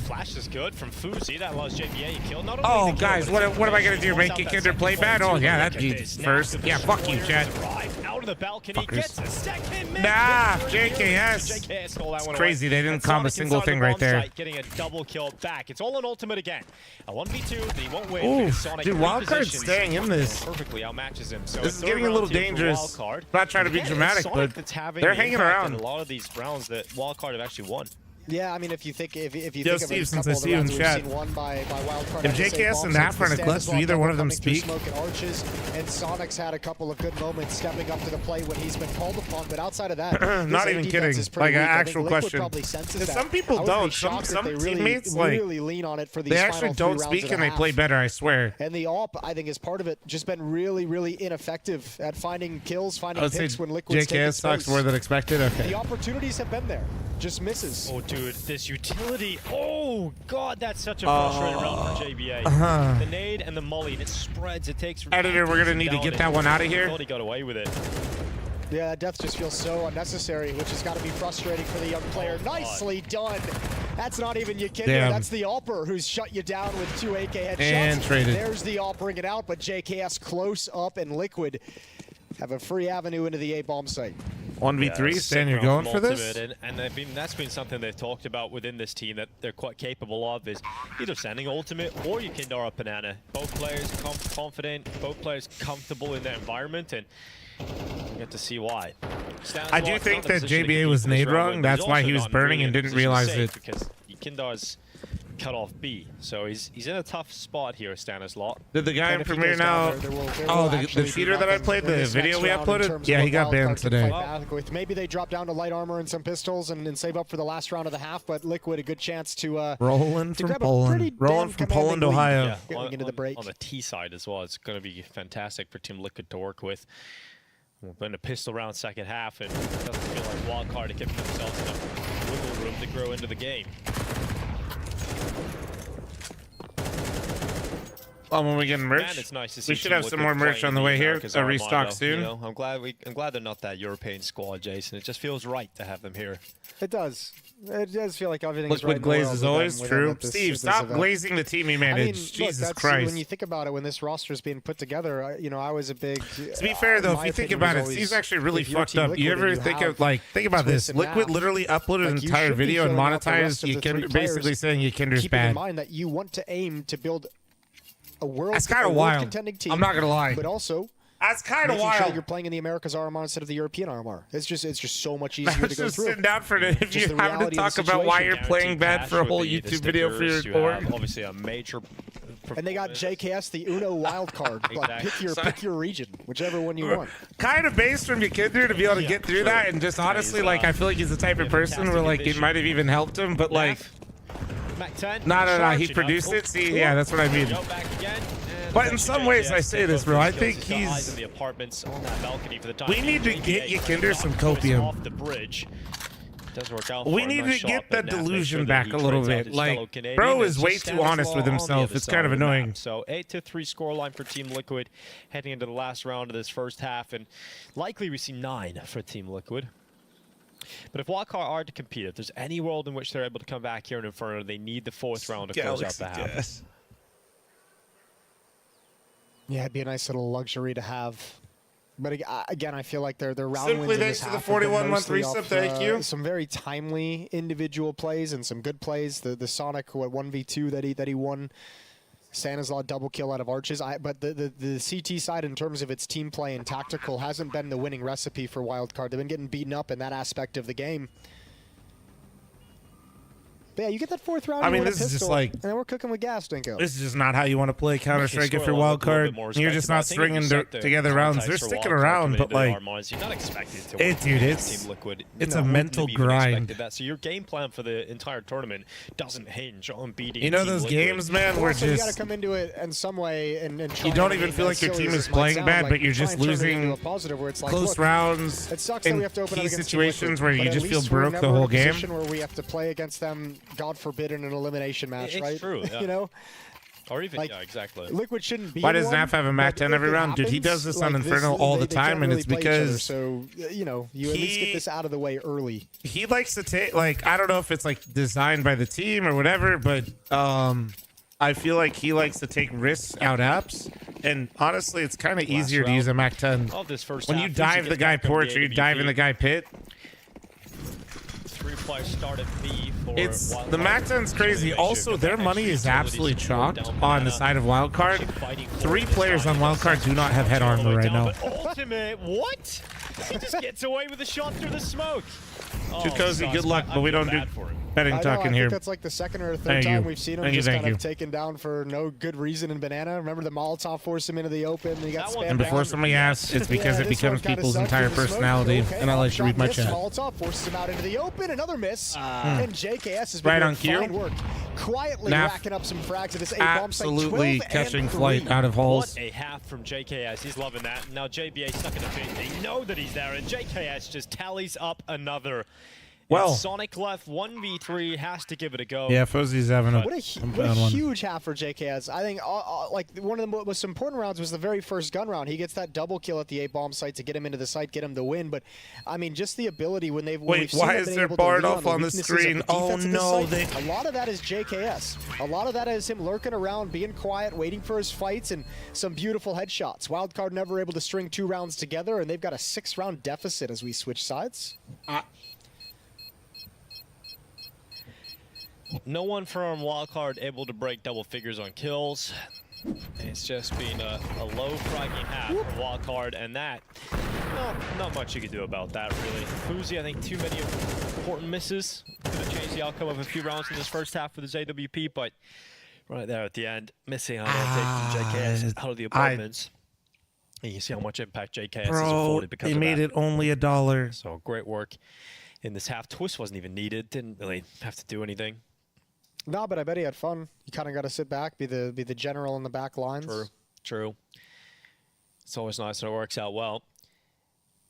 Flash is good from Fuzi. That allows JBA to kill. Not only Oh, the kill, guys, but what am I gonna do? it's Make out your that Kinder second play point bad? too. Oh, yeah, Look that'd at be this. first. Now Yeah, the fuck you, Warriors Chad. arrive out to the balcony, gets a second miss. Nah, JKS. JKS stole that It's one crazy. away. They didn't And combo a Sonic single inside thing the right bomb there. site, getting a double kill back. It's all on ultimate again. A 1v2 that he won't win. Ooh, because Sonic dude, Wildcard's repositions staying in this. Perfectly outmatches him. So This is getting a little dangerous. Not trying to be dramatic, but they're hanging around. A lot of these rounds that Wildcard have actually won. Yeah, I mean, if you think if you Yo, think of Steve, a since couple I of see the you in rounds we've chat, seen won by Wildcard, if JKS and Naf are in a clutch, do either one of them speak? Smoke and Arches, and Sonic's had a couple of good moments stepping up to the plate when he's been called upon. But outside of that, not even kidding. Like an actual question. Some Some people don't. Some teammates really lean on it for these they actually don't speak and they play better. I swear. And the AWP, I think, is part of it. Just been really ineffective at finding kills, finding picks when Liquid's taking JKS sucks more than expected. Okay. The opportunities have been there, just misses. Oh, dude, this utility. Oh, God, that's such a frustrating round for JBA. The nade and the molly, and it spreads. It takes. Editor, we're gonna need to get that one out of here. Thought he got away with it. Yeah, that death just feels so unnecessary, which has got to be frustrating for the young player. Nicely done. That's not even Yakinder. That's the Alper who's shut you down with 2 AK headshots. And traded. There's the Alper bringing it out, but JKS close up and Liquid have a free avenue into the A bomb site. 1v3, Stan, you're going for this? And that's been something they've talked about within this team that they're quite capable of, is either sending ultimate or Yakinder up banana. Both players confident, both players comfortable in their environment, and you get to see why. I do think that JBA was nade wrong. That's why he was burning and didn't realize it. Because Yakinder's cut off B, so he's in a tough spot here, Stanislaw. Did the guy in Premiere now? The cheater that I played, the video we uploaded? Yeah, he got banned today. Maybe they drop down to light armor and some pistols and save up for the last round of the half, but Liquid a good chance to rolling from Poland. Rolling from Poland, Ohio. Going into the break. On the T side as well, it's going to be fantastic for Team Liquid to work with. We've been a pistol round second half, and it doesn't feel like Wildcard to give themselves enough wiggle room to grow into the game. When we get merch, Man, it's nice to see we should have some more merch on the way here. A restock soon. You know, I'm glad they're not that European squad, Jason. It just feels right to have them here. It does. It does feel like everything's Liquid glaze is always true. Steve, stop glazing the team he managed. Jesus Christ. When you think about it, when this roster is being put together, I was a big. To be fair, though, if you think about it, Steve's actually really fucked up. You ever think about this? Liquid literally uploaded an entire video and monetized Yakinder, basically saying Yakinder's bad. Keep in mind that you want to aim to build a world. That's kind of wild. I'm not gonna lie. But also. That's kind of wild. Sure that you're playing in the Americas RMR instead of the European RMR. It's just so much easier to go through. Sitting down for it. If you have to talk about why you're playing bad for a whole YouTube video for your report. Obviously, a major. And they got JKS, the Uno wild card. Exactly. Pick your region, whichever one you want. Kind of based from Yakinder to be able to get through that, and just honestly, I feel like he's the type of person where it might have even helped him, but no, he produced it. See, yeah, that's what I mean. But in some ways, I say this, bro. I think he's. We need to get Yakinder some copium. We need to get that delusion back a little bit. Bro is way too honest with himself. It's kind of annoying. So 8-3 scoreline for Team Liquid heading into the last round of this first half, and likely we see 9 for Team Liquid. But if Wildcard are to compete, if there's any world in which they're able to come back here in Inferno, they need the 4th round to close out the half. Yeah, it'd be a nice little luxury to have. But again, I feel like their round wins Simply in this thanks to half the have been 41-month mostly resub, off, thank you. Some very timely individual plays and some good plays. The Sonic 1v2 that he won. Stanislaw double kill out of Arches. But the CT side, in terms of its team play and tactical, hasn't been the winning recipe for Wildcard. They've been getting beaten up in that aspect of the game. But yeah, you get that 4th round. I mean, this is just and then we're cooking with gas, Dinko. This is just not how you want to play Counter-Strike if you're Wildcard. You're just not stringing together rounds. They're sticking around, but it's a mental grind. So your game plan for the entire tournament doesn't hinge on beating. You know those games, man, where you got to come into it in some way and you don't even feel like your team is playing bad, but you're just losing close rounds in key situations where you just feel broke the whole game. Where we have to play against them. God forbid in an elimination match, right? It's true, yeah. You know? Or even, yeah, exactly. Liquid shouldn't be. Why does Naf have a Mac 10 every round? Dude, he does this on Inferno all the time, and it's because. So, you at least get this out of the way early. He likes to take, I don't know if it's designed by the team or whatever, but I feel like he likes to take risks out apps. And honestly, it's kind of easier to use a MAC-10. Of this first When half, you dive the guy porch or you dive in the guy pit, 3 players start at B for it's Wildcard. the MAC-10's crazy. Also, their money is absolutely chalked on the side of Wildcard. 3 players on Wildcard do not have head armor right now. Ultimate, what? He just gets away with a shot through the smoke. Too cozy, good luck, but we don't do betting talk in I here. think that's like the second or third time we've seen him just kind of taken down for no good reason in Banana. Remember the Molotov forced him into the open and he got spammed And before down. somebody asks, it's because it becomes people's entire personality, and I like to read my chat. Molotov forces him out into the open, another miss, and JKS has been Right on doing fine cue. work, quietly Naf racking up some frags at this A-bomb site. absolutely 12 catching and flight 3. out of holes. What a half from JKS. He's loving that. Now JBA stuck in the pit. They know that he's there, and JKS just tallies up another. Well, Sonic left 1v3, has to give it a go. Yeah, Fuzzy's having a What a huge half for JKS. I think like one of the most important rounds was the very first gun round. He gets that double kill at the A-bomb site to get him into the site, get him the win. But I mean, just the ability when they've Wait, why is there barred off on the screen? Oh no, a lot of that is JKS. A lot of that is him lurking around, being quiet, waiting for his fights, and some beautiful headshots. Wildcard never able to string 2 rounds together, and they've got a 6-round deficit as we switch sides. No one from Wildcard able to break double figures on kills. It's just been a low fragging half for Wildcard, and that, not much you can do about that, really. Fuzi, I think too many important misses. Gonna change the outcome of a few rounds in this first half for the AWP, but right there at the end, missing on JKS out of the apartments. And you see how much impact JKS has afforded because they of made that. it only $1. So great work in this half. Twist wasn't even needed, didn't really have to do anything. No, but I bet he had fun. You kind of got to sit back, be the general in the back lines. True. It's always nice when it works out well.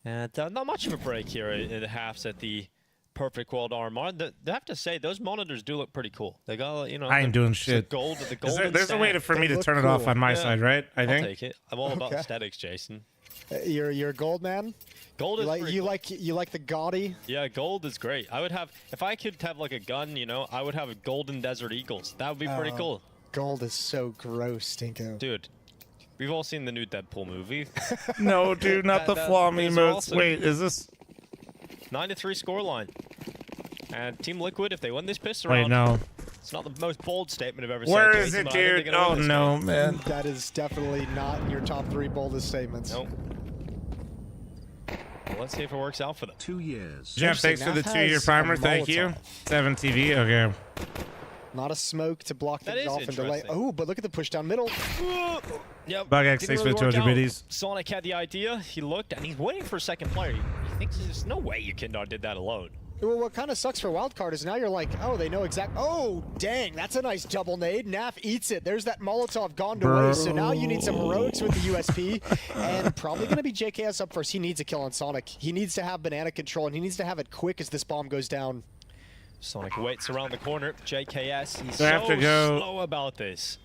And not much of a break here in the halves at the Perfect World RMR. I have to say, those monitors do look pretty cool. They got, you know, I ain't doing shit. There's a way for me to turn it off on my side, right? I think. I'll take it. I'm all about aesthetics, Jason. You're a gold man. Gold is you like the gaudy. Yeah, gold is great. I would have, if I could have like a gun, you know, I would have a golden Desert Eagles. That would be pretty cool. Gold is so gross, Stinko. Dude, we've all seen the new Deadpool movie. No, dude, not the flaw emotes. Awesome. Wait, is this 9-3 scoreline? And Team Liquid, if they win this pistol Wait, round, no. It's not the most bold statement I've ever said. Where is it, dude? Oh no, man. That is definitely not in your top 3 boldest statements. Nope. Well, let's see if it works out for them. 2 years. Jeff, thanks for the 2-year primer. Thank you. 7 TV. Okay. Not a smoke to block the off and delay. Oh, but look at the push down middle. Yep. Bug X, thanks for the 200 biddies. Sonic had the idea. He looked and he's waiting for a second player. He thinks there's no way Yukindar did that alone. Well, what kind of sucks for Wildcard is now you're like, oh, they know exact. Oh, dang, that's a nice double nade. Naf eats it. There's that Molotov gone to waste. So now you need some heroics with the USP, and probably going to be JKS up first. He needs a kill on Sonic. He needs to have banana control, and he needs to have it quick as this bomb goes down. Sonic waits around the corner. JKS, he's So I have to go. slow about this.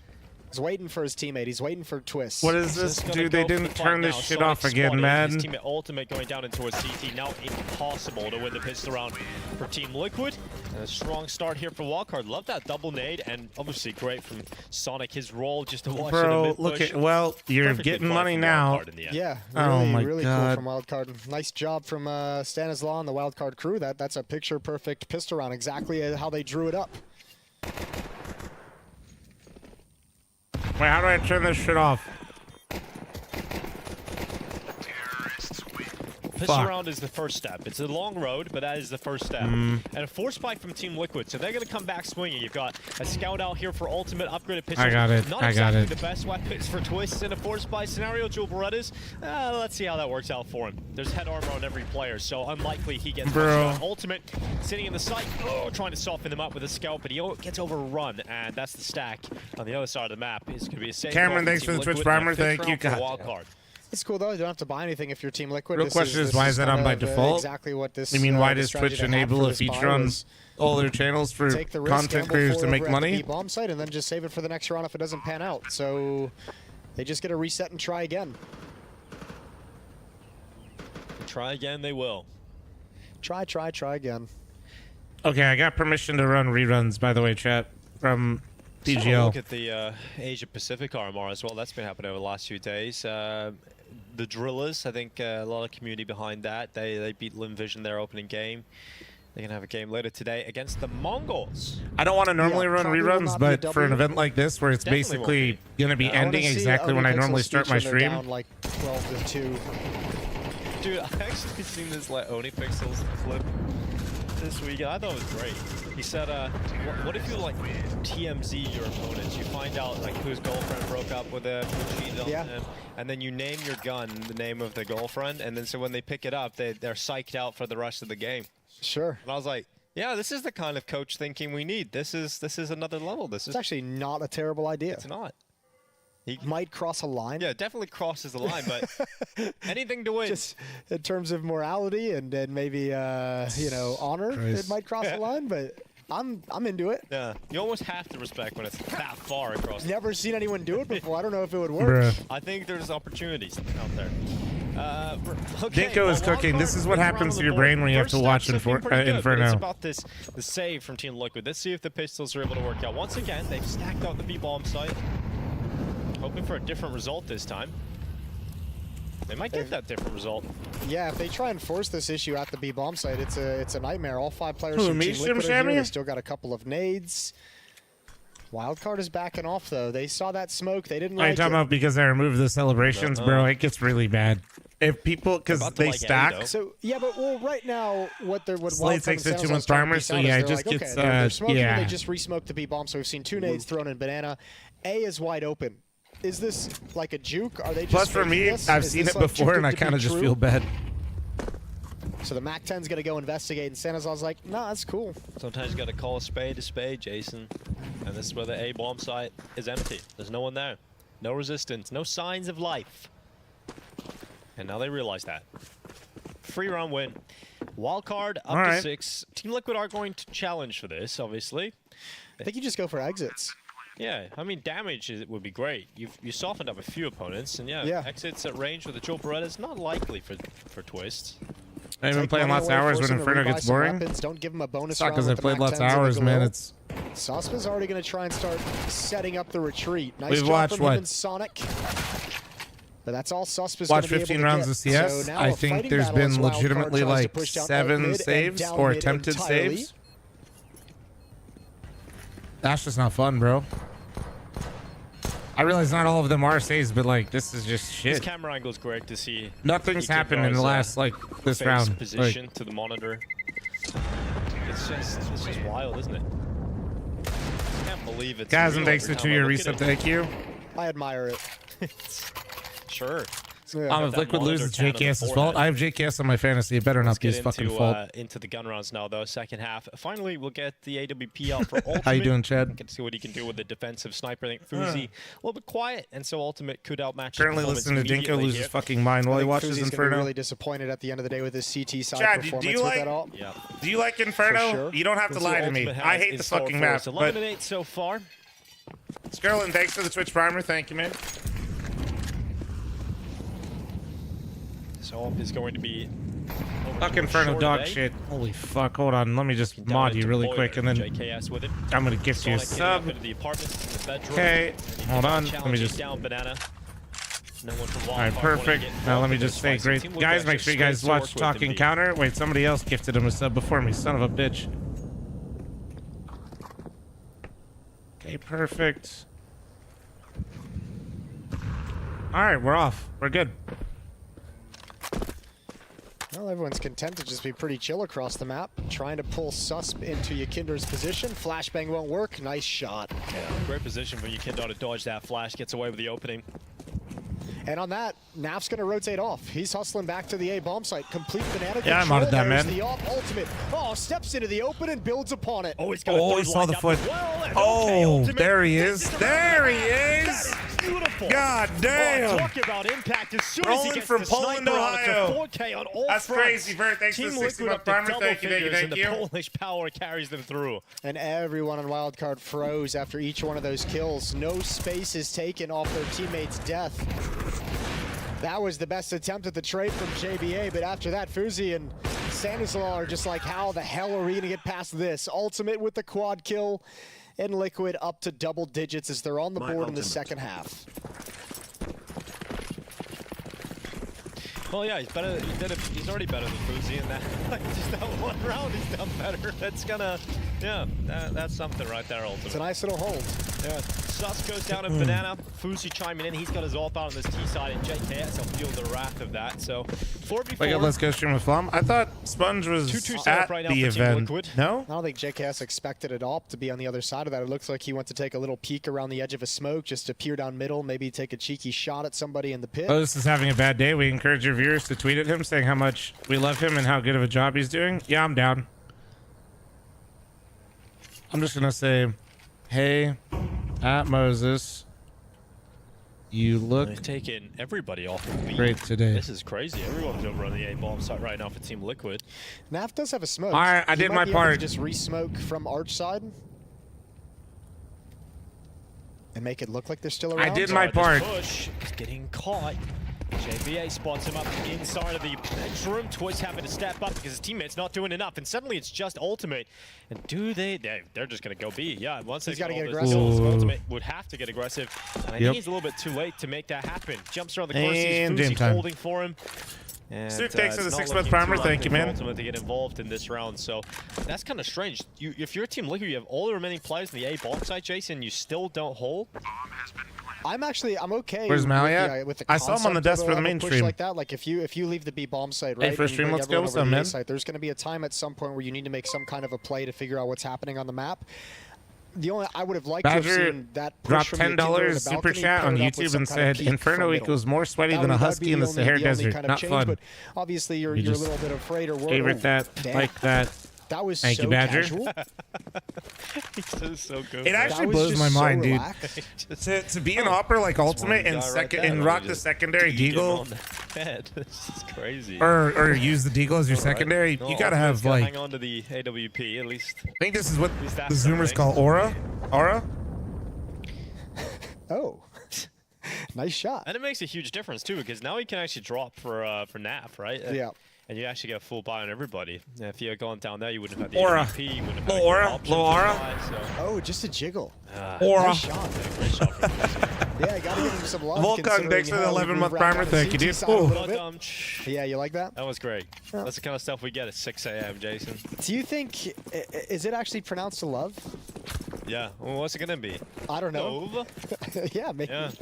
He's waiting for his teammate. He's waiting for Twist. What is this, dude? They didn't turn this shit off again, man. His teammate Ultimate going down into a CT. Now impossible to win the pistol round for Team Liquid. And a strong start here for Wildcard. Love that double nade, and obviously great from Sonic. His role just to watch Bro, look at, well, you're getting money now. Yeah, Oh my really God. cool from Wildcard. Nice job from Stanislaw and the Wildcard crew. That's a picture-perfect pistol round, exactly how they drew it up. Wait, how do I turn this shit off? Pistol round is the first step. It's a long road, but that is the first step. And a force spike from Team Liquid, so they're going to come back swinging. You've got a scout out here for ultimate upgraded pistol. I got it. Not I got exactly it. the best weapons for twists in a force spike scenario. Jewel Berettas, let's see how that works out for him. There's head armor on every player, so unlikely he gets much. Ultimate sitting in the site, trying to soften them up with a scout, but he gets overrun, and that's the stack on the other side of the map. It's going to be a safe Cameron, thanks for the Twitch primer. Thank you. Wildcard. It's cool though. You don't have to buy anything if you're Team Liquid. Real question is why is that on by default? Exactly what this. You mean why does strategy Twitch they had enable for a this feature buy on was all their channels for take the risk, content gamble creators to forward make at the money? B-bomb site, and then just save it for the next round if it doesn't pan out. So they just get a reset and try again. Try again, they will. Try again. Okay, I got permission to run reruns, by the way, chat, from PGL. Look at the Asia Pacific RMR as well. That's been happening over the last few days. The Drillers, I think a lot of community behind that. They beat Lim Vision their opening game. They're going to have a game later today against the Mongols. I don't want to normally run reruns, but for an event like this where it's basically going to be ending exactly when I normally start my stream. Down like 12-2. Dude, I actually seen this like Onipixels flip this weekend. I thought it was great. He said, what if you like TMZ your opponents? You find out like whose girlfriend broke up with him, who cheated on him, and then you name your gun the name of the girlfriend, and then so when they pick it up, they're psyched out for the rest of the game. Sure. And I was like, yeah, this is the kind of coach thinking we need. This is another level. It's actually not a terrible idea. It's not. He might cross a line. Yeah, definitely crosses the line, but anything to win. Just in terms of morality and maybe you know, honor, it might cross the line, but I'm into it. Yeah, you almost have to respect when it's that far across. Never seen anyone do it before. I don't know if it would work. I think there's opportunities out there. Dinko is cooking. This is what happens to your brain when you have to watch Inferno. It's about the save from Team Liquid. Let's see if the pistols are able to work out. Once again, they've stacked out the B-bomb site. Hoping for a different result this time. They might get that different result. Yeah, if they try and force this issue at the B-bomb site, it's a nightmare. All 5 players from Team Liquid are here. They still got a couple of nades. Wildcard is backing off, though. They saw that smoke. They didn't like it. Are you talking about because I removed the celebrations, bro? It gets really bad. If people, because they stack. So, yeah, but well, right now, what Slate takes it 2 months armor, so yeah, it just gets, they're smoking, they just re-smoked the B-bomb, so we've seen 2 nades thrown in Banana. A is wide open. Is this like a juke? Are they just Plus, for me, I've seen it before, and I kind of just feel bad. So the MAC-10's going to go investigate, and Sanazal's like, nah, that's cool. Sometimes you got to call a spade, Jason. And this is where the A-bomb site is empty. There's no one there. No resistance. No signs of life. And now they realize that. Free round win. Wildcard up to 6. Team Liquid are going to challenge for this, obviously. I think you just go for exits. Yeah, I mean, damage would be great. You softened up a few opponents, and yeah, exits at range with the Joel Beretta is not likely for twists. I've been playing lots of hours when Inferno gets boring. Don't give him a bonus round. Because I played lots of hours, man. It's. Suspa's already going to try and start setting up the retreat. Nice We've job watched from him and Sonic. But that's all Suspa's going to be able to get. Watch 15 rounds of CS. So I think there's been legitimately like 7 saves or attempted saves. That's just not fun, bro. I realize not all of them are saves, but like this is just shit. This camera angle is great to see. Nothing's happened in the last like this round. Position to the monitor. It's just wild, isn't it? I can't believe it. Chasm, thanks for 2-year reset. Thank you. I admire it. Sure. If Liquid loses, JKS's fault. I have JKS on my fantasy. It better not be his fucking fault. Into the gun rounds now, though. Second half. Finally, we'll get the AWP out for Ultimate. How you doing, Chad? Get to see what he can do with the defensive sniper. I think Fuzi a little bit quiet, and so Ultimate could outmatch. Currently listening to Dinko lose his fucking mind while he watches Inferno. Really disappointed at the end of the day with his CT side performance. Do you like? That all. Yeah. Do you like Inferno? Sure. You don't have to lie to me. I hate the fucking map. 11-8 so far. Skirlin, thanks for the Twitch primer. Thank you, man. So is going to be fuck Inferno dog shit. Holy fuck, hold on, let me just mod you really quick and then JKS with it. I'm gonna gift you a sub. Okay, hold on, let me just Alright, perfect. Now let me just say great guys, make sure you guys watch Talking Counter. Wait, somebody else gifted him a sub before me, son of a bitch. Okay, perfect. Alright, we're off. We're good. Well, everyone's content to just be pretty chill across the map. Trying to pull Susp into Yakinder's position. Flashbang won't work. Nice shot. Yeah, great position for Yakinder to dodge that flash. Gets away with the opening. And on that, Naf's going to rotate off. He's hustling back to the A-bomb site. Complete banana control. I'm out of that, man. The ultimate. Oh, steps into the open and builds upon it. Oh, he's got he saw the foot. Well, there he is. There he is. Beautiful. God damn. Oh, talk about impact as soon as he gets from the Poland, Ohio. 4K on all That's fronts. crazy, Bert. Thanks Team for the 60-month primer. Thank you. The Polish power carries them through. And everyone on Wildcard froze after each one of those kills. No space is taken off their teammate's death. That was the best attempt at the trade from JBA, but after that, Fuzi and Stanislaw are just like, how the hell are we going to get past this? Ultimate with the quad kill. and Liquid up to double digits as they're on the board in the second half. Well, yeah, he's better. He's already better than Fuzi in that. Like, just that one round, he's done better. That's gonna, yeah, that's something right there. Ultimate. It's a nice little hold. Yeah, Sus goes down in Banana. Fuzi chiming in. He's got his AWP out on this T side, and JKS will feel the wrath of that. So 4v4. Wait, let's go stream with Flum. I thought Sponge was 2-2 at right now the for Team event. Liquid. No? I don't think JKS expected it all to be on the other side of that. It looks like he went to take a little peek around the edge of a smoke, just to peer down middle, maybe take a cheeky shot at somebody in the pit. Oh, this is having a bad day. We encourage your viewers to tweet at him saying how much we love him and how good of a job he's doing. Yeah, I'm down. I'm just going to say, hey, at Moses, you look They're taking everybody off of B. great today. This is crazy. Everyone's over on the A-bomb site right now for Team Liquid. Naf does have a smoke. All right, I He did might my be able to part. just re-smoke from arch side and make it look like they're still around. I did my part. Push is getting caught. JBA spots him up inside of the bedroom. Twice having to step up because his teammate's not doing enough. And suddenly it's just Ultimate. And do they're just going to go B. Yeah, once they got to get get all aggressive. those kills, Ultimate would have to get aggressive. And I Yep. think he's a little bit too late to make that happen. Jumps around the course, And sees game Fuzi time. holding for him. And, Stu, thanks for the it's not 6 month looking primer. too Thank likely you, for man. Ultimate to get involved in this round. So that's kind of strange. If you're a Team Liquid, you have all the remaining players in the A bomb site, Jason, you still don't hold. I'm okay. Where's Mally with at? with the I saw him on the concept desk of for the a main push stream. like that. Like if you leave the B bomb site, Hey, right? first and stream, bring let's go. everyone What's over up, to the A man? site, there's going to be a time at some point where you need to make some kind of a play to figure out what's happening on the map. The only I would have liked to have Badger seen that push dropped from Yakinder in the $10 super balcony chat on paired up with YouTube some and kind of said peek Inferno from middle. equals more sweaty That than a would- that'd husky be in the only- Sahara the only Desert. kind of Not change, fun. But obviously you're You a just little bit afraid or worried. favorite that, Damn. like that. That was Thank so you, Badger. casual. He's so good. It actually That was blows just my so mind, dude. relaxed. To be an opera like Ultimate one and guy right there and that rock we the just secondary beat him deagle on the head. This is crazy. or use the deagle as your secondary, No, you gotta Ultimate's have gotta like. hang on to the AWP at least. I think this is what least the that's Zoomers something. call aura. Aura. Oh, nice shot. And it makes a huge difference too, because now he can actually drop for NAF, right? Yeah. And you actually get a full buy on everybody. And if you had gone down there, you wouldn't have had the Aura. AWP, you wouldn't have Low had aura. options Low to aura. buy, so. Oh, just a jiggle. Aura. Nice shot. Great shot from Fuzi. Yeah, I gotta give him some love. Volcom, considering thanks for the how we 11-month moved primer. around Thank you, the dude. CT side a Ooh. little bit. But, Yeah, you like that? that was great. That's the kind of stuff we get at 6 a.m., Jason. Do you think, is it actually pronounced to love? Yeah. Well, what's it going to be? I don't know. Love? Yeah, maybe. Yeah.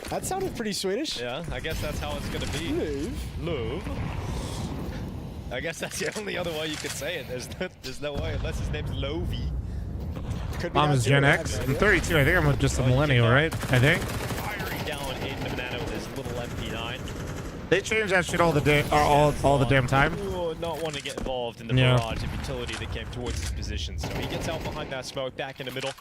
That sounded pretty Swedish. Yeah, I guess that's how it's going to be. Love. I guess that's the only other way you could say it. There's no way, unless his name's Lovey. Mom is Gen X. I'm 32. I think I'm just a millennial, right? I think. Firing down in the banana with his little MP9. They change that shit all the day, all the damn time. Ooh, not want to get involved in the Yeah. barrage of utility that came towards his position. So he gets out behind that smoke, back in the middle.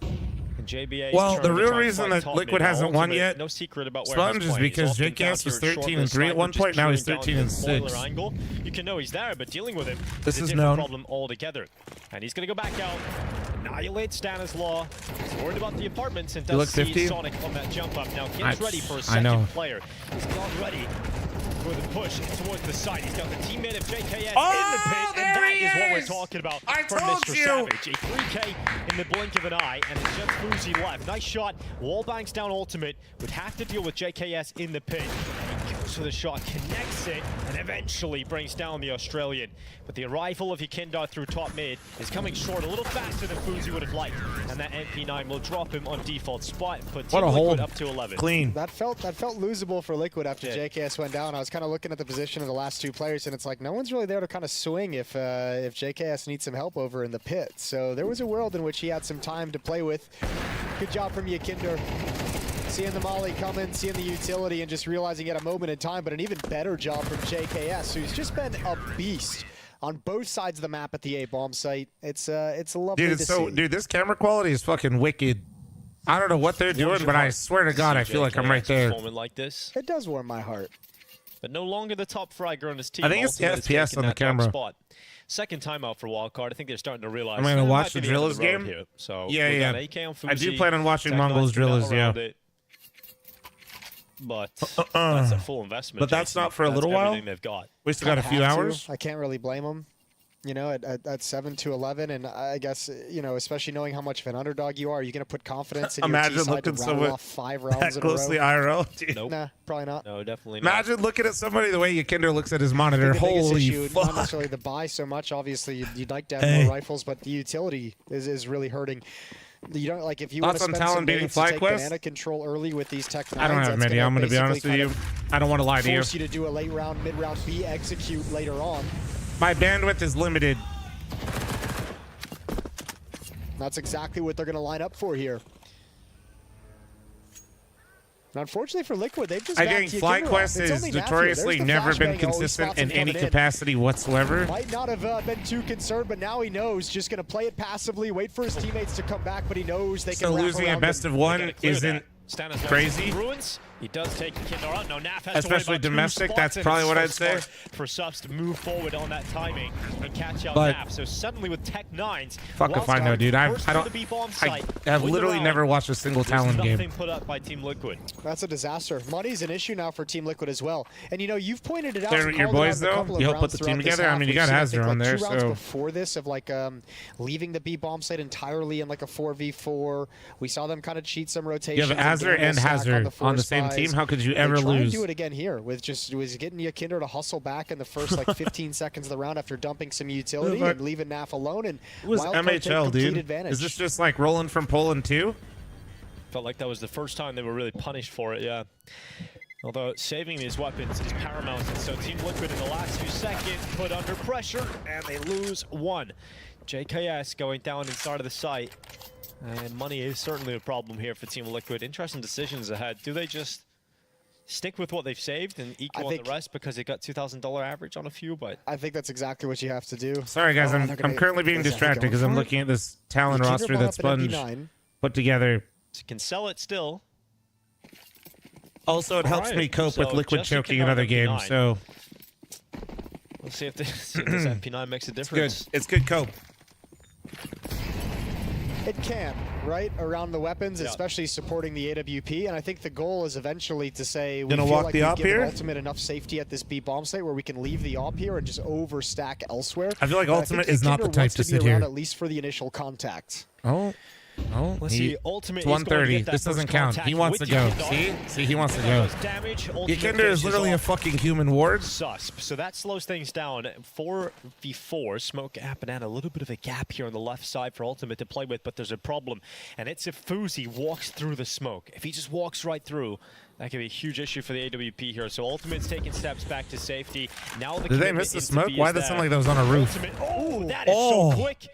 And JBA. Well, the real reason that Liquid hasn't won yet, no secret about where Sponge, he's is playing. because He's often JKS down was here at 13 short and 3 at sniper, one just point. Now he's chewing down 13 and the spoiler 6. angle. You can know he's there, but dealing with him This is is a different known. problem altogether. And he's going to go back out, annihilate Stanislaw. He's worried about the apartments and You look does see 50? Sonic on that jump up. Now Kim's ready for a I know. second player. He's not ready for the push towards the side. He's got the teammate of JKS Oh, in the pit, and there that he is what we're is! talking about I from told Mr. you! Savage. A 3K in the blink of an eye, and it's just Fuzi left. Nice shot. Wall banks down ultimate. Would have to deal with JKS in the pit. He goes for the shot, connects it, and eventually brings down the Australian. But the arrival of Yakinder through top mid is coming short a little faster than Fuzi would have liked, and that MP9 will drop him on default spot and put What Team a Liquid hold. up to 11. Clean. That felt losable for Liquid after JKS went down. I was kind of looking at the position of the last two players, and it's like no one's really there to kind of swing if JKS needs some help over in the pit. So there was a world in which he had some time to play with. Good job from Yakinder. Seeing the molly coming, seeing the utility, and just realizing at a moment in time, but an even better job from JKS, who's just been a beast on both sides of the map at the A-bomb site. It's lovely Dude, to see. dude, this camera quality is fucking wicked. I don't know what they're doing, but I swear to God, I feel like I'm right there. Like this. It does warm my heart. But no longer the top fragger on his team. I think it's the Ultimate is FPS taking on the that top camera. Spot. Second timeout for Wildcard. I think they're starting to realize. I'm gonna it watch might the be end of Drillers the road game. here. So Yeah, we've yeah. got AK on I do Fuzi, plan on watching Tech Mongols Knight's been Drillers, out yeah. around it. But that's a full investment. But that's Jason. not for a That's little while? everything they've got. We still got a Kinda few have to. hours. I can't really blame them. you know, at 7-11, and I guess, you know, especially knowing how much of an underdog you are going to put confidence in your Imagine T-side looking to someone rattle off 5 rounds that in a closely row. IRL. Dude. Nope. Nah, probably not. No, definitely not. Imagine looking at somebody the way Yikinder looks at his monitor. I think the biggest Holy issue, fuck. not necessarily the buy so much. Obviously, you'd like to have Hey. more rifles, but the utility is really hurting. You don't like if you want to Thoughts on spend some Talon beating minutes to take FlyQuest? banana control early with these Tech 9s. I don't have many. I'm going to be honest with you. I don't want to lie to you. Force you to do a late round, mid round B, execute later on. My bandwidth is limited. That's exactly what they're going to line up for here. And unfortunately for Liquid, they've just I think FlyQuest has notoriously never been consistent in any capacity whatsoever. Might not have been too concerned, but now he knows. Just going to play it passively, wait for his teammates to come back, but he knows they can So wrap losing around at best him. of one isn't Stanislav crazy. Ruins. He does take Kindar out. No, Naf has Especially to worry about domestic, 2 spots, that's and probably it's what so I'd say. smart for subs to move forward on that timing and catch out But- Naf. So suddenly with Tech 9s, Fuck if I know, dude. I have literally never watched a single Talon game. Nothing put up by Team Liquid. That's a disaster. Money's an issue now for Team Liquid as well. And you know, you've pointed it out. They're and your called it boys, out in a though? couple of You help put rounds the team throughout this together? I half. mean, you We've got seen, I Hazard think, on like there, 2 rounds so- before this of like leaving the B bomb site entirely in like a 4v4. We saw them kind of cheat some You rotations. have Azure and Hazard on the same team. How could you ever They try and lose? do it again here with just was getting Yikinder to hustle back in the first like 15 seconds of the round after dumping some utility But- and leaving Naf alone. And It was Wildcard take MHL, complete dude. advantage. Is this just like rolling from Poland too? Felt like that was the first time they were really punished for it, yeah. Although saving these weapons is paramount, and so Team Liquid in the last few seconds put under pressure, and they lose 1. JKS going down inside of the site, and money is certainly a problem here for Team Liquid. Interesting decisions ahead. Do they just stick with what they've saved and equal on the rest because they got $2,000 average on a few? But I think that's exactly what you have to do. Sorry, guys. Oh, I'm currently being distracted because I'm looking at this Talon Yikinder roster brought that up an Sponge MP9. put together. can sell it still. Also, it helps Alright, me cope with so Liquid Justin choking Kindar another game, MP9. so Let's see if this MP9 makes a it's difference. good. It's good cope. It can, right? Around the weapons, Yeah. especially supporting the AWP. And I think the goal is eventually to say, we Gonna feel walk like the we've op given here? Ultimate enough safety at this B bomb site where we can leave the op here and just overstack elsewhere. I feel like And Ultimate think is not the Yikinder type wants to be sit around here. At least for the initial contact. Oh, Let's see, Ultimate It's is going to 130. get that This doesn't first count. contact He wants to with go. Yikinder. See, he wants to Yikinder go. does damage. Ultimate Yikinder is finishes literally a off. fucking human ward. Susp. So that slows things down. 4v4. Smoke gap and a little bit of a gap here on the left side for Ultimate to play with, but there's a problem. And it's if Fuzi walks through the smoke. If he just walks right through, that could be a huge issue for the AWP here. So Ultimate's taking steps back to safety. Now the Did they miss the smoke? Why did it sound like that was on a roof? Ultimate, oh, that is so quick.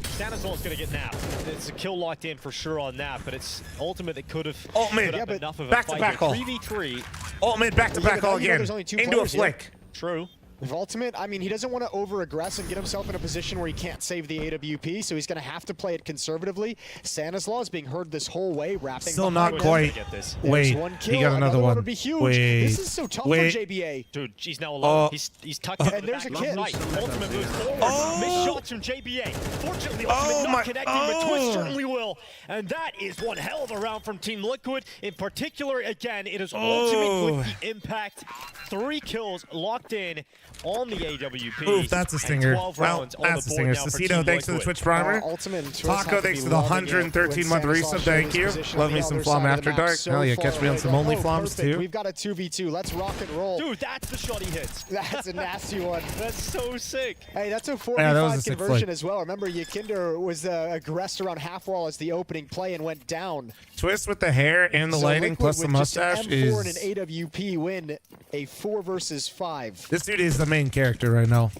Stanislav's going to get napped. It's a kill locked in for sure on that, but it's Ultimate that could have put up enough of a back to fight back here. all. 3v3. Ultimate back to back all again. There's only 2 Into a players here. flick. True. With Ultimate, I mean, he doesn't want to over-aggress and get himself in a position where he can't save the AWP, so he's going to have to play it conservatively. Stanislav is being heard this whole way, wrapping Still behind not him. quite. There's Wait, one kill. he got another one. one. Would be huge. Wait, This is so tough wait. for JBA. Dude, he's now alone. Oh. He's tucked into And the there's back a of the kid. site. Ultimate moves forward. Oh. Missed shots from JBA. Fortunately, Ultimate Oh not my- connecting, but Twist oh. certainly will. And that is one hell of a round from Team Liquid. In particular, again, it is Oh. Ultimate with the impact. 3 kills locked in on the AWP. Oof, that's a and stinger. 12 Well, rounds on that's the a board stinger. now for Cecito, Team thanks for the Liquid. Twitch primer. Ultimate and Twist Taco, have to thanks be for the loving it 113-month when resub. Stanislav Thank you. shows his Love me position some on the Flom other After side of the Dark. map, so Hell yeah, far catch me on away. some Only Oh, Floms perfect. too. We've got a 2v2. Let's rock and roll. Dude, that's the shot he hits. That's a nasty one. That's so sick. Hey, that's a 4v5 Yeah, that was a sick conversion flick. as well. Remember, Yikinder was aggressed around half wall as the opening play and went down. Twist with the hair and the So lighting Liquid plus the with just an mustache M4 and is. an AWP win a 4 versus 5. This dude is the main character right now.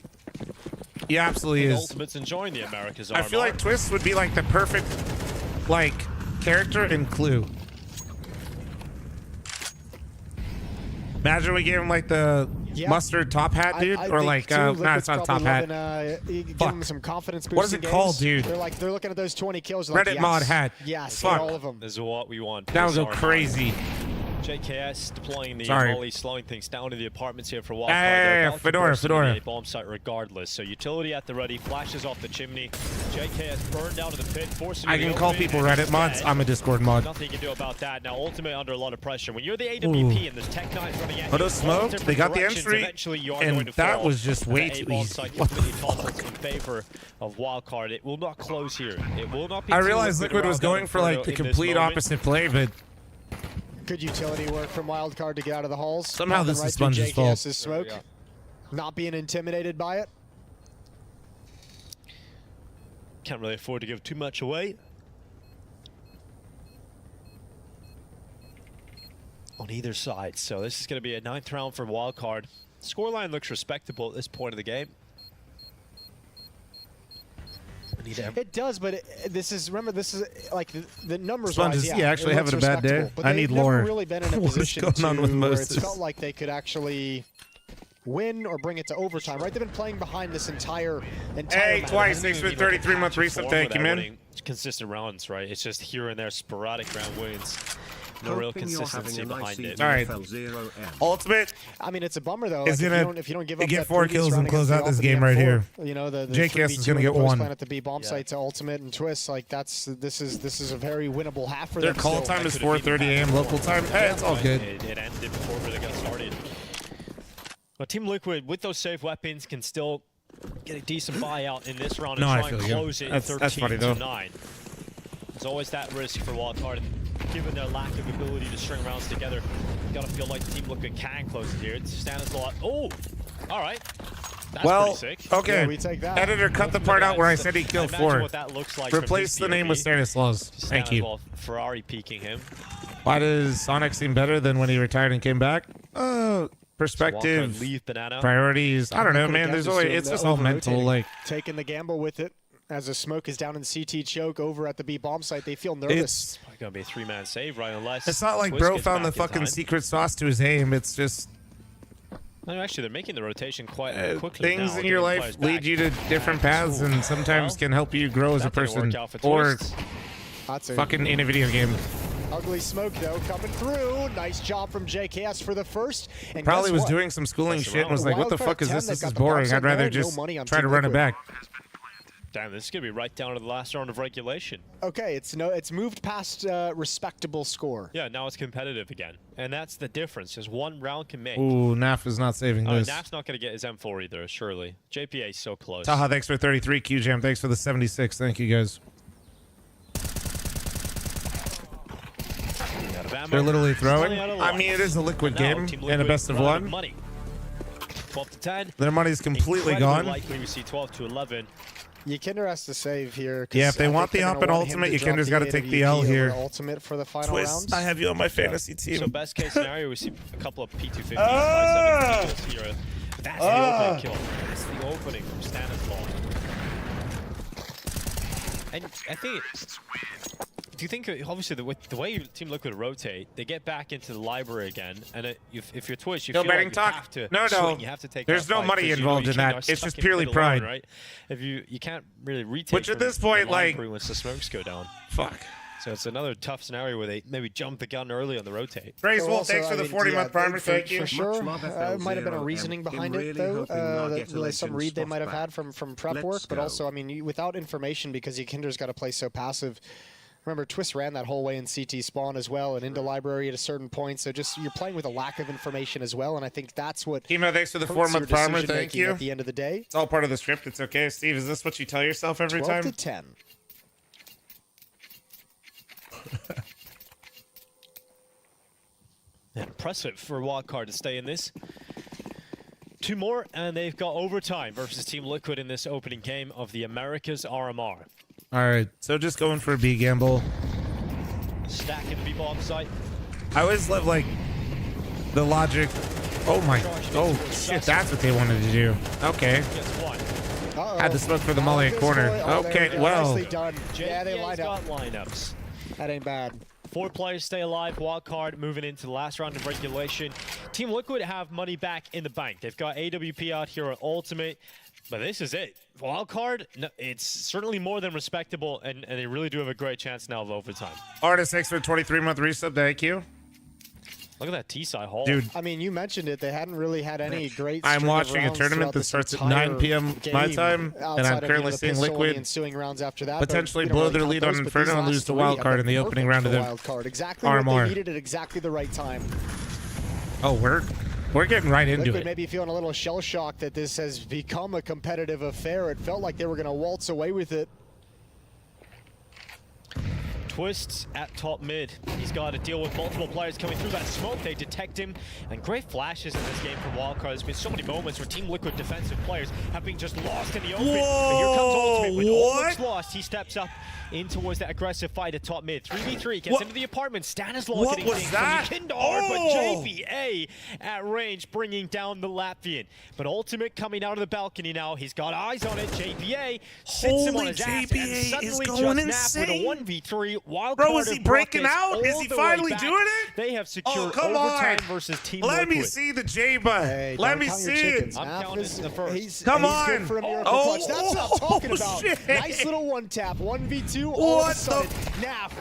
He absolutely And is. Ultimate's enjoying the Americas I feel RMR. like Twist would be like the perfect like character in Clue. Imagine we gave him like the mustard top hat, dude, I or think, like too, nah, Liquid's it's not a top probably hat. loving, give Fuck. him some confidence boosting What is it called, games. dude? They're looking at those 20 kills. Like, Reddit yes, mod hat. Yes, Fuck. all of them. This is what we want. That would This go RMR. crazy. JKS deploying the Sorry. molly, slowing things down in the apartments here for Wildcard. Yeah, Fedora. Bomb site regardless. So utility at the ready, flashes off the chimney. JKS burned down to the pit, forcing I can call people Reddit mods. I'm a Discord mod. Nothing you can do about that. Now Ultimate under a lot of pressure. When you're the AWP and there's Tech 9 running at Photo you, smoked. They got the entry, and that was just way too easy. What the fuck? In favor of Wildcard. It will not close here. It will not be. I realized Liquid was going for like the complete opposite play, but good utility work from Wildcard to get out of the halls. Somehow this is Sponge's fault. Smoke. Not being intimidated by it. Can't really afford to give too much away. On either side. So this is going to be a 9th round for Wildcard. Scoreline looks respectable at this point of the game. It does, but this is like the numbers. Sponges, wise, yeah, actually having a bad day. But I need never lore. really been in a What is position going on with where Moses? it's felt like they could actually win or bring it to overtime. Right? They've been playing behind this entire Hey, match. twice. Thanks for the 33-month resub. Thank you, man. Consistent rounds, right? It's just here and there sporadic round wins. No real consistency behind it. All right. Ultimate. I mean, it's a bummer though. Is Like, gonna if you don't give up get that 4 previous kills round and close against out this the game Ultimate right here. you know, the JKS is 3v2 gonna get boys 1. plan at the B bomb site to Ultimate and Twist. Like this is a very winnable half for Their them. call still. time is 4:30 a.m. local time. Hey, it's all good. It ended before it really got started. But Team Liquid, with those safe weapons, can still get a decent buyout in this round and No, I try and feel you. close it That's funny, though. 13-9. There's always that risk for Wildcard, and given their lack of ability to string rounds together, you gotta feel like Team Liquid can close it here. It's Stanislaw. Oh, all right. That's Well, pretty sick. okay. Yeah, we take that. Editor, cut the part out where I said he killed Imagine 4. what that looks like Replace from the his name with POV. Stanislaus. Thank you. Stanislaw, Ferrari peeking him. Why does Sonic seem better than when he retired and came back? Perspective, Wildcard leave Banana. priorities. I don't know, man. There's always it's just all mental. Like taking the gamble with it. As the smoke is down in CT choke over at the B bomb site, they feel nervous. it's Probably gonna be a 3-man save, right? Unless it's not like Twist bro gets found the back in fucking time. secret sauce to his aim. It's just No, actually, they're making the rotation quite quickly. things now, in your getting life players lead back. you to different paths, and sometimes can help you grow as a That didn't work person, out for or Twist. fucking in a video game. Ugly smoke though coming through. Nice job from JKS for the first. And Probably guess was what? doing some schooling shit and was like, "What the Wildcard fuck is 10, this? they've This got is the boring. box I'd in there, rather no just money on try to Team run it Liquid. back." Damn, this is gonna be right down to the last round of regulation. Okay, it's moved past respectable score. Yeah, now it's competitive again, and that's the difference. Just one round can make. Ooh, Naf is not saving Oh, this. Naf's not gonna get his M4 either, surely. JPA is so close. Taha, thanks for 33. QJam, thanks for the 76. Thank you guys. They're literally throwing. I mean, it is a liquid game and a best of one. Money. 12 to 10. Their money's completely Incredibly gone. Likely we see 12 to 11. Yikinder has to save here. Yeah, if they want the op and ultimate, Yikinder's got to take the L here. Ultimate for the final Twist, rounds. I have you on my fantasy team. So best case scenario, we see a couple of P250s, 5-7 kills here. That's the opening kill. That's the opening from Stanislaw. And I think, do you think, obviously, the way Team Liquid rotate, they get back into the library again, and if you're Twitch, you No feel betting like talk. You have to No. swing, you have to take There's that no fight money 'cause you involved know in you that. are It's stuck just in purely pit alone, pride. right? If you can't really retake. Which at from this point, the like, library once the smokes go down. Fuck. So it's another tough scenario where they maybe jump the gun early on the rotate. Graceful, thanks for the 40-month primer. Thank you. For sure, might have been a reasoning behind it, though. Some read they might have had from prep work, but also, I mean, without information, because Yikinder's got to play so passive. Remember, Twist ran that whole way in CT spawn as well, and into library at a certain point. So just you're playing with a lack of information as well, and I think that's what. Chemo, thanks for the hurts 4-month your primer. decision Thank making you. At the end of the day, It's all part of the script. It's okay. Steve, is this what you tell yourself every 12 time? to 10. Impressive for Wildcard to stay in this. 2 more, and they've got overtime versus Team Liquid in this opening game of the Americas RMR. All right, so just going for a B gamble. Stacking the B-bomb site. I always love, like, the logic. Oh, my. Oh, shit, that's what they wanted to do. Okay. Had to smoke for the molly at corner. Okay, well. Nicely done. Yeah, they JPA's lined up. got lineups. That ain't bad. 4 players stay alive. Wildcard moving into the last round of regulation. Team Liquid have money back in the bank. They've got AWP out here at Ultimate, but this is it. Wildcard, no, it's certainly more than respectable, and they really do have a great chance now of overtime. Artist, thanks for the 23-month resub. Thank you. Look at that T-side haul. Dude. I mean, you mentioned it. They hadn't really had any great. I'm string of watching a rounds tournament throughout that this starts at entire 9 p.m. my game, time, and outside I'm of, currently the seeing pistol and the Liquid ensuing rounds after that, potentially but we blow don't their really lead count on those, but Inferno these and lose last the three wild have card been in the opening perfect round of for the wild card. Exactly what RMR. they needed at exactly the right time. Oh, we're getting right into Liquid it. may be feeling a little shell shocked that this has become a competitive affair. It felt like they were going to waltz away with it. Twists at top mid. He's got to deal with multiple players coming through that smoke. They detect him, and great flashes in this game from Wildcard. There's been so many moments where Team Liquid defensive players have been just lost in the open. But here comes Ultimate. When all looks lost, he steps up in towards that aggressive fight at top mid. 3v3 gets into the apartment. Stanislaw getting things from Kindar, but JBA at range bringing down the Latvian. But Ultimate coming out of the balcony now. He's got eyes on it. JBA sits him on his ass, and suddenly just Nap with a 1v3. Wildcard Bro, is he breaking out? Is he finally doing it? They have secured come overtime on. versus Team Let Liquid. me see the J-Bud. Hey, Let don't me count your see it. chickens. I'm Nap counting is- the first. he's Come good on. for a miracle clutch. That's what I'm talking about. Shit. Nice little one tap, 1v2. All of a sudden, Nap,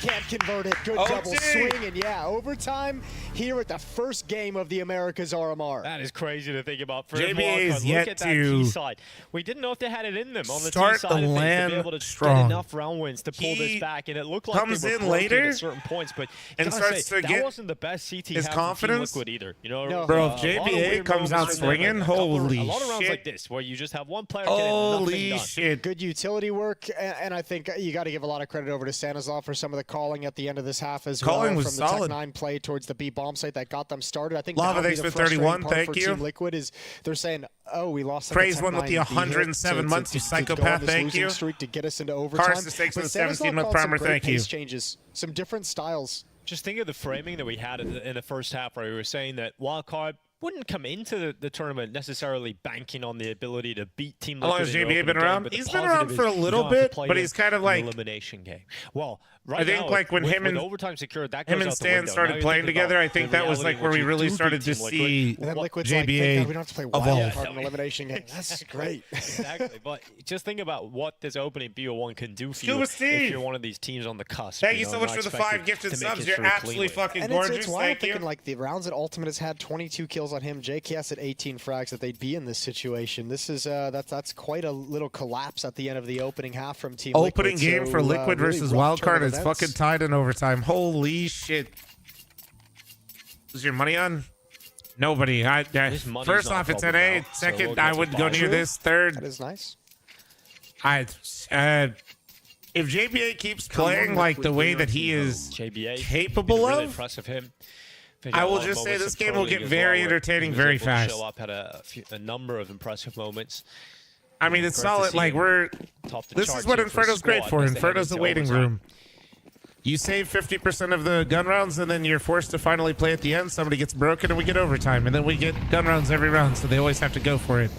can't convert it. Good double swing, and yeah, overtime here at the first game of the Americas RMR. That is crazy to think about. For JBA is Look yet at that to T-side. We didn't know if they had it in them on the start T-side the of things to LAN be able to strong. get enough round wins to pull this back, and it looked like Comes they were in broken later at certain points, but and gotta starts say, to that get wasn't the best CT his have confidence. from Team Liquid either. You know, No, bro, if a lot of JBA weird comes out moments in there, swinging, a couple of- holy a lot of rounds shit. like this where you just have one player getting nothing Holy done. shit. Good utility work, and I think you got to give a lot of credit over to Stanislaw for some of the calling at the end of this half as Calling well. was from the solid. Tech 9 play towards the B bomb site that got them started. I think Lava, that'll be thanks the for 31, frustrating part thank for you. Team Liquid is they're saying, oh, we lost. Praise like a one with Tech the 9 107 to months, you go on psychopath, this thank losing you. streak to get us into overtime. Carson takes But with Stanislaw 17 month called some primer, great thank you. pace changes, some different styles. Just think of the framing that we had in the first half where we were saying that Wildcard wouldn't come into the tournament necessarily banking on the ability to beat Team Liquid. How long has in the JBA been opening around? game, but the He's been positive around is for a you little don't have to bit, play but it he's kind of in like- an elimination game. Well, right I think now, like when with, him and with overtime secured, that him goes and out the Stan window. Now started you're playing thinking together, about I think the that was reality like where in we which you really do started beat to Team Liquid. see And then Liquid's like, thank God JBA we don't have to play evolve. wild card in an elimination game. That's great. Exactly, but just think about what this opening BO1 can do for Scuba you Steve. if you're one of these teams on the cusp. Thank you know, so much not for the expected 5 gifted to make subs. it You're through absolutely cleanly. fucking And gorgeous. it's wild Thank thinking you. like the rounds that Ultimate has had 22 kills on him, JKS at 18 frags, that they'd be in this situation. This is that's quite a little collapse at the end of the opening half from Team Opening Liquid. game So, for Liquid really versus rough turn Wildcard of is events. fucking tied in overtime. Holy shit. Is your money on? Nobody. His money's First not off, it's covered an A. now, so Second, we'll I get to wouldn't go bottom. near this. Third, That is nice. if JBA keeps playing like the way that he is JBA capable really of, impressive him. I will just say this game will get very entertaining very fast. Show up, had a number of impressive moments. I mean, it's Great to solid. see Like him top the this is charts what here for Inferno's great squad for. as they head Inferno's a into waiting overtime. room. You save 50% of the gun rounds, and then you're forced to finally play at the end. Somebody gets broken, and we get overtime, and then we get gun rounds every round. So they always have to go for it.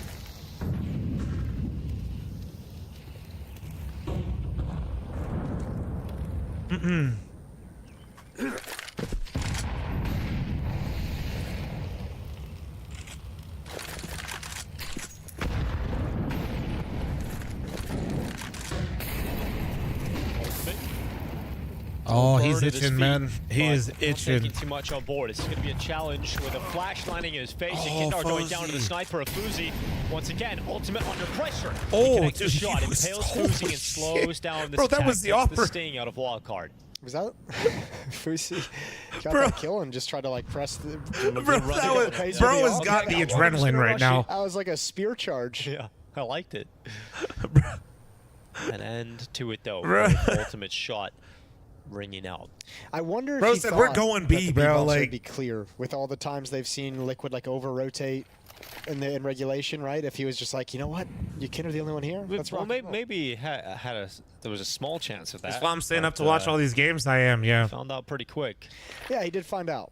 Oh, he's Bird at his itching, feet, man. He but is not itching. taking too much on board. It's going to be a challenge with a flash landing in his face. And Kindar going down to the sniper of Fuzi. Once again, Ultimate under pressure. Oh, He connects dude, the shot. he It was- impales holy Fuzi and shit. slows down this Bro, that attack, was the takes offer. the sting out of Wildcard. Was that Fusi got Bro. that kill and just tried to like press the Bro, that was, bro has got the adrenaline right now. That was like a spear charge. Yeah, I liked it. An end to it though. Bro. With the Ultimate shot ringing out. I wonder if Bro he said, thought "We're going that B, the bro," B-bombs would like- be clear with all the times they've seen Liquid like over rotate in regulation, right? If he was just like, you know what, you kid are the only one here. That's Well, right. maybe there was a small chance of that. That's why I'm staying but, up to watch all these games. I am, yeah. Found out pretty quick. Yeah, he did find out.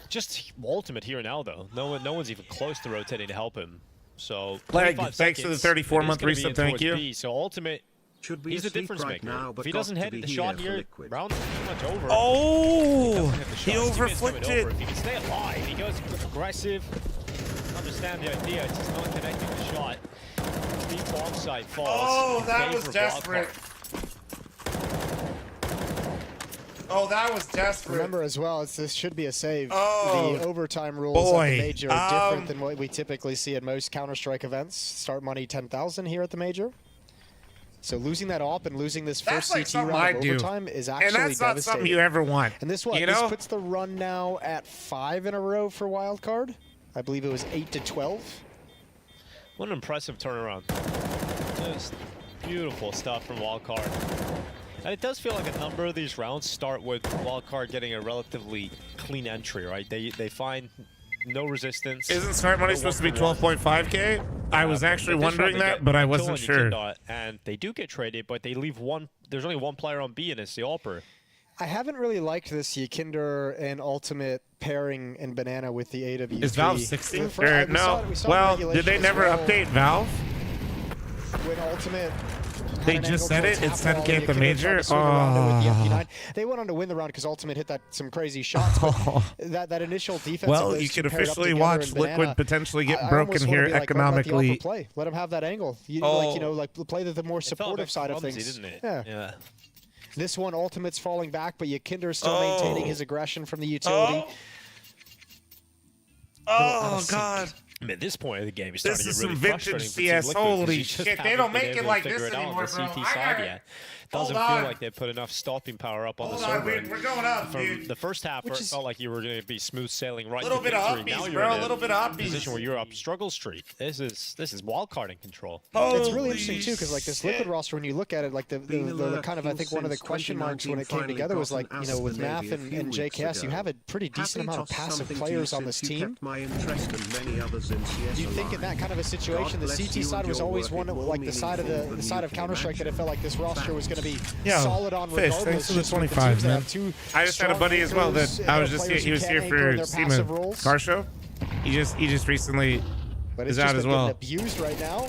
Just Ultimate here now, though. No one's even close to rotating to help him. So Leg, 25 thanks for the seconds, 34-month it is gonna resub, be in thank towards you. B. So Ultimate, Should be he's the asleep difference right maker. now, but If he got doesn't to hit be the here shot for here, Liquid. round's pretty much over. Oh, He he overflipped it. If he can stay alive, he goes aggressive. Understand the idea, it's just not connecting the shot. The bomb site falls. Oh, in that favor was of desperate. Wildcard. Oh, that was desperate. Remember as well, this should be a save. Oh, the overtime rules at the major are different than what we typically see at most Counter-Strike events. Start money 10,000 here at the major. So losing that op and losing this first CT round of overtime is actually devastating. And that's not something you ever want. And this one, this puts the run now at 5 in a row for Wildcard. I believe it was 8-12. What an impressive turnaround. Just beautiful stuff from Wildcard. And it does feel like a number of these rounds start with Wildcard getting a relatively clean entry, right? They find no resistance. Isn't start money supposed to be 12.5K? I was actually wondering that, but I wasn't sure. And they do get traded, but they leave one. There's only one player on B, and it's the Alper. I haven't really liked this Yikinder and Ultimate pairing and Banana with the AWP. Is Valve 16? No. Well, did they never update Valve? When Ultimate... They just said it. It's 10K at the major. They went on to win the round because Ultimate hit some crazy shots. But that initial defense. Well, you could officially watch Liquid potentially get broken here economically. Let them have that angle. Like play the more supportive side of things. Didn't it? Yeah. This one, Ultimate's falling back, but Yikinder's still maintaining his aggression from the utility. Oh God. I mean, at this point of the game, it's starting to get really frustrating. This is some vintage CS. Holy shit, they don't make it like this anymore, bro. Doesn't feel like they put enough stopping power up on the server. We're going up, From the first half, it felt like you were going to be smooth sailing right to victory. Now you're in a position where you're up struggle streak. This is wildcard in control. It's really interesting too, because like this Liquid roster, when you look at it, like the kind of, I think one of the question marks when it came together was like, with Naf and JKS, you have a pretty decent amount of passive players on this team. You think in that kind of a situation, the CT side was always one like the side of Counter-Strike that it felt like this roster was going to be solid on regardless. Thanks for the 25, man. I just had a buddy as well that he was here for SEMA car show. He just recently is out as well. Abused right now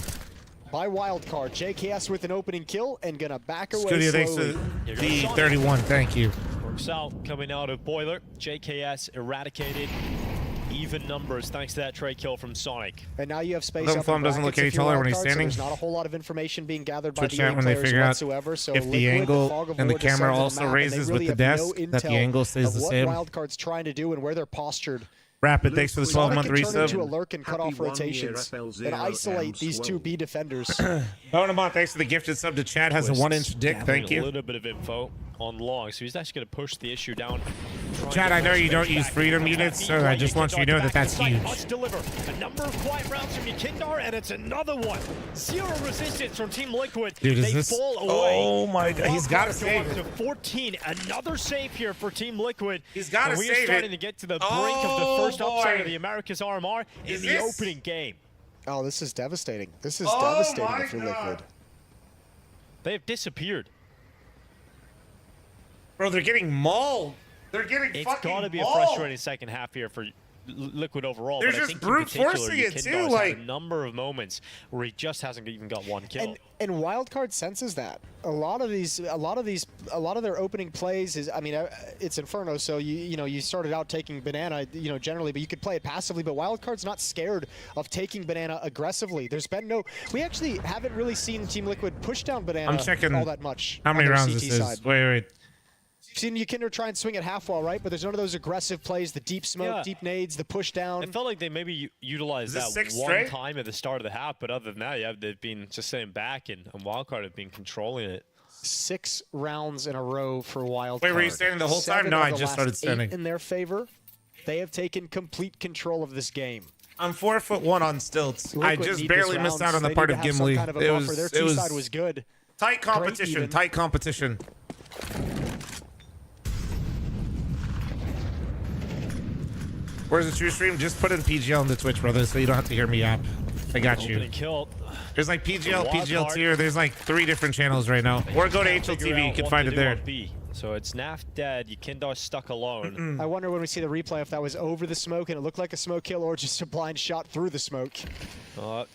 by Wildcard. JKS with an opening kill and gonna back away Studio, thanks to the 31. Thank you. Works out coming out of Boiler. JKS eradicated. Even numbers thanks to that trade kill from Sonic. And now you have space up in doesn't look any taller when he's standing. So there's not a whole lot of information being gathered by the chat when they figure out so if the angle and the camera also raises with the desk, that the angle stays the same. What Wildcard's trying to do and where they're postured. Rapid, thanks for the 12-month resub. Turn into a lurk and cut off rotations and isolate these two B defenders. Bonamont, thanks for the gifted sub to Chad. Has a 1-inch dick. Thank you. A little bit of info on Long, so he's actually going to push the issue down. Chad, I know you don't use freedom units, so I just want you to know that that's huge. Must deliver a number of quiet rounds from Yikindar, and it's another one. Zero resistance from Team Liquid. Dude, is they this? fall away. Oh my God, he's got to save it. To 14, another save here for Team Liquid. He's got to save it. We are starting to get to the brink of the first upside of the America's RMR in the opening game. Oh, this is devastating. This is devastating for Liquid. They have disappeared. Bro, they're getting mauled. They're getting fucking mauled. It's got to be a frustrating second half here for Liquid overall. They're but just I think brute forcing it too. Like a number of moments where he just hasn't even got one kill. And Wildcard senses that. A lot of their opening plays is, I mean, it's Inferno, so you started out taking Banana, generally, but you could play it passively. But Wildcard's not scared of taking Banana aggressively. There's been we actually haven't really seen Team Liquid push down Banana all that much. How many rounds this is? Wait. You've seen Yikinder try and swing at half wall, right? But there's none of those aggressive plays, the deep smoke, deep nades, the push down. It felt like they maybe utilized that one time at the start of the half, but other than that, they've been just sitting back, and Wildcard have been controlling it. 6 rounds in a row for Wildcard. Wait, were you standing the whole time? No, I just started standing. 8 in their favor. They have taken complete control of this game. I'm 4'1" on stilts. I just barely missed out on the part of Gimli. Their T side was good. Tight competition. Tight competition. Where's the true stream? Just put in PGL into Twitch, brother, so you don't have to hear me yap. I got you. There's like PGL, PGL tier. There's like 3 different channels right now. Or go to HLTV. You can find it there. So it's Naf dead. Yikindar stuck alone. I wonder when we see the replay if that was over the smoke and it looked like a smoke kill or just a blind shot through the smoke.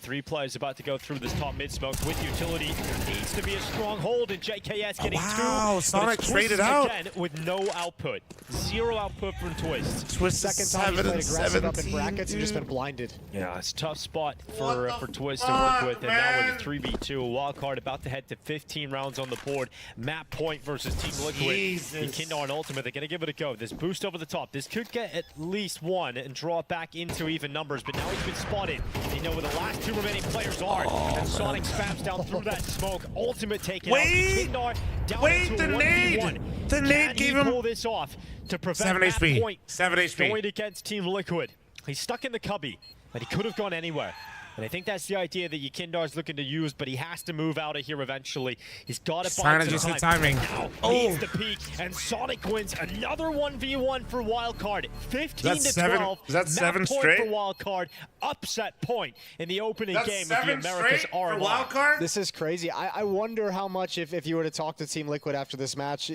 3 players about to go through this top mid smoke with utility. There needs to be a strong hold, and JKS getting 2. Wow, Sonic traded out again with no output. 0 output from Twist. Twist second time he's played aggressive up in brackets and just been blinded. Yeah, it's a tough spot for Twist to work with, and now with a 3v2, Wildcard about to head to 15 rounds on the board. Map point versus Team Liquid. The Kindar and Ultimate, they're going to give it a go. This boost over the top. This could get at least one and draw it back into even numbers, but now he's been spotted. They know where the last two remaining players are. And Sonic spams down through that smoke. Ultimate taken out. Kindar down into the 1v1. The nade gave him pull this off to prevent 7 that HP. point 7 HP. going against Team Liquid. He's stuck in the cubby, but he could have gone anywhere. And I think that's the idea that Kindar's looking to use, but he has to move out of here eventually. He's got to buy some time. Timing. Now needs the peak, and Sonic wins another 1v1 for Wildcard. 15 to 12. Is that 7 straight? For Wildcard, upset point in the opening game of the Americas RMR. This is crazy. I wonder how much if you were to talk to Team Liquid after this match,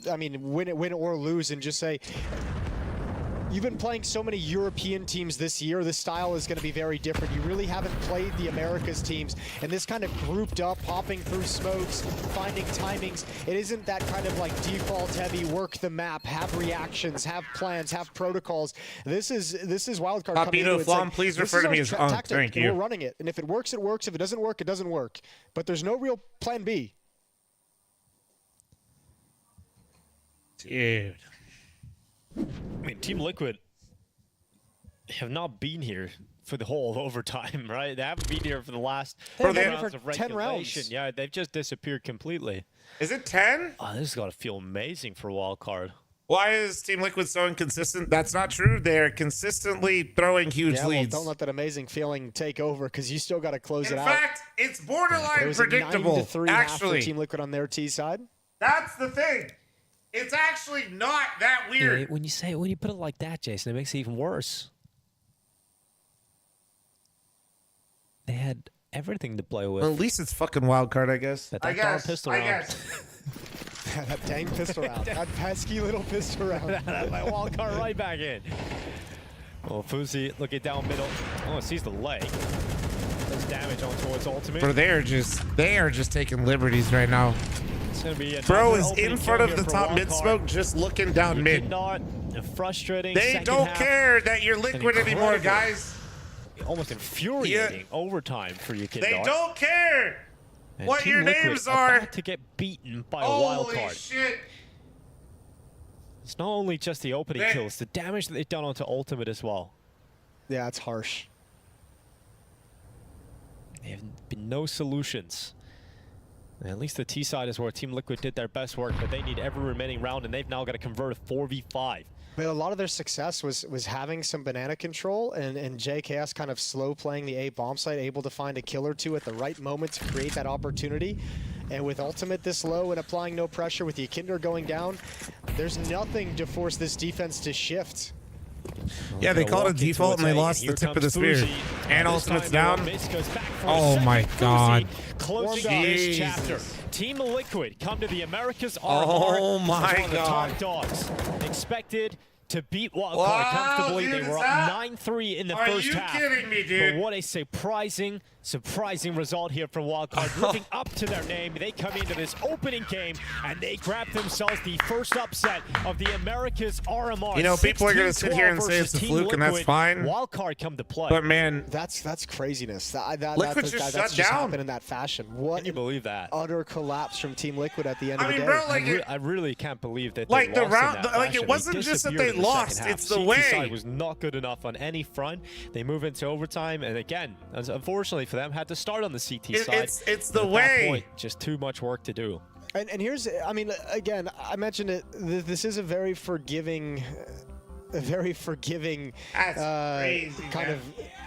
win or lose, and just say, you've been playing so many European teams this year. This style is going to be very different. You really haven't played the Americas teams, and this kind of grouped up, hopping through smokes, finding timings. It isn't that kind of like default heavy, work the map, have reactions, have plans, have protocols. This is Wildcard coming in. Flom, please refer to me as Unk. Thank you. We're running it, and if it works, it works. If it doesn't work, it doesn't work. But there's no real plan B. Dude. I mean, Team Liquid have not been here for the whole overtime, right? They haven't been here for the last 10 rounds. Yeah, they've just disappeared completely. Is it 10? Oh, this has got to feel amazing for Wildcard. Why is Team Liquid so inconsistent? That's not true. They're consistently throwing huge leads. Well, don't let that amazing feeling take over, because you still got to close it out. In fact, it's borderline predictable. It was a 9-3 actually, for Team Liquid on their T side. That's the thing. It's actually not that weird. Yeah, when you put it like that, Jason, it makes it even worse. They had everything to play with. Well, at least it's fucking Wildcard, I guess. I guess. That dang pistol round. That pesky little pistol round. That Wildcard right back in. Well, Fuzi looking down middle. Oh, sees the leg. Does damage on towards Ultimate. Bro, they are just taking liberties right now. Bro is in front of the top mid smoke, just looking down mid. Frustrating. They don't care that you're Liquid anymore, guys. Almost infuriating overtime for you, They don't care what your names are. About to get beaten by a Holy Wildcard. Shit. It's not only just the opening kills, the damage that they've done onto Ultimate as well. Yeah, it's harsh. There have been no solutions. At least the T side is where Team Liquid did their best work, but they need every remaining round, and they've now got to convert a 4v5. But a lot of their success was having some banana control and JKS kind of slow playing the A bomb site, able to find a kill or two at the right moment to create that opportunity. And with Ultimate this low and applying no pressure, with Kindar going down, there's nothing to force this defense to shift. Yeah, they called it default and they lost the tip of the spear. And Ultimate's down. Oh my god. Closing out this chapter. Team Liquid come to the Americas RMR. Oh my god. Top dogs expected to beat Wildcard comfortably. Dude, they were up 9-3 in the first half. Are you kidding me, dude? But what a surprising result here from Wildcard. Living up to their name, they come into this opening game and they grab themselves the first upset of the Americas RMR. You know, people are going to sit here and say it's a fluke, and that's fine. Wildcard come to play. But man, that's craziness. Liquid just shut down. Happened in that fashion. What? Can you believe that? Utter collapse from Team Liquid at the end of the day. Bro, like I really can't believe that. Like they the lost round, like it wasn't just that they lost; it's the way. Side was not good enough on any front. They move into overtime, and again, unfortunately for them, had to start on the CT side. It's the way. Point, just too much work to do. And here's, I mean, again, I mentioned it. This is a very forgiving kind of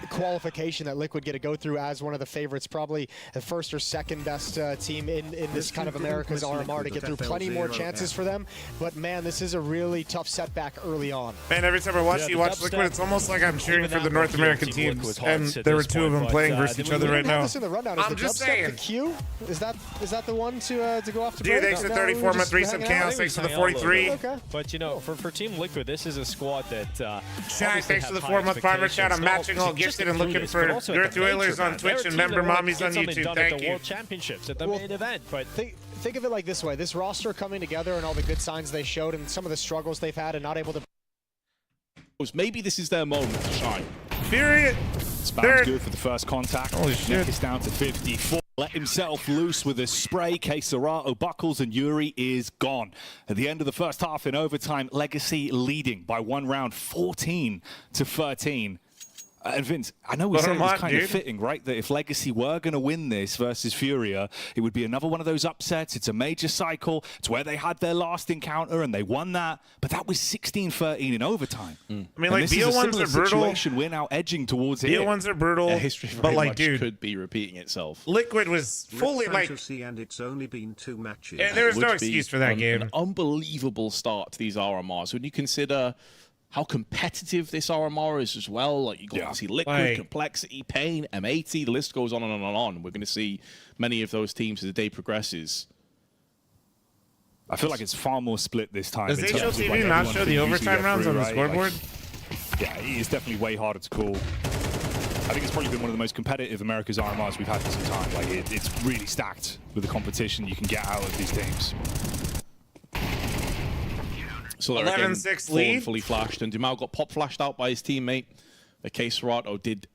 qualification that Liquid get to go through as one of the favorites, probably the first or second best team in this kind of America's RMR to get through. Plenty more chances for them, but man, this is a really tough setback early on. Man, every time I watch Liquid, it's almost like I'm cheering for the North American teams, and there were two of them playing versus each other right now. This in the rundown. Is I'm the just dubstep saying. The Q? Is that the one to go off to Dude, break? thanks for 34 month recent chaos. Thanks for the 43. Okay. But you know, for Team Liquid, this is a squad that. Chat, thanks for the 4-month farmer chat. I'm matching all gifted and looking for Girth Whalers on Twitch and member mommies on YouTube. Thank you. World Championships at the main event, but think of it like this way: this roster coming together and all the good signs they showed, and some of the struggles they've had, and not able to. Maybe this is their moment to shine. Period. Spam's good for the first contact. Holy shit! It's down to 54. let himself loose with a spray. Queserato buckles and Yuri is gone. At the end of the first half in overtime, Legacy leading by 1 round, 14-13. And Vince, I know we said it was kind of fitting, right? That if Legacy were going to win this versus Furia, it would be another one of those upsets. It's a major cycle. It's where they had their last encounter and they won that. But that was 16-13 in overtime. I mean, like, BO1s are brutal. Situation. We're now edging towards it. BO1s are brutal. History but, like, dude, could be repeating itself. Liquid was fully, like... And it's only been 2 matches. Yeah, there's no excuse for that game. An unbelievable start to these RMRs. When you consider how competitive this RMR is as well. Like, you got to see Liquid, Complexity, Pain, M80, the list goes on and on and on. We're going to see many of those teams as the day progresses. I feel like it's far more split this time. Does HLTV not show the overtime rounds on the scoreboard? Yeah, it's definitely way harder to call. I think it's probably been one of the most competitive America's RMRs we've had for some time. Like, it's really stacked with the competition you can get out of these teams. So 11-6 lead. Fully flashed, and Dumao got pop flashed out by his teammate. The Queserato didn't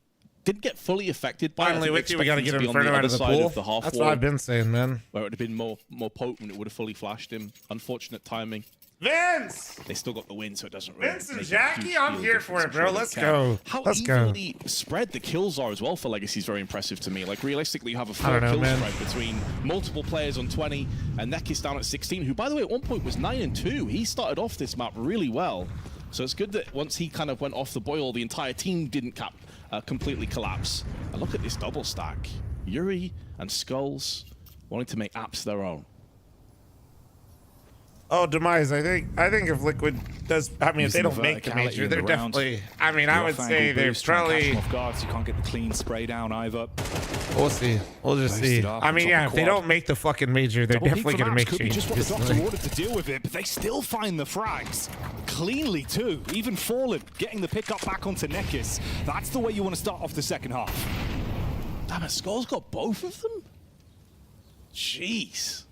get fully affected by it. Finally with you, we got to get him further out of the pool. That's what I've been saying, man. Where it would have been more potent, it would have fully flashed him. Unfortunate timing. Vince! They still got the win, so it doesn't really Vince and Jackie, I'm here for it, bro. Let's go. How Let's go. evenly spread the kills are as well for Legacy is very impressive to me. Like, realistically, you have a 4 kill spread between multiple players on 20, and Nekis down at 16, who, by the way, at one point was 9-2. He started off this map really well. So it's good that once he kind of went off the boil, the entire team didn't completely collapse. And look at this double stack. Yuri and Skulls wanting to make apps their own. Oh, Demise, I think if Liquid does, I mean, if they don't make the major, they're definitely, I mean, I would say they're probably... Off guard, so you can't get the clean spray down either. We'll see. We'll just see. I mean, yeah, if they don't make the fucking major, they're definitely going to make changes. Just what the doctor ordered to deal with it, but they still find the frags. Cleanly, too. Even Fallen, getting the pickup back onto Nekis. That's the way you want to start off the second half. Damn it, Skull's got both of them? Jeez.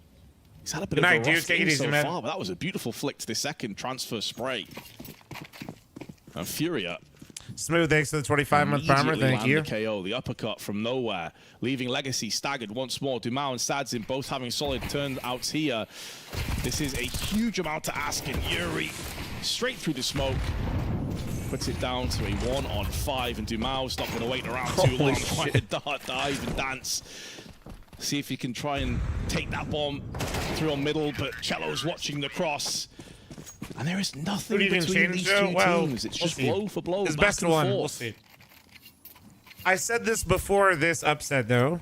He's had a bit of a rough game so far, but that was a beautiful flick to the second transfer spray. And Furia. Smooth, thanks for the 25-month primer. Thank you. The KO, the uppercut from nowhere, leaving Legacy staggered once more. Dumao and Sadzin both having solid turnouts here. This is a huge amount to ask, and Yuri straight through the smoke. Puts it down to a 1-on-5, and Dumao's not going to wait around too long. Trying to dart, dive, and dance. See if he can try and take that bomb through on middle, but Cello's watching the cross. And there is nothing between these two teams. It's just blow for blow. His best one. We'll see. I said this before this upset, though,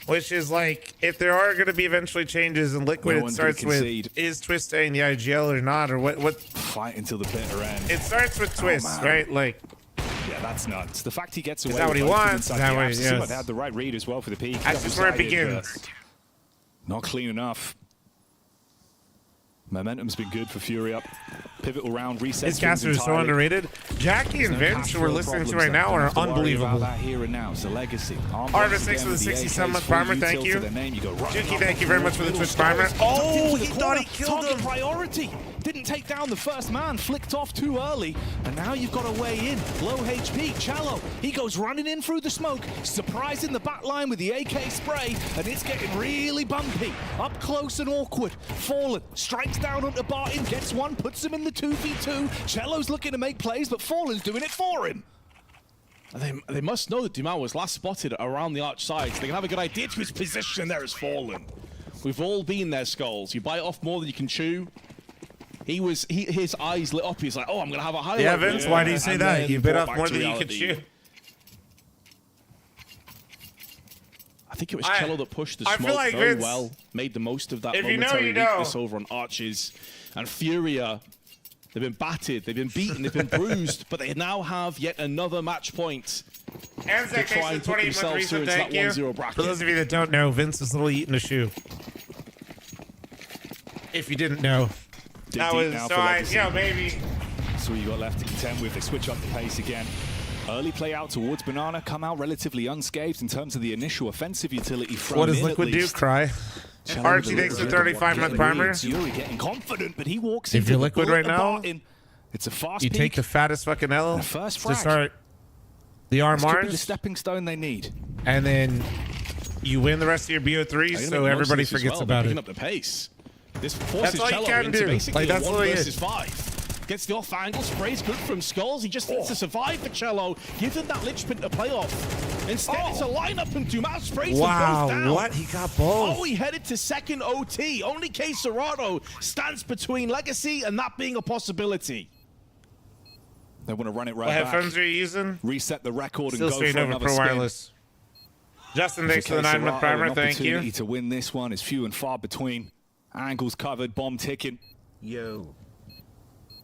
which is like, if there are going to be eventually changes in Liquid, it starts with, is Twist staying the IGL or not, or what? Fight until the bitter end. It starts with Twist, right? Like, yeah, that's nuts. The fact he gets away is that what he wants? Is that what he wants? They had the right read as well for the peak. That's just where it begins. Not clean enough. Momentum's been good for Fury up. Pivotal round reset. His casters are so underrated. Jackie and Vince, who we're listening to right now, are unbelievable. Here and now, it's a legacy. Harvest, thanks for the 67-month primer. Thank you. Juki, thank you very much for the Twitch primer. Oh, he thought he killed him. Priority. Didn't take down the first man, flicked off too early, and now you've got to weigh in. Low HP, Cello, he goes running in through the smoke, surprising the back line with the AK spray, and it's getting really bumpy. Up close and awkward. Fallen, strikes down onto Barton, gets one, puts him in the 2v2. Cello's looking to make plays, but Fallen's doing it for him. They must know that Dumao was last spotted around the arch side, so they can have a good idea to his position there as Fallen. We've all been there, Skulls. You bite off more than you can chew. His eyes lit up. He's like, oh, I'm going to have a highlight. Yeah, Vince, why do you say that? You bit off more than you could chew. I think it was Cello that pushed the smoke like very Vince, well, made the most of that if momentary weakness over on Arches. And Furia, they've been battered, they've been beaten, they've been bruised, but they now have yet another match point to try and put themselves through into that 1-0 bracket. For those of you that don't know, Vince is literally eating a shoe. If you didn't know. That was so baby. So you got left to contend with. They switch up the pace again. Early play out towards Banana, come out relatively unscathed in terms of the initial offensive utility from what does Liquid do? Cry. Archie thanks the 35-month primer. Yuri getting confident, but he walks if you're Liquid right now, it's a fast you peak. Take the fattest fucking L first to start the RMRs. The stepping stone they need. And then you win the rest of your BO3, so everybody forgets about it. Picking up the pace. This forces all you Cello can into do. basically That's a all 1 it is. versus 5. Gets the off angle, sprays good from Skulls. He just needs to survive for Cello. Give them that linchpin to play off. Instead, it's a lineup and Dumas sprays them both down. What? He got both. Oh, he headed to second OT. Only K Serrato stands between Legacy and that being a possibility. They want to run it right What back. headphones are you using? Reset the record Still and go straight for over another Pro spin. Wireless. Justin, thanks for the K 9-month Serrato, primer. an Thank you. opportunity to win this one is few and far between. Angles covered, bomb ticking. Yo.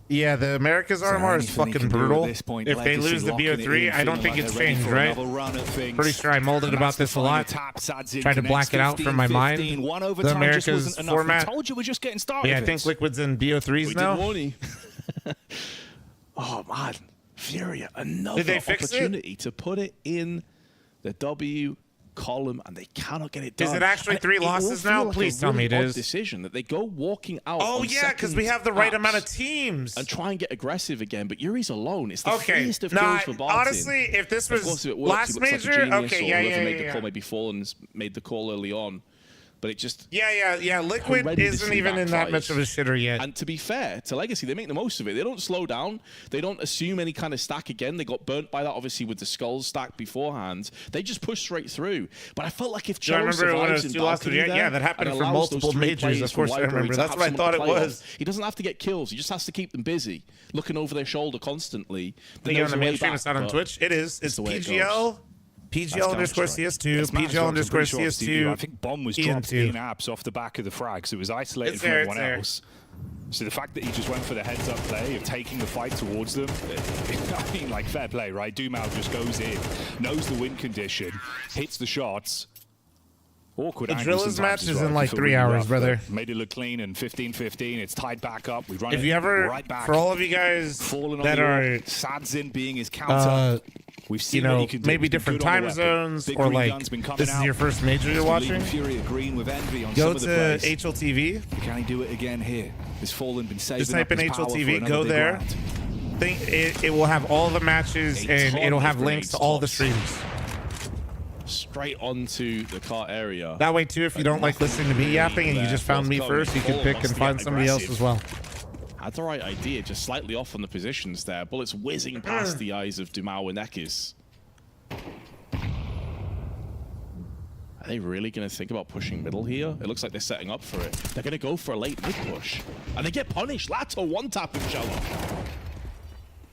Yeah, the America's RMR is fucking brutal. If they lose the BO3, I don't think it's changed, right? Pretty sure I molded about this a lot. Tried to black it out from my mind. The America's format. I told you we're just getting started. Yeah, I think Liquid's in BO3s now. Oh, man. Furia, another Did they fix opportunity to put it in the W column, and they cannot get it done. Is it actually 3 losses now? Please tell me it is. Decision that they go walking out. Oh yeah, because we have the right amount of teams and try and get aggressive again. But Yuri's alone. It's the okay. freest of kills for Barton. Honestly, if this was of course, if it works, last he looks major, like a genius, okay, or yeah, whoever yeah, made the yeah. call, maybe Fallen's made the call early on. But it just yeah. Liquid isn't horrendously even in that backfires. much of a shitter yet. And to be fair to Legacy, they make the most of it. They don't slow down. They don't assume any kind of stack again. They got burnt by that, obviously, with the Skulls stack beforehand. They just push straight through. But I felt like if Do I Cello remember when it survives was in 2 losses? balcony Yeah, that happened and for allows those multiple 3 majors. players Of course, from I remember. Wyberry to That's have what I someone thought to it play was. off. He doesn't have to get kills. He just has to keep them busy, looking over their shoulder constantly. Think on the mainstream, it's not on Twitch. It is. It's PGL. PGL_CS2, PGL_CS2. I think Bomb was dropped in abs off the back of the frag, so it was isolated from everyone else. So the fact that he just went for the heads-up play of taking the fight towards them, I mean, like, fair play, right? Dumal just goes in, knows the win condition, hits the shots. Awkward the angles Drillers sometimes match as is well. in It like felt 3 really hours, rough, brother. but made it look clean, and 15-15, it's tied back up. We run If it you ever, right back. for all of you guys that are, Sadzin being his counter. We've seen what he can do. maybe He's been different good on time the weapon. zones, Big or green like gun's been coming this is out. your first major you're He's watching, leaving Fury green with envy on go some of the to plays. HLTV. Can he do it again here? Has Fallen been saving Just type up in his power for HLTV, another go big there. round? It will have all the matches, and it'll have links to all the streams. Straight onto the cart area. That way too, if you don't like listening to me yapping and you just found me first, you can pick and find somebody else as well. Had the right idea, just slightly off on the positions there. Bullets whizzing past the eyes of Dumao and Ekis. Are they really going to think about pushing middle here? It looks like they're setting up for it. They're going to go for a late mid push. And they get punished. Lato one-tapping Cello.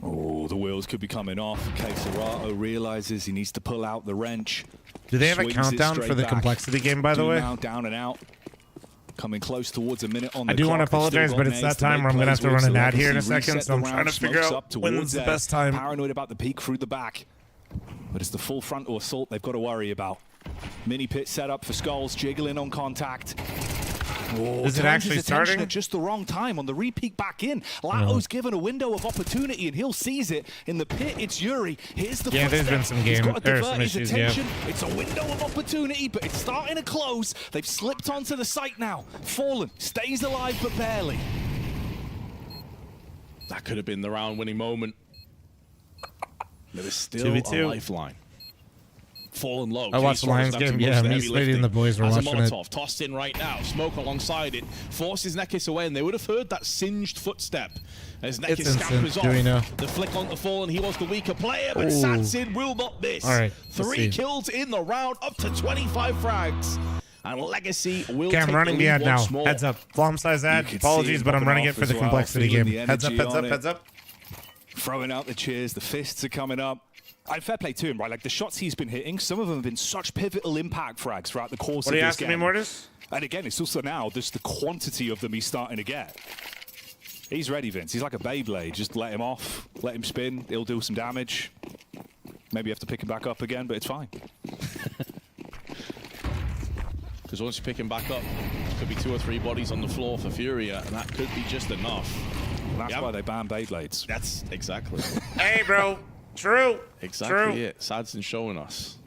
Oh, the wheels could be coming off. In case Serrato realizes he needs to pull out the wrench. Do they have a Swings it countdown straight for the back. complexity game, by the way? Now down and out. Coming close towards a minute on the I do want to clock. They've apologize, still but got it's nades that to time make where I'm going to have plays to with, run an so ad here in a Legacy second, reset so I'm the trying to round, figure smokes out up towards when's the there. best time. Paranoid about the peek through the back. But it's the full frontal assault they've got to worry about. Mini pit set up for Skulls, jiggling on contact. Oh, Is it turns actually his attention starting? at just the wrong time on the re-peek back in. Lato's given a window of opportunity and he'll seize it. In the pit, it's Yuri. Here's the Yeah, there's been footstep. some He's game- got to there are divert some his issues, yeah. attention. It's a window of opportunity, but it's starting to close. They've slipped onto the site now. Fallen stays alive, but barely. That could have been the round-winning moment. There is still 2v2. a lifeline. Fallen low. I watched the Lions game. Yeah, me, Smitty, and the boys were Has a watching it. Molotov tossed in right now. Smoke alongside it. Forces Nekis away, and they would have heard that singed footstep as Nekis It's scampers instant. off. Do we know? The flick onto Fallen. He was the weaker player, but Ooh. Satsin will not miss. All right, let's 3 see. kills in the round, up to 25 frags. And Legacy will Okay, I'm take running the the lead ad now. once more. Heads up. Flom size ad. You can see Apologies, him but I'm popping running it off for the as well, complexity feeling game. the Heads up, energy heads on up, it. heads up. Throwing out the cheers, the fists are coming up. Fair play to him, right? Like the shots he's been hitting, some of them have been such pivotal impact frags throughout the course What of are you this asking game. me, Mortis? And again, it's also now just the quantity of them he's starting to get. He's ready, Vince. He's like a Beyblade. Just let him off, let him spin. He'll do some damage. Maybe you have to pick him back up again, but it's fine. Because once you pick him back up, could be 2 or 3 bodies on the floor for Furia, and that could be just enough. And that's why they ban Beyblades. That's exactly. Hey, bro. True. Exactly True. it. Sadson showing us.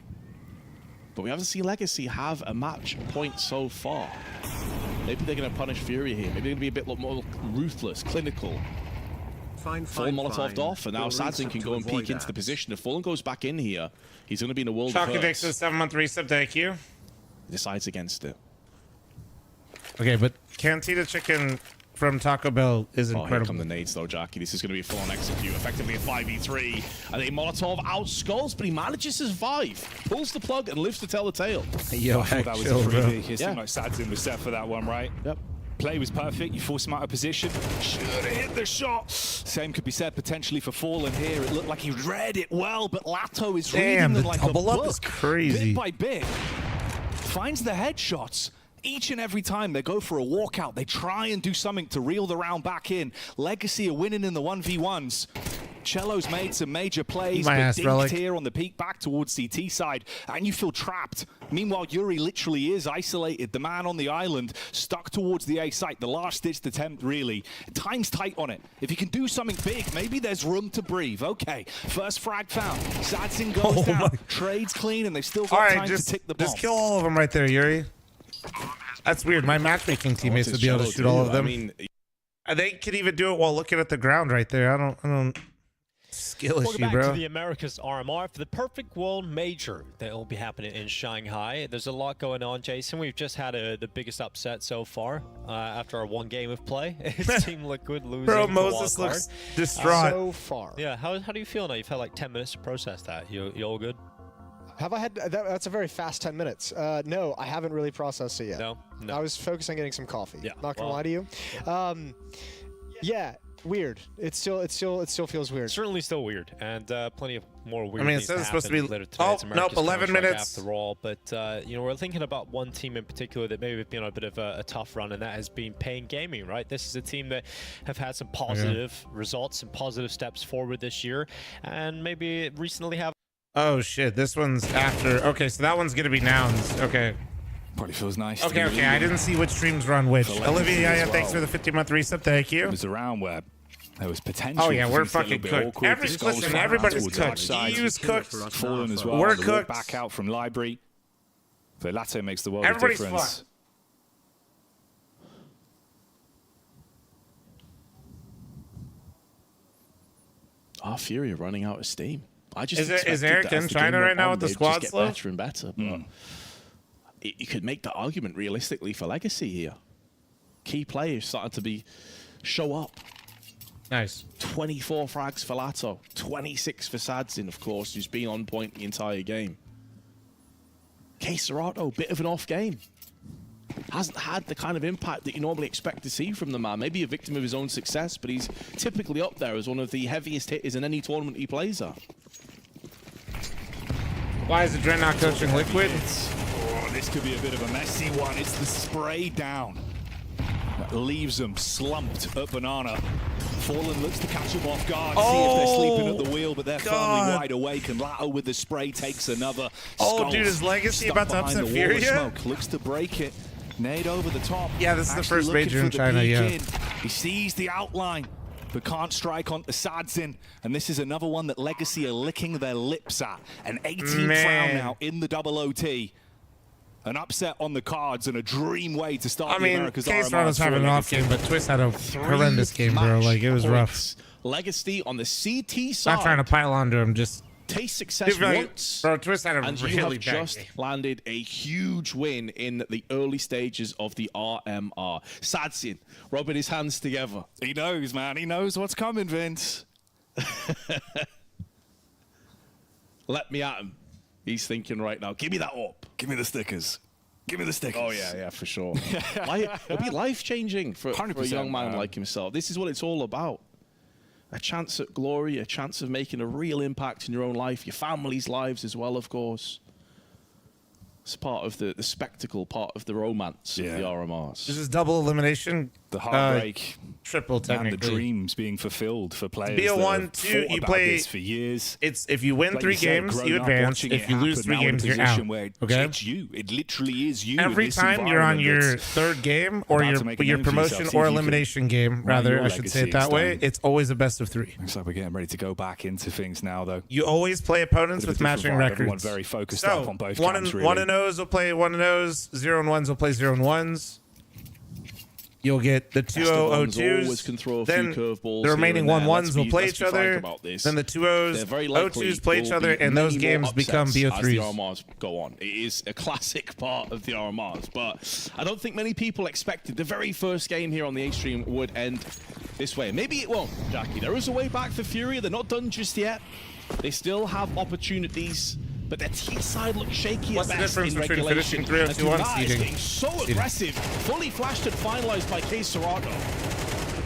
But we haven't seen Legacy have a match point so far. Maybe they're going to punish Fury here. Maybe they're going to be a bit more ruthless, clinical. Full Molotov'd off, and now Sadson can go and peek into the position. If Fallen goes back in here, he's going to be in a world of Chalky hurts. Dix with 7-month resub. Thank you. decides against it. Okay, but Cantina Chicken from Taco Bell is Here incredible. come the nades though, Jackie. This is going to be a full-on execute. Effectively a 5v3. And a Molotov outskulls, but he manages to survive. Pulls the plug and lives to tell the tale. Yo, I thought that was chill, a bro. freebie. It seemed like Sadzin was set for that one, right? Yep. Play was perfect. You forced him out of position. Should have hit the shot. Same could be said potentially for Fallen here. It looked like he read it well, but Lato is reading them like a double up book. is crazy. Bit by bit. Finds the headshots. Each and every time they go for a walkout, they try and do something to reel the round back in. Legacy are winning in the 1v1s. Cello's made some major plays, but dinked here on the peak back towards CT side, and you feel trapped. Meanwhile, Yuri literally is isolated, the man on the island, stuck towards the A site, the last-ditched attempt, really. Time's tight on it. If you can do something big, maybe there's room to breathe. Okay, first frag found. Sadzin goes down, trades clean, and they've still got time to tick the bomb. Just kill all of them right there, Yuri. That's weird. My matchmaking teammates would be able to shoot all of them. I mean, they could even do it while looking at the ground right there. I don't. Skill Welcome issue, back bro. to the Americas RMR for the Perfect World Major that will be happening in Shanghai. There's a lot going on, Jason. We've just had the biggest upset so far after our one game of play. It's Team Liquid losing. Bro, to Moses Wildcard. looks distraught. So far. Yeah, how do you feel now? You've had like 10 minutes to process that. You all good? Have I had that's a very fast 10 minutes. No, I haven't really processed it yet. No. I was focused on getting some coffee. Yeah. Not gonna lie to you. Yeah, weird. It still feels weird. Certainly still weird, and plenty of more weird. I mean, it things says it's supposed to be. later today. Oh It's nope, America's 11 Counter-Strike minutes. after all. But we're thinking about one team in particular that maybe have been on a bit of a tough run, and that has been Pain Gaming. Right, this is a team that have had some positive results, some positive steps forward this year, and maybe recently have. Oh shit, this one's after. Okay, so that one's gonna be nouns. Okay. Probably feels nice. Okay, I didn't see which streams run which. Olivia, thanks for the 50-month resub. Thank you. It was around where there was potential. Oh yeah, we're for things to fucking get a bit cooked. awkward. Everybody's cooked. EU's cooked. Fallen as well. We're The cooked. look back out from Library. The latter makes the world Everybody's of difference. fucked. Our Fury are running out of steam. I just is Eric in China right now with the squad get slow? better and better. But you could make the argument realistically for Legacy here. Key players starting to show up. Nice. 24 frags for Lato, 26 for Sadzin, of course, who's been on point the entire game. Serato, bit of an off game. Hasn't had the kind of impact that you normally expect to see from the man. Maybe a victim of his own success, but he's typically up there as one of the heaviest hitters in any tournament he plays at. Why is the Dread not coaching Liquid? Oh, this could be a bit of a messy one. It's the spray down that leaves them slumped at Banana. Fallen looks to catch them off guard, see if they're sleeping at the wheel, but they're firmly wide awake, and Lato with the spray takes another. Oh, dude, is Legacy about to upset Furia? Looks to break it. Nade over the top. Yeah, this is the Actually first major in looking for the China, peek yeah. in. He sees the outline, but can't strike onto Sadzin. And this is another one that Legacy are licking their lips at. An 18th round now in the double OT. An upset on the cards and a dream way to start the America's RMR. K-Star having an off game, but Twist had a horrendous game, bro. Like, it was rough. Legacy on the CT side. Not trying to pile onto him, just... Taste success once, bro, Twist had a and really you have bad just game. landed a huge win in the early stages of the RMR. Sadzin rubbing his hands together. He knows, man. He knows what's coming, Vince. Let me at him. He's thinking right now, give me that up. Give me the stickers. Give me the stickers. Oh, yeah, for sure. It'll be life-changing for a young man like himself. This is what it's all about. A chance at glory, a chance of making a real impact in your own life, your family's lives as well, of course. It's part of the spectacle, part of the romance of the RMRs. This is double elimination. The heartbreak, triple technically, and the dreams being fulfilled for players. Be a that 1-2. You play this for years. It's if you win Like 3 you said, games, grown you up advance. watching If it you lose happen, 3 now in a games, you're position out. where Okay. It's you. It literally is you. Every in this time you're on your environment that's 3rd game or about to make a your name for yourself. promotion See or if you can elimination game, write rather, your I should say it legacy that way. stone. It's always a best of 3. Looks like we're getting ready to go back into things now, though. You always play opponents Bit of with a different matching vibe. records. Everyone very focused so, up on both 1 camps, and really. 1 and 0s will play 1 and 0s. 0 and 1s will play 0 and 1s. You'll get the 2-0-0-2s. Then the remaining 1-1s will play each other. Then the 2-0-0-2s play each other, and those games become BO3s. As the RMRs go on. It is a classic part of the RMRs, but I don't think many people expected the very first game here on the A stream would end this way. Maybe it won't, Jackie. There is a way back for Fury. They're not done just yet. They still have opportunities. But their T side looks shaky What's at the best difference in between regulation. finishing 3-0-2-1 Dumas is seeding? getting so aggressive, fully flashed and finalized by K Serato.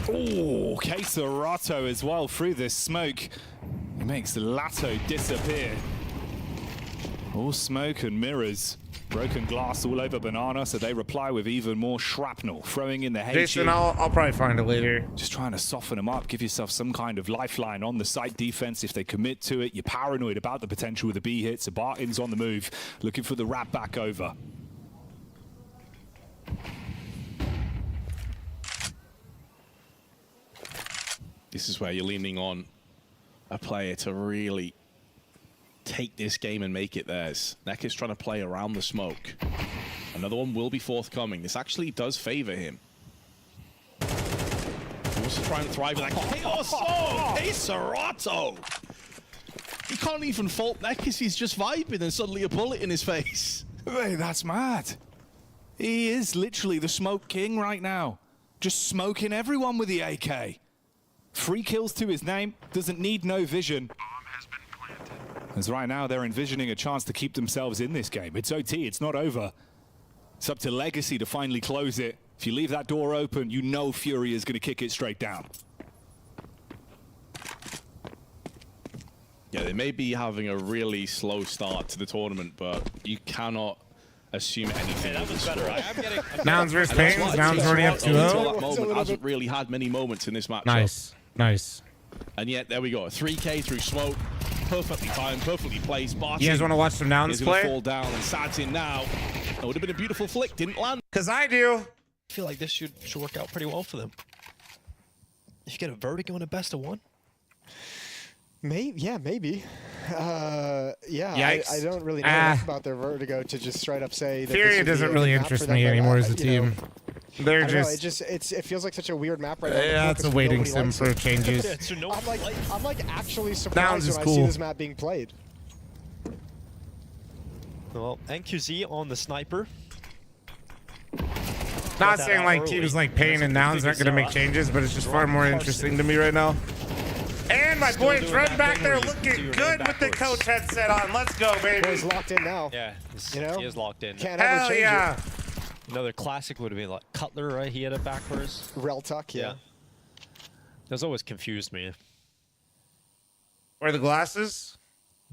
Oh, K Serato as well through this smoke. He makes Lato disappear. All smoke and mirrors. Broken glass all over Banana, so they reply with even more shrapnel, throwing in the HE. Jason, I'll probably find it later. Just trying to soften them up, give yourself some kind of lifeline on the site defense if they commit to it. You're paranoid about the potential of the B hits. Sabatin's on the move, looking for the wrap back over. This is where you're leaning on a player to really take this game and make it theirs. Neck is trying to play around the smoke. Another one will be forthcoming. This actually does favor him. He wants to try and thrive with that chaos. Oh, K Serato! He can't even fault Neckis. He's just vibing and suddenly a bullet in his face. Hey, that's mad. He is literally the smoke king right now. Just smoking everyone with the AK. 3 kills to his name. Doesn't need no vision. As right now, they're envisioning a chance to keep themselves in this game. It's OT, it's not over. It's up to Legacy to finally close it. If you leave that door open, you know Fury is going to kick it straight down. Yeah, they may be having a really slow start to the tournament, but you cannot assume anything. That was better. I am getting... Nouns versus Pains. Nouns already up 2-0. That moment hasn't really had many moments in this matchup. Nice, nice. And yet, there we go. 3K through smoke. Perfectly timed, perfectly placed. Barton, you guys want to watch some Nouns play? Fall down and Sad's in now. That would have been a beautiful flick. Didn't land. Because I do. I feel like this should work out pretty well for them. If you get a vertigo in a best of 1. Maybe, yeah, maybe. Yeah, Yikes. I don't really know enough about their vertigo to just straight up say that Fury doesn't really interest me anymore as a team. They're just. It feels like such a weird map right now. Yeah, it's a waiting sim for changes. I'm like actually surprised when I see this map being played. Well, NQZ on the sniper. Not saying like teams like Pain and Nouns aren't going to make changes, but it's just far more interesting to me right now. And my boy Fred back there looking good with the coach headset on. Let's go, baby. He's locked in now. Yeah, he is locked in. Can't ever change it. Another classic would have been like Cutler, right? He had it backwards. Reltuck, yeah. That's always confused me. Where are the glasses?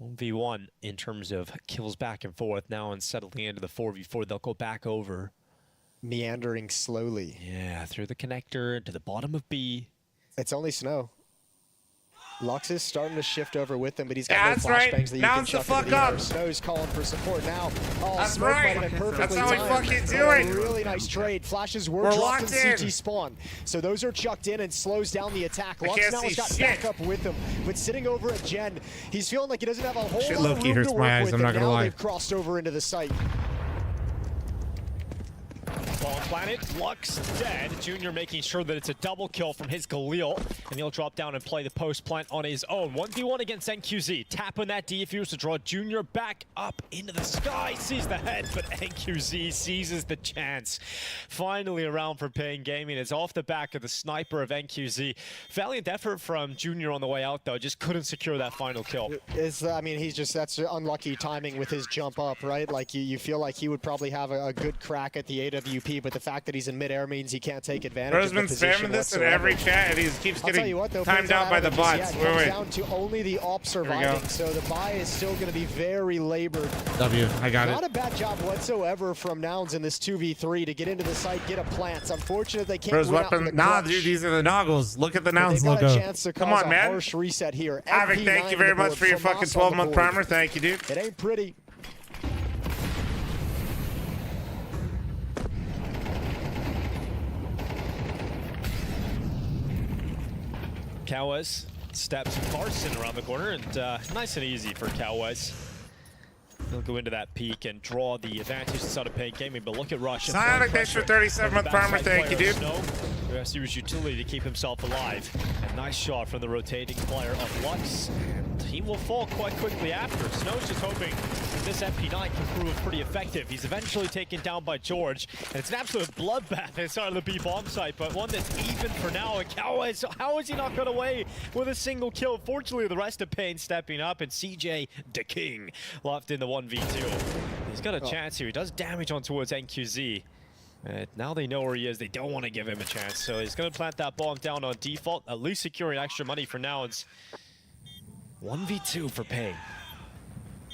1v1 in terms of kills back and forth. Now in settling into the 4v4, they'll go back over. Meandering slowly. Yeah, through the connector to the bottom of B. It's only Snow. Lux is starting to shift over with him, but he's got no flashbangs that you can chuck into the air. Snow's calling for support now. Oh, that's Smoke right. might have been perfectly That's how we timed. fucking do it. Really nice trade. Flashes were dropped in CT spawn. So those are chucked in and slows down the attack. Lux now has got back up with him, but sitting over at Gen, he's feeling like he doesn't have a whole lot of room to work with. I'm not gonna now lie. they've crossed over into the site. Ball planet, Lux dead. Junior making sure that it's a double kill from his Galil, and he'll drop down and play the post plant on his own. 1v1 against NQZ. Tapping that defuse to draw Junior back up into the sky. Sees the head, but NQZ seizes the chance. Finally around for Pain Gaming. It's off the back of the sniper of NQZ. Valiant effort from Junior on the way out, though. Just couldn't secure that final kill. I mean, that's unlucky timing with his jump up, right? Like, you feel like he would probably have a good crack at the AWP, but the fact that he's in midair means he can't take advantage of the position Bro's been spamming this in every chat, and he keeps getting timed out by the bots. Comes down to only the op surviving, so the buy is still going to be very labored. W, I got it. Not a bad job whatsoever from Nouns in this 2v3 to get into the site, get a plant. Unfortunate they can't Bro's win out with the nah, clutch. dude, these are the Noggles. Look at the Nouns They've got logo. a chance to Come cause on, a man. harsh reset here. Havoc, thank you very much for your fucking 12-month primer. Thank you, dude. It ain't pretty. Cowes steps Carson around the corner, and nice and easy for Cowes. He'll go into that peak and draw the advantage inside of Paint Gaming, but look at Rush. Sonic, thanks for 37th farmer. Thank you, dude. Serious utility to keep himself alive. A nice shot from the rotating player of Lux. And he will fall quite quickly after. Snow's just hoping that this MP9 can prove pretty effective. He's eventually taken down by George, and it's an absolute bloodbath inside of the B-bomb site, but one that's even for now. And how is he not got away with a single kill? Fortunately, the rest of Pain stepping up, and CJ the King left in the 1v2. He's got a chance here. He does damage on towards NQZ. Now they know where he is. They don't want to give him a chance. So he's going to plant that bomb down on default, at least securing extra money for now. It's 1v2 for Pain.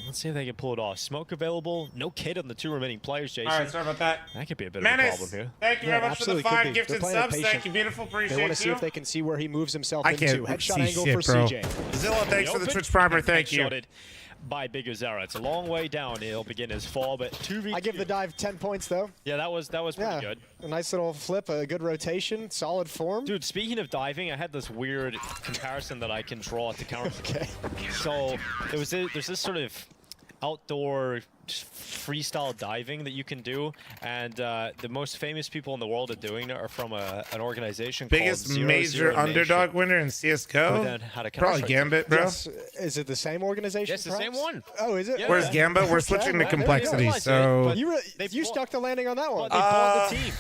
Let's see if they can pull it off. Smoke available. No kid on the 2 remaining players, Jason. All right, sorry about that. That could be a bit Menace, of a problem here. Thank you very much for the 5 gifted subs. Thank you, beautiful. Appreciate you. They want to see if they can see where he moves himself I into. can't Headshot see angle shit, for bro. CJ. Zilla, thanks for the Twitch primer. Thank you. By Big Azera. It's a long way down. He'll begin his fall, but 2v2. I give the dive 10 points though. Yeah, that was pretty good. A nice little flip, a good rotation, solid form. Dude, speaking of diving, I had this weird comparison that I can draw to counter. Okay. So there's this sort of outdoor freestyle diving that you can do, and the most famous people in the world at doing it are from an organization biggest called major underdog winner in CS:GO. Probably Gambit, bro. Yes. Is it the same organization? Yes, the same one. Oh, is it? Yeah. Where's Gambit? We're switching to complexity, so You stuck the landing on that one. They bought the team.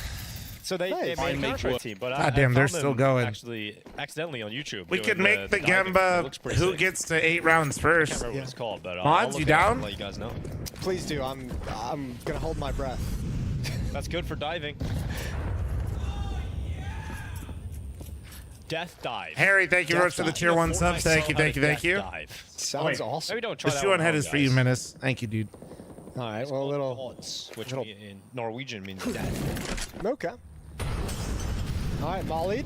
So they made a counter team, but God damn, they're still going. Actually, accidentally on YouTube. We could make the Gamba who gets to 8 rounds first. I can't remember what it's called, but Mods, you down? Let you guys know. Please do. I'm gonna hold my breath. That's good for diving. Death dive. Harry, thank you very much for the tier 1 subs. Thank you, thank you, thank you. Sounds awesome. Maybe don't try The that shoe on one head out, is for you, guys. Menace. Thank you, dude. All right, well, a little odds, which in Norwegian means death. Okay. All right, mollied.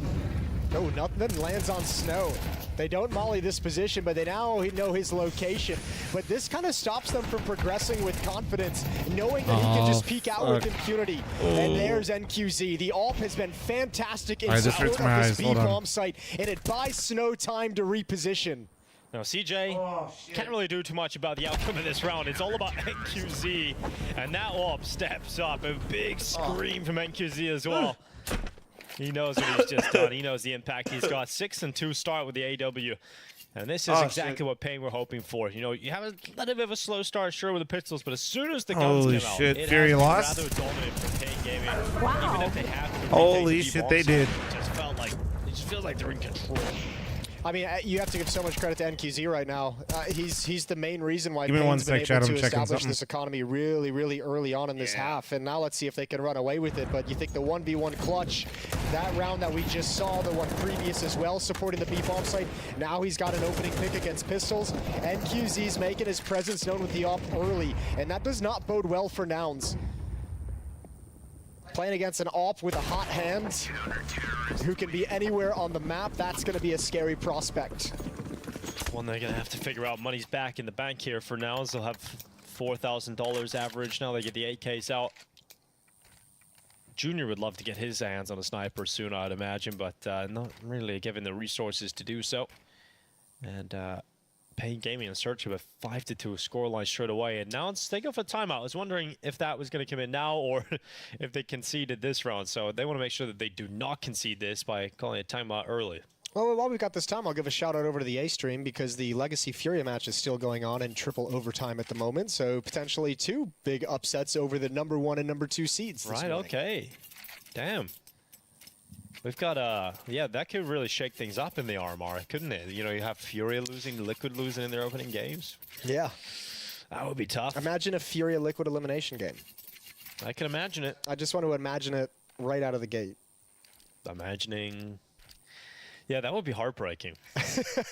No, nothing lands on Snow. They don't molly this position, but they now know his location. But this kind of stops them from progressing with confidence, knowing that he can just peek out with impunity. And there's NQZ. The AWP has been fantastic in support of this B-bomb site, and it buys Snow time to reposition. Now, CJ can't really do too much about the outcome of this round. It's all about NQZ, and that AWP steps up. A big scream from NQZ as well. He knows what he's just done. He knows the impact he's got. 6-2 start with the AW. And this is exactly what Pain we're hoping for. You know, you have a little bit of a slow start, sure, with the pistols, but as soon as the guns come out, it Fury has lost. rather dominant for Pain Gaming. Even if they have to Holy shit, they did. It just feels like they're in control. I mean, you have to give so much credit to NQZ right now. He's the main reason why Give me one Pain's been sec, able Chad, I'm to checking establish something. this economy really, really early on in this half. And now let's see if they can run away with it. But you think the 1v1 clutch, that round that we just saw, the one previous as well, supporting the B-bomb site, now he's got an opening pick against pistols. NQZ's making his presence known with the AWP early, and that does not bode well for Nouns. Playing against an AWP with a hot hand who can be anywhere on the map, that's going to be a scary prospect. One they're going to have to figure out. Money's back in the bank here for now. They'll have $4,000 average now. They get the 8Ks out. Junior would love to get his hands on a sniper soon, I'd imagine, but not really given the resources to do so. And Pain Gaming in search of a 5-2 scoreline straight away. And now they go for a timeout. I was wondering if that was going to come in now or if they conceded this round. So they want to make sure that they do not concede this by calling a timeout early. Well, while we've got this time, I'll give a shout out over to the A stream because the Legacy Fury match is still going on in triple overtime at the moment. So potentially 2 big upsets over the number 1 and number 2 seeds. Right, okay. Damn. We've got, yeah, that could really shake things up in the RMR, couldn't it? You know, you have Fury losing, Liquid losing in their opening games. Yeah. That would be tough. Imagine a Fury Liquid elimination game. I can imagine it. I just want to imagine it right out of the gate. Imagining... Yeah, that would be heartbreaking.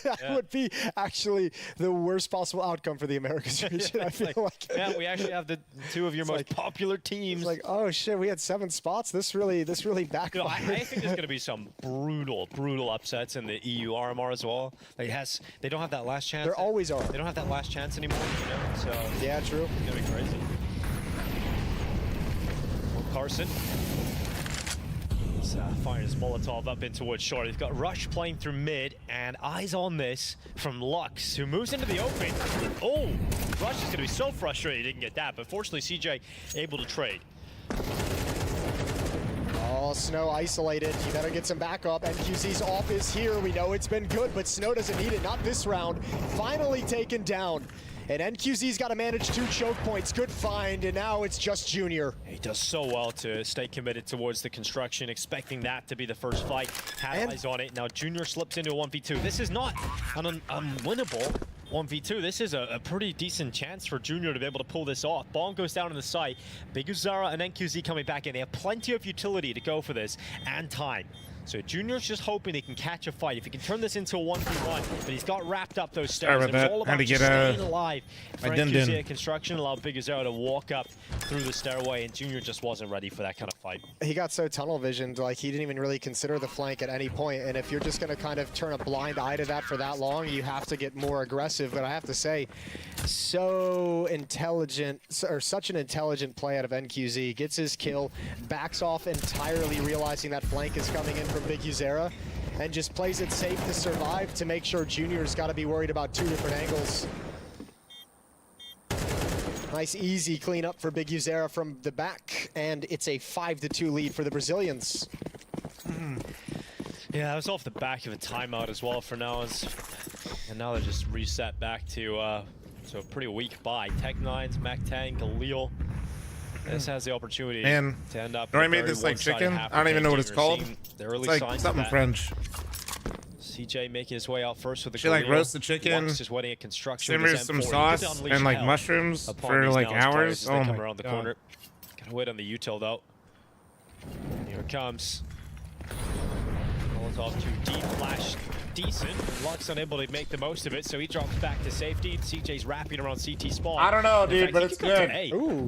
That would be actually the worst possible outcome for the Americas region, I feel like. Yeah, we actually have the 2 of your most popular teams. It's like, oh shit, we had 7 spots. This really backfired. You know, I think there's going to be some brutal upsets in the EU RMR as well. Like they don't have that last chance. There always are. They don't have that last chance anymore, you know? So yeah, true. It's going to be crazy. Well, Carson. He's firing his Molotov up in towards short. He's got Rush playing through mid, and eyes on this from Lux, who moves into the open. Oh, Rush is going to be so frustrated he didn't get that, but fortunately CJ able to trade. Oh, Snow isolated. You better get some backup. NQZ's off is here. We know it's been good, but Snow doesn't need it. Not this round. Finally taken down. And NQZ's got to manage 2 choke points. Good find, and now it's just Junior. He does so well to stay committed towards the construction, expecting that to be the first fight. Had eyes on it. Now Junior slips into a 1v2. This is not an unwinnable 1v2. This is a pretty decent chance for Junior to be able to pull this off. Bomb goes down in the site. Big Uzara and NQZ coming back in. They have plenty of utility to go for this, and time. So Junior's just hoping they can catch a fight. If he can turn this into a 1v1, but he's got wrapped up those stairs. It's all about just staying alive for NQZ at construction. Allow Big Uzara to walk up through the stairway, and Junior just wasn't ready for that kind of fight. He got so tunnel visioned, like he didn't even really consider the flank at any point. And if you're just going to kind of turn a blind eye to that for that long, you have to get more aggressive. But I have to say, so intelligent, or such an intelligent play out of NQZ. Gets his kill, backs off entirely, realizing that flank is coming in from Big Uzera, and just plays it safe to survive to make sure Junior's got to be worried about 2 different angles. Nice easy cleanup for Big Uzera from the back, and it's a 5-2 lead for the Brazilians. Yeah, that was off the back of a timeout as well for now, and now they're just reset back to a pretty weak buy. Tech9s, Mac10, Galil. This has the opportunity to end up. I made this like chicken. I don't even know what it's called. It's like something French. CJ making his way out first with the. She like roast the chicken, just waiting at construction. simmer some sauce and like mushrooms for like hours. Oh my around the corner. Gotta wait on the util though. Here it comes. Molotov too deep, flash decent. Lux unable to make the most of it, so he drops back to safety. CJ's wrapping around CT spawn. I don't know, dude, but it's good.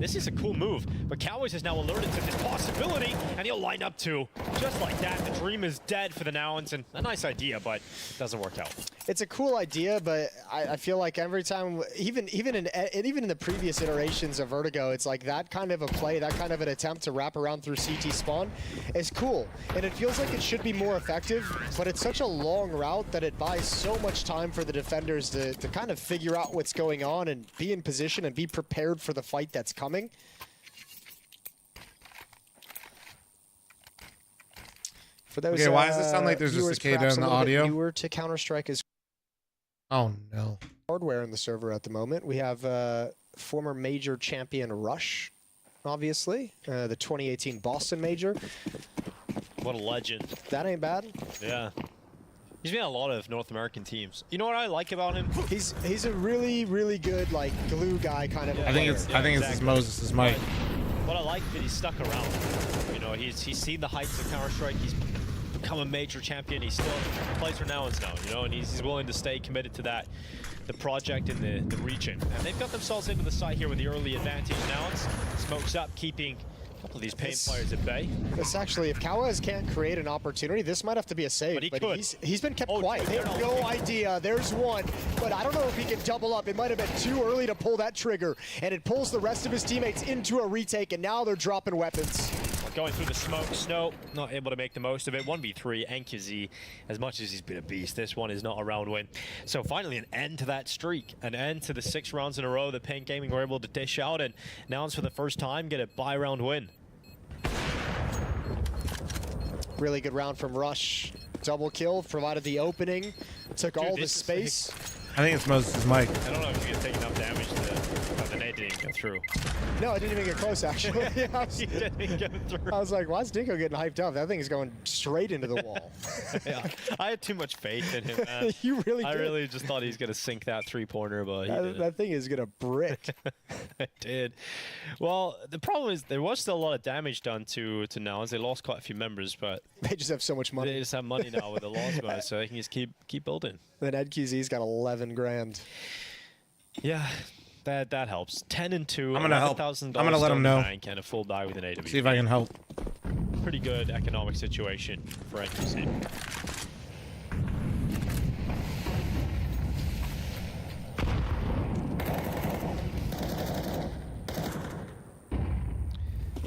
This is a cool move, but Cowboys is now alerted to this possibility, and he'll line up too. Just like that, the dream is dead for the Nouns, and a nice idea, but it doesn't work out. It's a cool idea, but I feel like every time, even in the previous iterations of Vertigo, it's like that kind of a play, that kind of an attempt to wrap around through CT spawn is cool, and it feels like it should be more effective, but it's such a long route that it buys so much time for the defenders to kind of figure out what's going on and be in position and be prepared for the fight that's coming. For those, okay, why does it sound like there's a cicada in the audio? Newer to Counter-Strike is no hardware in the server at the moment. We have former major champion Rush, obviously, the 2018 Boston Major. What a legend. That ain't bad. Yeah. He's been on a lot of North American teams. You know what I like about him? He's a really, really good like glue guy kind of. I think it's Moses' mic. What I like that he's stuck around. You know, he's seen the heights of Counter-Strike. He's become a major champion. He still plays for Nouns now, you know, and he's willing to stay committed to that, the project and the region. And they've got themselves into the side here with the early advantage. Nouns smokes up, keeping a couple of these pain players at bay. This actually, if Kawaz can't create an opportunity, this might have to be a save. But he's been kept quiet. They have no idea. There's one, but I don't know if he can double up. It might have been too early to pull that trigger, and it pulls the rest of his teammates into a retake, and now they're dropping weapons. Going through the smoke, Snow not able to make the most of it. 1v3, NQZ, as much as he's been a beast, this one is not a round win. So finally an end to that streak, an end to the 6 rounds in a row that Paint Gaming were able to dish out, and Nouns for the first time get a bye round win. Really good round from Rush. Double kill, provided the opening, took all the space. I think it's Moses' mic. I don't know if you can take enough damage to the nade didn't go through. No, it didn't even get close, actually. He didn't get through. I was like, why is Dinko getting hyped up? That thing is going straight into the wall. Yeah, I had too much faith in him, man. You really did. I really just thought he was going to sink that three-pointer, but that thing is going to brick. It did. Well, the problem is there was still a lot of damage done to Nouns. They lost quite a few members, but they just have so much money. They just have money now with the loss bonus, so they can just keep building. Then NQZ's got 11 grand. Yeah. That helps. 10-2. I'm gonna help. I'm gonna let him know. And a full buy with an AW. See if I can help. Pretty good economic situation for NQC.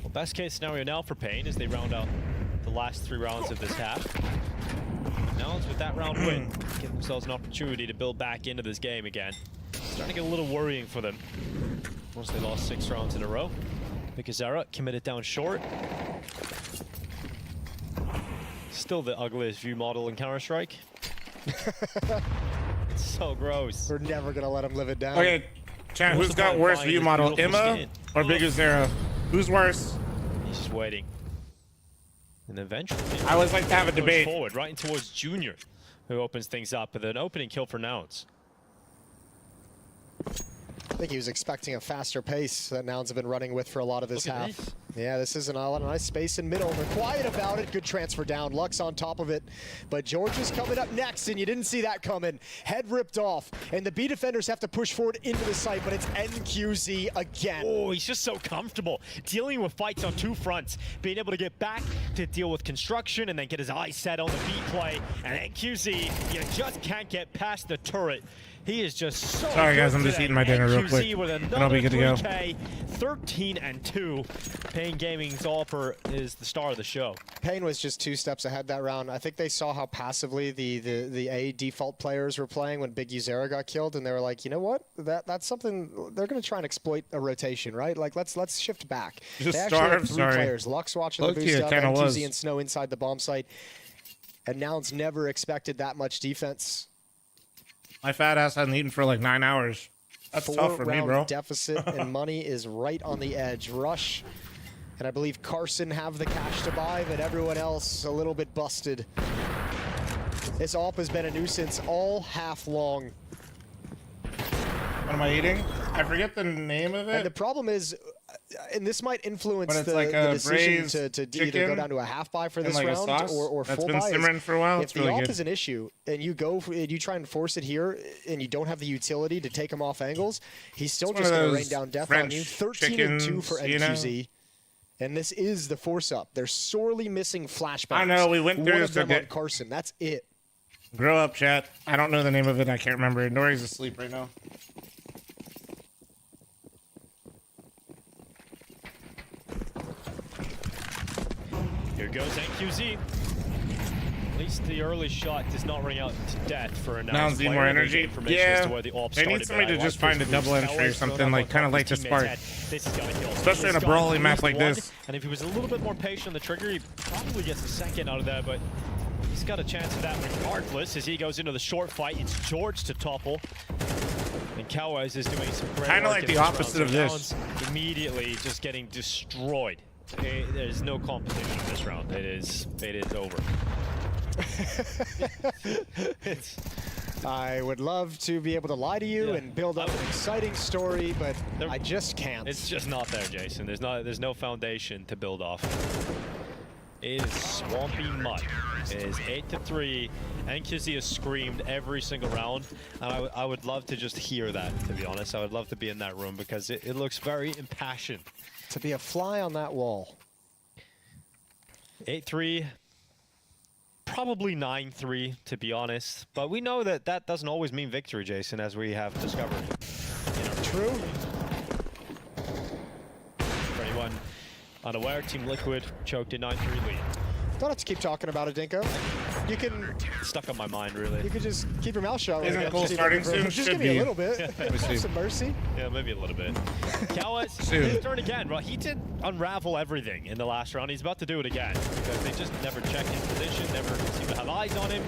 Well, best case scenario now for Pain is they round out the last 3 rounds of this half. Now it's with that round win, give themselves an opportunity to build back into this game again. Starting to get a little worrying for them once they lost 6 rounds in a row. Pikazera committed down short. Still the ugliest view model in Counter-Strike. It's so gross. We're never gonna let him live it down. Okay, chat, who's got worse view model, Emma or Pikazera? Who's worse? He's just waiting. And eventually, I always like to have a debate. Forward, right in towards Junior, who opens things up with an opening kill for Nouns. I think he was expecting a faster pace that Nouns have been running with for a lot of this half. Yeah, this is a lot of nice space in middle. They're quiet about it. Good transfer down. Lux on top of it. But George is coming up next, and you didn't see that coming. Head ripped off, and the B defenders have to push forward into the site, but it's NQZ again. Oh, he's just so comfortable dealing with fights on 2 fronts, being able to get back to deal with construction and then get his eyes set on the B play. And NQZ, you just can't get past the turret. He is just so Sorry guys, I'm just eating my dinner real quick. And I'll be good to go. 13-2. Pain Gaming's offer is the star of the show. Pain was just 2 steps ahead that round. I think they saw how passively the A default players were playing when Big Uzera got killed, and they were like, you know what? That's something they're going to try and exploit a rotation, right? Like let's shift back. Just they actually have 3 players. Lux watching the boost up, NQZ and Snow inside the bomb site, and Nouns never expected that much defense. My fat ass hadn't eaten for like 9 hours. That's tough for me, bro. Deficit and money is right on the edge. Rush, and I believe Carson have the cash to buy, but everyone else a little bit busted. This AWP has been a nuisance all half long. What am I eating? I forget the name of it. And the problem is, and this might influence but it's the, like the decision to chicken either go down to a half buy for this like round or that's full been buy. simmering for a while. If the really AWP good. is an issue and you go and you try and force it here and you don't have the utility to take him off angles, he's still just going to rain down death on you. 13-2 for NQZ. And this is the force up. They're sorely missing flashbacks. I know, we went through One this of them today. on Carson. That's it. Grow up, chat. I don't know the name of it. I can't remember. Nori's asleep right now. Here goes NQZ. At least the early shot does not ring out to death for a Nouns need more energy. Yeah, they need somebody to just find a double entry or something, like kind of like the spark. Especially in a brawly map like this. And if he was a little bit more patient on the trigger, he probably gets a second out of that, but he's got a chance of that regardless as he goes into the short fight. It's George to topple. And Cowboys is doing some great kind of work like in the this opposite round. of this. Nouns immediately just getting destroyed. There's no competition in this round. It is over. I would love to be able to lie to you and build up an exciting story, but I just can't. It's just not there, Jason. There's no foundation to build off. It is swampy mud. It is 8-3. NQZ has screamed every single round, and I would love to just hear that, to be honest. I would love to be in that room because it looks very impassioned. To be a fly on that wall. 8-3. Probably 9-3, to be honest. But we know that that doesn't always mean victory, Jason, as we have discovered. True. For anyone unaware, Team Liquid choked a 9-3 lead. Don't have to keep talking about it, Dinko. You can... Stuck on my mind, really. You could just keep your mouth shut. Isn't Cole starting soon? Just give me a little bit. Some mercy. Yeah, maybe a little bit. Cowboys, his turn again. Well, he did unravel everything in the last round. He's about to do it again because they just never checked his position, never seem to have eyes on him.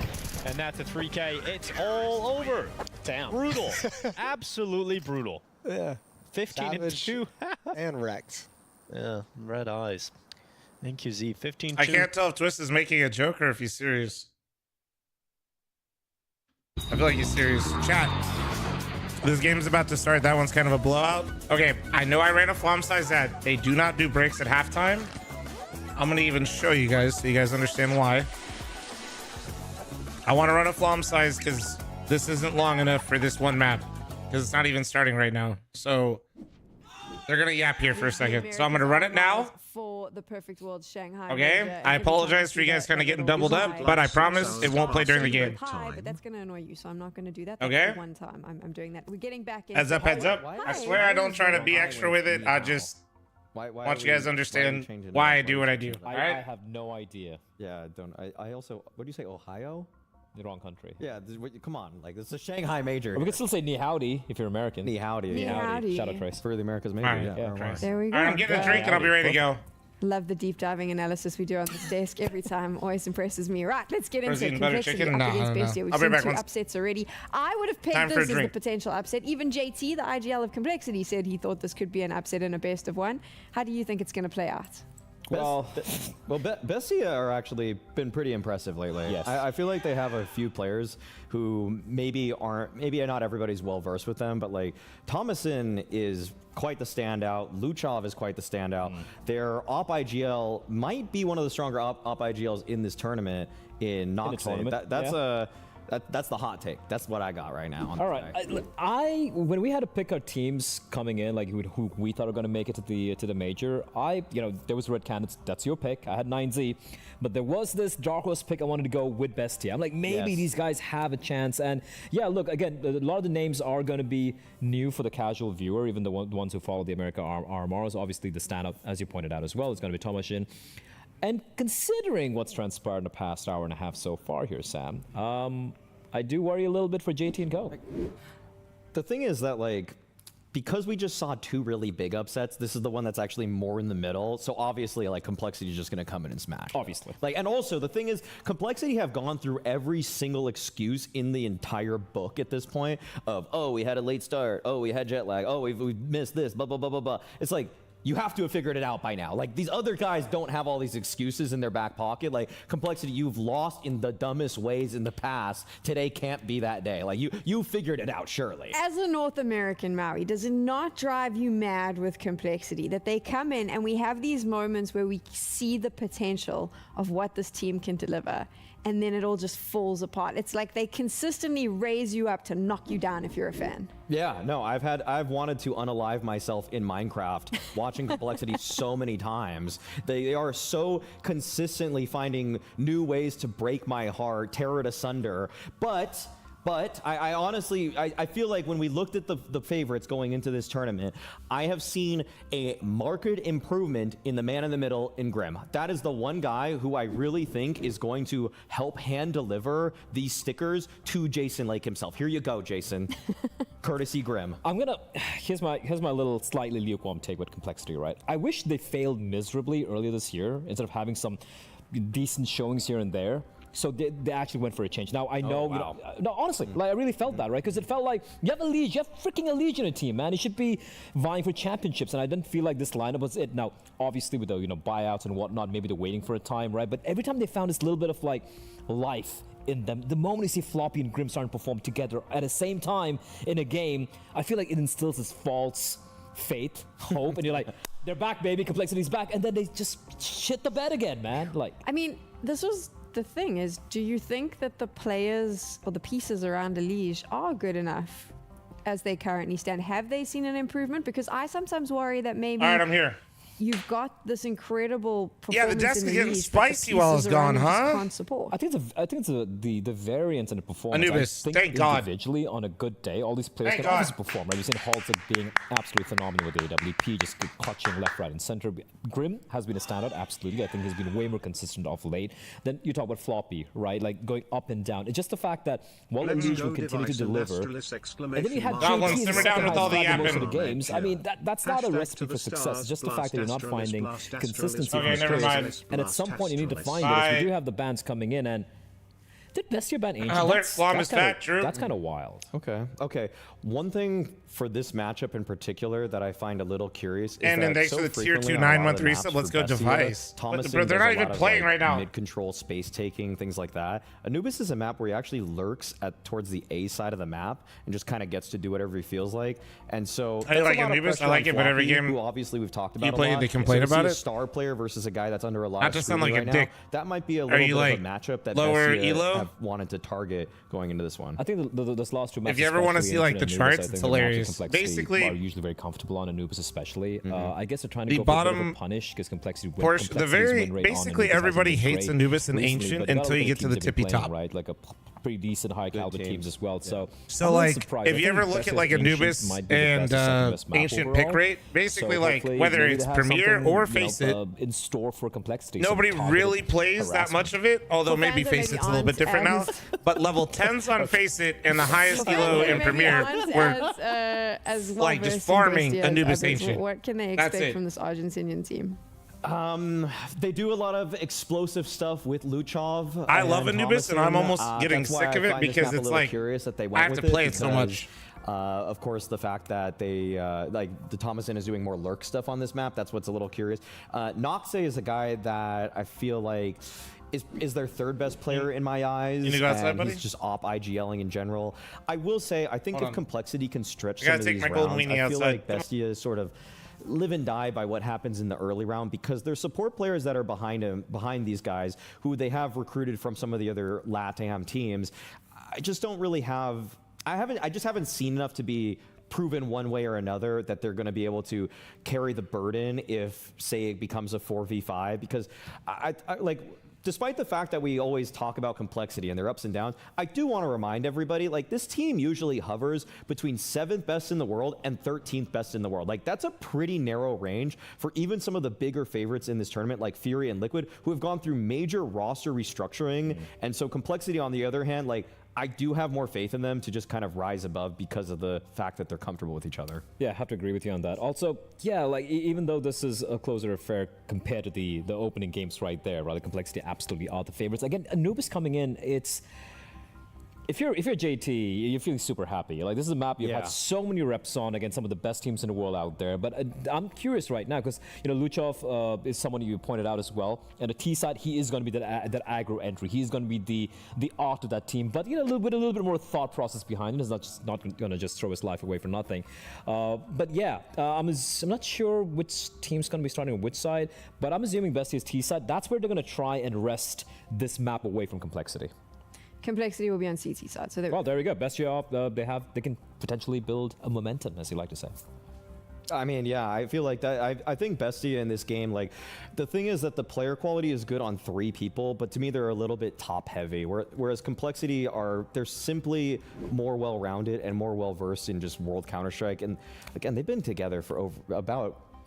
And that's a 3K. It's all over. Damn. Brutal. Absolutely brutal. Yeah. 15-2. And wrecked. Yeah, red eyes. NQZ 15-2. I can't tell if Twist is making a joke or if he's serious. I feel like he's serious. Chat. This game's about to start. That one's kind of a blowout. Okay, I know I ran a flom size ad. They do not do breaks at halftime. I'm going to even show you guys so you guys understand why. I want to run a flom size because this isn't long enough for this one map. Because it's not even starting right now. So they're going to yap here for a second. So I'm going to run it now. For the perfect world Shanghai. Okay, I apologize for you guys kind of getting doubled up, but I promise it won't play during the game. Hi, but that's going to annoy you, so I'm not going to do that. Okay. That's the one time I'm doing that. We're getting back in. Heads up, heads up. I swear I don't try to be extra with it. I just Why want you guys understand why I do what I do. All right? I have no idea. Yeah, don't. I also. What do you say? Ohio? The wrong country. Yeah, come on. Like, this is a Shanghai major. We can still say ni howdy if you're American. Ni howdy. Ni howdy. Shout out Trace. For the America's major. All right, Yeah. There we go. All right, I'm getting a drink and I'll be ready to go. Love the deep diving analysis we do on this desk every time. Always impresses me. Right, let's get into complexity up against Bestia. We've seen 2 upsets already. I would have pegged this as the potential upset. Even JT, the IGL of complexity, said he thought this could be an upset in a best of 1. How do you think it's going to play out? Bestia are actually been pretty impressive lately. Yes. I feel like they have a few players who maybe not everybody's well versed with them, but like Thomason is quite the standout. Luchov is quite the standout. Their op IGL might be one of the stronger op IGLs in this tournament in Noxie. That's the hot take. That's what I got right now. All right. When we had to pick our teams coming in, like who we thought were going to make it to the major, there was Red Canids. That's your pick. I had 9Z, but there was this dark horse pick. I wanted to go with Bestia. I'm like, maybe these guys have a chance. And yeah, look, again, a lot of the names are going to be new for the casual viewer, even the ones who follow the America RMRs. Obviously, the standout, as you pointed out as well, is going to be Tomashin. And considering what's transpired in the past hour and a half so far here, Sam, I do worry a little bit for JT and Co. The thing is that, like, because we just saw 2 really big upsets, this is the one that's actually more in the middle. So obviously, like, Complexity is just going to come in and smash. Obviously. Like, and also the thing is, Complexity have gone through every single excuse in the entire book at this point of, oh, we had a late start, oh, we had jet lag, oh, we missed this, blah, blah, blah, blah, blah. It's like, you have to have figured it out by now. Like, these other guys don't have all these excuses in their back pocket. Like, Complexity, you've lost in the dumbest ways in the past. Today can't be that day. Like, you figured it out, surely. As a North American Maui, does it not drive you mad with Complexity that they come in and we have these moments where we see the potential of what this team can deliver, and then it all just falls apart? It's like they consistently raise you up to knock you down if you're a fan. Yeah, no, I've wanted to unalive myself in Minecraft watching Complexity so many times. They are so consistently finding new ways to break my heart, tear it asunder. But I honestly, I feel like when we looked at the favorites going into this tournament, I have seen a marked improvement in the man in the middle in Grim. That is the one guy who I really think is going to help hand deliver these stickers to Jason Lake himself. Here you go, Jason. Courtesy Grim. Here's my little slightly lukewarm take with Complexity, right? I wish they failed miserably earlier this year instead of having some decent showings here and there. So they actually went for a change. Now, I know, no, honestly, like, I really felt that, right? Because it felt like you have freaking a Legion team, man. You should be vying for championships, and I didn't feel like this lineup was it. Now, obviously, with the buyouts and whatnot, maybe they're waiting for a time, right? But every time they found this little bit of like life in them, the moment you see Floppy and Grim starting to perform together at the same time in a game, I feel like it instills this false faith, hope, and you're like, they're back, baby, Complexity's back, and then they just shit the bed again, man. Like, I mean, this was the thing is, do you think that the players or the pieces around Elige are good enough as they currently stand? Have they seen an improvement? Because I sometimes worry that maybe... All right, I'm here. You've got this incredible performance. Yeah, the desk is getting spicy while it's gone, huh? Can't support. I think it's the variance in the performance. Anubis, I think thank God. Individually, on a good day, all these players can obviously perform. Right? We've seen Haltz being absolutely phenomenal with AWP, just clutching left, right, and center. Grim has been a standout, absolutely. I think he's been way more consistent of late. Then you talk about Floppy, right? Like going up and down. It's just the fact that while Elige will continue to deliver, and then you had JT most of the games. I mean, that's not a recipe for success. It's just the fact that you're not finding consistency. Okay, never mind. And at some point you need to find it. We do have the bans coming in, and did Bestia ban Ancient? That's kind of wild. Okay. One thing for this matchup in particular that I find a little curious is and that thanks for the tier 2 9-month reset. Let's go Device. Bro, they're not even playing right now. Mid-control, space taking, things like that. Anubis is a map where he actually lurks towards the A side of the map and just kind of gets to do whatever he feels like. And so I like Anubis. I like it, but every game who obviously we've talked about you play, they complain about it. A star player versus a guy that's under a lot of scrutiny right now. That might be a little bit of a matchup that lower Bestia elo have wanted to target going into this one. I think those last 2 matches. If you ever want to see like the charts, it's hilarious. Basically, are usually very comfortable on Anubis, especially. I guess they're trying to the go bottom for a bit of a punish because Complexity. Basically everybody hates Anubis and Ancient until you get to the tippy top. Right, like a pretty decent high caliber teams as well. So, so like, if you ever look at like Anubis and Ancient pick rate, basically like whether it's Premier or Face It, in store for Complexity. Nobody really plays that much of it, although maybe Face It's a little bit different now. But level 10s on Face It and the highest elo in Premier were as well like just farming Anubis Ancient. What can they expect from this Argentinian team? They do a lot of explosive stuff with Luchov. I love Anubis, and I'm almost getting sick of it because it's like curious that they I have to play it so much. Of course, the fact that they like the Thomason is doing more lurk stuff on this map. That's what's a little curious. Noxe is a guy that I feel like is their third best player in my eyes. You need to go outside, buddy? He's just op IGLing in general. I will say, I think if Complexity can stretch some of these rounds, I feel like Bestia is sort of live and die by what happens in the early round, because there's support players that are behind these guys who they have recruited from some of the other LATAM teams. I just don't really have. I just haven't seen enough to be proven one way or another that they're going to be able to carry the burden if, say, it becomes a 4v5. Because I like. Despite the fact that we always talk about Complexity and their ups and downs, I do want to remind everybody, like, this team usually hovers between 7th best in the world and 13th best in the world. Like, that's a pretty narrow range for even some of the bigger favorites in this tournament, like Fury and Liquid, who have gone through major roster restructuring. And so Complexity, on the other hand, like, I do have more faith in them to just kind of rise above because of the fact that they're comfortable with each other. Yeah, I have to agree with you on that. Also, yeah, like even though this is a closer affair compared to the opening games right there, right? The Complexity absolutely are the favorites. Again, Anubis coming in, it's if you're JT, you're feeling super happy. Like, this is a map you've had so many reps on against some of the best teams in the world out there. But I'm curious right now because, you know, Luchov is someone you pointed out as well. And the T side, he is going to be that aggro entry. He's going to be the art of that team. But, you know, a little bit more thought process behind it. It's not going to just throw his life away for nothing. But yeah, I'm not sure which team's going to be starting on which side. But I'm assuming Bestia's T side. That's where they're going to try and wrest this map away from Complexity. Complexity will be on CT side. So well, there we go. Bestia, they can potentially build a momentum, as you like to say. I mean, yeah, I feel like that. I think Bestia in this game, like, the thing is that the player quality is good on 3 people, but to me they're a little bit top heavy. Whereas Complexity they're simply more well-rounded and more well-versed in just World Counter-Strike. And again, they've been together for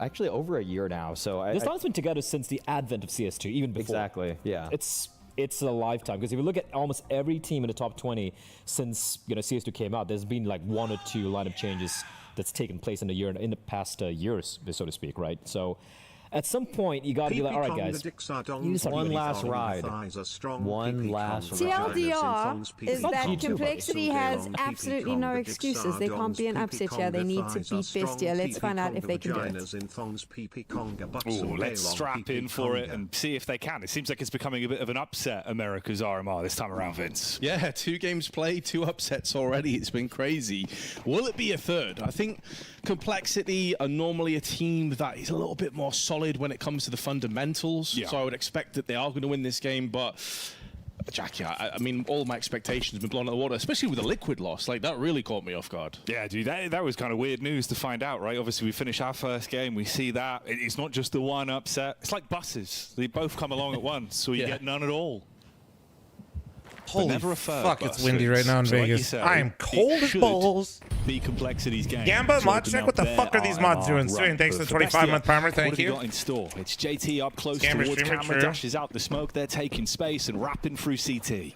actually over a year now. So this time's been together since the advent of CS2, even before. Exactly. Yeah. It's a lifetime, because if you look at almost every team in the top 20 since, you know, CS2 came out, there's been like 1 or 2 lineup changes that's taken place in the past years, so to speak, right? So at some point you got to be like, all right, guys, one last ride. One last ride. TLDR is that Complexity has absolutely no excuses. They can't be an upset here. They need to beat Bestia. Let's find out if they can do it. Ooh, let's strap in for it and see if they can. It seems like it's becoming a bit of an upset, America's RMR, this time around, Vince. Yeah, 2 games played, 2 upsets already. It's been crazy. Will it be a third? I think Complexity are normally a team that is a little bit more solid when it comes to the fundamentals, so I would expect that they are going to win this game. But Jackie, I mean, all my expectations have been blown out of the water, especially with the Liquid loss. Like, that really caught me off guard. Yeah, dude, that was kind of weird news to find out, right? Obviously, we finish our first game, we see that. It's not just the one upset. It's like buses. They both come along at once, so you get none at all. Holy fuck, it's windy right now in Vegas. I am cold as balls. Be Complexity's game. Gamba, mod check, what the fuck are these mods doing? Soon, thanks for the 25-month primer, thank you. What have got in store? It's JT up close towards camera, dashes out the smoke, they're taking space and wrapping through CT.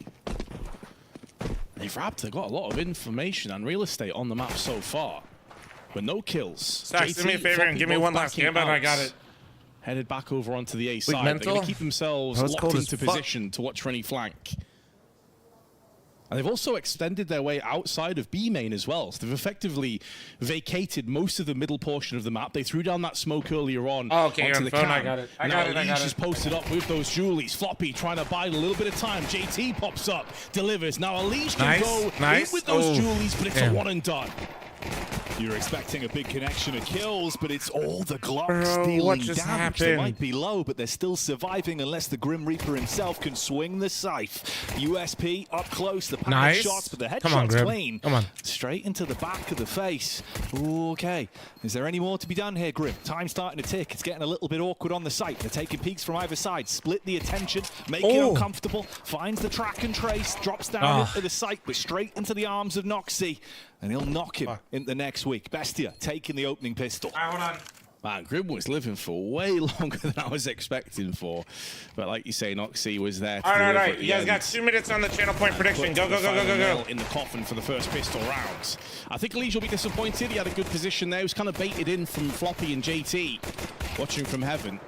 They've got a lot of information and real estate on the map so far, but no kills. Stacks, do me a favor and give me one last Gamba and I got it. Headed back over onto the A side. They're going to keep themselves locked into position to watch Tourney flank. And they've also extended their way outside of B main as well. So they've effectively vacated most of the middle portion of the map. They threw down that smoke earlier on onto the cam. I got it. I got it. Is posted up with those Julies. Floppy trying to bide a little bit of time. JT pops up, delivers. Now Elise can go in with those Julies, but it's a one and done. You're expecting a big connection of kills, but it's all the Glock Bro, stealing what just damage. happened? They might be low, but they're still surviving unless the Grim Reaper himself can swing the scythe. USP up close, the panic shots, but the headshot's clean. Come on. Straight into the back of the face. Okay. Is there any more to be done here, Grim? Time's starting to tick. It's getting a little bit awkward on the site. They're taking peeks from either side. Split the attention, make it uncomfortable. Finds the track and trace, drops down into the site, but straight into the arms of Noxie. And he'll knock him in the next week. Bestia taking the opening pistol. Hold on. Man, Grim was living for way longer than I was expecting for. But like you say, Noxie was there. All right. You guys got 2 minutes on the channel point prediction. Go. In the coffin for the first pistol rounds. I think Lige will be disappointed. He had a good position there. He was kind of baited in from Floppy and JT, watching from heaven.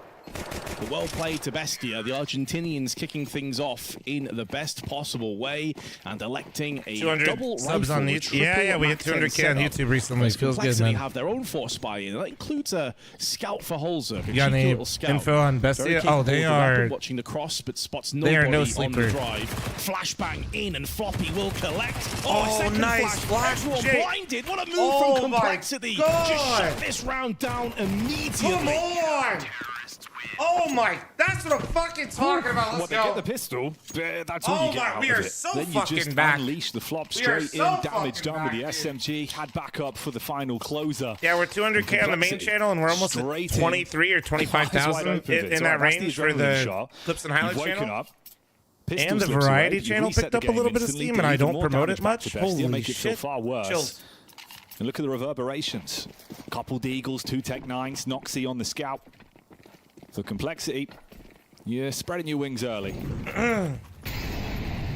But well played to Bestia. The Argentinians kicking things off in the best possible way and electing a 200 double subs on YouTube. Yeah, we hit 200K on YouTube recently. Feels good, Complexity man. have their own force spy in. That includes a scout for Holzer. You got any info on Bestia? Oh, they are watching the cross, but spots nobody no on sleeper. the drive. Flashbang in, and Floppy will collect. Oh, nice flash. Everyone blinded. What a move from Complexity. Just shut this round down immediately. Come on. Oh my, that's what I'm fucking talking about. Let's go. They get the pistol. That's all you get out we of are it. so then you fucking just back. Unleash the flop straight in. Damage done with the SMG. Had backup for the final closer. Yeah, we're 200K on the main channel, and we're almost at 23 or 25,000 in that range for the clips and highlights channel. And the variety channel picked up a little bit of steam, and I don't promote it much. Holy shit. Far worse. Chills. And look at the reverberations. Couple Deagles, 2 Tech 9s, Noxie on the scout. For Complexity, you're spreading your wings early.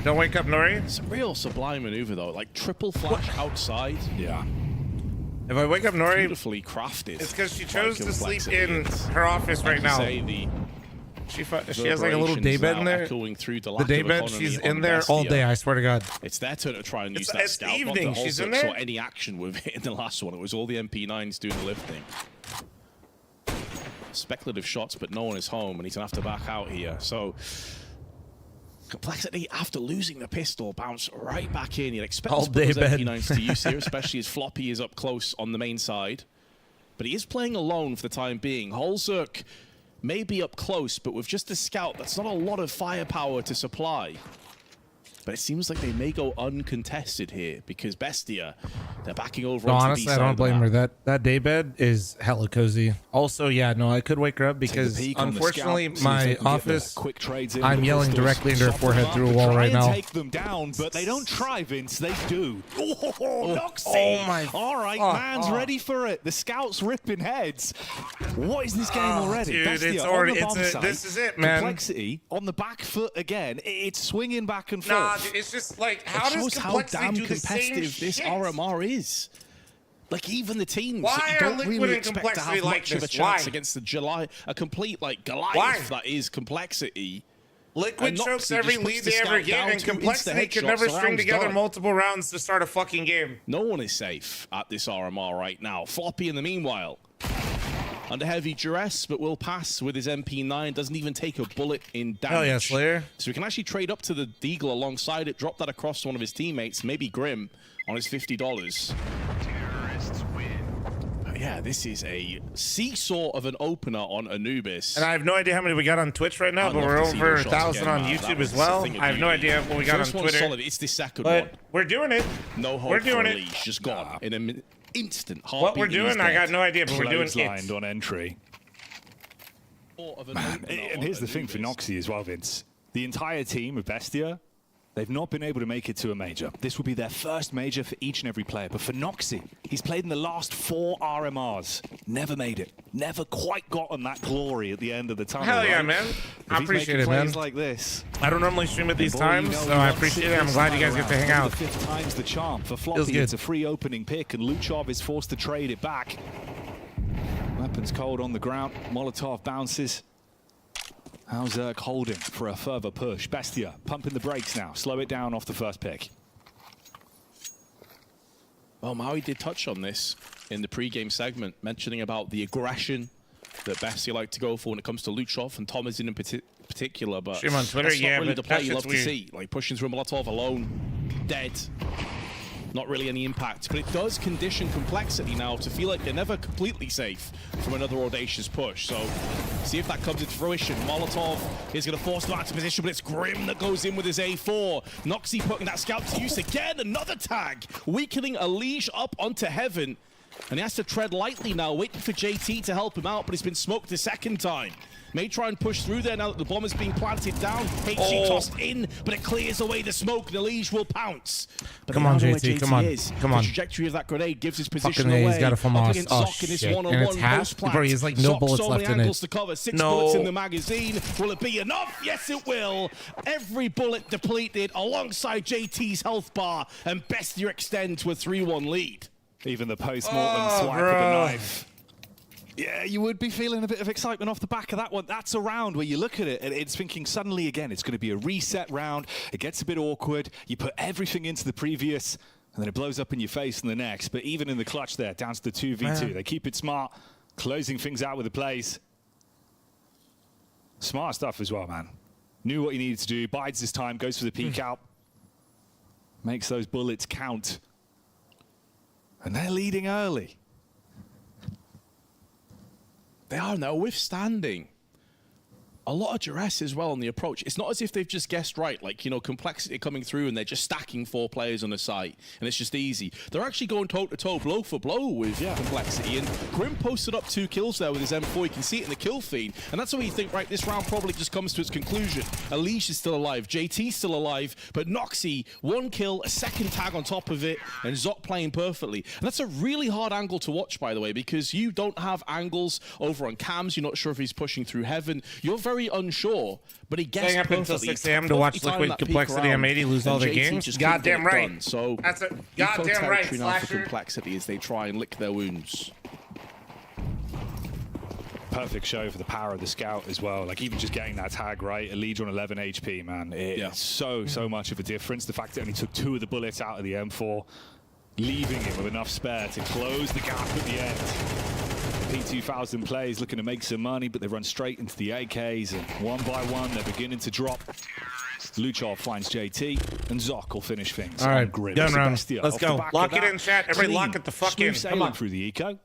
Don't wake up, Nori. It's a real sublime maneuver, though. Like triple flash outside. Yeah. If I wake up Nori, beautifully crafted. It's because she chose to sleep in her office right now. She has like a little daybed in there. The daybed, she's in there all day, I swear to God. It's their turn to try and use that scout. It's evening, she's in there. Saw any action with it in the last one. It was all the MP9s doing the lifting. Speculative shots, but no one is home, and he's gonna have to back out here. So Complexity, after losing the pistol, bounce right back in. You'd expect those MP9s to use here, especially as Floppy is up close on the main side. But he is playing alone for the time being. Holzerk may be up close, but with just a scout, that's not a lot of firepower to supply. But it seems like they may go uncontested here because Bestia, they're backing over onto honestly, the I don't blame her. That daybed is hella cozy. Also, yeah, no, I could wake her up because unfortunately my office, I'm yelling directly into her forehead through a wall right now. Take them down, but they don't try, Vince. They do. Noxie. Oh my! All right, man's ready for it. The scouts ripping heads. What is this game already? Dude, Bestia it's already. this is it, man. Complexity on the back foot again. It's swinging back and forth. Dude, it's just like, how does Complexity do the same this shit? RMR is. Like, even the teams Why don't are really expect to have like much of a this? chance Why? against a complete like Goliath Why? that is Complexity. Liquid chokes every lead they ever get, and Complexity can never string together multiple rounds to start a fucking game. No one is safe at this RMR right now. Floppy, in the meanwhile, under heavy duress, but will pass with his MP9. Doesn't even take a bullet in damage. Hell yeah, Slayer. So we can actually trade up to the Deagle alongside it, drop that across to one of his teammates, maybe Grim, on his $50. But yeah, this is a seesaw of an opener on Anubis. And I have no idea how many we got on Twitch right now, but we're over 1,000 on YouTube as well. I have no idea what we got on Twitter. Solid. It's the second but one. we're doing it. No hope we're doing for it. Leash. Just gone in an instant. What we're doing, I got no idea, but we're doing it. On entry. Man, and here's the thing for Noxie as well, Vince. The entire team of Bestia, they've not been able to make it to a major. This will be their first major for each and every player. But for Noxie, he's played in the last 4 RMRs. Never made it. Never quite gotten that glory at the end of the tunnel. Hell yeah, right? man. I appreciate it, man. man. Like this. I don't normally stream at these times, so I appreciate it. I'm glad you guys get to hang out. The 5th time's the charm. For Floppy, it's a free opening pick, and Luchov is forced to trade it back. Weapons cold on the ground. Molotov bounces. How's Zerk holding for a further push? Bestia pumping the brakes now. Slow it down off the first pick. Well, Maui did touch on this in the pre-game segment, mentioning about the aggression that Bestia like to go for when it comes to Luchov and Thomas in particular. But stream on Twitter, that's not yeah, really but the play you that's love to see. Like pushing through Molotov alone, dead. not really any impact. But it does condition Complexity now to feel like they're never completely safe from another audacious push. So see if that comes into fruition. Molotov is going to force them out of position, but it's Grim that goes in with his A4. Noxy putting that scout to use again. Another tag, weakening Elige up onto Heaven. And he has to tread lightly now, waiting for JT to help him out, but he's been smoked a second time. May try and push through there now that the bomb is being planted down. HG tossed in, but it clears away the smoke. Elige will pounce. But come on, JT, come on. Come on. The trajectory of that grenade gives his position fucking away. He's got a FAMAS. Oh, shit. and it's half? Bro, he's like no bullets left in it. To cover. 6 bullets in the magazine. Will it be enough? Yes, it will. Every bullet depleted alongside JT's health bar, and Bestia extend to a 3-1 lead. Even the post-mortem swipe of the knife. Yeah, you would be feeling a bit of excitement off the back of that one. That's a round where you look at it and it's thinking suddenly again, it's going to be a reset round. It gets a bit awkward. You put everything into the previous and then it blows up in your face in the next. But even in the clutch there, down to the 2v2, they keep it smart, closing things out with the plays. Smart stuff as well, man. Knew what he needed to do, bides his time, goes for the peek out, makes those bullets count. And they're leading early. They are now withstanding a lot of duress as well on the approach. It's not as if they've just guessed right, like, you know, Complexity coming through and they're just stacking 4 players on the site and it's just easy. They're actually going toe-to-toe, blow for blow with Complexity, and Grim posted up 2 kills there with his M4. You can see it in the kill feed, and that's where you think, right, this round probably just comes to its conclusion. Elige is still alive, JT's still alive, but Noxy, 1 kill, a second tag on top of it, and Zoc playing perfectly. And that's a really hard angle to watch, by the way, because you don't have angles over on cams. You're not sure if he's pushing through Heaven. You're very unsure, but he gets staying up until 6 a.m. to watch Liquid Complexity M80 lose all their games. Goddamn right. So that's a goddamn right. Now for Complexity as they try and lick their wounds. Perfect show for the power of the scout as well. Like even just getting that tag right, Elige on 11 HP, man. It's so much of a difference. The fact that it only took 2 of the bullets out of the M4, leaving him with enough spare to close the gap at the end. P2000 plays looking to make some money, but they run straight into the AKs, and one by one they're beginning to drop. Luchov finds JT, and Zoc will finish things. All right, gun round. Let's go. Lock it in, chat. Everybody lock it the fuck in. Come on. Through the eco.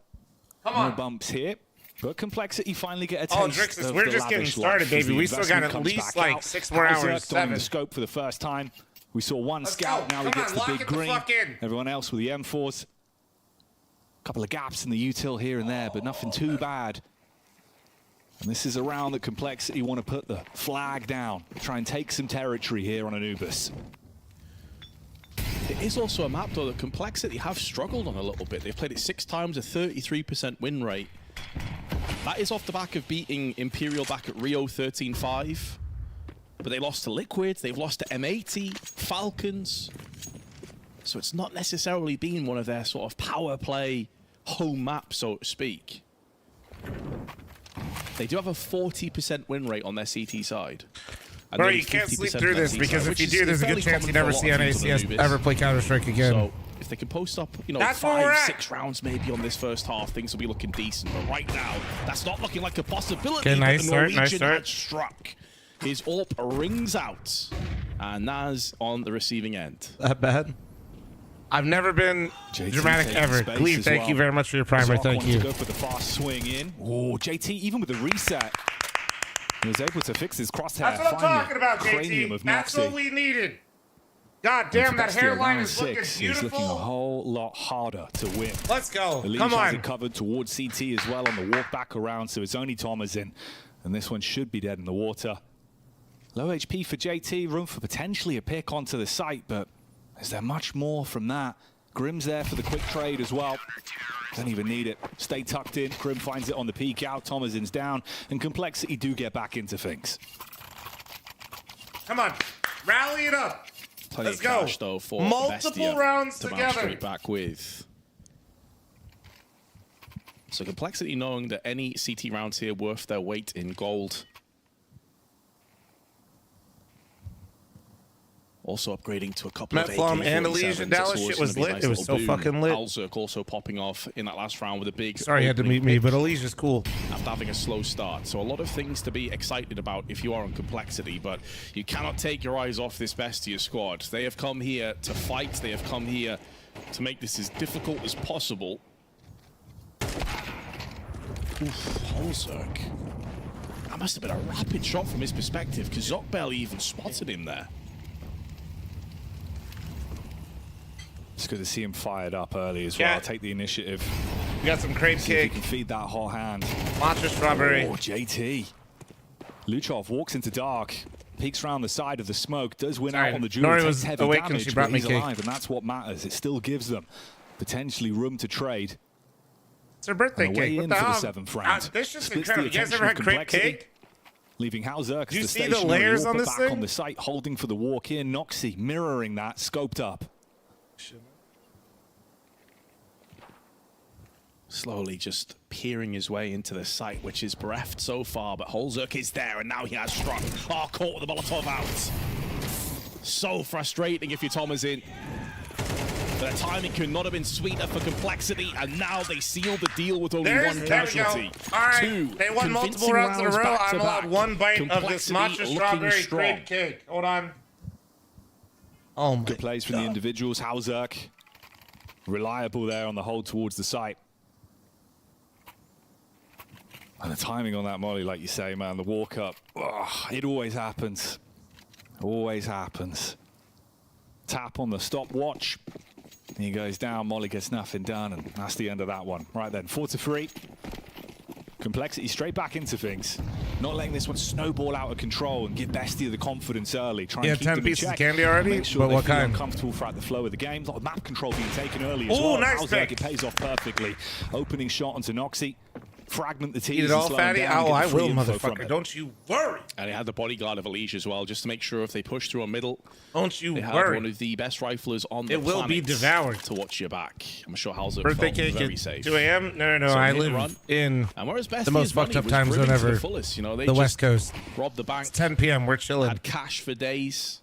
Come on. No bumps here. But Complexity finally get a taste. Oh, Drixus, we're just getting started, baby. We still got at least like 6 more hours. 7. The scope for the first time. We saw one scout. Now he gets the big green. Everyone else with the M4s. Couple of gaps in the util here and there, but nothing too bad. And this is a round that Complexity want to put the flag down, try and take some territory here on Anubis. It is also a map, though, that Complexity have struggled on a little bit. They've played it 6 times, a 33% win rate. That is off the back of beating Imperial back at Rio 13-5. But they lost to Liquid, they've lost to M80, Falcons. So it's not necessarily been one of their sort of power play home map, so to speak. They do have a 40% win rate on their CT side. Bro, you can't sleep through this because if you do, there's a good chance you never see NACS ever play Counter-Strike again. So if they can post up, you know, 5-6 rounds maybe on this first half, things will be looking decent. But right now, that's not looking like a possibility. Okay, nice start, nice start. Struck. His AWP rings out, and Naz on the receiving end. That bad? I've never been dramatic ever. Gleave, thank you very much for your primer. Thank you. To go for the fast swing in. Oh, JT, even with the reset, he was able to fix his crosshair. That's what I'm talking about, JT. That's what we needed. God damn, that hairline is looking beautiful. He's looking a whole lot harder to win. Let's go. Elige Come has on. it covered towards CT as well on the walk back around, so it's only Thomas in, and this one should be dead in the water. Low HP for JT, room for potentially a pick onto the site, but is there much more from that? Grim's there for the quick trade as well. Don't even need it. Stay tucked in. Grim finds it on the peek out. Thomasin's down, and Complexity do get back into things. Come on, rally it up. Plenty Let's of go. cash, though, for Multiple Bestia rounds to together. straight back with. So Complexity knowing that any CT rounds here worth their weight in gold. Also upgrading to a couple of Metflom and Elige in Dallas. Shit was lit. It was so fucking lit. Alzerk also popping off in that last round with a big... Sorry you had to meet me, but Elige is cool. After having a slow start. So a lot of things to be excited about if you are on Complexity, but you cannot take your eyes off this Bestia squad. They have come here to fight. They have come here to make this as difficult as possible. Oof, Holzerk. That must have been a rapid shot from his perspective, because Zoc barely even spotted him there. It's good to see him fired up early as well. Take the initiative. We got some crate See if he cake. can feed that hot hand. Matcha strawberry. Oh, JT. Luchov walks into dark, peeks around the side of the smoke, does win out on the duel, Nori takes was heavy awake and damage, she brought but me he's cake. alive, and that's what matters. It still gives them potentially room to trade. It's her birthday And away cake. What in the for the hell? 7th round. This is Splits the incredible. You guys attention ever of had crate complexity, cake? leaving Halzerk Do you as see the the stationary layers on Orpa this back thing? on the site, holding for the walk in. Noxie mirroring that, scoped up. Slowly just peering his way into the site, which is bereft so far, but Holzerk is there, and now he has struck. Oh, caught with the Molotov out. So frustrating if you're Tomazin. The timing could not have been sweeter for complexity, and now they seal the deal with only one casualty. All right, Two they won multiple convincing rounds in a row. back I'm to allowed back. one bite of this Complexity matcha looking strawberry strong. crate cake. Hold on. Oh my Good plays from the individuals. Halzerk reliable there on the hold towards the site. And the timing on that molly, like you say, man, the walk up, it always happens. Always happens. Tap on the stopwatch. He goes down, molly gets nothing done, and that's the end of that one. Right then, 4-3. Complexity straight back into things. Not letting this one snowball out of control and give Bestia the confidence early. Try and keep 10 them in pieces of check. candy already? Make sure But they what feel kind? uncomfortable throughout the flow of the game. A lot of map control being taken early as Ooh, well. nice Halzerk, pick. it pays off perfectly. Opening shot onto Noxie. Fragment the team. Eat it all, fatty? Oh, I will, motherfucker. Don't you worry. And they had the bodyguard of Alicia as well, just to make sure if they push through a middle. Don't you they had worry. one of the best riflers on the It will be planet devoured. to watch your back. I'm sure Halzerk Birthday felt cake very at safe. 2 a.m.? No, So I hit and live run. in And whereas the Bestia's most fucked money up was time zone driven to the ever. fullest, you know, they The just West Coast. robbed the bank. It's 10 p.m. We're chilling. Had cash for days.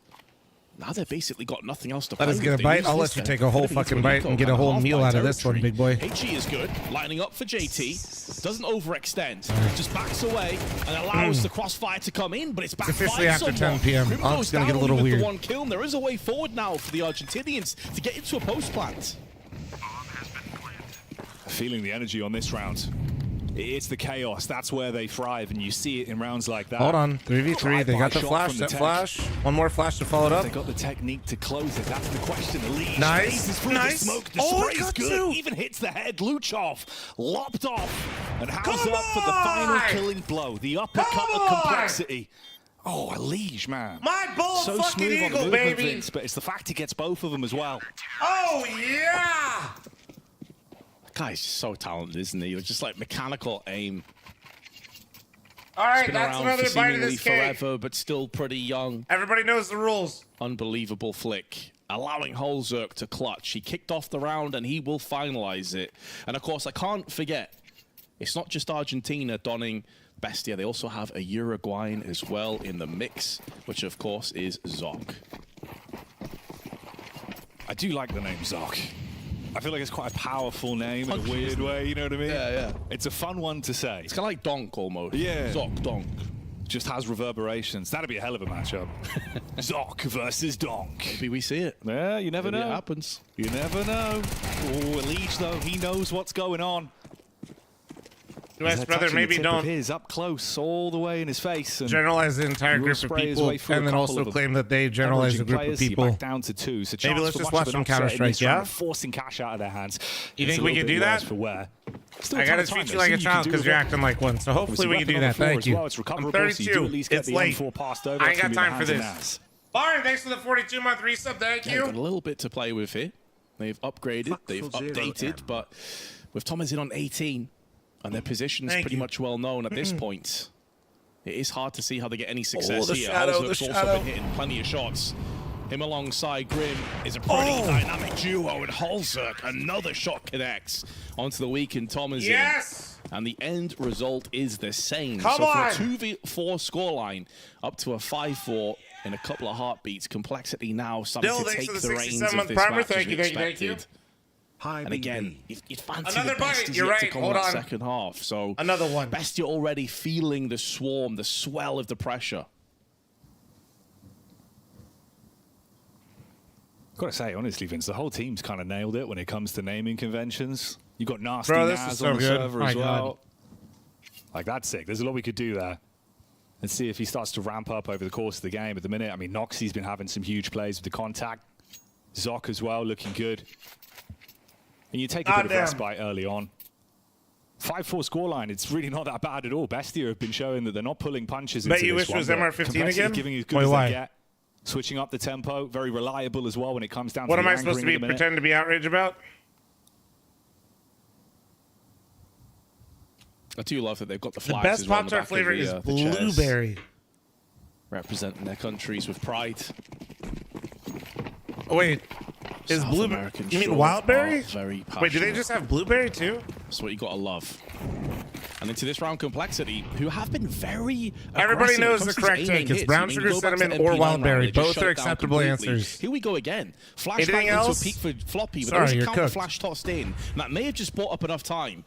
Now they've basically got nothing else to Let play us get with. a They bite. use I'll this let you to take a whole pivot into fucking an bite eco and get a kind of whole half meal bite out of this one, territory. big boy. HE is good, lining up for JT. Doesn't overextend. Just backs away and allows the crossfire to come in, but it's backfired officially after somewhat. 10 p.m. Grim Oh, goes it's gonna get a down little with weird. the one kill, and there is a way forward now for the Argentinians to get into a post plant. Feeling the energy on this round. It's the chaos. That's where they thrive, and you see it in rounds like that. Hold on. 3v3. They got the Shot flash. from the That tech. flash. One more flash to follow it up. They got the technique to close it. That's the question. Elise Nice. races through Nice. the smoke. The Oh, spray's got good. two. Even hits the head. Luchov lopped off. And how's Come up for the final on. killing blow? The uppercut Come of on. complexity. Oh, Elige, man. My bull So fucking smooth on the eagle, movement, baby. Vince, but it's the fact he gets both of them as well. Oh, yeah. Guy's just so talented, isn't he? Just like mechanical aim. All right, Been that's around another for bite of seemingly this cake. forever, but still pretty young. Everybody knows the rules. Unbelievable flick. Allowing Holzerk to clutch. He kicked off the round and he will finalize it. And of course, I can't forget, it's not just Argentina donning Bestia. They also have a Uruguayan as well in the mix, which of course is Zoc. I do like the name Zoc. I feel like it's quite a powerful name in a weird way, you know what I mean? Yeah, yeah. It's a fun one to say. It's kind of like Donk almost. Yeah. Zoc, Donk. Just has reverberations. That'd be a hell of a matchup. Zoc versus Donk. Maybe we see it. Yeah, you never Maybe know. it happens. You never know. Oh, Elise, though, he knows what's going on. US brother, Touching maybe the tip of don't his up close, all the way in his face. And generalize the entire he will group of spray his people, way through and a then couple also of them. claim that they generalize a Averaging group of players, you're people. back down to 2. So Maybe chance let's for just much watch of some an upset in Counter-Strike, this round, yeah? forcing cash out of their hands. You It's think a we little could bit do worse that? For where? Still I gotta ton of treat time. you like a There's child things you because can you're do acting like one. So hopefully we can do that. Thank you. It's I'm recoverable, so you do 32. at least get It's the late. M4 passed over. I ain't That's got gonna be time for the this. hands and ass. Byron, thanks for the 42-month resub. Thank Yeah, you. got a little bit to play with here. They've upgraded, they've updated, but with Thomas in on 18, and their position's Thank pretty you. much well known at this point, it is hard to see how they get any success the here. shadow, Halzerk's the also shadow. been hitting plenty of shots. Him alongside Grim is a pretty dynamic duo, and Halzerk, another shot connects onto the weakened Thomas. Yes! And the end result is the same. Come so on! from a 2v4 scoreline up to a 5-4 in a couple of heartbeats, complexity now starting Still, to thanks take for the the reins 67-month of this primer. match Thank as you, we thank you, thank you. expected. And again, you'd fancy Another the best bite. is You're yet to right. come Hold in that on. second half. So Another one. Bestia already feeling the swarm, the swell of the pressure. Gotta say, honestly, Vince, the whole team's kind of nailed it when it comes to naming conventions. You got Nasty Naz on the server as well. Like, that's sick. There's a lot we could do there. And see if he starts to ramp up over the course of the game. At the minute, I mean, Noxie's been having some huge plays with the contact. Zoc as well, looking good. And you take a bit of respite early on. 5-4 scoreline, it's really not that bad at all. Bestia have been showing that they're not pulling punches into this one. Bet you wish it was MR15 again? Giving as good as they get. Switching up the tempo, very reliable as well when it comes down to the What am I supposed to be pretending to be outraged about? I do love that they've got the flags. The best Pop-Tart flavor is blueberry. Representing their countries with pride. Oh, wait. Is blueberry? You mean wildberry? Wait, do they just have blueberry too? That's what you gotta love. And into this round, Complexity, who have been very Everybody knows the correct take. It's brown sugar cinnamon or wildberry. Both are acceptable answers. Here we go again. Flashback into a peak for Floppy, but there was a counter flash tossed in. And that may have just bought up enough time.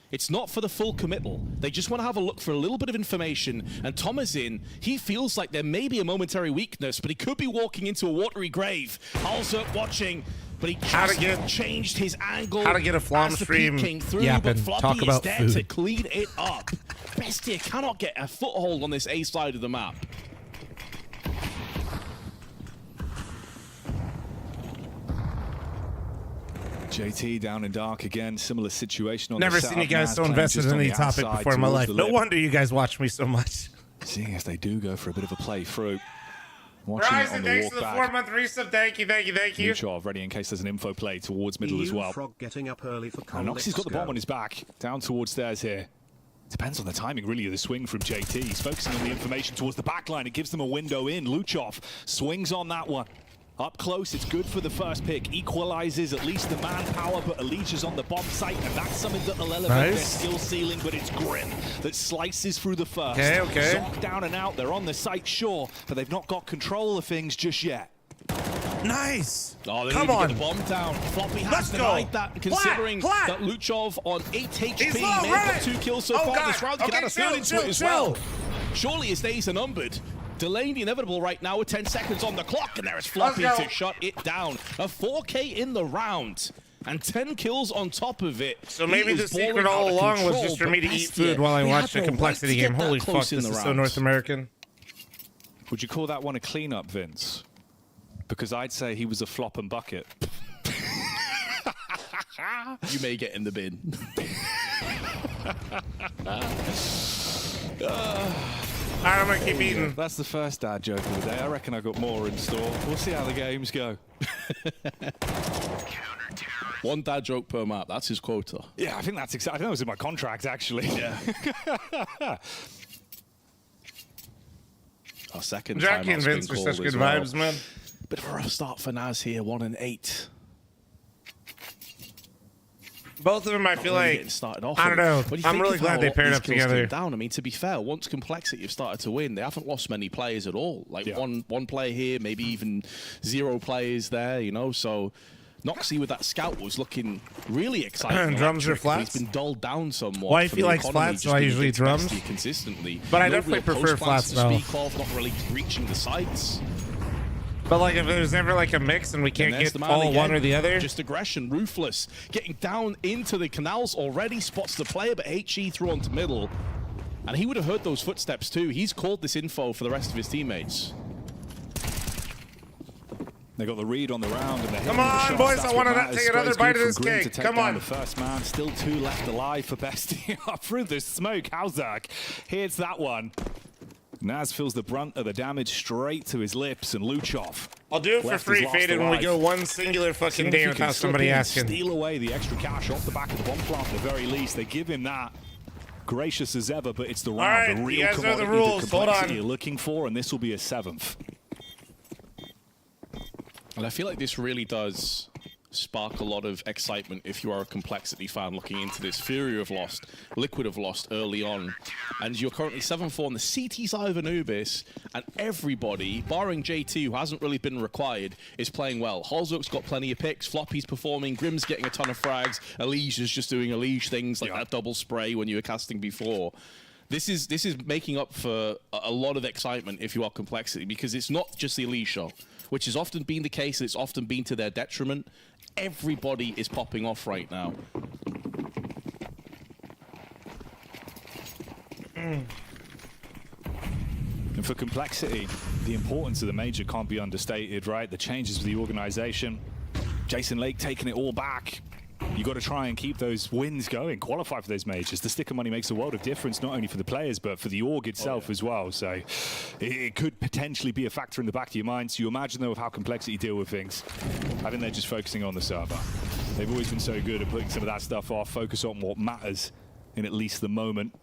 It's not for the full committal. They just want to have a look for a little bit of information. And Thomas he feels like there may be a momentary weakness, but he could be walking into a watery grave. Also watching, but he just changed his angle. How to get a Flom stream yapping. Talk about there food. to clean it up. Bestia cannot get a foothold on this A side of the map. JT down in dark again, similar situation on Never the seen you guys so invested in any topic before in my life. No wonder you guys watch me so much. Seeing as they do go for a bit of a play through. Watching it on the thanks walk for the back. 4-month resub. Thank you. Luchov ready in case there's an info play towards middle as well. Frog getting up early for Noxie's got the bomb on his back, down towards stairs here. Depends on the timing, really, of the swing from JT. He's focusing on the information towards the back line. It gives them a window in. Luchov swings on that one. Up close, it's good for the first pick. Equalizes at least the manpower, but Alicia's on the bomb site, and that's something that'll elevate their skill ceiling, but it's Grim that slices through the first. Okay. Zoc down and out, they're on the site, sure, but they've not got control of things just yet. Nice. Oh, they need to get the bomb down. Floppy has denied that, considering that Luchov on 8 HP may have got 2 kills so far this round. Can add a third into it as well. Surely his days are numbered. Delaying the inevitable right now with 10 seconds on the clock, and there is Floppy to shut it down. A 4K in the round, and 10 kills on top of it. So maybe the secret all along was just for me to eat food while I watched a complexity game. Holy fuck, this is so North American. Would you call that one a cleanup, Vince? Because I'd say he was a flop and bucket. You may get in the bin. Alright, I'm gonna keep eating. That's the first dad joke of the day. I reckon I got more in store. We'll see how the games go. One dad joke per map. That's his quota. Yeah, I think that's exactly. I think that was in my contract, actually. Yeah. Our second Jackie and Vince are such good vibes, man. Bit of a rough start for Naz here. 1-8. Both of them, I feel like, I don't know. I'm really glad they paired up together. Down. I mean, to be fair, once Complexity have started to win, they haven't lost many players at all. Like one player here, maybe even 0 players there, you know. So Noxie with that scout was looking really exciting. Drums are flats. He's been dulled down somewhat. Well, if he likes flats, so I usually drums. Consistently. But I definitely prefer flats though. Speak of, not really reaching the sights. But like, if there's ever like a mix and we can't get all one or the other, just aggression, ruthless, getting down into the canals already, spots the player, but HE through onto middle, and he would have heard those footsteps too. He's called this info for the rest of his teammates. They got the read on the round, and come on, boys! I want to take another bite of this cake. Come on! The first man, still 2 left alive for Bestia through the smoke. Howzak hits that one. Naz feels the brunt of the damage straight to his lips, and Luchov. I'll do it for free, Faded, when we go one singular fucking day without somebody asking. Steal away the extra cash off the back of the bomb plant at the very least. They give him that. Gracious as ever, but it's the round, the real commodity that Complexity you're looking for, and this will be a 7th. And I feel like this really does spark a lot of excitement if you are a Complexity fan looking into this. Fury have lost, Liquid have lost early on, and you're currently 7-4 on the CT side of Anubis, and everybody, barring JT, who hasn't really been required, is playing well. Holzuk's got plenty of picks, Floppy's performing, Grim's getting a ton of frags, Elige is just doing Elige things like that double spray when you were casting before. This is making up for a lot of excitement if you are Complexity, because it's not just the Elige show. which has often been the case, and it's often been to their detriment. Everybody is popping off right now. And for Complexity, the importance of the major can't be understated, right? The changes with the organization. Jason Lake taking it all back. You got to try and keep those wins going, qualify for those majors. The sticker money makes a world of difference, not only for the players, but for the org itself as well. So it could potentially be a factor in the back of your mind. So you imagine, though, of how Complexity deal with things. I think they're just focusing on the server. They've always been so good at putting some of that stuff off, focus on what matters in at least the moment.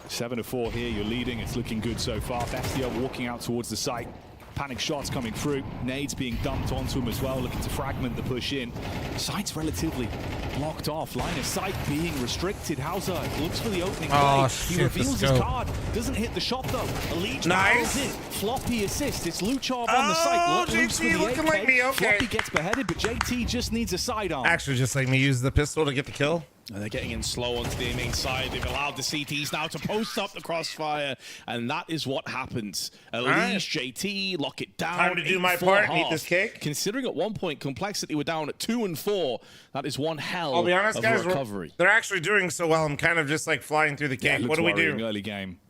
7-4 here, you're leading. It's looking good so far. Bestia walking out towards the site. Panic shots coming through. Nades being dumped onto him as well, looking to fragment the push in. Site's relatively blocked off. Line of sight being restricted. Hauser looks for the opening play. He reveals his card. Doesn't hit the shot though. Elite barrels in. Floppy assist. It's Luchov on the site. JT looking AK. like me. Okay. Floppy gets beheaded, but JT just needs a sidearm. Actually, just like me, use the pistol to get the kill. And they're getting in slow onto the main side. They've allowed the CTs now to post up the crossfire, and that is what happens. Elise, JT, lock it down. Time to do my part, eat this cake. Considering at one point Complexity were down at 2 and 4, that is one hell I'll be honest, of guys, a recovery. They're actually doing so well. I'm kind of just like flying through the cake. Yeah, what do we do? Early game.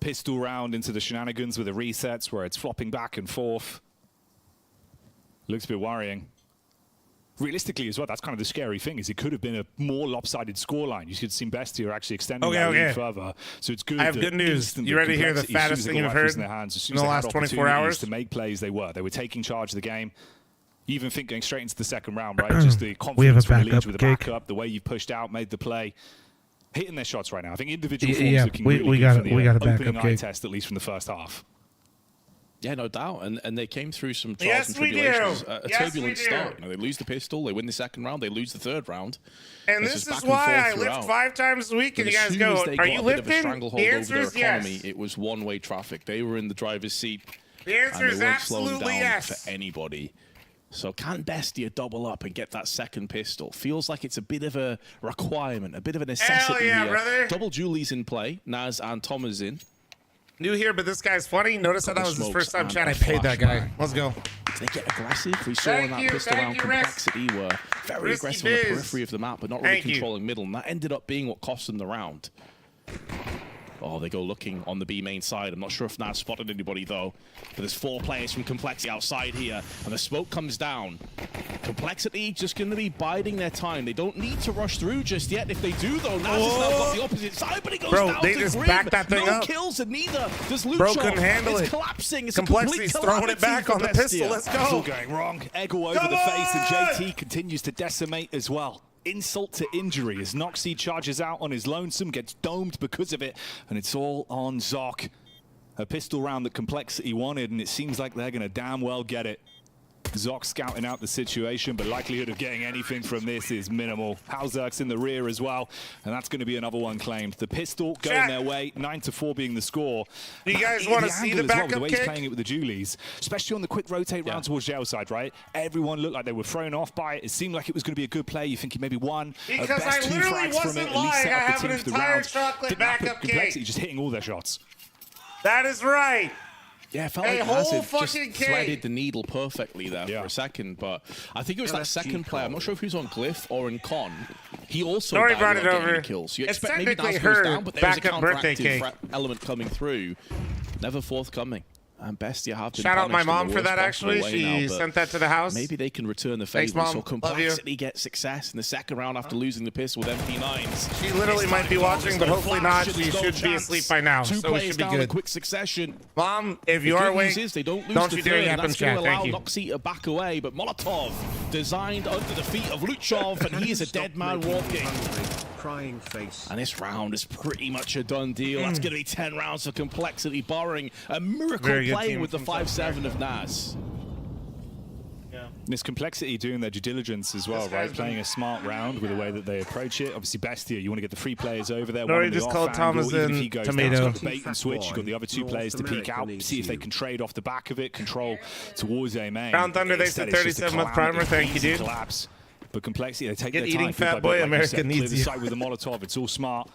Pistol round into the shenanigans with the resets where it's flopping back and forth. Looks a bit worrying. Realistically as well, that's kind of the scary thing, is it could have been a more lopsided scoreline. You could have seen Bestia actually extending that lead further. So it's good. I have good news. You ready to hear the fattest thing you've heard in the last 24 hours? To make plays, they were taking charge of the game. You even think going straight into the second round, right? Just the confidence from the lead with the backup, the way you pushed out, made the play. Hitting their shots right now. I think individual forms looking really good for the opening eye test, at least from the first half. Yeah, no doubt, and they came through some trials and tribulations. A turbulent start. You know, they lose the pistol, they win the second round, they lose the third round. And this is why I lift 5 times a week. And you guys go, "Are you lifting?" The answer is yes. It was one-way traffic. They were in the driver's seat. The answer is absolutely slowing down yes for anybody. So can Bestia double up and get that second pistol? Feels like it's a bit of a requirement, a bit of a necessity here. Brother. Double Julie's in play. Naz and Tom is in. New here, but this guy's funny. Notice how that was his first time chat. I paid that guy. Let's go. They get aggressive. We saw in that pistol round Complexity were very aggressive on the periphery of the map, but not really controlling middle. And that ended up being what cost them the round. Oh, they go looking on the B main side. I'm not sure if Naz spotted anybody, though. But there's 4 players from Complexity outside here. And the smoke comes down. Complexity just going to be biding their time. They don't need to rush through just yet. If they do, though, Naz has now got the opposite side, but he goes down they to just Grim. backed that thing no up. Kills, and neither does Luchov. Bro couldn't handle it's it. Collapsing. It's Complexity's a complete throwing it back on the pistol. Let's go. It's all going wrong. Eggle over the face, and JT continues to decimate as well. Insult to injury as Noxie charges out on his lonesome, gets domed because of it, and it's all on Zoc. A pistol round that Complexity wanted, and it seems like they're going to damn well get it. Zoc scouting out the situation, but likelihood of getting anything from this is minimal. Hauzerk's in the rear as well, and that's going to be another one claimed. The pistol going their way, 9-4 being the score. Do you guys want to see the backup the way kick? he's playing it with the Julies, especially on the quick rotate round towards jail side, right? Everyone looked like they were thrown off by it. It seemed like it was going to be a good play. You think he maybe won. Because I literally wasn't lying. I have an entire chocolate backup kick. Complexity just hitting all their shots. That is right. Yeah, it felt like Hazard just threaded the needle perfectly there for a second, but I think it was that second player. I'm not sure if he was on Glyph or in Con. He also brought it over. Kills. You it's expect maybe Naz goes down, but there's a counteractive element coming through. Never forthcoming. And Bestia have been shout out my mom for for that, actually. She sent that to the house. Maybe they can return the favor. Thanks, Mom. So Complexity gets success in the second round after losing the pistol with MP9s. She literally might be watching, but hopefully not. She should be asleep by now, so we should be good. In quick succession. Mom, if you are awake, they don't lose don't the you dare third, yap in chat. Thank you. Noxie to back away, but Molotov designed under the feet of Luchov, and he is a dead man walking. Crying face. And this round is pretty much a done deal. That's going to be 10 rounds of Complexity, barring a miracle play with the 5-7 of Naz. This Complexity doing their due diligence as well, right? Playing a smart round with the way that they approach it. Obviously, Bestia, you want to get the 3 players over there. No, he just called Thomas in tomato. Down, bait and switch. You've got the other 2 players to peek out, see if they can trade off the back of it, control towards A main. Crown Thunder, they said 37th primer. Thank you, dude. Collapse. But Complexity, they take their time. Eating fat boy, America needs you. Clear the site with the Molotov. It's all smart.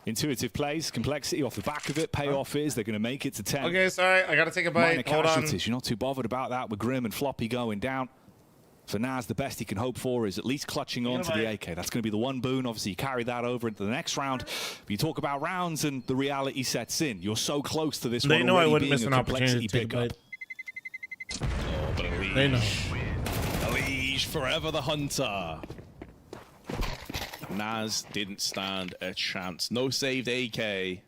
Intuitive plays, complexity off the back of it. Payoff is they're going to make it to 10. Okay, sorry. I got to take a bite. Minor Hold on. casualties. You're not too bothered about that with Grim and Floppy going down. For Naz, the best he can hope for is at least clutching on to the AK. That's going to be the one boon. Obviously, you carry that over into the next round. But you talk about rounds and the reality sets in. You're so close to this one. They know I already wouldn't being miss a an opportunity to complexity take a bite. Oh, but Elige. They know. Elige, forever the hunter. Naz didn't stand a chance. No saved AK.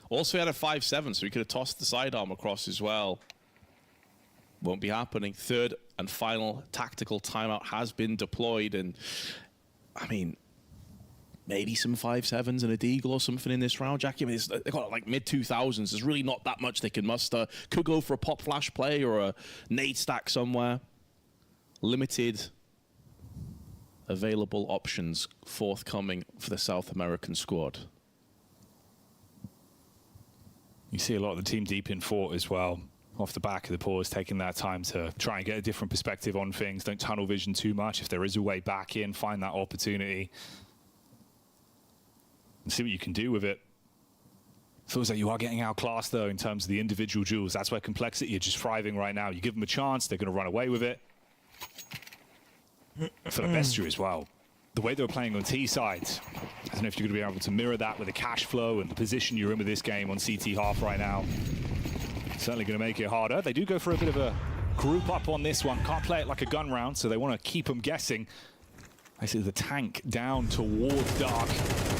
Also, he had a 5-7, so he could have tossed the sidearm across as well. Won't be happening. Third and final tactical timeout has been deployed, and I mean, maybe some 5-7s and a deagle or something in this round, Jackie. I mean, they've got like mid-2000s. There's really not that much they can muster. Could go for a pop flash play or a nade stack somewhere. Limited available options forthcoming for the South American squad. You see a lot of the team deep in fort as well. Off the back of the pause, taking that time to try and get a different perspective on things. Don't tunnel vision too much. If there is a way back in, find that opportunity and see what you can do with it. Feels like you are getting outclassed, though, in terms of the individual duels. That's where complexity are just thriving right now. You give them a chance, they're going to run away with it. For the Bestia as well. The way they were playing on T sides, I don't know if you're going to be able to mirror that with the cash flow and the position you're in with this game on CT half right now. Certainly going to make it harder. They do go for a bit of a group up on this one. Can't play it like a gun round, so they want to keep them guessing. I see the tank down towards Dark,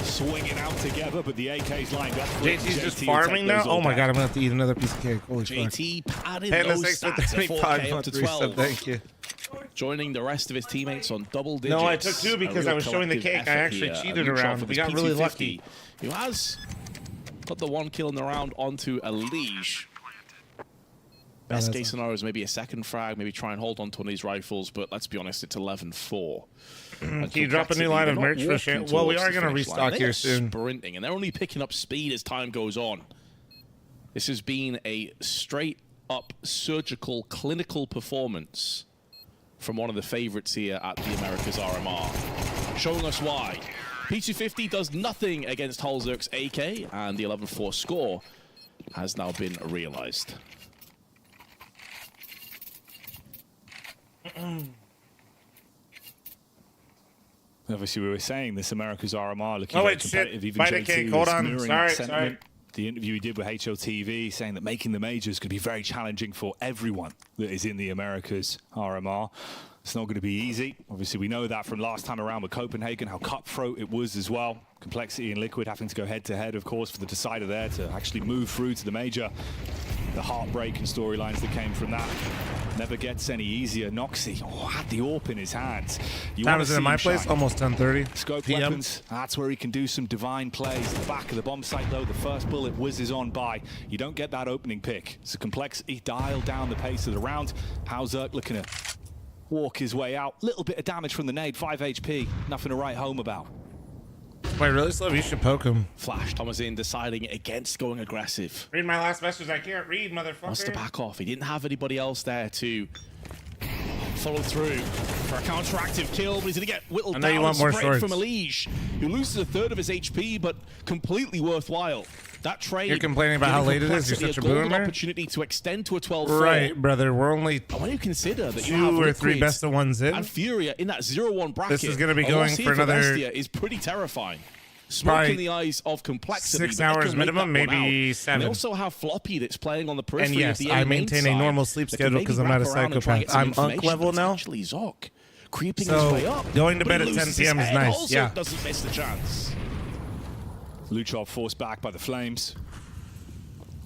swinging out together, but the AK's lined up. JT's just farming now? Oh my god, I'm going to have to eat another piece of cake. Holy JT padding fuck. those stats at 4K up to 12. Thank you. Joining the rest of his teammates on double digits. No, I took 2 because I was showing the cake. I actually cheated around. We got really lucky. Who has got the 1 kill in the round onto Elige. Best case scenario is maybe a second frag, maybe try and hold on to one of these rifles, but let's be honest, it's 11-4. Can you drop a new line of merch for Shanghai? Well, we are going to restock here soon. Sprinting, and they're only picking up speed as time goes on. This has been a straight-up surgical, clinical performance from one of the favorites here at the Americas RMR, showing us why. P250 does nothing against Hulzerk's AK, and the 11-4 score has now been realized. Obviously, we were saying this America's RMR looking very competitive. Even Bite a cake. Hold on. Sorry. The interview he did with HOTV saying that making the majors could be very challenging for everyone that is in the Americas RMR. It's not going to be easy. Obviously, we know that from last time around with Copenhagen, how cutthroat it was as well. Complexity and Liquid having to go head-to-head, of course, for the decider there to actually move through to the major. The heartbreak and storylines that came from that never gets any easier. Noxy had the AWP in his hands. Time is in my place, almost 10:30 Scope PM. weapons, that's where he can do some divine plays. The back of the bomb site, though, the first bullet whizzes on by. You don't get that opening pick. So Complexity dialed down the pace of the round. Hulzerk looking to walk his way out. Little bit of damage from the nade, 5 HP. Nothing to write home about. Wait, really slow? You should poke him. Flash Thomasin deciding against going aggressive. Read my last message. I can't read, motherfucker. Wants to back off. He didn't have anybody else there to follow through for a counteractive kill, but he's going to get whittled down. I know you want more swords swords. From Elige, who loses a third of his HP, but completely worthwhile. That trade. You're complaining about how late it is. You're such a boomer. Opportunity to extend to a 12-4. Right, brother. We're only when you consider that 2 or 3 best of ones in, and Furia in that 0-1 bracket. This is going to be going for another. Is pretty terrifying. Smoke in the eyes of Complexity. 6 hours minimum, maybe 7. And they also have Floppy that's playing on the periphery. And yes, of the I maintain a normal sleep schedule because I'm not a psychopath. I'm Unk level now. Actually, Zoc creeping so his way up. Going to bed at 10 p.m. is nice. Also yeah. doesn't miss the chance. Luchov forced back by the Flames.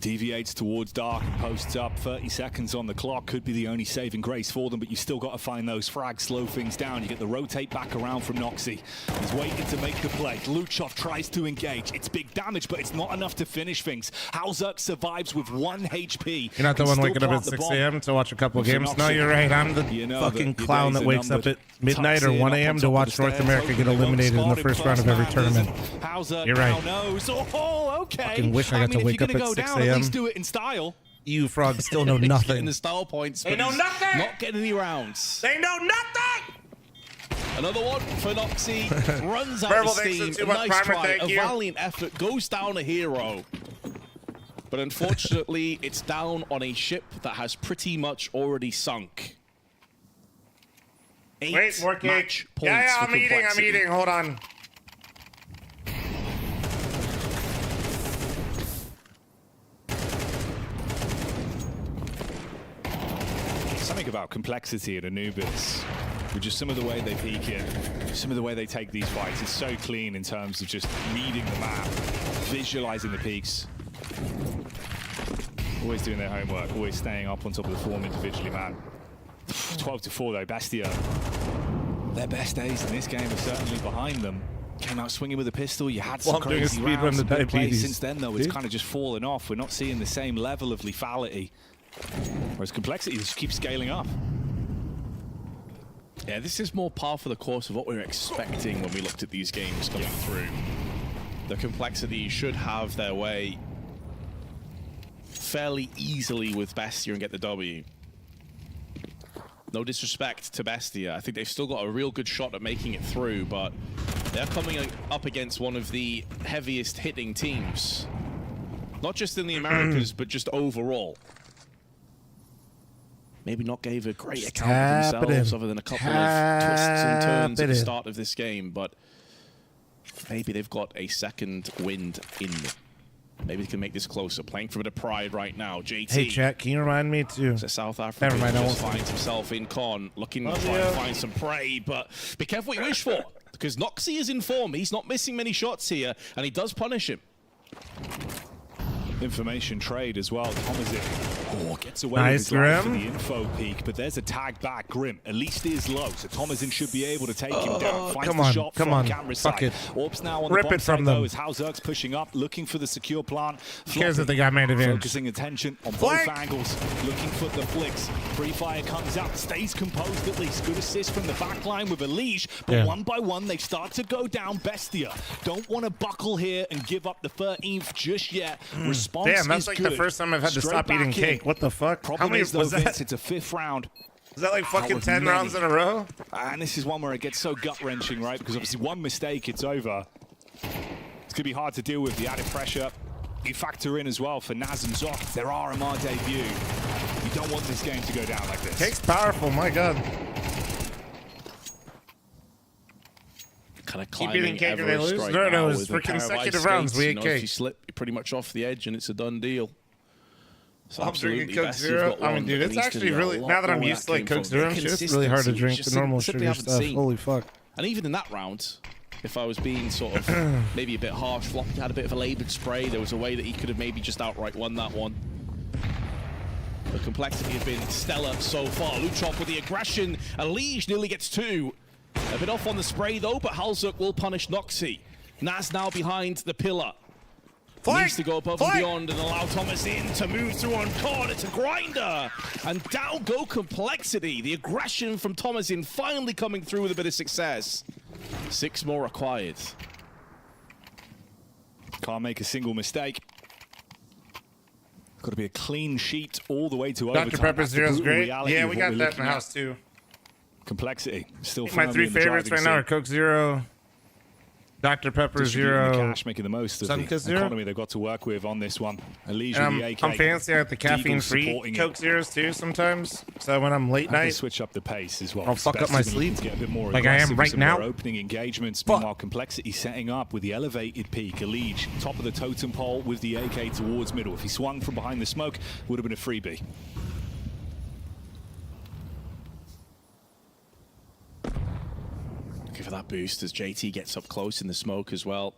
Deviates towards Dark and posts up. 30 seconds on the clock. Could be the only saving grace for them, but you still got to find those frags, slow things down. You get the rotate back around from Noxy. He's waiting to make the play. Luchov tries to engage. It's big damage, but it's not enough to finish things. Hulzerk survives with 1 HP. You're not the one waking up at 6 a.m. to watch a couple of games. No, you're right. I'm the fucking clown that wakes up at midnight or 1 a.m. to watch North America get eliminated in the first round of every tournament. You're right. Oh, okay. Fucking wish I got to wake up at 6 a.m. At least do it in style. You frogs still know nothing. In the style points. They know nothing. Not getting any rounds. They know nothing. Another one for Noxy. Runs out Verbal, of steam. too A much nice primer, try. thank A you. valiant effort. Goes down a hero. But unfortunately, it's down on a ship that has pretty much already sunk. Wait, more cake. Match points Yeah, for I'm eating. Complexity. I'm eating. Hold on. Something about Complexity at Anubis, with just some of the way they peek it, some of the way they take these fights. It's so clean in terms of just reading the map, visualizing the peaks. Always doing their homework, always staying up on top of the form individually, man. 12-4 though, Bestia. Their best days in this game are certainly behind them. Came out swinging with a pistol, you had some crazy rounds, some good play. Since then though, it's kind of just fallen off. We're not seeing the same level of lethality. Whereas Complexity just keeps scaling up. Yeah, this is more par for the course of what we were expecting when we looked at these games coming through. The Complexity should have their way fairly easily with Bestia and get the W. No disrespect to Bestia. I think they've still got a real good shot at making it through, but they're coming up against one of the heaviest hitting teams. Not just in the Americas, but just overall. Maybe not gave a great account of themselves other than a couple of twists and turns at the start of this game, but maybe they've got a second wind in them. Maybe they can make this closer. Playing for a bit of pride right now. JT. Hey, chat, can you remind me to... So South Africa just finds himself in con, looking to try and find some prey, but be careful what you wish for, because Noxy is in form. He's not missing many shots here, and he does punish him. Information trade as well. Tomazin gets away nice with his life for Grim. the info peak, but there's a tag back. Grim at least is low, so Tomazin should be able to take him down. Finds the shot from camera side. Orbs now on Rip the bomb it from side, them. though, as Hauzerk's pushing up, looking for the secure plant. Who cares if they got made advantage? Focusing attention on both angles, looking for the flicks. Free fire comes out, stays composed at least. Good assist from the back line with a leash, but one by one they start to go down. Bestia don't want to buckle here and give up the 13th just yet. Response Damn, that's is like good. the first time I've had to Straight stop eating back in. cake. What the fuck? Problem How many is, though, was that? Vince, it's a 5th round. Was that like fucking Out of 10 many. rounds in a row? And this is one where it gets so gut-wrenching, right? Because obviously one mistake, it's over. It's going to be hard to deal with the added pressure. You factor in as well for Naz and Zoc, their RMR debut. You don't want this game to go down like this. Cake's powerful, my god. Kind of Keep climbing eating cake and they Everest lose? right No, now it's with for a pair of consecutive ice rounds. skates. We You ate know, cake. if you slip, you're pretty much off the edge and it's a done deal. So I'm drinking absolutely Coke best Zero. you've got I mean, one, dude, but it's needs to actually be a really, lot now that I'm more used to where like that Coke came Zero from. and The shit, it's really hard to consistency drink we the just normal simply sugar haven't stuff. seen. Holy fuck. And even in that round, if I was being sort of maybe a bit harsh, Floppy had a bit of a laboured spray. There was a way that he could have maybe just outright won that one. The Complexity have been stellar so far. Luchop with the aggression. Elige nearly gets 2. A bit off on the spray though, but Halzuk will punish Noxy. Naz now behind the pillar. Needs to go above and beyond and allow Thomas in to move through on corner. It's a grinder. And down go Complexity. The aggression from Thomas in finally coming through with a bit of success. 6 more required. Can't make a single mistake. Got to be a clean sheet all the way to Dr. overtime. Pepper That's the Zero's brutal great. reality Yeah, of we what got we're that in looking the at. house too. Complexity still My 3 firmly in the favorites driving right now are seat. Coke Zero, Dr. Pepper Distributing the Zero, cash, making the most of Sunkiss the Zero. economy they've got to work with on this one. Elige And with the AK. I'm fancy at the caffeine-free supporting Coke it. Zeros too sometimes. So when I'm late And they night, switch up the pace as well. I'll fuck up my Especially when sleep you get a bit more like I am aggressive right with some of their now. Opening engagements. Meanwhile, Complexity setting up with the elevated peak. Elige, top of the totem pole with the AK towards middle. If he swung from behind the smoke, would have been a freebie. Looking for that boost as JT gets up close in the smoke as well.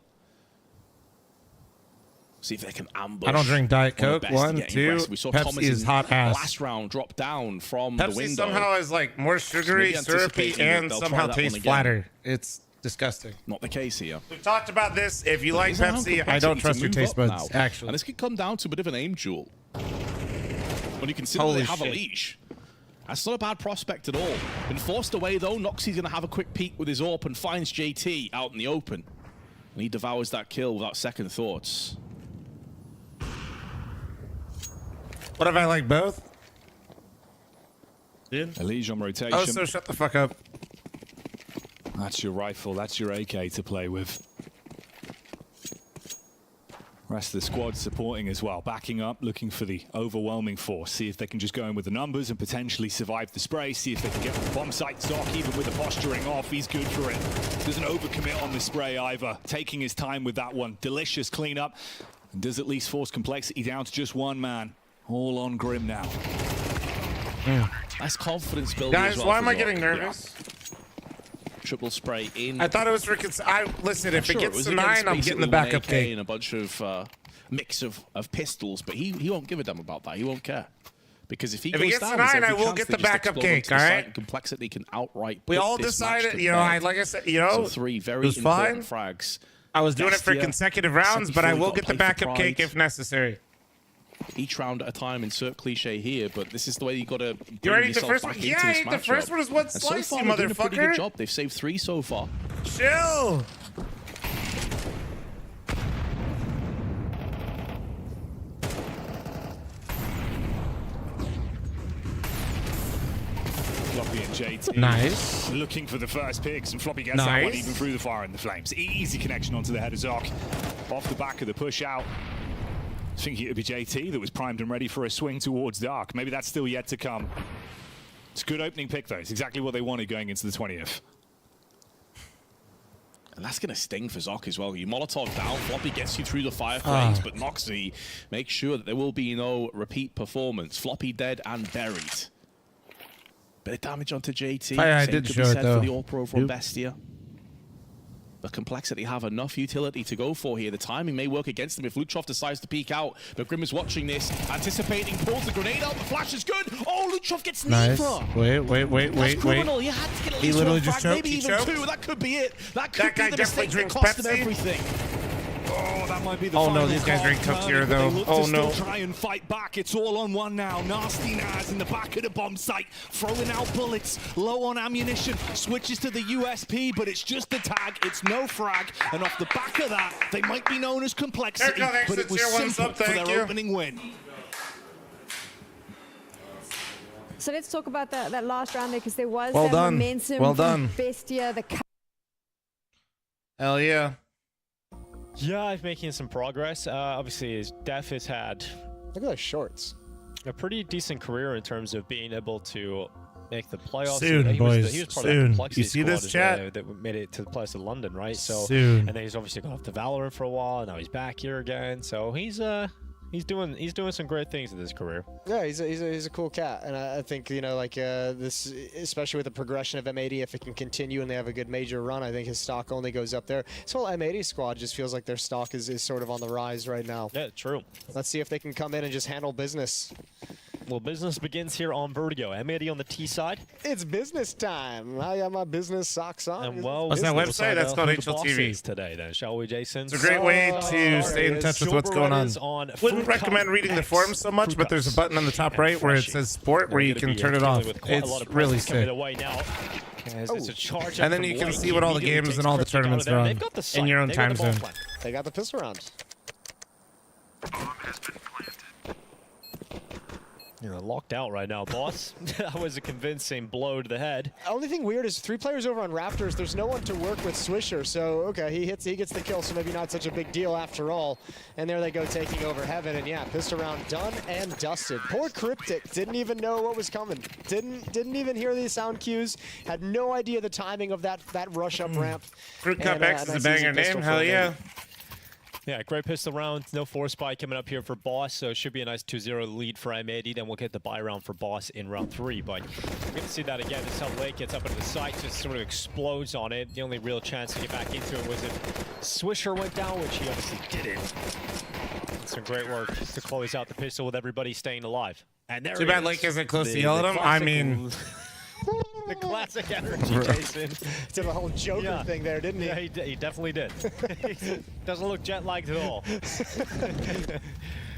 See if they can ambush. I don't drink Diet one of Coke. the best to 1, get 2. aggressive. We saw Pepsi Thomas is in hot ass. last round drop down from the Pepsi window. somehow is like more sugary, maybe syrupy, anticipating that and they'll try somehow that tastes one again. flatter. It's disgusting. Not the case here. We've talked about this. If you like He's allowed Pepsi, I don't Complexity trust to your move taste up buds, now. actually. And this could come down to a bit of an aim duel. When you consider Holy they have a shit. leash. That's not a bad prospect at all. Been forced away though. Noxy's going to have a quick peek with his AWP and finds JT out in the open. And he devours that kill without second thoughts. What if I like both? Dude. Elige on rotation. Oh, so shut the fuck up. That's your rifle, that's your AK to play with. Rest of the squad supporting as well, backing up, looking for the overwhelming force. See if they can just go in with the numbers and potentially survive the spray. See if they can get on the bomb site. Zoc, even with the posturing off, he's good for it. Doesn't overcommit on the spray either. Taking his time with that one. Delicious cleanup. And does at least force complexity down to just one man. All on Grim now. Nice confidence building. Guys, as well why am I Zoc. getting nervous? Triple spray in. I thought it was for. Listen, if it gets to 9, I'm getting the backup gate. And a bunch of mix of pistols, but he won't give a damn about that. He won't care. Because if he goes gets down, to there's 9, every I will chance get they the just backup explode cake, onto the all site, right? and Complexity can outright We put all this match decided, to you know, bed. like I said, you know, So 3 very it was fine. important frags. I was doing it for Bestia, consecutive rounds, but I Seppi will Fully get the got played for backup cake pride. if necessary. Each round at a time, insert cliche here, but this is the way you got to You bring already ate the yourself first back one? into Yeah, I this ate the matchup. first one is what And so sliced, far, you they're doing a pretty motherfucker. good job. They've saved 3 so far. Chill. Floppy and JT. Nice. Looking for the first picks, and Floppy gets that Nice. one even through the fire and the flames. Easy connection onto the head of Zoc. Off the back of the push out. Thinking it would be JT that was primed and ready for a swing towards Dark. Maybe that's still yet to come. It's a good opening pick, though. It's exactly what they wanted going into the 20th. And that's going to sting for Zoc as well. You Molotov down, Floppy gets you through the fire flames, but Noxy makes sure that there will be no repeat performance. Floppy dead and buried. Bit of damage onto JT. I Same did could show be it, said though. for the All-Pro from Yep. Bestia. The Complexity have enough utility to go for here. The timing may work against them if Luchov decides to peek out, but Grim is watching this, anticipating, pulls the grenade out, the flash is good! Oh, Luchov gets Nice. Neva! Wait. Criminal. You had to get at He least literally one just frag, choked. maybe He even choked. 2. That could be it. That could That be guy the definitely mistake that drinks cost them Pepsi. everything. Oh, that might be the Oh, no, final these guys call, drink Coke Tourney, here, but they though. look Oh, to no. still try and fight back. It's all on one now. Nasty Naz in the back of the bomb site, throwing out bullets, low on ammunition, switches to the USP, but it's just a tag. It's no frag, and off the back of that, they might be known as Complexity, but it was simple for their opening win. So let's talk about that last round there, because there was Well that done. momentum Well from done. Bestia, the Hell yeah. Yeah, making some progress. Obviously, his Def has had Look at those shorts. a pretty decent career in terms of being able to make the playoffs. Soon, he was boys, part of that soon. Complexity You see this, squad chat? that made it to the playoffs of London, right? So Soon. and then he's obviously gone off to Valorant for a while, and now he's back here again. So he's doing some great things in his career. Yeah, he's a cool cat, and I think, you know, like this, especially with the progression of M80, if it can continue and they have a good major run, I think his stock only goes up there. This whole M80 squad just feels like their stock is sort of on the rise right now. Yeah, true. Let's see if they can come in and just handle business. Well, business begins here on Vertigo. M80 on the T side. It's business time. I got my business socks on. And well, What's that we'll website? decide, That's called who the boss HLTV. is today, then, shall we, Jason? It's a great way to stay in touch with what's going on. Wouldn't Fruit recommend Cup reading the X. forums so much, but there's a button on the top right where it says sport where you can turn it off. It's really sick. It's a charge And then you can see what all the games and all the tournaments are on in your own time zone. They got the pistol round. You're locked out right now, boss. That was a convincing blow to the head. Only thing weird is 3 players over on Raptors. There's no one to work with Swisher, so okay, he gets the kill, so maybe not such a big deal after all. And there they go, taking over Heaven, and yeah, pistol round done and dusted. Poor Cryptic didn't even know what was coming. Didn't even hear these sound cues. Had no idea the timing of that rush up ramp. Fruit Cup X is a banger name. Hell yeah. Yeah, great pistol round. No force buy coming up here for Boss, so it should be a nice 2-0 lead for M80. Then we'll get the buy round for Boss in round 3. But we're going to see that again. This how Lake gets up into the site, just sort of explodes on it. The only real chance to get back into it was if Swisher went down, which he obviously didn't. Some great work to close out the pistol with everybody staying alive. And there Too bad Lake isn't close to yell at him. I mean... The classic energy, Jason. Did a whole Joker thing there, didn't he? Yeah, he definitely did. He doesn't look jet-lagged at all.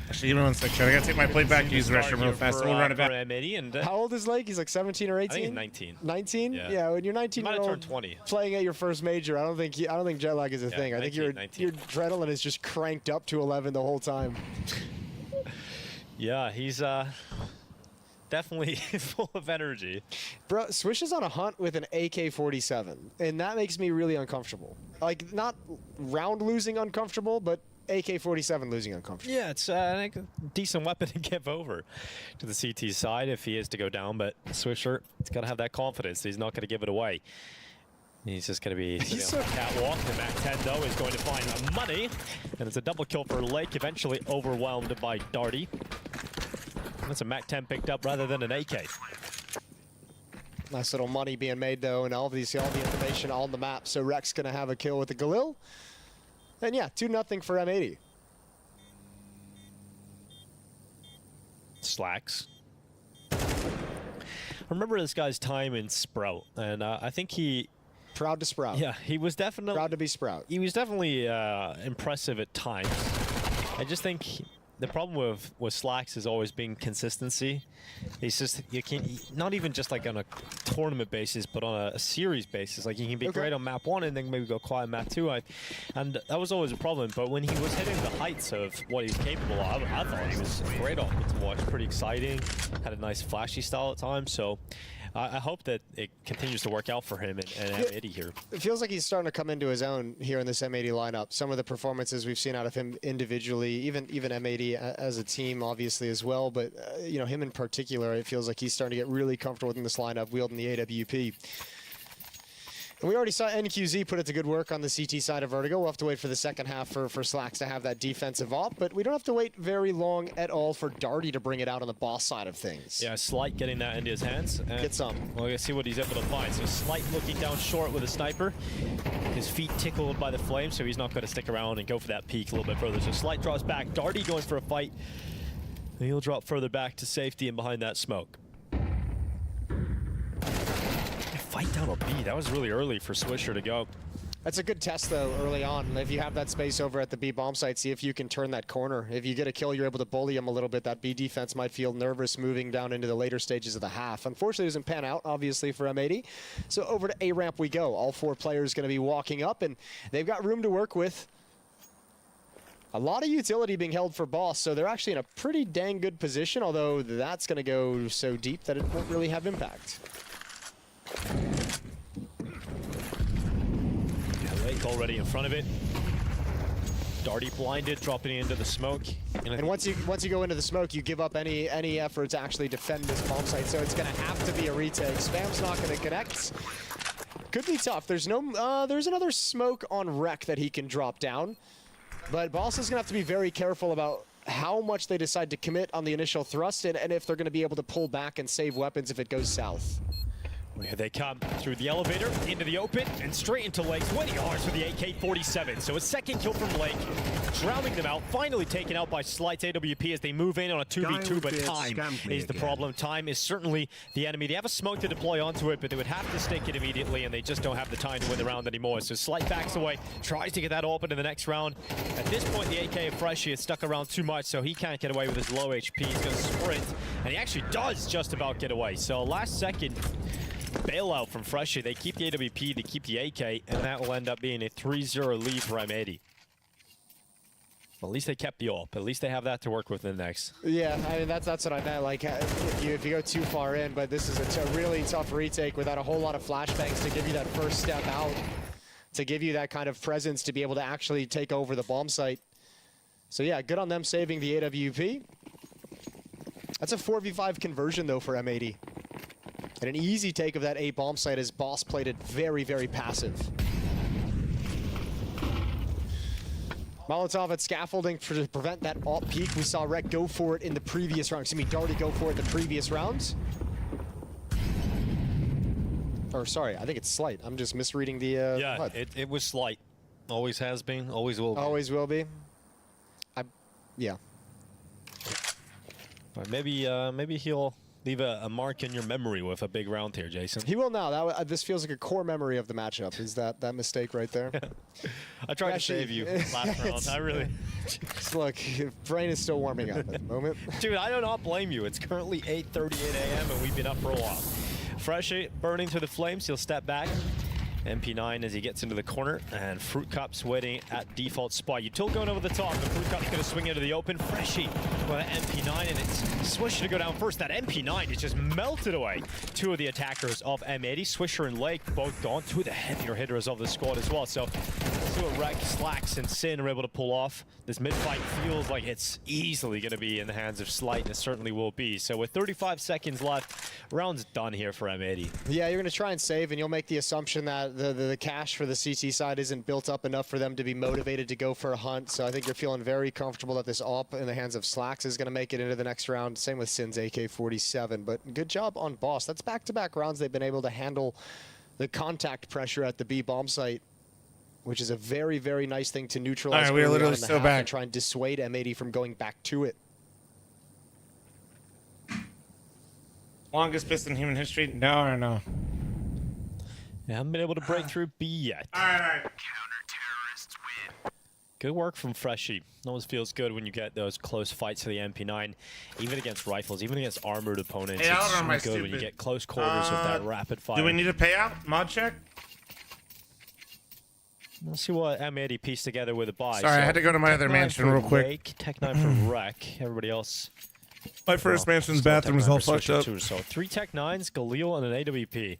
Actually, give me 1 second. I gotta take my plate back, use the restroom real fast, and we'll run it back. How old is Lake? He's like 17 or 18? I think he's 19. 19? Yeah. Yeah, when you're 19 Might year have old turned 20. playing at your first major, I don't think jet lag is a thing. I think 19. your adrenaline is just cranked up to 11 the whole time. Yeah, he's definitely full of energy. Bro, Swish is on a hunt with an AK-47, and that makes me really uncomfortable. Like, not round losing uncomfortable, but AK-47 losing uncomfortable. Yeah, it's I think a decent weapon to give over to the CT side if he is to go down, but Swisher, he's got to have that confidence. He's not going to give it away. He's just going to be catwalk. The Mac 10, though, is going to find money, and it's a double kill for Lake, eventually overwhelmed by Darty. That's a Mac 10 picked up rather than an AK. Nice little money being made, though, and obviously all the information on the map. So Rex going to have a kill with the Galil. And yeah, 2-0 for M80. Slacks. I remember this guy's time in Sprout, and I think he... Proud to Sprout. Yeah, he was definitely... Proud to be Sprout. He was definitely impressive at times. I just think the problem with Slacks has always been consistency. He's just, you can't, not even just like on a tournament basis, but on a series basis. Like, you can be great on map 1 and then maybe go quiet on map 2. And that was always a problem. But when he was hitting the heights of what he's capable of, I thought he was great on it to watch. Pretty exciting. Had a nice flashy style at times. So I hope that it continues to work out for him and M80 here. It feels like he's starting to come into his own here in this M80 lineup. Some of the performances we've seen out of him individually, even M80 as a team, obviously, as well. But, you know, him in particular, it feels like he's starting to get really comfortable within this lineup, wielding the AWP. And we already saw NQZ put it to good work on the CT side of Vertigo. We'll have to wait for the second half for Slacks to have that defensive op, but we don't have to wait very long at all for Darty to bring it out on the boss side of things. Yeah, Slight getting that into his hands. And get some. Well, let's see what he's able to find. So Slight looking down short with a sniper. His feet tickled by the flame, so he's not going to stick around and go for that peek a little bit further. So Slight draws back. Darty going for a fight. And he'll drop further back to safety and behind that smoke. Fight down a B. That was really early for Swisher to go. That's a good test, though, early on. If you have that space over at the B bomb site, see if you can turn that corner. If you get a kill, you're able to bully him a little bit. That B defense might feel nervous moving down into the later stages of the half. Unfortunately, it doesn't pan out, obviously, for M80. So over to A ramp we go. All 4 players going to be walking up, and they've got room to work with. A lot of utility being held for Boss, so they're actually in a pretty dang good position, although that's going to go so deep that it won't really have impact. Lake already in front of it. Darty blinded, dropping into the smoke. And once you go into the smoke, you give up any effort to actually defend this bomb site, so it's going to have to be a retake. Spam's not going to connect. Could be tough. There's no, there's another smoke on Wreck that he can drop down, but Boss is going to have to be very careful about how much they decide to commit on the initial thrust and if they're going to be able to pull back and save weapons if it goes south. Well, here they come through the elevator, into the open, and straight into Lake. 20 yards for the AK-47. So a second kill from Lake, drowning them out. Finally taken out by Slight's AWP as they move in on a 2v2, but time is the problem. Time is certainly the enemy. They have a smoke to deploy onto it, but they would have to stick it immediately, and they just don't have the time to win the round anymore. So Slight backs away, tries to get that open in the next round. At this point, the AK of Freshie is stuck around too much, so he can't get away with his low HP. He's going to sprint, and he actually does just about get away. So last second bailout from Freshie. They keep the AWP, they keep the AK, and that will end up being a 3-0 lead for M80. Well, at least they kept the AWP. At least they have that to work with in the next. Yeah, I mean, that's what I meant. Like, if you go too far in, but this is a really tough retake without a whole lot of flashbangs to give you that first step out, to give you that kind of presence to be able to actually take over the bomb site. So yeah, good on them saving the AWP. That's a 4v5 conversion, though, for M80. And an easy take of that A bomb site as Boss played it very, very passive. Molotov at scaffolding to prevent that AWP peak. We saw Rek go for it in the previous round. Excuse me, Darty go for it in the previous rounds. Or sorry, I think it's Slight. I'm just misreading the yeah, HUD. it was Slight. Always has been, always will be. Always will be. Yeah. Right, maybe he'll leave a mark in your memory with a big round here, Jason. He will now. This feels like a core memory of the matchup. Is that mistake right there? I tried to save you last round. I really... Look, brain is still warming up at the moment. Dude, I do not blame you. It's currently 8:38 a.m. and we've been up for a while. Freshie burning through the flames. He'll step back. MP9 as he gets into the corner, and Fruit Cup's waiting at default spot. Util going over the top, and Fruit Cup's going to swing into the open. Freshie with an MP9, and it's Swisher to go down first. That MP9 is just melted away. Two of the attackers of M80, Swisher and Lake, both gone. Two of the heavier hitters of the squad as well. So let's see what Rek, Slacks, and Sin are able to pull off. This mid-fight feels like it's easily going to be in the hands of Slight, and it certainly will be. So with 35 seconds left, round's done here for M80. Yeah, you're going to try and save, and you'll make the assumption that the cash for the CT side isn't built up enough for them to be motivated to go for a hunt. So I think you're feeling very comfortable that this AWP in the hands of Slacks is going to make it into the next round. Same with Sin's AK-47. But good job on Boss. That's back-to-back rounds they've been able to handle the contact pressure at the B bomb site, which is a very, very nice thing to neutralize. All right, we're literally so back. And try and dissuade M80 from going back to it. Longest piss in human history? No or no? They haven't been able to break through B yet. All right. Counter-terrorists win. Good work from Freshie. It always feels good when you get those close fights to the MP9, even against rifles, even against armored opponents. Hey, it's my so good when you get close quarters with that rapid fire. Do we need a payout? Mod check? Let's see what M80 pieced together with a buy. Sorry, I had to go to my other mansion real quick. Tech 9 for Rek. Everybody else. My first mansion's bathroom is all fucked up. So 3 Tech 9s, Galil, and an AWP.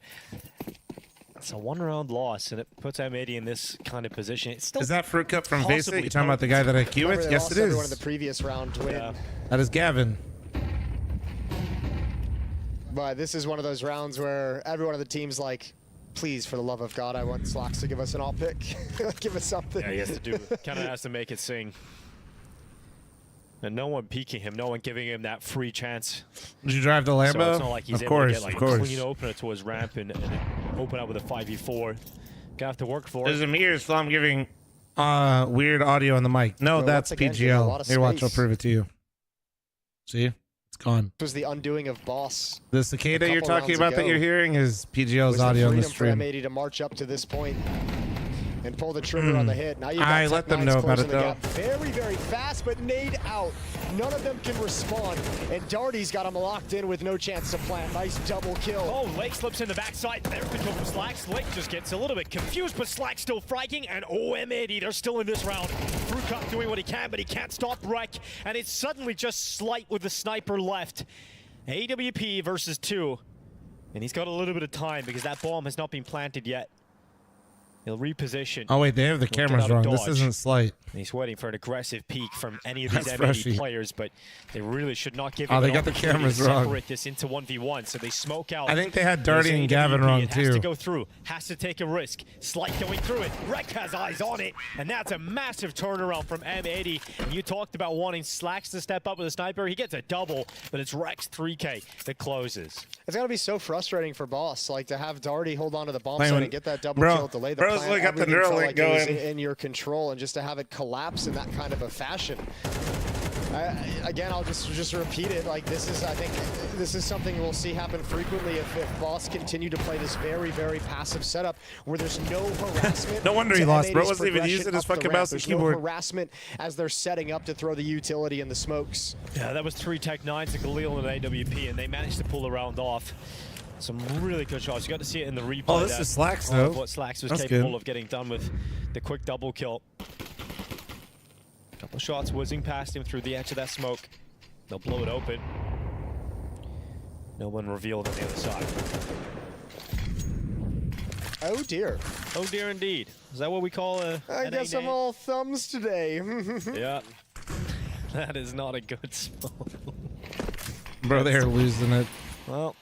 It's a 1-round loss, and it puts M80 in this kind of position. It's still is that Fruit Cup from Basic? You talking about the guy that I queue with? Yes, it is. One of the previous round win. Yeah. That is Gavin. But this is one of those rounds where every one of the teams like, please, for the love of God, I want Slacks to give us an alt pick. Give us something. Yeah, he has to do. Kind of has to make it sing. And no one peeking him, no one giving him that free chance. Did you drive the Lambo? So it's not like he's of able course, to get like of course. clean opener to his ramp and open up with a 5v4. Gonna have to work for There's it. a mirror, so I'm giving weird audio on the mic. No, Well, that's once again, getting a lot PGL. of Here, watch, I'll space. prove it to you. See? It's gone. This was the undoing of Boss. The cicada you're couple talking rounds about that ago you're hearing is PGL's was audio on the freedom for stream. M80 to march up to this point and pull the trigger on the hit. Now you've got I Tech let them 9s know about closing it, the though. gap very, very fast, but nade out. None of them can respond, and Darty's got him locked in with no chance to plant. Nice double kill. Oh, Lake slips in the backside. There's the kill from Slacks. Lake just gets a little bit confused, but Slacks still fragging, and M80, they're still in this round. Fruit Cup doing what he can, but he can't stop Rek, and it's suddenly just Slight with the sniper left. AWP versus 2, and he's got a little bit of time because that bomb has not been planted yet. He'll reposition. Oh, wait, they have the He'll get cameras out of wrong. This dodge. isn't Slight. And he's waiting for an aggressive peek from any of these That's M80 Freshie. players, but they really should not give Oh, him they an got the opportunity cameras to wrong. separate this into 1v1, so they smoke out. I think they had There's Darty and AWP. Gavin wrong, It has too. to go through, has to take a risk. Slight going through it. Rek has eyes on it, and that's a massive turnaround from M80. And you talked about wanting Slacks to step up with a sniper. He gets a double, but it's Rek's 3K that closes. It's gotta be so frustrating for Boss, like to have Darty hold on to the bomb Like site when- and get that double bro, kill, delay the bro's plant. like got the Everything felt Neuralink like it was going. in your control, and just to have it collapse in that kind of a fashion. Again, I'll just repeat it. Like this is, I think, this is something we'll see happen frequently if Boss continue to play this very, very passive setup where there's no harassment. No wonder he to lost, bro. M80's Wasn't even progression using his up the fucking ramp. mouse and There's keyboard. no harassment as they're setting up to throw the utility in the smokes. Yeah, that was 3 Tech 9s, a Galil and an AWP, and they managed to pull the round off. Some really good shots. You got to see it in the replay. Oh, this there is Slacks, of though. What Slacks was That's capable good. of getting done with the quick double kill. Couple shots whizzing past him through the edge of that smoke. They'll blow it open. No one revealed on the other side. Oh dear. Oh dear indeed. Is that what we call a I guess I'm all thumbs today. Yeah. That is not a good smoke. Bro, they're losing it. Well,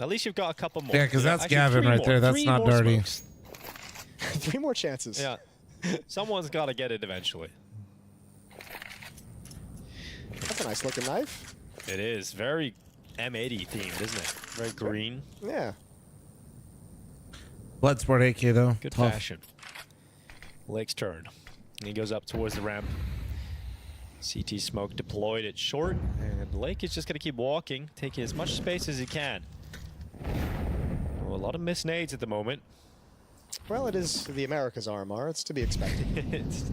at least you've got a couple more. Yeah, because that's Actually, Gavin 3 right more. there. That's 3 not more Darty. smokes. 3 more chances. Yeah. Someone's got to get it eventually. That's a nice looking knife. It is very M80 themed, isn't it? Very green. Yeah. Bloodsport AK, though. Good Tough. fashion. Lake's turn. And he goes up towards the ramp. CT smoke deployed at short, and Lake is just going to keep walking, taking as much space as he can. Oh, a lot of missed nades at the moment. Well, it is the America's RMR. It's to be expected.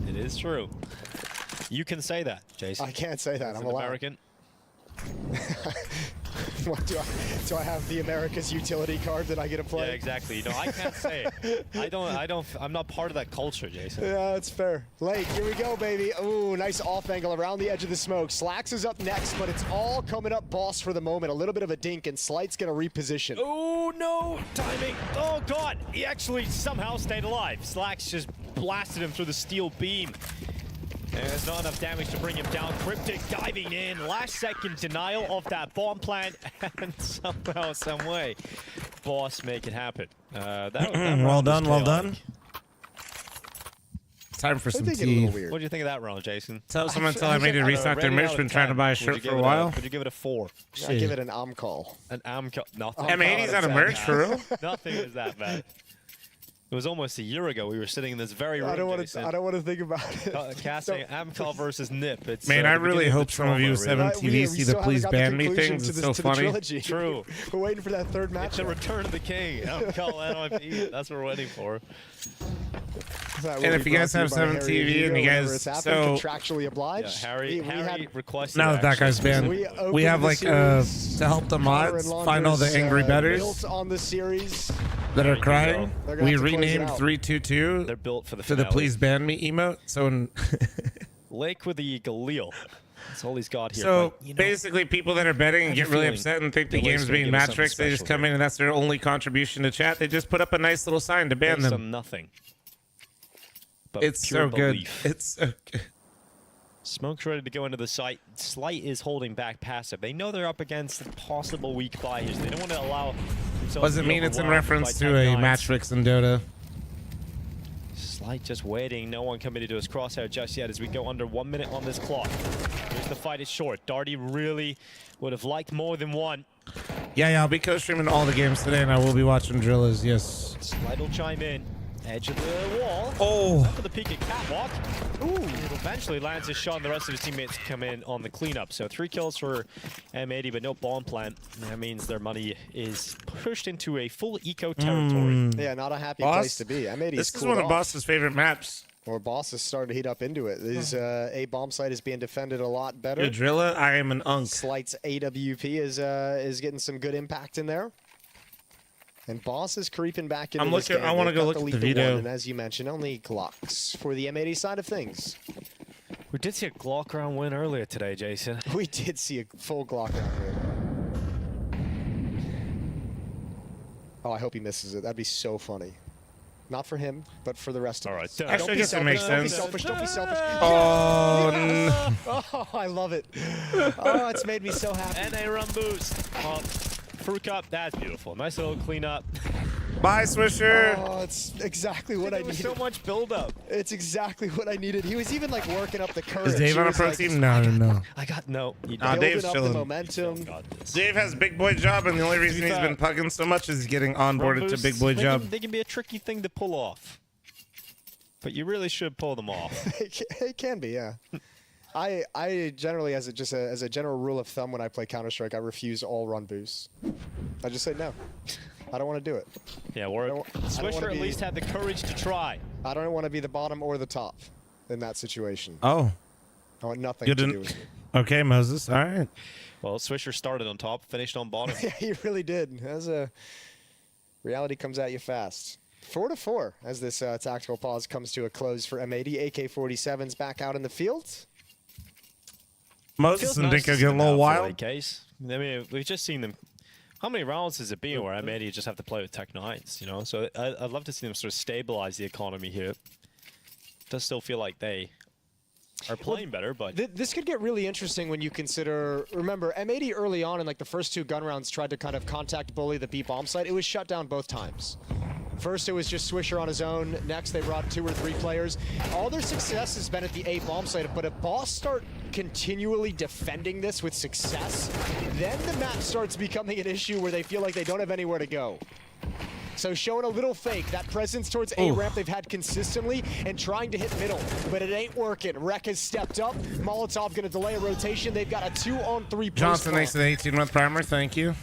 It is true. You can say that, Jason. I can't say that. As I'm an allowed. American. What, do I have the America's utility card that I get to play? Yeah, exactly. You know, I can't say it. I'm not part of that culture, Jason. Yeah, that's fair. Lake, here we go, baby. Ooh, nice off angle around the edge of the smoke. Slacks is up next, but it's all coming up Boss for the moment. A little bit of a dink, and Slight's going to reposition. Oh, no. Timing. Oh, God. He actually somehow stayed alive. Slacks just blasted him through the steel beam. And there's not enough damage to bring him down. Cryptic diving in. Last second denial of that bomb plant. And somehow, some way, Boss make it happen. Well done, well done. It's time for some tea. What do you think of that round, Jason? Tell someone until I made it restock their merch. Been trying to buy a shirt for a while. Would you give it a 4? I give it an call. An call. Nothing. M80's out of merch, for real? Nothing is that bad. It was almost a year ago. We were sitting in this very room. I don't want to think about it. Casting Amcal versus Nip. It's, man, I really hope some of you with 7 TV see the please ban me things. It's so funny. True. We're waiting for that third match. It's a return of the king. Amcal NIP. That's what we're waiting for. And if you guys have 7 TV and you guys contractually obliged, Harry requested. Now that guy's banned, we have like to help the mods find all the angry bettors on the series that are crying. We renamed 322. They're built for the to the please ban me emote. So Lake with the Galil. That's all he's got here. So basically, people that are betting and get really upset and think the game's being match fixed, they just come in and that's their only contribution to chat. They just put up a nice little sign to ban them. Nothing. It's so good. It's so good. Smoke's ready to go into the site. Slight is holding back passive. They know they're up against possible weak buys. They don't want to allow themselves. Does it mean it's in reference to a match fix in Dota? Slight just waiting. No one committed to his crosshair just yet as we go under 1 minute on this clock. Here's the fight is short. Darty really would have liked more than one. Yeah, I'll be co-streaming all the games today, and I will be watching Drillas. Yes. Slight will chime in. Edge of the wall. Oh. For the peak at catwalk. Ooh. It eventually lands his shot, and the rest of his teammates come in on the cleanup. So 3 kills for M80, but no bomb plant. That means their money is pushed into a full eco territory. Yeah, not a happy place to be. M80 this is one of Boss's favorite maps. Or Boss is starting to heat up into it. This A bomb site is being defended a lot better. Good Drilla, I am an unk. Slight's AWP is getting some good impact in there. And Boss is creeping back into this game. I want to go look at the video. And as you mentioned, only Glocks for the M80 side of things. We did see a Glock round win earlier today, Jason. We did see a full Glock round win. Oh, I hope he misses it. That'd be so funny. Not for him, but for the rest of us. All right. Actually, I guess it makes sense. Don't be selfish. Oh, no. Oh, I love it. Oh, it's made me so happy. And a run boost. Fruit up, that's beautiful. Nice little cleanup. Bye, Swisher. Oh, it's exactly what I needed. So much build-up. It's exactly what I needed. He was even like working up the courage. Is Dave on a pro team? No. I got no. Dave's up chilling. the momentum. Dave has big boy job, and the only reason he's been pugging so much is getting onboarded to big boy job. They can be a tricky thing to pull off, but you really should pull them off. It can be, yeah. I generally, as a general rule of thumb, when I play Counter-Strike, I refuse all run boosts. I just say no. I don't want to do it. Yeah, Swisher at least had the courage to try. I don't want to be the bottom or the top in that situation. Oh. I want nothing to do with it. Okay, Moses. All right. Well, Swisher started on top, finished on bottom. Yeah, he really did. Reality comes at you fast. 4-4 as this tactical pause comes to a close for M80. AK-47's back out in the field. Moses and Dinko get a little wild. Case. I mean, we've just seen them. How many rounds has it been where M80 just have to play with Tech 9s, you know? So I'd love to see them sort of stabilize the economy here. It does still feel like they are playing better, but... This could get really interesting when you consider... Remember, M80 early on in like the first 2 gun rounds tried to kind of contact bully the B bomb site. It was shut down both times. First, it was just Swisher on his own. Next, they brought 2 or 3 players. All their success has been at the A bomb site, but if Boss start continually defending this with success, then the map starts becoming an issue where they feel like they don't have anywhere to go. So showing a little fake, that presence towards A ramp they've had consistently, and trying to hit middle, but it ain't working. Rek has stepped up. Molotov gonna delay a rotation. They've got a 2-on-3 Johnson, thanks to the 18-month primer. Thank you.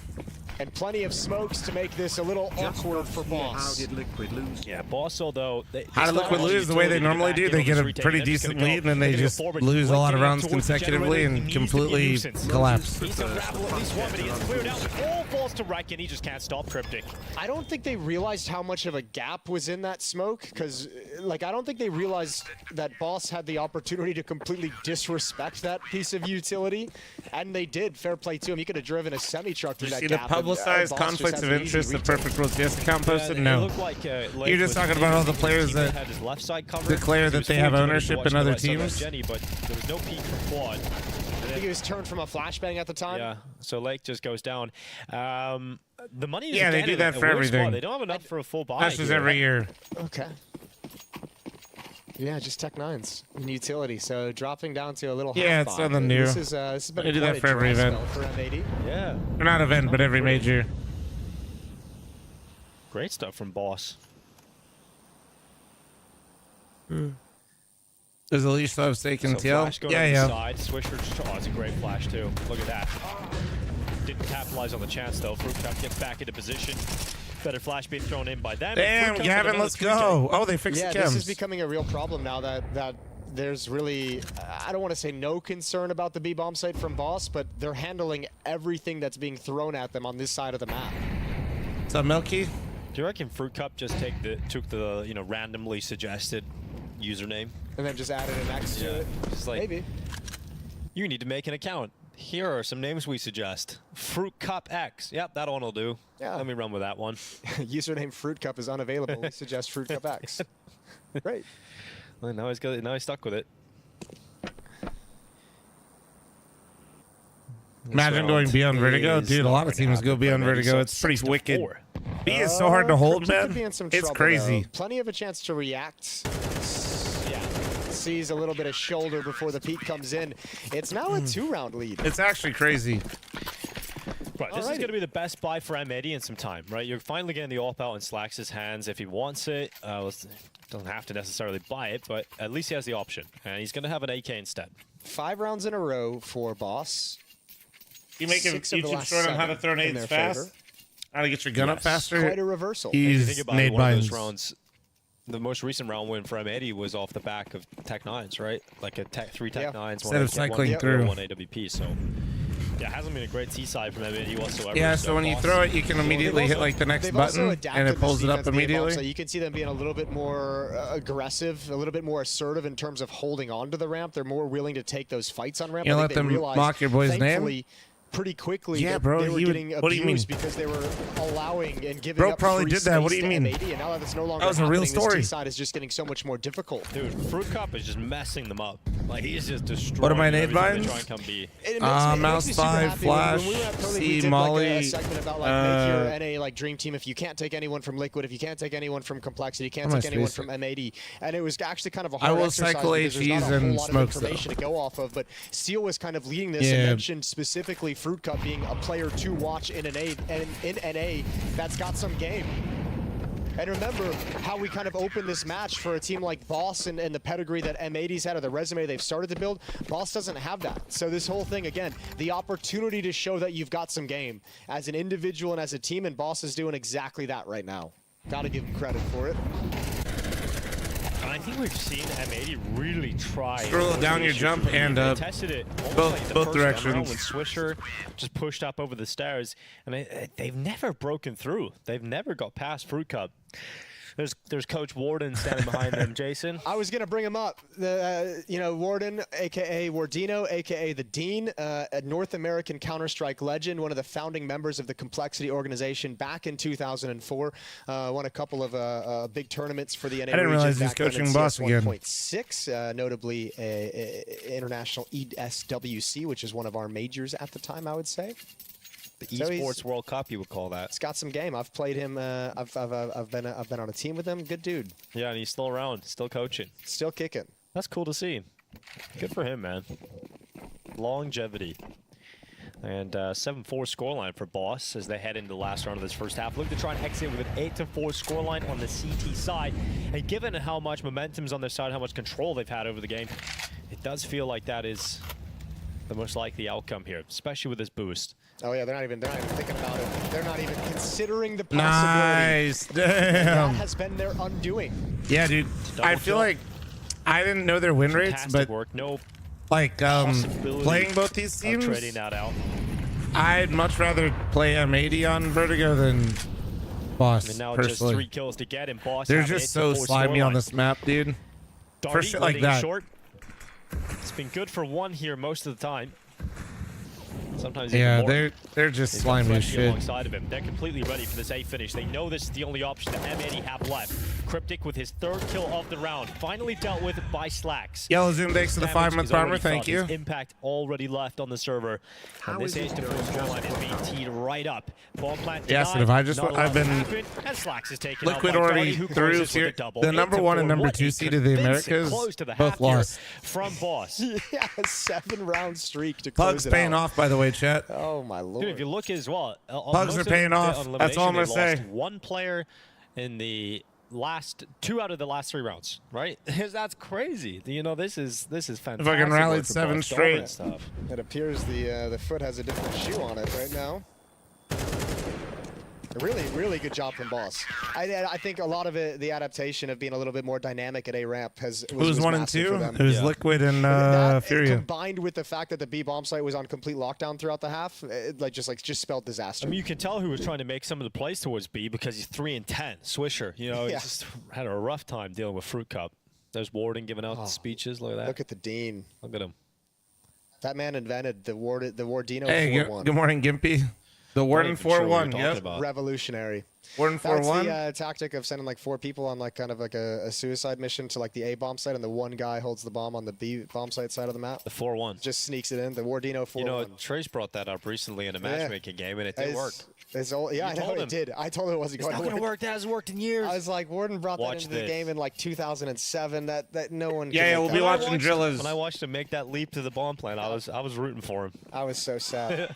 And plenty of smokes to make this a little awkward for Boss. How did Liquid lose? Yeah, Boss, although... How did Liquid lose the way they normally do? They get a pretty decent lead, and then they just lose a lot of rounds consecutively and completely collapse. He's unraveled at least one, but he gets cleared out. All falls to Wreck, and he just can't stop Cryptic. I don't think they realized how much of a gap was in that smoke, because, like, I don't think they realized that Boss had the opportunity to completely disrespect that piece of utility, and they did. Fair play to him. He could have driven a semi-truck through that gap. Publicized conflicts of interest the Perfect World CS account posted? No. You're just talking about all the players that declare that they have ownership in other teams? Jenny, but there was no peek from Quad. I think he was turned from a flashbang at the time. Yeah, so Lake just goes down. The money is they do that for everything. They don't have enough for a full buy. That's just every year. Okay. Yeah, just Tech 9s in utility. So dropping down to a little half it's nothing new. This has been they do that for every event. For M80. Yeah. Or not event, but every major. Great stuff from Boss. Does Elise still have stake in TL? Yeah. Side. Swisher, it's a great flash too. Look at that. Didn't capitalize on the chance though. Fruit Cup gets back into position. Better flash being thrown in by them. Damn, Gavin, let's go. Oh, they fixed the chems. This is becoming a real problem now that there's really, I don't want to say no concern about the B-bomb site from Boss, but they're handling everything that's being thrown at them on this side of the map. What's up, Milky? Do you reckon Fruit Cup just took the randomly suggested username and then just added an X to it? Just like, maybe. You need to make an account. Here are some names we suggest. Fruit Cup X. Yep, that one will do. Yeah. Let me run with that one. Username Fruit Cup is unavailable. We suggest Fruit Cup X. Great. Well, now he's stuck with it. Imagine going beyond Vertigo. Dude, a lot of teams go beyond Vertigo. It's pretty wicked. B is so hard to hold, man. It's crazy. Plenty of a chance to react. Sees a little bit of shoulder before the peak comes in. It's now a 2-round lead. It's actually crazy. Right, this is going to be the best buy for M80 in some time, right? You're finally getting the AWP out in Slax's hands if he wants it. Doesn't have to necessarily buy it, but at least he has the option. And he's going to have an AK instead. 5 rounds in a row for Boss. You make a YouTube short on how to throw nades fast? How to get your gun up faster? Quite a reversal. He's nade binds. The most recent round win for M80 was off the back of Tech 9s, right? Like a 3 Tech 9s. Instead of cycling through. 1 AWP, so... Yeah, it hasn't been a great T-side from M80 whatsoever. Yeah, so when you throw it, you can immediately hit like the next button, and it pulls it up immediately. So you can see them being a little bit more aggressive, a little bit more assertive in terms of holding on to the ramp. They're more willing to take those fights on ramp. You let them mock your boy's name? Pretty quickly, yeah, bro. They were getting what do you mean? Because they were allowing and giving bro up probably did that. What do you mean? M80, and now that it's no longer that was a real story. This side is just getting so much more difficult. Dude, Fruit Cup is just messing them up. Like he's just destroying. What are my nade binds? Mouse 5, Flash, C, Molly. About, make your NA dream team. If you can't take anyone from Liquid, if you can't take anyone from Complexity, you can't take anyone from M80, and it was actually kind of a hard exercise because there's not a whole lot of information to go off of. But Seal was kind of leading this and mentioned specifically Fruit Cup being a player to watch in NA that's got some game. And remember how we kind of opened this match for a team like Boss and the pedigree that M80's had, or the resume they've started to build. Boss doesn't have that. So this whole thing, again, the opportunity to show that you've got some game as an individual and as a team, and Boss is doing exactly that right now. Gotta give him credit for it. I think we've seen M80 really try. Scroll down your jump and up. They tested it both directions. When Swisher just pushed up over the stairs, and they've never broken through. They've never got past Fruit Cup. There's Coach Warden standing behind them, Jason. I was gonna bring him up. Warden, aka Wardino, aka the Dean, a North American Counter-Strike legend, one of the founding members of the Complexity organization back in 2004. Won a couple of big tournaments for the NA region. I didn't realize he's coaching Boss again. 1.6, notably international ESWC, which is one of our majors at the time, I would say. The Esports World Cup, you would call that. He's got some game. I've played him. I've been on a team with him. Good dude. Yeah, and he's still around, still coaching, still kicking. That's cool to see. Good for him, man. Longevity. And 7-4 scoreline for Boss as they head into the last round of this first half. Look to try and exit with an 8-4 scoreline on the CT side. And given how much momentum's on their side, how much control they've had over the game, it does feel like that is the most likely outcome here, especially with this boost. Oh yeah, they're not even thinking about it. They're not even considering the possibility. Nice, damn. That has been their undoing. Yeah, dude. I feel like I didn't know their win rates, Fantastic but work. No like playing both these teams, trading that out. I'd much rather play M80 on Vertigo than Boss. I mean, now personally. just 3 kills to get, and Boss They're having just it so to force slimy on scoreline. this map, dude. Darty For shit like letting it that. Short. It's been good for 1 here most of the time. Sometimes Yeah, even more. they're just They've got slimy as Freshy shit. alongside of him. They're completely ready for this A finish. They know this is the only option that M80 have left. Cryptic with his 3rd kill of the round, finally dealt with by Slacks. Yellow Zoom, thanks to the Damage 5-month is already armor, thank felt. you. His impact already left on the server. How And this is it H to 4 scoreline is being teed right up. Bomb plant Yes, denied, and if I just not I've allowed to been happen, and Slacks is taken out Liquid by already Darty, who through closes with here. a double. The 8 number to 1 4. and number What 2 a seed of the convincing Americas close to the both half here lost. from Boss. Yeah, a 7-round streak to Pugs close it paying out. off, by the way, chat. Oh my lord. Dude, if you look as well, Pugs are paying off. That's all I'm gonna say. 1 player in the last 2 out of the last 3 rounds, right? That's crazy. You know, this is fantastic. Fucking rallied work for 7 Boss. straight. Dominant stuff. It appears the foot has a different shoe on it right now. Really, really good job from Boss. I think a lot of it, the adaptation of being a little bit more dynamic at A ramp was Who's 1 and massive 2? for them. It was Liquid and That, Furia. combined with the fact that the B bomb site was on complete lockdown throughout the half, it just spelled disaster. I mean, you can tell who was trying to make some of the plays towards B because he's 3 and 10. Swisher, you know, he just had a rough time dealing with Fruit Cup. There's Warden giving out speeches. Look at that. Look at the Dean. Look at him. That man invented the Wardino Hey, 4-1. good morning, Gimpy. The Warden 4-1, yep. Revolutionary. Warden That's 4-1. the tactic of sending like 4 people on like kind of like a suicide mission to like the A bomb site, and the 1 guy holds the bomb on the B bomb site side of the map. The 4-1. Just sneaks it in. The Wardino 4-1. You know, Trace brought that up recently in a matchmaking game, and it did work. Yeah, I know it did. I told him it wasn't going to work. That hasn't worked in years. I was like, Warden brought that into the game in like 2007. That no one. Yeah, we'll be watching Drillas. When I watched him make that leap to the bomb plant, I was rooting for him. I was so sad.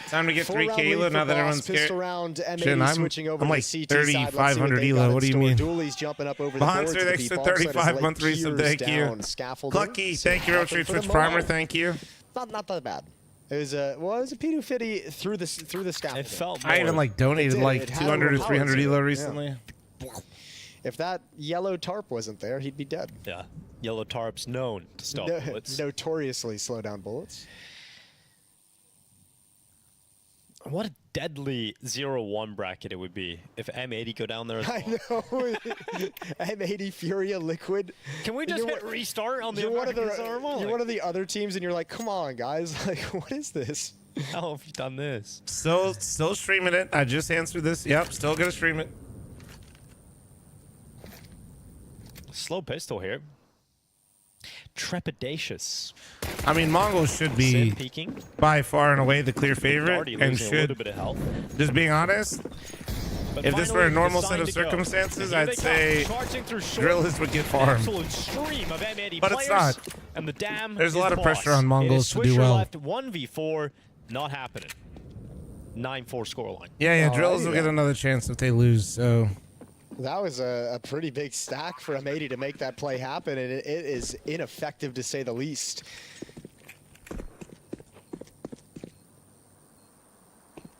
Time to get 4-round 3K elo lead now for that Boss. everyone's scared. Pistol round, M80 Shit, switching over I'm to like the CT side. Let's see 3,500 they've elo. got What do you in mean? store. Dooley's jumping up over the boards. Bonser, thanks to 35 month resub. Thank you. Clucky, thank you very much for your Twitch Primer. Thank you. Not that bad. It was a P250 through the scaffolding. It felt. I even like donated like 200 or 300 elo recently. Yeah. If that yellow tarp wasn't there, he'd be dead. Yeah, yellow tarp's known to stop bullets. Notoriously slow down bullets. What a deadly 0-1 bracket it would be if M80 go down there as well. I know. M80, Furia, Liquid. Can we just hit restart on the American server? You're one of the other teams, and you're like, come on, guys. Like, what is this? How have you done this? Still streaming it. I just answered this. Yep, still gonna stream it. Slow pistol here. Trepidatious. I mean, Mongols should be by far and away the clear favorite, Darty and losing a should. little bit of health. Just being honest, But if this were a finally normal set decided of to go. circumstances, And here I'd they say come, charging through short. Drillers would get farmed. Absolute stream of M80 But it's players, not. And the dam There's a is lot of Boss. pressure on Mongols to It is do Swisher well. left 1v4, not happening. 9-4 scoreline. Yeah, Drillers will get another chance if they lose. So That was a pretty big stack for M80 to make that play happen, and it is ineffective to say the least.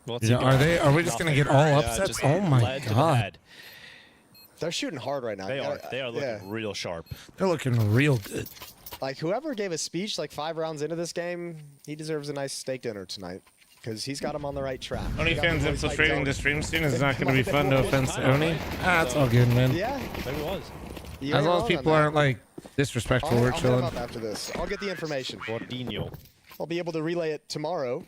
Well, are we just gonna get all upsets? Oh my god. They're shooting hard right now. They are looking real sharp. They're looking real good. Like, whoever gave a speech like 5 rounds into this game, he deserves a nice steak dinner tonight, because he's got him on the right track. Oni fans infiltrating the stream soon is not going to be fun. No offense to Oni. That's all good, man. Yeah, maybe it was. As long as people aren't like disrespectful, we're I'll chilling. him up after this. I'll get the information. Gordinho. I'll be able to relay it tomorrow.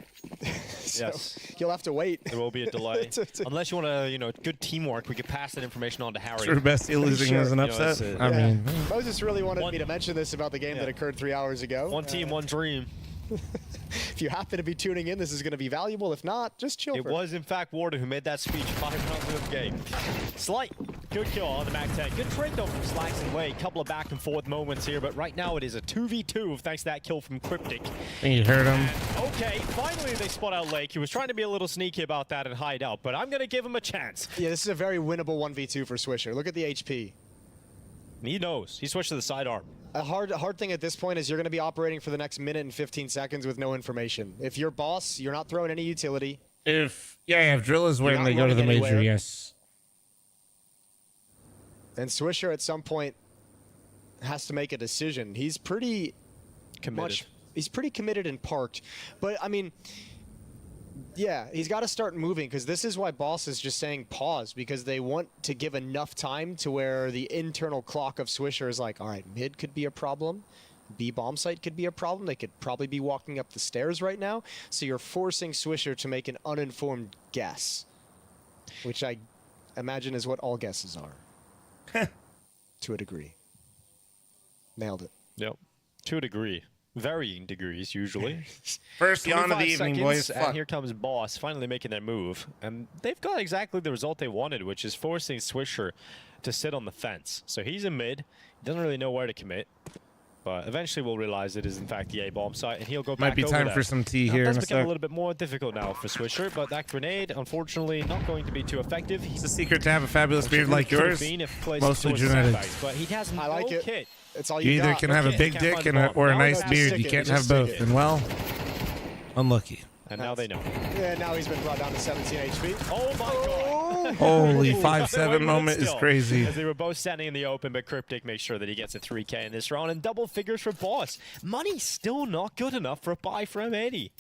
So Yes. You'll have to wait. There will be a delay. Unless you want to, good teamwork, we could pass that information on to Harry. True Bestie losing is an upset. I mean, Moses really wanted me to mention this about the game that occurred 3 hours ago. One team, one dream. If you happen to be tuning in, this is going to be valuable. If not, just chill. It was, in fact, Warden who made that speech 5 rounds into the game. Slight, good kill on the MAC-10. Good trade, though, from Slacks and Way. Couple of back-and-forth moments here, but right now it is a 2v2 thanks to that kill from Cryptic. I think you heard him. Okay, finally they spot out Lake. He was trying to be a little sneaky about that and hide out, but I'm going to give him a chance. Yeah, this is a very winnable 1v2 for Swisher. Look at the HP. He knows. He switched to the sidearm. A hard thing at this point is you're going to be operating for the next minute and 15 seconds with no information. If you're boss, you're not throwing any utility. If Drill is waiting, they go to the major, yes. And Swisher at some point has to make a decision. He's pretty committed. He's pretty committed and parked. But, I mean, yeah, he's got to start moving, because this is why Boss is just saying pause, because they want to give enough time to where the internal clock of Swisher is like, all right, mid could be a problem. B bomb site could be a problem. They could probably be walking up the stairs right now. So you're forcing Swisher to make an uninformed guess, which I imagine is what all guesses are. To a degree. Nailed it. Yep. To a degree. Varying degrees, usually. First yawn of the evening, boys. And here comes Boss, finally making their move. And they've got exactly the result they wanted, which is forcing Swisher to sit on the fence. So he's in mid. He doesn't really know where to commit. But eventually we'll realize it is, in fact, the A-bomb site, and he'll go back over that. Might be time for some tea here in a sec. It does become a little bit more difficult now for Swisher, but that grenade, unfortunately, not going to be too effective. It's a secret to have a fabulous beard like yours. Mostly genetics. But he has no kit. It's all you either can have a big dick or a nice beard. You can't have both. And, well, unlucky. And now they know. Yeah, now he's been brought down to 17 HP. Oh, my God. Holy 5-7 moment is crazy. As they were both standing in the open, but Cryptic makes sure that he gets a 3K in this round, and double figures for Boss. Money's still not good enough for a buy for M80.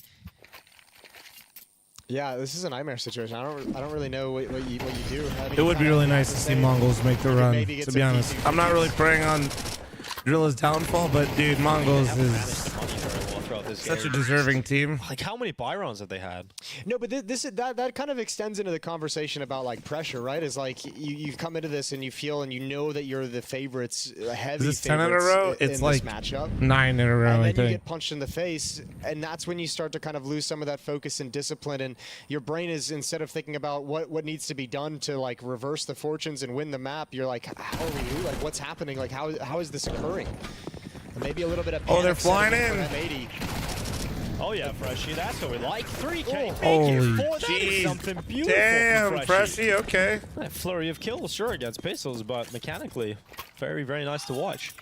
Yeah, this is a nightmare situation. I don't really know what you do. It would be really nice to see Mongols make the run, to be honest. I'm not really praying on Drilla's downfall, but dude, Mongols is such a deserving team. Like, how many buy rounds have they had? No, but that kind of extends into the conversation about like pressure, right? Is like you come into this and you feel and you know that you're the favorites, heavy favorites 10 in a row? It's like matchup. 9 in a row, and I then think. You get punched in the face, and that's when you start to kind of lose some of that focus and discipline, and your brain is, instead of thinking about what needs to be done to like reverse the fortunes and win the map, you're like, how are we? Like, what's happening? Like, how is this occurring? And maybe a little bit of panic. Oh, they're flying in. M80. Oh yeah, Freshie, that's what we like. 3K. Holy jeez. Something beautiful. Damn, Freshie, okay. That flurry of kills, sure, against pistols, but mechanically, very, very nice to watch.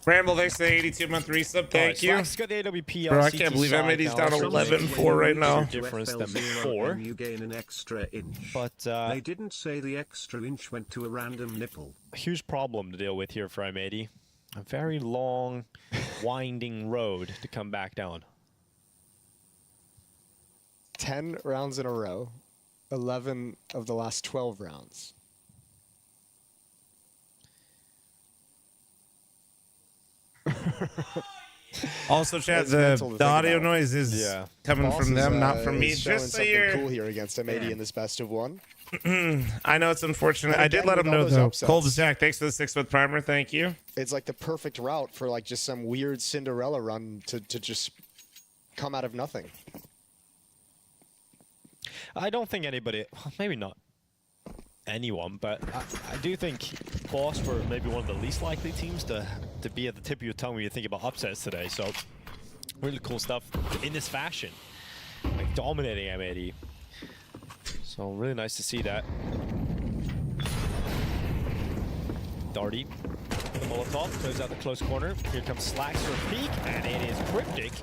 Bramble, thanks for the 82-month resub. Thank you. Slack's got the AWP. Bro, I can't believe M80's down 11-4 right now. Difference than before. You gain an extra inch. But they didn't say the extra inch went to a random nipple. A huge problem to deal with here for M80. A very long, winding road to come back down. 10 rounds in a row. 11 of the last 12 rounds. Also, chat, the audio noise is coming from them, not from me. Just so you're cool here against M80 in this best of one. I know it's unfortunate. I did let him know though. Cold Jack, thanks for the 6-month primer. Thank you. It's like the perfect route for like just some weird Cinderella run to just come out of nothing. I don't think anybody, maybe not anyone, but I do think Boss were maybe one of the least likely teams to be at the tip of your tongue when you think about upsets today. So really cool stuff in this fashion, like dominating M80. So really nice to see that. Darty, the Molotov, close out the close corner. Here comes Slacks for a peek, and it is Cryptic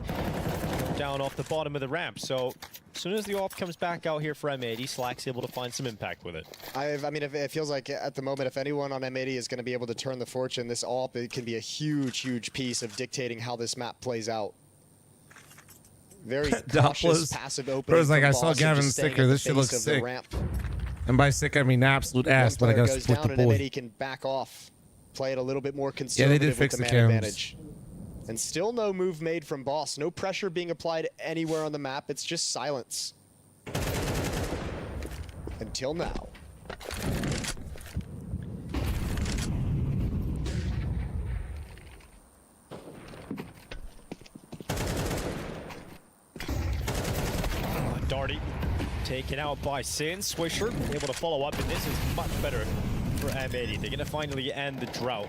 down off the bottom of the ramp. So as soon as the AWP comes back out here for M80, Slack's able to find some impact with it. I mean, it feels like at the moment, if anyone on M80 is going to be able to turn the fortune, this AWP, it can be a huge, huge piece of dictating how this map plays out. Very cautious, passive opening. Bro's like, I saw Gavin Sicker. This shit looks sick. And by sick, I mean absolute ass, but I gotta support the boy. And he can back off, play it a little bit more conservative. Yeah, they did fix the cams. Advantage. And still no move made from Boss. No pressure being applied anywhere on the map. It's just silence. Until now. Darty taken out by Sin. Swisher able to follow up, and this is much better for M80. They're going to finally end the drought.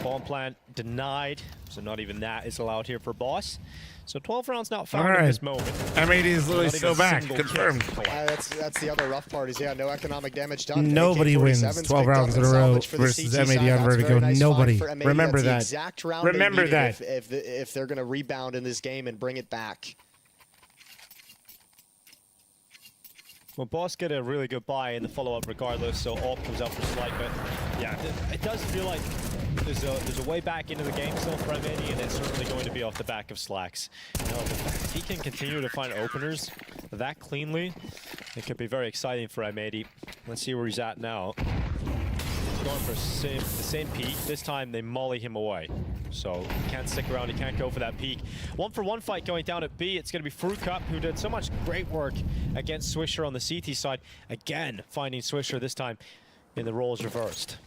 Bomb plant denied, so not even that is allowed here for Boss. So 12 rounds not found right. in this moment. M80 is literally still back. Confirmed. That's the other rough part is, yeah, no economic damage done. Nobody wins 12 rounds in a row versus M80 on Vertigo. Nobody. Remember that. Remember that. If they're going to rebound in this game and bring it back. Well, Boss get a really good buy in the follow-up regardless, so AWP comes up for Slight, but yeah, it does feel like there's a way back into the game still for M80, and it's certainly going to be off the back of Slacks. You know, if he can continue to find openers that cleanly, it could be very exciting for M80. Let's see where he's at now. He's going for the same peak. This time they molly him away. So he can't stick around, he can't go for that peak. 1-for-1 fight going down at B. It's going to be Fruit Cup, who did so much great work against Swisher on the CT side. Again, finding Swisher this time in the roles reversed.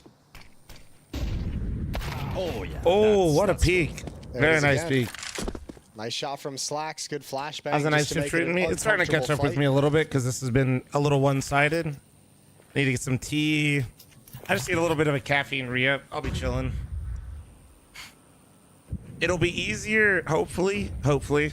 Oh, yeah. Oh, what a peek. Very nice peek. Nice shot from Slacks. Good flashbang. That was a nice shift treating me. It's starting to catch up with me a little bit because this has been a little one-sided. Need to get some tea. I just need a little bit of a caffeine re-up. I'll be chilling. It'll be easier, hopefully,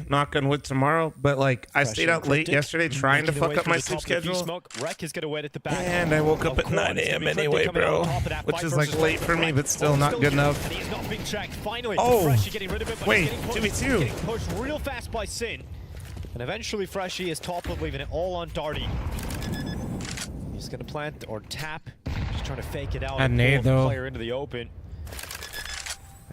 knock on wood tomorrow. But like, I stayed out late yesterday trying to fuck up my sleep schedule. Wreck is gonna wait at the back. And I woke up at 9 a.m. anyway, bro. Which is like late for me, but still not good enough. And he's not being tracked. Finally, oh, Freshie getting rid of it, but wait, he's 2v2. getting pushed real fast by Sin. And eventually Freshie is top of leaving it all on Darty. He's gonna plant or tap. Just trying to fake it out and pull the player into the open.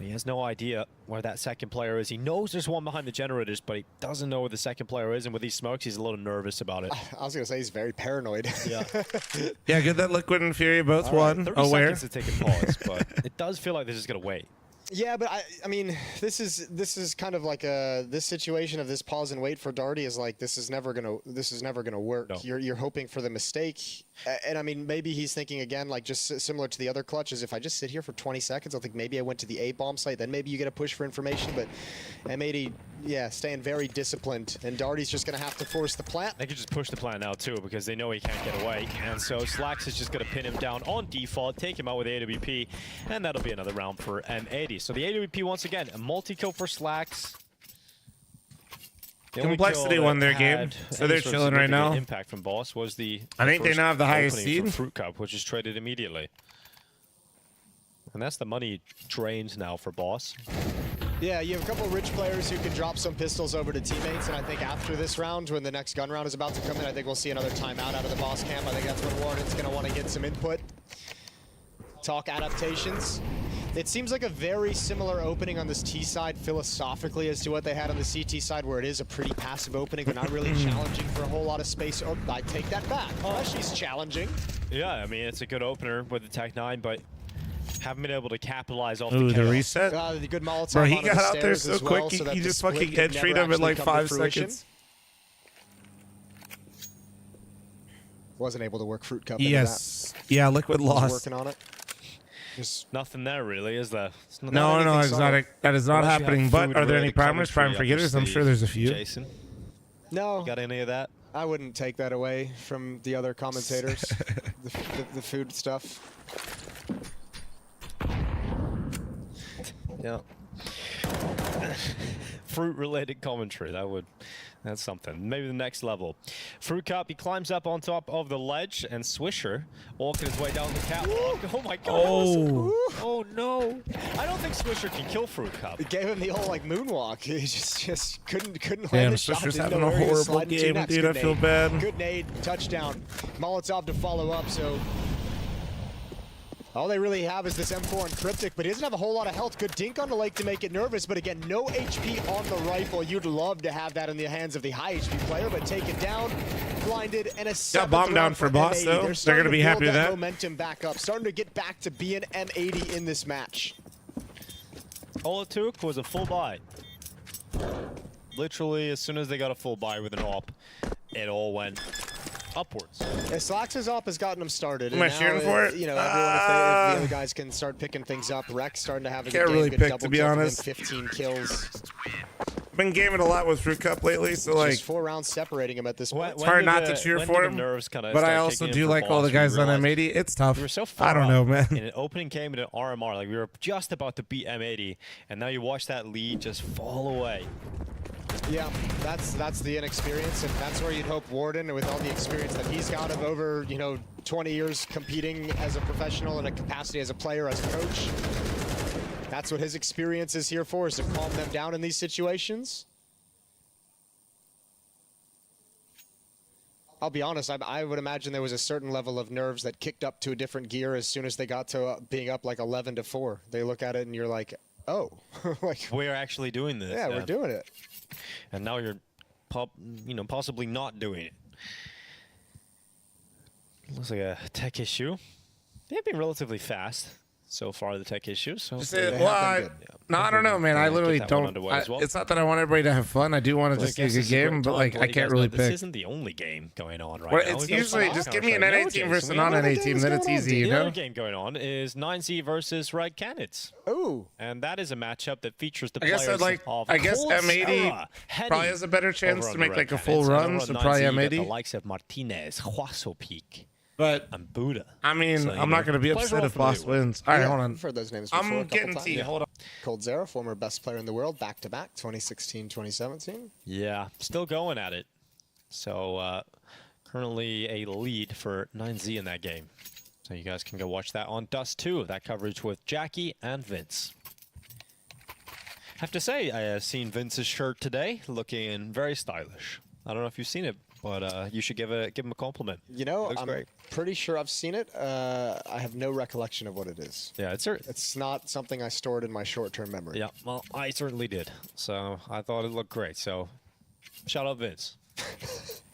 He has no idea where that second player is. He knows there's one behind the generators, but he doesn't know where the second player is. And with these smokes, he's a little nervous about it. I was going to say he's very paranoid. Yeah. Yeah, good that Liquid and Fury both won. 30 seconds to take a pause, but it does feel like they're just going to wait. Yeah, but I mean, this is kind of like this situation of this pause and wait for Darty is like this is never gonna work. No. You're hoping for the mistake, and I mean maybe he's thinking again like just similar to the other clutches. If I just sit here for 20 seconds, I'll think maybe I went to the A bomb site. Then maybe you get a push for information. But M80, yeah, staying very disciplined, and Darty's just gonna have to force the plant. They could just push the plant now too because they know he can't get away, and so Slacks is just gonna pin him down on default, take him out with AWP, and that'll be another round for M80. So the AWP once again, a multi-kill for Slacks. Complexity won their game, so they're chilling right now. Impact from Boss was I think they now have the highest seed. Fruit Cup, which is traded immediately. And that's the money drains now for Boss. Yeah, you have a couple of rich players who can drop some pistols over to teammates, and I think after this round, when the next gun round is about to come in, I think we'll see another timeout out of the Boss camp. I think that's when Warden's going to want to get some input. Talk adaptations. It seems like a very similar opening on this T side philosophically as to what they had on the CT side, where it is a pretty passive opening. They're not really challenging for a whole lot of space. Oh, I take that back. She's challenging. Yeah, I mean, it's a good opener with the Tech 9, but haven't been able to capitalize off the chaos. reset. The good Molotov. Bro, he got out there so quick, he just fucking head-treated him in like 5 seconds. Wasn't able to work Fruit Cup. Yes. Yeah, Liquid lost. Working on it. There's nothing there really, is there? No, exotic. That is not happening. But are there any primers, prime forgetters? I'm sure there's a few. Jason? No. You got any of that? I wouldn't take that away from the other commentators. the food stuff. Yeah. Fruit-related commentary. That's something. Maybe the next level. Fruit Cup, he climbs up on top of the ledge, and Swisher walking his way down the catwalk. Oh my god. Oh no. I don't think Swisher can kill Fruit Cup. It gave him the whole like moonwalk. He just couldn't Damn, land the shot. Swisher's having a horrible game, dude. I feel bad. Good nade, touchdown. Molotov to follow up, so all they really have is this M4 and Cryptic, but he doesn't have a whole lot of health. Good dink on the Lake to make it nervous, but again, no HP on the rifle. You'd love to have that in the hands of the high HP player, but taken down, blinded, and a got bomb down for Boss, though. They're going to be happy with that. Momentum back up, starting to get back to being M80 in this match. All it took was a full buy. Literally, as soon as they got a full buy with an AWP, it all went upwards. Yeah, Slacks' op has gotten him started. Am I cheering for it? You know, everyone, if the other guys can start picking things up. Rex starting to have a good game, good pick, double to be kill, honest. 15 kills. I've been gaming a lot with Fruit Cup lately, so like just 4 rounds separating him at this point. it's hard not to cheer for him. But I also do like all the guys on M80. It's tough. We were so far I don't know, man. in an opening game in an RMR, like we were just about to beat M80, and now you watch that lead just fall away. Yeah, that's the inexperience, and that's where you'd hope Warden, with all the experience that he's got of over 20 years competing as a professional in a capacity as a player, as a coach. That's what his experience is here for, is to calm them down in these situations. I'll be honest, I would imagine there was a certain level of nerves that kicked up to a different gear as soon as they got to being up like 11-4. They look at it and you're like, oh. like, we're actually doing this. Yeah, we're doing it. And now you're possibly not doing it. Looks like a tech issue. They've been relatively fast so far, the tech issues. So no, I don't know, man. I literally don't. It's not that I want everybody to have fun. I do want to just get a good game, but like I can't really pick. This isn't the only game going on right now. It's usually just give me an NA team versus a non-NA team, then it's easy, you know? The other game going on is 9Z versus Red Canids. Ooh. And that is a matchup that features the I guess players of I guess M80 probably has a better chance to make like a full run, so probably M80. The likes of Martinez, Huaso Peak. But and Buddha. I mean, so, I'm not going to be upset if Boss wins. All right, hold on. I've heard those names I'm before. getting T. Hold on. Cold Zero, former best player in the world, back-to-back, 2016, 2017. Yeah, still going at it. So currently a lead for 9Z in that game. So you guys can go watch that on Dust 2, that coverage with Jackie and Vince. Have to say, I have seen Vince's shirt today, looking very stylish. I don't know if you've seen it, but you should give him a compliment. I'm pretty sure I've seen it. I have no recollection of what it is. Yeah, it's not something I stored in my short-term memory. Yeah, well, I certainly did. So I thought it looked great. So shout out Vince.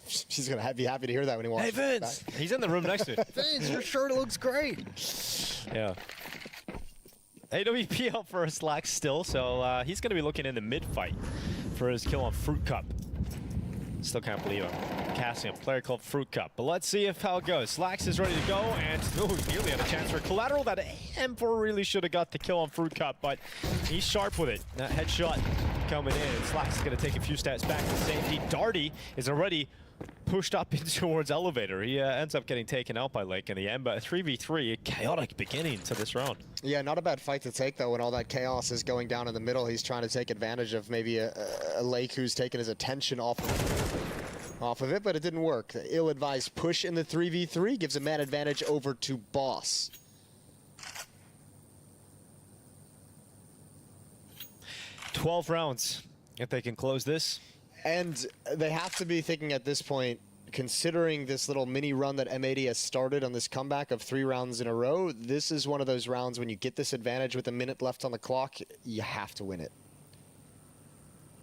She's going to be happy to hear that when he walks back. Hey, Vince! He's in the room next to me. Vince, your shirt looks great. Yeah. AWP out for a Slack still, so he's going to be looking in the mid-fight for his kill on Fruit Cup. Still can't believe I'm casting a player called Fruit Cup. But let's see how it goes. Slacks is ready to go, and nearly had a chance for collateral. That M4 really should have got the kill on Fruit Cup, but he's sharp with it. That headshot coming in. Slacks is going to take a few steps back to safety. Darty is already pushed up in towards elevator. He ends up getting taken out by Lake in the end, but a 3v3, a chaotic beginning to this round. Yeah, not a bad fight to take, though, when all that chaos is going down in the middle. He's trying to take advantage of maybe a Lake who's taken his attention off of it, but it didn't work. The ill-advised push in the 3v3 gives a man advantage over to Boss. $12 rounds, if they can close this. And they have to be thinking at this point, considering this little mini run that M80 has started on this comeback of 3 rounds in a row, this is one of those rounds when you get this advantage with a minute left on the clock, you have to win it.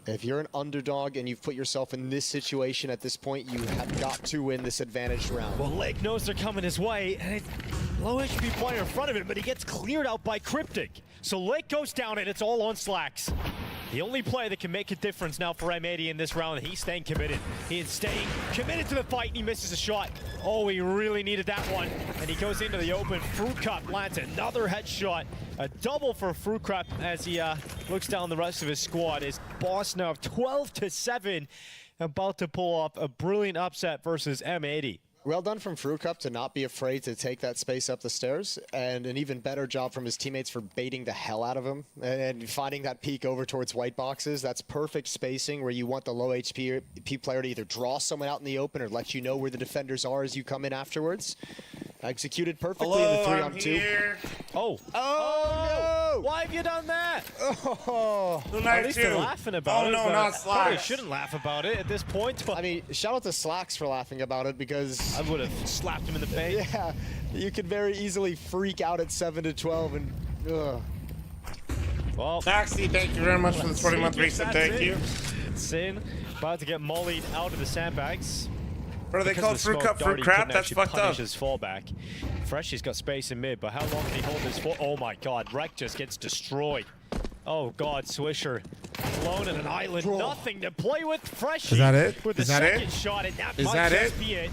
If you're an underdog and you've put yourself in this situation at this point, you have got to win this advantaged round. Well, Lake knows they're coming his way, and low HP player in front of him, but he gets cleared out by Cryptic. So Lake goes down, and it's all on Slacks. The only player that can make a difference now for M80 in this round, he's staying committed. He is staying committed to the fight, and he misses a shot. Oh, he really needed that one. And he goes into the open. Fruit Cup lands another headshot. A double for Fruit Cup as he looks down the rest of his squad. His Boss now 12-7, about to pull off a brilliant upset versus M80. Well done from Fruit Cup to not be afraid to take that space up the stairs, and an even better job from his teammates for baiting the hell out of him and finding that peek over towards white boxes. That's perfect spacing where you want the low HP player to either draw someone out in the open or let you know where the defenders are as you come in afterwards. Executed perfectly in the 3-on-2. Oh. No! Why have you done that? Oh. At least they're laughing about it. Oh, no, not Slacks. Probably shouldn't laugh about it at this point. But I mean, shout out to Slacks for laughing about it, because I would have slapped him in the face. Yeah, you could very easily freak out at 7-12 and Well, Taxi, thank you very much for the 20-month reset. Thank you. Sin about to get mollied out of the sandbags. What are they called? Fruit Cup, Fruit Crap? That's fucked up. His fallback. Freshy's got space in mid, but how long can he hold this for? Oh my god, Rek just gets destroyed. Oh god, Swisher alone in an island. Nothing to play with. Freshy is that it? With is the that second it? shot, and that is might that just it? be it.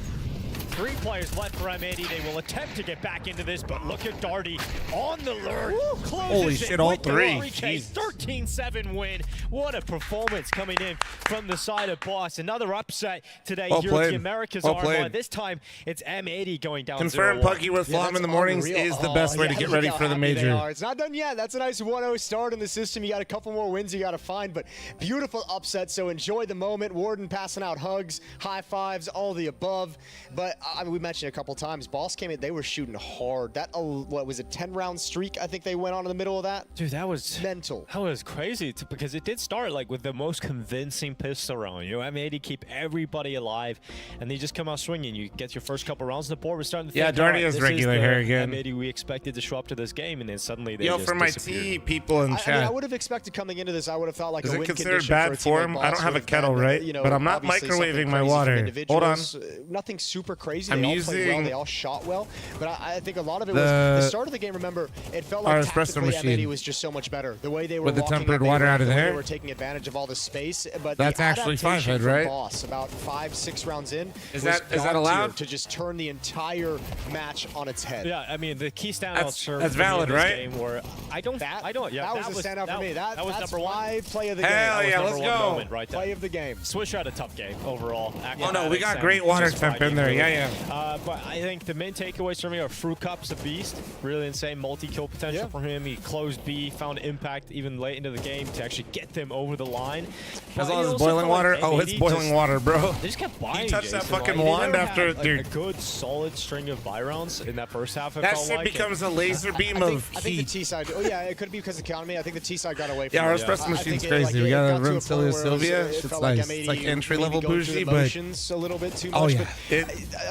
3 players left for M80. They will attempt to get back into this, but look at Darty on the lure. Holy shit, all 3. 13 13-7 win. What a performance coming in from the side of Boss. Another upset today Well here played. at the Americas Well RMR. played. This time it's M80 going down. Confirmed 0-1. Pucky with Flom in the mornings is the best way to get ready for the major. It's not done yet. That's a nice 1-0 start in the system. You got a couple more wins you got to find, but beautiful upset. So enjoy the moment. Warden passing out hugs, high fives, all the above. But I mean, we mentioned a couple times, Boss came in, they were shooting hard. That, what was it, 10-round streak I think they went on in the middle of that? Dude, that was mental. That was crazy because it did start like with the most convincing pistol round. You know, M80 keep everybody alive, and they just come out swinging. You get your first couple rounds on the board. We're starting to think, Darty has regular hair again. M80 we expected to show up to this game, and then suddenly they just for my disappeared. T people in chat. I mean, I would have expected coming into this, I would have thought like Is a it win considered condition for bad a team like form? Boss I don't have a would kettle, been, right? you know, But I'm not obviously something microwaving my crazy from water. Hold on. individuals. Nothing super crazy. I'm They all played well. using They all shot well. But I think a lot of it was the start of the game. Remember, it felt like espresso tactically machine. M80 was just so much better. The way they were With the walking tempered up, they water were- out of the way there? They were taking advantage of all the space. But That's the actually adaptation 5 head, from right? Boss, about 5-6 rounds in, Is was that God allowed? tier to just turn the entire match on its head. Yeah, I mean the key standouts for that's me valid, in this right? game were That was a standout for me. That was that's number one. my play of the game. Hell That was yeah, number let's one go. moment right there. Play of the game. Swisher had a tough game overall. Oh no, we got Acrobatics great and water just temp in fighting there. through Yeah, it. yeah. But I think the main takeaways for me are Fruit Cup's a beast. Really insane multi-kill potential for him. He closed B, found impact even late into the game to actually get them over the line. As But long I as also boiling felt like water. Oh, it's M80 boiling just- water, bro. They just kept buying. He touched that Jason, fucking like, they wand never after, had, like, dude. a good solid string of buy rounds in that first half. It That felt shit like becomes a laser beam of I think the heat. T side. Oh yeah, it could be because of economy. I think the T side got away from Yeah, our it. espresso I machine's think crazy. We it gotta got to run a point Celia where it was- Sylvia. it Shit's felt nice. like It's M80 like entry level maybe going through bougie, the but motions a little bit too much. oh yeah,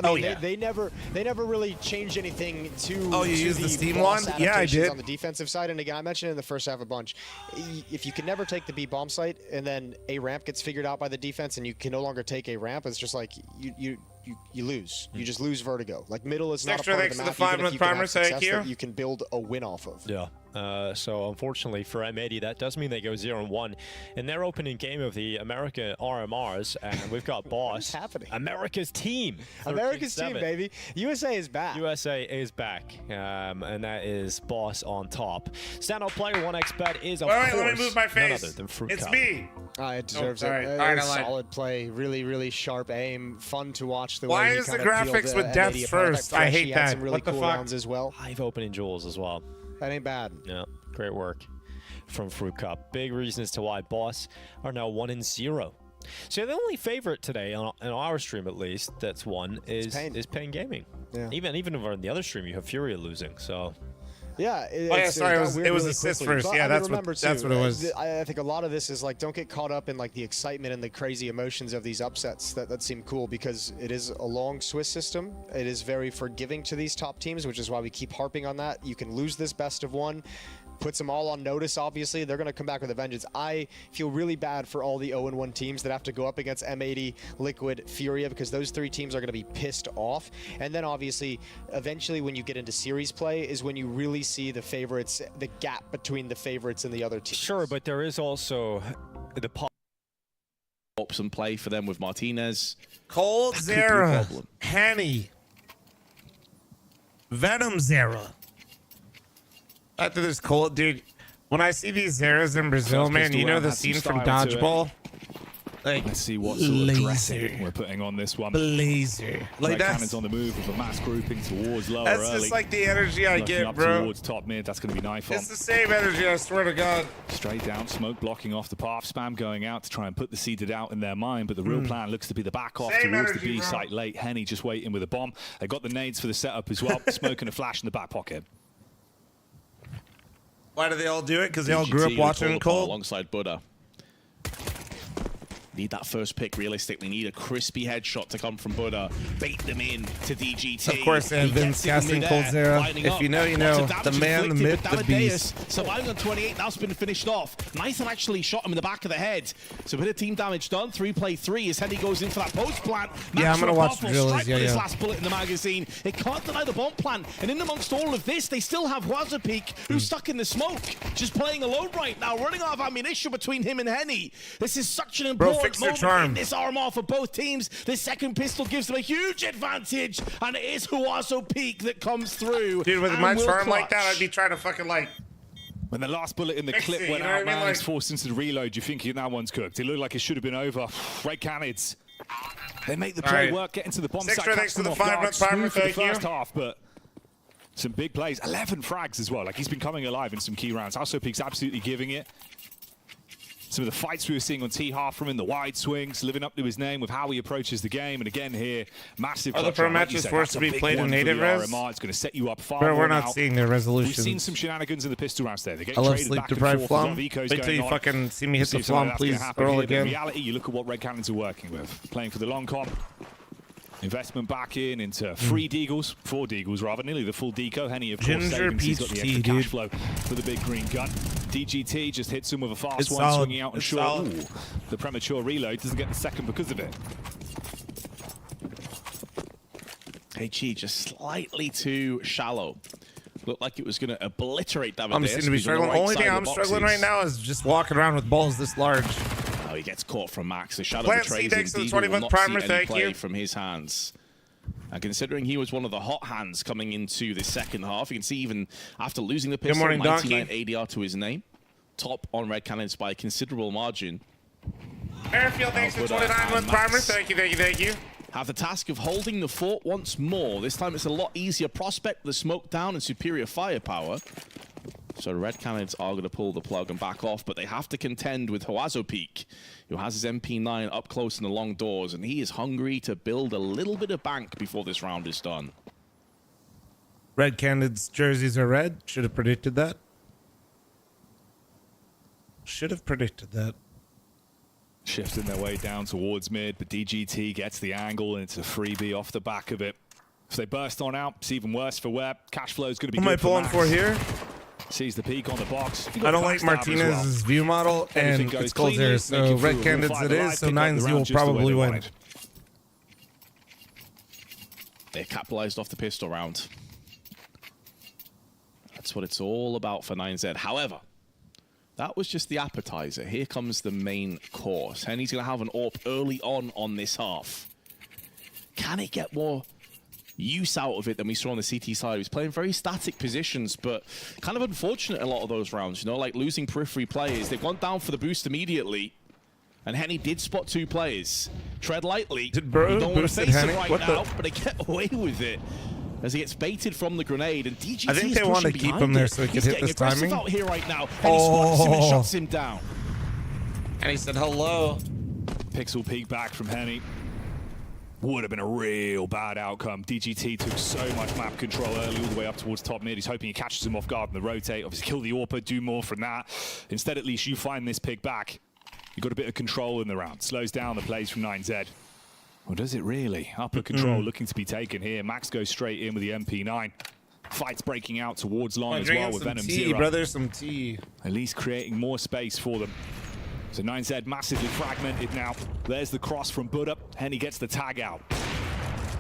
but, I mean, they never really changed anything to. Oh, you to used the steam Boss wand? Yeah, I adaptations did. on the defensive side. And again, I mentioned it in the first half a bunch. If you can never take the B bomb site and then a ramp gets figured out by the defense and you can no longer take a ramp, it's just like you lose. You just lose vertigo. Like middle is not a Extra part of thanks the to map. the 5 even if month you can have primer, success thank you. that you can build a win off of. Yeah. So unfortunately for M80, that does mean they go 0-1 in their opening game of the America RMRs, and we've got Boss. happening? America's team. America's team, 13-7. baby. USA is back. USA is back, and that is Boss on top. Standout player 1xBet is of Wait, course let me move my none face. other than Fruit It's Cup. me. It deserves it. sorry. It All right, was I lied. solid play. Really, really sharp aim. Fun to watch. The Why way he is the kind of peeled, graphics with M80 deaths apart. That first? I fresh, hate he had that. some really What the cool fuck? rounds as well. 5 opening jewels as well. That ain't bad. Yeah, great work from Fruit Cup. Big reasons to why Boss are now 1-0. So the only favorite today on our stream, at least, that's won is Pain Gaming. Yeah. Even over on the other stream, you have Furia losing. So. Yeah. Sorry, got it weird was really assist quickly. first. But Yeah, I mean, that's remember, what it was. I think a lot of this is like, don't get caught up in like the excitement and the crazy emotions of these upsets that seem cool, because it is a long Swiss system. It is very forgiving to these top teams, which is why we keep harping on that. You can lose this best of one. Puts them all on notice, obviously. They're going to come back with a vengeance. I feel really bad for all the 0-1 teams that have to go up against M80, Liquid, Furia, because those 3 teams are going to be pissed off. And then, obviously, eventually when you get into series play is when you really see the favorites, the gap between the favorites and the other teams. Sure, but there is also the Up some play for them with Martinez. Cold Zera, Henny, Venom Zera. After this cold, dude, when I see these Zeras in Brazil, man, you know the scene from Dodgeball? Like, let's see what sort of dressing we're putting on this one. Blazer. Like that's Cannon's on the move with a mass grouping towards lower that's early. just like the energy I Looking get, up bro. towards top mid, that's going to be knife on. It's the same energy, I swear to God. Straight down, smoke blocking off the path, spam going out to try and put the seeded out in their mind, but the real plan looks to be the back off Same towards energy, the B bro. site late. Henny just waiting with a bomb. They got the nades for the setup as well, smoke and a flash in the back pocket. Why do they all do it? Because they all grew up DGT watching Cold? alongside Buddha. Need that first pick realistically. Need a crispy headshot to come from Buddha. Bait them in to DGT. Of course, they have He Vince gets it in casting Cold midair, Zera. lining If up. you know, you Lots know. of damage The man, the inflicted, myth, but the Damadeus beast. surviving on 28. That's been finished off. Nathan actually shot him in the back of the head. So a bit of team damage done. 3-play-3 as Henny goes in for that post plant. Yeah, I'm gonna watch the drills, Strike yeah, with his yeah. last bullet in the magazine. It can't deny the bomb plant. And in amongst all of this, they still have Wazapeak, who's stuck in the smoke, just playing alone right now, running out of ammunition between him and Henny. This is such an Bro, important fix their moment charm. in this RMR for both teams. This second pistol gives them a huge advantage, and it is Huazo Peak that comes through. Dude, with and my will charm like that, clutch. I'd be trying to fucking like When the last bullet in the clip went out, man, he's forced into the reload. You're thinking that one's cooked. It looked like it should have been over. Red Canids. They make the play work, get into the bomb site. Thanks for the 5-month timer, for the thank you. first half, but some big plays. 11 frags as well. Like, he's been coming alive in some key rounds. Also, Peak's absolutely giving it. Some of the fights we were seeing on T-half from him, the wide swings, living up to his name with how he approaches the game. And again here, massive. Are the pro matches forced to be played in native res? RMR. It's going to set you up far Bro, more we're not now. seeing their resolutions. We've seen some shenanigans in the pistol rounds there. They get I love traded sleep back and deprived forth. flum. Wait till you fucking see me hit the flum, please. Roll again. In reality, you look at what Red Cannons are working with. Playing for the long comp. Investment back into 4 Deagles rather, nearly the full deco. Henny, of course, savings. He's got the extra cash flow for the big green gun. DGT just hits him with a fast one, swinging out and short. Ooh, the premature reload doesn't get the second because of it. HE just slightly too shallow. Looked like it was going to obliterate that. I'm seem to be struggling. Only thing I'm struggling right now is just walking around with balls this large. Oh, he gets caught from Max. The shadow Plant betrays C-Dex him. to the Deagle will 20th not primer, see any thank play you. from his hands. And considering he was one of the hot hands coming into the second half, you can see even after losing the pistol, 99 ADR to his name. Top on Red Cannons by a considerable margin. Airfield, thanks for 29-month primer. Thank you, thank you, thank you. Have the task of holding the fort once more. This time it's a lot easier prospect with the smoke down and superior firepower. So Red Cannons are going to pull the plug and back off, but they have to contend with Hoazo Peak, who has his MP9 up close in the long doors, and he is hungry to build a little bit of bank before this round is done. Red Cannons jerseys are red. Should have predicted that. Should have predicted that. Shifting their way down towards mid, but DGT gets the angle, and it's a freebie off the back of it. If they burst on out, it's even worse for Webb. Cash flow is going to be good. Who am I pulling for here? Sees the peak on the box. I don't like Martinez's view model, and it's cold there, so Red Cannons it is, so 9-0 will probably win. They capitalized off the pistol round. That's what it's all about for 9Z. However, that was just the appetizer. Here comes the main course. Henny's going to have an AWP early on this half. Can he get more use out of it than we saw on the CT side? He was playing very static positions, but kind of unfortunate in a lot of those rounds, you know, like losing periphery players. They've gone down for the boost immediately, and Henny did spot 2 players. Tread lightly. Did Bro you don't want to face Henny? it right What now, the? but they get away with it as he gets baited from the grenade, and DGT I think they want to keep him there so he could hit this timing. Out here right now, and he spots him and shuts him down. And he said hello. Pixel peek back from Henny. Would have been a real bad outcome. DGT took so much map control early, all the way up towards top mid. He's hoping he catches him off guard in the rotate. Obviously, kill the AWP, do more from that. Instead, at least you find this pick back. You got a bit of control in the round. Slows down the plays from 9Z. Or does it really? Upper control looking to be taken here. Max goes straight in with the MP9. Fights breaking out towards long as well with Venom tea, 0. Brother, some tea. At least creating more space for them. So 9Z massively fragmented now. There's the cross from Buddha. Henny gets the tag out.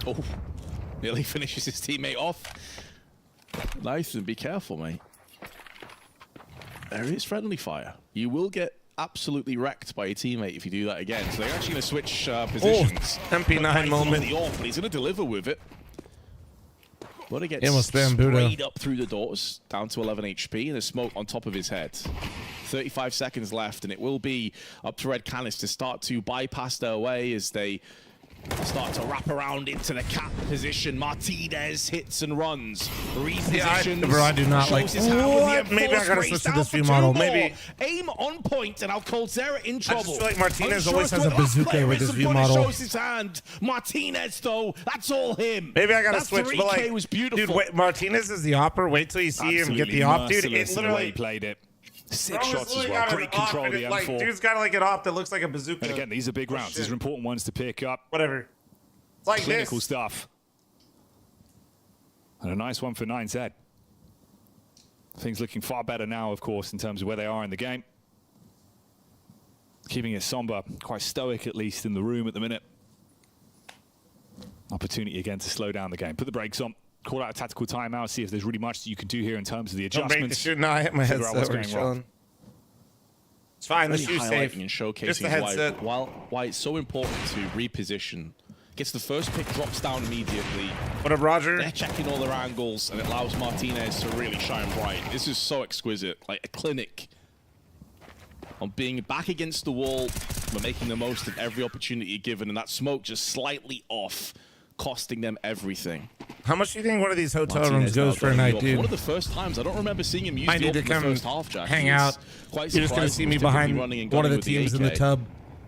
Oh, nearly finishes his teammate off. Nathan, be careful, mate. There is friendly fire. You will get absolutely wrecked by your teammate if you do that again. So they're actually going to switch positions. Oh, MP9 moment. But he's going to deliver with it. But it gets sprayed sprayed up through the doors, down to 11 HP, and a smoke on top of his head. 35 seconds left, and it will be up to Red Cannons to start to bypass their way as they start to wrap around into the cap position. Martinez hits and runs. Repositions. I do not like. Maybe I gotta switch to this view model. Maybe aim on point, and I'll call Zera in trouble. I just feel like Martinez always has a bazooka with this view model. Shows his hand. Martinez, though, that's all him. Maybe I gotta switch. But like, was beautiful. Dude, wait, Martinez is the opera. Wait till you see him get the op, dude. It literally played it. 6 shots as well. Great control of the M4. Like, dude's got like an op that looks like a bazooka. And again, these are big rounds. These are important ones to pick up. Whatever. It's like clinical this. Stuff. And a nice one for 9Z. Things looking far better now, of course, in terms of where they are in the game. Keeping it somber, quite stoic at least in the room at the minute. Opportunity again to slow down the game. Put the brakes on. Call out a tactical timeout. See if there's really much that you can do here in terms of the adjustments. Don't break the shoot. No, I hit my headset. It's fine. The shoe's safe. And showcasing why it's so important to reposition Gets the first pick, drops down immediately. What up, Roger? They're checking all their angles, and it allows Martinez to really shine bright. This is so exquisite, like a clinic on being back against the wall, but making the most of every opportunity given, and that smoke just slightly off, costing them everything. How much do you think one of these hotel rooms goes for a night, dude? One of the first times, I don't remember seeing him use I the need to in the come first half, Jack. hang out. You're just going to see me behind one of the teams in the tub.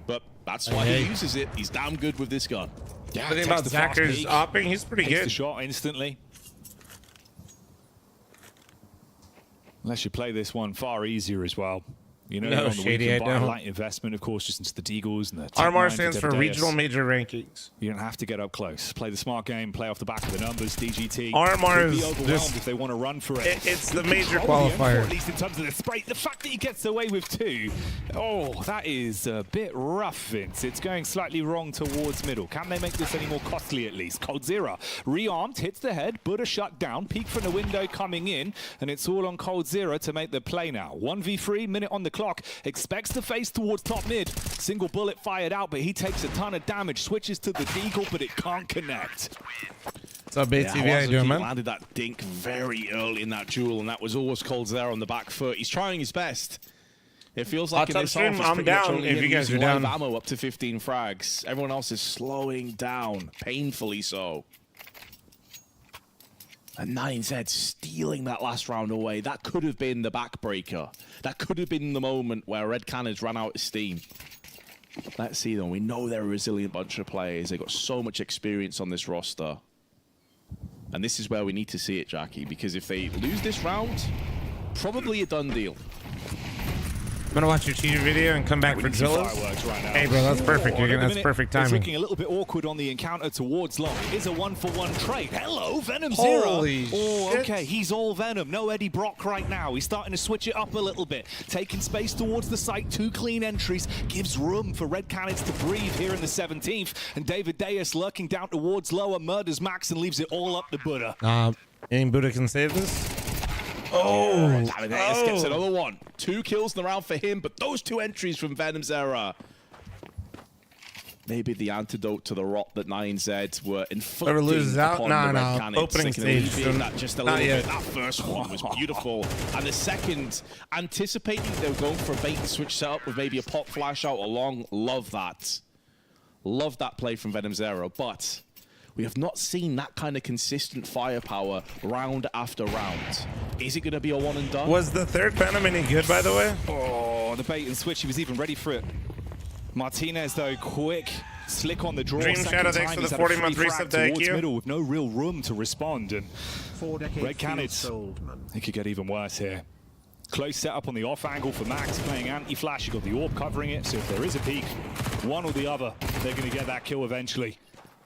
But that's why he uses it. He's damn good with this gun. Yeah, the thing about Zacker's opping, he's pretty good. The shot instantly. Unless you play this one far easier as well. You know, no, on the Shady, weekend, I don't. light investment, of course, just into the Deagles and the RMR stands for Regional Major Rankings. You don't have to get up close. Play the smart game, play off the back of the numbers, DGT. RMR be is overwhelmed just, if they want to run for it. It's the major qualifier. At least in terms of the spray. The fact that he gets away with 2, oh, that is a bit rough, Vince. It's going slightly wrong towards middle. Can they make this any more costly at least? Coldzera rearmed, hits the head, Buddha shut down, peek from the window coming in, and it's all on Coldzera to make the play now. 1v3, minute on the clock. Expects to face towards top mid. Single bullet fired out, but he takes a ton of damage. Switches to the Deagle, but it can't connect. What's up, BTV? How you doing, man? Landed that dink very early in that duel, and that was always Coldzera on the back foot. He's trying his best. It feels like in this half, I'm down if you guys are down. Ammo up to 15 frags. Everyone else is slowing down, painfully so. And 9Z stealing that last round away. That could have been the backbreaker. That could have been the moment where Red Cannons ran out of steam. Let's see though. We know they're a resilient bunch of players. They've got so much experience on this roster. And this is where we need to see it, Jackie, because if they lose this round, probably a done deal. I'm gonna watch your cheater video and come back for Zillas. Right now. Hey, bro, that's perfect. That's perfect timing. It's looking a little bit awkward on the encounter towards long. It is a 1-for-1 trade. Hello, Venom Holy Zero. Oh, shit. okay, he's all Venom. No Eddie Brock right now. He's starting to switch it up a little bit. Taking space towards the site. 2 clean entries. Gives room for Red Cannons to breathe here in the 17th. And David Deus lurking down towards lower. Murders Max and leaves it all up to Buddha. Any Buddha can save this? Davideus gets another one. 2 kills in the round for him, but those 2 entries from Venom's era. Maybe the antidote to the rot that 9Z were inflicting loses out? upon Nah, the Red Cannons. opening They can stage. alleviate that just a little yet. bit. That first one was beautiful. And the second, anticipating they were going for a bait and switch setup with maybe a pop flash out along. Love that. Love that play from Venom's era, but we have not seen that kind of consistent firepower round after round. Is it going to be a one and done? Was the third Venom any good, by the way? Oh, the bait and switch. He was even ready for it. Martinez, though, quick, slick on the draw. Dream Shadow, thanks for the 40-month reset to towards IQ. middle with no real room to respond. And 4 decades Red Cannons, it could get even worse here. Close setup on the off angle for Max, playing anti-flash. You've got the orb covering it, so if there is a peek, one or the other, they're going to get that kill eventually.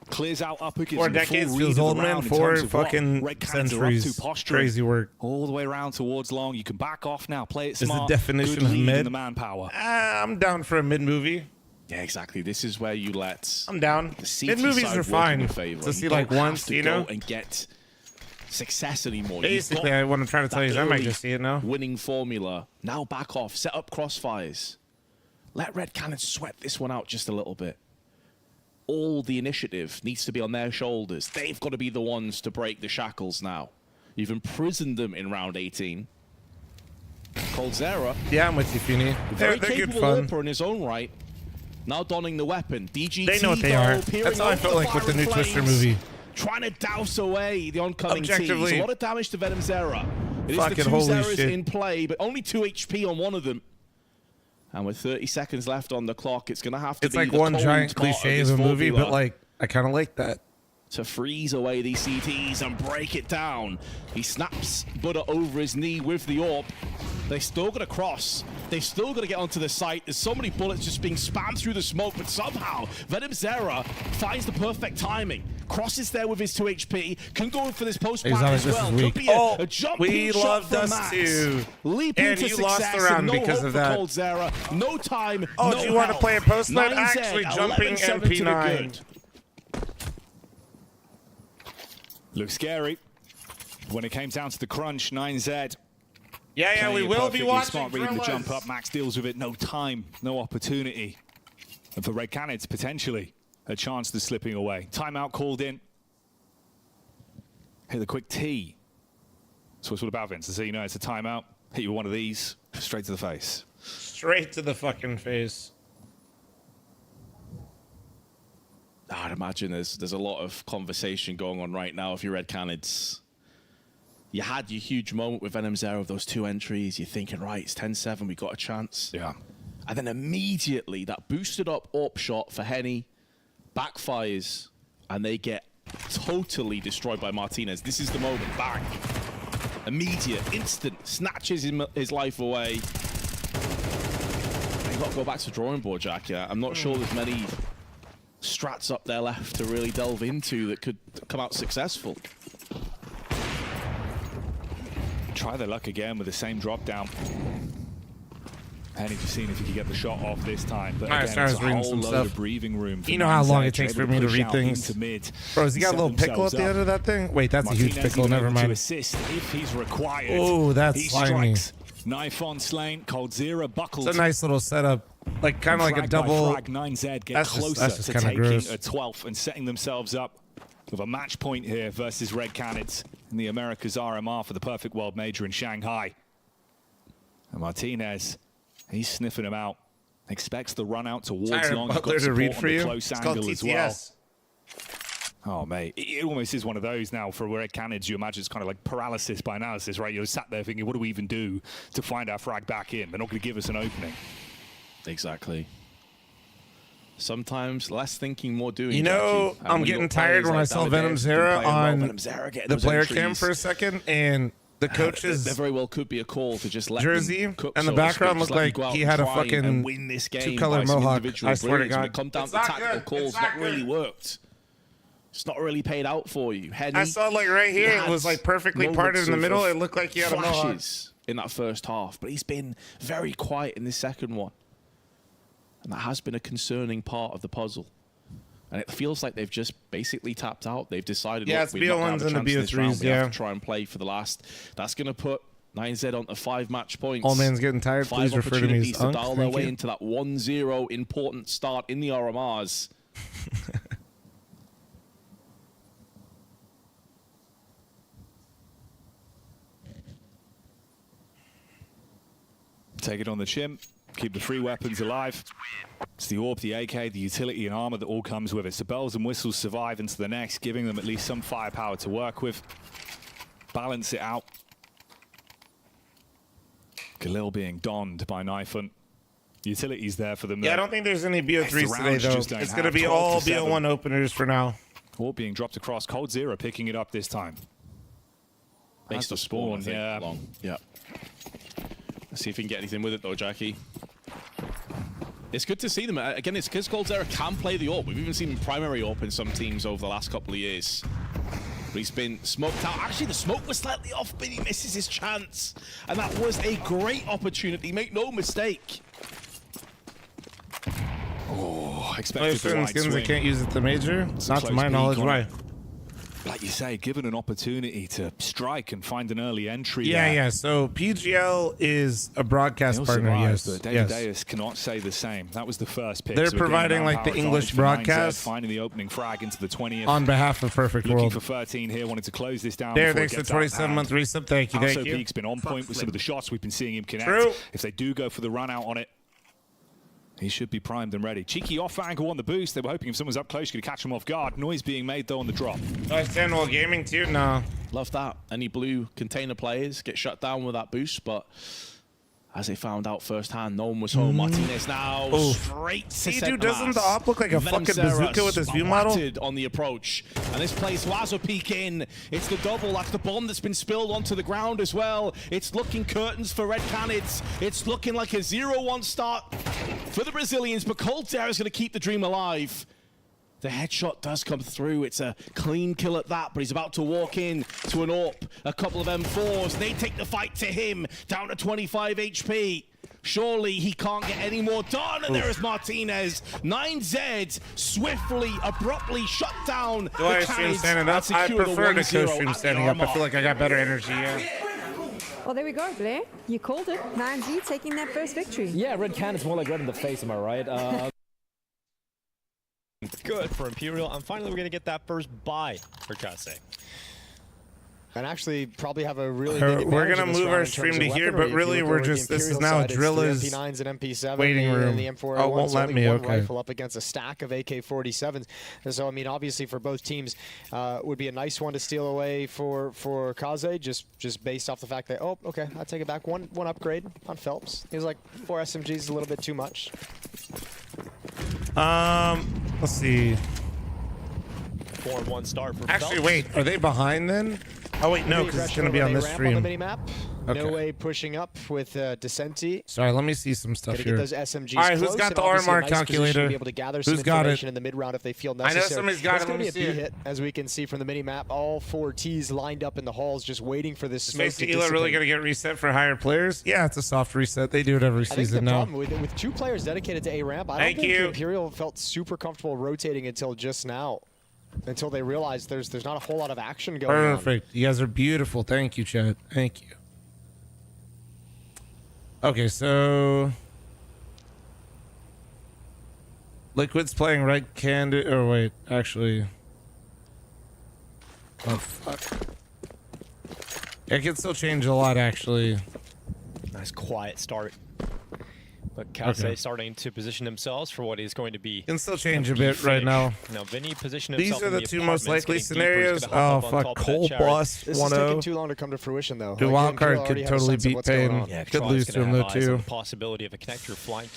Clears out upper, gives 4 him the decades full feels read of old, the man. round in 4 terms of what fucking Red Cannons are up to, centuries. posturing Crazy work. all the way around towards long. You can back off now, play it Is the smart. definition Good of lead mid? in the manpower. I'm down for a mid movie. Yeah, exactly. This is where you let. I'm down. The Mid movies side are work in fine your favor. to see You like don't have once, to you go know. and get success anymore. Basically, what I'm trying to tell you is I might just see it now. Winning formula. Now back off. Set up crossfires. Let Red Cannons sweat this one out just a little bit. All the initiative needs to be on their shoulders. They've got to be the ones to break the shackles now. You've imprisoned them in round 18. Coldzera. Yeah, I'm with you, Feeney. Very They're good capable fun. AWPer in his own right. Now donning the weapon. DGT, They know what they though, are. peering That's how I over felt like with the new firing Twister flames, movie. Trying to douse away the oncoming teams. Objectively, A lot of damage to Venom's Zera. It is fucking the 2 holy Zeras shit. in play, but only 2 HP on one of them. And with 30 seconds left on the clock, it's going to have to It's be like the one cold giant part cliche of of this a movie, formula but like I kind of like that. to freeze away these CTs and break it down. He snaps Buddha over his knee with the AWP. They still got to cross. They still got to get onto the site. There's so many bullets just being spammed through the smoke, but somehow Venom Zera finds the perfect timing. Crosses there with his 2 HP. Can go in for this post plant as well. Could be a jump we shot loved for us Max. too. Leaping And to you success lost the round and no because hope of for that. Coldzera. No time, Oh, no do you want to help. play a post net? 9Z, Actually, jumping 11-7 to the MP9. good. Looks scary. When it came down to the crunch, 9Z. Yeah, playing we it will perfectly be watching. smart, reading the Thrillers. jump up. Max deals with it. No time, no opportunity. And for Red Cannons, potentially a chance to slipping away. Timeout called in. Hit the quick T. So it's all about, Vince. So you know it's a timeout. Hit you with one of these, straight to the face. Straight to the fucking face. I'd imagine there's a lot of conversation going on right now if you're Red Canids. You had your huge moment with Venom Zero of those 2 entries. You're thinking, right, it's 10-7, we got a chance. Yeah. And then immediately that boosted up AWP shot for Henny backfires, and they get totally destroyed by Martinez. This is the moment. Bang. Immediate, instant, snatches his life away. You've got to go back to the drawing board, Jack. Yeah, I'm not sure there's many strats up there left to really delve into that could come out successful. Try their luck again with the same drop down. Henny just seeing if he could get the shot off this time. But again, it's a whole load of breathing room. You know how long it takes for me to read things. Bro, has he got a little pickle at the end of that thing? Wait, that's a huge pickle. Never mind. Assist if he's required. Oh, that's slimy. Knife on Slain. coldzera buckled. It's a nice little setup. Like kind of like a double. 9Z get closer to taking a 12th and setting themselves up with a match point here versus Red Canids in the Americas RMR for the Perfect World Major in Shanghai. And Martinez, he's sniffing him out. Expects the run out towards long. Butler to read for you. It's called TTS. Oh, mate. It almost is one of those now for Red Canids. You imagine it's kind of like paralysis by analysis, right? You're sat there thinking, what do we even do to find our frag back in? They're not going to give us an opening. Exactly. Sometimes less thinking, more doing. You know, I'm getting tired when I saw Venom Zero on the player cam for a second, and the coaches there very well could be a call to just let jersey them cook, and the background looked like he had a fucking win this game 2-color mohawk. I swear to God, when it come down to tactical calls, not really worked. It's not really paid out for you. Henny, I saw like right here, it was like perfectly parted in the middle. It looked like he had a mohawk in that first half, but he's been very quiet in this second one. And that has been a concerning part of the puzzle. And it feels like they've just basically tapped out. They've decided, yeah, it's BO1s and the BO3s, yeah. We have to try and play for the last. That's going to put 9Z onto 5 match points. Old man's getting tired. Please refer to me as to dial their way into that 1-0 important start in the RMRs. Take it on the chin. Keep the 3 weapons alive. It's the AWP, the AK, the utility and armor that all comes with it. So bells and whistles survive into the next, giving them at least some firepower to work with. Balance it out. Khalil being donned by Knife Hunt. Utility's there for them. Yeah, I don't think there's any BO3s today, though. It's going to be all BO1 openers for now. AWP being dropped across. coldzera picking it up this time. Makes the spawn, yeah. Long. Yeah. Let's see if we can get anything with it, though, Jackie. It's good to see them. Again, it's because coldzera can play the AWP. We've even seen primary AWP in some teams over the last couple of years. But he's been smoked out. Actually, the smoke was slightly off, but he misses his chance. And that was a great opportunity. Make no mistake. Oh, expected the wide skins swing. I can't use at the major. Not to my knowledge. Why? Like you say, given an opportunity to strike and find an early entry. Yeah. So PGL is a broadcast partner, yes. But David Deus cannot say the same. That was the first pick. They're so providing like the English broadcast, finding the opening frag into the 20th. On behalf of Perfect Looking World. for 13 here, wanted to close this down. There, thanks for 27-month resub. Thank you, Also, Peak's been on point with some of the shots we've been seeing him connect. True. If they do go for the run out on it, he should be primed and ready. Cheeky off angle on the boost. They were hoping if someone's up close, you could catch him off guard. Noise being made, though, on the drop. Standwell Gaming, too? No. Love that. Any blue container players get shut down with that boost, but as they found out firsthand, no one was home. Martinez now straight to See, dude, doesn't the op look like a fucking bazooka with his view model? On the approach. And this plays Lazo peek in. It's the double. That's the bomb that's been spilled onto the ground as well. It's looking curtains for Red Canids. It's looking like a 0-1 start for the Brazilians, but coldzera is going to keep the dream alive. The headshot does come through. It's a clean kill at that, but he's about to walk in to an AWP. A couple of M4s. They take the fight to him, down to 25 HP. Surely he can't get any more done, and there is Martinez. 9Z swiftly, abruptly shut down. Do I stream standing up? I prefer to co-stream standing up. I feel like I got better energy, yeah. Well, there we go, Blair. You called it. 9Z taking that first victory. Yeah, Red Canids more like red in the face, am I right? good for Imperial, and finally we're going to get that first buy for Kase. And actually probably have a really big we're going to move our stream to here, but really we're just, this is now Drilla's MP9s and MP7 waiting room. And the M4A1, oh, won't let me, okay. Rifle up against a stack of AK-47s. And so, I mean, obviously for both teams, would be a nice one to steal away for Kaze, just based off the fact that, oh, okay, I'll take it back. One upgrade on Phelps. He was like, 4 SMGs is a little bit too much. Let's see. 4-1 start for Actually, Phelps. wait, are they behind then? Oh wait, no, because it's going to be on this stream. On the minimap. Okay. No way pushing up with Descenti. Sorry, let me see some stuff Gotta here. Get those SMGs all right, who's got the RMR calculator? Be able to gather some who's got it? in the mid round if they feel necessary. I know somebody's got it. It's going to be a B hit, as we can see from the mini map. All 4 Ts lined up in the halls, just waiting for this smoke to dissipate. Really going to get reset for higher players? Yeah, it's a soft reset. They do it every season now. With 2 players dedicated to A ramp, I don't think Imperial felt super comfortable rotating until just now. Until they realize there's not a whole lot of action going on. Perfect. You guys are beautiful. Thank you, Chad. Thank you. Okay, so Liquid's playing right candid. Or wait, actually. Oh fuck. It can still change a lot, actually. Nice quiet start. But Kase starting to position themselves for what is going to be. Can still change a bit right now. Now Vinny positioned himself. These are the 2 most likely scenarios. Oh fuck, Cole Boss 1-0. This is taking too long to come to fruition though. The wildcard could totally beat Payne. Yeah, could lose to him though too. Possibility of a connector flank.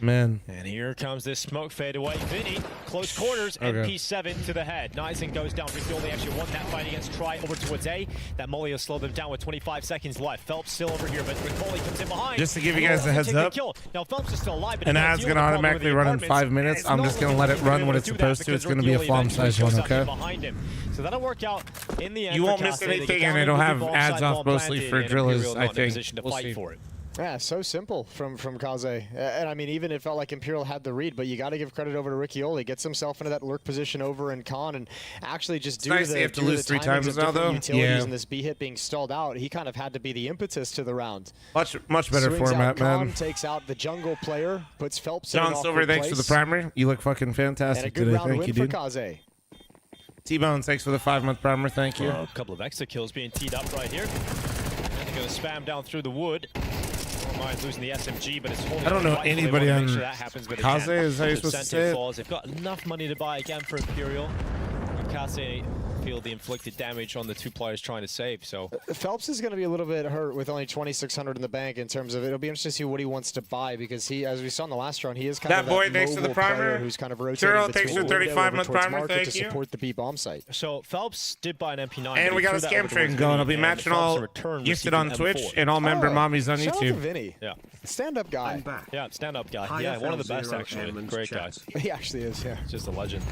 Man. And here comes this smoke fade away. Vinny, close quarters, MP7 to the head. Nizing goes down. Rizzoli actually won that fight against Try over towards A. That molly will slow them down with 25 seconds left. Phelps still over here, but Riccoli comes in behind. Just to give you guys a heads up, now Phelps is still alive, but an ad's going to automatically run in 5 minutes. I'm just going to let it run when it's supposed to. It's going to be a flom size one, okay? So that'll work out in the end. You won't miss anything, and it'll have ads off mostly for drillers, I think. We'll see. Yeah, so simple from Kaze. And I mean, even it felt like Imperial had the read, but you got to give credit over to Riccioli. Gets himself into that lurk position over in Con, and actually just due to the, have to lose 3 times now, though. Utilities and this B hit being stalled out, he kind of had to be the impetus to the round. Much better Swings format, out Con, man. takes out the jungle player, puts Phelps John in Silver, thanks for the primer. You look fucking fantastic today. Thank you, dude. Kaze. T-Bone, thanks for the 5-month primer. Thank you. A couple of extra kills being teed up right here. And they're going to spam down through the wood. Mine's losing the SMG, but it's holding. I don't know anybody on Kaze, is how you're supposed to say it? They've got enough money to buy again for Imperial. Kaze feel the inflicted damage on the 2 players trying to save. So Phelps is going to be a little bit hurt with only 2,600 in the bank in terms of it'll be interesting to see what he wants to buy because he, as we saw in the last round, he is kind of that thanks for the primer. Who's kind of rotating Churro, thanks for 35-month primer. Thank to you. support the B bomb site. So Phelps did buy an MP9, and we got a scam train going. I'll be matching all gifted on Twitch and all member mommies on shout YouTube. Out to Vinny. Yeah, stand-up guy. Yeah, stand-up guy. Yeah, one of the best actually. Great guy. He actually is. Yeah, just a legend.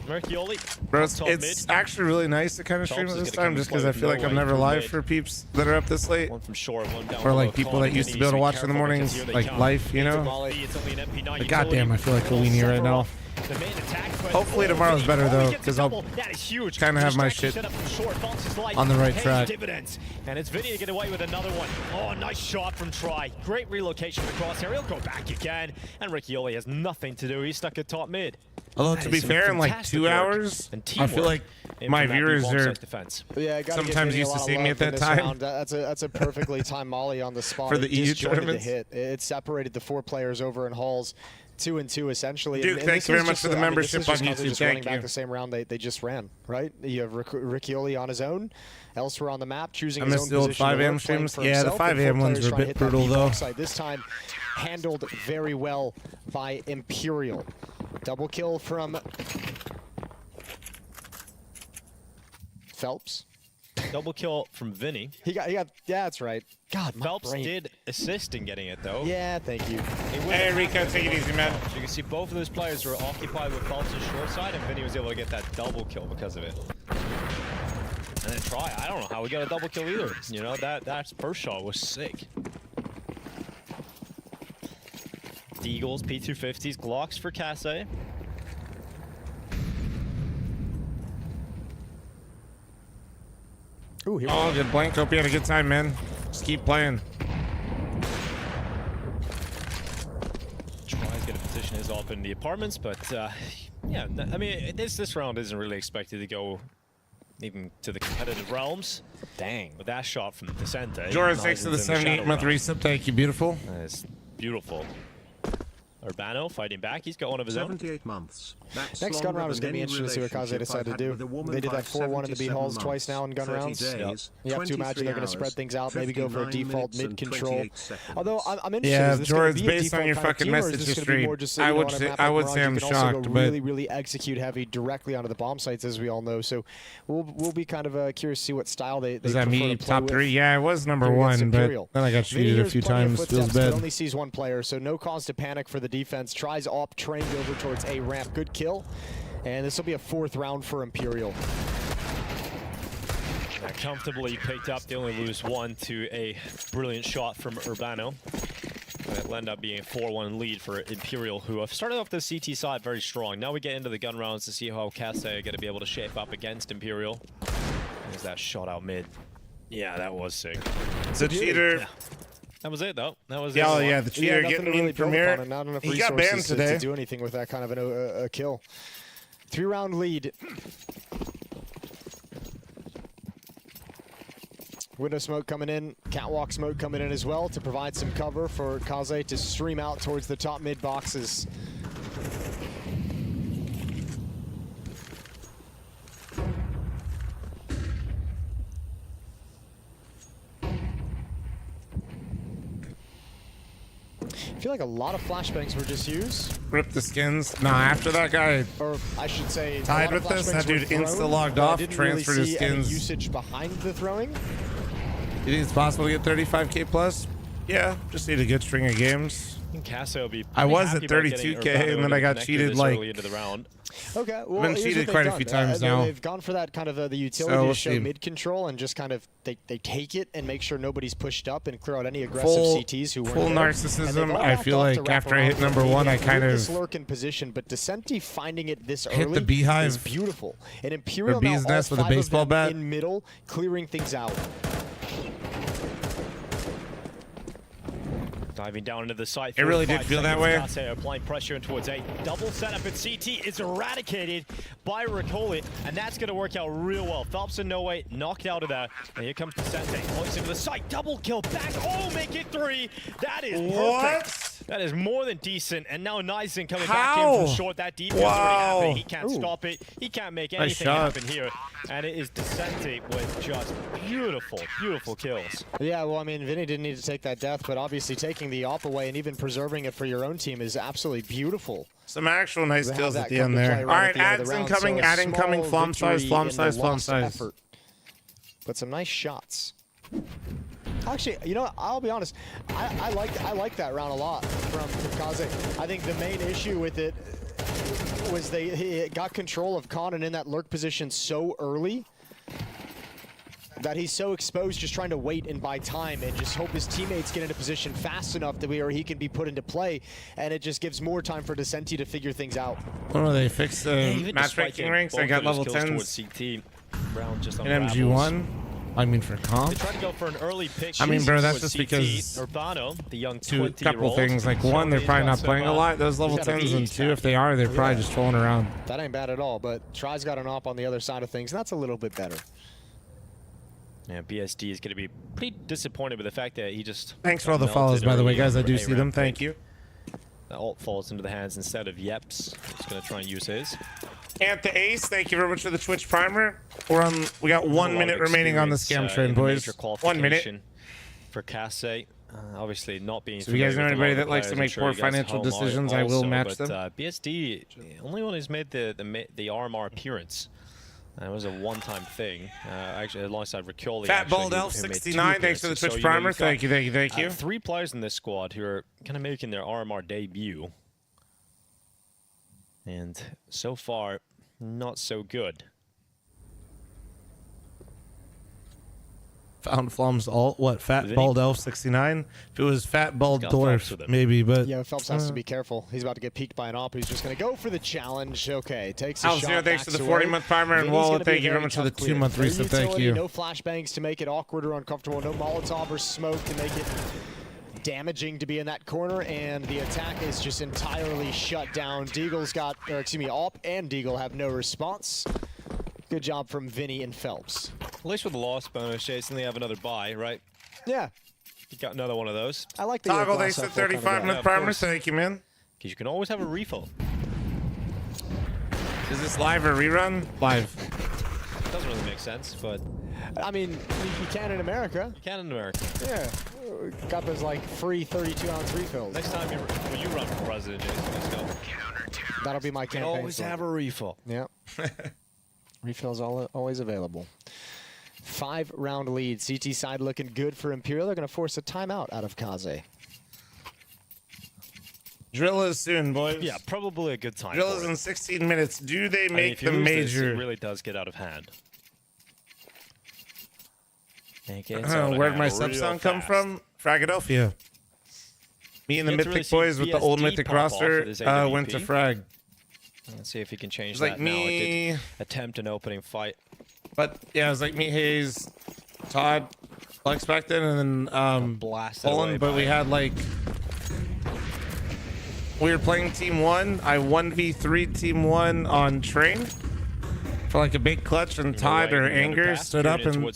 Mercioli. Bro, it's actually really nice to kind of stream this time just because I feel like I'm never live for peeps that are up this late. One from short, one down or like people that used to be able to watch in the mornings, like life, you know? But goddamn, I feel like a weenie right now. Hopefully tomorrow's better though, because I'll kind of have my shit on the right track. And it's Vinny to get away with another one. Oh, nice shot from Try. Great relocation across here. He'll go back again. And Riccioli has nothing to do. He's stuck at top mid. Although to be fair, in like 2 hours, I feel like my viewers are sometimes used to see me at that time. That's a perfectly timed molly on the spot. For the EU tournaments. It separated the 4 players over in halls. 2 and 2 essentially. Dude, thank you very much for the membership on YouTube. Thank you. Back the same round they just ran, right? You have Riccioli on his own, elsewhere on the map, choosing his own position. I missed the old 5 AM streams. Yeah, the 5 AM ones were a bit brutal though. This time handled very well by Imperial. Double kill from Phelps. Double kill from Vinny. He got, yeah, that's right. God, Phelps did assist in getting it though. Yeah, thank you. Hey, Rico, take it easy, man. So you can see both of those players were occupied with Phelps' short side, and Vinny was able to get that double kill because of it. And then Try, I don't know how we got a double kill either. You know, that first shot was sick. Deagles, P250s, Glocks for Kase. Ooh, here oh, good blank. Hope you had a good time, man. Just keep playing. goes up in the apartments, but yeah, I mean, this round isn't really expected to go even to the competitive realms. Dang, with that shot from Vicente. Jordan, thanks to the 78-month resub. Thank you, beautiful. That's beautiful. Urbano fighting back. He's got one of his 78 months. That's next gun round is going to be interesting to see what Kaze decide to do. They did that 4-1 in the B halls twice now in gun rounds. You have to imagine they're going to spread things out, maybe go for a default mid control. Although I'm interested. Yeah, is this Jordan's be a based on your default fucking kind of team, or is message this gonna be history. more just, I you know, would on a say map I like would Mirage, say I'm you can also go shocked, but really execute heavy directly onto the bomb sites, as we all know. So we'll be kind of curious to see what style they does that prefer mean to play top with 3? Yeah, it was number 1, but then I got cheated a few times. Feels bad. Only sees one player, so no cause to panic for the defense. Tries op, trained over towards A ramp. Good kill. And this will be a 4th round for Imperial. Comfortably picked up. They only lose 1 to a brilliant shot from Urbano. It'll end up being a 4-1 lead for Imperial, who have started off the CT side very strong. Now we get into the gun rounds to see how Kaze are going to be able to shape up against Imperial. There's that shot out mid. Yeah, that was sick. It's a cheater. Yeah. That was it, though. That was yeah, it. yeah, the cheater getting in Premier. Not enough He got banned today. to do anything with that kind of a kill. 3-round lead. Window smoke coming in, catwalk smoke coming in as well to provide some cover for Kaze to stream out towards the top mid boxes. I feel like a lot of flashbangs were just used. Rip the skins. Nah, after that guy or I should say tied with this, that dude insta logged off, transferred his skins. Usage behind the throwing. You think it's possible to get 35k plus? Yeah, just need a good string of games. I think Kaze will be I was at 32k and then I got cheated like. Into the round. Okay, well, I've been cheated quite a few times now. They've gone for that kind of the utility to show mid control and just kind of they take it and make sure nobody's pushed up and clear out any aggressive CTs who weren't full there. narcissism. I feel like after I hit number 1, I kind of lurk in position, but Descenti finding it this hit early the beehive is beautiful. And Imperial or bee's now nest with a baseball bat in middle, clearing things out. Diving down into the site. It really did feel that way. Kaze applying pressure in towards A. Double setup at CT is eradicated by Ricoli, and that's going to work out real well. Phelps and No Way knocked out of that. And here comes Descente. Points into the site. Double kill back. Oh, make it 3. That is perfect. That is more than decent. And now Nysen coming back in from short. That defense already happened. He can't stop it. He can't make anything happen here. And it is Descente with just beautiful, beautiful kills. Yeah, well, I mean, Vinny didn't need to take that death, but obviously taking the op away and even preserving it for your own team is absolutely beautiful. Some actual nice kills at the end there. All right, ads incoming, ad incoming, flom size, flom size, flom size. But some nice shots. Actually, you know what? I'll be honest. I like that round a lot from Kaze. I think the main issue with it was he got control of Conan in that lurk position so early that he's so exposed, just trying to wait and buy time and just hope his teammates get into position fast enough that where he can be put into play, and it just gives more time for Descenti to figure things out. Oh, they fixed the matchmaking ranks. I got level 10s in MG1. I mean, for comp. They tried to go for an early pick. I mean, bro, that's just because Urbano, the young couple things. Like, 1, they're probably not playing a lot, those level 10s, and 2, if they are, they're probably just trolling around. That ain't bad at all, but Try's got an op on the other side of things, and that's a little bit better. Yeah, BSD is going to be pretty disappointed with the fact that he just... Thanks for all the follows, by the way, guys. I do see them. Thank you. That ult falls into the hands instead of Yeps. He's going to try and use his. And the Ace, thank you very much for the Twitch primer. We got 1 minute remaining on the scam train, boys. 1 minute. For Kaze. Obviously, not being... So if you guys know anybody that likes to make poor financial decisions, I will match them. BSD, only one who's made the RMR appearance. That was a one-time thing. Actually, alongside Riccioli. Fat Bald Elf 69, thanks for the Twitch primer. Thank you, thank you, thank you. 3 players in this squad who are kind of making their RMR debut. And so far, not so good. Found Flom's alt. What? Fat Bald Elf 69? If it was Fat Bald Dwarf, maybe, but... Yeah, Phelps has to be careful. He's about to get peeked by an op. He's just going to go for the challenge. Okay, takes a shot. Thanks for the 40-month primer and Wallet. Thank you very much for the 2-month reset. Thank you. No flashbangs to make it awkward or uncomfortable. No Molotov or smoke to make it damaging to be in that corner, and the attack is just entirely shut down. Deagle's got, or excuse me, Op and Deagle have no response. Good job from Vinny and Phelps. At least with the loss bonus, Jason, they have another buy, right? Yeah. You got another one of those. I like the Toggle, they said 35-minute primer. Thank you, man. Because you can always have a refill. Is this live or rerun? Live. Doesn't really make sense, but... I mean, you can in America. You can in America. Yeah. Got those, like, free 32-ounce refills. Next time when you run for president, Jason, let's go. That'll be my campaign. Always have a refill. Yeah. Refills always available. 5-round lead. CT side looking good for Imperial. They're going to force a timeout out of Kaze. Drill is soon, boys. Yeah, probably a good time. Drill is in 16 minutes. Do they make the major? This, it really does get out of hand. Where'd my sub-song come from? Philadelphia. Me and the Mythic boys with the old Mythic roster went to Frag. Let's see if he can change like that me. now. It did attempt an opening fight. But yeah, it was like me, Hayes, Todd, Flex back then, and then Poland. But we had like, we were playing Team 1. I 1v3 Team 1 on Train for like a big clutch, and Todd or Anger stood up and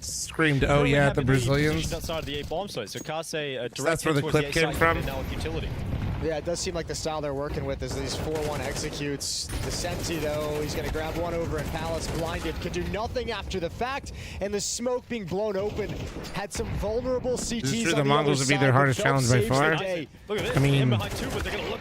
screamed, "Oh yeah, the Brazilians." Outside of the A bomb site, so Kase that's where the clip came from. Utility. Yeah, it does seem like the style they're working with is these 4-1 executes. The Senti, though, he's going to grab one over, and Palace blinded, could do nothing after the fact, and the smoke being blown open had some vulnerable CTs. This is true, the Mongols would be their hardest challenge by far. I mean,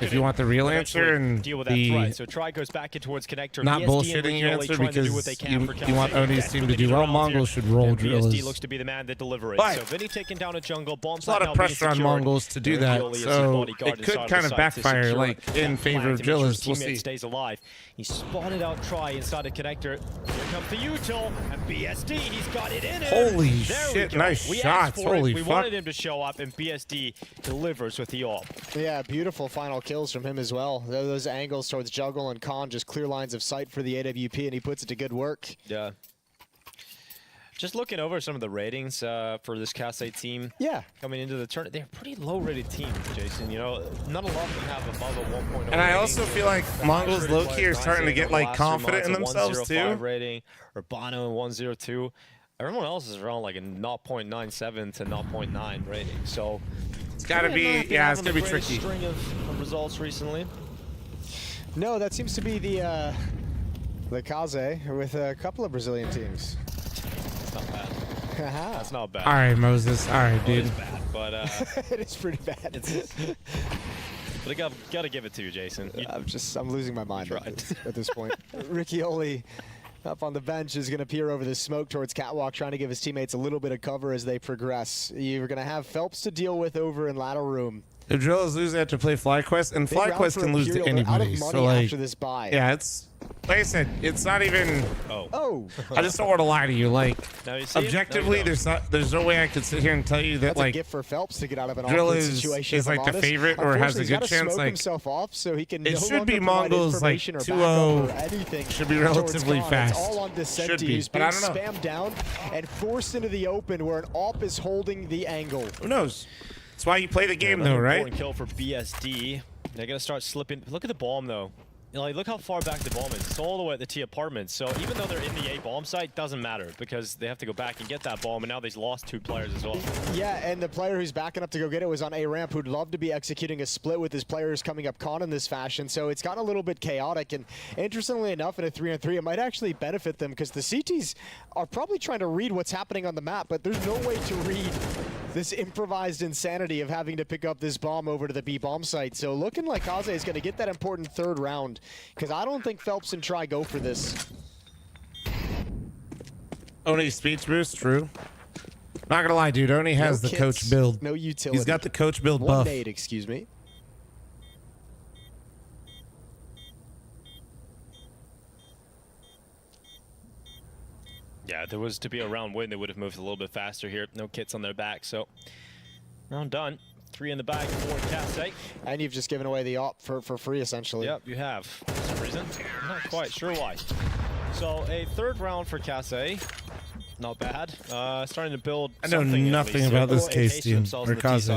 if you want the real answer and the so Try goes back in towards Connector. not bullshitting your answer because you want Oni's team to do well, Mongols should roll drillers. BSD looks to be the man that delivers. So Vinny taking down a jungle. Bombs a lot of pressure on Mongols to do that, so it could kind of backfire, like in favor of drillers. We'll see. Stays alive. He spotted out Try inside a Connector. Here comes the Util and BSD. He's got it in him. Holy shit! Nice shots. Holy fuck. We wanted him to show up, and BSD delivers with the AWP. Yeah, beautiful final kills from him as well. Those angles towards Juggle and Khan, just clear lines of sight for the AWP, and he puts it to good work. Yeah. Just looking over some of the ratings for this Kassai team. Yeah. Coming into the tournament, they're a pretty low-rated team, Jason. You know, not a lot of them have above a 1.0. And I also feel like Mongols low-key are starting to get like confident in themselves too. Rating, or Bono in 102. Everyone else is around like a 0.97 to 0.9 rating. So it's got to be, yeah, it's gonna be tricky. String of results recently. No, that seems to be the Kaze with a couple of Brazilian teams. That's not bad. That's not bad. All right, Moses. All right, dude. It is bad, but it is pretty bad. But I gotta give it to you, Jason. I'm losing my mind at this point. Ricky Oli up on the bench is going to peer over the smoke towards Catwalk, trying to give his teammates a little bit of cover as they progress. You're going to have Phelps to deal with over in ladder room. If drillers lose, they have to play FlyQuest, and FlyQuest can lose to anybody. So like, after this buy. Yeah, it's like I said, it's not even. Oh. I just don't want to lie to you. Like, now you see objectively, there's no way I could sit here and tell you that That's like a gift for Phelps to get out of an drill awkward situation. Is like the favorite or has a good chance. Like himself off so he can it should be Mongols like 2-0. Should be relatively fast. It's all on Descenti, should be, who's but being I don't know. spammed down and forced into the open where an AWP is holding the angle. Who knows? That's why you play the game, though, right? Important kill for BSD. They're gonna start slipping. Look at the bomb, though. You know, like, look how far back the bomb is. It's all the way at the T apartments. So even though they're in the A bomb site, doesn't matter because they have to go back and get that bomb. And now they've lost 2 players as well. Yeah, and the player who's backing up to go get it was on A ramp, who'd love to be executing a split with his players coming up con in this fashion. So it's gotten a little bit chaotic. And interestingly enough, in a 3-on-3, it might actually benefit them because the CTs are probably trying to read what's happening on the map, but there's no way to read this improvised insanity of having to pick up this bomb over to the B bomb site. So looking like Kaze is going to get that important 3rd round because I don't think Phelps and Try go for this. Oni speech boost, true. Not gonna lie, dude. Oni has the coach build. No utility. He's got the coach build buff. 1 nade, excuse me. Yeah, if there was to be a round win, they would have moved a little bit faster here. No kits on their back, so round done. 3 in the bag for Kassai. And you've just given away the AWP for free, essentially. Yep, you have. For some reason. I'm not quite sure why. So a 3rd round for Kassai. Not bad. Starting to build. I know nothing about this case team or Kaze.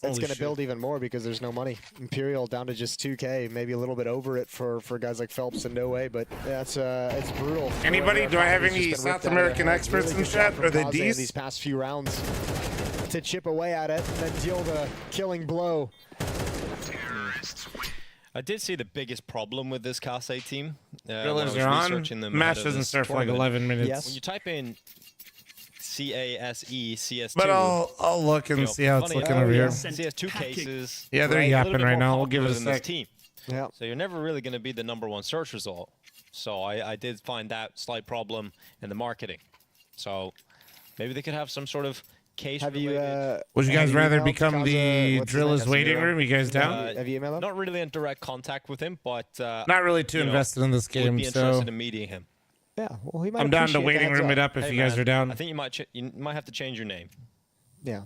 It's going to build even more because there's no money. Imperial down to just 2K, maybe a little bit over it for guys like Phelps and No Way, but that's it's brutal. Anybody? Do I have any South American experts in chat? Are they D's? These past few rounds to chip away at it and then deal the killing blow. I did see the biggest problem with this Kaze team. Drillers are on. Match doesn't start for like 11 minutes. Yes. When you type in CASE CS2. But I'll look and see how it's looking over here. CS2 cases. Yeah, they're yapping right now. We'll give it a sec. Team. Yeah. So you're never really going to be the #1 search result. So I did find that slight problem in the marketing. So maybe they could have some sort of case. Have you? Would you guys rather become the Drillers waiting room? You guys down? Have you emailed him? Not really in direct contact with him, but not really too invested in this game. Would be interested in meeting him. Yeah, well, he might. I'm down to waiting room it up if you guys are down. I think you might have to change your name. Yeah.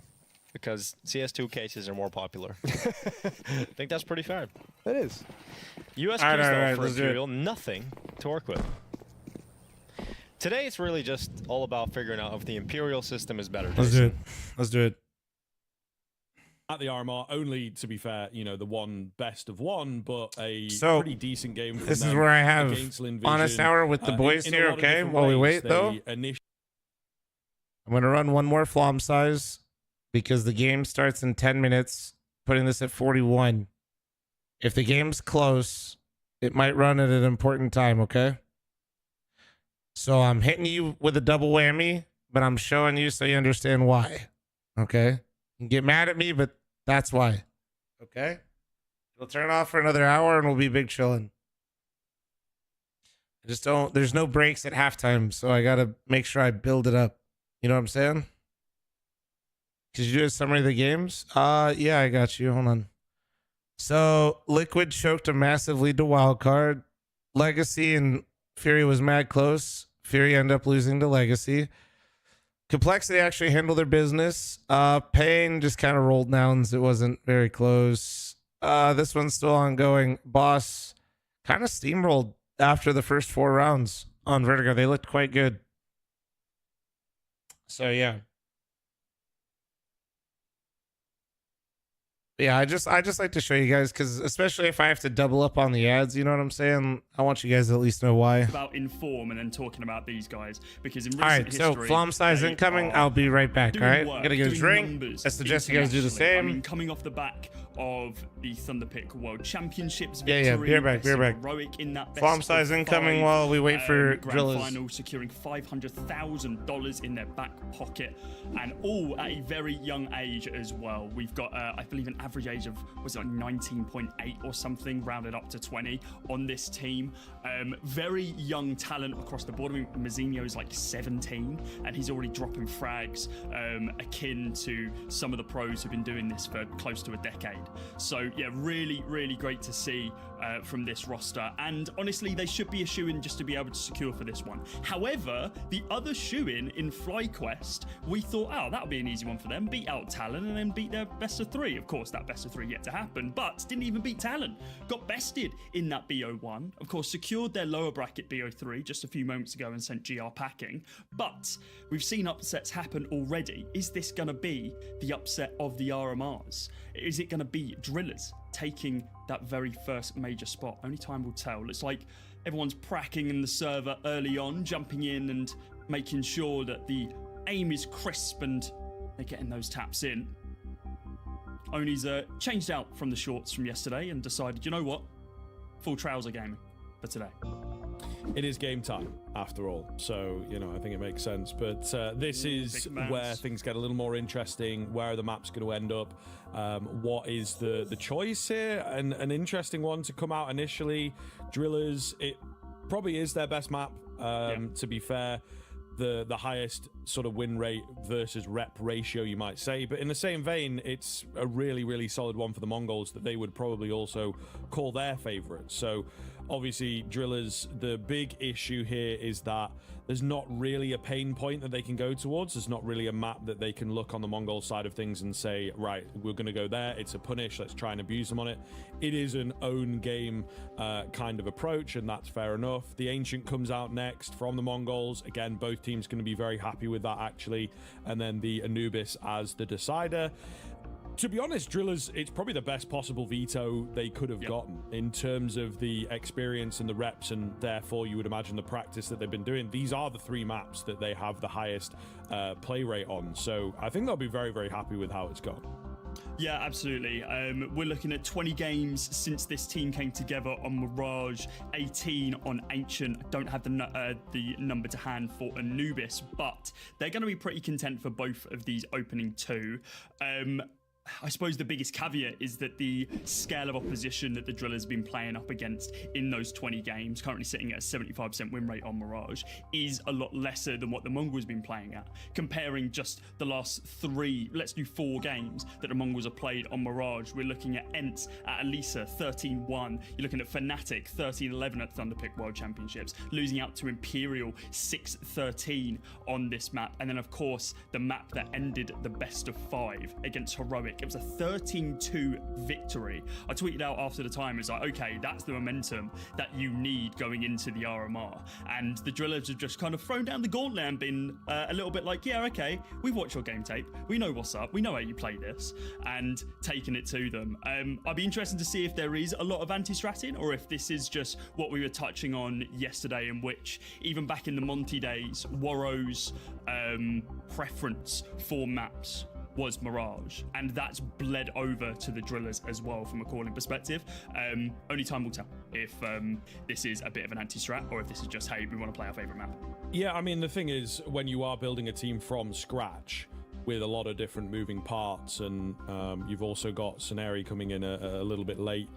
Because CS2 cases are more popular. I think that's pretty fair. It is. US though for Imperial, nothing to work with. Today it's really just all about figuring out if the Imperial system is better. Let's do it. Let's do it. At the RMR, only to be fair, you know, the one best of one, but a pretty decent game. From this them is where I have Envision. honest hour with the boys here, okay? While we wait, though, I'm going to run one more flom size because the game starts in 10 minutes, putting this at 41. If the game's close, it might run at an important time, okay? So I'm hitting you with a double whammy, but I'm showing you so you understand why, okay? You can get mad at me, but that's why. Okay? We'll turn off for another hour and we'll be big chilling. I just don't, there's no breaks at halftime, so I gotta make sure I build it up. You know what I'm saying? Could you do a summary of the games? Yeah, I got you. Hold on. So Liquid choked a massive lead to Wildcard. Legacy and Fury was mad close. Fury ended up losing to Legacy. Complexity actually handled their business. Pain just kind of rolled downs. It wasn't very close. This one's still ongoing. Boss kind of steamrolled after the first 4 rounds on Vertigo. They looked quite good. So yeah. Yeah, I just like to show you guys because especially if I have to double up on the ads, you know what I'm saying? I want you guys to at least know why. About Inform and then talking about these guys because in recent history, so flom size incoming. I'll be right back. All right, I'm gonna get a drink. I suggest you guys do the same. I mean, coming off the back of the Thunderpick World Championships victory. Yeah, beer back. Heroic in that flom size incoming while we wait for Drillers. Final, securing $500,000 in their back pocket, and all at a very young age as well. We've got, I believe, an average age of was like 19.8 or something, rounded up to 20 on this team. Very young talent across the board. I mean, Mazzinho is like 17, and he's already dropping frags, akin to some of the pros who've been doing this for close to a decade. So yeah, really, really great to see from this roster. And honestly, they should be a shoe-in just to be able to secure for this one. However, the other shoe-in in FlyQuest, we thought, oh, that'll be an easy one for them. Beat out Talon and then beat their best of 3. Of course, that best of 3 yet to happen, but didn't even beat Talon. Got bested in that BO1. Of course, secured their lower bracket BO3 just a few moments ago and sent GR packing. But we've seen upsets happen already. Is this going to be the upset of the RMRs? Is it going to be Drillers taking that very first major spot? Only time will tell. It's like everyone's pracking in the server early on, jumping in and making sure that the aim is crisp and they're getting those taps in. Oni's changed out from the shorts from yesterday and decided, you know what? Full trouser gaming for today. It is game time, after all. So, you know, I think it makes sense. But this is where things get a little more interesting. Where are the maps going to end up? What is the choice here? And an interesting one to come out initially. Drillers, it probably is their best map, to be fair. The highest sort of win rate versus rep ratio, you might say. But in the same vein, it's a really, really solid one for the Mongols that they would probably also call their favorite. So obviously, Drillers, the big issue here is that there's not really a pain point that they can go towards. There's not really a map that they can look on the Mongol side of things and say, right, we're going to go there. It's a punish. Let's try and abuse them on it. It is an own game kind of approach, and that's fair enough. The Ancient comes out next from the Mongols. Again, both teams going to be very happy with that actually. And then the Anubis as the decider. To be honest, Drillers, it's probably the best possible veto they could have gotten in terms of the experience and the reps, and therefore you would imagine the practice that they've been doing. These are the 3 maps that they have the highest play rate on. So I think they'll be very, very happy with how it's gone. Yeah, absolutely. We're looking at 20 games since this team came together on Mirage, 18 on Ancient. I don't have the number to hand for Anubis, but they're going to be pretty content for both of these opening 2. I suppose the biggest caveat is that the scale of opposition that the Drillers have been playing up against in those 20 games, currently sitting at a 75% win rate on Mirage, is a lot lesser than what the Mongols have been playing at. Comparing just the last 4 games that the Mongols have played on Mirage, we're looking at Ents at Elisa 13-1. You're looking at Fnatic 13-11 at Thunderpick World Championships, losing out to Imperial 6-13 on this map. And then, of course, the map that ended the best of 5 against Heroic. It was a 13-2 victory. I tweeted out after the time, it's like, okay, that's the momentum that you need going into the RMR. And the Drillers have just kind of thrown down the gauntlet and been a little bit like, yeah, okay, we've watched your game tape. We know what's up. We know how you play this. And taking it to them. I'd be interested to see if there is a lot of anti-stratting, or if this is just what we were touching on yesterday, in which even back in the Monty days, Warrow's preference for maps was Mirage, and that's bled over to the Drillers as well from a calling perspective. Only time will tell if this is a bit of an anti-strat, or if this is just, hey, we want to play our favorite map. Yeah, I mean, the thing is, when you are building a team from scratch with a lot of different moving parts, and you've also got Soneri coming in a little bit late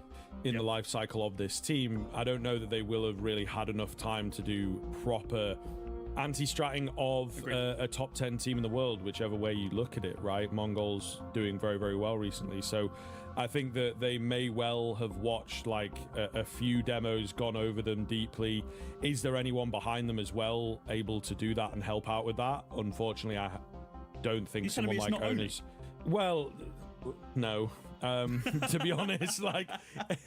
in the life cycle of this team, I don't know that they will have really had enough time to do proper anti-stratting of a top 10 team in the world, whichever way you look at it, right? Mongols doing very, very well recently. So I think that they may well have watched like a few demos, gone over them deeply. Is there anyone behind them as well able to do that and help out with that? Unfortunately, I don't think someone like Owners. Well, no. To be honest, like,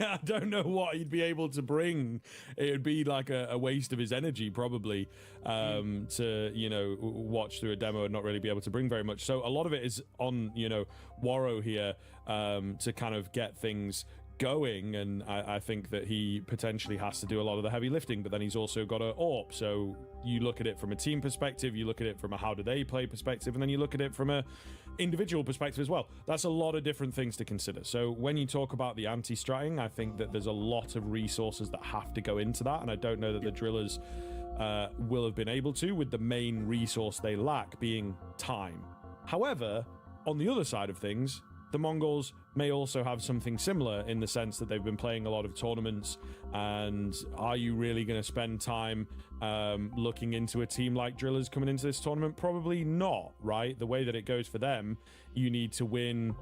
I don't know what he'd be able to bring. It would be like a waste of his energy, probably, to, you know, watch through a demo and not really be able to bring very much. So a lot of it is on, you know, Warrow here to kind of get things going, and I think that he potentially has to do a lot of the heavy lifting, but then he's also got an AWP. So you look at it from a team perspective, you look at it from a how do they play perspective, and then you look at it from a individual perspective as well. That's a lot of different things to consider. So when you talk about the anti-stratting, I think that there's a lot of resources that have to go into that, and I don't know that the Drillers will have been able to, with the main resource they lack being time. However, on the other side of things, the Mongols may also have something similar in the sense that they've been playing a lot of tournaments, and are you really going to spend time looking into a team like Drillers coming into this tournament? Probably not, right? The way that it goes for them, you need to win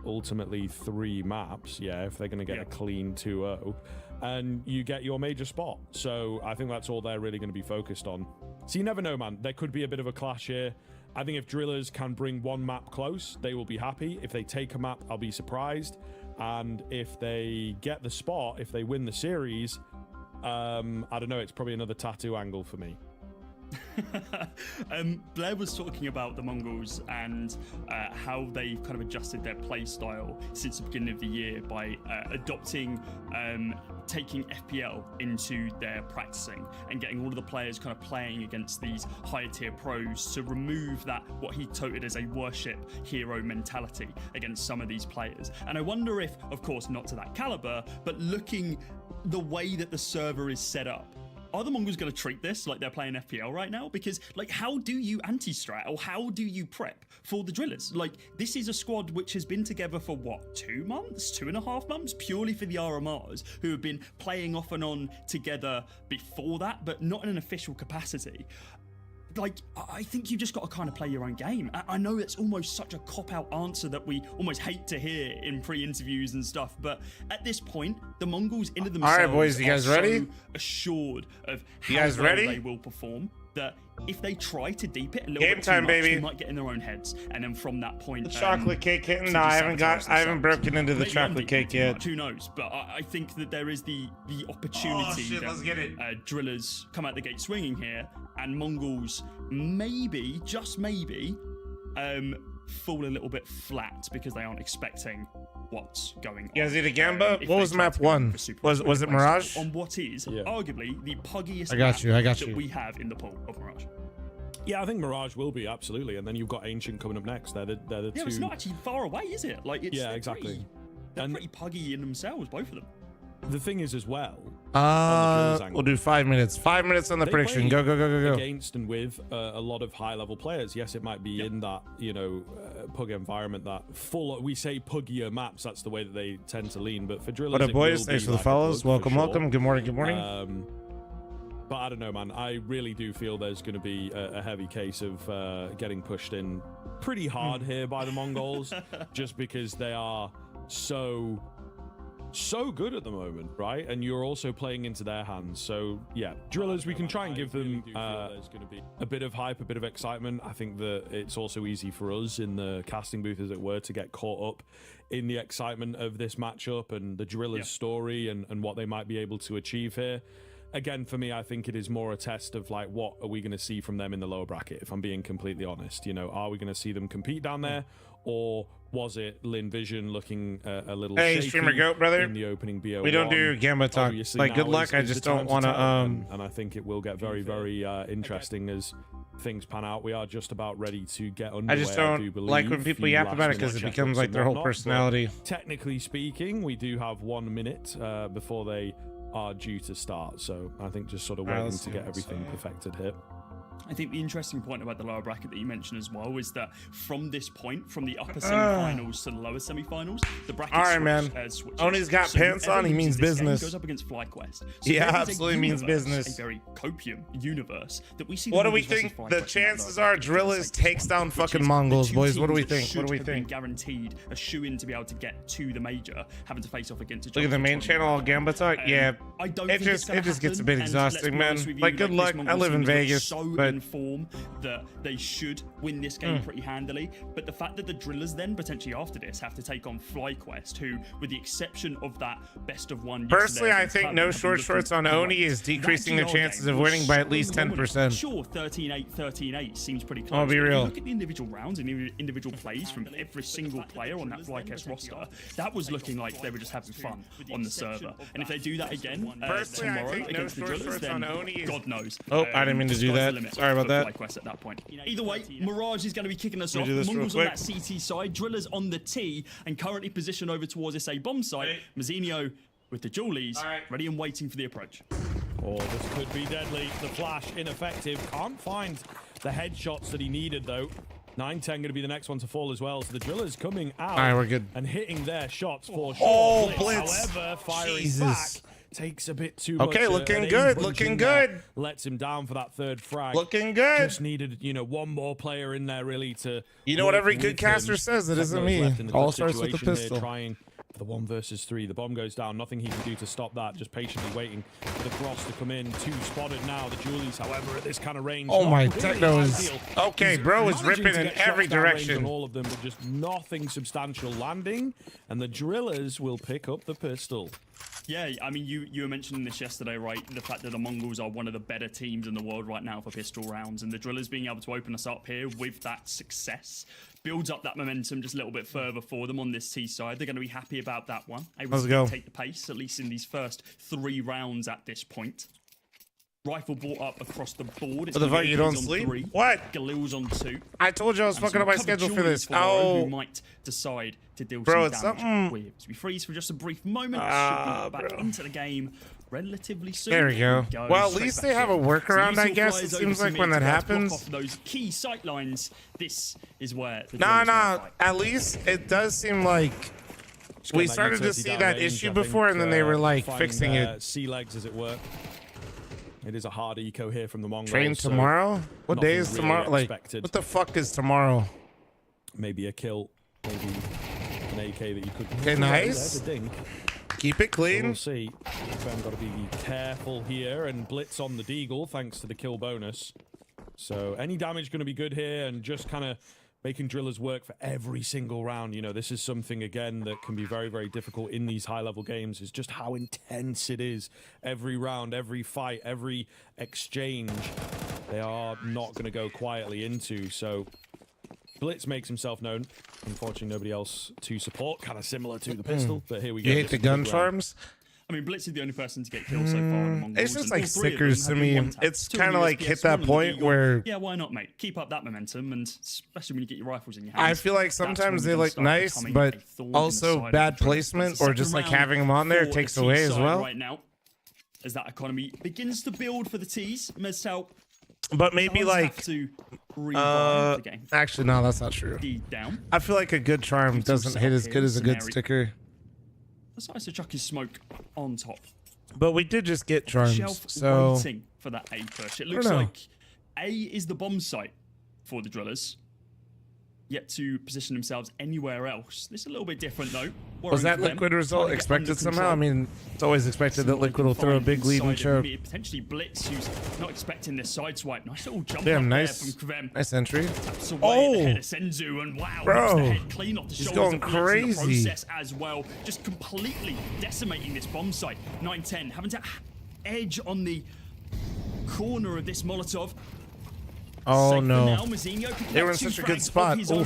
ultimately 3 maps, if they're going to get a clean 2-0, and you get your major spot. So I think that's all they're really going to be focused on. So you never know, man. There could be a bit of a clash here. I think if Drillers can bring 1 map close, they will be happy. If they take a map, I'll be surprised. And if they get the spot, if they win the series, I don't know, it's probably another tattoo angle for me. Blair was talking about the Mongols and how they've kind of adjusted their play style since the beginning of the year by adopting taking FPL into their practicing and getting all of the players kind of playing against these higher tier pros to remove that, what he touted as a worship hero mentality against some of these players. And I wonder if, of course, not to that caliber, but looking the way that the server is set up, are the Mongols going to treat this like they're playing FPL right now? Because, like, how do you anti-strat, or how do you prep for the Drillers? Like, this is a squad which has been together for, what, 2 months? 2.5 months? Purely for the RMRs, who have been playing off and on together before that, but not in an official capacity. Like, I think you just got to kind of play your own game. I know it's almost such a cop-out answer that we almost hate to hear in pre-interviews and stuff, but at this point, the Mongols into themselves all right, boys, you guys ready? So assured of how well they will perform that if they try to deep it a little Game bit time, too much, baby. they might get in their own heads, and then from that point, The chocolate cake hitting? No, I haven't broken into the Maybe I'm chocolate deep cake too yet. much, who knows? But I think that there is the opportunity Oh, shit, that let's get it. Drillers come out the gate swinging here, and Mongols maybe, just maybe, fall a little bit flat because they aren't expecting what's going on. Yeah, is it a Gamba? If What they was try map to go one? for super Was quick it plays Mirage? on what is arguably the puggiest I got you, map that we have in the pool of Mirage? Yeah, I think Mirage will be, absolutely. And then you've got Ancient coming up next. They're the two. Yeah, but it's not actually far away, is it? Like, it's Yeah, exactly. They're pretty puggy in themselves, both of them. The thing is, as well, We'll do 5 minutes. 5 minutes on the they prediction. play Go. against and with a lot of high-level players. Yes, it might be in that, pug environment, that full, we say puggier maps, that's the way that they tend to lean. But for drillers, What up, it boys? will Thanks be for the like a follows. pug for Welcome. sure. Good morning. But I don't know, man. I really do feel there's going to be a heavy case of getting pushed in pretty hard here by the Mongols, just because they are so good at the moment, right? And you're also playing into their hands. So yeah, drillers, we can try and give them a bit of hype, a bit of excitement. I think that it's also easy for us in the casting booth, as it were, to get caught up in the excitement of this matchup and the drillers' story and what they might be able to achieve here. Again, for me, I think it is more a test of like, what are we going to see from them in the lower bracket? If I'm being completely honest, are we going to see them compete down there, or was it Lin Vision looking a little shaky streamer goat, brother. in the opening BO1? We don't do Gamba talk. Obviously, Like, good now luck. I is just the time don't want to. tell, and I think it will get very, very interesting as things pan out. We are just about ready to get underway. I just don't do believe. like when people Few yap about it, 'cause last-minute it becomes checkups like and their whole whatnot, but personality. Technically speaking, we do have 1 minute before they are due to start, so I think just sort of waiting to get everything perfected here. I think the interesting point about the lower bracket that you mentioned as well is that from this point, from the upper semi-finals to the lower semi-finals, the bracket switches. Oni's got So pants whoever on, he loses means this game business. goes up against FlyQuest. So Yeah, there is a absolutely means universe, business. A very copium universe that we see. What do we Mongols versus think FlyQuest the in that chances lower are bracket Drillers for the takes down which fucking is the Mongols, two boys? What do we teams that think? What do we should have been think? Guaranteed a shoe-in to be able to get to the major, having to face off against. Look at the main channel, all Gamba talk. Yeah, I don't it think it's gonna just gets a happen, bit and let's exhausting, be man. honest with you, Like, good this luck. I Mongol live in team is Vegas, so but in form that they should win this game pretty handily. But the fact that the Drillers then potentially after this have to take on FlyQuest, who, with the exception of that best of one, personally, yesterday I against think Cloud, no have been short looking shorts on Oni great. is decreasing the That GR chances game of was winning by at so least phenomenal. 10%. Sure, 13-8, 13-8 seems pretty close. I'll be but if real. you look at the individual rounds and the individual plays from every single player on that FlyQuest roster, that was looking like they were just having fun on the server. And if they do that again Personally, I tomorrow think no against the short Drillers, shorts then on Oni is- God knows. Oh, I didn't mean to do sky's the that. limit Sorry about for that. FlyQuest at that point. Either way, Mirage is going to be kicking us Let off. me do this real Mongols on quick. that CT side, Drillers on the T, and currently positioned over towards this A bomb site. Mazzinho with the Jawlies, ready and waiting for the approach. Oh, this could be deadly. The flash ineffective. Can't find the headshots that he needed, though. 9-10 going to be the next one to fall as well. So the Drillers coming out All right, we're good. and hitting their shots for sure. Oh, Blitz. However, firing Jesus. back takes a bit too much. Okay, looking an good, aim looking punch in there good. Lets him down for that third frag. Looking good. Just needed, one more player in there really to. You know what work every with good caster him. says, it Techno's isn't me. left in the All clutch starts with the situation here, pistol. trying the 1 versus 3. The bomb goes down. Nothing he can do to stop that. Just patiently waiting for the cross to come in. 2 spotted now. The Jawlies, however, at this kind of range. Oh not my, really Techno is ideal. okay, He's bro. Is managing ripping to in get shots every down range direction. on all of them, but just nothing substantial landing. And the Drillers will pick up the pistol. Yeah, I mean, you were mentioning this yesterday, right? The fact that the Mongols are one of the better teams in the world right now for pistol rounds, and the Drillers being able to open us up here with that success builds up that momentum just a little bit further for them on this T side. They're going to be happy about that one. Able Let's to go. take the pace, at least in these first 3 rounds at this point. Rifle brought up across the board. What the fuck, you don't sleep? What? Galil's on 2. I told you I was And fucking some up my covered schedule for Jawlies this. for Oro, who Oh. might decide to deal Bro, some it's damage something- with. So we freeze for just a brief moment. Should be back into the game relatively soon. There we go. Well, at Straight least back they have in. a workaround, So I Yusuf guess. flies It over seems to like mid when to that be able to block happens. off those key sight lines. This is where the Nah, Drillers gonna nah. fight. At least it does seem like we Getting that started to utility see down that range, issue I before, think, and then they were like finding fixing their it. sea legs, as it were. It is a hard eco here from the Mongols. Train so tomorrow? What day nothing is really tomorrow? Like, expected. what the fuck is tomorrow? Maybe a kill, maybe an AK that you could. Okay, Ooh, nice. there's a dink. Keep it So clean. we'll see. We've got to be careful here and blitz on the Deagle thanks to the kill bonus. So any damage going to be good here, and just kind of making drillers work for every single round. You know, this is something, again, that can be very, very difficult in these high-level games, is just how intense it is. Every round, every fight, every exchange, they are not going to go quietly into. So Blitz makes himself known. Unfortunately, nobody else to support, kind of similar to the pistol, but here we go. You hate the gun charms? I mean, Blitz is the only person to get killed so far in the Mongols. It's just like stickers to me. It's kind of like hit that point where... Yeah, why not, mate? Keep up that momentum, and especially when you get your rifles in your hands. I feel like sometimes they look nice, but also bad placement, or just like having them on there takes away as well. Right now, as that economy begins to build for the T's, Mezcal. But maybe like... actually, no, that's not true. Down. I feel like a good charm doesn't hit as good as a good sticker. Decides to chuck his smoke on top. But we did just get charms, so... waiting for that A push. It looks like A is the bomb site for the drillers. Yet to position themselves anywhere else. This is a little bit different, though. Was that Liquid result expected somehow? I mean, it's always expected that Liquid will throw a big lead and choke. Potentially Blitz, who's not expecting this side swipe. Nice little jump Damn, nice. From Kvem. Nice entry. Oh! Senzu, and wow, bro, the head clean off the he's shoulders going crazy. In the process as well. Just completely decimating this bomb site. 9-10, having to edge on the corner of this Molotov. Oh no! They were in such a good spot. I feel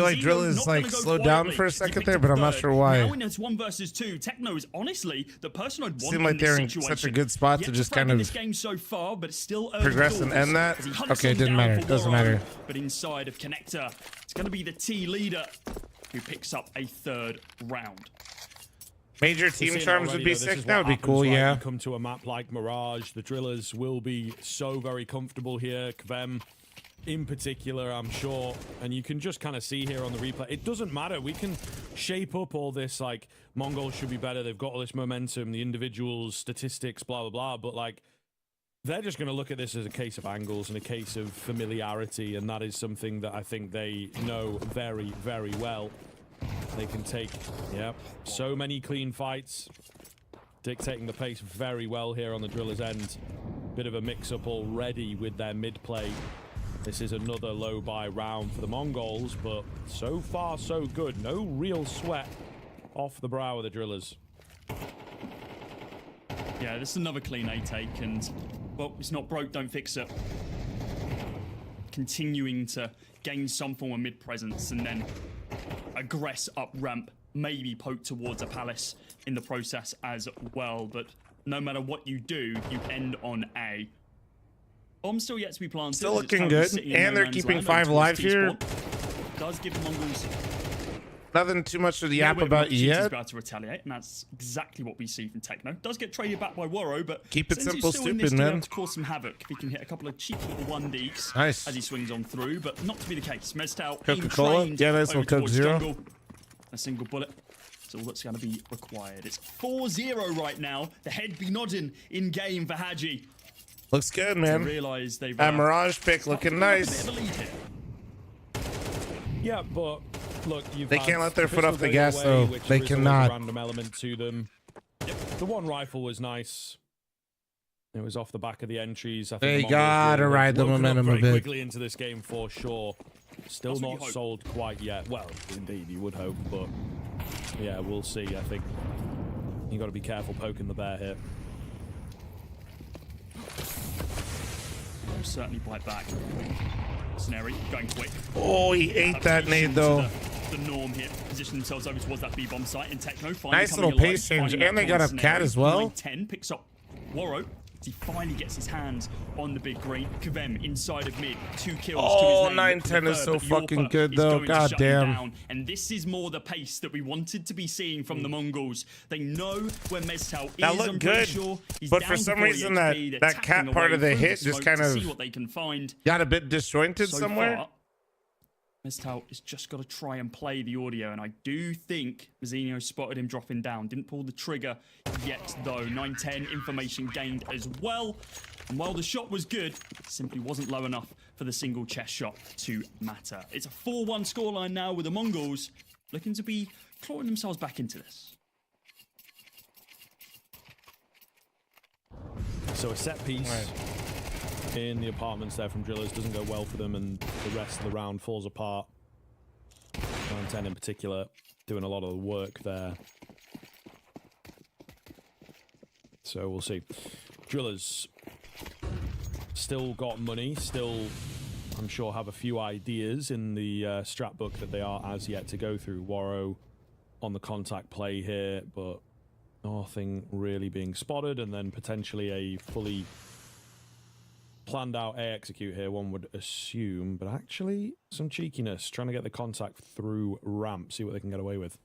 like Drill is like slowed down for a second there, but I'm not sure why. Now it's 1 versus 2. Techno is honestly the person I'd want. Seemed like they're in such a good spot to just kind of this game so far, but it's still progress and end that. Okay, it didn't matter. It doesn't matter. But inside of Connector, it's going to be the T leader who picks up a 3rd round. Major team charms would be sick. That would be cool, yeah. Come to a map like Mirage, the drillers will be so very comfortable here. Kvem, in particular, I'm sure, and you can just kind of see here on the replay. It doesn't matter. We can shape up all this like Mongols should be better. They've got all this momentum, the individuals, statistics, blah blah blah. But like, they're just going to look at this as a case of angles and a case of familiarity, and that is something that I think they know very, very well. They can take, so many clean fights, dictating the pace very well here on the drillers' end. Bit of a mix-up already with their mid-play. This is another low-buy round for the Mongols, but so far so good. No real sweat off the brow of the drillers. Yeah, this is another clean A take, and, well, it's not broke, don't fix it. Continuing to gain some form of mid-presence, and then aggress up ramp, maybe poke towards a palace in the process as well. But no matter what you do, you end on A. Bomb still yet to be planted. Still looking good, and they're keeping 5 alive here. Does give the Mongols nothing too much to the app about yet. About to retaliate, and that's exactly what we see from Techno. Does get traded back by Woro, but keep it simple, stupid, man. To cause some havoc if he can hit a couple of cheeky little 1Ds as he swings on through, but not to be the case. Mezcal Coca-Cola, yeah, nice little Coke Zero. Jungle. A single bullet. That's all that's going to be required. It's 4-0 right now. The head be nodding in game for Haji. Looks good, man. Realize they've Mirage pick looking nice. Yeah, but look, they can't let their foot off the gas, though. They cannot. Random element to them. Yep. The one rifle was nice. It was off the back of the entries. I think they gotta ride the momentum a bit. Quickly into this game for sure. Still not sold quite yet. Well, indeed, you would hope, but yeah, we'll see. I think you got to be careful poking the bear here. I'll certainly bite back. Snary going quick. Oh, he ate that nade though. The norm here, position themselves over towards that B bomb site, and Techno nice little pace change, and they got a cat as well. 10 picks up Woro. He finally gets his hands on the big green. Kvem inside of mid, 2 kills. Oh, 9-10 is so fucking good though. God damn. And this is more the pace that we wanted to be seeing from the Mongols. They know where Mezcal is. That looked good, sure. but for some reason that cat part of the hit just kind of what they can find. Got a bit disjointed somewhere. Mezcal has just got to try and play the audio, and I do think Mazzinho spotted him dropping down. Didn't pull the trigger yet, though. 9-10, information gained as well. And while the shot was good, it simply wasn't low enough for the single chest shot to matter. It's a 4-1 scoreline now with the Mongols looking to be clawing themselves back into this. So a set piece. in the apartments there from Drillers. Doesn't go well for them, and the rest of the round falls apart. 9-10 in particular, doing a lot of the work there. So we'll see. Drillers still got money, still, I'm sure, have a few ideas in the strat book that they are as yet to go through. Warrow on the contact play here, but nothing really being spotted, and then potentially a fully planned out A execute here, one would assume, but actually some cheekiness, trying to get the contact through ramp, see what they can get away with.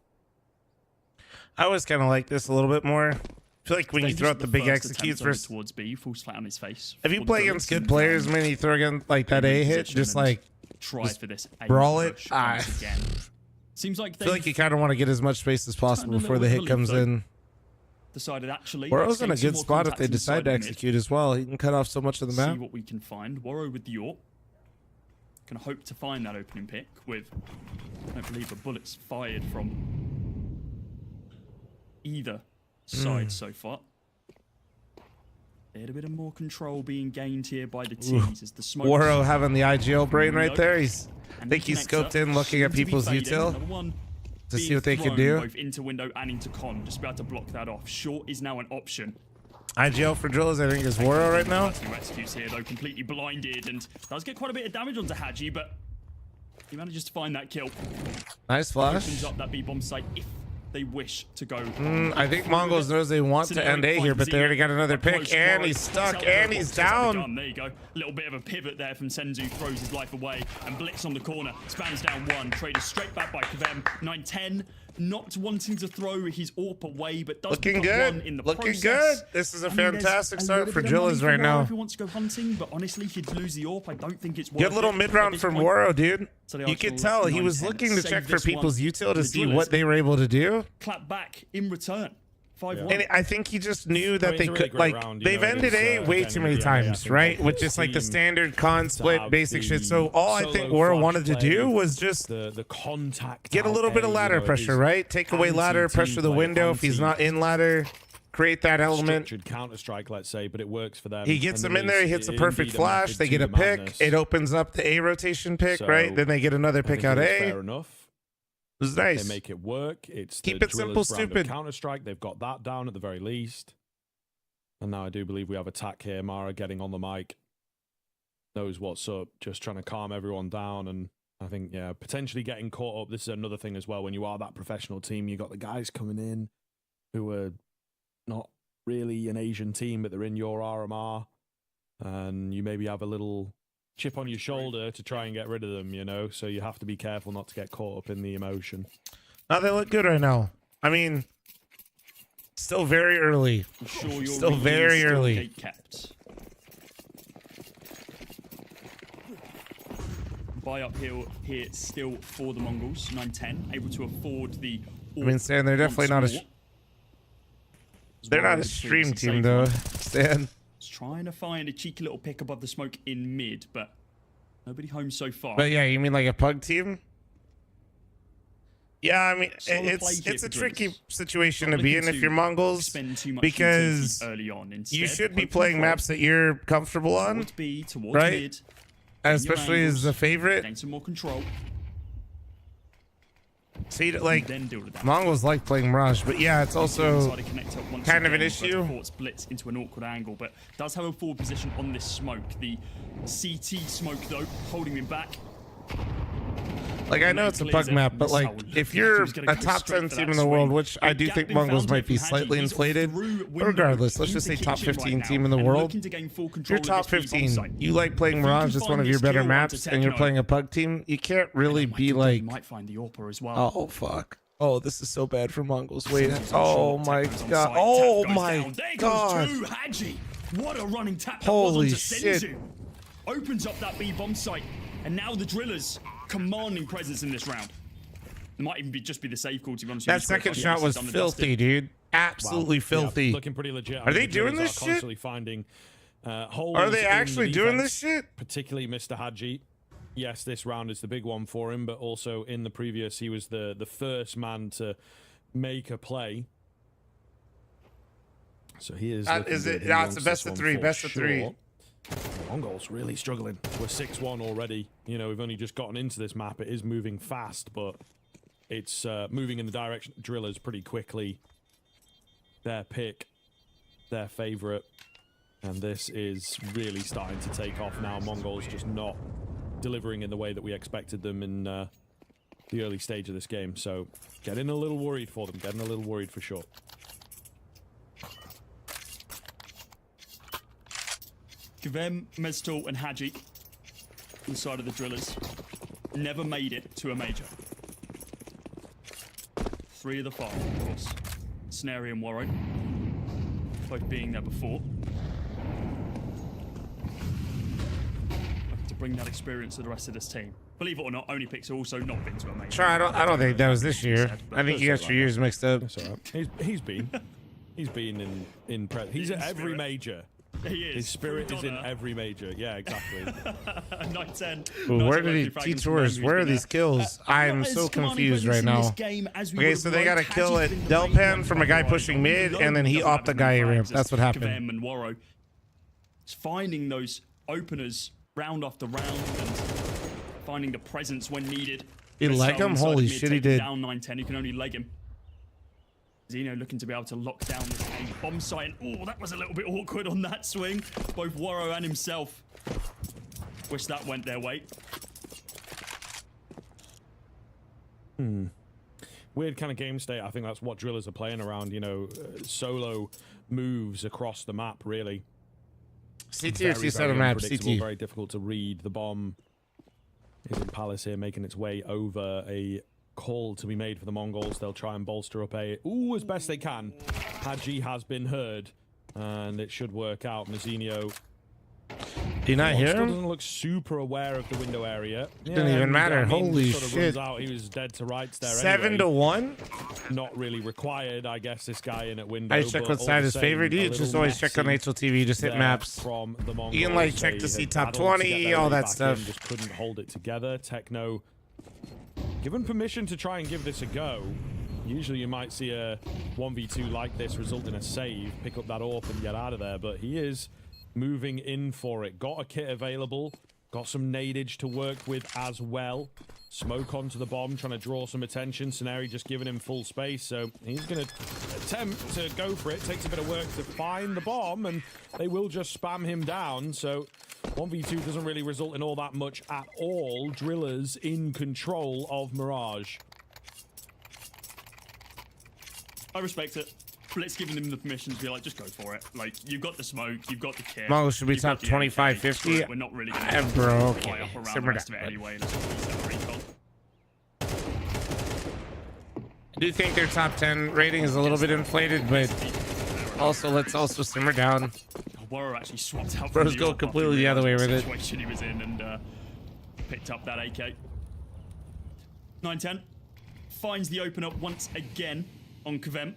I always kind of like this a little bit more. I feel like when you throw out the big executes versus towards B, falls flat on his face. If you play against good players, man, you throw again like that A hit, just like for this brawl it. Seems like I feel like you kind of want to get as much space as possible before the hit comes in. Decided actually. Warrow's in a good spot if they decide to execute as well. He can cut off so much of the map. See what we can find. Warrow with the York. Gonna hope to find that opening pick with, I believe, the bullets fired from either side so far. A little bit of more control being gained here by the teams as the smoke. Warrow having the IGL brain right there. I think he's scoped in, looking at people's util to see what they can do. Both into window and into con, just about to block that off. Short is now an option. IGL for Drillers, I think, is Warrow right now. Rescues here, though, completely blinded, and does get quite a bit of damage onto Hadji, but he manages to find that kill. Nice flash. Opens up that B-bomb site if they wish to go. I think Mongols knows they want to end A here, but they already got another pick, and he's stuck, and he's down. There you go. A little bit of a pivot there from Senzu, throws his life away, and Blitz on the corner. Spans down one, traded straight back by Kavem. 9-10, not wanting to throw his AWP away, but does looking good. One in the looking process. good. This is a fantastic start for Drillers right now. If he wants to go hunting, but honestly, he'd lose the AWP. I don't think it's worth Good little mid round from Warrow, dude. So you could tell he was looking to check for people's util to see what they were able to do. Clap back in return. 5-1. And I think he just knew that they could, like, they've ended A way too many times, right? With just like the standard con split basic shit. So all I think Warrow wanted to do was just the contact, get a little bit of ladder pressure, right? Take away ladder, pressure the window if he's not in ladder. Create that element. Counter-Strike, let's say, but it works for them. He gets them in there. He hits a perfect flash. They get a pick. It opens up the A rotation pick, right? Then they get another pick out A. Fair enough. It was nice. They make it work. It's keep it simple, stupid. Counter-Strike. They've got that down at the very least. And now I do believe we have attack here. Mara getting on the mic. Knows what's up. Just trying to calm everyone down. And I think, yeah, potentially getting caught up. This is another thing as well. When you are that professional team, you got the guys coming in who are not really an Asian team, but they're in your RMR. And you maybe have a little chip on your shoulder to try and get rid of them, you know? So you have to be careful not to get caught up in the emotion. Now they look good right now. I mean, still very early. Still very early. Buy uphill here still for the Mongols. 9-10, able to afford the... I mean, Stan, they're definitely not a... They're not a stream team, though, Stan. Trying to find a cheeky little pick above the smoke in mid, but nobody home so far. But yeah, you mean like a pug team? Yeah, I mean, it's a tricky situation to be in if you're Mongols, because you should be playing maps that you're comfortable on, right? Especially as a favorite. Gain some more control. See, like, Mongols like playing Mirage, but yeah, it's also kind of an issue. Blitz into an awkward angle, but does have a forward position on this smoke. The CT smoke, though, holding him back. Like, I know it's a bug map, but like, if you're a top 10 team in the world, which I do think Mongols might be slightly inflated, but regardless, let's just say top 15 team in the world. If you're top 15, you like playing Mirage, it's one of your better maps, and you're playing a pug team, you can't really be like, oh, fuck. Oh, this is so bad for Mongols. Wait, oh my god. Oh my god. What a running tap. Holy shit. Opens up that B-bomb site, and now the Drillers commanding presence in this round. It might even just be the save call, to be honest. That second shot was filthy, dude. Absolutely filthy. Yeah, looking pretty legit. Are they doing this shit? Finding, are they actually doing this shit? Particularly Mr. Hadji. Yes, this round is the big one for him, but also in the previous, he was the first man to make a play. So he is. Is it? Yeah, it's a best of three. Best of three. Mongols really struggling. We're 6-1 already. You know, we've only just gotten into this map. It is moving fast, but it's moving in the direction of Drillers pretty quickly. Their pick, their favorite. And this is really starting to take off now. Mongols just not delivering in the way that we expected them in the early stage of this game. So getting a little worried for them. Getting a little worried for sure. Kvem, Mestal, and Haji, inside of the Drillers, never made it to a major. 3 of the 5, of course. Snary and Warrow, both being there before. To bring that experience to the rest of this team. Believe it or not, OnlyPix have also not been to a major. Sure, I don't think that was this year. I think you got your years mixed up. He's been in he's at every major. He is. His spirit is in every major. Yeah, exactly. 9-10. Well, where did he T-Tours? Where are these kills? I'm so confused right now. Okay, so they got a kill at Delpan from a guy pushing mid, and then he opt the guy ramp. That's what happened. Kvem and Warrow. It's finding those openers round after round and finding the presence when needed. He leg him? Holy shit, he did. Down 9-10, you can only leg him. Zeno looking to be able to lock down this bomb site. Oh, that was a little bit awkward on that swing. Both Warrow and himself. Wish that went their way. Weird kind of game state. I think that's what Drillers are playing around, you know, solo moves across the map, really. CT or C7 map? CT. Very difficult to read. The bomb is in Palace here, making its way over. A call to be made for the Mongols. They'll try and bolster up A. Ooh, as best they can. Haji has been heard, and it should work out. Mazzinho. Do you not hear him? Doesn't look super aware of the window area. Didn't even matter. Holy shit. Out. He was dead to rights there 7-1? Not really required, I guess, this guy in at window. I check what side is favored. You just always check on HLTV, just hit maps. From the Mongols. You can like check to see top 20, all that stuff. Just couldn't hold it together. Techno given permission to try and give this a go. Usually you might see a 1v2 like this result in a save, pick up that AWP and get out of there, but he is moving in for it. Got a kit available, got some nadage to work with as well. Smoke onto the bomb, trying to draw some attention. Scenario just giving him full space, so he's going to attempt to go for it. Takes a bit of work to find the bomb, and they will just spam him down, so 1v2 doesn't really result in all that much at all. Drillers in control of Mirage. I respect it. Blitz giving them the permission to be like, just go for it. Like, you've got the smoke, you've got the kit. Mongols should be top 25, 50. We're not really going to bro, okay. fly up around the rest of it anyway. I do think their top 10 rating is a little bit inflated, but also let's also simmer down. Warrow actually swapped out. Bro's go completely the other way with it. Situation he was in and picked up that AK. 9-10 finds the opener once again on Kvem,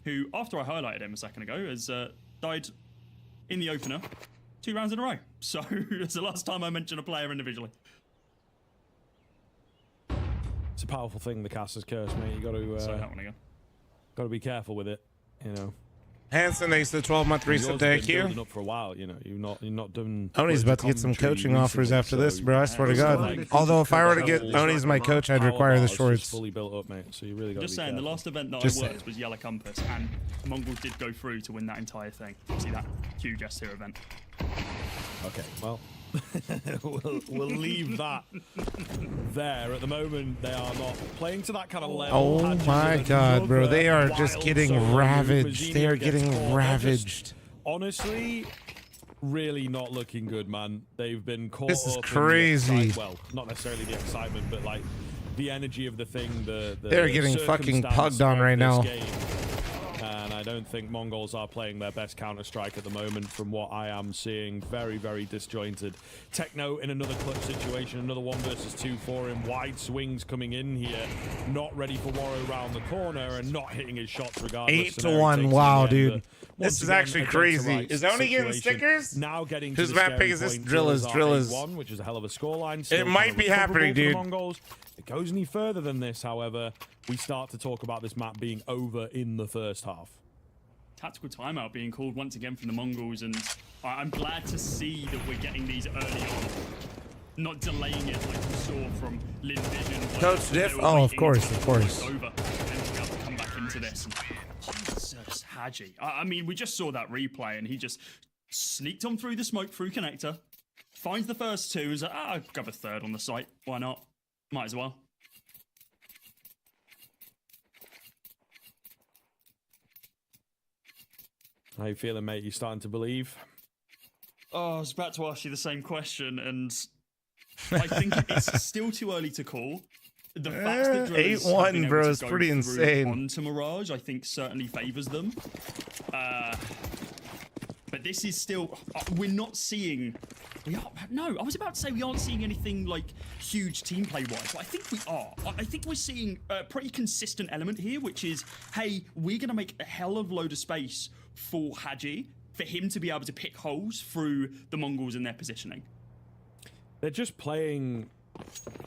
who, after I highlighted him a second ago, has died in the opener 2 rounds in a row. So it's the last time I mentioned a player individually. It's a powerful thing, the caster's curse, mate. You got to be careful with it, you know. Hanson, thanks to the 12-month reset to IQ. Up for a while, you know. You're not done. Oni's about to get some coaching offers after this, bro. I swear to God. Although if I were to get Oni as my coach, I'd require the shorts. Fully built up, mate. So you really got to be just saying, careful. the last event that I worked was Yellow Compass, and the Mongols did go through to win that entire thing. See that huge S-tier event. Okay, well, we'll leave that there. At the moment, they are not playing to that kind of level. Oh my God, bro. They are just getting ravaged. They are getting ravaged. Honestly, really not looking good, man. They've been caught This is up crazy. Well, not necessarily the excitement, but like the energy of the thing. They're getting fucking pugged on right now. And I don't think Mongols are playing their best Counter-Strike at the moment from what I am seeing. Very, very disjointed. Techno in another clutch situation. Another 1 versus 2 for him. Wide swings coming in here. Not ready for Warrow round the corner and not hitting his shots regardless. 8-1. Wow, dude. This is actually crazy. Is Oni getting stickers? Now getting whose map pick is this? Drillers. Which is a hell of a scoreline. It might be happening, dude. If it goes any further than this, however, we start to talk about this map being over in the first half. tactical timeout being called once again from the Mongols, and I'm glad to see that we're getting these early on, not delaying it like we saw from Lin Vision. Coach Diff? Oh, of course, of course. Over and be able to come back into this. Jesus, Haji. I mean, we just saw that replay, and he just sneaked on through the smoke, through connector, finds the first two, and is like, I'll grab a third on the site. Why not? Might as well. How you feeling, mate? You starting to believe? Oh, I was about to ask you the same question, and I think it's still too early to call. The fact that Drillers 8-1, bro, is pretty insane. Onto Mirage, I think, certainly favors them. But this is still, we're not seeing. No, I was about to say we aren't seeing anything like huge team play wise, but I think we are. I think we're seeing a pretty consistent element here, which is, hey, we're going to make a hell of a load of space for Haji, for him to be able to pick holes through the Mongols in their positioning. They're just playing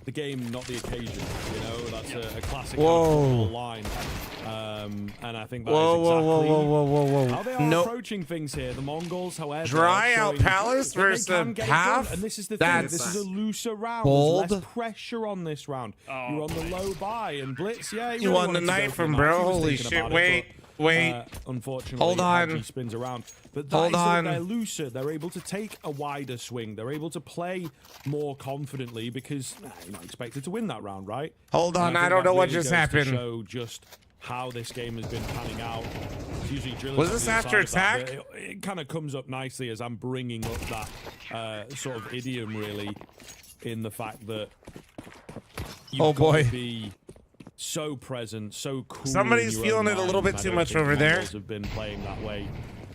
the game, not the occasion. You know, that's a classic line. And I think that is exactly how they are approaching things here. The Mongols, however, dry out Palace versus half. And this is the thing. This is a looser round. Bold. There's less pressure on this round. You're on the low buy, and Blitz, yeah, you won the night from bro. Holy shit! Wait. Unfortunately, hold on. Spins around. But they're looser. They're able to take a wider swing. They're able to play more confidently because you're not expected to win that round, right? Hold on. I don't know what just happened. Show just how this game has been panning out. It's usually Drillers. Was this after attack? It kind of comes up nicely as I'm bringing up that sort of idiom, really, in the fact that you've got to be so present, so cool. Somebody's feeling it a little bit too much over there. Have been playing that way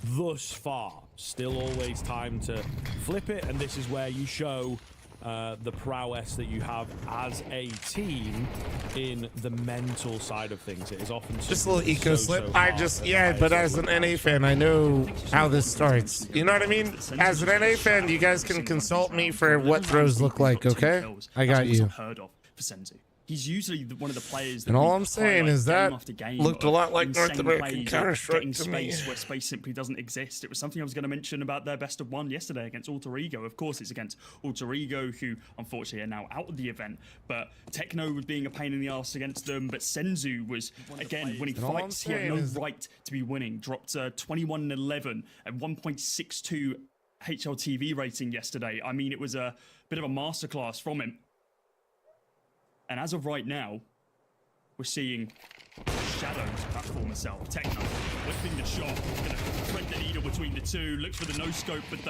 thus far. Still always time to flip it, and this is where you show the prowess that you have as a team in the mental side of things. It is often just a little eco slip. But as an NA fan, I know how this starts. You know what I mean? As an NA fan, you guys can consult me for what throws look like, okay? I got you. He's usually one of the players that and all I'm saying is that looked a lot like North American Counter-Strike to space where space simply doesn't exist. It was something I was going to mention about their best of one yesterday against Alter Ego. Of course, it's against Alter Ego, who unfortunately are now out of the event. But Techno was being a pain in the ass against them. But Senzu was, again, winning fights. He had no right to be winning. Dropped 21-11 and 1.62 HLTV rating yesterday. I mean, it was a bit of a masterclass from him. And as of right now, we're seeing Shadow's platform itself. Techno whipping the shot, gonna thread the needle between the two, looks for the no-scope, but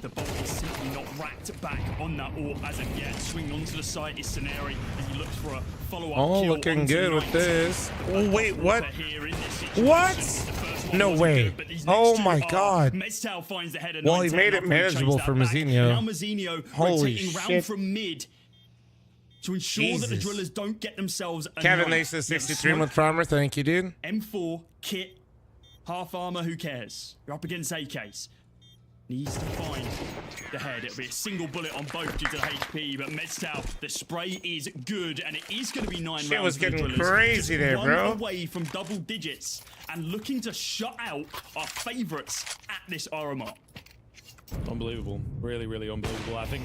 the bolt is simply not racked back on that AWP as of yet. Swinging onto the site is Scenari as he looks for a follow-up kill. Looking good with this. Oh, wait, what? What? No way. Oh my god. Mezcal finds the header. Well, he made it manageable for Mazinho. Now Mazinho rotating round from mid to ensure that the Drillers don't get themselves a Kevin Nace 63 month farmer, thank you, dude. M4, kit, half armor, who cares? You're up against AKs. Needs to find the head. It'll be a single bullet on both due to the HP, but Mezcal, the spray is good, and it is going to be 9 rounds. Shit was getting for the Drillers. crazy there, bro. One away from double digits and looking to shut out our favorites at this RMR. Unbelievable. Really, really unbelievable. I think,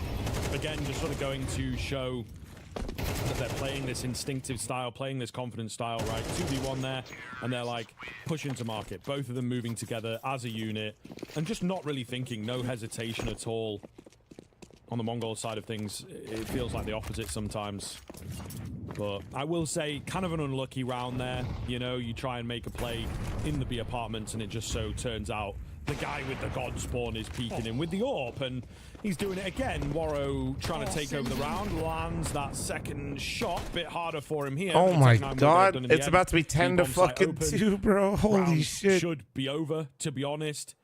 again, just sort of going to show that they're playing this instinctive style, playing this confident style, right? 2v1 there, and they're like pushing to market. Both of them moving together as a unit and just not really thinking, no hesitation at all. On the Mongol side of things, it feels like the opposite sometimes. But I will say, kind of an unlucky round there. You know, you try and make a play in the B apartments, and it just so turns out the guy with the God Spawn is peeking in with the AWP, and he's doing it again. Waro trying to take over the round, lands that second shot. Bit harder for him here. Oh my god, it's about to be 10 to fucking 2, bro. Holy shit. Should be over, to be honest.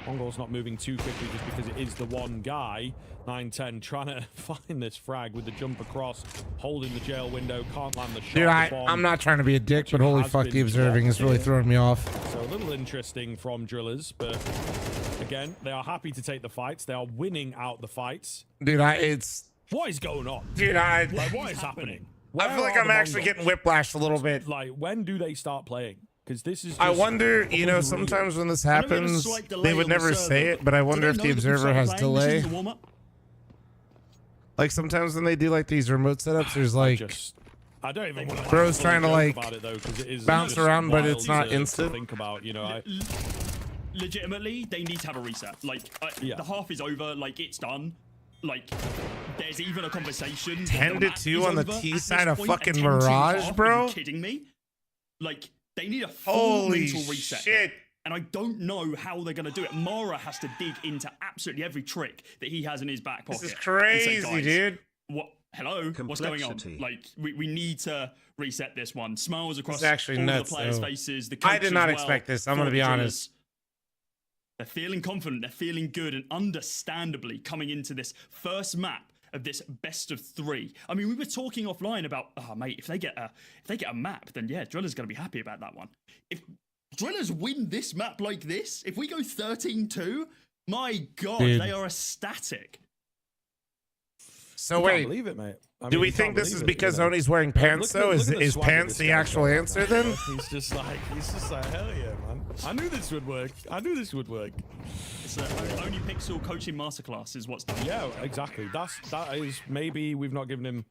Mongol's not moving too quickly just because it is the one guy. 9-10 trying to find this frag with the jump across, holding the jail window, can't land the shot. Dude, I'm not trying to be a dick, but holy fuck, the observing is really throwing me off. So a little interesting from Drillers, but again, they are happy to take the fights. They are winning out the fights. Dude, it's... What is going on? Dude, like, what is happening? I feel like I'm actually getting whiplashed a little bit. Like, when do they start playing? Because this is. I wonder, you know, sometimes when this happens, they would never say it, but I wonder if the observer has delay. Like sometimes when they do like these remote setups, there's like I don't even want to bros trying to like about it, though, 'cause it is bounce just around, but wild it's not to instant. Think about, you know. Legitimately, they need to have a reset. Like the half is over. Like it's done. Like there's even a conversation. 10-2 on the T side of fucking Mirage, bro. Are you kidding me? Like they need a full Holy mental reset. shit. And I don't know how they're going to do it. Mara has to dig into absolutely every trick that he has in his back pocket. This is crazy, and say, guys, dude. What? Hello? What's going on? Like, we need to reset this one. Smiles across This is actually all nuts, the players' though. faces. The I coach did not as well, expect this. I'm for going to be the honest. They're feeling confident. They're feeling good. And understandably, coming into this first map of this best of 3. I mean, we were talking offline about, oh, mate, if they get a map, then yeah, Driller's going to be happy about that one. If Drillers win this map like this, if we go 13-2, my God, Dude. they are ecstatic. So You wait, can't believe it, mate. I do mean, we you think can't this believe is it, because you know? Oni's wearing pants though? Look at the Is swag of pants this the guy, actual bro. answer then? He's just like, hell yeah, man. I knew this would work. I knew this would work. It's only Pixel coaching masterclass is what's done. Yeah, exactly. That is maybe we've not given him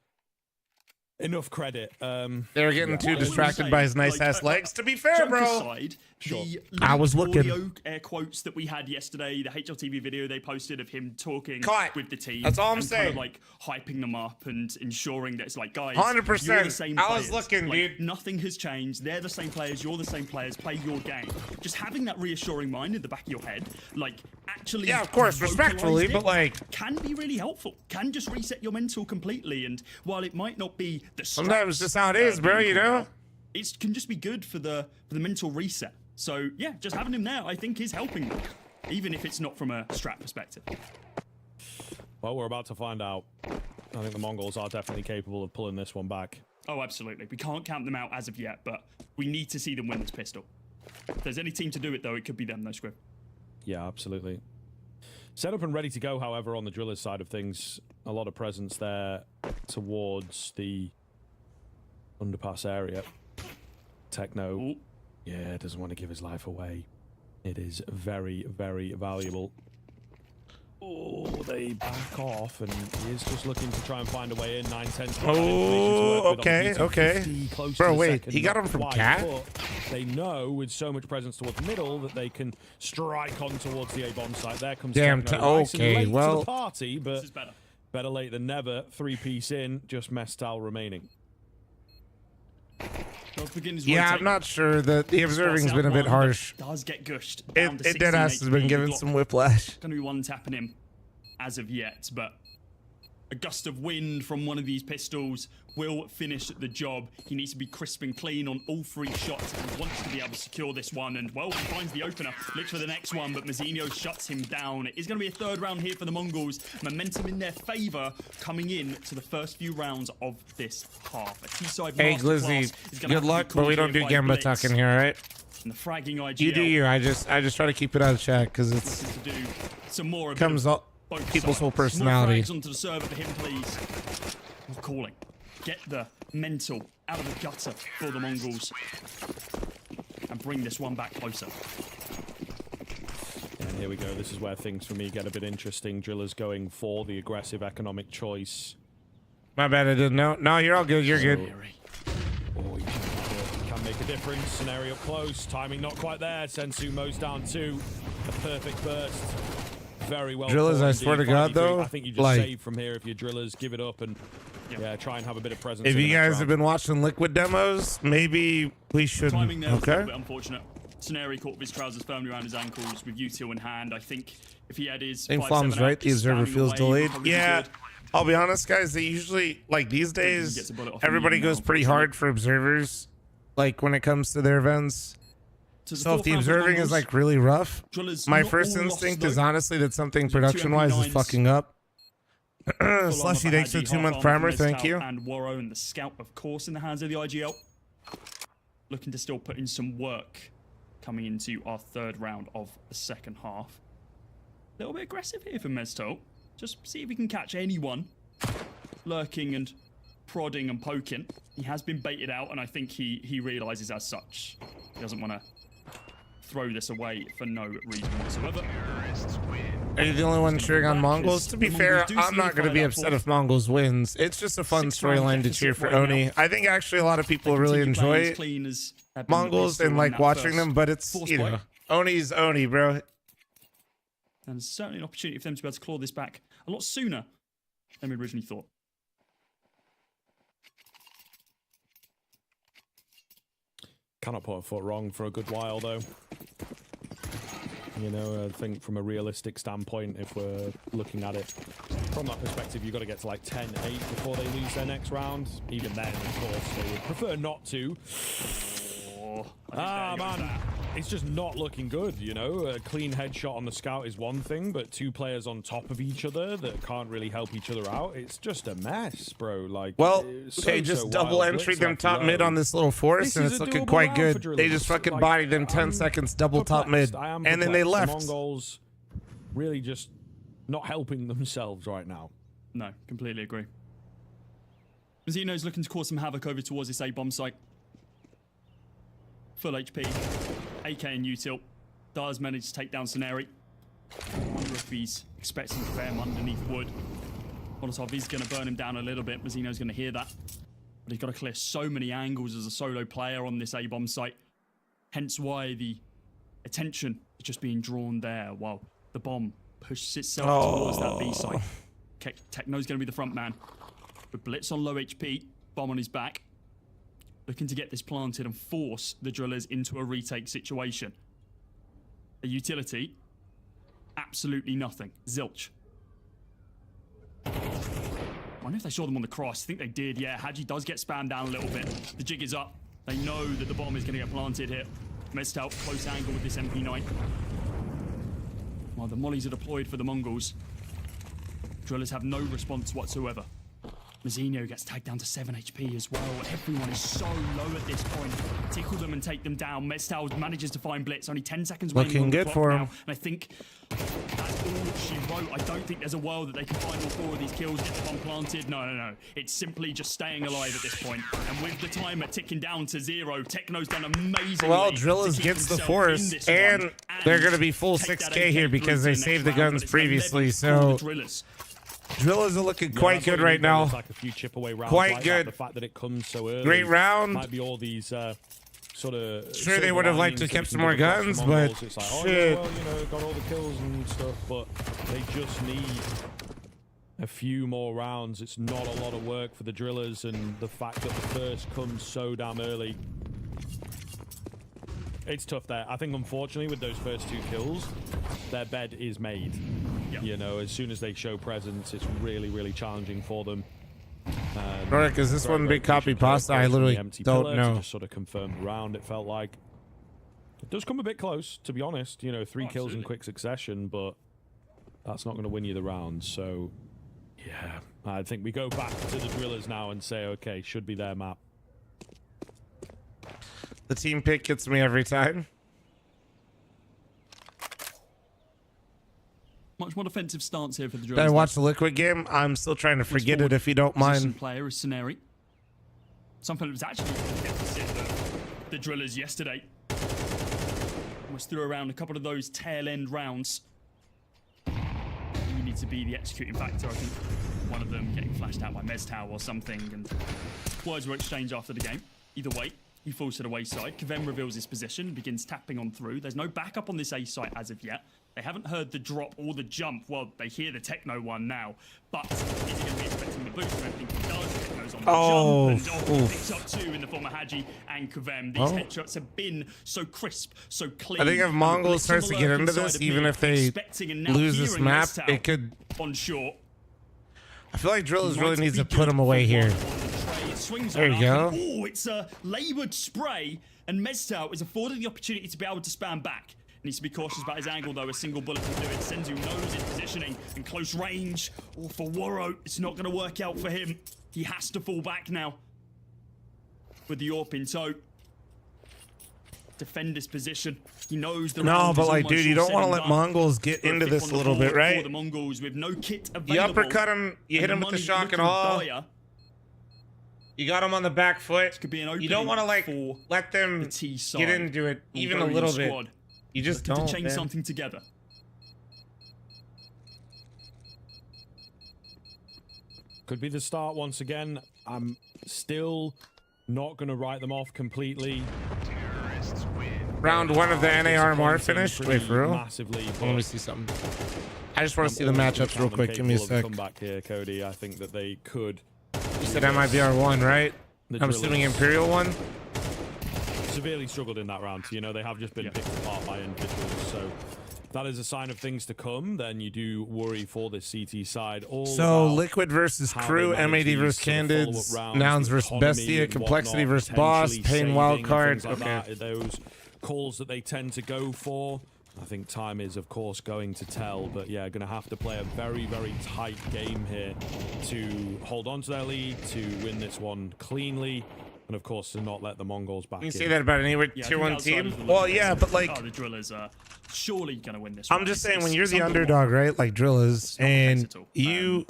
enough credit. They were getting too distracted by his nice ass legs. To be fair, Joke bro. aside, the I was looking. audio air quotes that we had yesterday, the HLTV video they posted of him talking with the team. That's all I'm and saying. Kind of like hyping them up and ensuring that it's like, guys, 100%. you're the same I was players. looking, Like, dude. Nothing has changed. They're the same players. You're the same players. Play your game. Just having that reassuring mind in the back of your head, like actually. Yeah, of course, respectfully, vocalised but it, like can be really helpful. Can just reset your mental completely. And while it might not be the sometimes stats, just how it is, bro. being You called know. out, it can just be good for the mental reset. So yeah, just having him there, I think, is helping them, even if it's not from a strat perspective. Well, we're about to find out. I think the Mongols are definitely capable of pulling this one back. Oh, absolutely. We can't count them out as of yet, but we need to see them win this pistol. If there's any team to do it, though, it could be them, though, Scrib. Yeah, absolutely. Set up and ready to go, however, on the Drillers side of things. A lot of presence there towards the underpass area. Techno. Ooh. Yeah, doesn't want to give his life away. It is very, very valuable. Oh, they back off, and he is just looking to try and find a way in. 9-10. Oh, okay. Bro, wait, he got him from Cat? They know with so much presence towards the middle that they can strike on towards the A-bomb site. There comes Damn, Techno. Nice and okay, late to well. the party, but This is better. Better late than never. 3-piece in, just Mestal remaining. Yeah, I'm not sure that the observing's been a bit harsh. Does get gushed. It deadass has been given some whiplash. Going to be one tapping him as of yet, but a gust of wind from one of these pistols will finish the job. He needs to be crisp and clean on all 3 shots if he wants to be able to secure this one. And, well, he finds the opener, looks for the next one, but Mazzinho shuts him down. It is going to be a 3rd round here for the Mongols. Momentum in their favour coming in to the first few rounds of this half. A T-side Hey, Glizzy, good luck, but we don't do Gamba talking here, all right? And the fragging IGL. You do you. I just try to keep it out of chat because it's to do some more comes up people's whole personality. More frags onto the server for him, please. I'm calling. Get the mental out of the gutter for the Mongols and bring this one back closer. And here we go. This is where things for me get a bit interesting. Drillers going for the aggressive economic choice. My bad, I didn't know. No, you're all good. You're good. Oh, you can make a difference. Scenario close. Timing not quite there. Sensu mows down 2. A perfect burst. Very well. Drillers, I swear to God, though, I think you just like, save from here if you're Drillers. Give it up and yeah, try and have a bit of presence. If in you the next guys have round. been watching Liquid demos, maybe we should. Timing there was a Okay. little bit unfortunate. Scenario caught with his trousers firmly around his ankles with util in hand. I think if he had his I think 5-7 Flom's right. out, The observer standing feels away, delayed. probably Yeah, good. I'll be honest, guys. They usually, like these gets days, a bullet off everybody immediately goes now, pretty hard for observers, like when it comes to their events. To the So if fourth the round for the observing is Mongols, like really rough, Drillers my not first all instinct lost, is though. honestly that something There's two production-wise is MP9s. fucking up. Full Slushy, armor thanks for for the Haji, 2-month half primer. armor for Thank Mestal you. And Waro and the Scout, of course, in the hands of the IGL. Looking to still put in some work coming into our 3rd round of the second half. A little bit aggressive here for Mestal. Just see if we can catch anyone lurking and prodding and poking. He has been baited out, and I think he realizes as such. doesn't want to throw this away for no reason whatsoever. Are you the only one cheering on Mongols? To be fair, I'm not going to be upset if Mongols wins. It's just a fun storyline to cheer for Oni. I think actually a lot of people really enjoy Mongols and like watching them, but it's, you know, Oni's Oni, bro. And there's certainly an opportunity for them to be able to claw this back a lot sooner than we originally thought. Cannot put a foot wrong for a good while, though. You know, I think from a realistic standpoint, if we're looking at it from that perspective, you've got to get to like 10-8 before they lose their next round. Even then, of course, they would prefer not to. Man, it's just not looking good, you know? A clean headshot on the scout is one thing, but two players on top of each other that can't really help each other out, it's just a mess, bro. Like, well, they just double entry them top mid on this little forest, and it's looking quite good. They just fucking bodied them 10 seconds double top mid, and then they left. The Mongols really just not helping themselves right now. No, completely agree. Mazzino's looking to cause some havoc over towards this A-bomb site. Full HP, AK and util, does manage to take down Soneri. I wonder if he's expecting Fem underneath wood. Molotov is going to burn him down a little bit. Mazzino's going to hear that. But he's got to clear so many angles as a solo player on this A-bomb site. Hence why the attention is just being drawn there while the bomb pushes itself towards that B site. Okay, Techno's going to be the front man. With Blitz on low HP, bomb on his back. Looking to get this planted and force the drillers into a retake situation. A utility, absolutely nothing. Zilch. I wonder if they saw them on the cross. I think they did, yeah. Hadji does get spammed down a little bit. The jig is up. They know that the bomb is going to get planted here. Messed out, close angle with this MP9. While the mollies are deployed for the Mongols, drillers have no response whatsoever. Mazzino gets tagged down to 7 HP as well. Everyone is so low at this point. Tickle them and take them down. Mestal manages to find Blitz. Only 10 seconds looking good for him. And I think that's all she wrote. I don't think there's a world that they can find all 4 of these kills, get the bomb planted. No. It's simply just staying alive at this point. And with the timer ticking down to 0, Techno's done amazing. Well, Drillers gets the force, and they're going to be full 6K here because they saved the guns previously. So Drillers are looking quite good right now. Like a few chip away rounds quite like good. That. The fact that it comes so early. Great round. Might be all these sort of. Sure, they would have liked to keep some more guns, but it's like, shit. Yeah, well, you know, got all the kills and stuff, but they just need a few more rounds. It's not a lot of work for the Drillers, and the fact that the first comes so damn early. It's tough there. I think, unfortunately, with those first 2 kills, their bed is made. Yep. You know, as soon as they show presence, it's really, really challenging for them. Nordic, is this one big copy pasta? I literally don't know. Just sort of confirmed the round, it felt like. It does come a bit close, to be honest. You know, 3 kills in quick succession, but that's not going to win you the round. So, yeah, I think we go back to the Drillers now and say, okay, should be their map. The team pick gets me every time. Much more defensive stance here for the Did Drillers. I watch the Liquid game? I'm still trying to forget it if you don't mind. Player is Soneri. Something that was actually a deficit of the Drillers yesterday. Almost threw around a couple of those tail end rounds. You need to be the executing factor. I think one of them getting flashed out by Meztau or something, and words were exchanged after the game. Either way, he falls to the wayside. Kavem reveals his position, begins tapping on through. There's no backup on this A site as of yet. They haven't heard the drop or the jump. Well, they hear the Techno one now. But is he going to be expecting the boost? I don't think he does. Techno's on the jump. And picks up 2 in the form of Hadji and Kavem. These headshots have been so crisp, so clean. I think if Mongol starts to get into this, even if they lose this map, it could... On short. I feel like Drillers really needs to put him away here. There you go. Oh, it's a laboured spray, and Meztau is afforded the opportunity to be able to spam back. Needs to be cautious about his angle, though. A single bullet can do it. Senzu knows his positioning in close range. Oh, for Woro, it's not going to work out for him. He has to fall back now. With the AWP in tow. Defend his position. He knows the No, but like, dude, you don't want to let Mongols get into this a little bit, right? The Mongols with no kit available. You uppercut him, you hit him with the shock and all. You got them on the back foot. Could be an You don't want to like let them get into it even a little bit. You just don't. To change something together. Could be the start once again. I'm still not going to write them off completely. Round 1 of the NA RMR finished. Wait, for real? Massively, Let me see something. I just want to see the matchups real quick. Give me a sec. Come back here, Cody. I think that they could. You said MIBR 1, right? I'm assuming Imperial 1. Severely struggled in that round. You know, they have just been picked apart by individuals. So that is a sign of things to come. Then you do worry for this CT side. So Liquid versus Crew, MAD versus Candids, Nouns versus Bestia, Complexity versus Boss, Pain Wildcard. Okay. Those calls that they tend to go for. I think time is, of course, going to tell, but yeah, going to have to play a very, very tight game here to hold on to their lead, to win this one cleanly, and of course, to not let the Mongols back in. You say that about any tier 1 team? Well, yeah, but like... the Drillers are surely going to win this I'm just saying, when you're the underdog, right, like Drillers, and you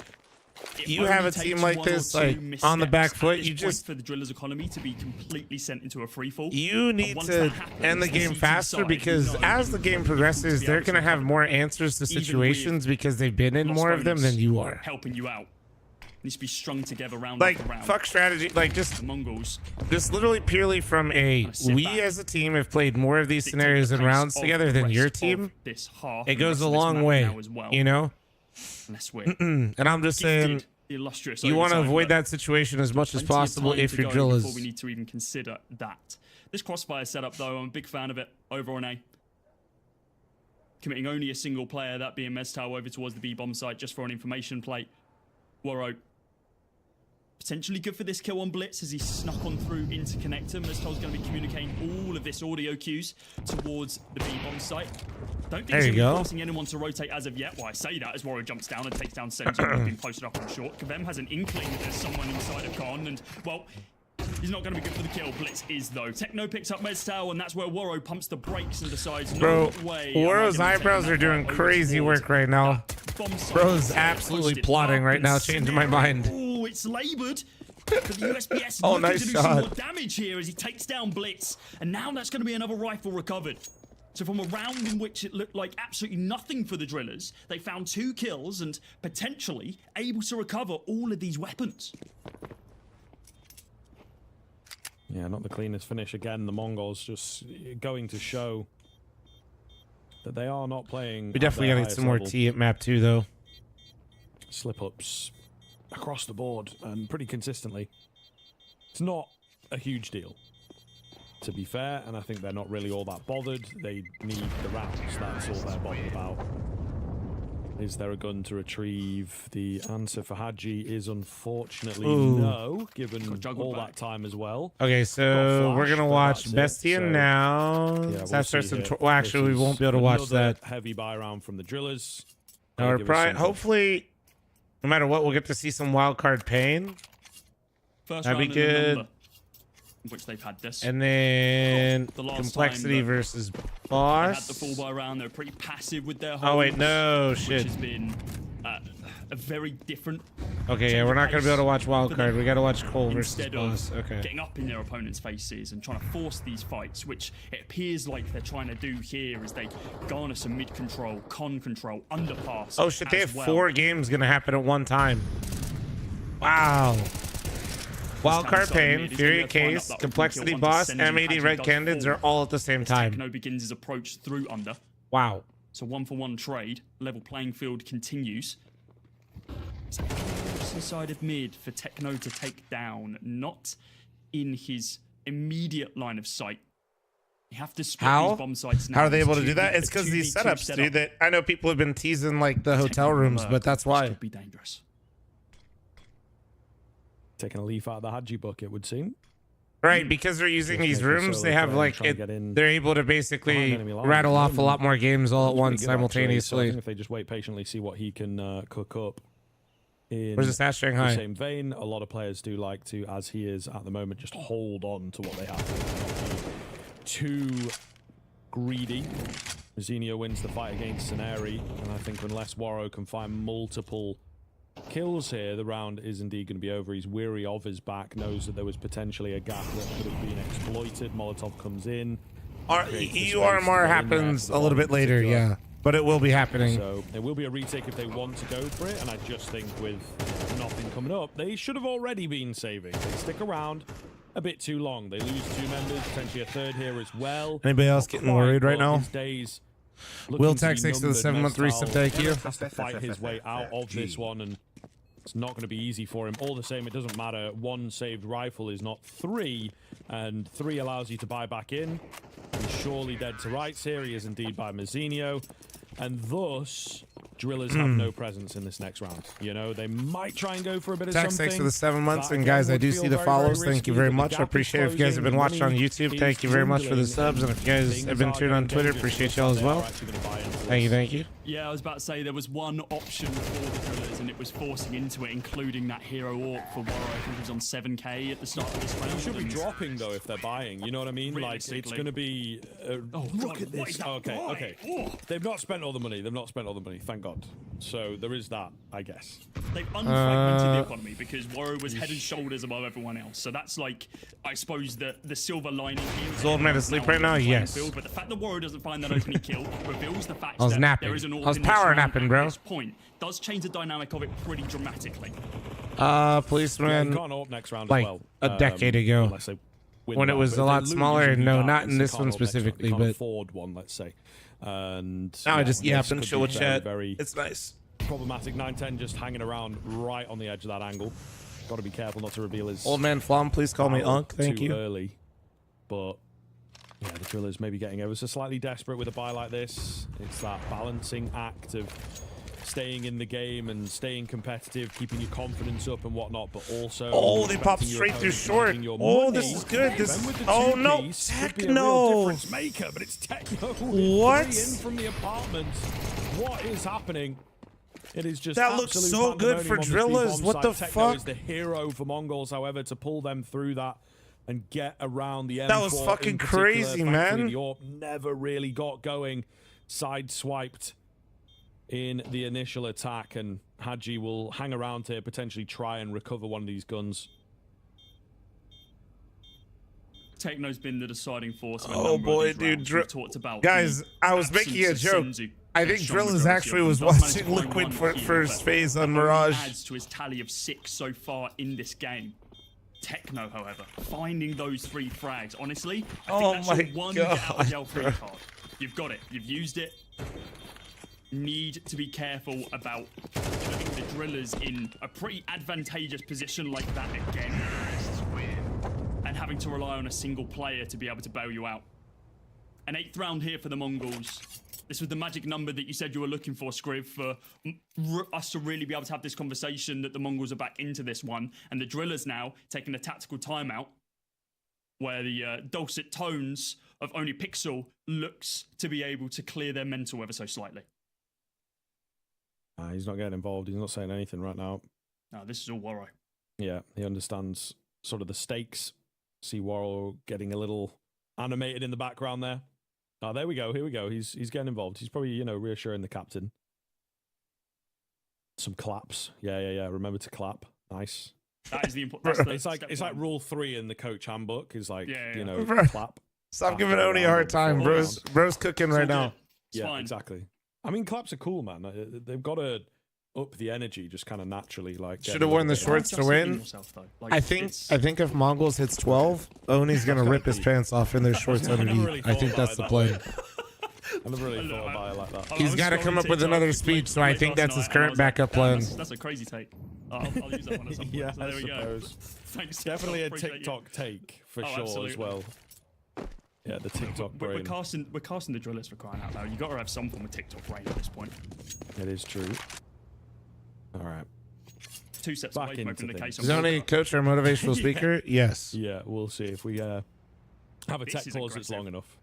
have a team like this, like on the back foot, you just for the Drillers economy to be completely sent into a free fall. You need to end the game faster, because as the game progresses, they're going to have more answers to situations because they've been in more of them than you are. Helping you out. Needs to be strung together round like after round. Fuck strategy, like just the Mongols. Just literally purely from we as a team have played more of these scenarios and rounds together than your team. It goes a long way, you know. And I'm just saying, you want to avoid that situation as much as possible if you're Drillers. Before we need to even consider that. This crossfire setup, though, I'm a big fan of it. Over on A. Committing only a single player, that being Meztau, over towards the B bomb site just for an information plate. Woro. Potentially good for this kill on Blitz as he snuck on through into connector. Meztau's going to be communicating all of this audio cues towards the B bomb site. Don't think he's forcing anyone to rotate as of yet. Well, I say that as Woro jumps down and takes down Sentinel, who's been posted up on short. Kavem has an inkling that there's someone inside of Con, and well, he's not going to be good for the kill. Blitz is, though. Techno picks up Meztau, and that's where Woro pumps the brakes and decides, no way. Woro's eyebrows are doing crazy work right now. Bro's absolutely plotting right now, changing my mind. Oh, it's labored. But the USPS oh, nice to do shot. some more damage here as he takes down Blitz, and now that's going to be another rifle recovered. So from a round in which it looked like absolutely nothing for the Drillers, they found 2 kills and potentially able to recover all of these weapons. Yeah, not the cleanest finish again. The Mongols just going to show that they are not playing. We definitely got to get some more T at map 2, though. Slip-ups across the board and pretty consistently. It's not a huge deal, to be fair, and I think they're not really all that bothered. They need the rounds. That's all they're bothered about. Is there a gun to retrieve? The answer for Hadji is unfortunately no, given all that time as well. Okay, so we're gonna watch Bestia now. Yeah, well, actually, we won't be able to watch that. Heavy buy round from the Drillers. No, we're probably, hopefully, no matter what, we'll get to see some wildcard Pain. That'd be good. Which they've had this. And then Complexity versus Boss. They had the full buy round. They're pretty passive with their hold. Oh wait, no shit. Which has been a very different. Okay, yeah, we're not gonna be able to watch wildcard. We gotta watch Cole versus Boss. Okay. Getting up in their opponent's faces and trying to force these fights, which it appears like they're trying to do here as they garner some mid control, con control, underpass. Oh shit, they have 4 games gonna happen at one time. Wow. Wildcard Pain, Fury Case, Complexity Boss, MAD Red Candids are all at the same time. Techno begins his approach through under. Wow. So 1-for-1 trade. Level playing field continues. Inside of mid for Techno to take down, not in his immediate line of sight. You have to split these bomb sites now. How are they able to do that? It's because these setups, dude. That I know people have been teasing like the hotel rooms, but that's why. Could be dangerous. Taking a leaf out of the Hadji book, it would seem. Right, because they're using these rooms, they have like they're able to basically rattle off a lot more games all at once simultaneously. If they just wait patiently, see what he can cook up. Where's this at Shanghai? The same vein, a lot of players do like to, as he is at the moment, just hold on to what they have. Too greedy. Zinio wins the fight against Scenari, and I think unless Waro can find multiple kills here, the round is indeed going to be over. He's weary of his back, knows that there was potentially a gap that could have been exploited. Molotov comes in. EU RMR happens a little bit later, yeah. But it will be happening. So there will be a retake if they want to go for it, and I just think with nothing coming up, they should have already been saving. They stick around a bit too long. They lose 2 members, potentially a third here as well. Anybody else getting worried right now? Will Tex thanks to the 7-month resub, thank you. Has to fight his way out of this one, and it's not going to be easy for him. All the same, it doesn't matter. 1 saved rifle is not 3, and 3 allows you to buy back in. And surely dead to rights here. He is indeed by Mazzinho. And thus, Drillers have no presence in this next round. You know, they might try and go for a bit of something. Thanks for the 7 months. And guys, I do see the follows. Thank you very much. I appreciate it. If you guys have been watching on YouTube, thank you very much for the subs. And if you guys have been tuned on Twitter, appreciate y'all as well. Thank you. Yeah, I was about to say there was one option for the Drillers, and it was forcing into it, including that hero AWP for Warrow. I think it was on 7k at the start of this round. You should be dropping though if they're buying. You know what I mean? Like it's going to be. Oh, look at this! Okay. They've not spent all the money. Thank God. So there is that, I guess. They've unfragmented the economy because Warrow was head and shoulders above everyone else. So that's like, I suppose, the silver lining here. Is Old Man asleep right now? Yes. But the fact that Warrow doesn't find that opening kill reveals the fact I was that napping. there is an I was power napping, bro. At this point does change the dynamic of it pretty dramatically. Policeman. Yeah, up next round like as well. a decade ago, when it was a lot smaller. No, not in this one specifically, but afford one, let's say. And now I just yap and chill with chat. It's nice. Problematic. 910 just hanging around right on the edge of that angle. Got to be careful not to reveal his. Old Man Flom, please call me Unk. Thank you. Early, but yeah, the Drillers maybe getting ever so slightly desperate with a buy like this. It's that balancing act of staying in the game and staying competitive, keeping your confidence up and whatnot, but also they popped straight through short. Oh, this is good. Oh no, Techno. Difference maker, but it's Techno. What? In from the apartment. What is happening? It is just that looks so good for Drillers. What the Techno fuck? Is the hero for Mongols, however, to pull them through that and get around the M4. That was fucking crazy, man. The AWP never really got going. Sideswiped in the initial attack, and Hadji will hang around here, potentially try and recover one of these guns. Techno's been the deciding force. Oh boy, dude. Talked about guys, I was making a joke. I think Drillers actually was watching Liquid for first phase on Mirage. Adds to his tally of 6 so far in this game. Techno, however, finding those 3 frags. Honestly, I think that's your one get out of jail free card. You've got it. You've used it. Need to be careful about putting the Drillers in a pretty advantageous position like that again, and having to rely on a single player to be able to bail you out. An 8th round here for the Mongols. This was the magic number that you said you were looking for, Scriv, for us to really be able to have this conversation that the Mongols are back into this one, and the Drillers now taking a tactical timeout where the dulcet tones of only Pixel looks to be able to clear their mental ever so slightly. He's not getting involved. He's not saying anything right now. No, this is all Warrow. Yeah, he understands sort of the stakes. See Warrow getting a little animated in the background there. Oh, there we go. Here we go. He's getting involved. He's probably, you know, reassuring the captain. Some claps. Yeah. Remember to clap. Nice. That is the important. It's like rule 3 in the coach handbook. Is like, you know, Bro, clap. Stop giving Oni a hard time, bro's cooking right now. Yeah, fine. Exactly. I mean, claps are cool, man. They've got to up the energy just kind of naturally. Like, should have worn the shorts to win. I think if Mongols hits 12, Oni's gonna rip his pants off in their shorts underneath. I think that's the plan. I never really thought about it like that. He's got to come up with another speech, so I think that's his current backup plan. That's a crazy take. I'll use that one at some point. Yeah, so there we go. Thanks. Definitely a TikTok take for sure absolutely. As well. Yeah, the TikTok brain. We're casting the Drillers for crying out loud. You got to have some form of TikTok brain at this point. It is true. All right. 2 steps away from opening the case. Is Oni coach or motivational speaker? Yes. Yeah, we'll see if we have a tech pause that's long enough.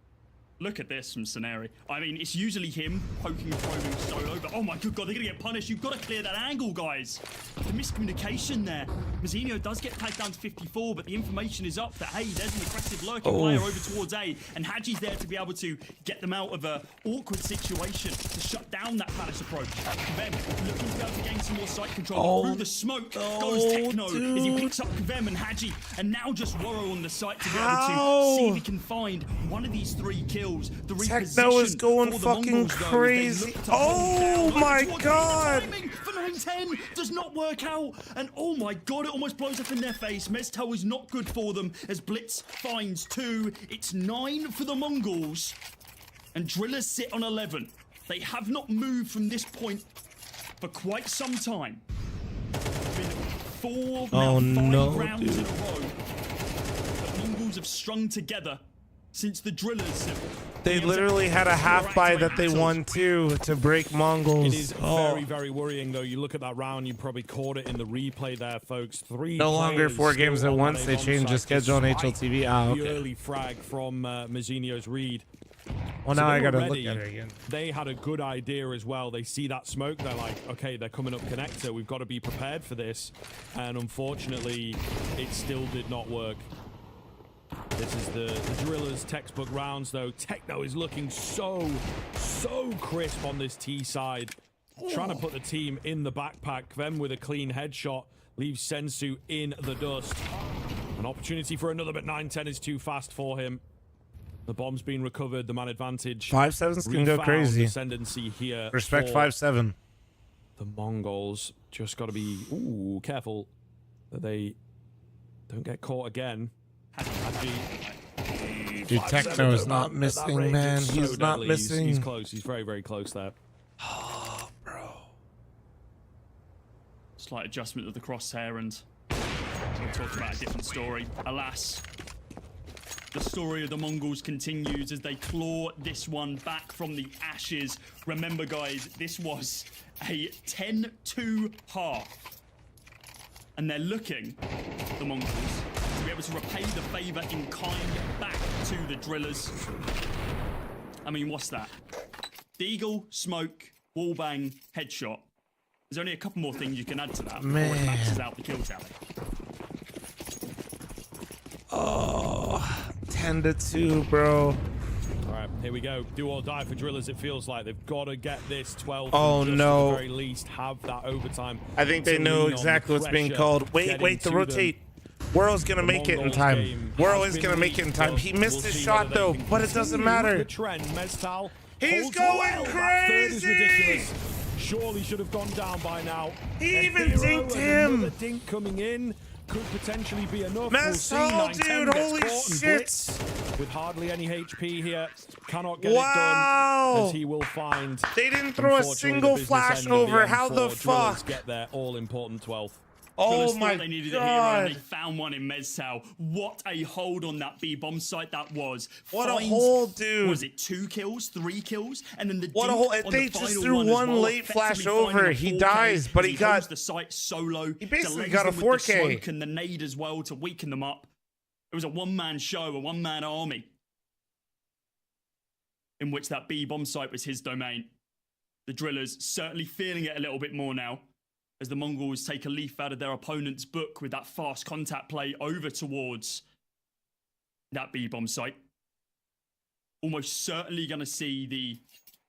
Look at this from Scenario. I mean, it's usually him poking and probing solo, but oh my good god, they're gonna get punished. You've got to clear that angle, guys. The miscommunication there. Mazzinho does get tagged down to 54, but the information is up that, hey, there's an aggressive lurking player over towards A, and Haji's there to be able to get them out of a awkward situation to shut down that palace approach. Kvem looking to be able to gain some more site control. Through the smoke goes Techno as he picks up Kvem and Haji, and now just Woro on the site to be able to see if he can find one of these 3 kills. The Techno is going fucking crazy. Oh my god! For 9-10 does not work out, and oh my god, it almost blows up in their face. Mezcal is not good for them as Blitz finds 2. It's 9 for the Mongols, and Drillers sit on 11. They have not moved from this point for quite some time. Been 4 rounds in a row. The Mongols have strung together since the Drillers have... They literally had a half buy that they won too to break Mongols. It is very, very worrying though. You look at that round, you probably caught it in the replay there, folks. 3 no longer 4 games at once. They changed the schedule on HLTV. The early frag from Mazzinho's read. Well, now I gotta look at it again. They had a good idea as well. They see that smoke. They're like, okay, they're coming up connector. We've got to be prepared for this. And unfortunately, it still did not work. This is the Drillers textbook rounds, though. Techno is looking so crisp on this T side. Trying to put the team in the backpack. Kvem with a clean headshot leaves Sensu in the dust. An opportunity for another, but 9-10 is too fast for him. The bomb's been recovered. The man advantage. 5-7s can go crazy. Ascendancy here. Respect 5-7. The Mongols just got to be careful that they don't get caught again. Dude, Techno is not missing, man. He's not missing. He's close. He's very, very close there. Oh, bro. Slight adjustment of the crosshair, and we'll talk about a different story. Alas, the story of the Mongols continues as they claw this one back from the ashes. Remember, guys, this was a 10-2 half. And they're looking, the Mongols, to be able to repay the favor in kind back to the Drillers. I mean, what's that? Deagle, smoke, wallbang, headshot. There's only a couple more things you can add to that before it maxes out the kill tally. Oh, 10-2, bro. All right, here we go. Do or die for Drillers. It feels like they've got to get this 12. Oh no! At the very least, have that overtime. I think they know exactly what's being called. Wait, the rotate. World's gonna make it in time. World is gonna make it in time. He missed his shot though, but it doesn't matter. He's going crazy. Surely should have gone down by now. He even dinked him. The dink coming in could potentially be enough. We'll dude, holy shit! With hardly any HP here, cannot get it done. As he will find. They didn't throw a single flash over. How the fuck? Get their all-important 12th. Oh my they needed god! A hero, and they found one in Mezcal. What a hold on that B-bomb site that was. What a hold, dude! Was it 2 kills, 3 kills, and then the what a hold! They just threw one late flash over. He dies, but he got the site solo. He basically got a 4K and the nade as well to weaken them up. It was a one-man show, a one-man army, in which that B-bomb site was his domain. The Drillers certainly feeling it a little bit more now, as the Mongols take a leaf out of their opponent's book with that fast contact play over towards that B-bomb site. Almost certainly going to see the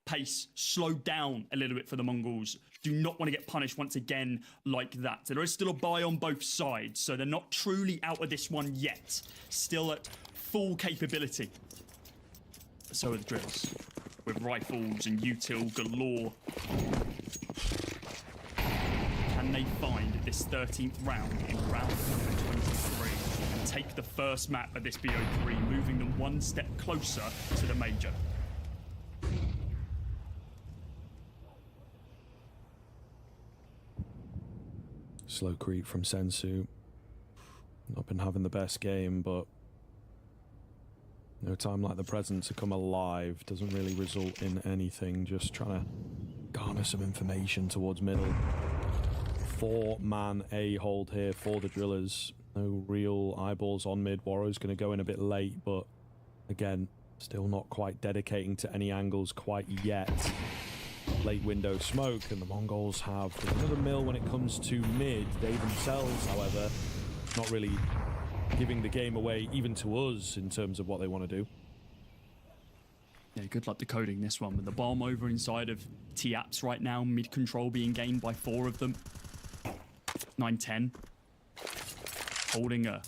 pace slow down a little bit for the Mongols. Do not want to get punished once again like that. So there is still a buy on both sides, so they're not truly out of this one yet. Still at full capability. So are the Drills, with rifles and util galore. Can they find this 13th round in round number 23 and take the first map of this BO3, moving them one step closer to the major? Slow creep from Sensu. Not been having the best game, but no time like the present to come alive. Doesn't really result in anything. Just trying to garner some information towards middle. 4-man A hold here for the Drillers. No real eyeballs on mid. Warrow's going to go in a bit late, but again, Still not quite dedicating to any angles quite yet. Late window smoke, and the Mongols have another mill when it comes to mid. They themselves, however, not really giving the game away even to us in terms of what they want to do. Yeah, good luck decoding this one. With the bomb over inside of T-Apps right now, mid control being gained by 4 of them. 9-10. Holding a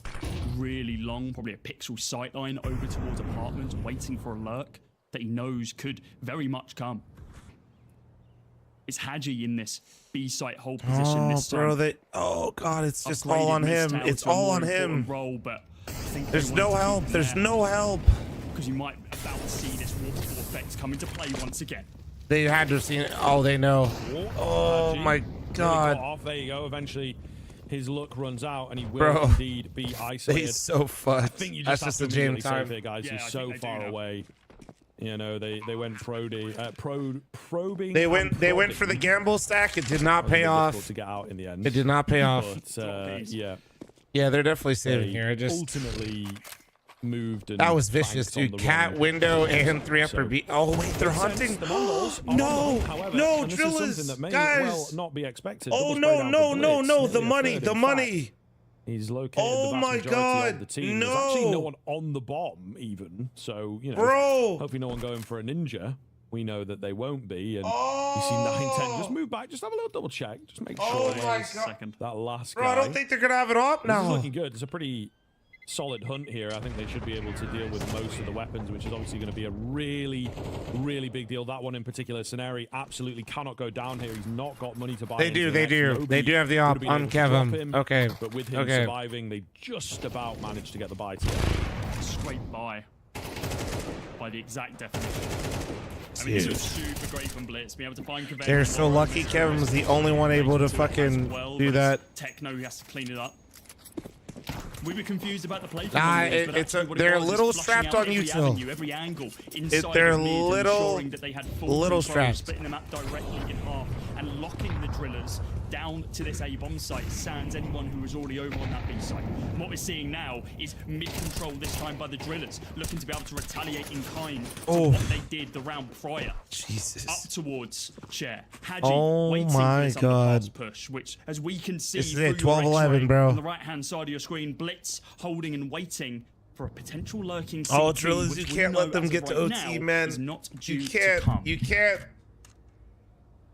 really long, probably a pixel sight line over towards apartments, waiting for a lurk that he knows could very much come. It's Hadji in this B site hold position this time. Bro, oh god, it's just all on him. It's all on him. Role, but there's no help. There's no help. Because you might about to see this waterfall effect come into play once again. They had to have seen it. Oh, they know. Oh my god. Off. There you go. Eventually, his luck runs out, and he will indeed be isolated. He's so fucked. I think you just have to really save it, guys. He's so far away. You know, they went probing. They went for the gamble stack. It did not pay off. To get out in the end. It did not pay off. But, yeah, they're definitely saving here. I just ultimately moved. And that was vicious, dude. Cat window and 3 upper B. Oh wait, they're hunting. No, no, drillers, guys. Well, not be expected. Oh no, the money. He's located the vast majority of the team. There's actually no one on the bomb even. So, you know, hopefully no one going for a ninja. We know that they won't be. And you see 9-10. Just move back. Just have a little double check. Just make sure. Oh my god. That last guy. Bro, I don't think they're going to have it up now. This is looking good. It's a pretty solid hunt here. I think they should be able to deal with most of the weapons, which is obviously going to be a really, really big deal. That one in particular, Scenari absolutely cannot go down here. He's not got money to buy. They do have the op on Kevin. Okay. But with him surviving, they just about managed to get the buy together. Straight by the exact definition. I mean, this was super great from Blitz. Be able to find Kevin. They're so lucky Kevin was the only one able to fucking do that. Techno, he has to clean it up. We were confused about the play. They're a little strapped on util. Every angle they're a little strapped. Splitting the map directly in half and locking the drillers down to this A-bomb site, sans anyone who was already over on that B site. And what we're seeing now is mid-control this time by the drillers, looking to be able to retaliate in kind to what they did the round prior. Jesus. Up towards Chair. Hadji waiting for this underpass push, which, as we can see this is through it, 12-11, bro. on the right-hand side of your screen, Blitz holding and waiting for a potential lurking CT, drillers, you can't let them get to OT, man. You can't.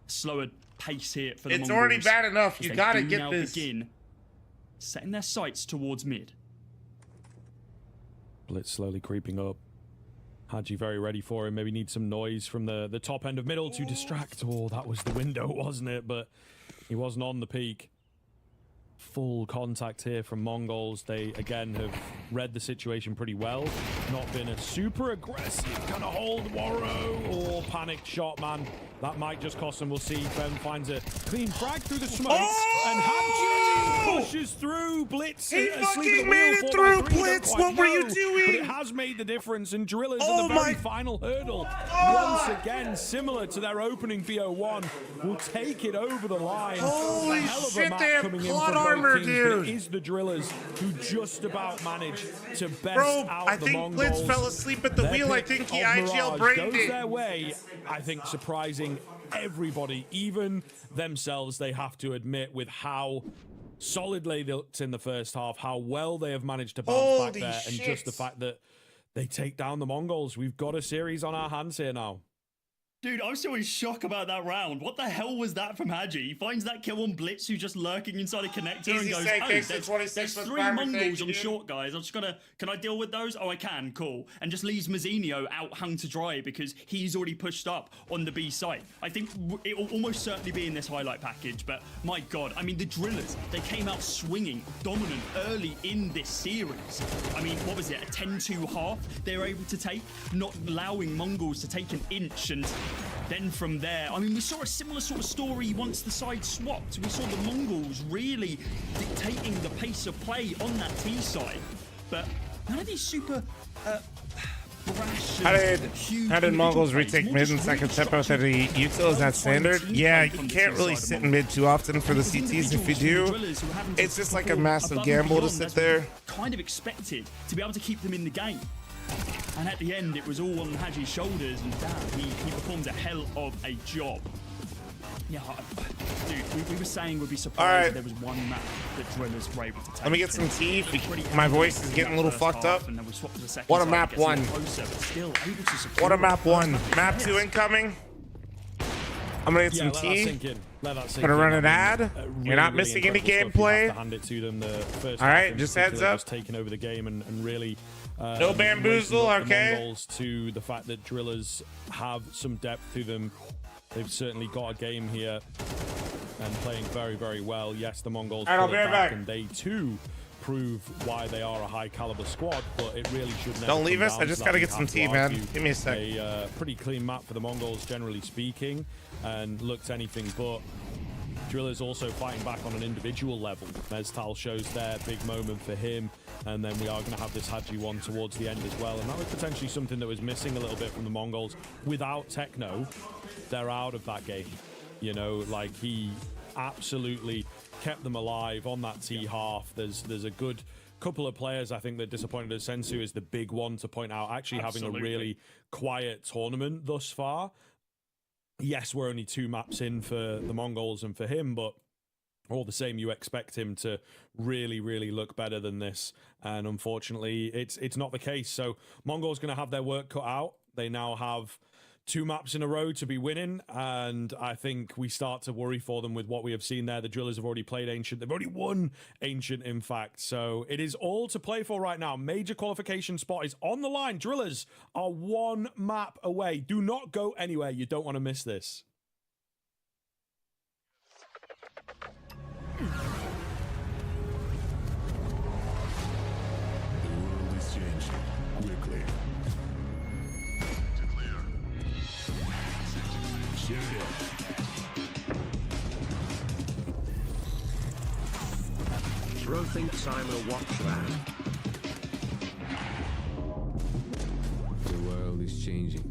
Slower pace here for the It's Mongols, already bad enough. You gotta get this. Begin setting their sights towards mid. Blitz slowly creeping up. Hadji very ready for him. Maybe need some noise from the top end of middle to distract. Oh, that was the window, wasn't it? But he wasn't on the peak. Full contact here from Mongols. They, again, have read the situation pretty well. Not been a super aggressive kind of hold Warrow or panicked shot, man. That might just cost them. We'll see. Ben finds a clean frag through the smoke. And Hadji pushes through. Blitz. He fucking made it through, Blitz. What were you doing? But it has made the difference. And Drillers at the very final hurdle. Once again, similar to their opening VO1, will take it over the line. Holy shit, they have plot armor, dude. It is the Drillers who just about managed to best out I the think Mongols. Blitz fell asleep at the wheel. I think he IGL brained goes it. their way. I think surprising everybody, even themselves, they have to admit, with how solidly they looked in the first half, how well they have managed to bounce back there, and just the fact that they take down the Mongols. We've got a series on our hands here now. Dude, I'm still in shock about that round. What the hell was that from Hadji? He finds that kill on Blitz, who's just lurking inside a connector, and goes, there's 3 Mongols on short, guys. I'm just gonna, can I deal with those? Oh, I can, cool. And just leaves Mazzinho out hung to dry because he's already pushed up on the B site. I think it will almost certainly be in this highlight package, but my God, I mean, the Drillers, they came out swinging, dominant early in this series. I mean, what was it, a 10-2 half they were able to take, not allowing Mongols to take an inch, and then from there, I mean, we saw a similar sort of story once the side swapped. We saw the Mongols really dictating the pace of play on that T side. But none of these super brash. How did Mongols retake mid and second step out of the util? Is that standard? Yeah, you can't really sit in mid too often for the CTs. If you do, it's just like a massive gamble to sit there. Kind of expected to be able to keep them in the game. And at the end, it was all on Haji's shoulders, and damn, he performed a hell of a job. Yeah, dude, we were saying we'd be surprised if there was one map that Drillers were able to take. Let me get some tea. My voice is getting a little fucked up. What a map one. What a map one. Map 2 incoming. I'm gonna get some tea. Gonna run an ad. You're not missing any gameplay. All right, just heads up. Taking over the game and really no bamboozle. Okay. Mongols to the fact that Drillers have some depth to them. They've certainly got a game here and playing very, very well. Yes, the Mongols pull it back, and they too prove why they are a high caliber squad, but it really should never Don't leave us. I down just to gotta that. get some tea, man. Give me a sec. A pretty clean map for the Mongols, generally speaking, and looked anything but. Drillers also fighting back on an individual level. Meztal shows their big moment for him, and then we are going to have this Haji one towards the end as well, and that was potentially something that was missing a little bit from the Mongols. Without Techno, they're out of that game. You know, like, he absolutely kept them alive on that T half. There's a good couple of players I think that disappointed us. Sensu is the big one to point out, actually having a really quiet tournament thus far. Yes, we're only 2 maps in for the Mongols and for him, but all the same, you expect him to really, really look better than this. And unfortunately, it's not the case. So Mongols going to have their work cut out. They now have 2 maps in a row to be winning, and I think we start to worry for them with what we have seen there. The Drillers have already played Ancient. They've already won Ancient, in fact. So it is all to play for right now. Major qualification spot is on the line. Drillers are 1 map away. Do not go anywhere. You don't want to miss this. Bro thinks I'm a watchman. The world is changing,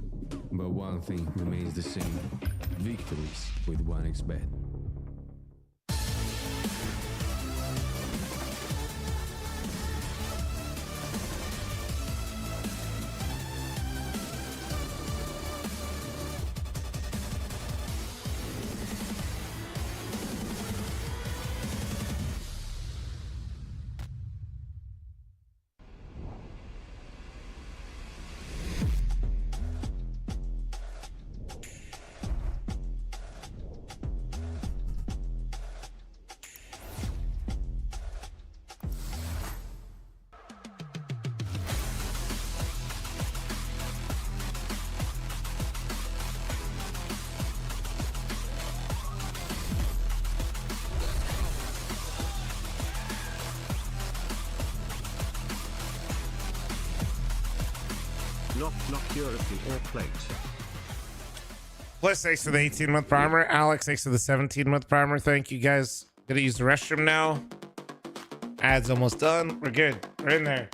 but one thing remains the same. Victories with 1xBet. Knock Europe or plate. Bliss, thanks for the 18-month primer. Alex, thanks for the 17-month primer. Thank you, guys. Gonna use the restroom now. Ad's almost done. We're good. We're in there.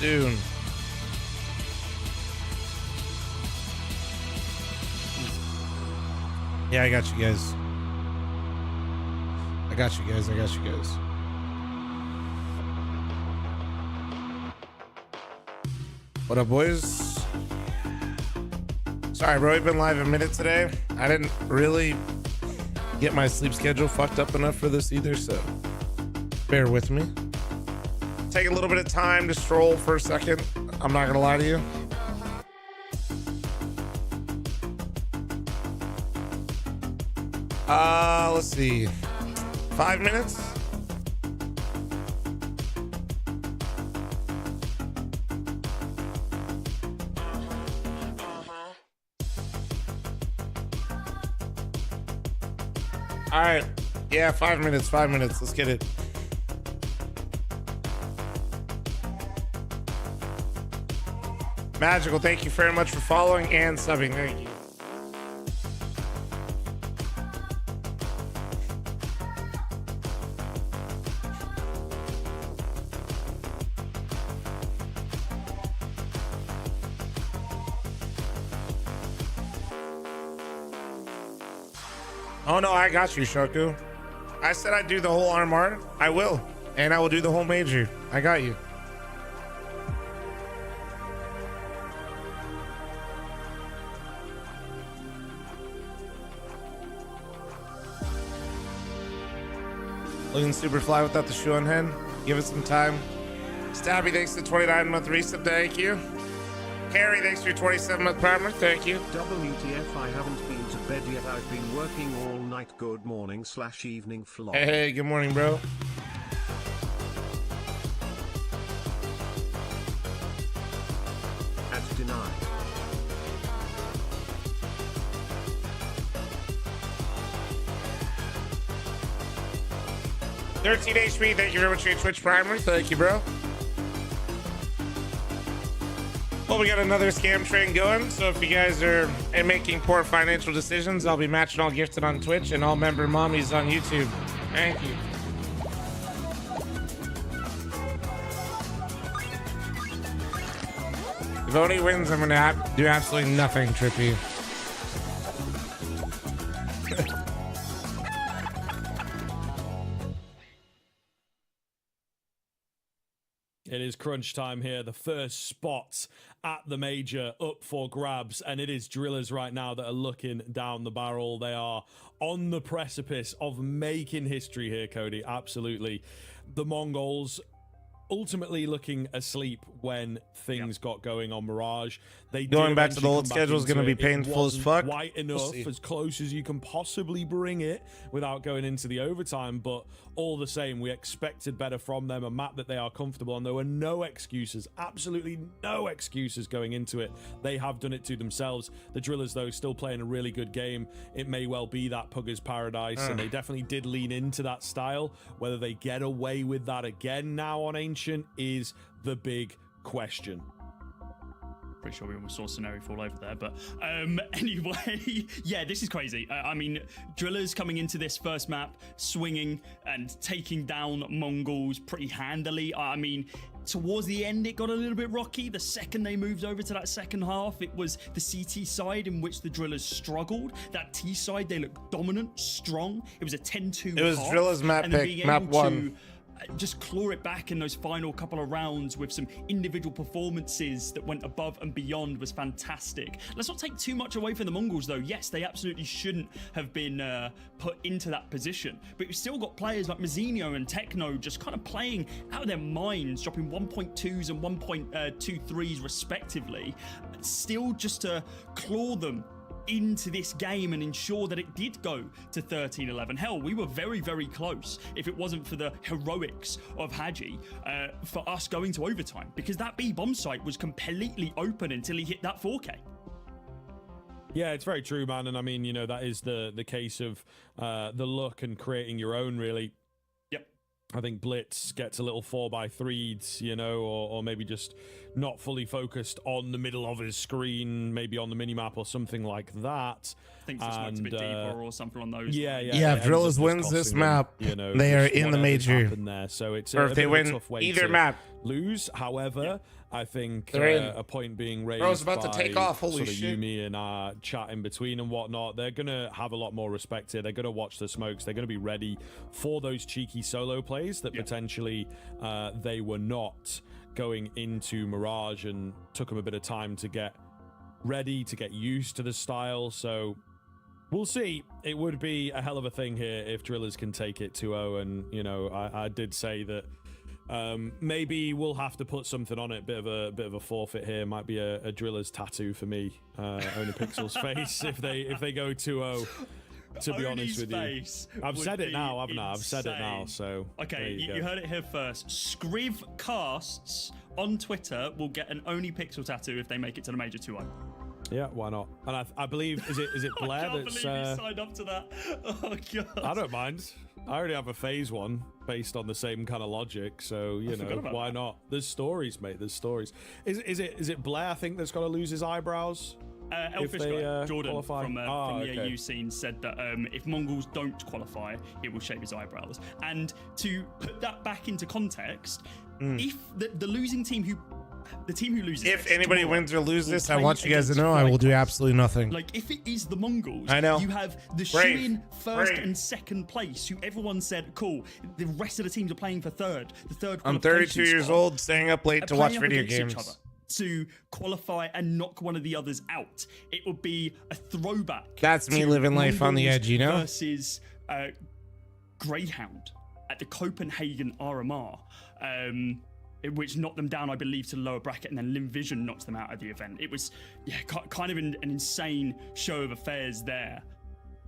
soon. Yeah, I got you guys. I got you guys. What up, boys? Sorry, bro. We've been live a minute today. I didn't really get my sleep schedule fucked up enough for this either, so bear with me. Take a little bit of time to stroll for a second. I'm not gonna lie to you. Let's see. 5 minutes? All right. Yeah, 5 minutes. Let's get it. Magical, thank you very much for following and subbing. Thank you. Oh no, I got you, Shoku. I said I'd do the whole RMR. I will. And I will do the whole major. I got you. Looking super fly without the shoe on hand. Give it some time. Stabby, thanks to 29-month resub. Thank you. Harry, thanks for your 27-month primer. Thank you. WTF, I haven't been to bed yet. I've been working all night. Good morning / evening vlog. Hey, good morning, bro. At denied. $13 HP, thank you very much for your Twitch primer. Thank you, bro. Well, we got another scam train going, so if you guys are making poor financial decisions, I'll be matching all gifted on Twitch and all member mommies on YouTube. Thank you. If Oni wins, I'm gonna do absolutely nothing, Trippy. It is crunch time here. The first spot at the major up for grabs, and it is Drillers right now that are looking down the barrel. They are on the precipice of making history here, Cody. Absolutely. The Mongols ultimately looking asleep when things got going on Mirage. They going back to the old schedule is going to be painful as fuck. Quite enough, as close as you can possibly bring it without going into the overtime, but all the same, we expected better from them. A map that they are comfortable on. There were no excuses, absolutely no excuses going into it. They have done it to themselves. The Drillers, though, still playing a really good game. It may well be that Pugger's paradise, and they definitely did lean into that style. Whether they get away with that again now on Ancient is the big question. Pretty sure we almost saw scenario fall over there, but anyway, yeah, this is crazy. I mean, Drillers coming into this first map, swinging and taking down Mongols pretty handily. I mean, towards the end, it got a little bit rocky. The second they moved over to that second half, it was the CT side in which the Drillers struggled. That T side, they looked dominant, strong. It was a 10-2 It was half, Drillers map pick, map one. Just claw it back in those final couple of rounds with some individual performances that went above and beyond was fantastic. Let's not take too much away from the Mongols, though. Yes, they absolutely shouldn't have been put into that position, but you've still got players like Mazzinho and Techno just kind of playing out of their minds, dropping 1.2s and 1.23s respectively, still just to claw them into this game and ensure that it did go to 13-11. Hell, we were very, very close if it wasn't for the heroics of Haji for us going to overtime, because that B bomb site was completely open until he hit that 4K. Yeah, it's very true, man. And I mean, you know, that is the case of the luck and creating your own, really. Yep. I think Blitz gets a little 4x3s, you know, or maybe just not fully focused on the middle of his screen, maybe on the minimap or something like that. I think it's a bit deeper or something on those. Yeah, if Drillers wins this map, you know, they are in the major. There. So it's or if they win either map, lose. However, I think a point being raised Bro's about by to take off. Holy sort of shit. Yumi and our chat in between and whatnot, they're going to have a lot more respect here. They're going to watch the smokes. They're going to be ready for those cheeky solo plays that potentially they were not going into Mirage, and took them a bit of time to get ready, to get used to the style. So we'll see. It would be a hell of a thing here if Drillers can take it 2-0. And, you know, I did say that maybe we'll have to put something on it. Bit of a forfeit here. Might be a Drillers tattoo for me. Only Pixel's face if they go 2-0. To be honest with you, I've said it now, haven't I? I've said it now. So okay, you heard it here first. Scrivcasts on Twitter will get an Only Pixel tattoo if they make it to the major 2-0. Yeah, why not? And I believe is it Blair I can't that's believe you signed up to that. Oh god. I don't mind. I already have a phase one based on the same kind of logic, so you know why not? There's stories, mate. There's stories. Is it Blair? I think that's got to lose his eyebrows. Elfish guy, Jordan from the AU scene said that if Mongols don't qualify, it will shave his eyebrows. And to put that back into context, if the losing team the team who loses, if anybody wins or loses, I want you guys to know I will do absolutely nothing. Like if it is the Mongols, I know you have the shoe-in first and second place, who everyone said cool. The rest of the teams are playing for third. The third. I'm 32 years old, staying up late to watch video games. To qualify and knock one of the others out, it would be a throwback. That's me living life on the edge, you know. Versus Greyhound at the Copenhagen RMR, which knocked them down, I believe, to the lower bracket, and then Limvision knocked them out of the event. It was kind of an insane show of affairs there.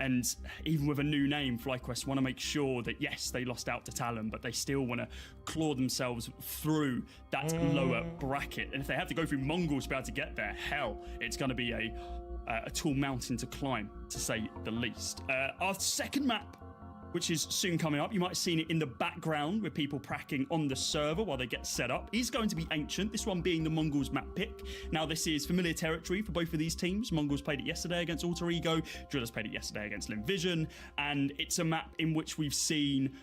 And even with a new name, FlyQuest want to make sure that, yes, they lost out to Talon, but they still want to claw themselves through that lower bracket. And if they have to go through Mongols to be able to get there, hell, it's going to be a tall mountain to climb, to say the least. Our second map, which is soon coming up. You might have seen it in the background with people pracking on the server while they get set up. Is going to be Ancient, this one being the Mongols map pick. Now, this is familiar territory for both of these teams. Mongols played it yesterday against Alter Ego. Drillers played it yesterday against Limvision. And it's a map in which we've seen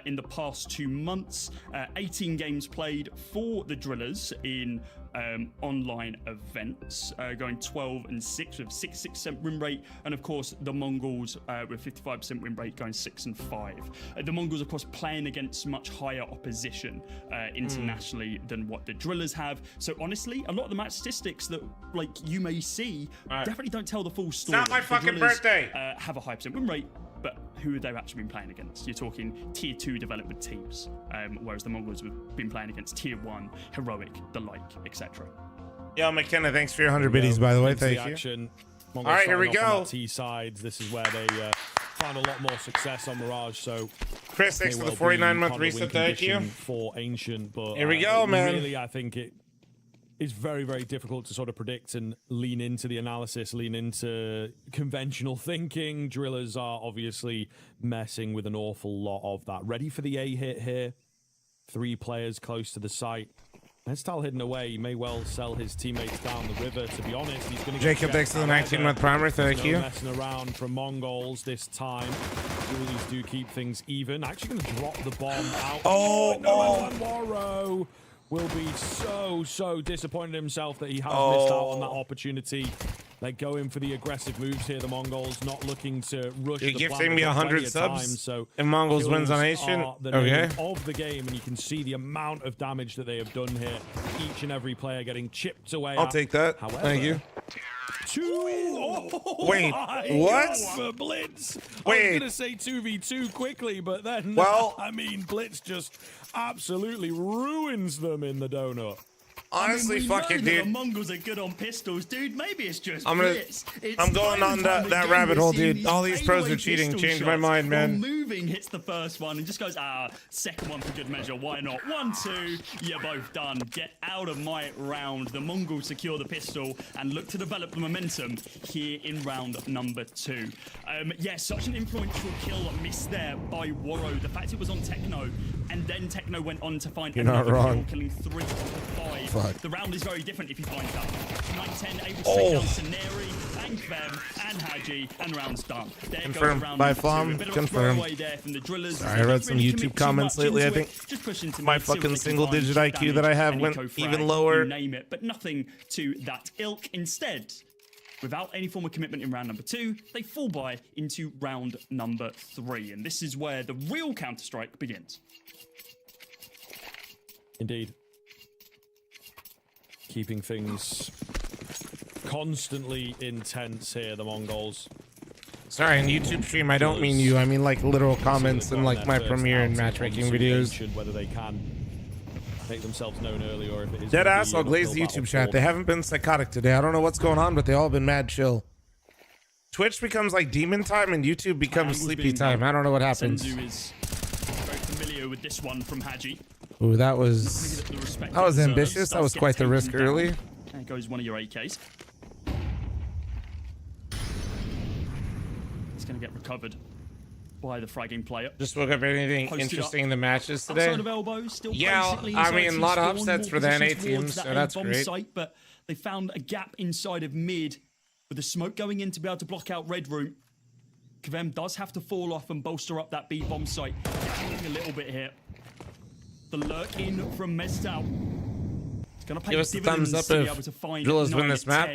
in the past 2 months, 18 games played for the Drillers in online events, going 12-6 with 66% win rate, and of course the Mongols with 55% win rate, going 6-5. The Mongols, of course, playing against much higher opposition internationally than what the Drillers have. So honestly, a lot of the match statistics that you may see definitely don't tell the full story. It's not my fucking birthday. Have a high percent win rate, but who have they actually been playing against? You're talking tier 2 development teams, whereas the Mongols have been playing against tier 1, heroic, the like, etc. Yo, McKenna, thanks for your 100 biddies, by the way. Thank you. Mongols all right, here we go. T sides. This is where they found a lot more success on Mirage. So, Chris, thanks for the 49-month reset. Thank you for Ancient. But here we go, man. Really, I think it is very, very difficult to sort of predict and lean into the analysis, lean into conventional thinking. Drillers are obviously messing with an awful lot of that. Ready for the A hit here. 3 players close to the site. Nestal hidden away. He may well sell his teammates down the river. To be honest, he's going to get Jacob, thanks for the 19-month primer. Thank you. Messing around from Mongols this time. Ghoulies do keep things even. Actually going to drop the bomb out. Waro will be so disappointed in himself that he has missed out on that opportunity. They're going for the aggressive moves here, the Mongols, not looking to rush the You're plan. giving me 100 subs so and Mongols wins on Asian? Okay. Of the game, and you can see the amount of damage that they have done here. Each and every player getting chipped away. I'll take that. However, thank you. Wait, what? For Blitz. Wait. I was going to say 2v2 quickly, but then, I mean, Blitz just absolutely ruins them in the donut. Honestly, fucking dude. The Mongols are good on pistols, dude. Maybe it's just I'm going on that rabbit hole, dude. All these pros are cheating. Change my mind, man. Moving hits the first one and just goes, second one for good measure. Why not? 1, 2, you're both done. Get out of my round. The Mongols secure the pistol and look to develop the momentum here in round number 2. Such an influential kill missed there by Waro. The fact it was on Techno, and then Techno went on to find another kill, killing 3 of 5 Fuck. The round is very different if he finds that. 9-10 able to take down Saneri and Kvem and Haji, and round's done. There Confirmed goes round by number 2. Flom. A bit of a Confirmed. throwaway there from the drillers. Sorry, I read some Really YouTube commit too comments much lately. I into think it. Just push into my mid, see what fucking they can single-digit find. IQ that I have Any went co-frag, even lower. you name it, but nothing to that ilk. Instead, without any form of commitment in round number 2, they fall by into round number 3. And this is where the real Counter-Strike begins. Indeed. Keeping things constantly intense here, the Mongols. Sorry, in YouTube stream, I don't mean you. I mean like literal comments in like my premiere and matchmaking videos. Whether they can make themselves known early or if it is Dead ass, I'll glaze the YouTube chat. They haven't been psychotic today. I don't know what's going on, but they all been mad chill. Twitch becomes like demon time and YouTube becomes sleepy time. I don't know what happens. Senzu is very familiar with this one from Haji. Ooh, that was ambitious. That was quite the risk early. There goes one of your AKs. It's going to get recovered by the fragging player. Just woke up anything interesting in the matches today? Outside of elbows, still yeah, I mean, a lot of upsets for the NA teams, so that's great. Site, but they found a gap inside of mid with the smoke going in to be able to block out red room. Kvem does have to fall off and bolster up that B bomb site. A little bit here. The lurk in from Mestal. It's going to pay Give us a thumbs up if Drillers win this map.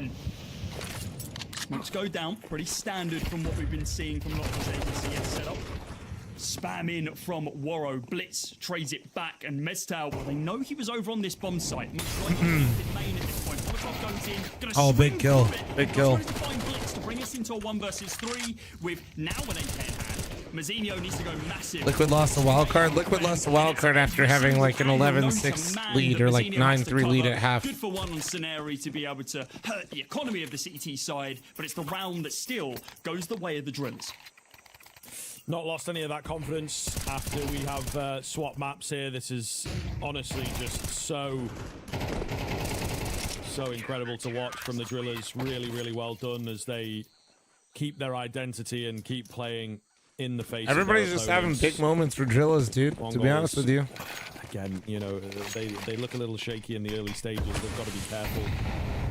Smokes go down. Pretty standard from what we've been seeing from a lot of this ABCS setup. Spam in from Waro. Blitz trades it back, and Mestal, well, they know he was over on this bomb site. Much like main at this point. Molotov goes in. Oh, big kill. Big kill. Find Blitz to bring us into a 1 versus 3 with now an AK in hand. Mazzinho needs to go massive. Liquid lost a wild card. Liquid lost a wild card after having like an 11-6 lead or like 9-3 lead at half. Good for one on Saneri to be able to hurt the economy of the CT side, but it's the round that still goes the way of the drillers. Not lost any of that confidence after we have swap maps here. This is honestly just so incredible to watch from the drillers. Really, really well done as they keep their identity and keep playing in the face. Everybody's just having big moments for drillers, dude. Mongols, to be honest with you. Again, you know, they look a little shaky in the early stages. They've got to be careful.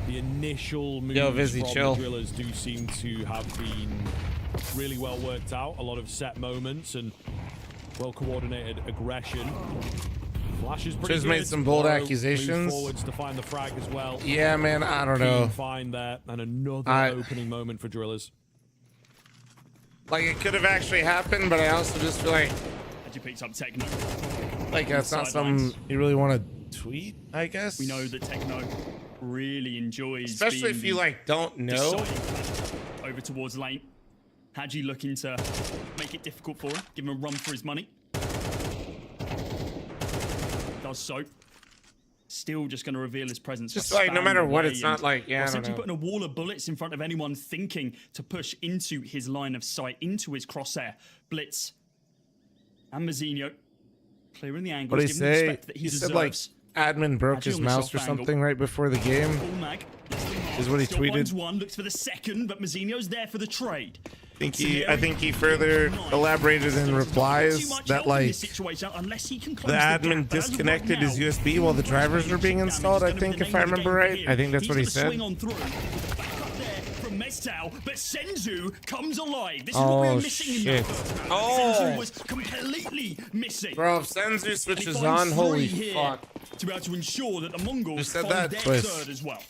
The initial moves from the drillers do seem to have been really well worked out. A lot of set moments and well coordinated aggression. Flash is pretty Just good. made some bold accusations. Forwards to find the frag as well. Yeah, man, I don't know. Find there and another opening moment for drillers. Like, it could have actually happened, but I also just feel like... Had you picked up Techno? Like, that's not something you really want to tweet, I guess? We know that Techno really enjoys especially if you, like, don't know. Over towards lane. Haji looking to make it difficult for him, give him a run for his money. Does so. Still just going to reveal his presence. Just like, no matter what, it's not like, yeah, I don't simply know. putting a wall of bullets in front of anyone thinking to push into his line of sight, into his crosshair. Blitz and Mazzinho clearing the angles, What did he giving the say? respect that he He deserves. said, like, admin broke his mouse or something right before the game. Is what he tweeted. One looks for the second, but Mazzinho's there for the trade. I think he further elaborated in replies that like the admin disconnected his USB while the drivers were being installed. I think, if I remember right, I think that's what he said. But Senzu comes alive. This is what we're missing in that first round. Senzu was completely missing. Bro, if Senzu switches on, holy fuck. To be able to ensure that the Mongols find their third as well.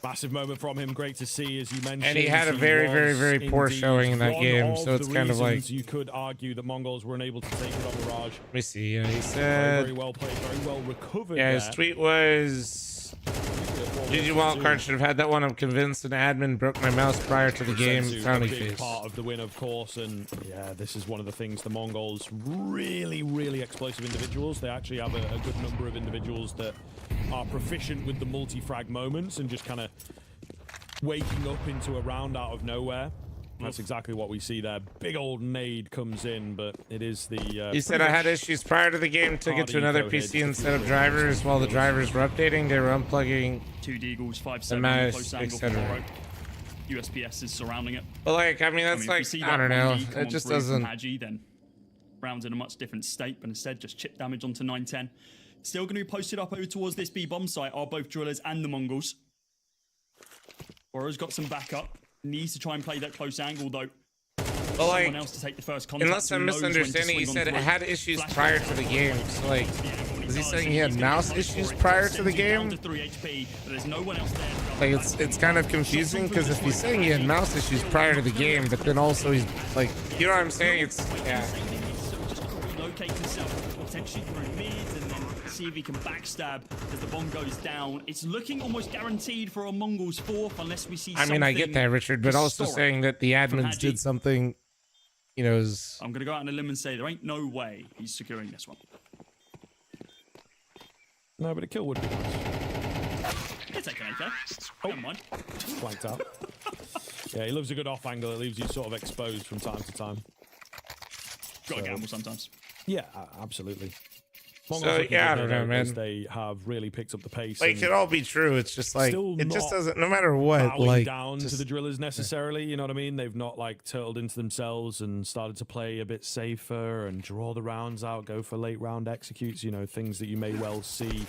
Massive moment from him. Great to see, as you mentioned. And he had a very, very, very poor showing in that game, so it's kind of like... You could argue that Mongols weren't able to take it on Mirage. Let me see. He said... Very well played, very well recovered. Yeah, his tweet was... GG Wildcard should have had that one. I'm convinced an admin broke my mouse prior to the game. Frowny face. Part of the win, of course, and yeah, this is one of the things. The Mongols, really, really explosive individuals. They actually have a good number of individuals that are proficient with the multi-frag moments and just kind of waking up into a round out of nowhere. That's exactly what we see there. Big old nade comes in, but it is the... he said I had issues prior to the game, took it to another PC instead of drivers. While the drivers were updating, they were unplugging 2 Deagles, 5-7, the mouse, close angle etc. USPS is surrounding it. But like, I mean, that's like, I don't know. It just doesn't... Haji, then rounds in a much different state, but instead just chip damage onto 9-10. Still going to be posted up over towards this B bomb site are both Drillers and the Mongols. Boro's got some backup. Needs to try and play that close angle though. Well, like, someone else to take the first contact. Unless I'm misunderstanding, he said it had issues prior to the game. So, like, is he saying he had mouse issues prior to the game? Like, it's kind of confusing because if he's saying he had mouse issues prior to the game, but then also he's like, you know what I'm saying? It's yeah. Locate himself potentially through mid and then see if he can backstab as the bomb goes down. It's looking almost guaranteed for a Mongols 4th unless we see. I mean, I get that, Richard, but also saying that the admins did something. You know, I'm going to go out on a limb and say there ain't no way he's securing this one. No, but a kill would be nice. It's okay, okay. Never mind. Flanked out. Yeah, he loves a good off angle. It leaves you sort of exposed from time to time. Got to gamble sometimes. Yeah, absolutely. So yeah, I don't know, man. They have really picked up the pace. Like, it could all be true. It's just like it just doesn't. No matter what, like down to the Drillers necessarily. You know what I mean? They've not like turtled into themselves and started to play a bit safer and draw the rounds out, go for late round executes. You know, things that you may well see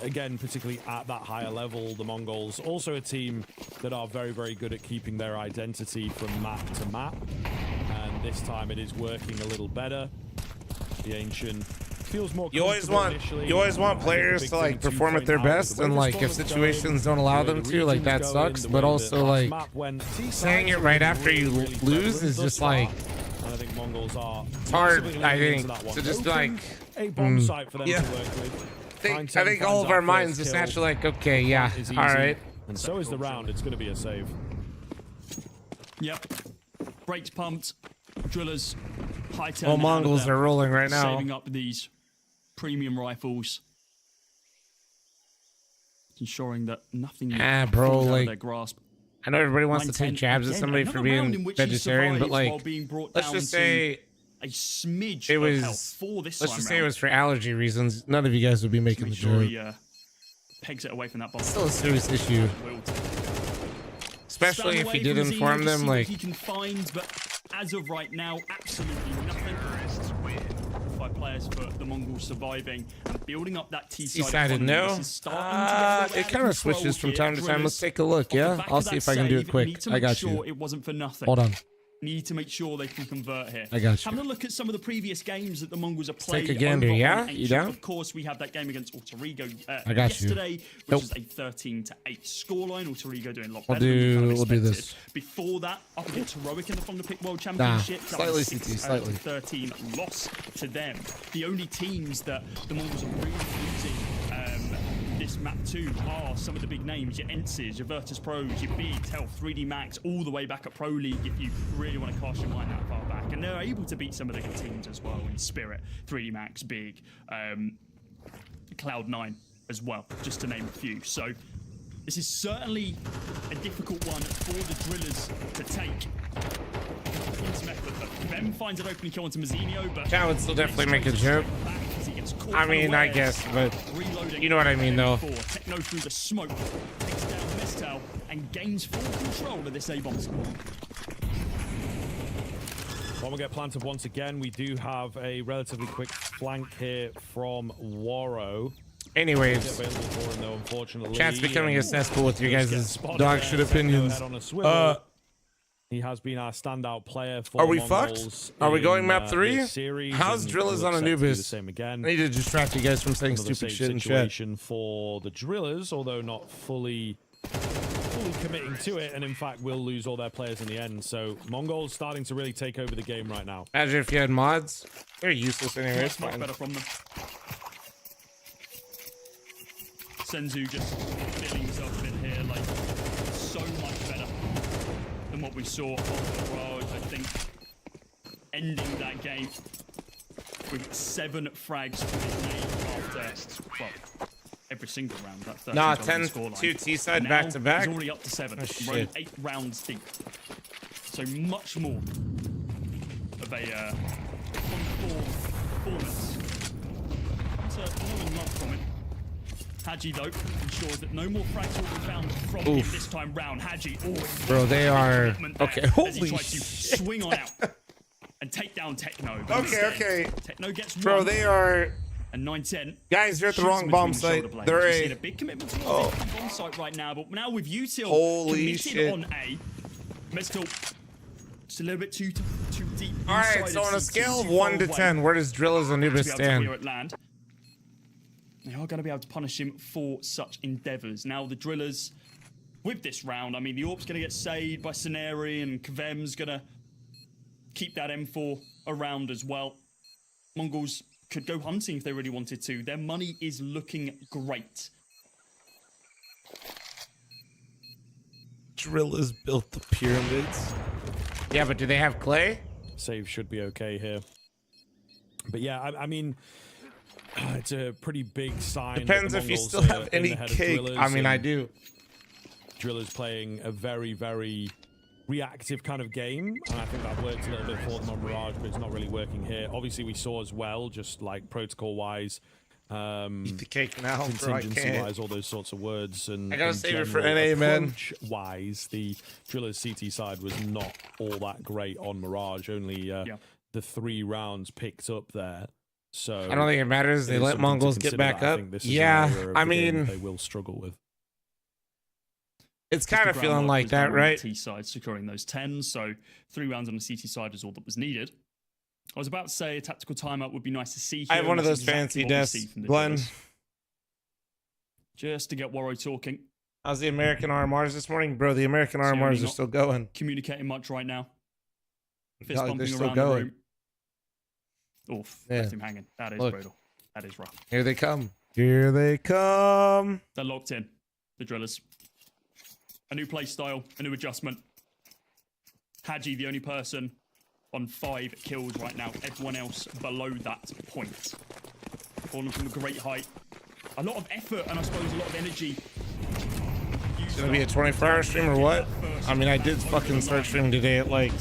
again, particularly at that higher level. The Mongols, also a team that are very, very good at keeping their identity from map to map, and this time it is working a little better. The Ancient feels more. You always want players to like perform at their best, and like if situations don't allow them to, like that sucks. But also like saying it right after you lose is just like it's hard. I think to just like a bomb site for them to work with. I think all of our minds just naturally like, okay, yeah, all right. And so is the round. It's going to be a save. Yep. Brakes pumped. Drillers high turn. Well, Mongols are rolling right now. Saving up these premium rifles, ensuring that nothing bro, falls out like, of their grasp. I know everybody wants to take jabs at somebody for being vegetarian, but like, let's just say a smidge it was. Of health for this let's just say it was for allergy reasons. None of you guys would be making the joke. Pegs it away from that bomb. Still a serious issue, especially if he did inform them. Like, he can find, but as of right now, absolutely nothing. 5 players for the Mongols surviving and building up that T-sided. No, it kind of switches from time to time. Let's take a look. Yeah, I'll see if I can do it quick. I got you. It wasn't for nothing. Hold on. Need to make sure they can convert here. I got you. Having a look at some of the previous games that the Mongols have played. Take a gander, yeah? You down? Of course, we have that game against Autorigo I got yesterday, which was a 13-8 scoreline. Autorigo doing a lot better we'll do this. Before that, up against Heroic in the Thunder Pick World Championship. Slightly CT, slightly. 13 loss to them. The only teams that the Mongols are really losing this map 2 are some of the big names, your Ences, your Virtus Pros, your Bigs, Health, 3D Max, all the way back at Pro League if you really want to cast your mind that far back. And they're able to beat some of the good teams as well in Spirit, 3D Max, Big, Cloud9 as well, just to name a few. So this is certainly a difficult one for the Drillers to take. Vem finds an opening kill onto Mazzinho, but that would still definitely make a joke. I mean, I guess, but you know what I mean, though. Techno through the smoke, takes down Mistel, and gains full control of this A-bomb squad. When we get planted once again, we do have a relatively quick flank here from Waro. Anyways, chat's becoming a cesspool with you guys' dog shit opinions. He has been our standout player for Are we fucked? Are we going map 3? How's Drillers on Anubis? I need to distract you guys from saying stupid shit in chat. For the Drillers, although not fully committing to it, and in fact will lose all their players in the end. So Mongols starting to really take over the game right now. Imagine if you had mods. They're useless anyway. It's much fine. better from them. Senzu just filling himself in here, like so much better than what we saw on the road. I think ending that game with 7 frags for his name after, well, every single round. That nah, 10-2 T-side back to back. He's already up to 7. Oh, Rode 8 rounds deep. So much more of a performance. So no enough from it. Haji, though, ensures that no more frags will be found from him this time round. Haji, bro, they are okay. Holy as he tries to swing on out and take down Techno. Okay. Techno gets bro, one. they are And 9-10. Guys, you're at the wrong bomb site. They're a big commitment towards the bomb site right now, but now with Util committed on A, Meztil just a little bit too deep. All right, so on a scale of 1 to 10, where does Drillers Anubis stand? They are going to be able to punish him for such endeavors. Now the Drillers, with this round, I mean, the AWP's going to get saved by Scenari, and Kvem's going to keep that M4 around as well. Mongols could go hunting if they really wanted to. Their money is looking great. Drillers built the pyramids. Yeah, but do they have clay? Save should be okay here. But yeah, I mean, it's a pretty big sign. Depends if you still have any cake. I mean, I do. Drillers playing a very, very reactive kind of game, and I think that worked a little bit for them on Mirage, but it's not really working here. Obviously, we saw as well, just like protocol-wise, eat the cake now, contingency-wise, all those sorts of words, and I gotta save it for NA, man. Wise, the Drillers CT side was not all that great on Mirage. Only the 3 rounds picked up there. So I don't think it matters. They let Mongols get back up. Yeah, I mean, they will struggle with. It's kind of feeling like that, right? T side securing those 10s, so 3 rounds on the CT side is all that was needed. I was about to say a tactical timeout would be nice to see here. I have one of those fancy desks, Glenn. Just to get Warrow talking. How's the American RMRs this morning? Bro, the American RMRs are still going. Communicating much right now. Fist God, bumping they're still around going. the room. Oof, left him hanging. That is brutal. That is rough. Here they come. Here they come. They're locked in, the Drillers. A new play style, a new adjustment. Hadji, the only person on 5 kills right now. Everyone else below that point. Falling from a great height. A lot of effort and I suppose a lot of energy. It's gonna be a 24-hour stream or what? I mean, I did fucking start streaming today at like,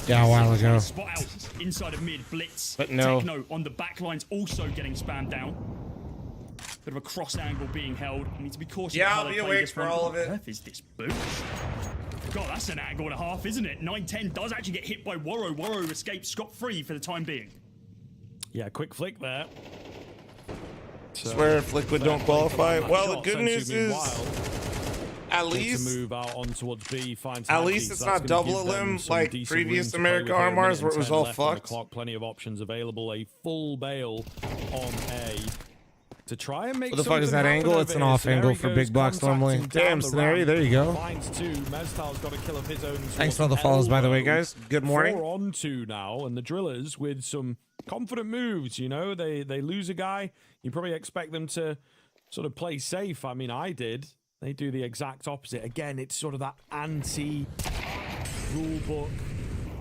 yeah, a while ago. Spot out inside of mid, blitz. But no. Techno on the back lines also getting spammed down. Bit of a cross angle being held. I need to be cautious. Yeah, I'll be awake for all of it. What is this boost? God, that's an angle and a half, isn't it? 9-10 does actually get hit by Warrow. Warrow escapes scot-free for the time being. Yeah, quick flick there. Swear if Liquid don't qualify. Well, the good news is, at least move out on towards B, at least it's not double limb like previous American RMRs where it was all fucked. Plenty of options available. A full bail on A. To try and make what the fuck is that angle? It's an off angle for big blocks normally. Damn, Scenari, there you go. Thanks for all the follows, by the way, guys. Good morning. 4 on 2 now, and the Drillers with some confident moves. You know, they lose a guy. You probably expect them to sort of play safe. I mean, I did. They do the exact opposite. Again, it's sort of that anti-rule book,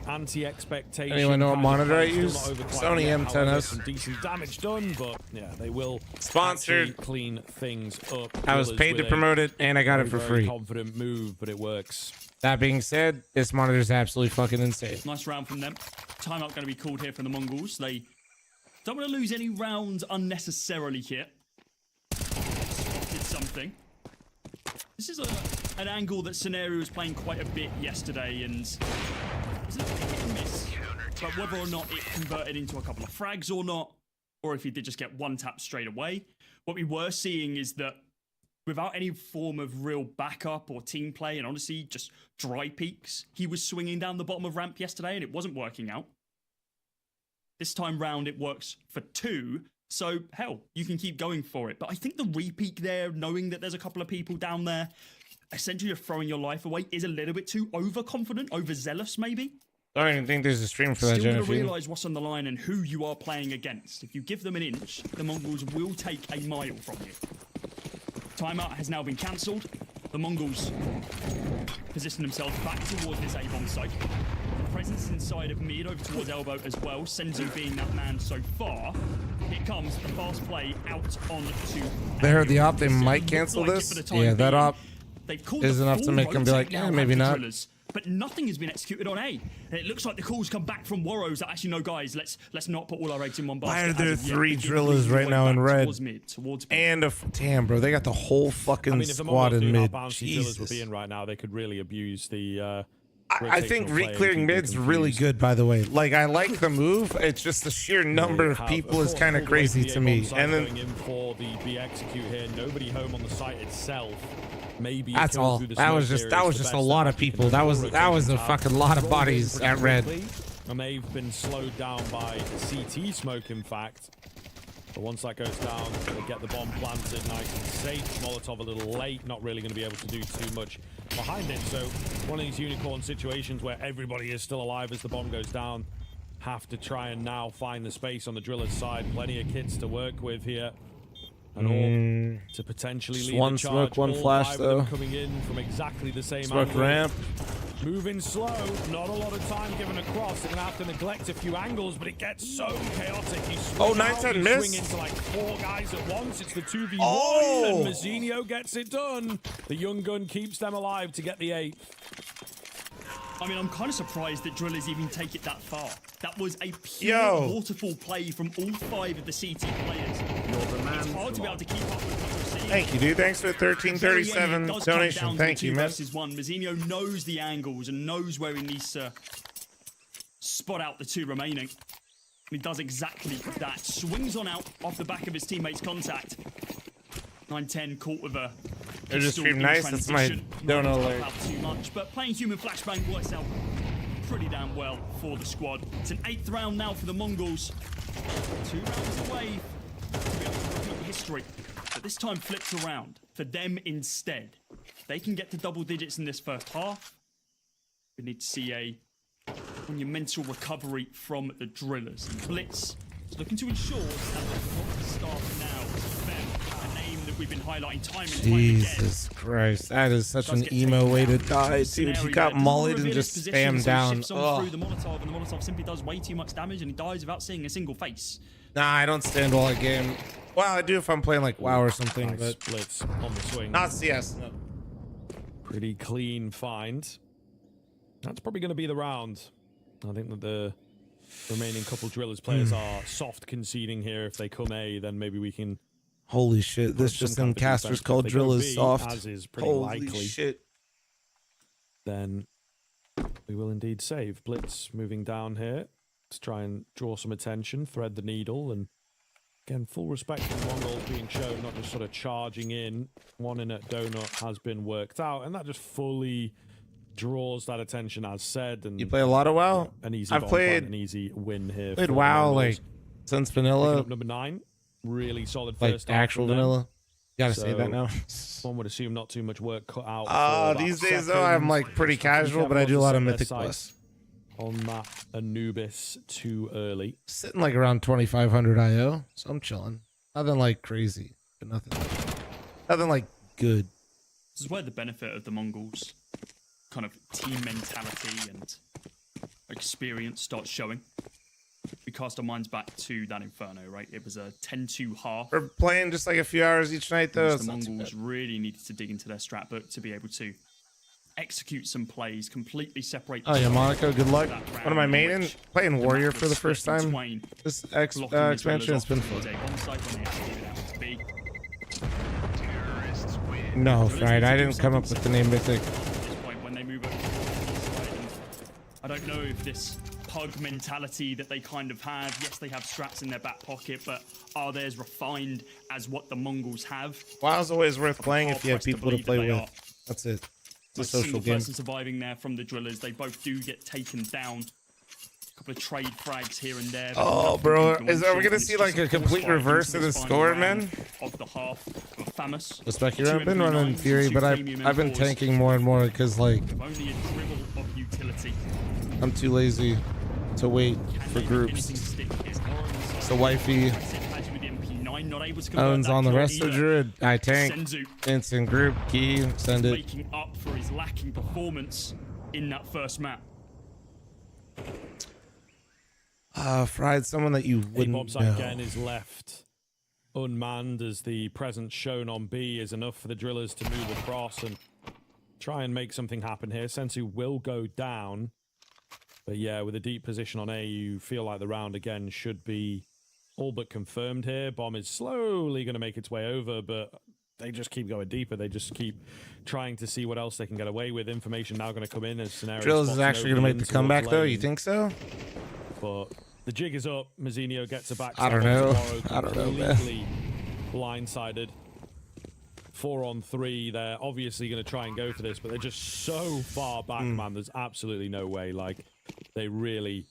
anti-expectation. Anyone know what monitor I use? Sony M10s. Some decent damage done, but yeah, they will sponsored clean things up. I was paid to promote it, and I got it for free. Confident move, but it works. That being said, this monitor is absolutely fucking insane. Nice round from them. Timeout going to be called here from the Mongols. They don't want to lose any rounds unnecessarily here. Spotted something. This is an angle that Scenario was playing quite a bit yesterday, and it's a hit and miss. But whether or not it converted into a couple of frags or not, or if he did just get one tap straight away, what we were seeing is that without any form of real backup or team play, and honestly just dry peaks, he was swinging down the bottom of ramp yesterday and it wasn't working out. This time round it works for 2, so hell, you can keep going for it. But I think the repeat there, knowing that there's a couple of people down there, essentially just throwing your life away, is a little bit too overconfident, overzealous maybe. I don't even think there's a stream for that, Still going to realise what's on the line and who you are playing against. If you give them an inch, the Mongols will take a mile from you. Timeout has now been cancelled. The Mongols position themselves back towards this A-bomb site. Presence inside of mid over towards elbow as well. Senzu being that man so far. Here comes the fast play out on to. They heard the op. They might cancel this. Yeah, that op is enough to make them be like, yeah, maybe not. But nothing has been executed on A. And it looks like the calls come back from Warrows that actually, no, guys, let's not put all our eggs in one basket. Why are there 3 Drillers right now in red? And damn, bro, they got the whole fucking squad in mid. Drillers were being right now, they could really abuse the I think re-clearing mid's really good, by the way. Like, I like the move. It's just the sheer number of people is kind of crazy to me. And then going in for the B execute here. Nobody home on the site itself. Maybe that's all. That was just a lot of people. That was a fucking lot of bodies at red. And they've been slowed down by CT smoke, in fact. But once that goes down, they'll get the bomb planted nice and safe. Molotov a little late, not really going to be able to do too much behind it. So one of these unicorn situations where everybody is still alive as the bomb goes down. Have to try and now find the space on the driller's side. Plenty of kids to work with here. And all to potentially lead one the charge. smoke, one all flash though. Coming in from exactly the same smoke angle. Ramp. Moving slow, not a lot of time given across. They're gonna have to neglect a few angles, but it gets so chaotic. Oh, 9-10 miss. Swing into like 4 guys at once. It's the 2v1, oh! And Mazzinho gets it done. The young gun keeps them alive to get the 8th. I mean, I'm kind of surprised that Drillers even take it that far. That was a pure waterfall play from all 5 of the CT players. It's hard to be able to keep up with what we're seeing. Thank you, dude. Thanks for the 1337 donation. Thank you, man. Mazzinho knows the angles and knows where he needs to spot out the 2 remaining. He does exactly that. Swings on out off the back of his teammate's contact. 9-10 caught with a They're just stream nice. That's my donut alert. Too much, but playing human flashbang works out pretty damn well for the squad. It's an 8th round now for the Mongols. 2 rounds away to be able to repeat history, but this time flips around for them instead. They can get to double digits in this first half. We need to see a monumental recovery from the Drillers. Blitz is looking to ensure that the start now is them. We've been highlighting time and time again. Jesus Christ, that is such an emo way to die, dude. He got mullied and just spammed down. Through the Molotov, and the Molotov simply does way too much damage, and he dies without seeing a single face. Nah, I don't stand all that game. Well, I do if I'm playing like WoW or something, but Blitz on the swing. Not CS. No. Pretty clean find. That's probably going to be the round. I think that the remaining couple Drillers players are soft conceding here. If they come A, then maybe we can. Holy shit, this just in casters called drill is soft. As is pretty Holy likely. Shit. Then we will indeed save. Blitz moving down here to try and draw some attention, thread the needle, and again, full respect for Mongols being shown, not just sort of charging in. One in at Donut has been worked out, and that just fully draws that attention as said. And you play a lot of WoW? An easy I've played an easy win here. Played WoW like since vanilla. Number 9. Really solid like first actual vanilla. You gotta say that now. One would assume not too much work cut out. These days though, I'm like pretty casual, but I do a lot of Mythic Plus. On that Anubis too early. Sitting like around 2500 IO, so I'm chilling. Nothing like crazy, but nothing like good. This is where the benefit of the Mongols kind of team mentality and experience starts showing. We cast our minds back to that Inferno, right? It was a 10-2 half. We're playing just like a few hours each night, though. The Mongols really needed to dig into their strat book to be able to execute some plays, completely separate. Oh yeah, Monaco, good luck. One of my main playing Warrior for the first time. This expansion has been fun. No, right? I didn't come up with the name Mythic. When they move over, I don't know if this pug mentality that they kind of have. Yes, they have strats in their back pocket, but are they as refined as what the Mongols have? WoW's always worth playing if you have people to play with. That's it. It's a social game. Person surviving there from the Drillers. They both do get taken down. A couple of trade frags here and there. Oh, bro, are we gonna see like a complete reverse of the score, man? Of the half, famous. Respect your I've been running Fury, but I've been tanking more and more because like only a dribble of utility. I'm too lazy to wait for groups. So wifey owns on the rest of Druid. I tank. Instant group key. Send it. Making up for his lacking performance in that first map. Fried someone that you wouldn't bomb site again is left unmanned as the presence shown on B is enough for the Drillers to move across and try and make something happen here. Sensu will go down. But yeah, with a deep position on A, you feel like the round again should be all but confirmed here. Bomb is slowly going to make its way over, but they just keep going deeper. They just keep trying to see what else they can get away with. Information now going to come in as scenario. Drills is actually going to make the comeback, though. You think so? But the jig is up. Mazzinho gets a back. I don't know. I don't know, man. Blindsided. 4-on-3. They're obviously going to try and go for this, but they're just so far back, man. There's absolutely no way. Like, they really.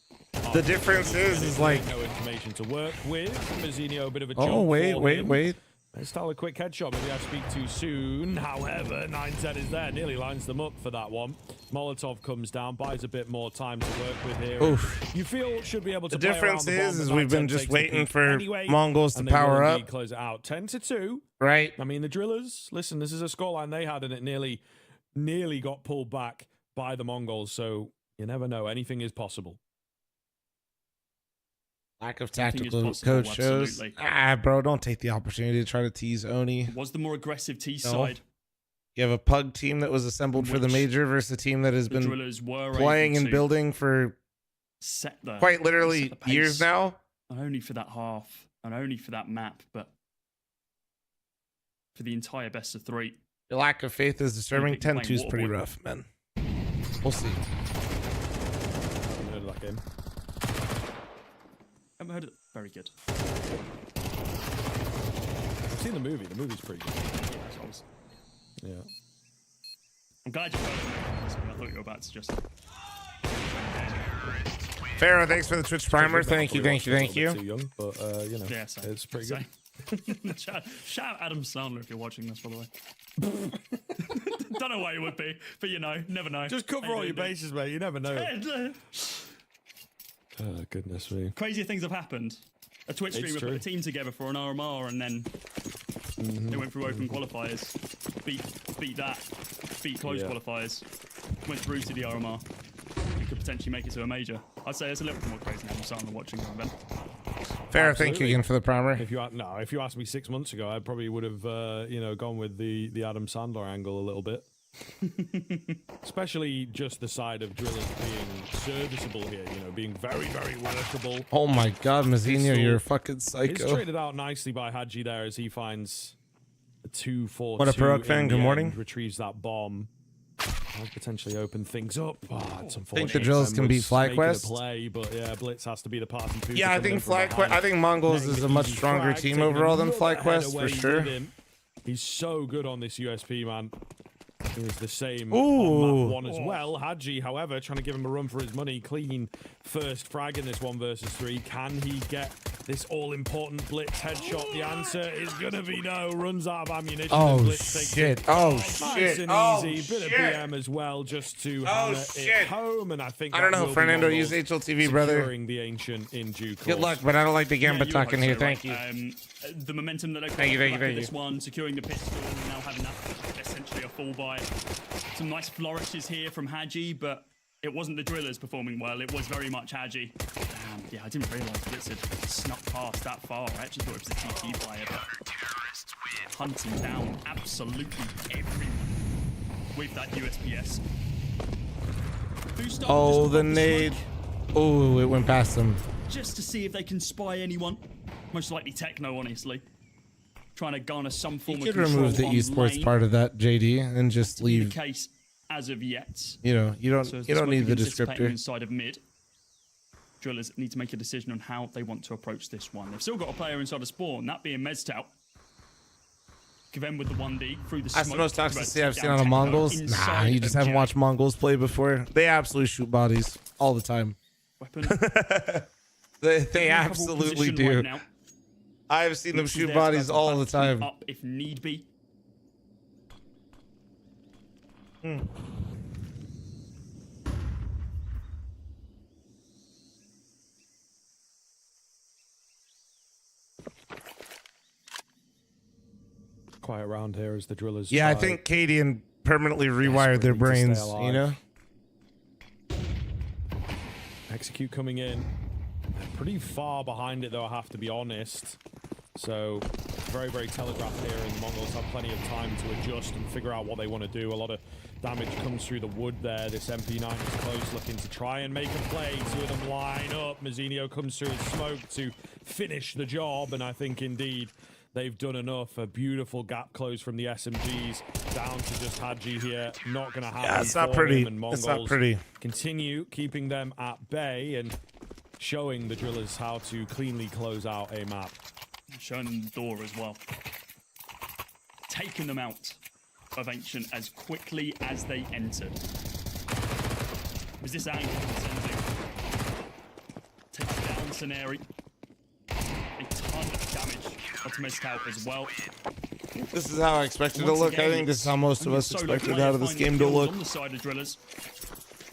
The difference is like no information to work with. Mazzinho, a bit of a. Oh wait. Let's start a quick headshot. Maybe I speak too soon. However, 9-10 is there. Nearly lines them up for that one. Molotov comes down, buys a bit more time to work with here. Oof. You feel should be able to. The play difference around the bomb, is but we've been 9-10 just takes the waiting peak for anyway, Mongols to and they power will up. indeed close it out 10-2. Right. I mean, the Drillers. Listen, this is a scoreline they had, and it nearly got pulled back by the Mongols. So you never know. Anything is possible. Lack of tactical coach shows. Bro, don't take the opportunity to try to tease Oni. Was the more aggressive T side. You have a pug team that was assembled for the major versus a team that has been playing and building for quite literally years now. Not only for that half, and only for that map, but for the entire best of 3. Your lack of faith is disturbing. 10-2 is pretty rough, man. We'll see. Heard of that game? Haven't heard it. Very good. I've seen the movie. The movie's pretty good. Yeah. I'm glad you heard it. I thought you were about to just. Pharaoh, thanks for the Twitch primer. Thank you. Too young, but you know, yeah, it's pretty good. Shout Adam Sandler if you're watching this, by the way. Don't know why you would be, but you know, never know. Just cover all your bases, mate. You never know. Oh, goodness me. Crazier things have happened. A Twitch streamer put a team together for an RMR, and then they went through open qualifiers, beat close qualifiers, went through to the RMR. You could potentially make it to a major. I'd say it's a little bit more crazy now. I'm starting watching the event. Fair, thank you again for the primer. If you asked me 6 months ago, I probably would have gone with the Adam Sandler angle a little bit. Especially just the side of Drillers being serviceable here, being very, very workable. Oh my god, Mazzinho, you're a fucking psycho. He's traded out nicely by Hadji there as he finds a 2-4-2. What a Peruk fan, good morning. Retrieves that bomb. I'll potentially open things up. It's unfortunate. I think the Drillers can beat FlyQuest. Play, but yeah, Blitz has to be the party pooper. Yeah, I think FlyQuest. I think Mongols is a much stronger team overall than FlyQuest for sure. He's so good on this USP, man. He was the same on map 1 as well. Hadji, however, trying to give him a run for his money. Clean first frag in this 1 versus 3. Can he get this all-important Blitz headshot? The answer is gonna be no. Runs out of ammunition. Oh Blitz shit! Oh shit! Nice and easy. Bit of BM as well, just to hammer it home. And I think I don't know. Fernando, use HLTV, brother. The ancient in due course. Good luck, but I don't like the Gamba talking here. Thank you. The momentum that thank you. This one, securing the pistol, and now having that essentially a full buy. Some nice flourishes here from Hadji, but it wasn't the Drillers performing well. It was very much Hadji. Yeah, I didn't realise Blitz had snuck past that far. I actually thought it was a TT player, but hunting down absolutely everyone with that USPS. Oh, the nade. Oh, it went past them. Just to see if they can spy anyone. Most likely Techno, honestly. Trying to garner some form of control. You could remove the esports part of that, JD, and just leave. The case as of yet. You don't need the descriptor. Inside of mid. Drillers need to make a decision on how they want to approach this one. They've still got a player inside of spawn, that being Meztal. Kevin with the 1D through the smoke. That's the most toxicity I've seen on the Mongols. Nah, you just haven't watched Mongols play before. They absolutely shoot bodies all the time. Weapon. they absolutely do. Right, I've seen them shoot bodies all the time. Up if need be. Quiet around here as the Drillers. Yeah, I think Cadian permanently rewired their brains, Execute coming in. Pretty far behind it, though, I have to be honest. So, very, very telegraphed here, and the Mongols have plenty of time to adjust and figure out what they want to do. A lot of damage comes through the wood there. This MP9 is close, looking to try and make a play. 2 of them line up. Mazzinho comes through his smoke to finish the job, and I think, indeed, they've done enough. A beautiful gap close from the SMGs down to just Hadji here. Not going to happen. Yeah, it's not pretty. It's not pretty. Continue keeping them at bay and showing the drillers how to cleanly close out a map. Showing them the door as well. Taking them out of Ancient as quickly as they entered. Was this angle from Senzu? Takes down Scenario. A ton of damage onto Mezcal as well. This is how I expected to look. I think this is how most of us expected out of this game to look. On the side of Drillers.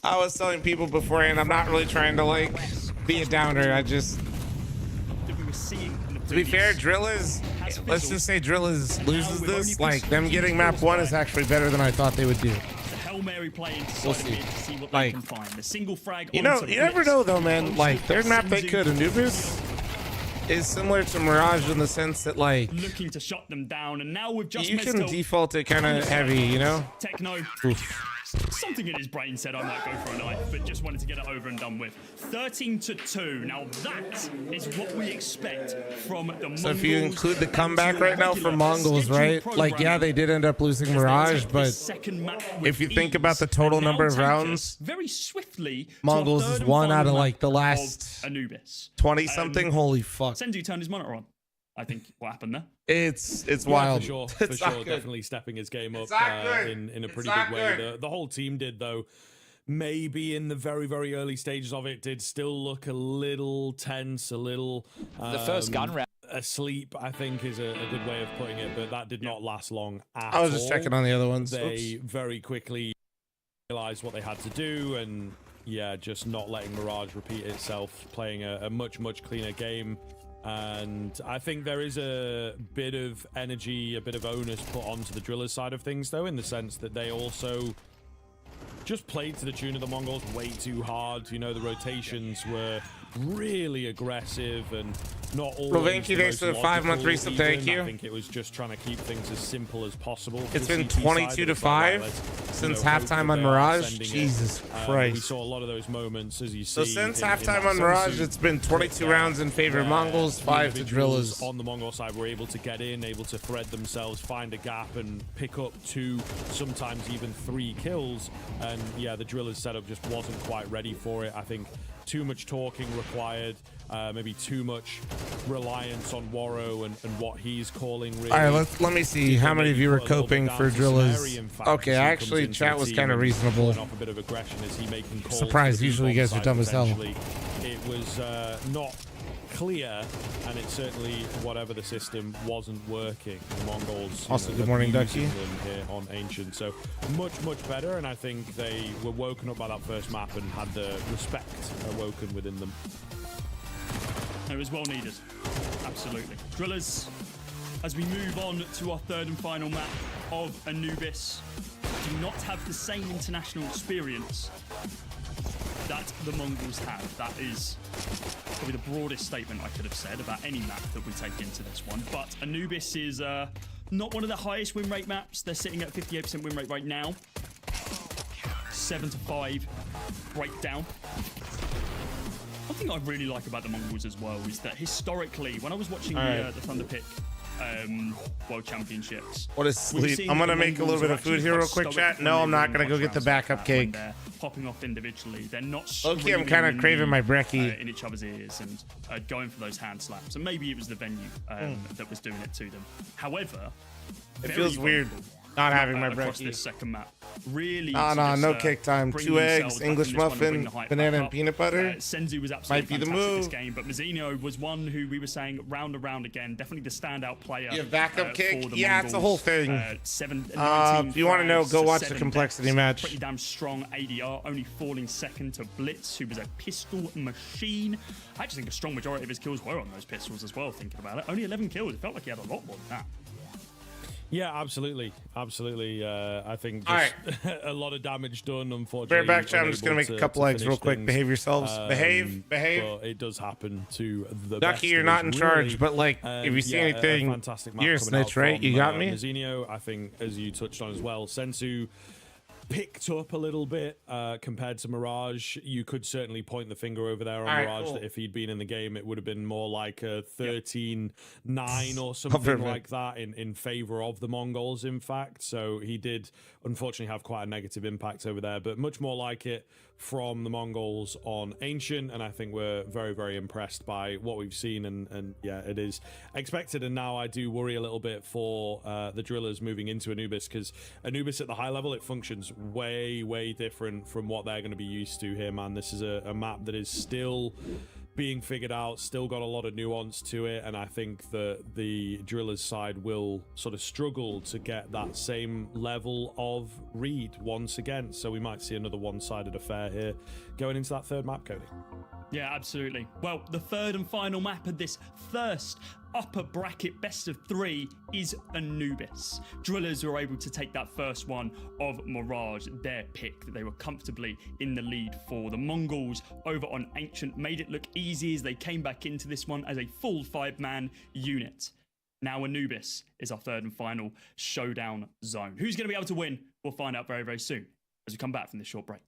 I was telling people beforehand, I'm not really trying to like be a downer. I just, to be fair, Drillers, let's just say Drillers loses this. Like them getting map 1 is actually better than I thought they would do. Hail Mary play into We'll side see. mid to see what Like, they can find. The single frag. You know, onto you never Blitz. know though, man. Like third map they could. Anubis is similar to Mirage in the sense that like Looking to shut them down, and now with just you can Mezcal default it kind of heavy, you know. Techno. Oof. Something in his brain said I might go for a knife, but just wanted to get it over and done with. 13-2. Now that is what we expect from the Mongols. So if you include the comeback right now for Mongols, right? Like, yeah, they did end up losing Mirage, but if you think about the total number of rounds, very swiftly, Mongols is one out of like the last Anubis 20 something. Holy fuck! Senzu turned his monitor on. I think what happened there. It's Yeah, wild. for sure. It's For not sure, good. definitely stepping his game up It's not good. in a It's pretty not big way. good. The whole team did, though. Maybe in the very, very early stages of it, did still look a little tense, a little The first gun round. asleep, I think is a good way of putting it, but that did not last long at I was just all. checking on the other ones. They very quickly realized what they had to do, and yeah, just not letting Mirage repeat itself, playing a much, much cleaner game. And I think there is a bit of energy, a bit of onus put onto the Drillers side of things, though, in the sense that they also just played to the tune of the Mongols way too hard. You know, the rotations were really aggressive and not always Thank you, the thanks most for the 5-month logical resub, thank even. you. I think it was just trying to keep things as simple as possible. for It's the been CT side. 22 It to was like, 5 let's, since hope halftime that on they are Mirage. sending it. Jesus We Christ. saw a lot of those moments, as you see. So since in halftime that on Mirage, Senzu it's been 22 rounds in favor of Mongols, 5 to individuals Drillers. on the Mongol side were able to get in, able to thread themselves, find a gap, and pick up 2, sometimes even 3 kills. And yeah, the Drillers setup just wasn't quite ready for it. I think too much talking required, maybe too much reliance on Waro and what he's calling. Really. All right, let me see how many of you were coping for Drillers. Okay, actually, chat was kind of reasonable. Off a bit of aggression as he making calls. Surprised, usually you guys are dumb as hell. It was not clear, and it certainly, whatever the system, wasn't working. The Mongols Also, good morning, abusing Ducky. them here on Ancient, so much better, and I think they were woken up by that first map and had the respect awoken within them. It was well needed. Absolutely. Drillers, as we move on to our third and final map of Anubis, do not have the same international experience that the Mongols have. That is probably the broadest statement I could have said about any map that we take into this one. But Anubis is not one of the highest win rate maps. They're sitting at 58% win rate right now. 7-5 breakdown. One thing I really like about the Mongols as well is that historically, when I was watching the Thunderpick World Championships. What is sleep? I'm gonna make a little bit of food here real quick, chat. No, I'm not gonna go get the backup cake. Popping off individually, they're not. Okay, I'm kind of craving my brekkie. In each other's ears and going for those hand slaps. And maybe it was the venue that was doing it to them. However, It feels weird not having my across brekkie. this second map. Really. No cake time. 2 eggs, English muffin, banana and peanut butter. Senzu was absolutely Might be the fantastic move. this game, but Mazzino was one who we were saying round and round again, definitely the standout player. Yeah, backup kick. for the Yeah, it's a whole Mongols. thing. 19 If you want to know, frags, go watch the 7 complexity deaths. match. Pretty damn strong ADR, only falling second to Blitz, who was a pistol machine. I actually think a strong majority of his kills were on those pistols as well, thinking about it. Only 11 kills. It felt like he had a lot more than that. Yeah, absolutely. I think just a lot of damage done, unfortunately. Bear back, chat. I'm just going to make a couple eggs real quick. Behave yourselves. Behave. But it does happen to the Ducky, best you're of not us, in charge, really. but, like, if you see anything, fantastic map you're a coming out snitch, right? from, You got me? Mazzino, I think, as you touched on as well, Senzu picked up a little bit compared to Mirage. You could certainly point the finger over there on Mirage that if he'd been in the game, it would have been more like a 13-9 or something like that in favor of the Mongols, in fact. So he did unfortunately have quite a negative impact over there, but much more like it from the Mongols on Ancient, and I think we're very, very impressed by what we've seen, and yeah, it is expected. And now I do worry a little bit for the Drillers moving into Anubis, because Anubis at the high level, it functions way, way different from what they're going to be used to here, man. This is a map that is still being figured out, still got a lot of nuance to it, and I think that the Drillers side will sort of struggle to get that same level of read once again. So we might see another one-sided affair here going into that third map, Cody. Yeah, absolutely. Well, the third and final map of this first upper bracket best of 3 is Anubis. Drillers were able to take that first one of Mirage, their pick, that they were comfortably in the lead for. The Mongols over on Ancient made it look easy as they came back into this one as a full 5-man unit. Now Anubis is our third and final showdown zone. Who's going to be able to win? We'll find out very, very soon as we come back from this short break.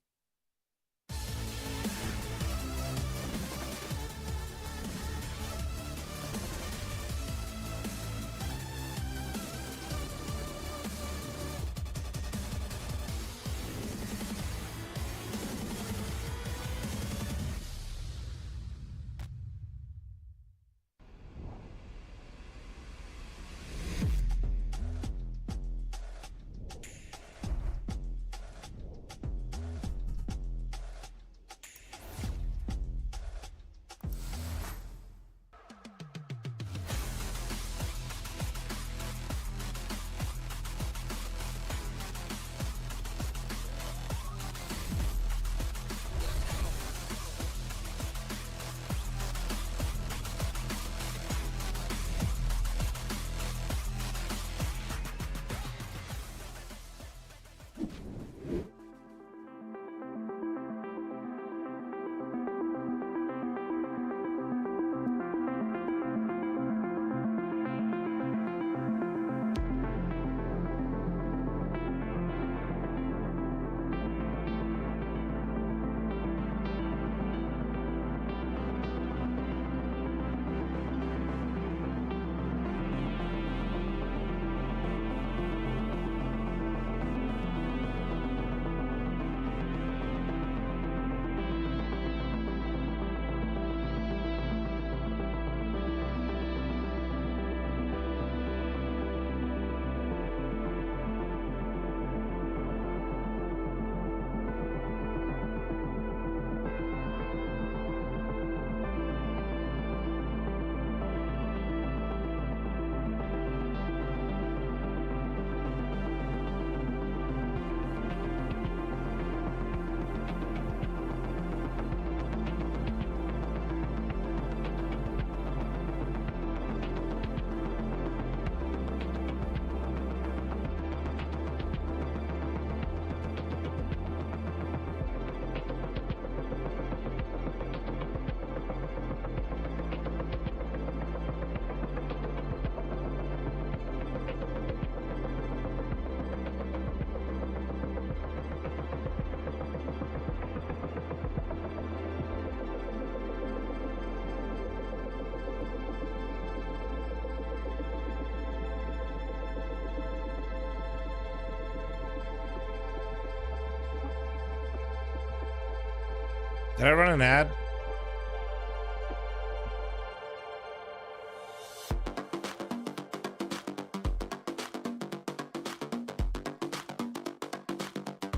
Did I run an ad?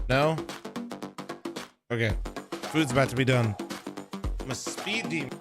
No? Okay. Food's about to be done. I'm a speed demon.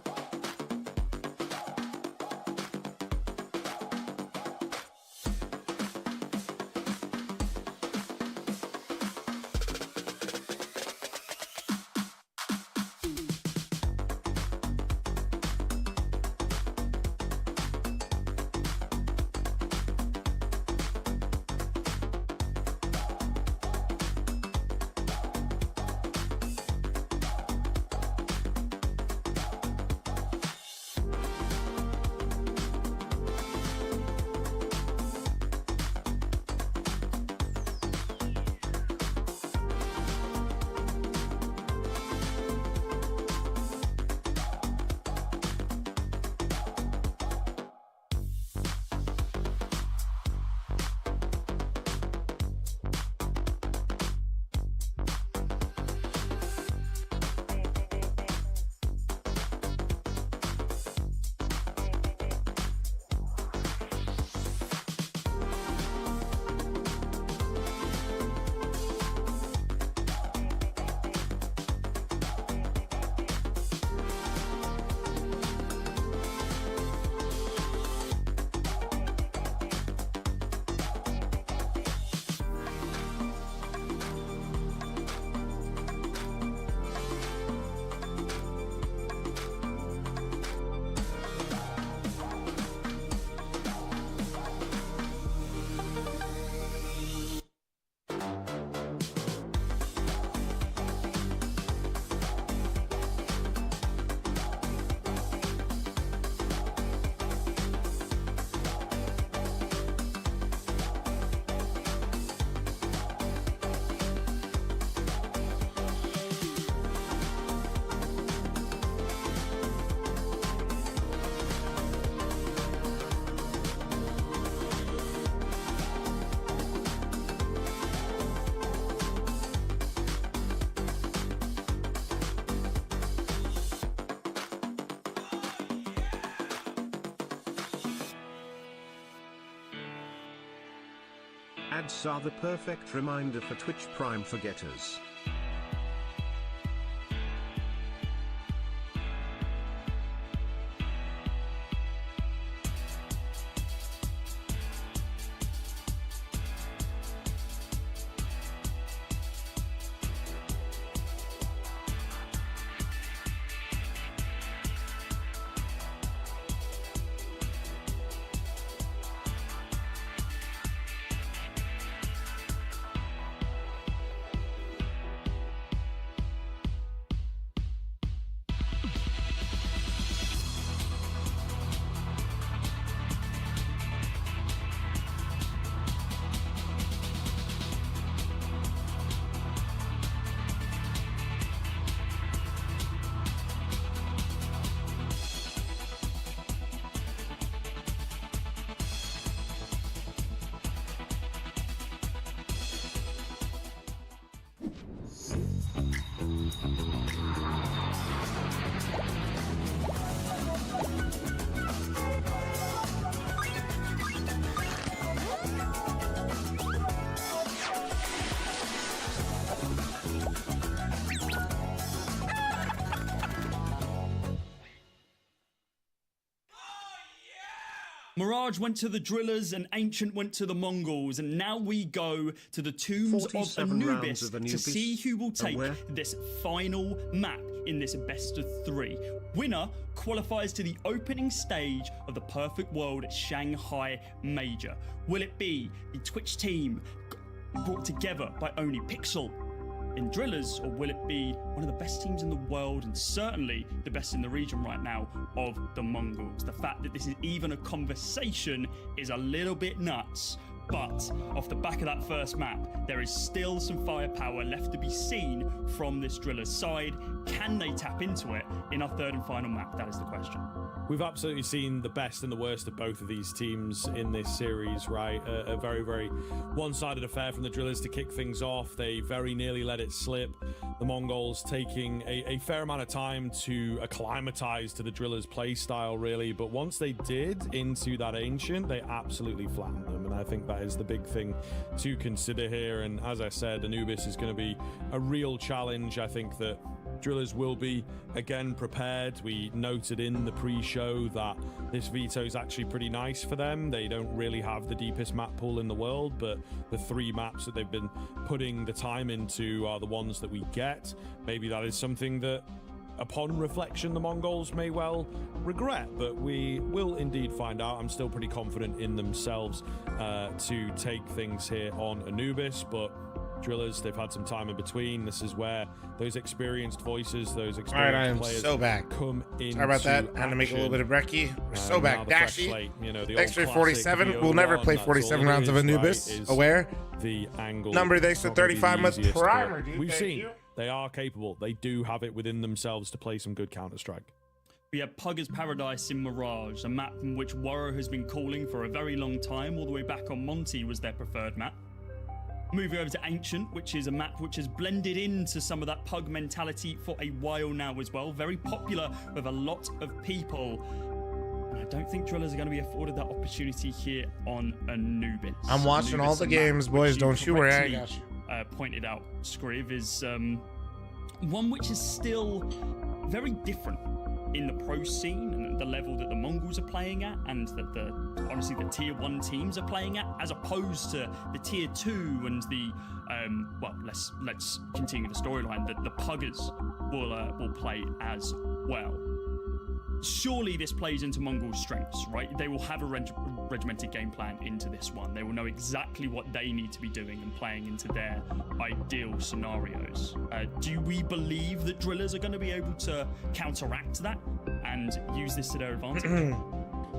Ads are the perfect reminder for Twitch Prime forgetters. Mirage went to the Drillers and Ancient went to the Mongols, and now we go to the Tombs of Anubis to see who will take this final map in this best of 3. Winner qualifies to the opening stage of the Perfect World Shanghai Major. Will it be the Twitch team brought together by only Pixel in Drillers, or will it be one of the best teams in the world, and certainly the best in the region right now, of the Mongols? The fact that this is even a conversation is a little bit nuts, but off the back of that first map, there is still some firepower left to be seen from this Drillers side. Can they tap into it in our third and final map? That is the question. We've absolutely seen the best and the worst of both of these teams in this series, right? A very, very one-sided affair from the Drillers to kick things off. They very nearly let it slip. The Mongols taking a fair amount of time to acclimatize to the Drillers' play style, really. But once they did into that Ancient, they absolutely flattened them. And I think that is the big thing to consider here. And as I said, Anubis is going to be a real challenge. I think that Drillers will be again prepared. We noted in the pre-show that this veto is actually pretty nice for them. They don't really have the deepest map pool in the world, but the 3 maps that they've been putting the time into are the ones that we get. Maybe that is something that, upon reflection, the Mongols may well regret, but we will indeed find out. I'm still pretty confident in themselves to take things here on Anubis, but Drillers, they've had some time in between. This is where those experienced voices, those experienced players come in. Sorry about that. I had to make a little bit of brekkie. We're so back. Dashy. Thanks for 47. We'll never play 47 rounds of Anubis. Aware. The angle. Number thanks to 35-month primer, dude. We've seen they are capable. They do have it within themselves to play some good Counter-Strike. We have Pugger's Paradise in Mirage, a map from which Warrow has been calling for a very long time. All the way back on Monty was their preferred map. Moving over to Ancient, which is a map which has blended into some of that Pug mentality for a while now as well. Very popular with a lot of people. And I don't think Drillers are going to be afforded that opportunity here on Anubis. I'm watching all the games, boys. Don't you worry, I got you. Pointed out, Scriv, is one which is still very different in the pro scene and the level that the Mongols are playing at, and that honestly the tier 1 teams are playing at, as opposed to the tier 2 and the well, let's continue the storyline that the Puggers will play as well. Surely this plays into Mongol's strengths, right? They will have a regimented game plan into this one. They will know exactly what they need to be doing and playing into their ideal scenarios. Do we believe that Drillers are going to be able to counteract that and use this to their advantage?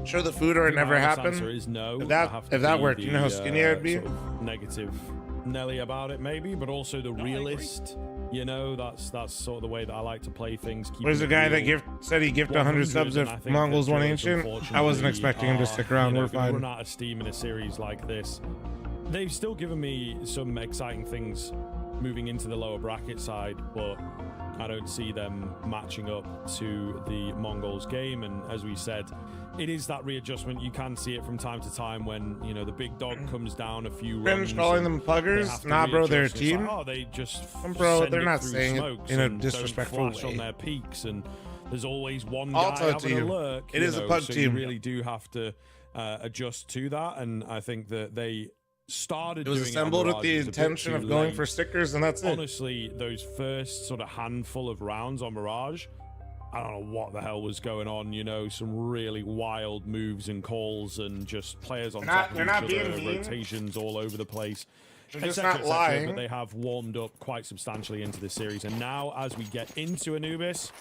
Show the food or it never happened. Answer is no. If that worked, you know how skinny I'd be? Sort of negative Nelly about it, maybe, but also the realist. You know, that's sort of the way that I like to play things. Where's the guy that said he gifted 100 subs if Mongols won Ancient? I wasn't expecting him to stick around. We're fine. Run out of steam in a series like this. They've still given me some exciting things moving into the lower bracket side, but I don't see them matching up to the Mongols game. And as we said, it is that readjustment. You can see it from time to time when, you know, the big dog comes down a few runs. Calling them puggers? Nah, bro, they're a team. Like, oh, they just bro, they're not saying it in a disrespectful way. On their peaks, and there's always one guy having a lurk. It is a pug team. You really do have to adjust to that, and I think that they started. It was assembled with the intention of going for stickers, and that's it. Honestly, those first sort of handful of rounds on Mirage, I don't know what the hell was going on. You know, some really wild moves and calls, and just players on top of each other, rotations all over the place. They're just not lying. But they have warmed up quite substantially into this series, and now as we get into Anubis,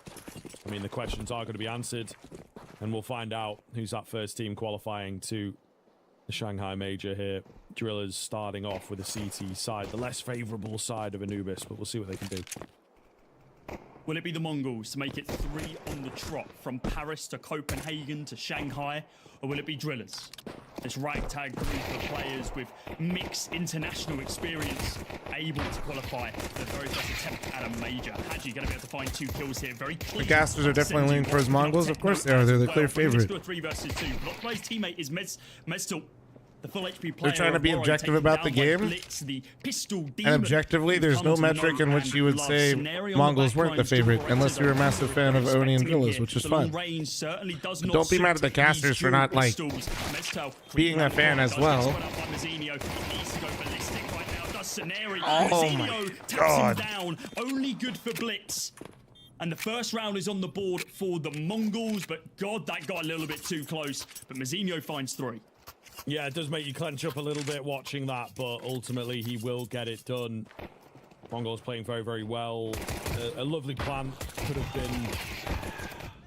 I mean, the questions are going to be answered, and we'll find out who's that first team qualifying to the Shanghai Major here. Drillers starting off with the CT side, the less favorable side of Anubis, but we'll see what they can do. Will it be the Mongols to make it 3 on the trot from Paris to Copenhagen to Shanghai, or will it be Drillers? This ragtag group of players with mixed international experience able to qualify for the very first attempt at a major. Haji going to be able to find 2 kills here. Very clean. The Gasters are definitely leaning towards Mongols. Of course they are. They're the clear favorite. A 3 versus 2. Blockplay's teammate is Mestil. The full HP player. They're trying to be objective about the game, and objectively, there's no metric in which you would say Mongols weren't the favorite, unless you're a massive fan of Oni and Drillers, which is fine. But don't be mad at the casters for not, like, being a fan as well. Oh my god. Down. Only good for Blitz. And the first round is on the board for the Mongols, but god, that got a little bit too close. But Mazinho finds 3. Yeah, it does make you clench up a little bit watching that, but ultimately he will get it done. Mongols playing very, very well. A lovely plan. Could have been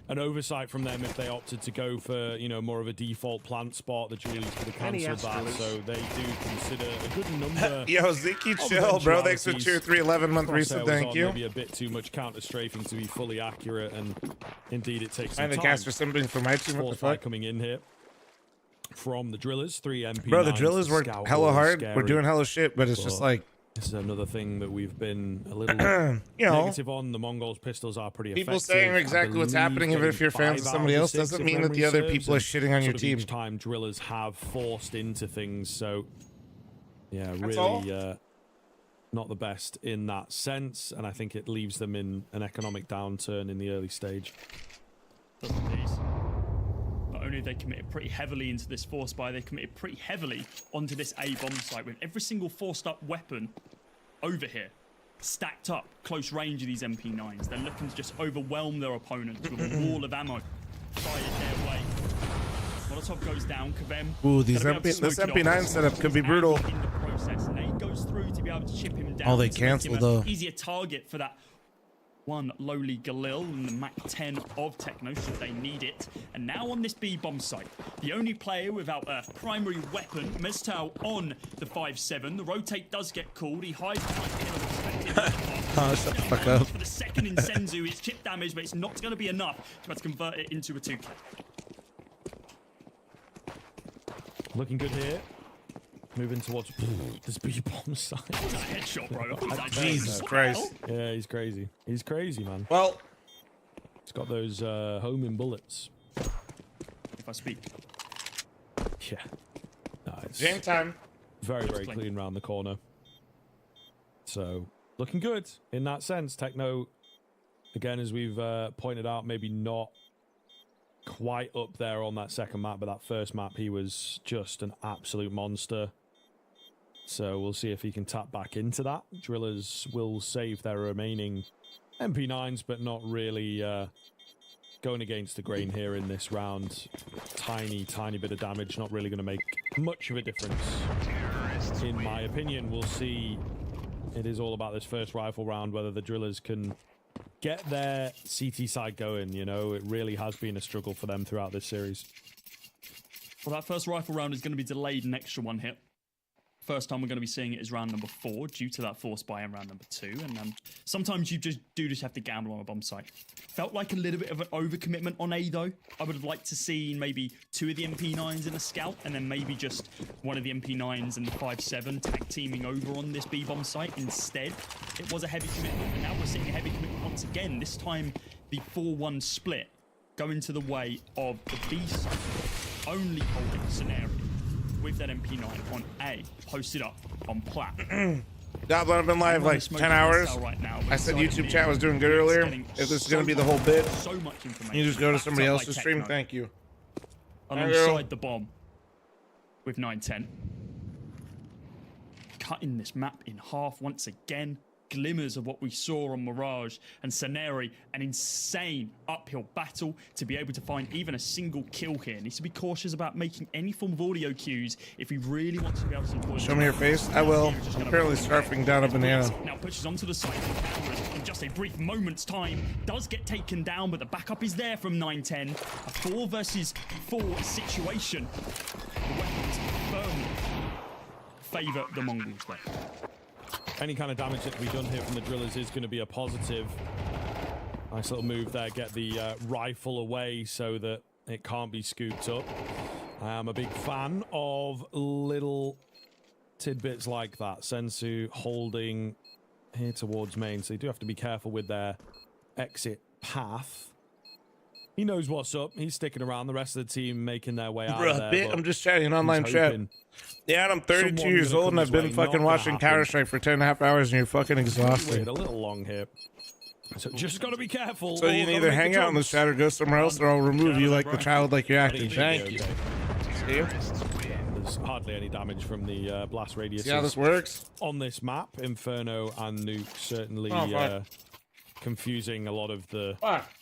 an oversight from them if they opted to go for, you know, more of a default plant spot. The Julies could have cancelled that, so they do consider a good number. Yo, Ziki, chill, bro. Thanks for tier 3 11-month resub. Thank you. Maybe a bit too much counter strafing to be fully accurate, and indeed it takes some time. And the caster simping for my team. What the fuck? Coming in here from the Drillers, 3 MP9s. Bro, the Drillers work hella hard. We're doing hella shit, but it's just like, this is another thing that we've been a little negative on. The Mongols pistols are pretty effective. People saying exactly what's happening, even if you're fans of somebody else, doesn't mean that the other people are shitting on your team. Each time Drillers have forced into things, so yeah, really not the best in that sense, and I think it leaves them in an economic downturn in the early stage. Not only they committed pretty heavily into this force buy, they committed pretty heavily onto this A bomb site with every single forced up weapon over here stacked up close range of these MP9s. They're looking to just overwhelm their opponents with a wall of ammo fired their way. Molotov goes down. Kavem. Ooh, this MP9 setup could be brutal. In the process, Nate goes through to be able to chip him down. Oh, they canceled though. Easier target for that one lowly Galil and the Mach 10 of Techno should they need it. And now on this B bomb site, the only player without a primary weapon, Meztau on the 5-7. The rotate does get called. He hides behind Oh, shut the fuck up. For the second in Senzu, it's chip damage, but it's not going to be enough to be able to convert it into a 2K. Looking good here. Moving towards this B bomb site. What's that headshot, bro? Jesus Christ. Yeah, he's crazy. He's crazy, man. Well, he's got those homing bullets. If I speak. Yeah. Nice. Game time. Very, very clean around the corner. So, looking good in that sense. Techno, again, as we've pointed out, maybe not quite up there on that second map, but that first map, he was just an absolute monster. So we'll see if he can tap back into that. Drillers will save their remaining MP9s, but not really going against the grain here in this round. Tiny, tiny bit of damage, not really going to make much of a difference, in my opinion. We'll see. It is all about this first rifle round, whether the Drillers can get their CT side going. You know, it really has been a struggle for them throughout this series. Well, that first rifle round is going to be delayed an extra one hit. First time we're going to be seeing it is round number 4 due to that force buy in round number 2. And sometimes you just have to gamble on a bomb site. Felt like a little bit of an overcommitment on A though. I would have liked to see maybe 2 of the MP9s in a scout and then maybe just one of the MP9s and the 5.7 tag teaming over on this B bomb site. Instead, it was a heavy commitment. And now we're seeing a heavy commitment once again. This time the 4-1 split going to the way of the B side. Only holding scenario with that MP9 on A, posted up on plat. I've been live like 10 hours. Right now, I said YouTube chat was doing good earlier. If this is going to be the whole bit, so much information. you just go to somebody else's stream. Thank you. Alongside the bomb with 910. Cutting this map in half once again. Glimmers of what we saw on Mirage and Saneri, an insane uphill battle to be able to find even a single kill here. Needs to be cautious about making any form of audio cues if he really wants to be able to support. Show me your face. I will. I'm apparently scarfing down a banana. Now pushes onto the side of the cameras in just a brief moment's time. Does get taken down, but the backup is there from 910. A 4 versus 4 situation. The weapons firmly favour the Mongols there. Any kind of damage that can be done here from the drillers is going to be a positive. Nice little move there. Get the rifle away so that it can't be scooped up. I am a big fan of little tidbits like that. Sensu holding here towards main, so you do have to be careful with their exit path. He knows what's up. He's sticking around. The rest of the team making their way out of there. I'm just chatting in online chat. Yeah, and I'm 32 years old and I've been fucking watching Counter-Strike for 10.5 hours and you're fucking exhausted. A little long here. So just gotta be careful. So you can either hang out in the chat or go somewhere else or I'll remove you like the child like you're acting. Thank you. See? There's hardly any damage from the blast radius. See how this works? On this map, Inferno and Nuke certainly confusing a lot of the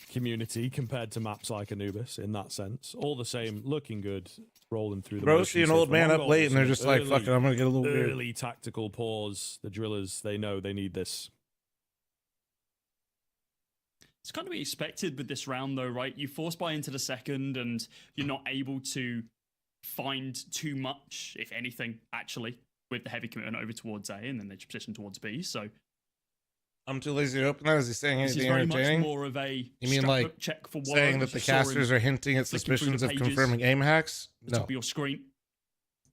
community compared to maps like Anubis in that sense. All the same, looking good, rolling through the Bro, see an old man up late and they're just like, fuck it, I'm gonna get a little weird. Early tactical pause. The drillers, they know they need this. It's kind of be expected with this round though, right? You force buy into the second and you're not able to find too much, if anything, actually, with the heavy commitment over towards A and then they position towards B, so I'm too lazy to open that. Is he saying anything very entertaining? Much more of a you mean like check for saying that the casters are hinting at suspicions of confirming aim hacks? No. Top of your screen,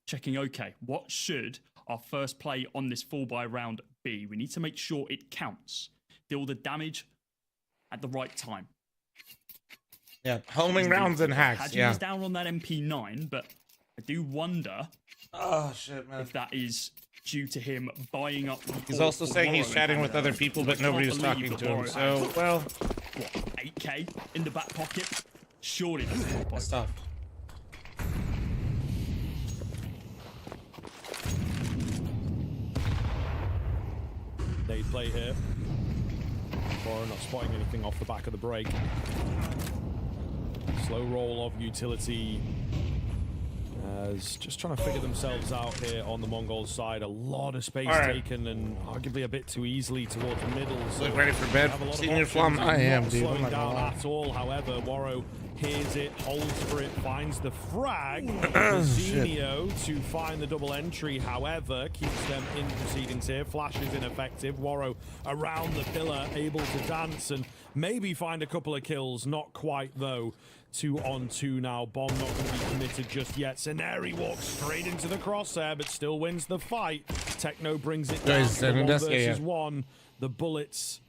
checking okay. What should our first play on this 4-buy round be? We need to make sure it counts. Deal the damage at the right time. Yeah, homing rounds and hacks. Hadji is down on that MP9, but I do wonder. Oh shit, man! If that is due to him buying up. He's also saying he's chatting with other people, but nobody was talking to him. So, well, what, 8K in the back pocket? Surely that's tough. They play here. Boro not spotting anything off the back of the break. Slow roll of utility. As just trying to figure themselves out here on the Mongol side. A lot of space taken and arguably a bit too easily towards the middle. So look ready for bed. Senior Flum, I am, dude. Slowing down at all. However, Waro hears it, holds for it, finds the frag. Zenio to find the double entry. However, keeps them in proceedings here. Flash is ineffective. Waro around the pillar, able to dance and maybe find a couple of kills. Not quite though. 2-on-2 now. Bomb not going to be committed just yet. Saneri walks straight into the crosshair, but still wins the fight. Techno brings it down to 1 versus 1. The bullets,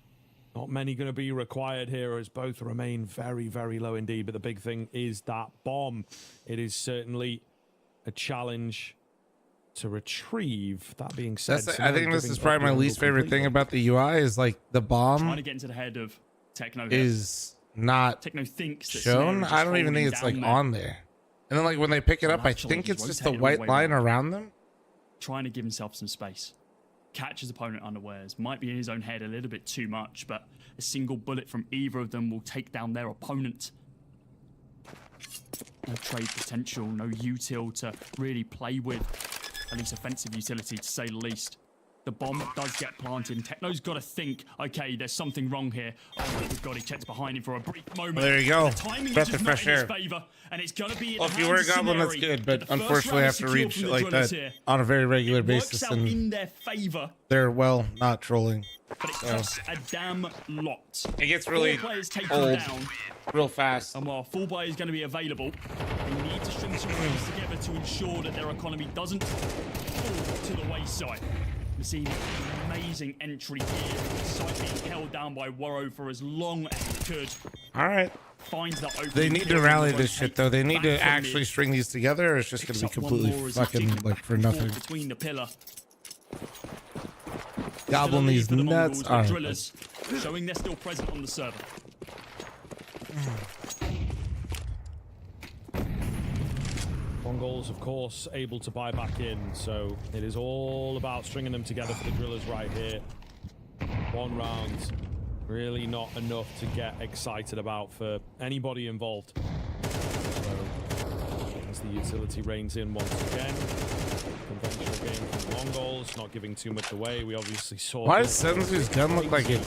not many going to be required here as both remain very, very low indeed. But the big thing is that bomb. It is certainly a challenge to retrieve. That being said, I think this is probably my least favorite thing about the UI is like the bomb. Trying to get into the head of Techno is not Techno thinks shown. I don't even think it's like on there. And then like when they pick it up, I think it's just the white line around them. Trying to give himself some space. Catches opponent unawares. Might be in his own head a little bit too much, but a single bullet from either of them will take down their opponent. No trade potential, no util to really play with. At least offensive utility, to say the least. the bomb does get planted. Techno's got to think, okay, there's something wrong here. Oh my God, he checks behind him for a brief moment. Well, there you go. The timing Breath is just of fresh not in air. his favor, and it's going to be. Well, if you were a goblin, that's good, but unfortunately, I have to read shit like that on a very regular basis, and in their favor. they're well not trolling. But it costs a damn lot. It gets really old real fast. And while full buy is going to be available, they need to string some things together to ensure that their economy doesn't fall to the wayside. We're seeing an amazing entry here. The site being held down by Worro for as long as it could. All right. Finds that open. They need to rally this shit, though. They need to actually string these together, or it's just going to be completely fucking like for nothing. Between the pillar. Goblin these nuts. All right. Drillers showing they're still present on the server. Mongols, of course, able to buy back in, so it is all about stringing them together for the drillers right here. One round, really not enough to get excited about for anybody involved. So, as the utility reigns in once again. Conventional game from Mongols, not giving too much away. We obviously saw. Why does Senzu's gun look like it?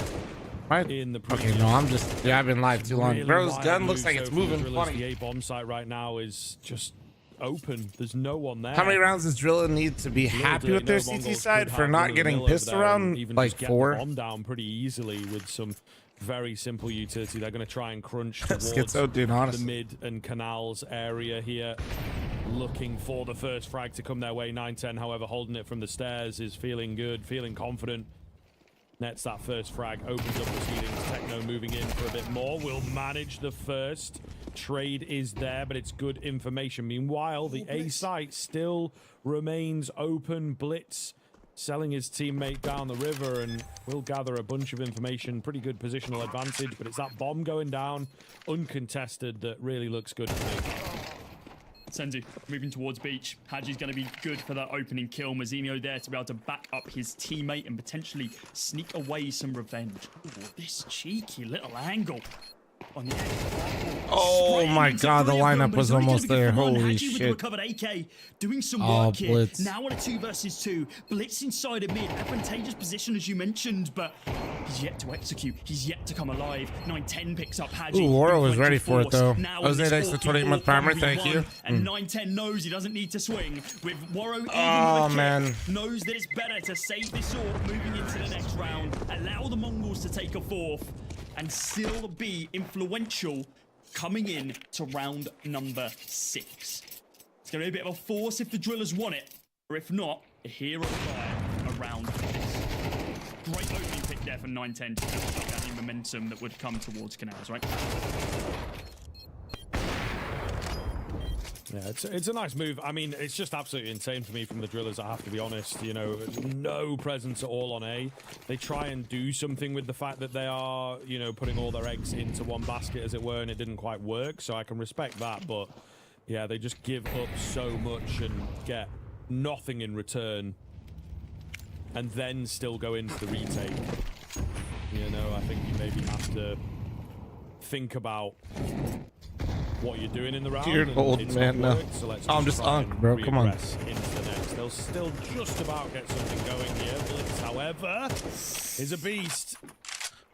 In the okay, no, I'm just. Yeah, I've been live too long. Really Bro's gun looks like it's moving Drillers, funny. the A bomb site right now is just open. There's no one there. How many rounds does Drilla need to be happy with their CT side for not getting pissed around? Like 4? Bomb down pretty easily with some very simple utility. They're going to try and crunch towards Schizo, dude, the mid and canals area here, looking for the first frag to come their way. 9-10, however, holding it from the stairs, is feeling good, feeling confident. Nets that first frag, opens up proceedings. Techno moving in for a bit more. Will manage the first. Trade is there, but it's good information. Meanwhile, the A site still remains open. Blitz selling his teammate down the river, and will gather a bunch of information. Pretty good positional advantage, but it's that bomb going down uncontested that really looks good to me. Senzu moving towards beach. Haji's going to be good for that opening kill. Mazzinho there to be able to back up his teammate and potentially sneak away some revenge. Ooh, this cheeky little angle. On the oh my God, the lineup was almost there. Holy shit. Recovered AK, doing some work here. Blitz. Now on a 2 versus 2. Blitz inside of mid. Advantageous position, as you mentioned, but he's yet to execute. He's yet to come alive. 9-10 picks up Haji. Ooh, Worro was ready for it, though. Jose, thanks for 28-month primer. Thank you. And 9-10 knows he doesn't need to swing. With Worro even knows that it's better to save this orb moving into the next round. Allow the Mongols to take a 4th. And still be influential coming in to round number 6. It's going to be a bit of a force if the drillers want it, or if not, a hero fire around this. Great opening pick there for 9-10 to get the momentum that would come towards Canals, right? Yeah, it's a nice move. I mean, it's just absolutely insane for me from the drillers, I have to be honest. You know, no presence at all on A. They try and do something with the fact that they are, you know, putting all their eggs into one basket, as it were, and it didn't quite work, so I can respect that. But, yeah, they just give up so much and get nothing in return, and then still go into the retake. You know, I think you maybe have to think about what you're doing in the round. Dear old man, no. So I'm just bro. Come on. Into the next. They'll still just about get something going here. Blitz, however, is a beast.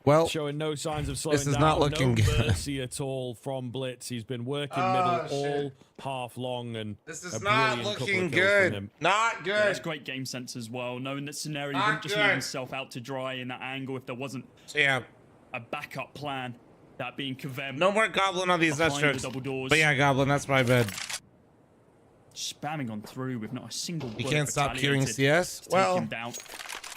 Well, showing no signs of slowing down. This is not looking no good. mercy at all from Blitz. He's been working middle all half long, and this is not looking good. Not good. Yeah, that's great game sense as well, knowing that Scenario wouldn't just leave himself out to dry in that angle if there wasn't a backup plan. That being Kavem. No more Goblin on these nut strokes. But yeah, Goblin, that's my bed. Spamming on through with not a single You can't stop queuing CS? Well,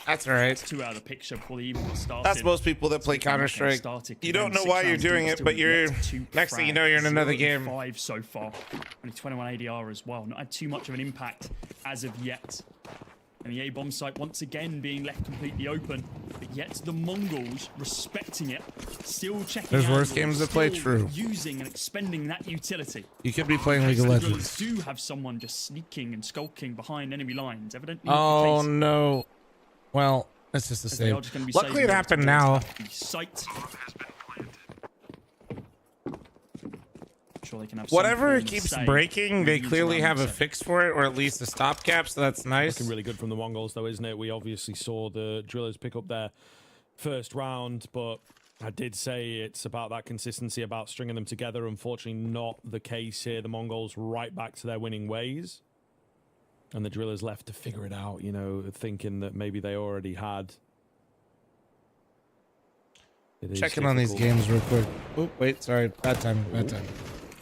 that's all right. 2 out of the picture before they even started. That's most people that play Counter-Strike. You don't know why you're doing it, but you're next thing you know, you're in another game. 5 so far. Only 21 ADR as well. Not had too much of an impact as of yet. And the A-bomb site once again being left completely open, but yet the Mongols respecting it, still checking There's out, worse games to play, true. Using and expending that utility. You could be playing League of Legends. Do have someone just sneaking and skulking behind enemy lines, evidently. Oh no. Well, it's just a save. Luckily it happened now. Site. sure they can have whatever something keeps to say. breaking, they clearly have a fix for it, or at least a stopgap, so that's nice. Looking really good from the Mongols, though, isn't it? We obviously saw the Drillers pick up their first round, but I did say it's about that consistency, about stringing them together. Unfortunately, not the case here. The Mongols right back to their winning ways. And the Drillers left to figure it out, you know, thinking that maybe they already had. Checking on these games real quick. Oh, wait, sorry. Bad time.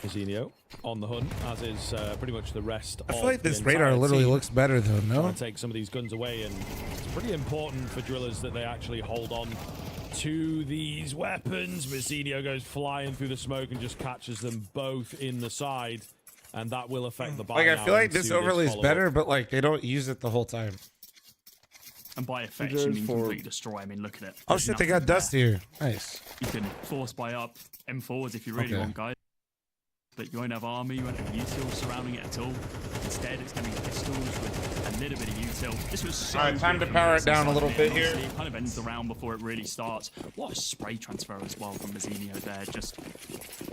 Mazinho on the hunt, as is pretty much the rest. I feel like this radar literally looks better, though, no? Trying to take some of these guns away, and it's pretty important for Drillers that they actually hold on to these weapons. Mazinho goes flying through the smoke and just catches them both in the side, and that will affect the buy. Like, I feel like this overlay is better, but like they don't use it the whole time. And by effect, you mean completely destroy. I mean, look at it. Oh shit, they got dust here. Nice. You can force buy up M4s if you really want, guys. But you won't have armor, you won't have util surrounding it at all. Instead, it's going to be pistols with a little bit of util. This was so Alright, time to power it down a little bit here. It kind of ends the round before it really starts. What a spray transfer as well from Mazinho there. Just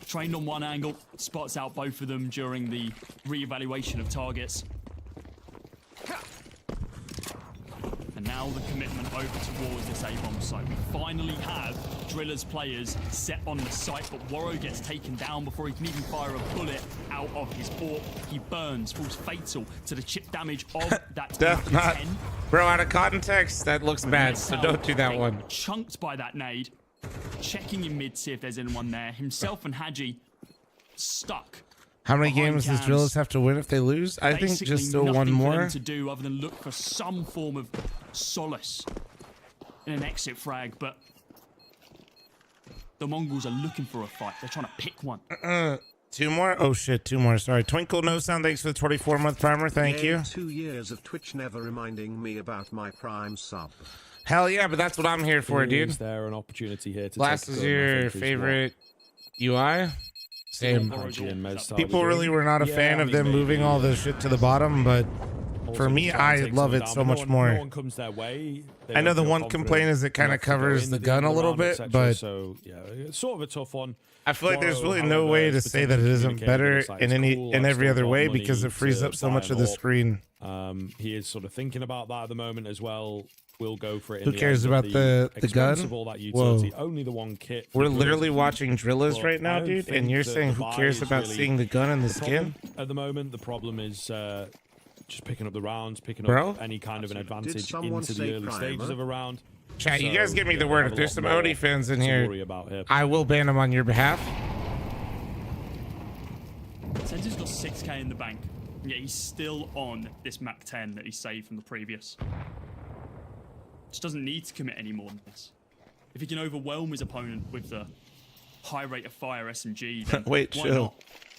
trained on one angle, spots out both of them during the re-evaluation of targets. And now the commitment over towards this A-bomb site. We finally have Drillers players set on the site, but Warrow gets taken down before he can even fire a bullet out of his AWP. He burns, falls fatal to the chip damage of that Death not. Bro, out of context, that looks bad, so don't do that one. Chunked by that nade. Checking in mid, see if there's anyone there. Himself and Haji stuck. How many games does Drillers have to win if they lose? I think just still one more. For them to do other than look for some form of solace in an exit frag, but the Mongols are looking for a fight. They're trying to pick one. Two more? Oh shit, two more. Sorry. Twinkle No Sound, thanks for the 24-month primer. Thank you. 2 years of Twitch never reminding me about my Prime sub. Hell yeah, but that's what I'm here for, dude. Is there an opportunity here to Blast is your favorite UI? Same. People really were not a fan of them moving all the shit to the bottom, but for me, I love it so much more. No one comes their way. I know the one complaint is it kind of covers the gun a little bit, but so yeah, it's sort of a tough one. I feel like there's really no way to say that it isn't better in every other way because it frees up so much of the screen. He is sort of thinking about that at the moment as well. We'll go for it. Who cares about the gun? Whoa. Only the one kit. We're literally watching Drillers right now, dude, and you're saying who cares about seeing the gun and the skin? At the moment, the problem is just picking up the rounds, picking up any kind of an advantage into the early stages of a round. Chat, you guys give me the word. If there's some Odie fans in here, I will ban them on your behalf. Senzu's got 6k in the bank, yet he's still on this Mac 10 that he saved from the previous. Just doesn't need to commit any more than this. If he can overwhelm his opponent with the high rate of fire SMG, then why not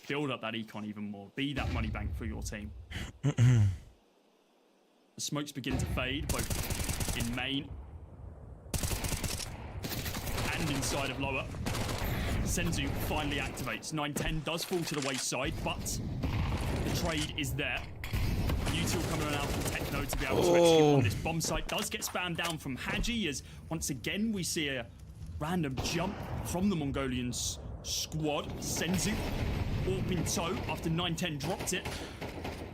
build up that econ even more? Be that money bank for your team. The smokes begin to fade, both in main and inside of lower. Senzu finally activates. 910 does fall to the wayside, but the trade is there. Util coming on out from Techno to be able to execute on this bomb site. Does get spammed down from Haji as once again we see a random jump from the Mongolian squad. Senzu, AWP in tow after 910 dropped it.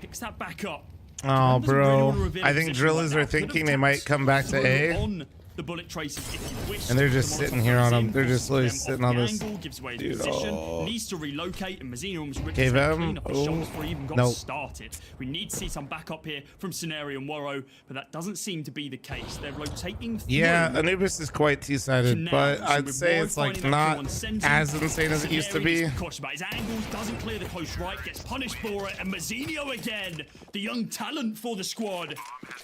Picks that back up. Oh, bro. I think Drillers are thinking they might come back to A. The bullet traces if you wish. And they're just sitting here on them. They're just literally sitting on this. Gives away his position. Needs to relocate, and Mazinho was gave him. Clean up his shots before he even got started. We need to see some backup here from Scenario and Warrow, but that doesn't seem to be the case. They're rotating through. Yeah, Anubis is quite two-sided, but I'd say it's like not as insane as it used to be. Cautious about his angles, doesn't clear the close right, gets punished for it, and Mazinho again, the young talent for the squad,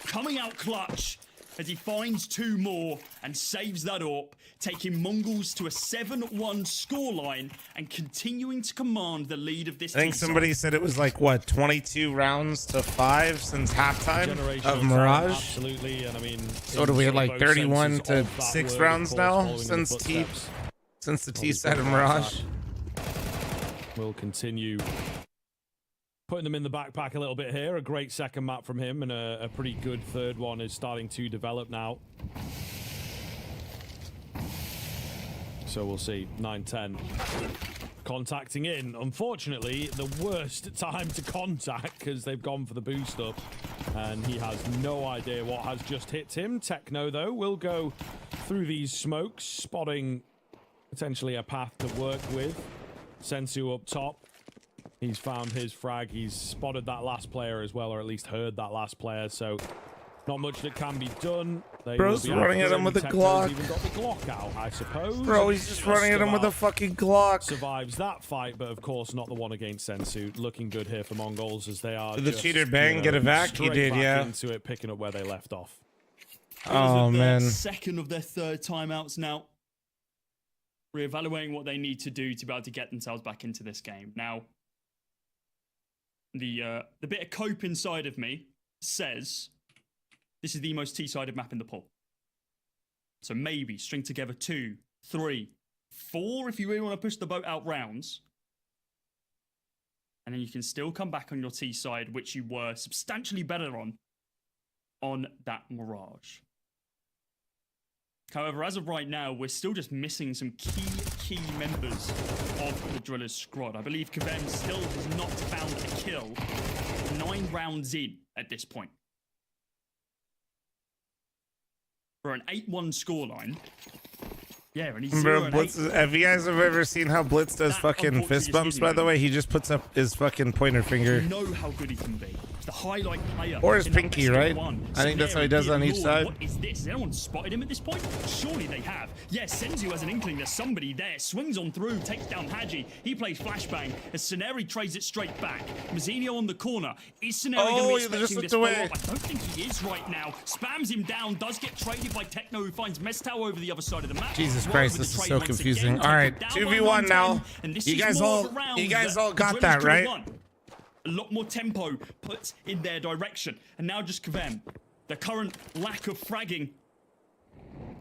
coming out clutch as he finds two more and saves that AWP, taking Mongols to a 7-1 scoreline and continuing to command the lead of this I think somebody said it was like, what, 22 rounds to 5 since halftime of Mirage? Absolutely, and I mean... So do we have like 31 to 6 rounds now since the T side of Mirage? We'll continue putting them in the backpack a little bit here. A great second map from him, and a pretty good third one is starting to develop now. So we'll see. 9-10. contacting in. Unfortunately, the worst time to contact because they've gone for the boost up and he has no idea what has just hit him. Techno, though, will go through these smokes, spotting potentially a path to work with. Sensu up top. He's found his frag. He's spotted that last player as well, or at least heard that last player, so not much that can be done. Bro's running at him with a Glock. Even got the Glock out, I suppose. Bro, he's just running at him with a fucking Glock. Survives that fight, but of course not the one against Sensu. Looking good here for Mongols as they are. Did the cheater bang get a vac? He did, yeah. Into it, picking up where they left off. Oh man. Second of their third timeouts now. Reevaluating what they need to do to be able to get themselves back into this game. Now, the bit of cope inside of me says this is the most T-sided map in the pool. So maybe string together 2, 3, 4 if you really want to push the boat out rounds. And then you can still come back on your T side, which you were substantially better on that Mirage. However, as of right now, we're still just missing some key members of the Drillers squad. I believe Kavem still has not found a kill 9 rounds in at this point. For an 8-1 scoreline. Yeah, and he's Bro, Blitz have you guys ever seen how Blitz does fucking fist bumps, by the way? He just puts up his fucking pointer finger. You know how good he can be. He's the highlight player. Or his pinky, right? I think that's how he does on each side. What is this? Has anyone spotted him at this point? Surely they have. Yes, Senzu has an inkling there's somebody there. Swings on through, takes down Haji. He plays flashbang as Sceneri trades it straight back. Mazzinho on the corner. Is Sceneri going to be expecting this follow-up? I don't think he is right now. Spams him down, does get traded by Techno, who finds Mestao over the other side of the map. Jesus Christ, this is so confusing. All right, 2v1 now. You guys all got that, right? A lot more tempo put in their direction. And now just Kavem. The current lack of fragging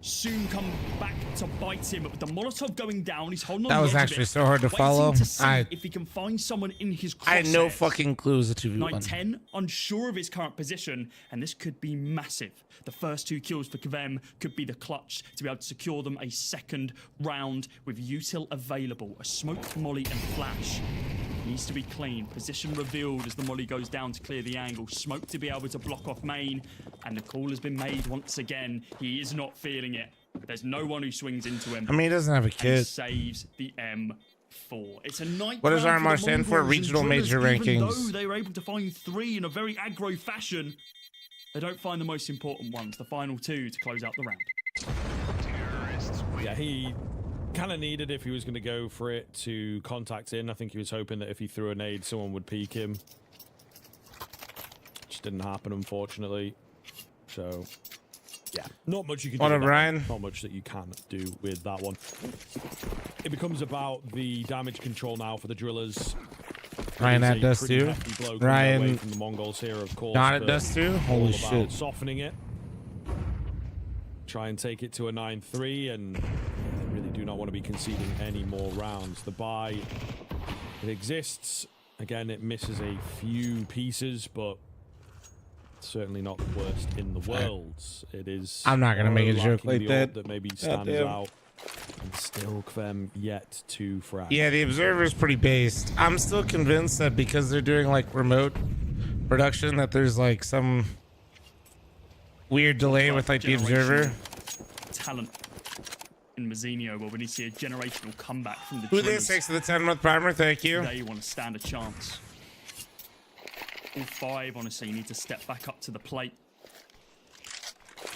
soon come back to bite him. But with the Molotov going down, he's holding on. That was actually so hard to follow. If he can find someone in his crosshairs. I had no fucking clues the 2v1. Night 10, unsure of his current position, and this could be massive. The first 2 kills for Kavem could be the clutch to be able to secure them a second round with util available. A smoke, molly, and flash. Needs to be clean. Position revealed as the molly goes down to clear the angle. Smoke to be able to block off main. And the call has been made once again. He is not feeling it. There's no one who swings into him. I mean, he doesn't have a kid. Saves the M4. It's a night. What does RMR stand for? Regional Major Rankings. Even though they were able to find 3 in a very aggro fashion, they don't find the most important ones. The final 2 to close out the round. Yeah, he kind of needed, if he was going to go for it, to contact in. I think he was hoping that if he threw a nade, someone would peek him. Just didn't happen, unfortunately. So, yeah, not much you can do. Ryan? Not much that you can do with that one. It becomes about the damage control now for the Drillers. Ryan at Dust 2. Ryan from the Mongols here, of course. Not at Dust 2? Holy shit. Softening it. Try and take it to a 9-3, and they really do not want to be conceding any more rounds. The buy, it exists. Again, it misses a few pieces, but certainly not the worst in the world. It is. I'm not going to make a joke like that. That maybe stands out. And still Kvem yet to frag. Yeah, the Observer is pretty based. I'm still convinced that because they're doing like remote production, that there's like some weird delay with like the Observer. Talent in Mazzinho, but when you see a generational comeback from the Who this takes to the 10-month primer? Thank you. They want to stand a chance. All 5, honestly, need to step back up to the plate.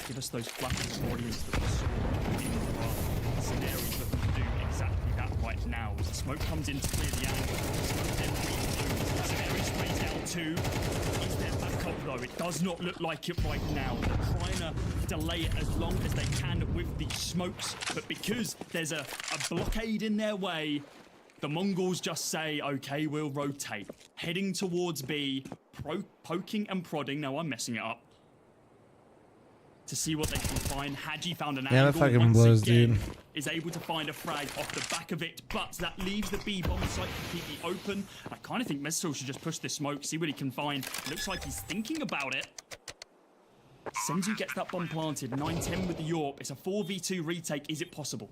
Give us those flashes of audience that we saw in the scenarios looking to do exactly that right now. As the smoke comes in to clear the angle, smoke then reloads. Scenario sprays down 2. Is there backup though? It does not look like it right now. They're trying to delay it as long as they can with the smokes, but because there's a blockade in their way, the Mongols just say, okay, we'll rotate. Heading towards B, poking and prodding. Now I'm messing it up. To see what they can find. Haji found an angle. That fucking blows, dude. Is able to find a frag off the back of it, but that leaves the B bomb site completely open. I kind of think Mestel should just push this smoke, see what he can find. Looks like he's thinking about it. Senzu gets that bomb planted. 9-10 with the Yorp. It's a 4v2 retake. Is it possible?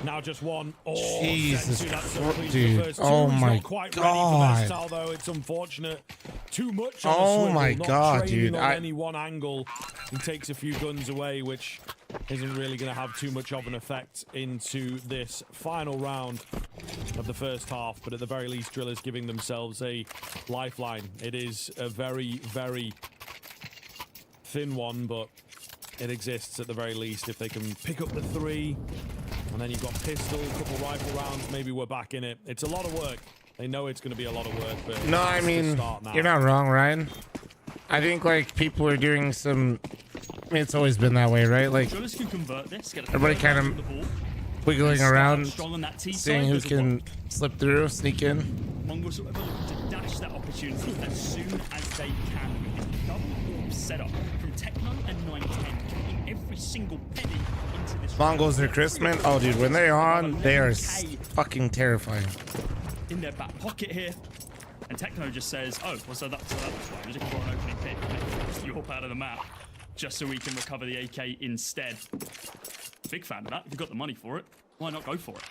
Now just one. Jesus Christ, dude. Oh my God. Although it's unfortunate. Too much. Oh my God, dude. On any one angle. He takes a few guns away, which isn't really going to have too much of an effect into this final round of the first half. But at the very least, Drillers giving themselves a lifeline. It is a very, very thin one, but it exists at the very least. If they can pick up the 3, and then you've got pistol, a couple rifle rounds, maybe we're back in it. It's a lot of work. They know it's going to be a lot of work, but no, I mean, you're not wrong, Ryan. I think like people are doing some. I mean, it's always been that way, right? Like everybody kind of wiggling around, seeing who can slip through, sneak in. Mongols are looking to dash that opportunity as soon as they can. With double orb setup from Techno and 910, getting every single penny into this. Mongols are Chrisman. Oh, dude, when they're on, they are fucking terrifying. In their back pocket here, and Techno just says, "Oh, well, so that's why we're just for an opening pick, you hop out of the map, just so we can recover the AK instead." Big fan of that. If you've got the money for it, why not go for it?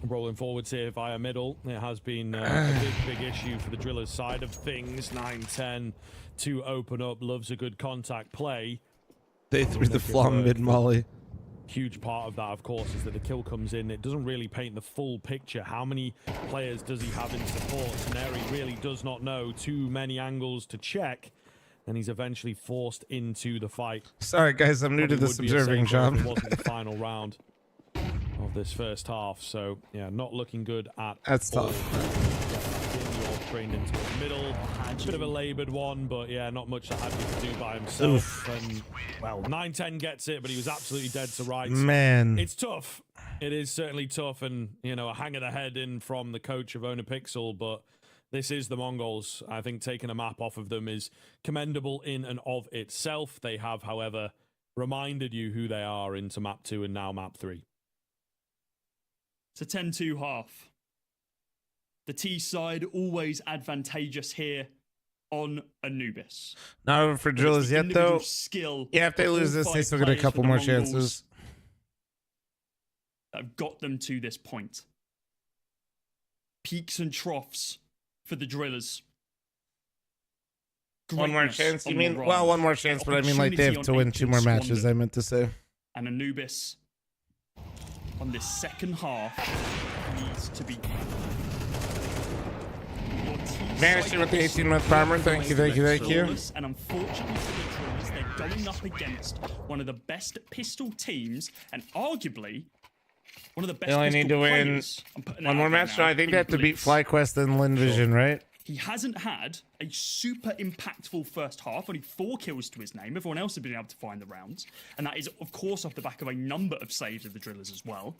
Rolling forwards here via middle. It has been a big issue for the Drillers side of things. 9-10 to open up. Loves a good contact play. They threw the flom mid molly. Huge part of that, of course, is that the kill comes in. It doesn't really paint the full picture. How many players does he have in support? Neri really does not know. Too many angles to check, and he's eventually forced into the fight. Sorry, guys, I'm new to this observing job. It wasn't the final round of this first half, so yeah, not looking good at That's all. tough. Trained into the middle. Bit of a laboured one, but yeah, not much that Hadley could do by himself. And well, 9-10 gets it, but he was absolutely dead to rights. Man, it's tough. It is certainly tough, and you know, a hang of the head in from the coach of Onapixel, but this is the Mongols. I think taking a map off of them is commendable in and of itself. They have, however, reminded you who they are into map 2 and now map 3. It's a 10-2 half. The T side always advantageous here on Anubis. Not over for Drillers yet, though. Yeah, if they lose this, they still get a couple more chances. That got them to this point. Peaks and troughs for the Drillers. One more chance? You mean? Well, one more chance, but I mean like they have to win 2 more matches, I meant to say. And Anubis, on this second half, needs to be... Managed it with the 18-month armor. Thank you, thank you, thank you. And unfortunately for the Drillers, they're going up against one of the best pistol teams, and arguably one of the best. They only need to win one more match. So I think they have to beat FlyQuest and Lin Vision, right? He hasn't had a super impactful first half. Only 4 kills to his name. Everyone else has been able to find the rounds, and that is, of course, off the back of a number of saves of the Drillers as well.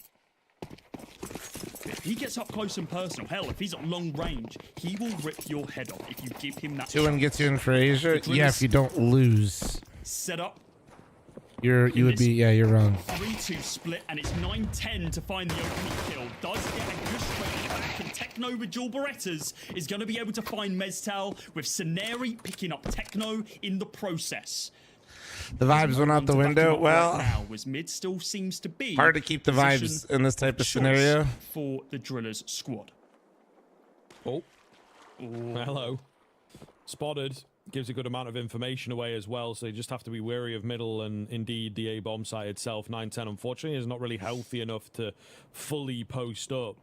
If he gets up close and personal, hell, if he's at long range, he will rip your head off if you give him that. 2-1 gets you in for Asia. Yeah, if you don't lose. Set up. You would be, yeah, you're wrong. 3-2 split, and it's 9-10 to find the opening kill. Does get a good straight back, and Techno with dual Berettas is going to be able to find Meztal, with Saneri picking up Techno in the process. The vibes went out the window. Well, now, as mid still seems to be hard to keep the vibes in this type of scenario for the Drillers squad. Oh, hello. Spotted. Gives a good amount of information away as well, so you just have to be wary of middle and indeed the A bomb site itself. 9-10, unfortunately, is not really healthy enough to fully post up.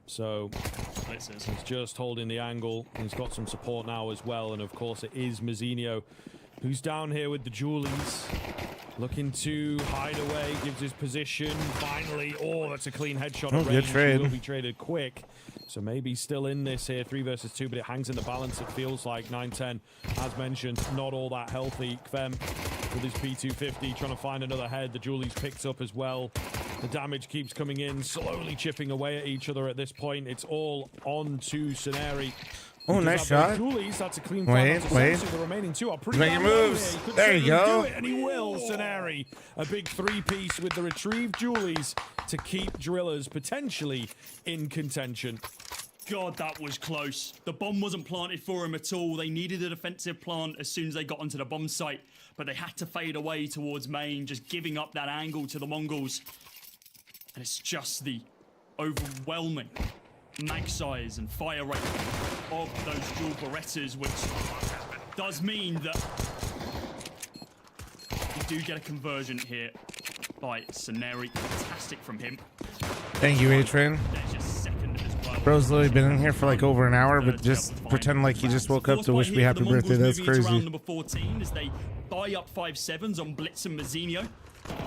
So he's just holding the angle. He's got some support now as well, and of course it is Mazzinho who's down here with the Julies, looking to hide away, gives his position. Finally, oh, that's a clean headshot. Oh, good trade. He will be traded quick. So maybe still in this here, 3 versus 2, but it hangs in the balance, it feels like. 9-10, as mentioned, not all that healthy. Kvem with his P250, trying to find another head. The Julie's picked up as well. The damage keeps coming in, slowly chipping away at each other at this point. It's all on to Saneri. Oh, nice shot. Julies, that's a clean wait. The remaining 2 are pretty making moves. There you go. And he will, Saneri. A big 3-piece with the retrieved Julies to keep Drillers potentially in contention. God, that was close. The bomb wasn't planted for him at all. They needed a defensive plant as soon as they got onto the bomb site, but they had to fade away towards main, just giving up that angle to the Mongols. And it's just the overwhelming mag size and fire rate of those dual Berettas, which does mean that you do get a conversion here by Scenery. Fantastic from him. Thank you, A-Train. Bro's literally been in here for like over an hour, but just pretend like he just woke up to wish me happy birthday. That's crazy. Round number 14 as they buy up 5-7s on Blitz and Mazzinho.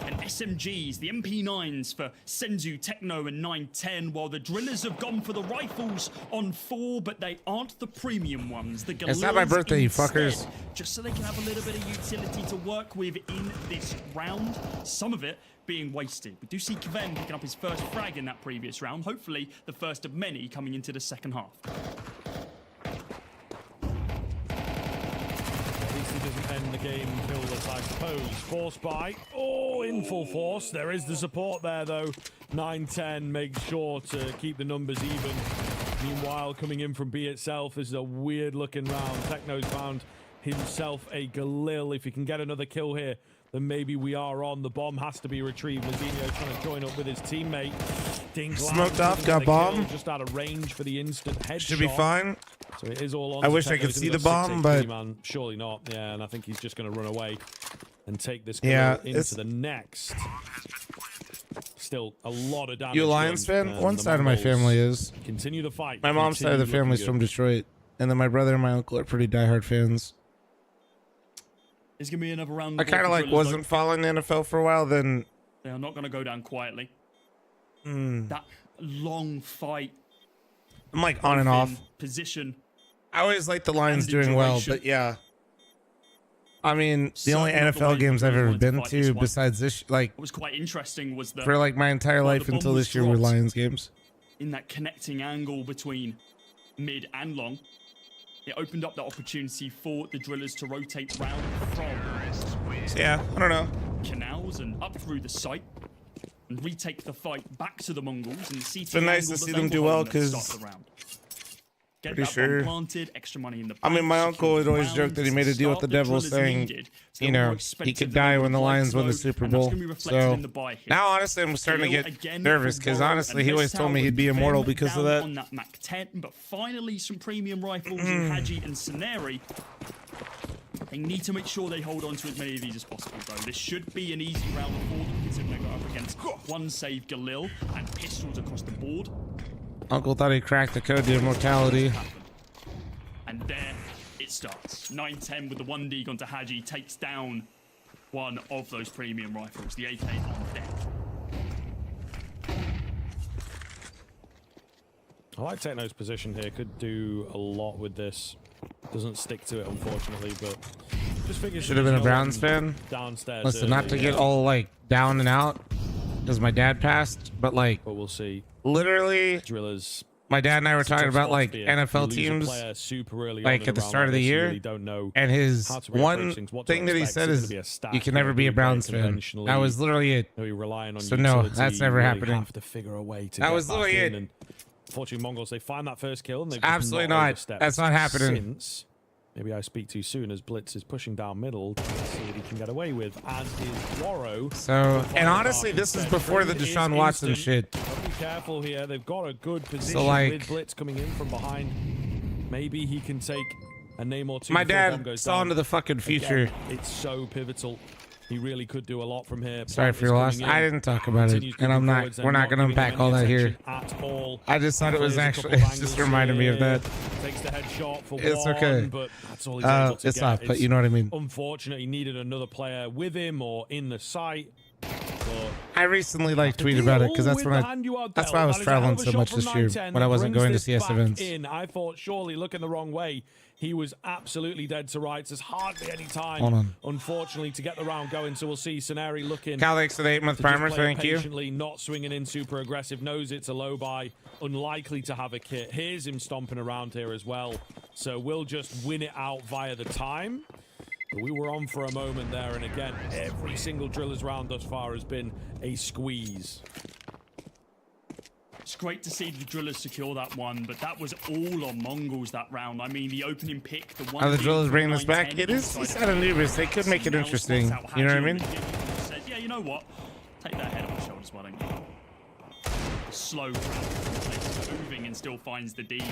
And SMGs, the MP9s for Senzu, Techno, and 910, while the Drillers have gone for the rifles on 4, but they aren't the premium ones. The It's not my birthday, you fuckers. Just so they can have a little bit of utility to work with in this round. Some of it being wasted. We do see Kven picking up his first frag in that previous round. Hopefully, the first of many coming into the second half. End the game killers, I suppose. Force by. Oh, in full force. There is the support there, though. 9-10 makes sure to keep the numbers even. Meanwhile, coming in from B itself, this is a weird-looking round. Techno's found himself a Galil. If he can get another kill here, then maybe we are on. The bomb has to be retrieved. Mazzinho trying to join up with his teammate. Ding Smoked off, got bomb. Just out of range for the instant headshot. Should be fine. So it is all on. I wish I could see the bomb, but man, surely not. Yeah, and I think he's just going to run away and take this into the next. Still a lot of damage. You a Lions fan? One side of my family is. Continue the fight. My mom's side of the family is from Detroit, and then my brother and my uncle are pretty diehard fans. There's going to be another round. I kind of like wasn't following the NFL for a while. Then they are not going to go down quietly. That long fight. I'm like on and off. Position. I always like the Lions doing well, but yeah. I mean, the only NFL games I've ever been to besides this, like, what was quite interesting was that for like my entire life until this year were Lions games. In that connecting angle between mid and long, it opened up the opportunity for the Drillers to rotate round from. Yeah, I don't know. Canals and up through the site. And retake the fight back to the Mongols and see. It's been nice to see them do well because pretty sure. Planted, extra money in the I mean, my uncle would always joke that he made a deal with the devil, saying, you know, he could die when the Lions win the Super Bowl. So now, honestly, I'm starting to get nervous because honestly, he always told me he'd be immortal because of that. On that Mac 10, but finally, some premium rifles in Haji and Scenery. They need to make sure they hold on to as many of these as possible, though. This should be an easy round for them, considering they got up against one save Galil and pistols across the board. Uncle thought he cracked the code to immortality. And there it starts. 9-10 with the 1D onto Haji takes down one of those premium rifles, the AK on deck. I like Techno's position here. Could do a lot with this. Doesn't stick to it, unfortunately, but just figures should have been a Browns fan. Downstairs. Listen, not to get all like down and out because my dad passed, but like, but we'll see. Literally, Drillers. My dad and I were talking about like NFL teams, like at the start of the year, and his one thing that he said is, "You can never be a Browns fan." That was literally it. So no, that's never happening. That was literally it. Unfortunately, Mongols, they find that first kill and they've absolutely not. That's not happening. Maybe I speak too soon as Blitz is pushing down middle to see what he can get away with, as is Waro. So, and honestly, this is before the Deshaun Watson shit. Be careful here. They've got a good position so, like, with Blitz coming in from behind. Maybe he can take a name or two. My dad saw into the fucking future. Again, it's so pivotal. He really could do a lot from here. Sorry for your loss. I didn't talk about it, and I'm not. We're not going to unpack all that here. I just thought it was actually. It just reminded me of that. Takes the headshot for it's one, okay. But that's all he's able to it's get. not, but you know what I mean. Unfortunate, he needed another player with him or in the site. I recently like tweeted about it because that's when that's why I was traveling so much this year when I wasn't going to CS events. I thought surely looking the wrong way. He was absolutely dead to rights. There's hardly any time, unfortunately, to get the round going. So we'll see Scenery looking. Calix for the 8-month primer, thank you. Not swinging in super aggressive. Knows it's a low buy. Unlikely to have a kit. Here's him stomping around here as well. So we'll just win it out via the time. But we were on for a moment there. And again, every single Drillers round thus far has been a squeeze. great to see the Drillers secure that one, but that was all on Mongols that round. I mean, the opening pick, the one. Are the Drillers bringing this back? It is out of Anubis. They could make it interesting. You know what I mean? Said, yeah, you know what? Take that head on my shoulders, why don't you? Slow moving and still finds the D.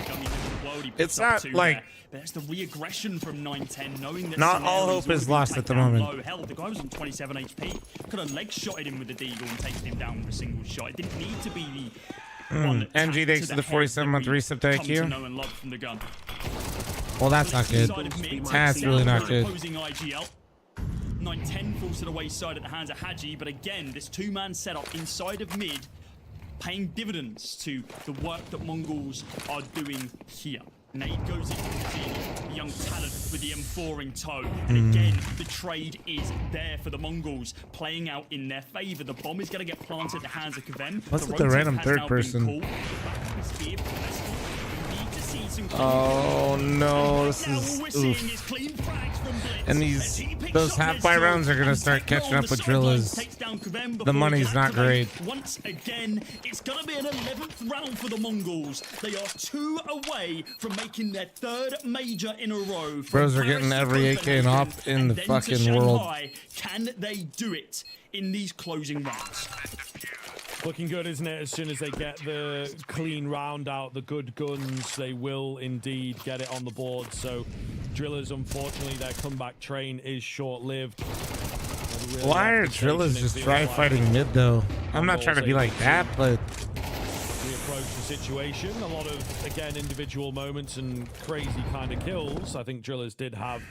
It's not like there's the re-aggression from 910, knowing that not all hope is lost at the moment. Low. Hell, the guy was on 27 HP. Could have leg shotted him with the deagle and taken him down with a single shot. It didn't need to be the NG thanks to the 47-month reset to IQ. know and love from the gun. Well, that's not good. That's really not good. 910 falls to the wayside at the hands of Haji, but again, this two-man setup inside of mid, paying dividends to the work that Mongols are doing here. Nade goes into the young talent with the M4 in tow. And again, the trade is there for the Mongols, playing out in their favor. The bomb is going to get planted at the hands of Kavem. What's with the random third person? Oh no, this is oof. And those half-buy rounds are gonna start catching up with Drillers. The money's not great. Once again, it's gonna be an 11th round for the Mongols. They are 2 away from making their 3rd major in a row. Bros are getting every AK and op in the fucking world. Can they do it in these closing rounds? Looking good, isn't it? As soon as they get the clean round out, the good guns, they will indeed get it on the board. So Drillers, unfortunately, their comeback train is short-lived. Really why are Drillers just dry fighting mid, though? I'm not trying to be like that, but... We approach the situation. A lot of, again, individual moments and crazy kind of kills. I think Drillers did have...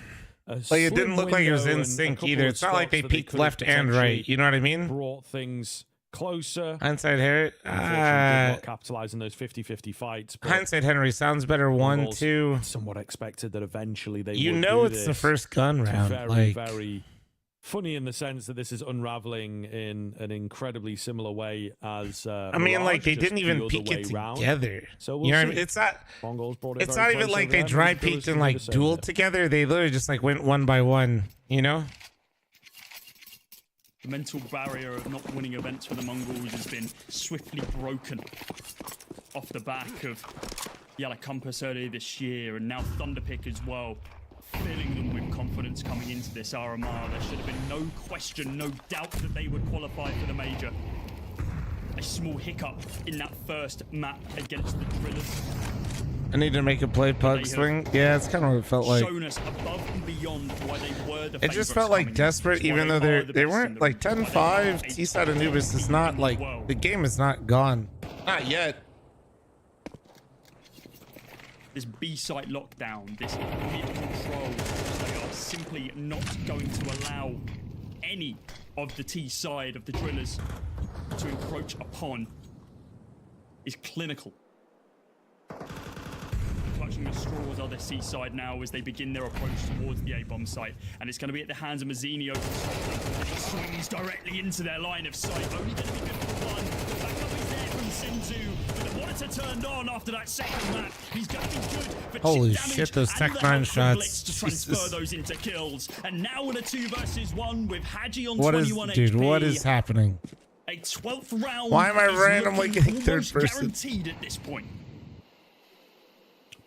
Like, it didn't look like it was in sync either. It's not like they peeked left and right. You know what I mean? Brought things closer. Hindsight Henry. Capitalize on those 50-50 fights. Hindsight Henry sounds better. 1-2. Somewhat expected that eventually they you would know do it's this. the first gun round. Very, very funny in the sense that this is unraveling in an incredibly similar way as I mean, like, they didn't even peek it together. So we'll you know see. What I mean? It's not. It's not even like they there. dry peeked and like dueled together. They literally just like went one by one. You know. The mental barrier of not winning events for the Mongols has been swiftly broken off the back of Yellow Compass earlier this year, and now Thunderpick as well, filling them with confidence coming into this RMR. There should have been no question, no doubt that they would qualify for the major. A small hiccup in that first map against the Drillers. I need to make a play pug swing. Yeah, it's kind of what it felt like. Shown us above and beyond why they were the it just felt like desperate, even though they weren't like 10-5. T-side Anubis is not like the game is not gone. Not yet. This B-site lockdown, this mid-control, they are simply not going to allow any of the T side of the Drillers to encroach upon, is clinical. Clutching the straws are the C side now as they begin their approach towards the A-bomb site, and it's going to be at the hands of Mazzinio to stop them. He swings directly into their line of sight, only going to be good for one. The backup is there from Senzu, with the monitor turned on after that second map. He's going to be good for holy chip shit, those damage Tech and 9 the shots. to transfer those into kills. And now in a 2 versus 1 with Haji on what is, 21 dude, HP. what is happening? A 12th round. Why am I randomly getting third person? Guaranteed at this point.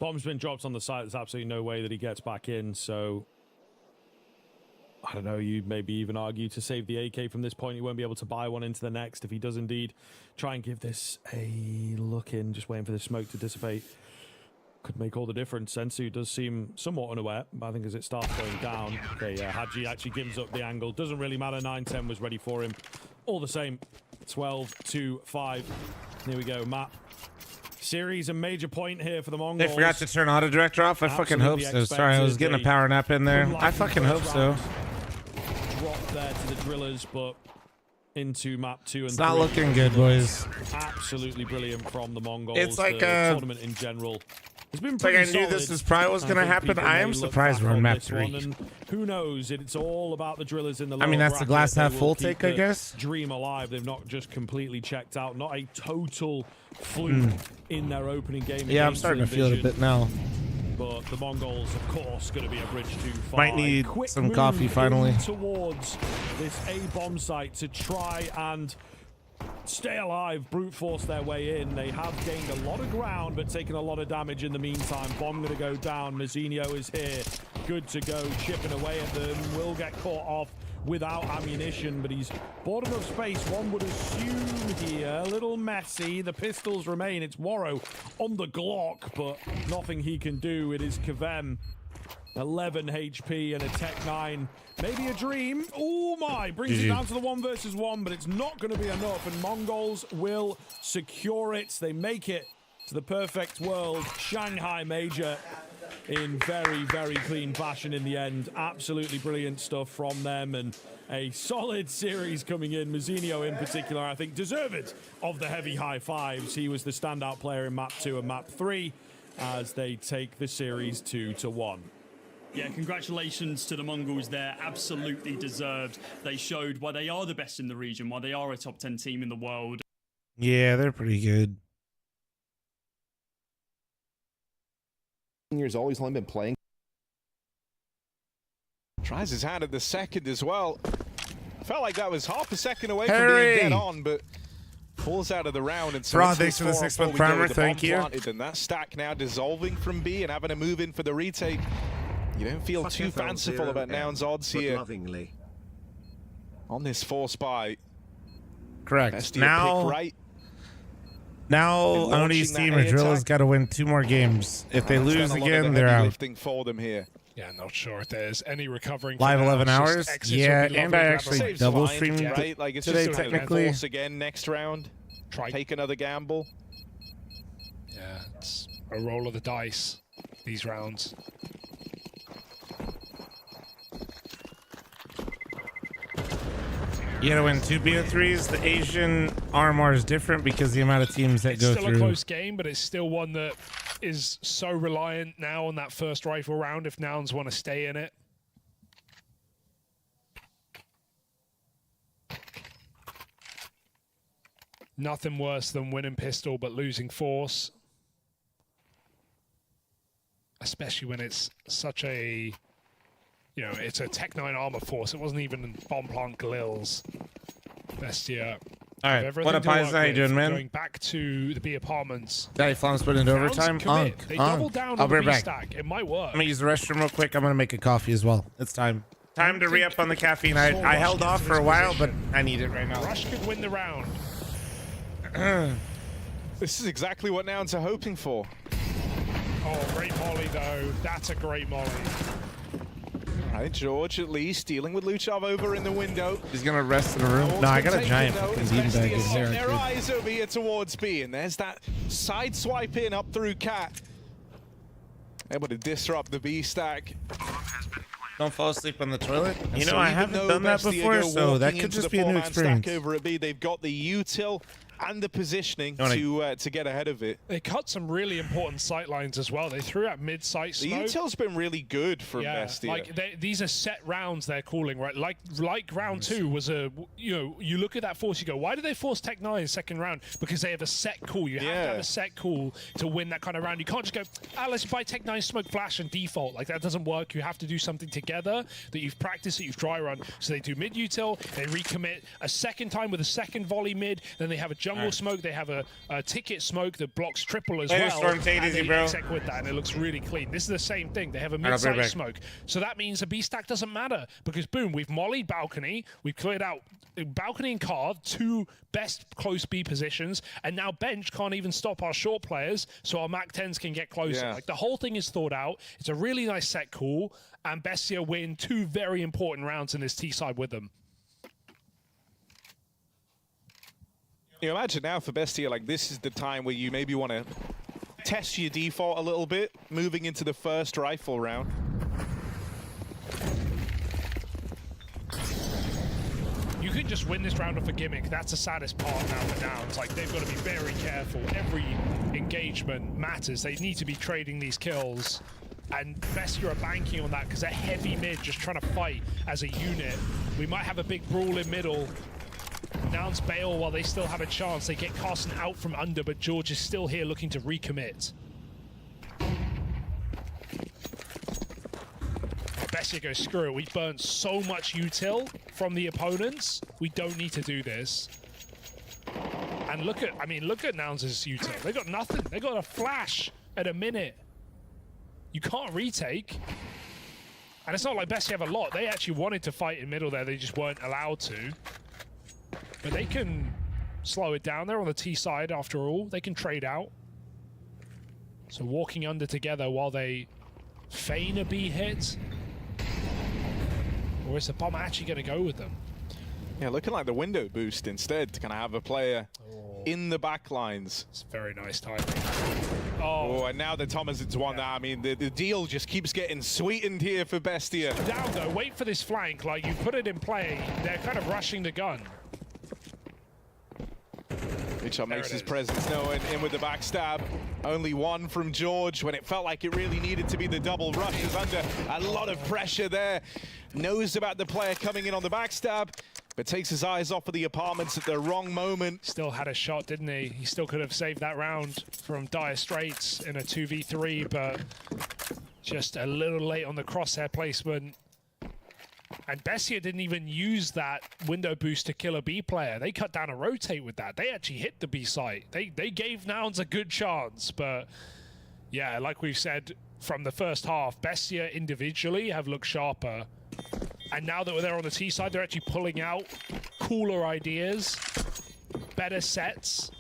Bomb's been dropped on the site. There's absolutely no way that he gets back in. So I don't know. You'd maybe even argue to save the AK from this point. He won't be able to buy one into the next if he does indeed try and give this a look in. Just waiting for the smoke to dissipate. Could make all the difference. Sensu does seem somewhat unaware, but I think as it starts going down, okay, Haji actually gives up the angle. Doesn't really matter. 9-10 was ready for him. All the same. 12-5. Here we go. Map. Series a major point here for the Mongols. They forgot to turn auto director off. I fucking hope so. Sorry, I was getting a power nap in there. I fucking hope so. Drop there to the Drillers, but into map 2 and 3. It's not looking good, boys. Absolutely brilliant from the Mongols. It's like the tournament in general. It's been like I knew solid. this was probably was going to happen. I am surprised we're on map 3. Who knows? It's all about the Drillers in the I mean, that's the glass half full take, I guess. Dream alive. They've not just completely checked out. Not a total fluke in their opening game. Yeah, I'm starting to feel it a bit now. But the Mongols, of course, going to be a bridge too far. Might need some coffee finally. Towards this A-bomb site to try and stay alive, brute force their way in. They have gained a lot of ground, but taken a lot of damage in the meantime. Bomb going to go down. Mazzinho is here. Good to go, chipping away at them. Will get caught off without ammunition, but he's bought enough space, one would assume here. A little messy. The pistols remain. It's Warrow on the Glock, but nothing he can do. It is Kavem. 11 HP and a Tech 9. Maybe a dream. Oh my! Brings it down to the 1 versus 1, but it's not going to be enough, and Mongols will secure it. They make it to the perfect world. Shanghai Major in very, very clean fashion in the end. Absolutely brilliant stuff from them, and a solid series coming in. Mazzinho in particular, I think, deserved of the heavy high fives. He was the standout player in map 2 and map 3 as they take the series 2-1. Yeah, congratulations to the Mongols there. Absolutely deserved. They showed why they are the best in the region, why they are a top 10 team in the world. Yeah, they're pretty good. Years old, he's only been playing. Tries his hand at the second as well. Felt like that was half a second away from being dead on, but pulls out of the round. And so Bro, thanks for the 6-month primer. Thank you. And that stack now dissolving from B and having to move in for the retake. You don't feel too fanciful about Noun's odds here. Lovingly. On this force buy. Correct. Bestia Now, pick right. now ODC Madrilla's got to win 2 more games. If they lose again, they're out. Lifting for them here. Yeah, not sure if there's any recovering. Live 11 hours. Yeah, and I actually double streamed right? Like it's today just technically. Force again next round. Take another gamble. Yeah, it's a roll of the dice. These rounds. You gotta win 2 BO3s. The Asian RMR is different because the amount of teams that go through. It's still a close game, but it's still one that is so reliant now on that first rifle round if Nouns want to stay in it. Nothing worse than winning pistol but losing force. Especially when it's such a... You know, it's a Tech 9 armor force. It wasn't even bomb plant Glils. Bestia. All right, what up, Pies? How you doing, man? Going back to the B apartments. Daddy Flom's put into overtime. They double down I'll on the be B back. stack. It might work. I'm gonna use the restroom real quick. I'm gonna make a coffee as well. It's time. Time to re-up on the caffeine. I held off for a while, but I need it right now. Rush could win the round. This is exactly what Nouns are hoping for. Oh, great molly, though. That's a great molly. Right, George at least dealing with Luchov over in the window. He's gonna rest in the room. No, I got a giant fucking beanbag in here. Their eyes over here towards B, and there's that side swipe in up through Cat. Able to disrupt the B stack. Don't fall asleep on the toilet. You know, I haven't done that before, so that could just be a new experience. Over at B, they've got the util and the positioning to get ahead of it. They cut some really important sight lines as well. They threw out mid-sight smoke. The util's been really good from Bestia. Like these are set rounds they're calling, right? Like round 2 was a, you look at that force, you go, why did they force Tech 9 second round? Because they have a set call. You have to have a set call to win that kind of round. You can't just go, let's buy Tech 9 smoke flash and default. Like that doesn't work. You have to do something together that you've practiced, that you've dry run. So they do mid util, they recommit a second time with a second volley mid, then they have a jungle smoke, they have a ticket smoke that blocks triple as well. Storm, take it easy, bro. With that, and it looks really clean. This is the same thing. They have a mid-side smoke. So that means the B stack doesn't matter because boom, we've mollied balcony, we've cleared out balcony and carve, 2 best close B positions, and now bench can't even stop our short players, so our Mac 10s can get closer. Like the whole thing is thought out. It's a really nice set call, and Bestia win 2 very important rounds in this T side with them. You imagine now for Bestia, like this is the time where you maybe want to test your default a little bit, moving into the first rifle round. You can just win this round off a gimmick. That's the saddest part now for Nouns. Like they've got to be very careful. Every engagement matters. They need to be trading these kills. And Bestia are banking on that because they're heavy mid, just trying to fight as a unit. We might have a big brawl in middle. Nouns bail while they still have a chance. They get Carson out from under, but George is still here looking to recommit. Bestia goes, screw it. We've burnt so much util from the opponents. We don't need to do this. And look at Nouns' util. They got nothing. They got a flash at a minute. You can't retake. And it's not like Bestie have a lot. They actually wanted to fight in middle there. They just weren't allowed to. But they can slow it down. They're on the T side after all. They can trade out. So walking under together while they feign a B hit. Or is the bomb actually going to go with them? Yeah, looking like the window boost instead to kind of have a player in the back lines. It's very nice timing. Oh, and now the Thomason's won that. I mean, the deal just keeps getting sweetened here for Bestia. Down though, wait for this flank. Like, you put it in play, they're kind of rushing the gun. Richard makes his presence known in with the backstab. Only one from George when it felt like it really needed to be the double rush. Is under a lot of pressure there. Knows about the player coming in on the backstab, but takes his eyes off of the apartments at the wrong moment. Still had a shot, didn't he? He still could have saved that round from dire straits in a 2v3, but just a little late on the crosshair placement. And Bestia didn't even use that window boost to kill a B player. They cut down a rotate with that. They actually hit the B site. They gave Nouns a good chance, but yeah, like we've said from the first half, Bestia individually have looked sharper. And now that they're on the T side, they're actually pulling out cooler ideas, better sets.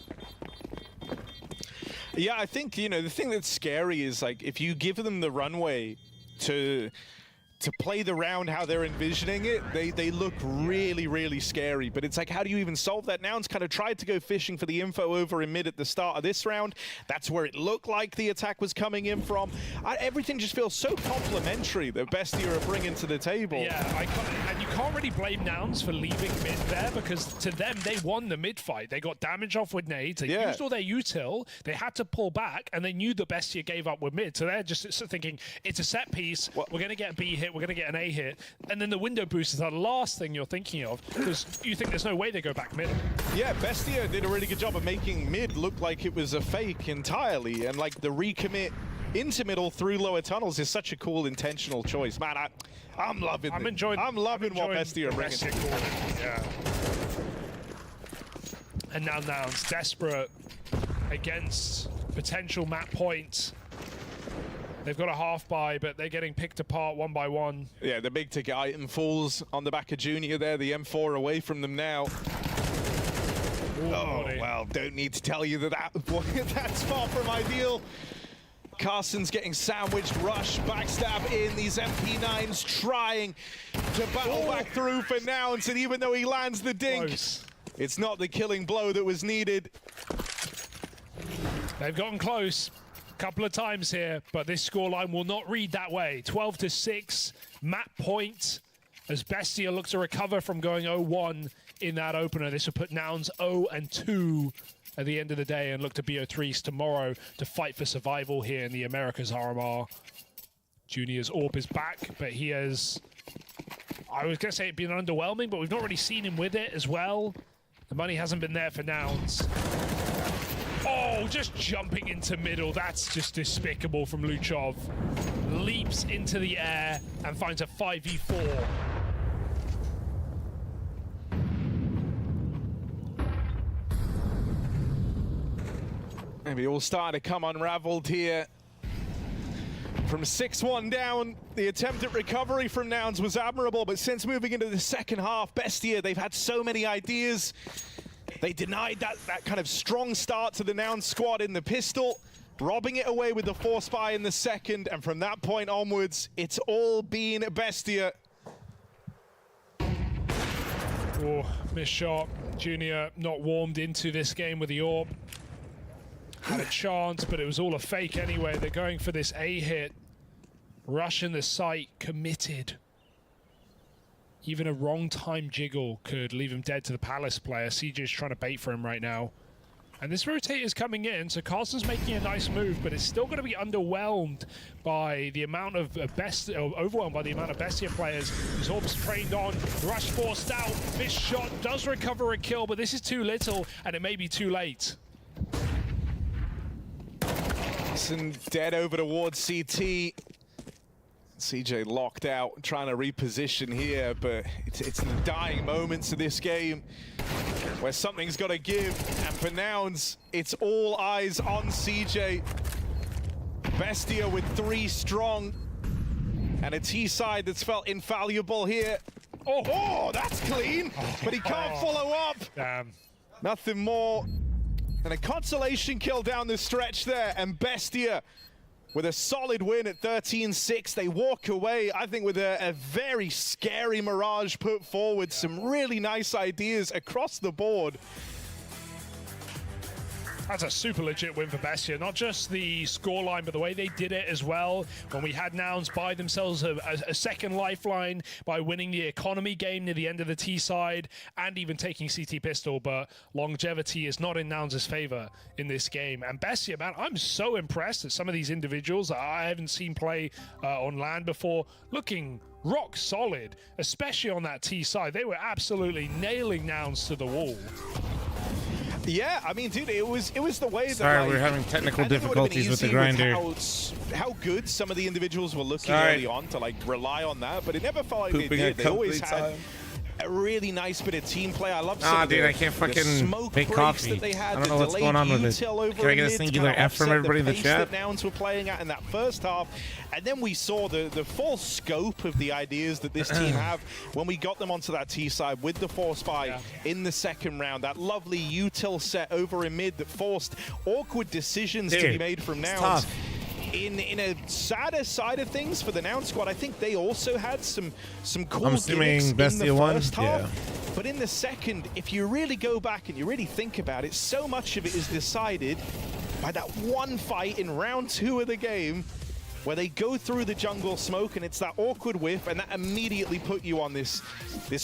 Yeah, I think, you know, the thing that's scary is, like, if you give them the runway to play the round how they're envisioning it, they look really, really scary. But it's like, how do you even solve that? Nouns kind of tried to go fishing for the info over in mid at the start of this round. That's where it looked like the attack was coming in from. Everything just feels so complimentary that Bestia are bringing to the table. Yeah, and you can't really blame Nouns for leaving mid there, because to them, they won the mid fight. They got damage off with nades, they used all their util, they had to pull back, and they knew the Bestia gave up with mid. So they're just thinking, it's a set piece, we're going to get a B hit, we're going to get an A hit, and then the window boost is the last thing you're thinking of, because you think there's no way they go back mid. Yeah, Bestia did a really good job of making mid look like it was a fake entirely, and like the recommit into middle through lower tunnels is such a cool intentional choice. Man, I'm loving it. I'm loving what Bestia are bringing. Yeah. And now Nouns desperate against potential map point. They've got a half buy, but they're getting picked apart one by one. Yeah, the big ticket item falls on the back of Junior there. The M4 away from them now. Ooh, oh, well, don't need to tell you that's far from ideal. Carson's getting sandwiched, rush, backstab in. These MP9s trying to battle back through for Nouns, and even though he lands the dink, it's not the killing blow that was needed. They've gotten close couple of times here, but this scoreline will not read that way. 12-6, map point, as Bestia looks to recover from going 0-1 in that opener. This will put Nouns 0-2 at the end of the day, and look to BO3s tomorrow to fight for survival here in the Americas RMR. Junior's AWP is back, but he has, I was going to say it'd been underwhelming, but we've not really seen him with it as well. The money hasn't been there for Nouns. Oh, just jumping into middle. That's just despicable from Luchov. Leaps into the air and finds a 5v4. Maybe all starting to come unraveled here. From 6-1 down, the attempt at recovery from Nouns was admirable, but since moving into the second half, Bestia, they've had so many ideas. They denied that kind of strong start to the Nouns squad in the pistol, robbing it away with the force buy in the second, and from that point onwards, it's all been Bestia. Oh, missed shot. Junior not warmed into this game with the AWP. Had a chance, but it was all a fake anyway. They're going for this A hit. Rushing the site, committed. Even a wrong time jiggle could leave him dead to the Palace player. CJ's trying to bait for him right now. And this rotate is coming in, so Carson's making a nice move, but it's still going to be underwhelmed by the amount of overwhelmed by the amount of Bestia players. His AWP's trained on, rush forced out, missed shot, does recover a kill, but this is too little, and it may be too late. Dead over towards CT. CJ locked out, trying to reposition here, but it's in the dying moments of this game where something's got to give, and for Nouns, it's all eyes on CJ. Bestia with 3 strong, and a T side that's felt infallible here. Oh, that's clean, but he can't follow up. Damn. Nothing more than a consolation kill down the stretch there, and Bestia with a solid win at 13-6. They walk away, I think, with a very scary Mirage put forward. Some really nice ideas across the board. That's a super legit win for Bestia. Not just the scoreline, but the way they did it as well. When we had Nouns buy themselves a second lifeline by winning the economy game near the end of the T side and even taking CT pistol. But longevity is not in Nouns' favor in this game. And Bestia, man, I'm so impressed at some of these individuals that I haven't seen play on LAN before, looking rock solid, especially on that T side. They were absolutely nailing Nouns to the wall. Yeah, I mean, dude, it was the way that. Sorry, like, we're having technical difficulties with the grinder. How good some of the individuals were looking early on to like rely on that, but it never felt like they did. They always had a really nice bit of team play. I love some of dude, the, I can't fucking smoke make breaks coffee. that they had, I don't know what's going on with it. Can I get a singular F from everybody in the chat? That Nouns were playing at in that first half, and then we saw the full scope of the ideas that this team have when we got them onto that T side with the force buy in the second round. That lovely util set over in mid that forced awkward decisions to be made from Nouns. In a sadder side of things for the Noun squad, I think they also had some cool gimmicks in the first half. But in the second, if you really go back and you really think about it, so much of it is decided by that one fight in round 2 of the game where they go through the jungle smoke and it's that awkward whiff, and that immediately put you on this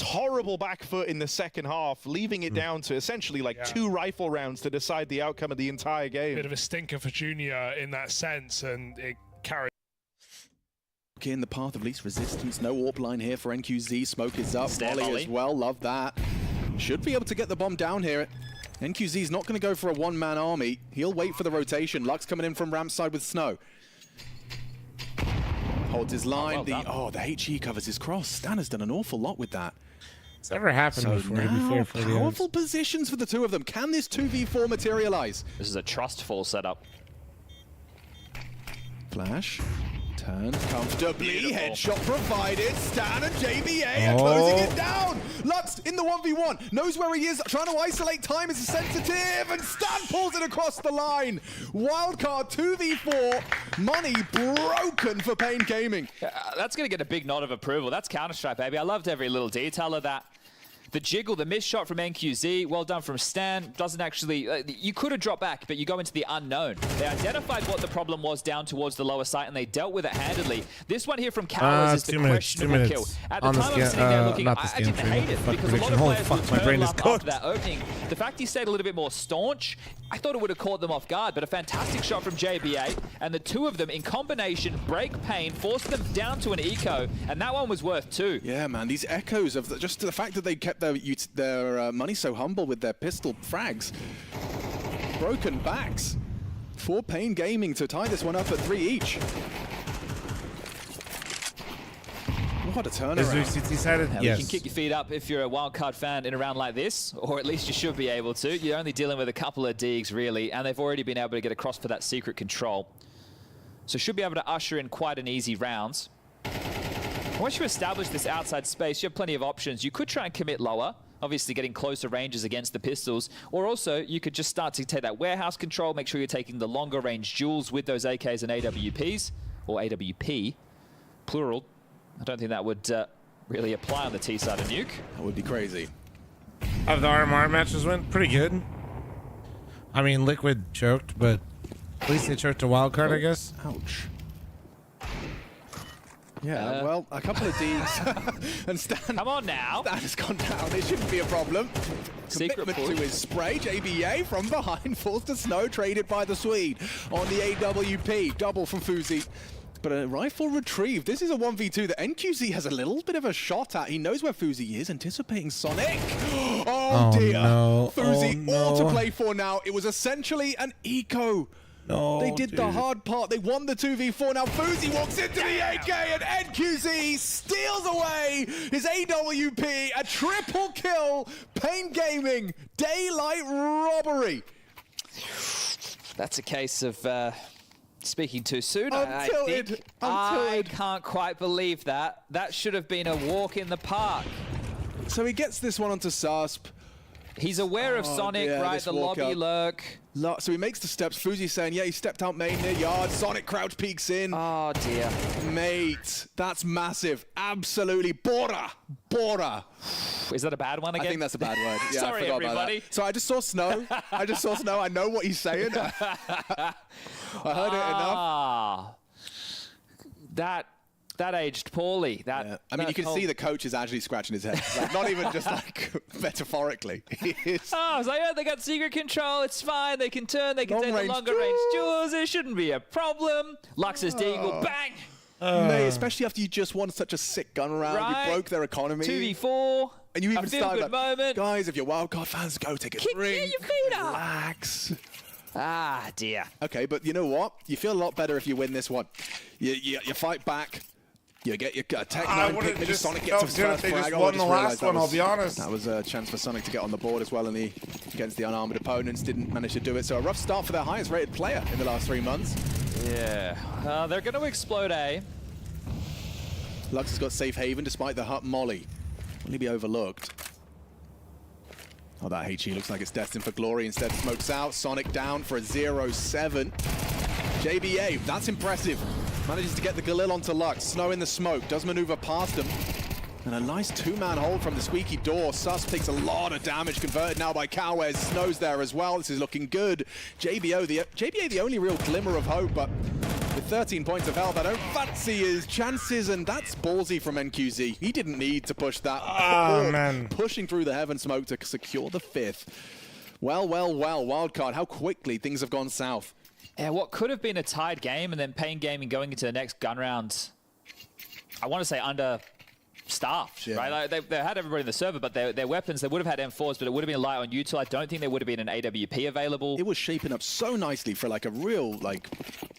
horrible back foot in the second half, leaving it down to essentially like 2 rifle rounds to decide the outcome of the entire game. Bit of a stinker for Junior in that sense, and it carried. In the path of least resistance, no AWP line here for NQZ. Smoke is up, Molly as well, love that. Should be able to get the bomb down here. NQZ's not going to go for a one-man army. He'll wait for the rotation. Lux coming in from ramp side with Snow. Holds his line. The HE covers his cross. Stan has done an awful lot with that. It's never happened before. To be fair, for powerful positions for the two of them. Can this 2v4 materialize? This is a trustful setup. Flash. Turn comfortably. Headshot provided. Stan and JBA are closing it down. Lux in the 1v1. Knows where he is. Trying to isolate. Time is sensitive. And Stan pulls it across the line. Wildcard 2v4. Money broken for Pain Gaming. That's going to get a big nod of approval. That's Counter-Strike, baby. I loved every little detail of that. The jiggle, the missed shot from NQZ, well done from Stan. Doesn't actually, you could have dropped back, but you go into the unknown. They identified what the problem was down towards the lower site, and they dealt with it handedly. This one here from Cowards is the questionable kill. At the time I'm sitting there looking, I didn't hate it, because a lot of players will turn up after that opening. The fact he stayed a little bit more staunch, I thought it would have caught them off guard, but a fantastic shot from JBA, and the two of them in combination break Pain, force them down to an eco, and that one was worth 2. Yeah, man, these echoes of just the fact that they kept their money so humble with their pistol frags. Broken backs for Pain Gaming to tie this one up at 3 each. What a turnaround. You can kick your feet up if you're a wildcard fan in a round like this, or at least you should be able to. You're only dealing with a couple of digs, really, and they've already been able to get across for that secret control. So should be able to usher in quite an easy round. Once you establish this outside space, you have plenty of options. You could try and commit lower, obviously getting closer ranges against the pistols, or also you could just start to take that warehouse control, make sure you're taking the longer range duels with those AKs and AWPs, or AWP, plural. I don't think that would really apply on the T side of Nuke. That would be crazy. How the RMR matches went? Pretty good. I mean, Liquid choked, but at least they choked a wild card, I guess. Ouch. Yeah, well, a couple of Ds. And Stan. Come on now. Stan has gone down. It shouldn't be a problem. Commitment to his spray. JBA from behind. Falls to Snow. Traded by the Swede on the AWP. Double from Fuzi. But a rifle retrieved. This is a 1v2 that NQZ has a little bit of a shot at. He knows where Fuzi is, anticipating Sonic. Oh dear. No. Fuzi all to play for now. It was essentially an eco. No, they did the hard part. They won the 2v4. Now Fuzi walks into the AK and NQZ steals away his AWP. A triple kill. Pain Gaming. Daylight robbery. That's a case of speaking too soon. I'm tilted. I can't quite believe that. That should have been a walk in the park. So he gets this one onto Susp. He's aware of Sonic, right? The lobby lurk. So he makes the steps. Fuzi's saying, yeah, he stepped out main near yard. Sonic crouch peeks in. Oh, dear. Mate, that's massive. Absolutely. Bora. Is that a bad one again? I think that's a bad word. Yeah, Sorry, I forgot everybody. About that. So I just saw snow. I know what he's saying. I heard it enough. That aged poorly. I mean, you can see the coach is actually scratching his head. Like, not even just like metaphorically. I was like, oh, they got secret control. It's fine. They can turn. They can take the longer range duels. It shouldn't be a problem. Lux's deagle, bang. Mate, especially after you just won such a sick gun round. Right. You broke their economy. 2v4. And you even started like, moment. guys, if you're wildcard fans, go take a drink. Get your feet up. Relax. Ah, dear. Okay, but you know what? You feel a lot better if you win this one. You fight back. You get your tech 9 pick. Maybe Sonic gets his first they frag. just won the last one, I'll be honest. That was a chance for Sonic to get on the board as well against the unarmored opponents. Didn't manage to do it. So a rough start for their highest rated player in the last 3 months. Yeah. They're going to explode A. Lux has got safe haven despite the hut molly. Will he be overlooked? Oh, that HE looks like it's destined for glory. Instead smokes out. Sonic down for a 0-7. JBA, that's impressive. Manages to get the Galil onto Lux. Snow in the smoke. Does maneuver past him. And a nice two-man hold from the squeaky door. Sus takes a lot of damage, converted now by Cowes. Snow's there as well. This is looking good. JBA, the only real glimmer of hope, but with 13 points of health, I don't fancy his chances, and that's ballsy from NQZ. He didn't need to push that. Oh, man. Pushing through the heaven smoke to secure the 5th. Well, wildcard, how quickly things have gone south. Yeah, what could have been a tied game, and then Pain Gaming going into the next gun round, I want to say understaffed, right? Like they had everybody in the server, but their weapons, they would have had M4s, but it would have been light on util. I don't think there would have been an AWP available. It was shaping up so nicely for like a real, like,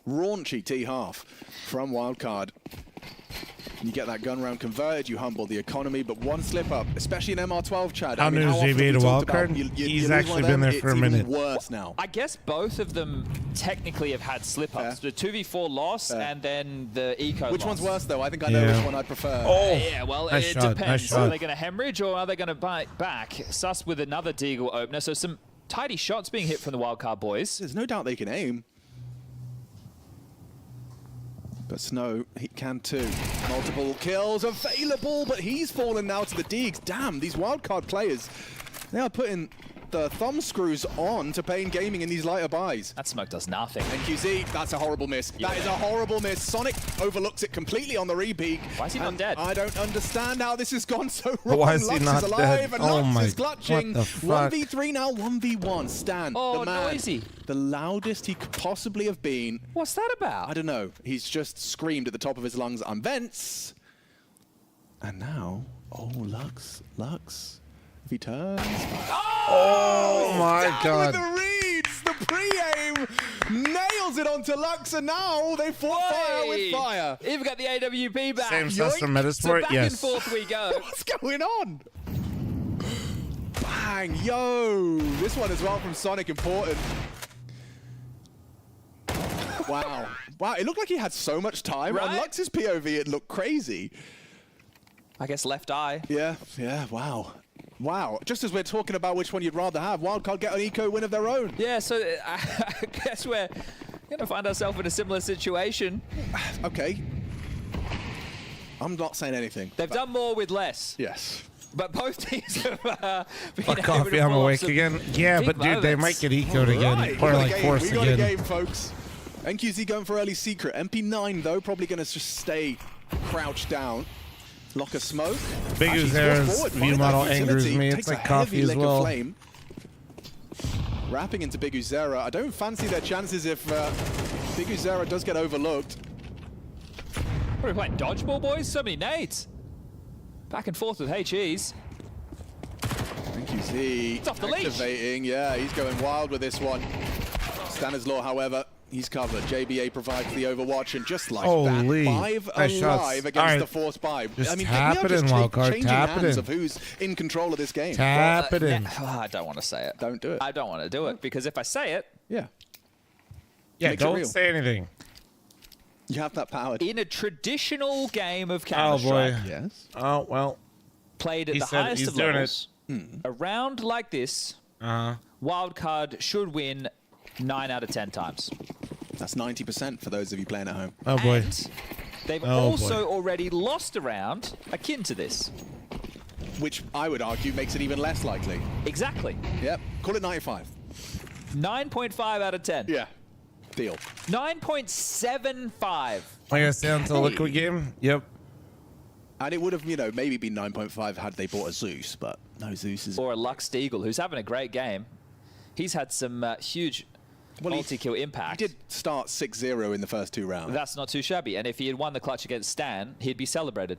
raunchy T-half from Wildcard. You get that gun round converted, you humble the economy, but one slip up, especially in MR12, Chad. How new is JBA to Wildcard? He's actually been there for a minute. It's even worse now. I guess both of them technically have had slip-ups. The 2v4 loss and then the eco Which loss. one's worse, though? I think I know which one I'd prefer. Oh, yeah, well, nice it shot, depends. nice shot. Are they going to hemorrhage or are they going to bite back? Sus with another deagle opener, so some tidy shots being hit from the Wildcard boys. There's no doubt they can aim. But Snow, he can too. Multiple kills available, but he's fallen now to the Deegs. Damn, these wildcard players, they are putting the thumb screws on to Pain Gaming in these lighter buys. That smoke does nothing. NQZ, that's a horrible miss. That is a horrible miss. Sonic overlooks it completely on the re-peek. Why is he not dead? I don't understand how this has gone so wrong. Why is he Lux not is alive, dead? and Lux is clutching. What the fuck? 1v3 now, 1v1. Stan, Oh, the man, noisy. the loudest he could possibly have been. What's that about? I don't know. He's just screamed at the top of his lungs, I'm Vents. And now, oh, Lux. If he turns. Oh my God. With the reads, the pre-aim nails it onto Lux, and now they fought fire with fire. Even got the AWP back. Same stuff from So Metasport, back yes. and forth we go. What's going on? Bang, yo. This one as well from Sonic, important. Wow. Wow, it looked like he had so much time. Right? On Lux's POV, it looked crazy. I guess left eye. Yeah, wow. Wow, just as we're talking about which one you'd rather have, Wildcard get an eco win of their own. Yeah, so I guess we're going to find ourselves in a similar situation. Okay. I'm not saying anything. They've done more with less. Yes. But both teams have been Fuck able off, to yeah, I'm pull off awake some again. Yeah, big but dude, they moments. might get eco'd again. Right, Or like forced we got again. a game, folks. NQZ going for early secret. MP9, though, probably going to just stay crouched down. Lock a smoke. Big Uzera's view model angers me. It's like coffee as well. Wrapping into Big Uzera. I don't fancy their chances if Big Uzera does get overlooked. What are we playing? Dodgeball, boys? So many nades. Back and forth with HEs. NQZ It's off the leash. activating. Yeah, he's going wild with this one. Stanislaw, however, He's covered. JBA provides the overwatch, and just like Holy. that, 5 Nice alive shots. against the forced buy. Just I mean, tap we are it just in, Wildcard. changing Tap it hands in. of who's in control of this game. Tap it in. I don't want to say it. Don't do it. I don't want to do it because if I say it, Yeah. Yeah, Makes it don't real. say anything. You have that power. in a traditional game of Oh, Counter-Strike, boy. Yes. Oh, well. played at He the said highest he's of doing levels, a round like this, Wildcard should win 9 out of 10 times. That's 90% for those of you playing at home. Oh, boy. And they've Oh, also already lost a round akin to this. Which I would argue makes it even less likely. Exactly. Yep. Call it 95. 9.5 out of 10. Yeah. Deal. 9.75. I gotta stay until the Liquid game? Yep. And it would have, you know, maybe been 9.5 had they bought a Zeus, but no Zeus is... Or a Lux Eagle, who's having a great game. He's had some huge multi-kill impact. He did start 6-0 in the first 2 rounds. That's not too shabby. And if he had won the clutch against Stan, he'd be celebrated.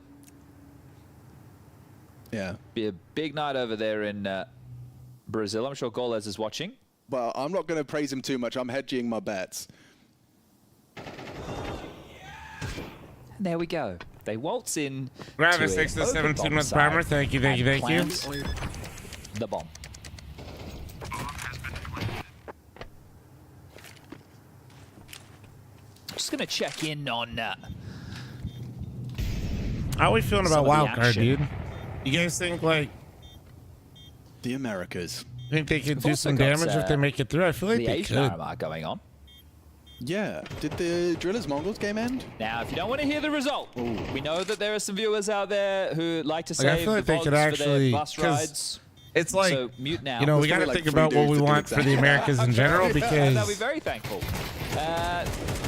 Yeah. Be a big night over there in Brazil. I'm sure Goles is watching. Well, I'm not going to praise him too much. I'm hedging my bets. There we go. They waltz in. Gravis 6 to 17 with Primer. Thank you, thank you, thank you. The bomb. Just going to check in on... How are we feeling about some of the Wildcard, action. dude? You guys think, like... The Americas. Think they could We've do also some got, damage if they make it through? I feel like the they Asian could. RMR going on. Yeah. Did the Drillers Mongols game end? Now, if you don't want to hear the result, we know that there are some viewers out there who like to Like, I save feel like the they could VODs for actually... their bus 'cause rides. It's like, So mute now. you know, we got to like think 3 about what dudes we to do want for the Americas in general because... That'll be very thankful.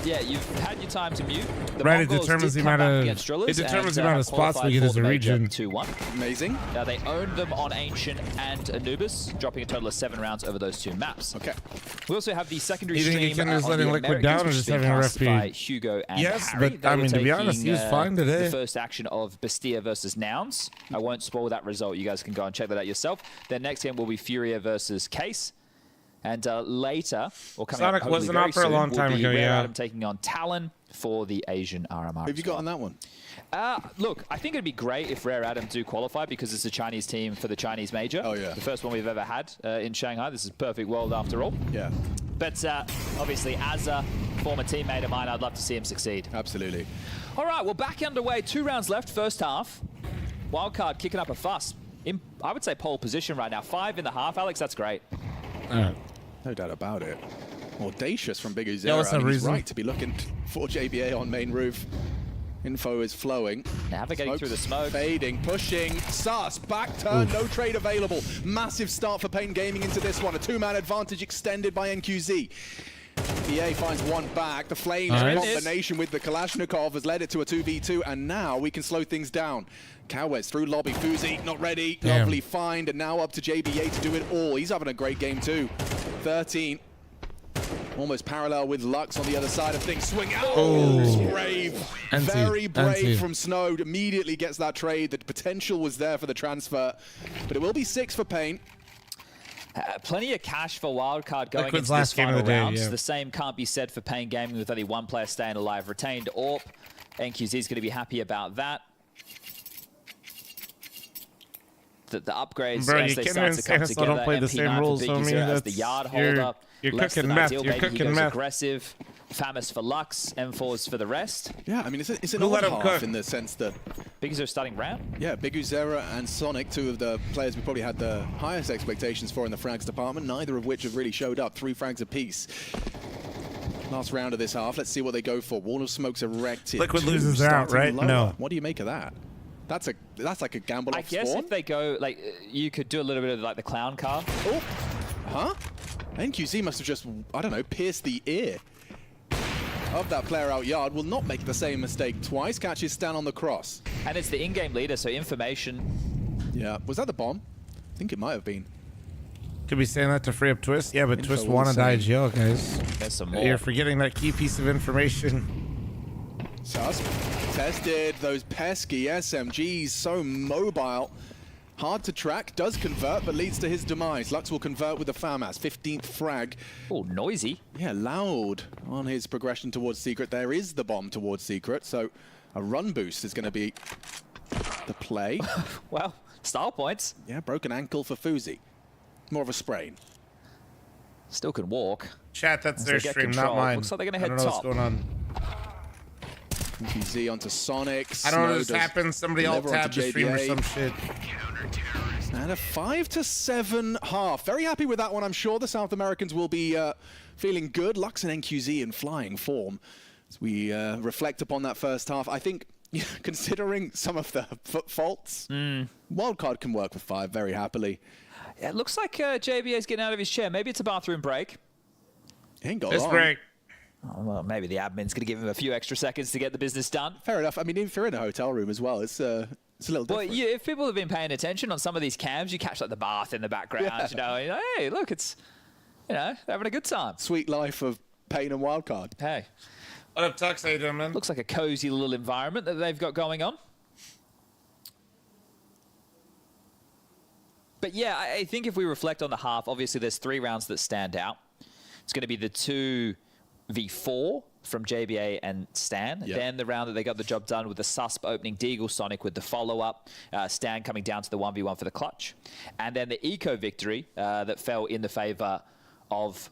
Yeah, you've had your time to mute. The Right, it Mongols determines did the come amount back of- against Drillers it determines and, the amount of spots we qualified get for as a the major region. 2-1. Amazing. Now, they owned them on Ancient and Anubis, dropping a total of 7 rounds over those 2 maps. Okay. We also have the secondary You think stream Ikender's on letting the Liquid Americans, down or which just has been having a rough cast by feed? Hugo and Yes, Harry. but, They I were mean, to be honest, he was taking, fine today. The first action of Bastia versus Nouns. I won't spoil that result. You guys can go and check that out yourself. Their next game will be Furia versus Case. And later, or coming Sonic up wasn't very out for a soon, long will time be ago, Rare yeah. Adam taking on Talon for the Asian RMR. Who have you got on that one? Look, I think it'd be great if Rare Adam do qualify because it's a Chinese team for the Chinese major. Oh, yeah. The first one we've ever had in Shanghai. This is a perfect world after all. Yeah. But obviously, as a former teammate of mine, I'd love to see him succeed. Absolutely. All right, well, back underway. 2 rounds left, first half. Wildcard kicking up a fuss. In, I would say, pole position right now. 5 in the half, Alex. That's great. No doubt about it. Audacious from Big Uzera. Yeah, that's no and he's reason. right to be looking for JBA on main roof. Info is flowing. Navigating through the smoke. Fading, pushing, sus, back turn, no trade available. Massive start for Pain Gaming into this one. A 2-man advantage extended by NQZ. EA finds one back. The Flames combination with the Kalashnikov has led it to a 2v2, and now we can slow things down. Cowes through lobby. Fuzi not ready. Damn. Lovely find, and now up to JBA to do it all. He's having a great game too. 13. Almost parallel with Lux on the other side of things. Swing out. Oh. Brave. Anti, Very brave anti. from Snow. Immediately gets that trade. The potential was there for the transfer. But it will be 6 for Pain. Plenty of cash for Wildcard going Liquid's into last this game of final the day, round. yeah. The same can't be said for Pain Gaming with only 1 player staying alive. Retained AWP. NQZ is going to be happy about that. The upgrades Bro, as you they can't start to come understand us, I don't together. play the MP9 same for rules, Big so I mean, User as the that's- yard you're- holder. you're Less cooking than meth, ideal. you're Maybe he cooking goes meth. aggressive. Famous for Lux. M4s for the rest. Yeah, I mean, it's an Who let odd him half cook? in the sense that, Big User starting round. yeah, Big Uzera and Sonic, 2 of the players we probably had the highest expectations for in the frags department, neither of which have really showed up. 3 frags apiece. Last round of this half. Let's see what they go for. Wall of smoke's erected. Liquid 2 loses out, starting right? lower. No. What do you make of that? That's like a gamble I off guess spawn. if they go, like, you could do a little bit of like the clown car. Oh, huh? NQZ must have just, I don't know, pierced the ear of that player out yard. Will not make the same mistake twice. Catches Stan on the cross. And it's the in-game leader, so information. Yeah, was that the bomb? I think it might have been. Could be saying that to free up Twist. Yeah, but Info Twist will won and say. died jail, guys. There's some more. You're forgetting that key piece of information. Sus tested those pesky SMGs, so mobile. Hard to track, does convert, but leads to his demise. Lux will convert with the FAMAS, 15th frag. Oh, noisy. Yeah, loud on his progression towards Secret. There is the bomb towards Secret, so a run boost is going to be the play. Well, style points. Yeah, broken ankle for Fuzi. More of a sprain. Still can walk. Chat, that's their stream, not mine. Looks like they're going to I head don't know top. what's going on. Z onto Sonic. I don't know what just happened. Somebody alt-tabbed the stream or some shit. And a 5-7 half. Very happy with that one. I'm sure the South Americans will be feeling good. Lux and NQZ in flying form. As we reflect upon that first half, I think, considering some of the faults, Wildcard can work with 5 very happily. Yeah, it looks like JBA's getting out of his chair. Maybe it's a bathroom break. Ain't got This long. break. Oh, well, maybe the admin's going to give him a few extra seconds to get the business done. Fair enough. I mean, if you're in a hotel room as well, it's a little different. Well, if people have been paying attention on some of these cams, you catch like the bath in the background. Yeah. You know, hey, look, it's having a good time. Sweet life of Pain and Wildcard. Hey, what up, Tux? How you doing, man? Looks like a cozy little environment that they've got going on. But yeah, I think if we reflect on the half, obviously there's 3 rounds that stand out. It's going to be the 2v4 from JBA and Stan. Yep. Then the round that they got the job done with the Susp opening Deagle, Sonic with the follow-up, Stan coming down to the 1v1 for the clutch. And then the Eco victory that fell in the favor of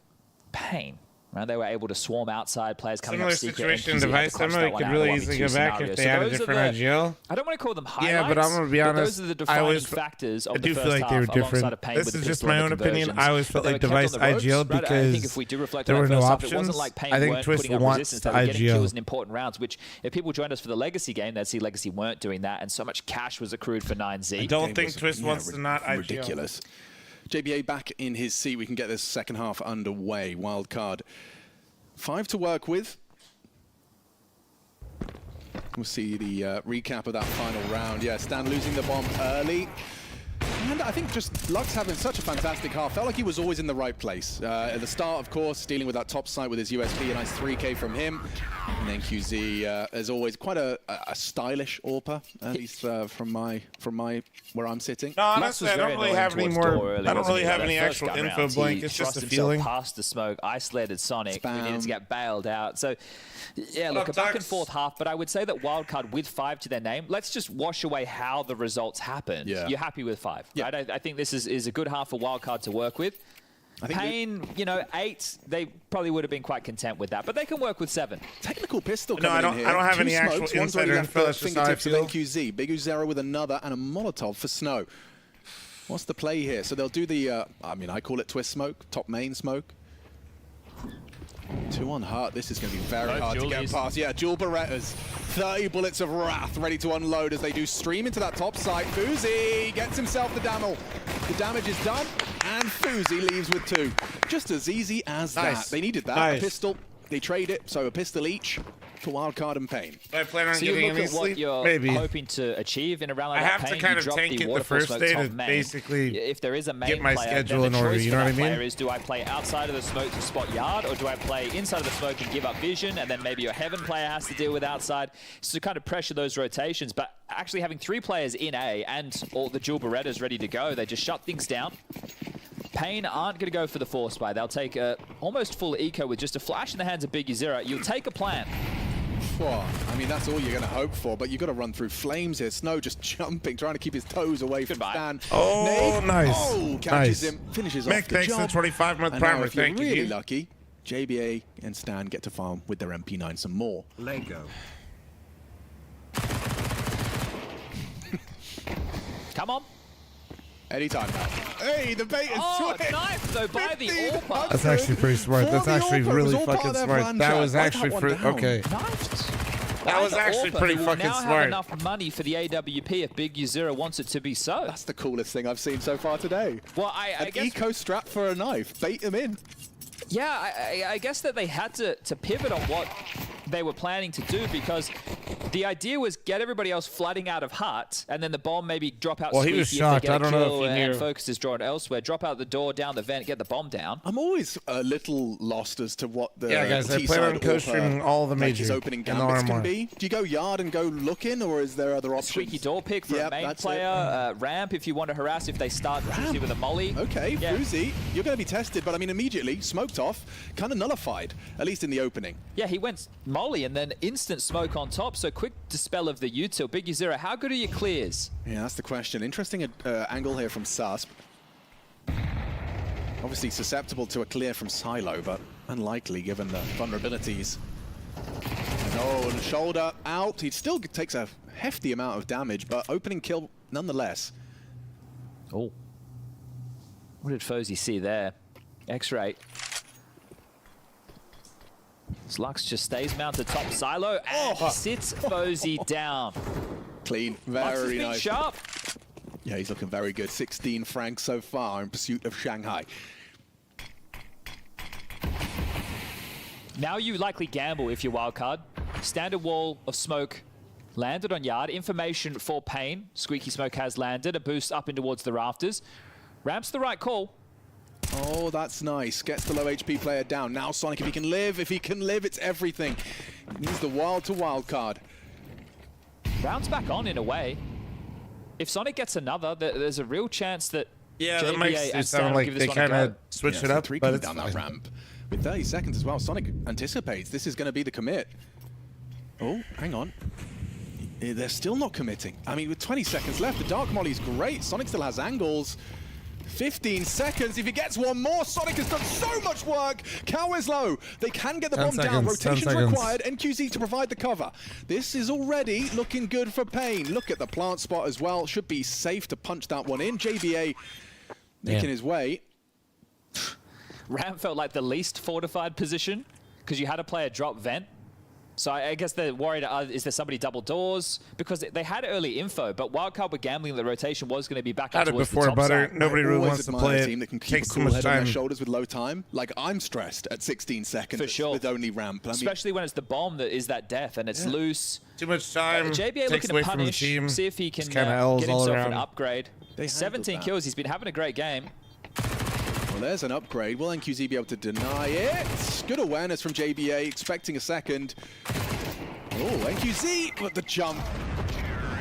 Pain. Right? They were able to swarm outside, players coming Similar up secret. situation, device demo, it could really easily go back if they had a different IGL. I don't want to call them highlights. Yeah, but I'm going to be honest. Those are the defining factors of I do the feel first like they were half, alongside different. of Pain This with is the just pistol my and own the opinion. conversions. I always felt But they like were kept device on the ropes, IGL right? I think if because we do reflect there on were that no first half, it options. wasn't like Pain I think weren't Twist putting up wants resistance. They were getting IGL. kills in important rounds, which if people joined us for the Legacy game, they'd see Legacy weren't doing that, and so much cash was accrued for 9Z. I don't think Twist wants to not IGL. Ridiculous. JBA back in his seat. We can get this second half underway. Wildcard. 5 to work with. We'll see the recap of that final round. Yeah, Stan losing the bomb early. And I think just Lux having such a fantastic half. Felt like he was always in the right place. At the start, of course, dealing with that top site with his USP, a nice 3K from him. And then QZ, as always, quite a stylish AWPer, at least from my where I'm sitting. No, honestly, I don't really have any more. I don't really have any actual info blank. It's just a feeling. Past the smoke, isolated Sonic, we needed to get bailed out. So, yeah, look, a back and forth half. But I would say that Wildcard with 5 to their name, let's just wash away how the results happened. Yeah. You're happy with 5, yeah. right? I think this is a good half for Wildcard to work with. Pain, 8, they probably would have been quite content with that, but they can work with 7. Technical pistol No, coming in here. I don't have 2 any actual smokes, one's insider already info. left That's just how I fingertips of feel. NQZ. Big Uzera with another and a Molotov for Snow. What's the play here? So they'll do the, I call it twist smoke, top main smoke. 2 on Heart. This is going to be very hard to get past. Yeah, dual Berettas. 30 bullets of wrath ready to unload as they do stream into that top site. Fuzi gets himself the damage. The damage is done, and Fuzi leaves with 2. Just as easy as that. They needed that. A pistol. They trade it, so a pistol each for Wildcard and Pain. Do I plan on So you getting look any at what sleep? you're Maybe. hoping to achieve in a round like I that. have to Pain, kind you of drop tank the it the waterfall first smoke day top to main. basically if there is a main get my player, schedule then in the order, choice you for know what that I mean? player is, do I play outside of the smoke to spot yard, or do I play inside of the smoke and give up vision, and then maybe your Heaven player has to deal with outside? So to kind of pressure those rotations, but actually having 3 players in A and all the dual Berettas ready to go, they just shut things down. Pain aren't going to go for the force buy. They'll take a almost full eco with just a flash in the hands of Big Uzera. You'll take a plan. Well, I mean, that's all you're going to hope for, but you've got to run through flames here. Snow just jumping, trying to keep his toes away from Stan. Oh, Nate, nice. Oh, catches him, finishes Mick, off the thanks job. for the 25-month And primer. now, if you're Thank you. really lucky, JBA and Stan get to farm with their MP9 some more. Lego. Come on. Anytime now. Hey, the bait is switched. Nice, though, by the AWPer. That's actually pretty smart. That's actually really fucking smart. That was actually okay. That was actually pretty fucking now smart. Have enough money for the AWP if Big Uzera wants it to be so. That's the coolest thing I've seen so far today. Well, I guess eco strap for a knife. Bait him in. Yeah, I guess that they had to pivot on what they were planning to do, because the idea was get everybody else flooding out of hut, and then the bomb maybe drop out. Well, he was shocked. I don't know if he knew. Focus is drawn elsewhere. Drop out the door, down the vent, get the bomb down. I'm always a little lost as to what the guys. I play on co-streaming all the major opening gambits can be. Do you go yard and go look in, or is there other options? Squeaky door pick for a main player. Ramp if you want to harass if they start with a molly. Okay, Fuzi, you're going to be tested, but I mean immediately smoked off, kind of nullified, at least in the opening. Yeah, he went molly and then instant smoke on top, so quick dispel of the util. Big U0, how good are your clears? Yeah, that's the question. Interesting angle here from Susp. Obviously susceptible to a clear from Silo, but unlikely given the vulnerabilities. No, and shoulder out. He still takes a hefty amount of damage, but opening kill nonetheless. Oh. What did Fozy see there? X-ray. Lux just stays mounted top silo and sits Fozy down. Clean, very nice. Sharp. Yeah, he's looking very good. 16 francs so far in pursuit of Shanghai. Now you likely gamble if you're wildcard. Standard wall of smoke landed on yard. Information for Pain. Squeaky smoke has landed. A boost up and towards the rafters. Ramp's the right call. Oh, that's nice. Gets the low HP player down. Now Sonic, if he can live, it's everything. He needs the wild to wild card. Round's back on in a way. If Sonic gets another, there's a real chance that that makes it sound like they kind of switch it up, but it's down that ramp. With 30 seconds as well, Sonic anticipates this is going to be the commit. Oh, hang on. They're still not committing. I mean, with 20 seconds left, the Dark Molly's great. Sonic still has angles. 15 seconds. If he gets one more, Sonic has done so much work. Cow is low. They can get the bomb down. Rotation's required. NQZ to provide the cover. This is already looking good for Pain. Look at the plant spot as well. Should be safe to punch that one in. JBA making his way. Ram felt like the least fortified position because you had a player drop vent. So I guess they're worried, is there somebody double doors? Because they had early info, but Wildcard were gambling the rotation was going to be back up towards the top side. Nobody really wants to play it. Team that can keep a cool head on their shoulders with low time. Like, I'm stressed at 16 seconds for sure. With only ramp. Especially when it's the bomb that is that death and it's loose. Too much time. JBA looking to punish, see if he can get himself an upgrade. 17 kills. He's been having a great game. Well, there's an upgrade. Will NQZ be able to deny it? Good awareness from JBA, expecting a second. Oh, NQZ with the jump.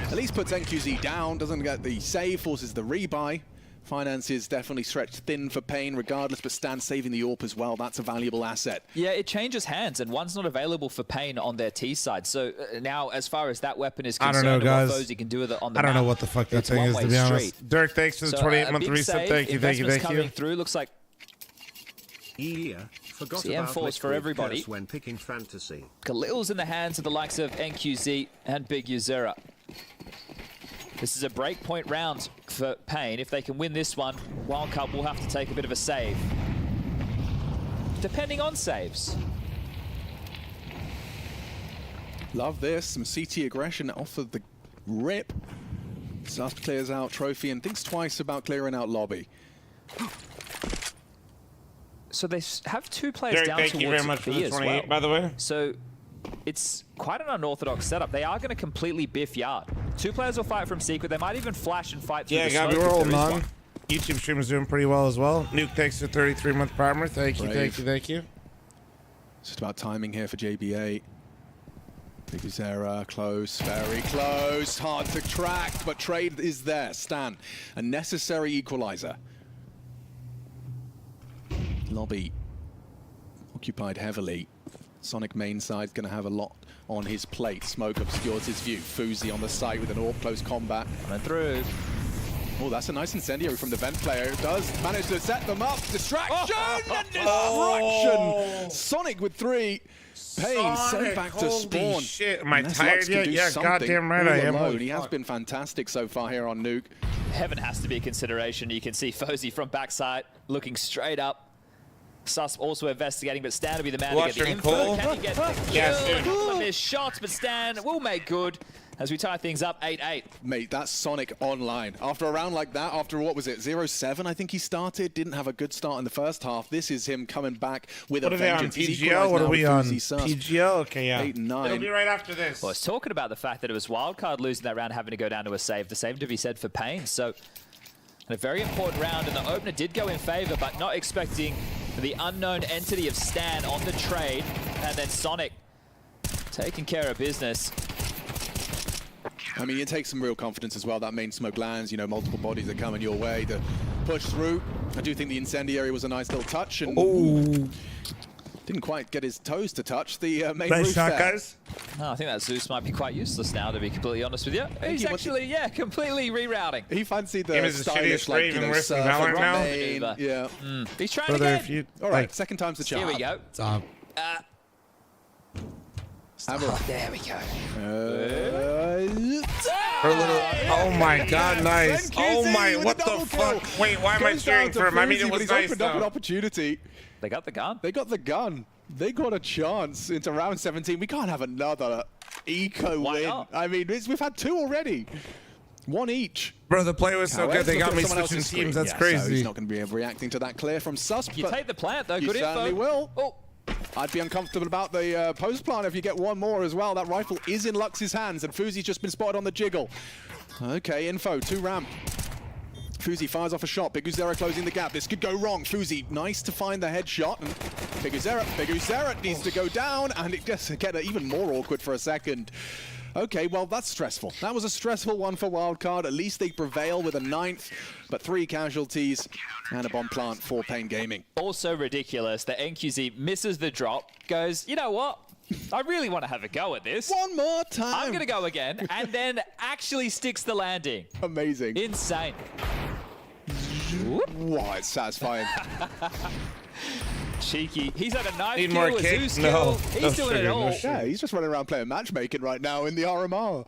At least puts NQZ down, doesn't get the save, forces the rebuy. Finances definitely stretched thin for Pain regardless, but Stan saving the AWP as well. That's a valuable asset. Yeah, it changes hands, and one's not available for Pain on their T side. So now, as far as that weapon is concerned, I don't know, guys. what Fozy can do with it on the I don't map, know what the fuck that thing is, to be honest. Dirk, thanks for the 28-month reset. Thank you. Coming through, looks like forgot CM4s for everybody. When picking fantasy. Khalil's in the hands of the likes of NQZ and Big Uzera. This is a breakpoint round for Pain. If they can win this one, Wildcard will have to take a bit of a save. Depending on saves. Love this. Some CT aggression off of the rip. Sus clears out trophy and thinks twice about clearing out lobby. So they have two players down towards thank you very much for the 28, by the way. So it's quite an unorthodox setup. They are going to completely biff yard. Two players will fight from secret. They might even flash and fight through the smoke. Yeah, we're holding on. YouTube stream is doing pretty well as well. Nuke takes the 33-month primer. Thank you, thank you, thank you. It's just about timing here for JBA. Big Uzera, close, very close. Hard to track, but trade is there. Stan, a necessary equalizer. Lobby occupied heavily. Sonic main side's going to have a lot on his plate. Smoke obscures his view. Fuzi on the side with an AWP close combat. Coming through. Oh, that's a nice incendiary from the vent player. It does manage to set them up. Distraction and destruction. Sonic with 3. Pain sent back to spawn. Shit, am I tired yet? Yeah, goddamn right I am. He has been fantastic so far here on Nuke. Heaven has to be a consideration. You can see Fozy from backside looking straight up. Sus also investigating, but Stan will be the man to get the info. Can he get the kill? A couple of missed shots, but Stan will make good. as we tie things up 8-8. Mate, that's Sonic online. After a round like that, after what was it, 0-7 I think he started, didn't have a good start in the first half. This is him coming back with a vengeance. What are they on, PGO? What are we on? PGO? Okay, yeah. 8 and 9. It'll be right after this. Well, I was talking about the fact that it was Wildcard losing that round, having to go down to a save. The same to be said for Pain. So, a very important round, and the opener did go in favor, but not expecting the unknown entity of Stan on the trade, and then Sonic taking care of business. I mean, it takes some real confidence as well. That main smoke lands, you know, multiple bodies are coming your way to push through. I do think the incendiary was a nice little touch, and didn't quite get his toes to touch the main roof there. Guys. Oh, I think that Zeus might be quite useless now, to be completely honest with you. He's actually, completely rerouting. He fancied the stylish, like, you know, surf main. Yeah. He's trying again. All right, second time's the charm. Here we go. Stop. There we go. Oh my God, nice. Oh my, what the fuck? Wait, why am I cheering for him? I mean, it was nice opened up an opportunity. They got the gun. They got the gun. They got a chance into round 17. We can't have another eco win. Not? I mean, we've had 2 already. 1 each. Bro, the play was so good. They got me switching teams. That's crazy. So he's not going to be reacting to that clear from Sus. You take the plant, though. Good info. You certainly will. Oh. I'd be uncomfortable about the post plant if you get one more as well. That rifle is in Lux's hands, and Fuzi's just been spotted on the jiggle. Okay, info, 2 ramp. Fuzi fires off a shot. Biguzera closing the gap. This could go wrong. Fuzi, nice to find the headshot. And Biguzera needs to go down, and it gets even more awkward for a second. Okay, well, that's stressful. That was a stressful one for Wildcard. At least they prevail with a 9th, but 3 casualties and a bomb plant for Pain Gaming. Also ridiculous that NQZ misses the drop, goes, you know what? I really want to have a go at this. One more time. I'm going to go again, and then actually sticks the landing. Amazing. Insane. Wow, it's satisfying. Cheeky. He's had a knife Need kill, more a kick? Zeus No. kill. He's doing it all. Yeah, he's just running around playing matchmaking right now in the RMR.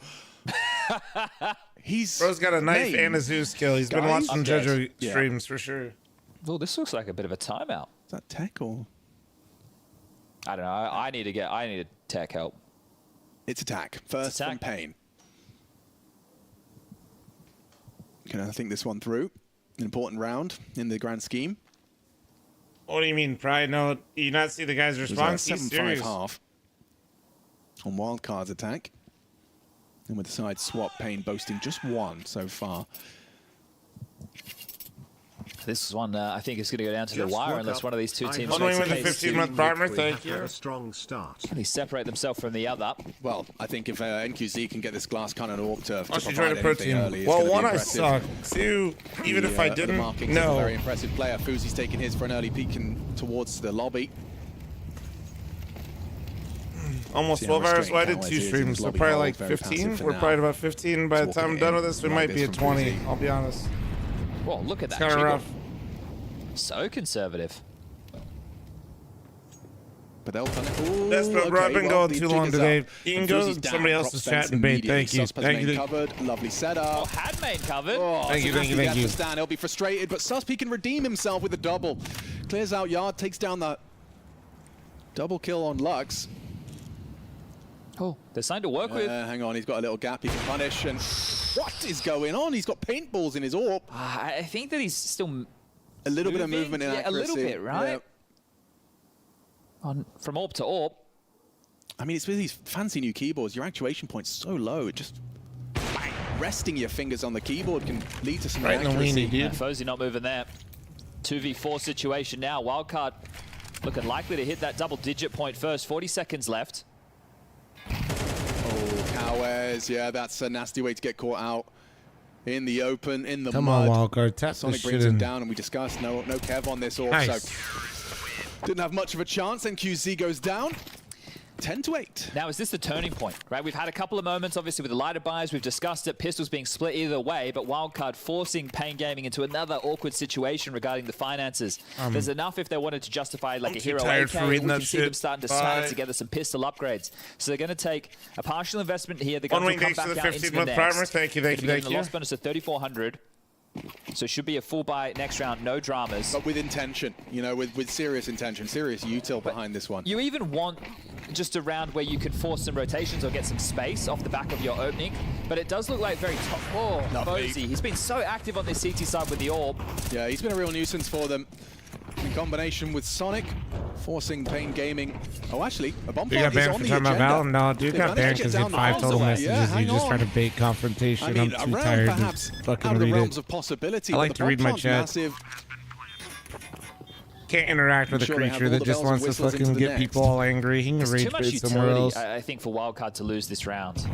Bro's got a knife and a Zeus kill. He's been watching JoJo streams for sure. Well, this looks like a bit of a timeout. Is that tech or? I don't know. I need a tech help. It's attack. First from Pain. Can I think this one through? An important round in the grand scheme. What do you mean, Pride? No, you not see the guy's response? He's 7-5 half on Wildcard's attack. And with the side swap, Pain boasting just 1 so far. This one, I think, is going to go down to the wire unless one of these two teams makes with a 15-month primer, thank you. A strong start. Can he separate themselves from the other? Well, I think if NQZ can get this glass cannon orb to provide anything early, well, one, I suck. 2, even if I didn't, no. Very impressive player. Fuzi's taking his for an early peek towards the lobby. Almost 12 hours. Well, I did 2 streams, so probably like 15. We're probably about 15. By the time I'm done with this, we might be at 20. I'll be honest. Well, look at that. It's kind of rough. So conservative. But they'll That's bro, I've been going too long today. You can go to somebody else's chat and bait. Thank you. Thank you. Covered. Lovely setup. Oh, had main covered. Oh, thank you. Stan. He'll be frustrated, but Suspi can redeem himself with a double. Clears out Yard, takes down the double kill on Lux. Oh, they're starting to work with. Hang on, he's got a little gap he can punish. And what is going on? He's got paintballs in his orb. I think that he's still a little bit of movement in accuracy. A little bit, right? Yeah. From orb to orb. I mean, it's with these fancy new keyboards. Your actuation point's so low. It just resting your fingers on the keyboard can lead to some accuracy. Fozy not moving there. 2v4 situation now. Wildcard looking likely to hit that double-digit point first. 40 seconds left. Oh, Cowes, yeah, that's a nasty way to get caught out in the open, in the mud. Come on, Wildcard, tap Sonic this brings shit him in. down, and we discussed no Kev on this orb, nice. So didn't have much of a chance. NQZ goes down. 10-8. Now, is this the turning point, right? We've had a couple of moments, obviously, with the lighter buys. We've discussed it. Pistols being split either way, but Wildcard forcing Pain Gaming into another awkward situation regarding the finances. There's enough if they wanted to justify like a hero AK. We can see them starting to smile together some pistol upgrades. So they're going to take a partial investment here. They're going to come back out into the next. Thank you. The loss bonus of 3,400. So should be a full buy next round, no dramas. But with intention, you know, with serious intention, serious util behind this one. You even want just a round where you can force some rotations or get some space off the back of your opening. But it does look like very top. Oh, Fozy. He's been so active on this CT side with the orb. Yeah, he's been a real nuisance for them. In combination with Sonic, forcing Pain Gaming. Oh, actually, a bomb plant is on the agenda. Val? No, dude got banned because he had 5 total messages. Yeah, you just try to bait confrontation. I mean, I'm too tired perhaps to fucking out of the read realms it. of possibility. I like to read my chat. Massive. Can't interact with a creature that just wants to fucking get people all angry. He can rage bait somewhere else. I think for Wildcard to lose this round.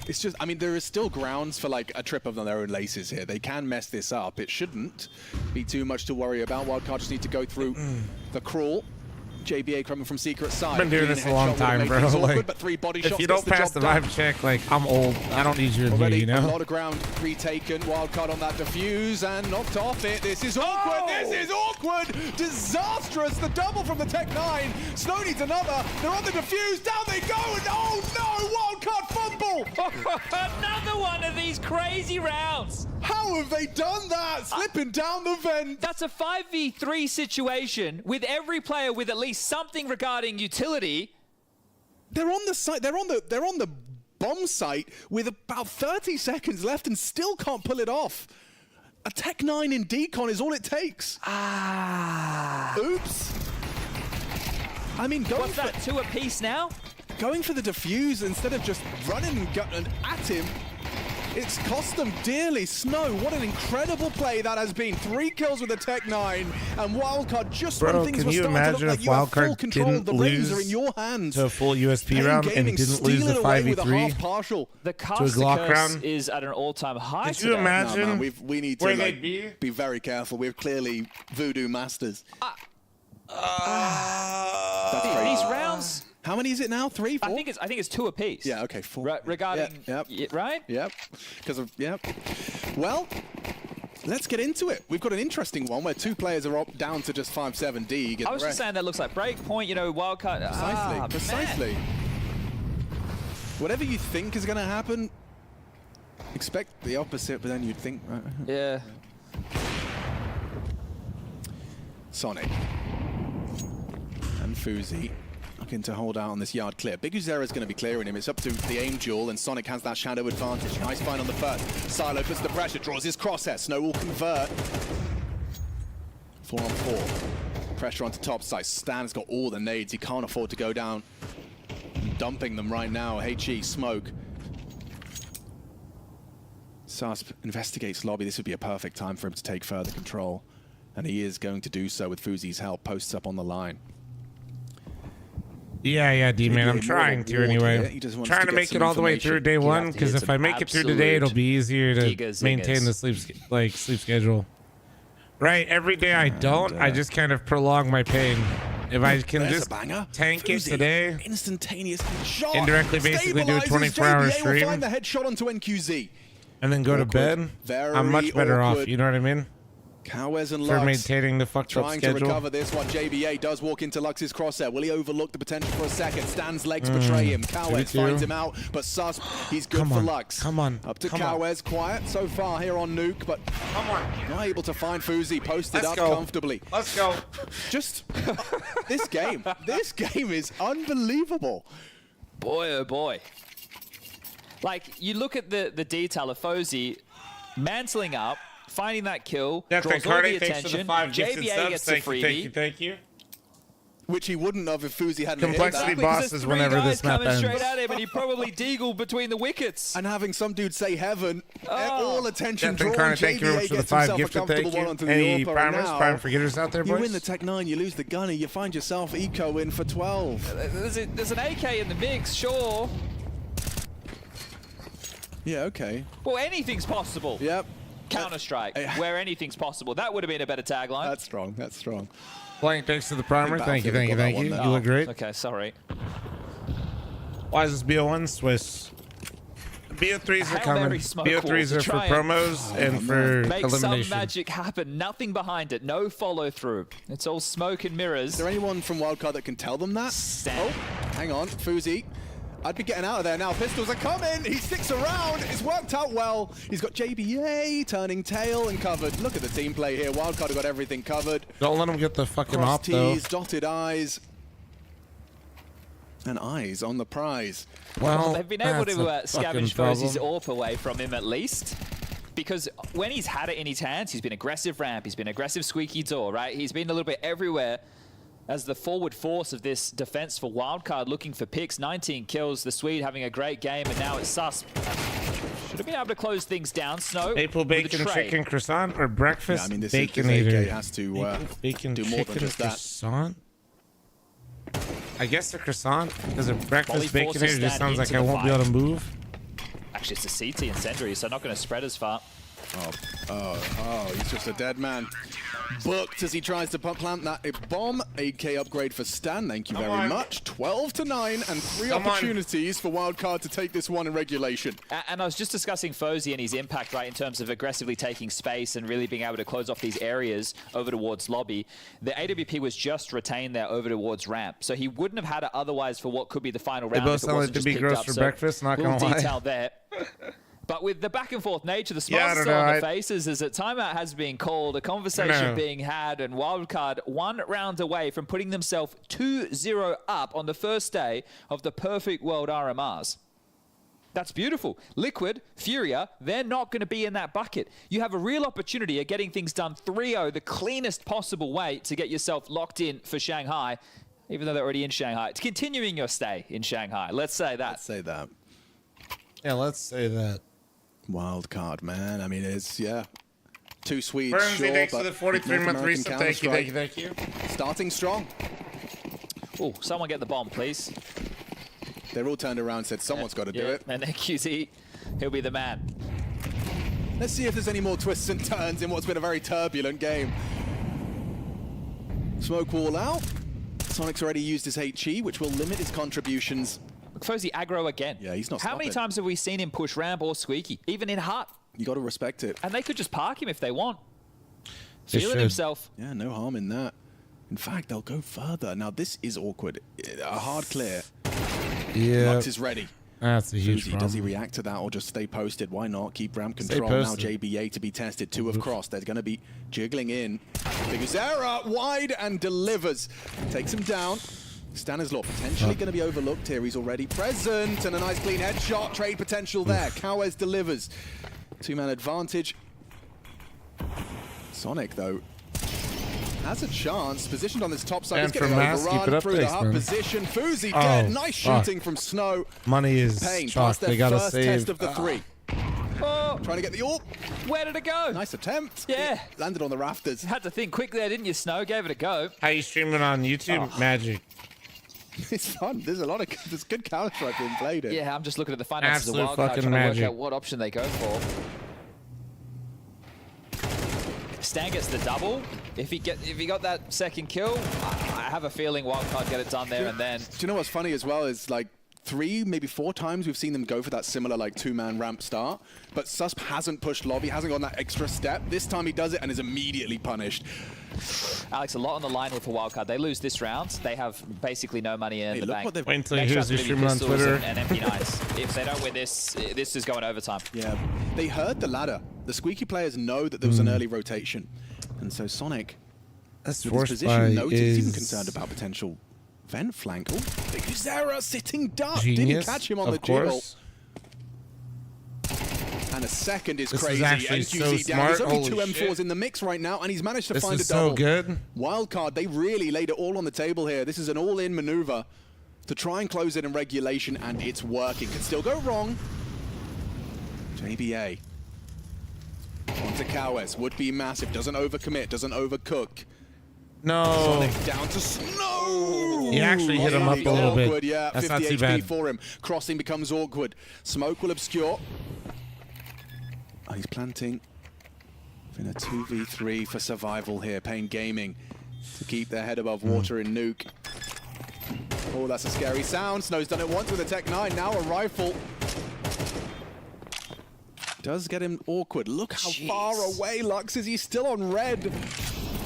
It's just, I mean, there is still grounds for like a trip of their own laces here. They can mess this up. It shouldn't be too much to worry about. Wildcard just need to go through the crawl. JBA coming from secret side. I've been doing this a long time, bro. Like, but 3 body if shots you don't pass the vibe check, like, I'm old. I don't need you to do, you know? A lot of ground retaken. Wildcard on that defuse and knocked off it. This is awkward. Oh! This is awkward. Disastrous. The double from the Tech-9. Snow needs another. They're on the defuse. Down they go. And oh no, Wildcard fumble. Another one of these crazy rounds. How have they done that? Slipping down the vent. That's a 5v3 situation with every player with at least something regarding utility. They're on the site. They're on the bomb site with about 30 seconds left and still can't pull it off. A Tech-9 in decon is all it takes. Oops. I mean, going What's that, 2 apiece now? Going for the defuse instead of just running at him. It's cost them dearly. Snow, what an incredible play that has been. 3 kills with the Tech-9, and Wildcard just when things were starting to look like you have full control of the rings are in your hands. To a full USP round and didn't lose the 5v3 the to a Glock round is at an all-time high. Could you imagine we need to like, be very careful. We're clearly voodoo masters. These rounds. How many is it now? 3, 4? I think it's 2 apiece. Yeah, okay, 4. Regarding, right? Yep. Because of, Well, let's get into it. We've got an interesting one where 2 players are up down to just 5-7D. I was just saying that looks like breakpoint, you know, Wildcard. Precisely. Whatever you think is going to happen, expect the opposite, but then you'd think, right? Yeah. Sonic and Fuzi looking to hold out on this yard clear. Big Uzera is going to be clearing him. It's up to the aim duel, and Sonic has that shadow advantage. Nice find on the first. Silo puts the pressure, draws his crosshair. Snow will convert. 4 on 4. Pressure onto top side. Stan's got all the nades. He can't afford to go down. Dumping them right now. HE, smoke. Susp investigates lobby. This would be a perfect time for him to take further control. And he is going to do so with Fuzi's help. Posts up on the line. Yeah, D-Man. I'm trying to anyway. Trying to make it all the way through day 1, because if I make it through today, it'll be easier to maintain the sleep schedule. Right, every day I don't, I just kind of prolong my pain. If I can just tank it today, instantaneous shot. Indirectly basically do a 24-hour stream, will find the headshot onto NQZ. And then go to bed, I'm much better off, you know what I mean? Cowes and for maintaining the fucked up schedule. schedule. Trying to recover this one. JBA does walk into Lux's crosshair. Will he overlook the potential for a second? Stan's legs betray him. Cowes finds him out, but Susp, he's good for Lux. Come on. Up to Cowes. Quiet so far here on Nuke, but not able to find Fuzi. Posted up comfortably. Let's go. Just this game. This game is unbelievable. Boy, oh boy. Like, you look at the detail of Fozy mantling up, finding that kill, draws all the attention. JBA gets a freebie. Thank you. Which he wouldn't have if Fuzi hadn't Complexity hit that. bosses whenever this map ends. Straight at him, and he probably deagled between the wickets. And having some dude say heaven, all attention drawn. Thank you for the 5 gifted. Thank you. Any primers, prime forgetters out there, boys? You win the Tech-9, you lose the gunner, you find yourself eco in for 12. There's an AK in the mix, sure. Yeah, okay. Well, anything's possible. Yep. Counter-Strike, where anything's possible. That would have been a better tagline. That's strong, that's strong. Blank, thanks to the primer. Thank you. You look great. Okay, sorry. Why is this BO1 Swiss? BO3s are coming. BO3s are for promos and for Make elimination. some magic happen. Nothing behind it. No follow-through. It's all smoke and mirrors. Is there anyone from Wildcard that can tell them that? Stan. Oh, hang on. Fuzi. I'd be getting out of there now. Pistols are coming. He sticks around. It's worked out well. He's got JBA turning tail and covered. Look at the team play here. Wildcard have got everything covered. Don't let him get the fucking Cross op, though. T's, dotted I's. And eyes on the prize. Well, they've been able to scavenge Fozzy's AWP away from him at least. Because when he's had it in his hands, he's been aggressive ramp, he's been aggressive squeaky door, right? He's been a little bit everywhere as the forward force of this defense for Wildcard looking for picks. 19 kills, the Swede having a great game, and now it's Susp. Should have been able to close things down. Snow. Maple bacon, chicken, croissant, or breakfast yeah, I mean, this baconator. AK has to bacon, do more than just that. Croissant? I guess the croissant, because a breakfast baconator just sounds like I won't be able to move. Actually, it's a CT incendiary, so not going to spread as far. Oh, he's just a dead man. Booked as he tries to plant that bomb. 8K upgrade for Stan, thank you very much. 12-9 and 3 opportunities for Wildcard to take this one in regulation. And I was just discussing Fozy and his impact, right, in terms of aggressively taking space and really being able to close off these areas over towards lobby. The AWP was just retained there over towards ramp, so he wouldn't have had it otherwise for what could be the final round. They both sound like to be gross for breakfast, not gonna lie. Detail there. But with the back and forth nature, the smiles still on the faces is that timeout has been called, a conversation being had, and Wildcard 1 round away from putting themselves 2-0 up on the first day of the Perfect World RMRs. That's beautiful. Liquid, Furia, they're not going to be in that bucket. You have a real opportunity of getting things done 3-0, the cleanest possible way to get yourself locked in for Shanghai, even though they're already in Shanghai. It's continuing your stay in Shanghai. Let's say that. Let's say that. Yeah, let's say that. Wildcard, man. I mean, it's, yeah. 2 Swedes, Burnsy, sure, thanks for the 43-month resub. Thank you. Starting strong. Oh, someone get the bomb, please. They're all turned around and said, someone's got to do it. And then QZ, he'll be the man. Let's see if there's any more twists and turns in what's been a very turbulent game. Smoke wall out. Sonic's already used his HE, which will limit his contributions. Fozy aggro again. Yeah, he's not How many times have we seen him push ramp or squeaky, even in hut? You got to respect it. And they could just park him if they want. They Feeling should. himself. Yeah, no harm in that. In fact, they'll go further. Now, this is awkward. A hard clear. Yeah. Lux is ready. That's a huge problem. Does he react to that or just stay posted? Why not? Keep ramp control. Now JBA to be tested. 2 have crossed. They're going to be jiggling in. Biguzera wide and delivers. Takes him down. Stanislaw potentially going to be overlooked here. He's already present, and a nice clean headshot. Trade potential there. Kawes delivers. 2-man advantage. Sonic, though, has a chance. Positioned on this top side. He's getting overrun through the hub position. Fuzi dead. Nice shooting from Snow. Money is chalk. They got to save. Test of the 3. Oh, trying to get the AWP. Where did it go? Nice attempt. Yeah. It landed on the rafters. Had to think quick there, didn't you, Snow? Gave it a go. How you streaming on YouTube? Magic. It's fun. There's a lot of good Counter-Strike being played here. Yeah, I'm just looking at the finances of Wildcard, trying to work out what option they go for. Stan gets the double. If he got that second kill, I have a feeling Wildcard get it done there and then. Do you know what's funny as well is like 3, maybe 4 times we've seen them go for that similar like 2-man ramp start, but Susp hasn't pushed lobby, hasn't gone that extra step. This time he does it and is immediately punished. Alex, a lot on the line here for Wildcard. They lose this round. They have basically no money in the bank. Wait until you hear this stream on Twitter. And MP9s. If they don't win this, this is going overtime. Yeah, they heard the ladder. The squeaky players know that there was an early rotation. And so Sonic, with his position, knows he's even concerned about potential vent flank. Oh, Biguzera sitting duck. Didn't catch him on the jiggle. And a second is crazy. NQZ down. There's only 2 M4s in the mix right now, and he's managed to find a double. So good. Wildcard, they really laid it all on the table here. This is an all-in maneuver to try and close it in regulation, and it's working. Could still go wrong. JBA. Onto Kawes. Would be massive. Doesn't overcommit. Doesn't overcook. No. Sonic down to Snow. He actually hit him up a little bit. Yeah, that's 50 not too HP bad for him. Crossing becomes awkward. Smoke will obscure. Oh, he's planting. In a 2v3 for survival here. Pain Gaming to keep their head above water in Nuke. Oh, that's a scary sound. Snow's done it once with a Tech 9. Now a rifle. Does get him awkward. Look how far away Lux is. He's still on red.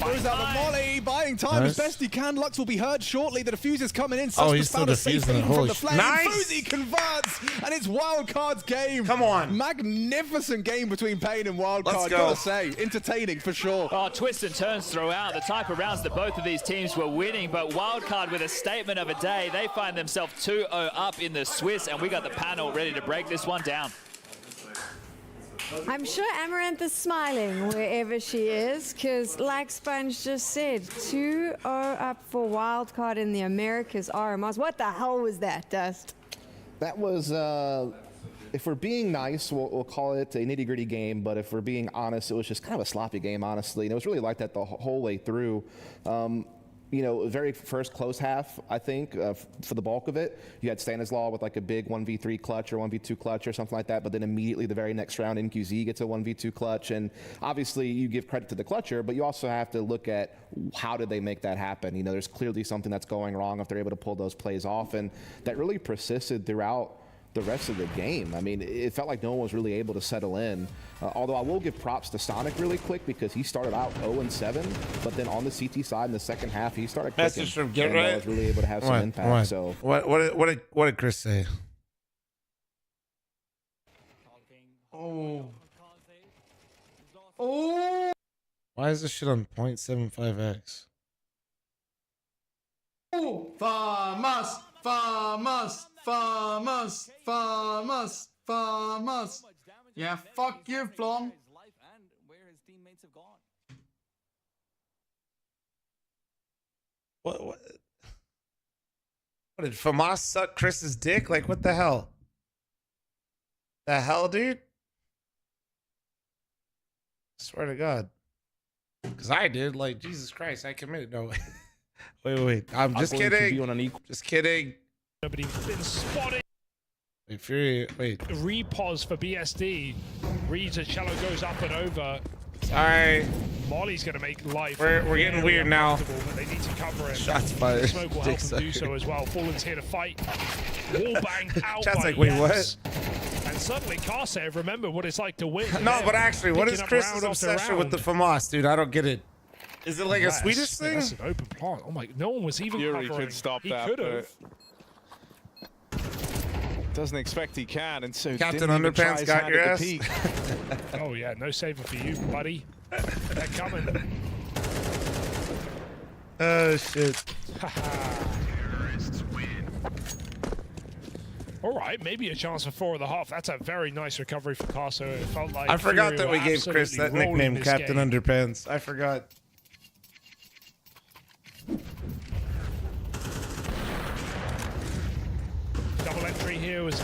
Throws out the molly, buying time as best he can. Lux will be heard shortly. The diffuse is coming in. Oh, he's still defusing. From the flame. Nice! Fuzi converts, and it's Wildcard's game. Come on. Magnificent game between Pain and Wildcard, gotta say. Entertaining for sure. Oh, twists and turns throughout. The type of rounds that both of these teams were winning, but Wildcard with a statement of a day. They find themselves 2-0 up in the Swiss, and we got the panel ready to break this one down. I'm sure Amaranth is smiling wherever she is, because like Sponge just said, 2-0 up for Wildcard in the Americas RMRs. What the hell was that, Dust? That was, if we're being nice, we'll call it a nitty-gritty game, but if we're being honest, it was just kind of a sloppy game, honestly. And it was really like that the whole way through. You know, very first close half, I think, for the bulk of it. You had Stanislaw with like a big 1v3 clutch or 1v2 clutch or something like that, but then immediately the very next round, NQZ gets a 1v2 clutch. And obviously you give credit to the clutcher, but you also have to look at how did they make that happen? You know, there's clearly something that's going wrong if they're able to pull those plays off. And that really persisted throughout the rest of the game. I mean, it felt like no one was really able to settle in. Although I will give props to Sonic really quick because he started out 0-7, but then on the CT side in the second half, he started clicking. Message from Get Right. Was really able to have some impact. So what did Chris say? Oh. Why is this shit on 0.75x? Oh, Farmers. Yeah, fuck you, Flom. What did Famas suck Chris's dick? Like, what the hell? The hell, dude? Swear to God. Because I did. Like, Jesus Christ, I committed. No, wait. I'm just kidding. Just kidding. Nobody been spotted. Wait, Fury, wait. Repos for BSD. Reads as Shallow goes up and over. Sorry. Molly's going to make life. We're getting weird now. But they need to cover it. Shots fired. Smoke will help them do so as well. Fallen's here to fight. Wallbang out. Chat's by like, wait, Yeps. And suddenly Karsev remember what it's like to win. No, but actually, what is Chris's obsession with the FAMAS, dude? I don't get it. Is it like a Swedish thing? That's an open plant. Oh my, no one was even Fury covering. could stop he that, could have. Doesn't expect he can, and so Captain Underpants got your ass. Oh yeah, no saver for you, buddy. They're coming. Oh shit. All right, maybe a chance for 4.5. That's a very nice recovery for Carso. It felt like I forgot Fury that we gave Chris that absolutely rolling nickname, this Captain game. Underpants. I forgot. Double entry here was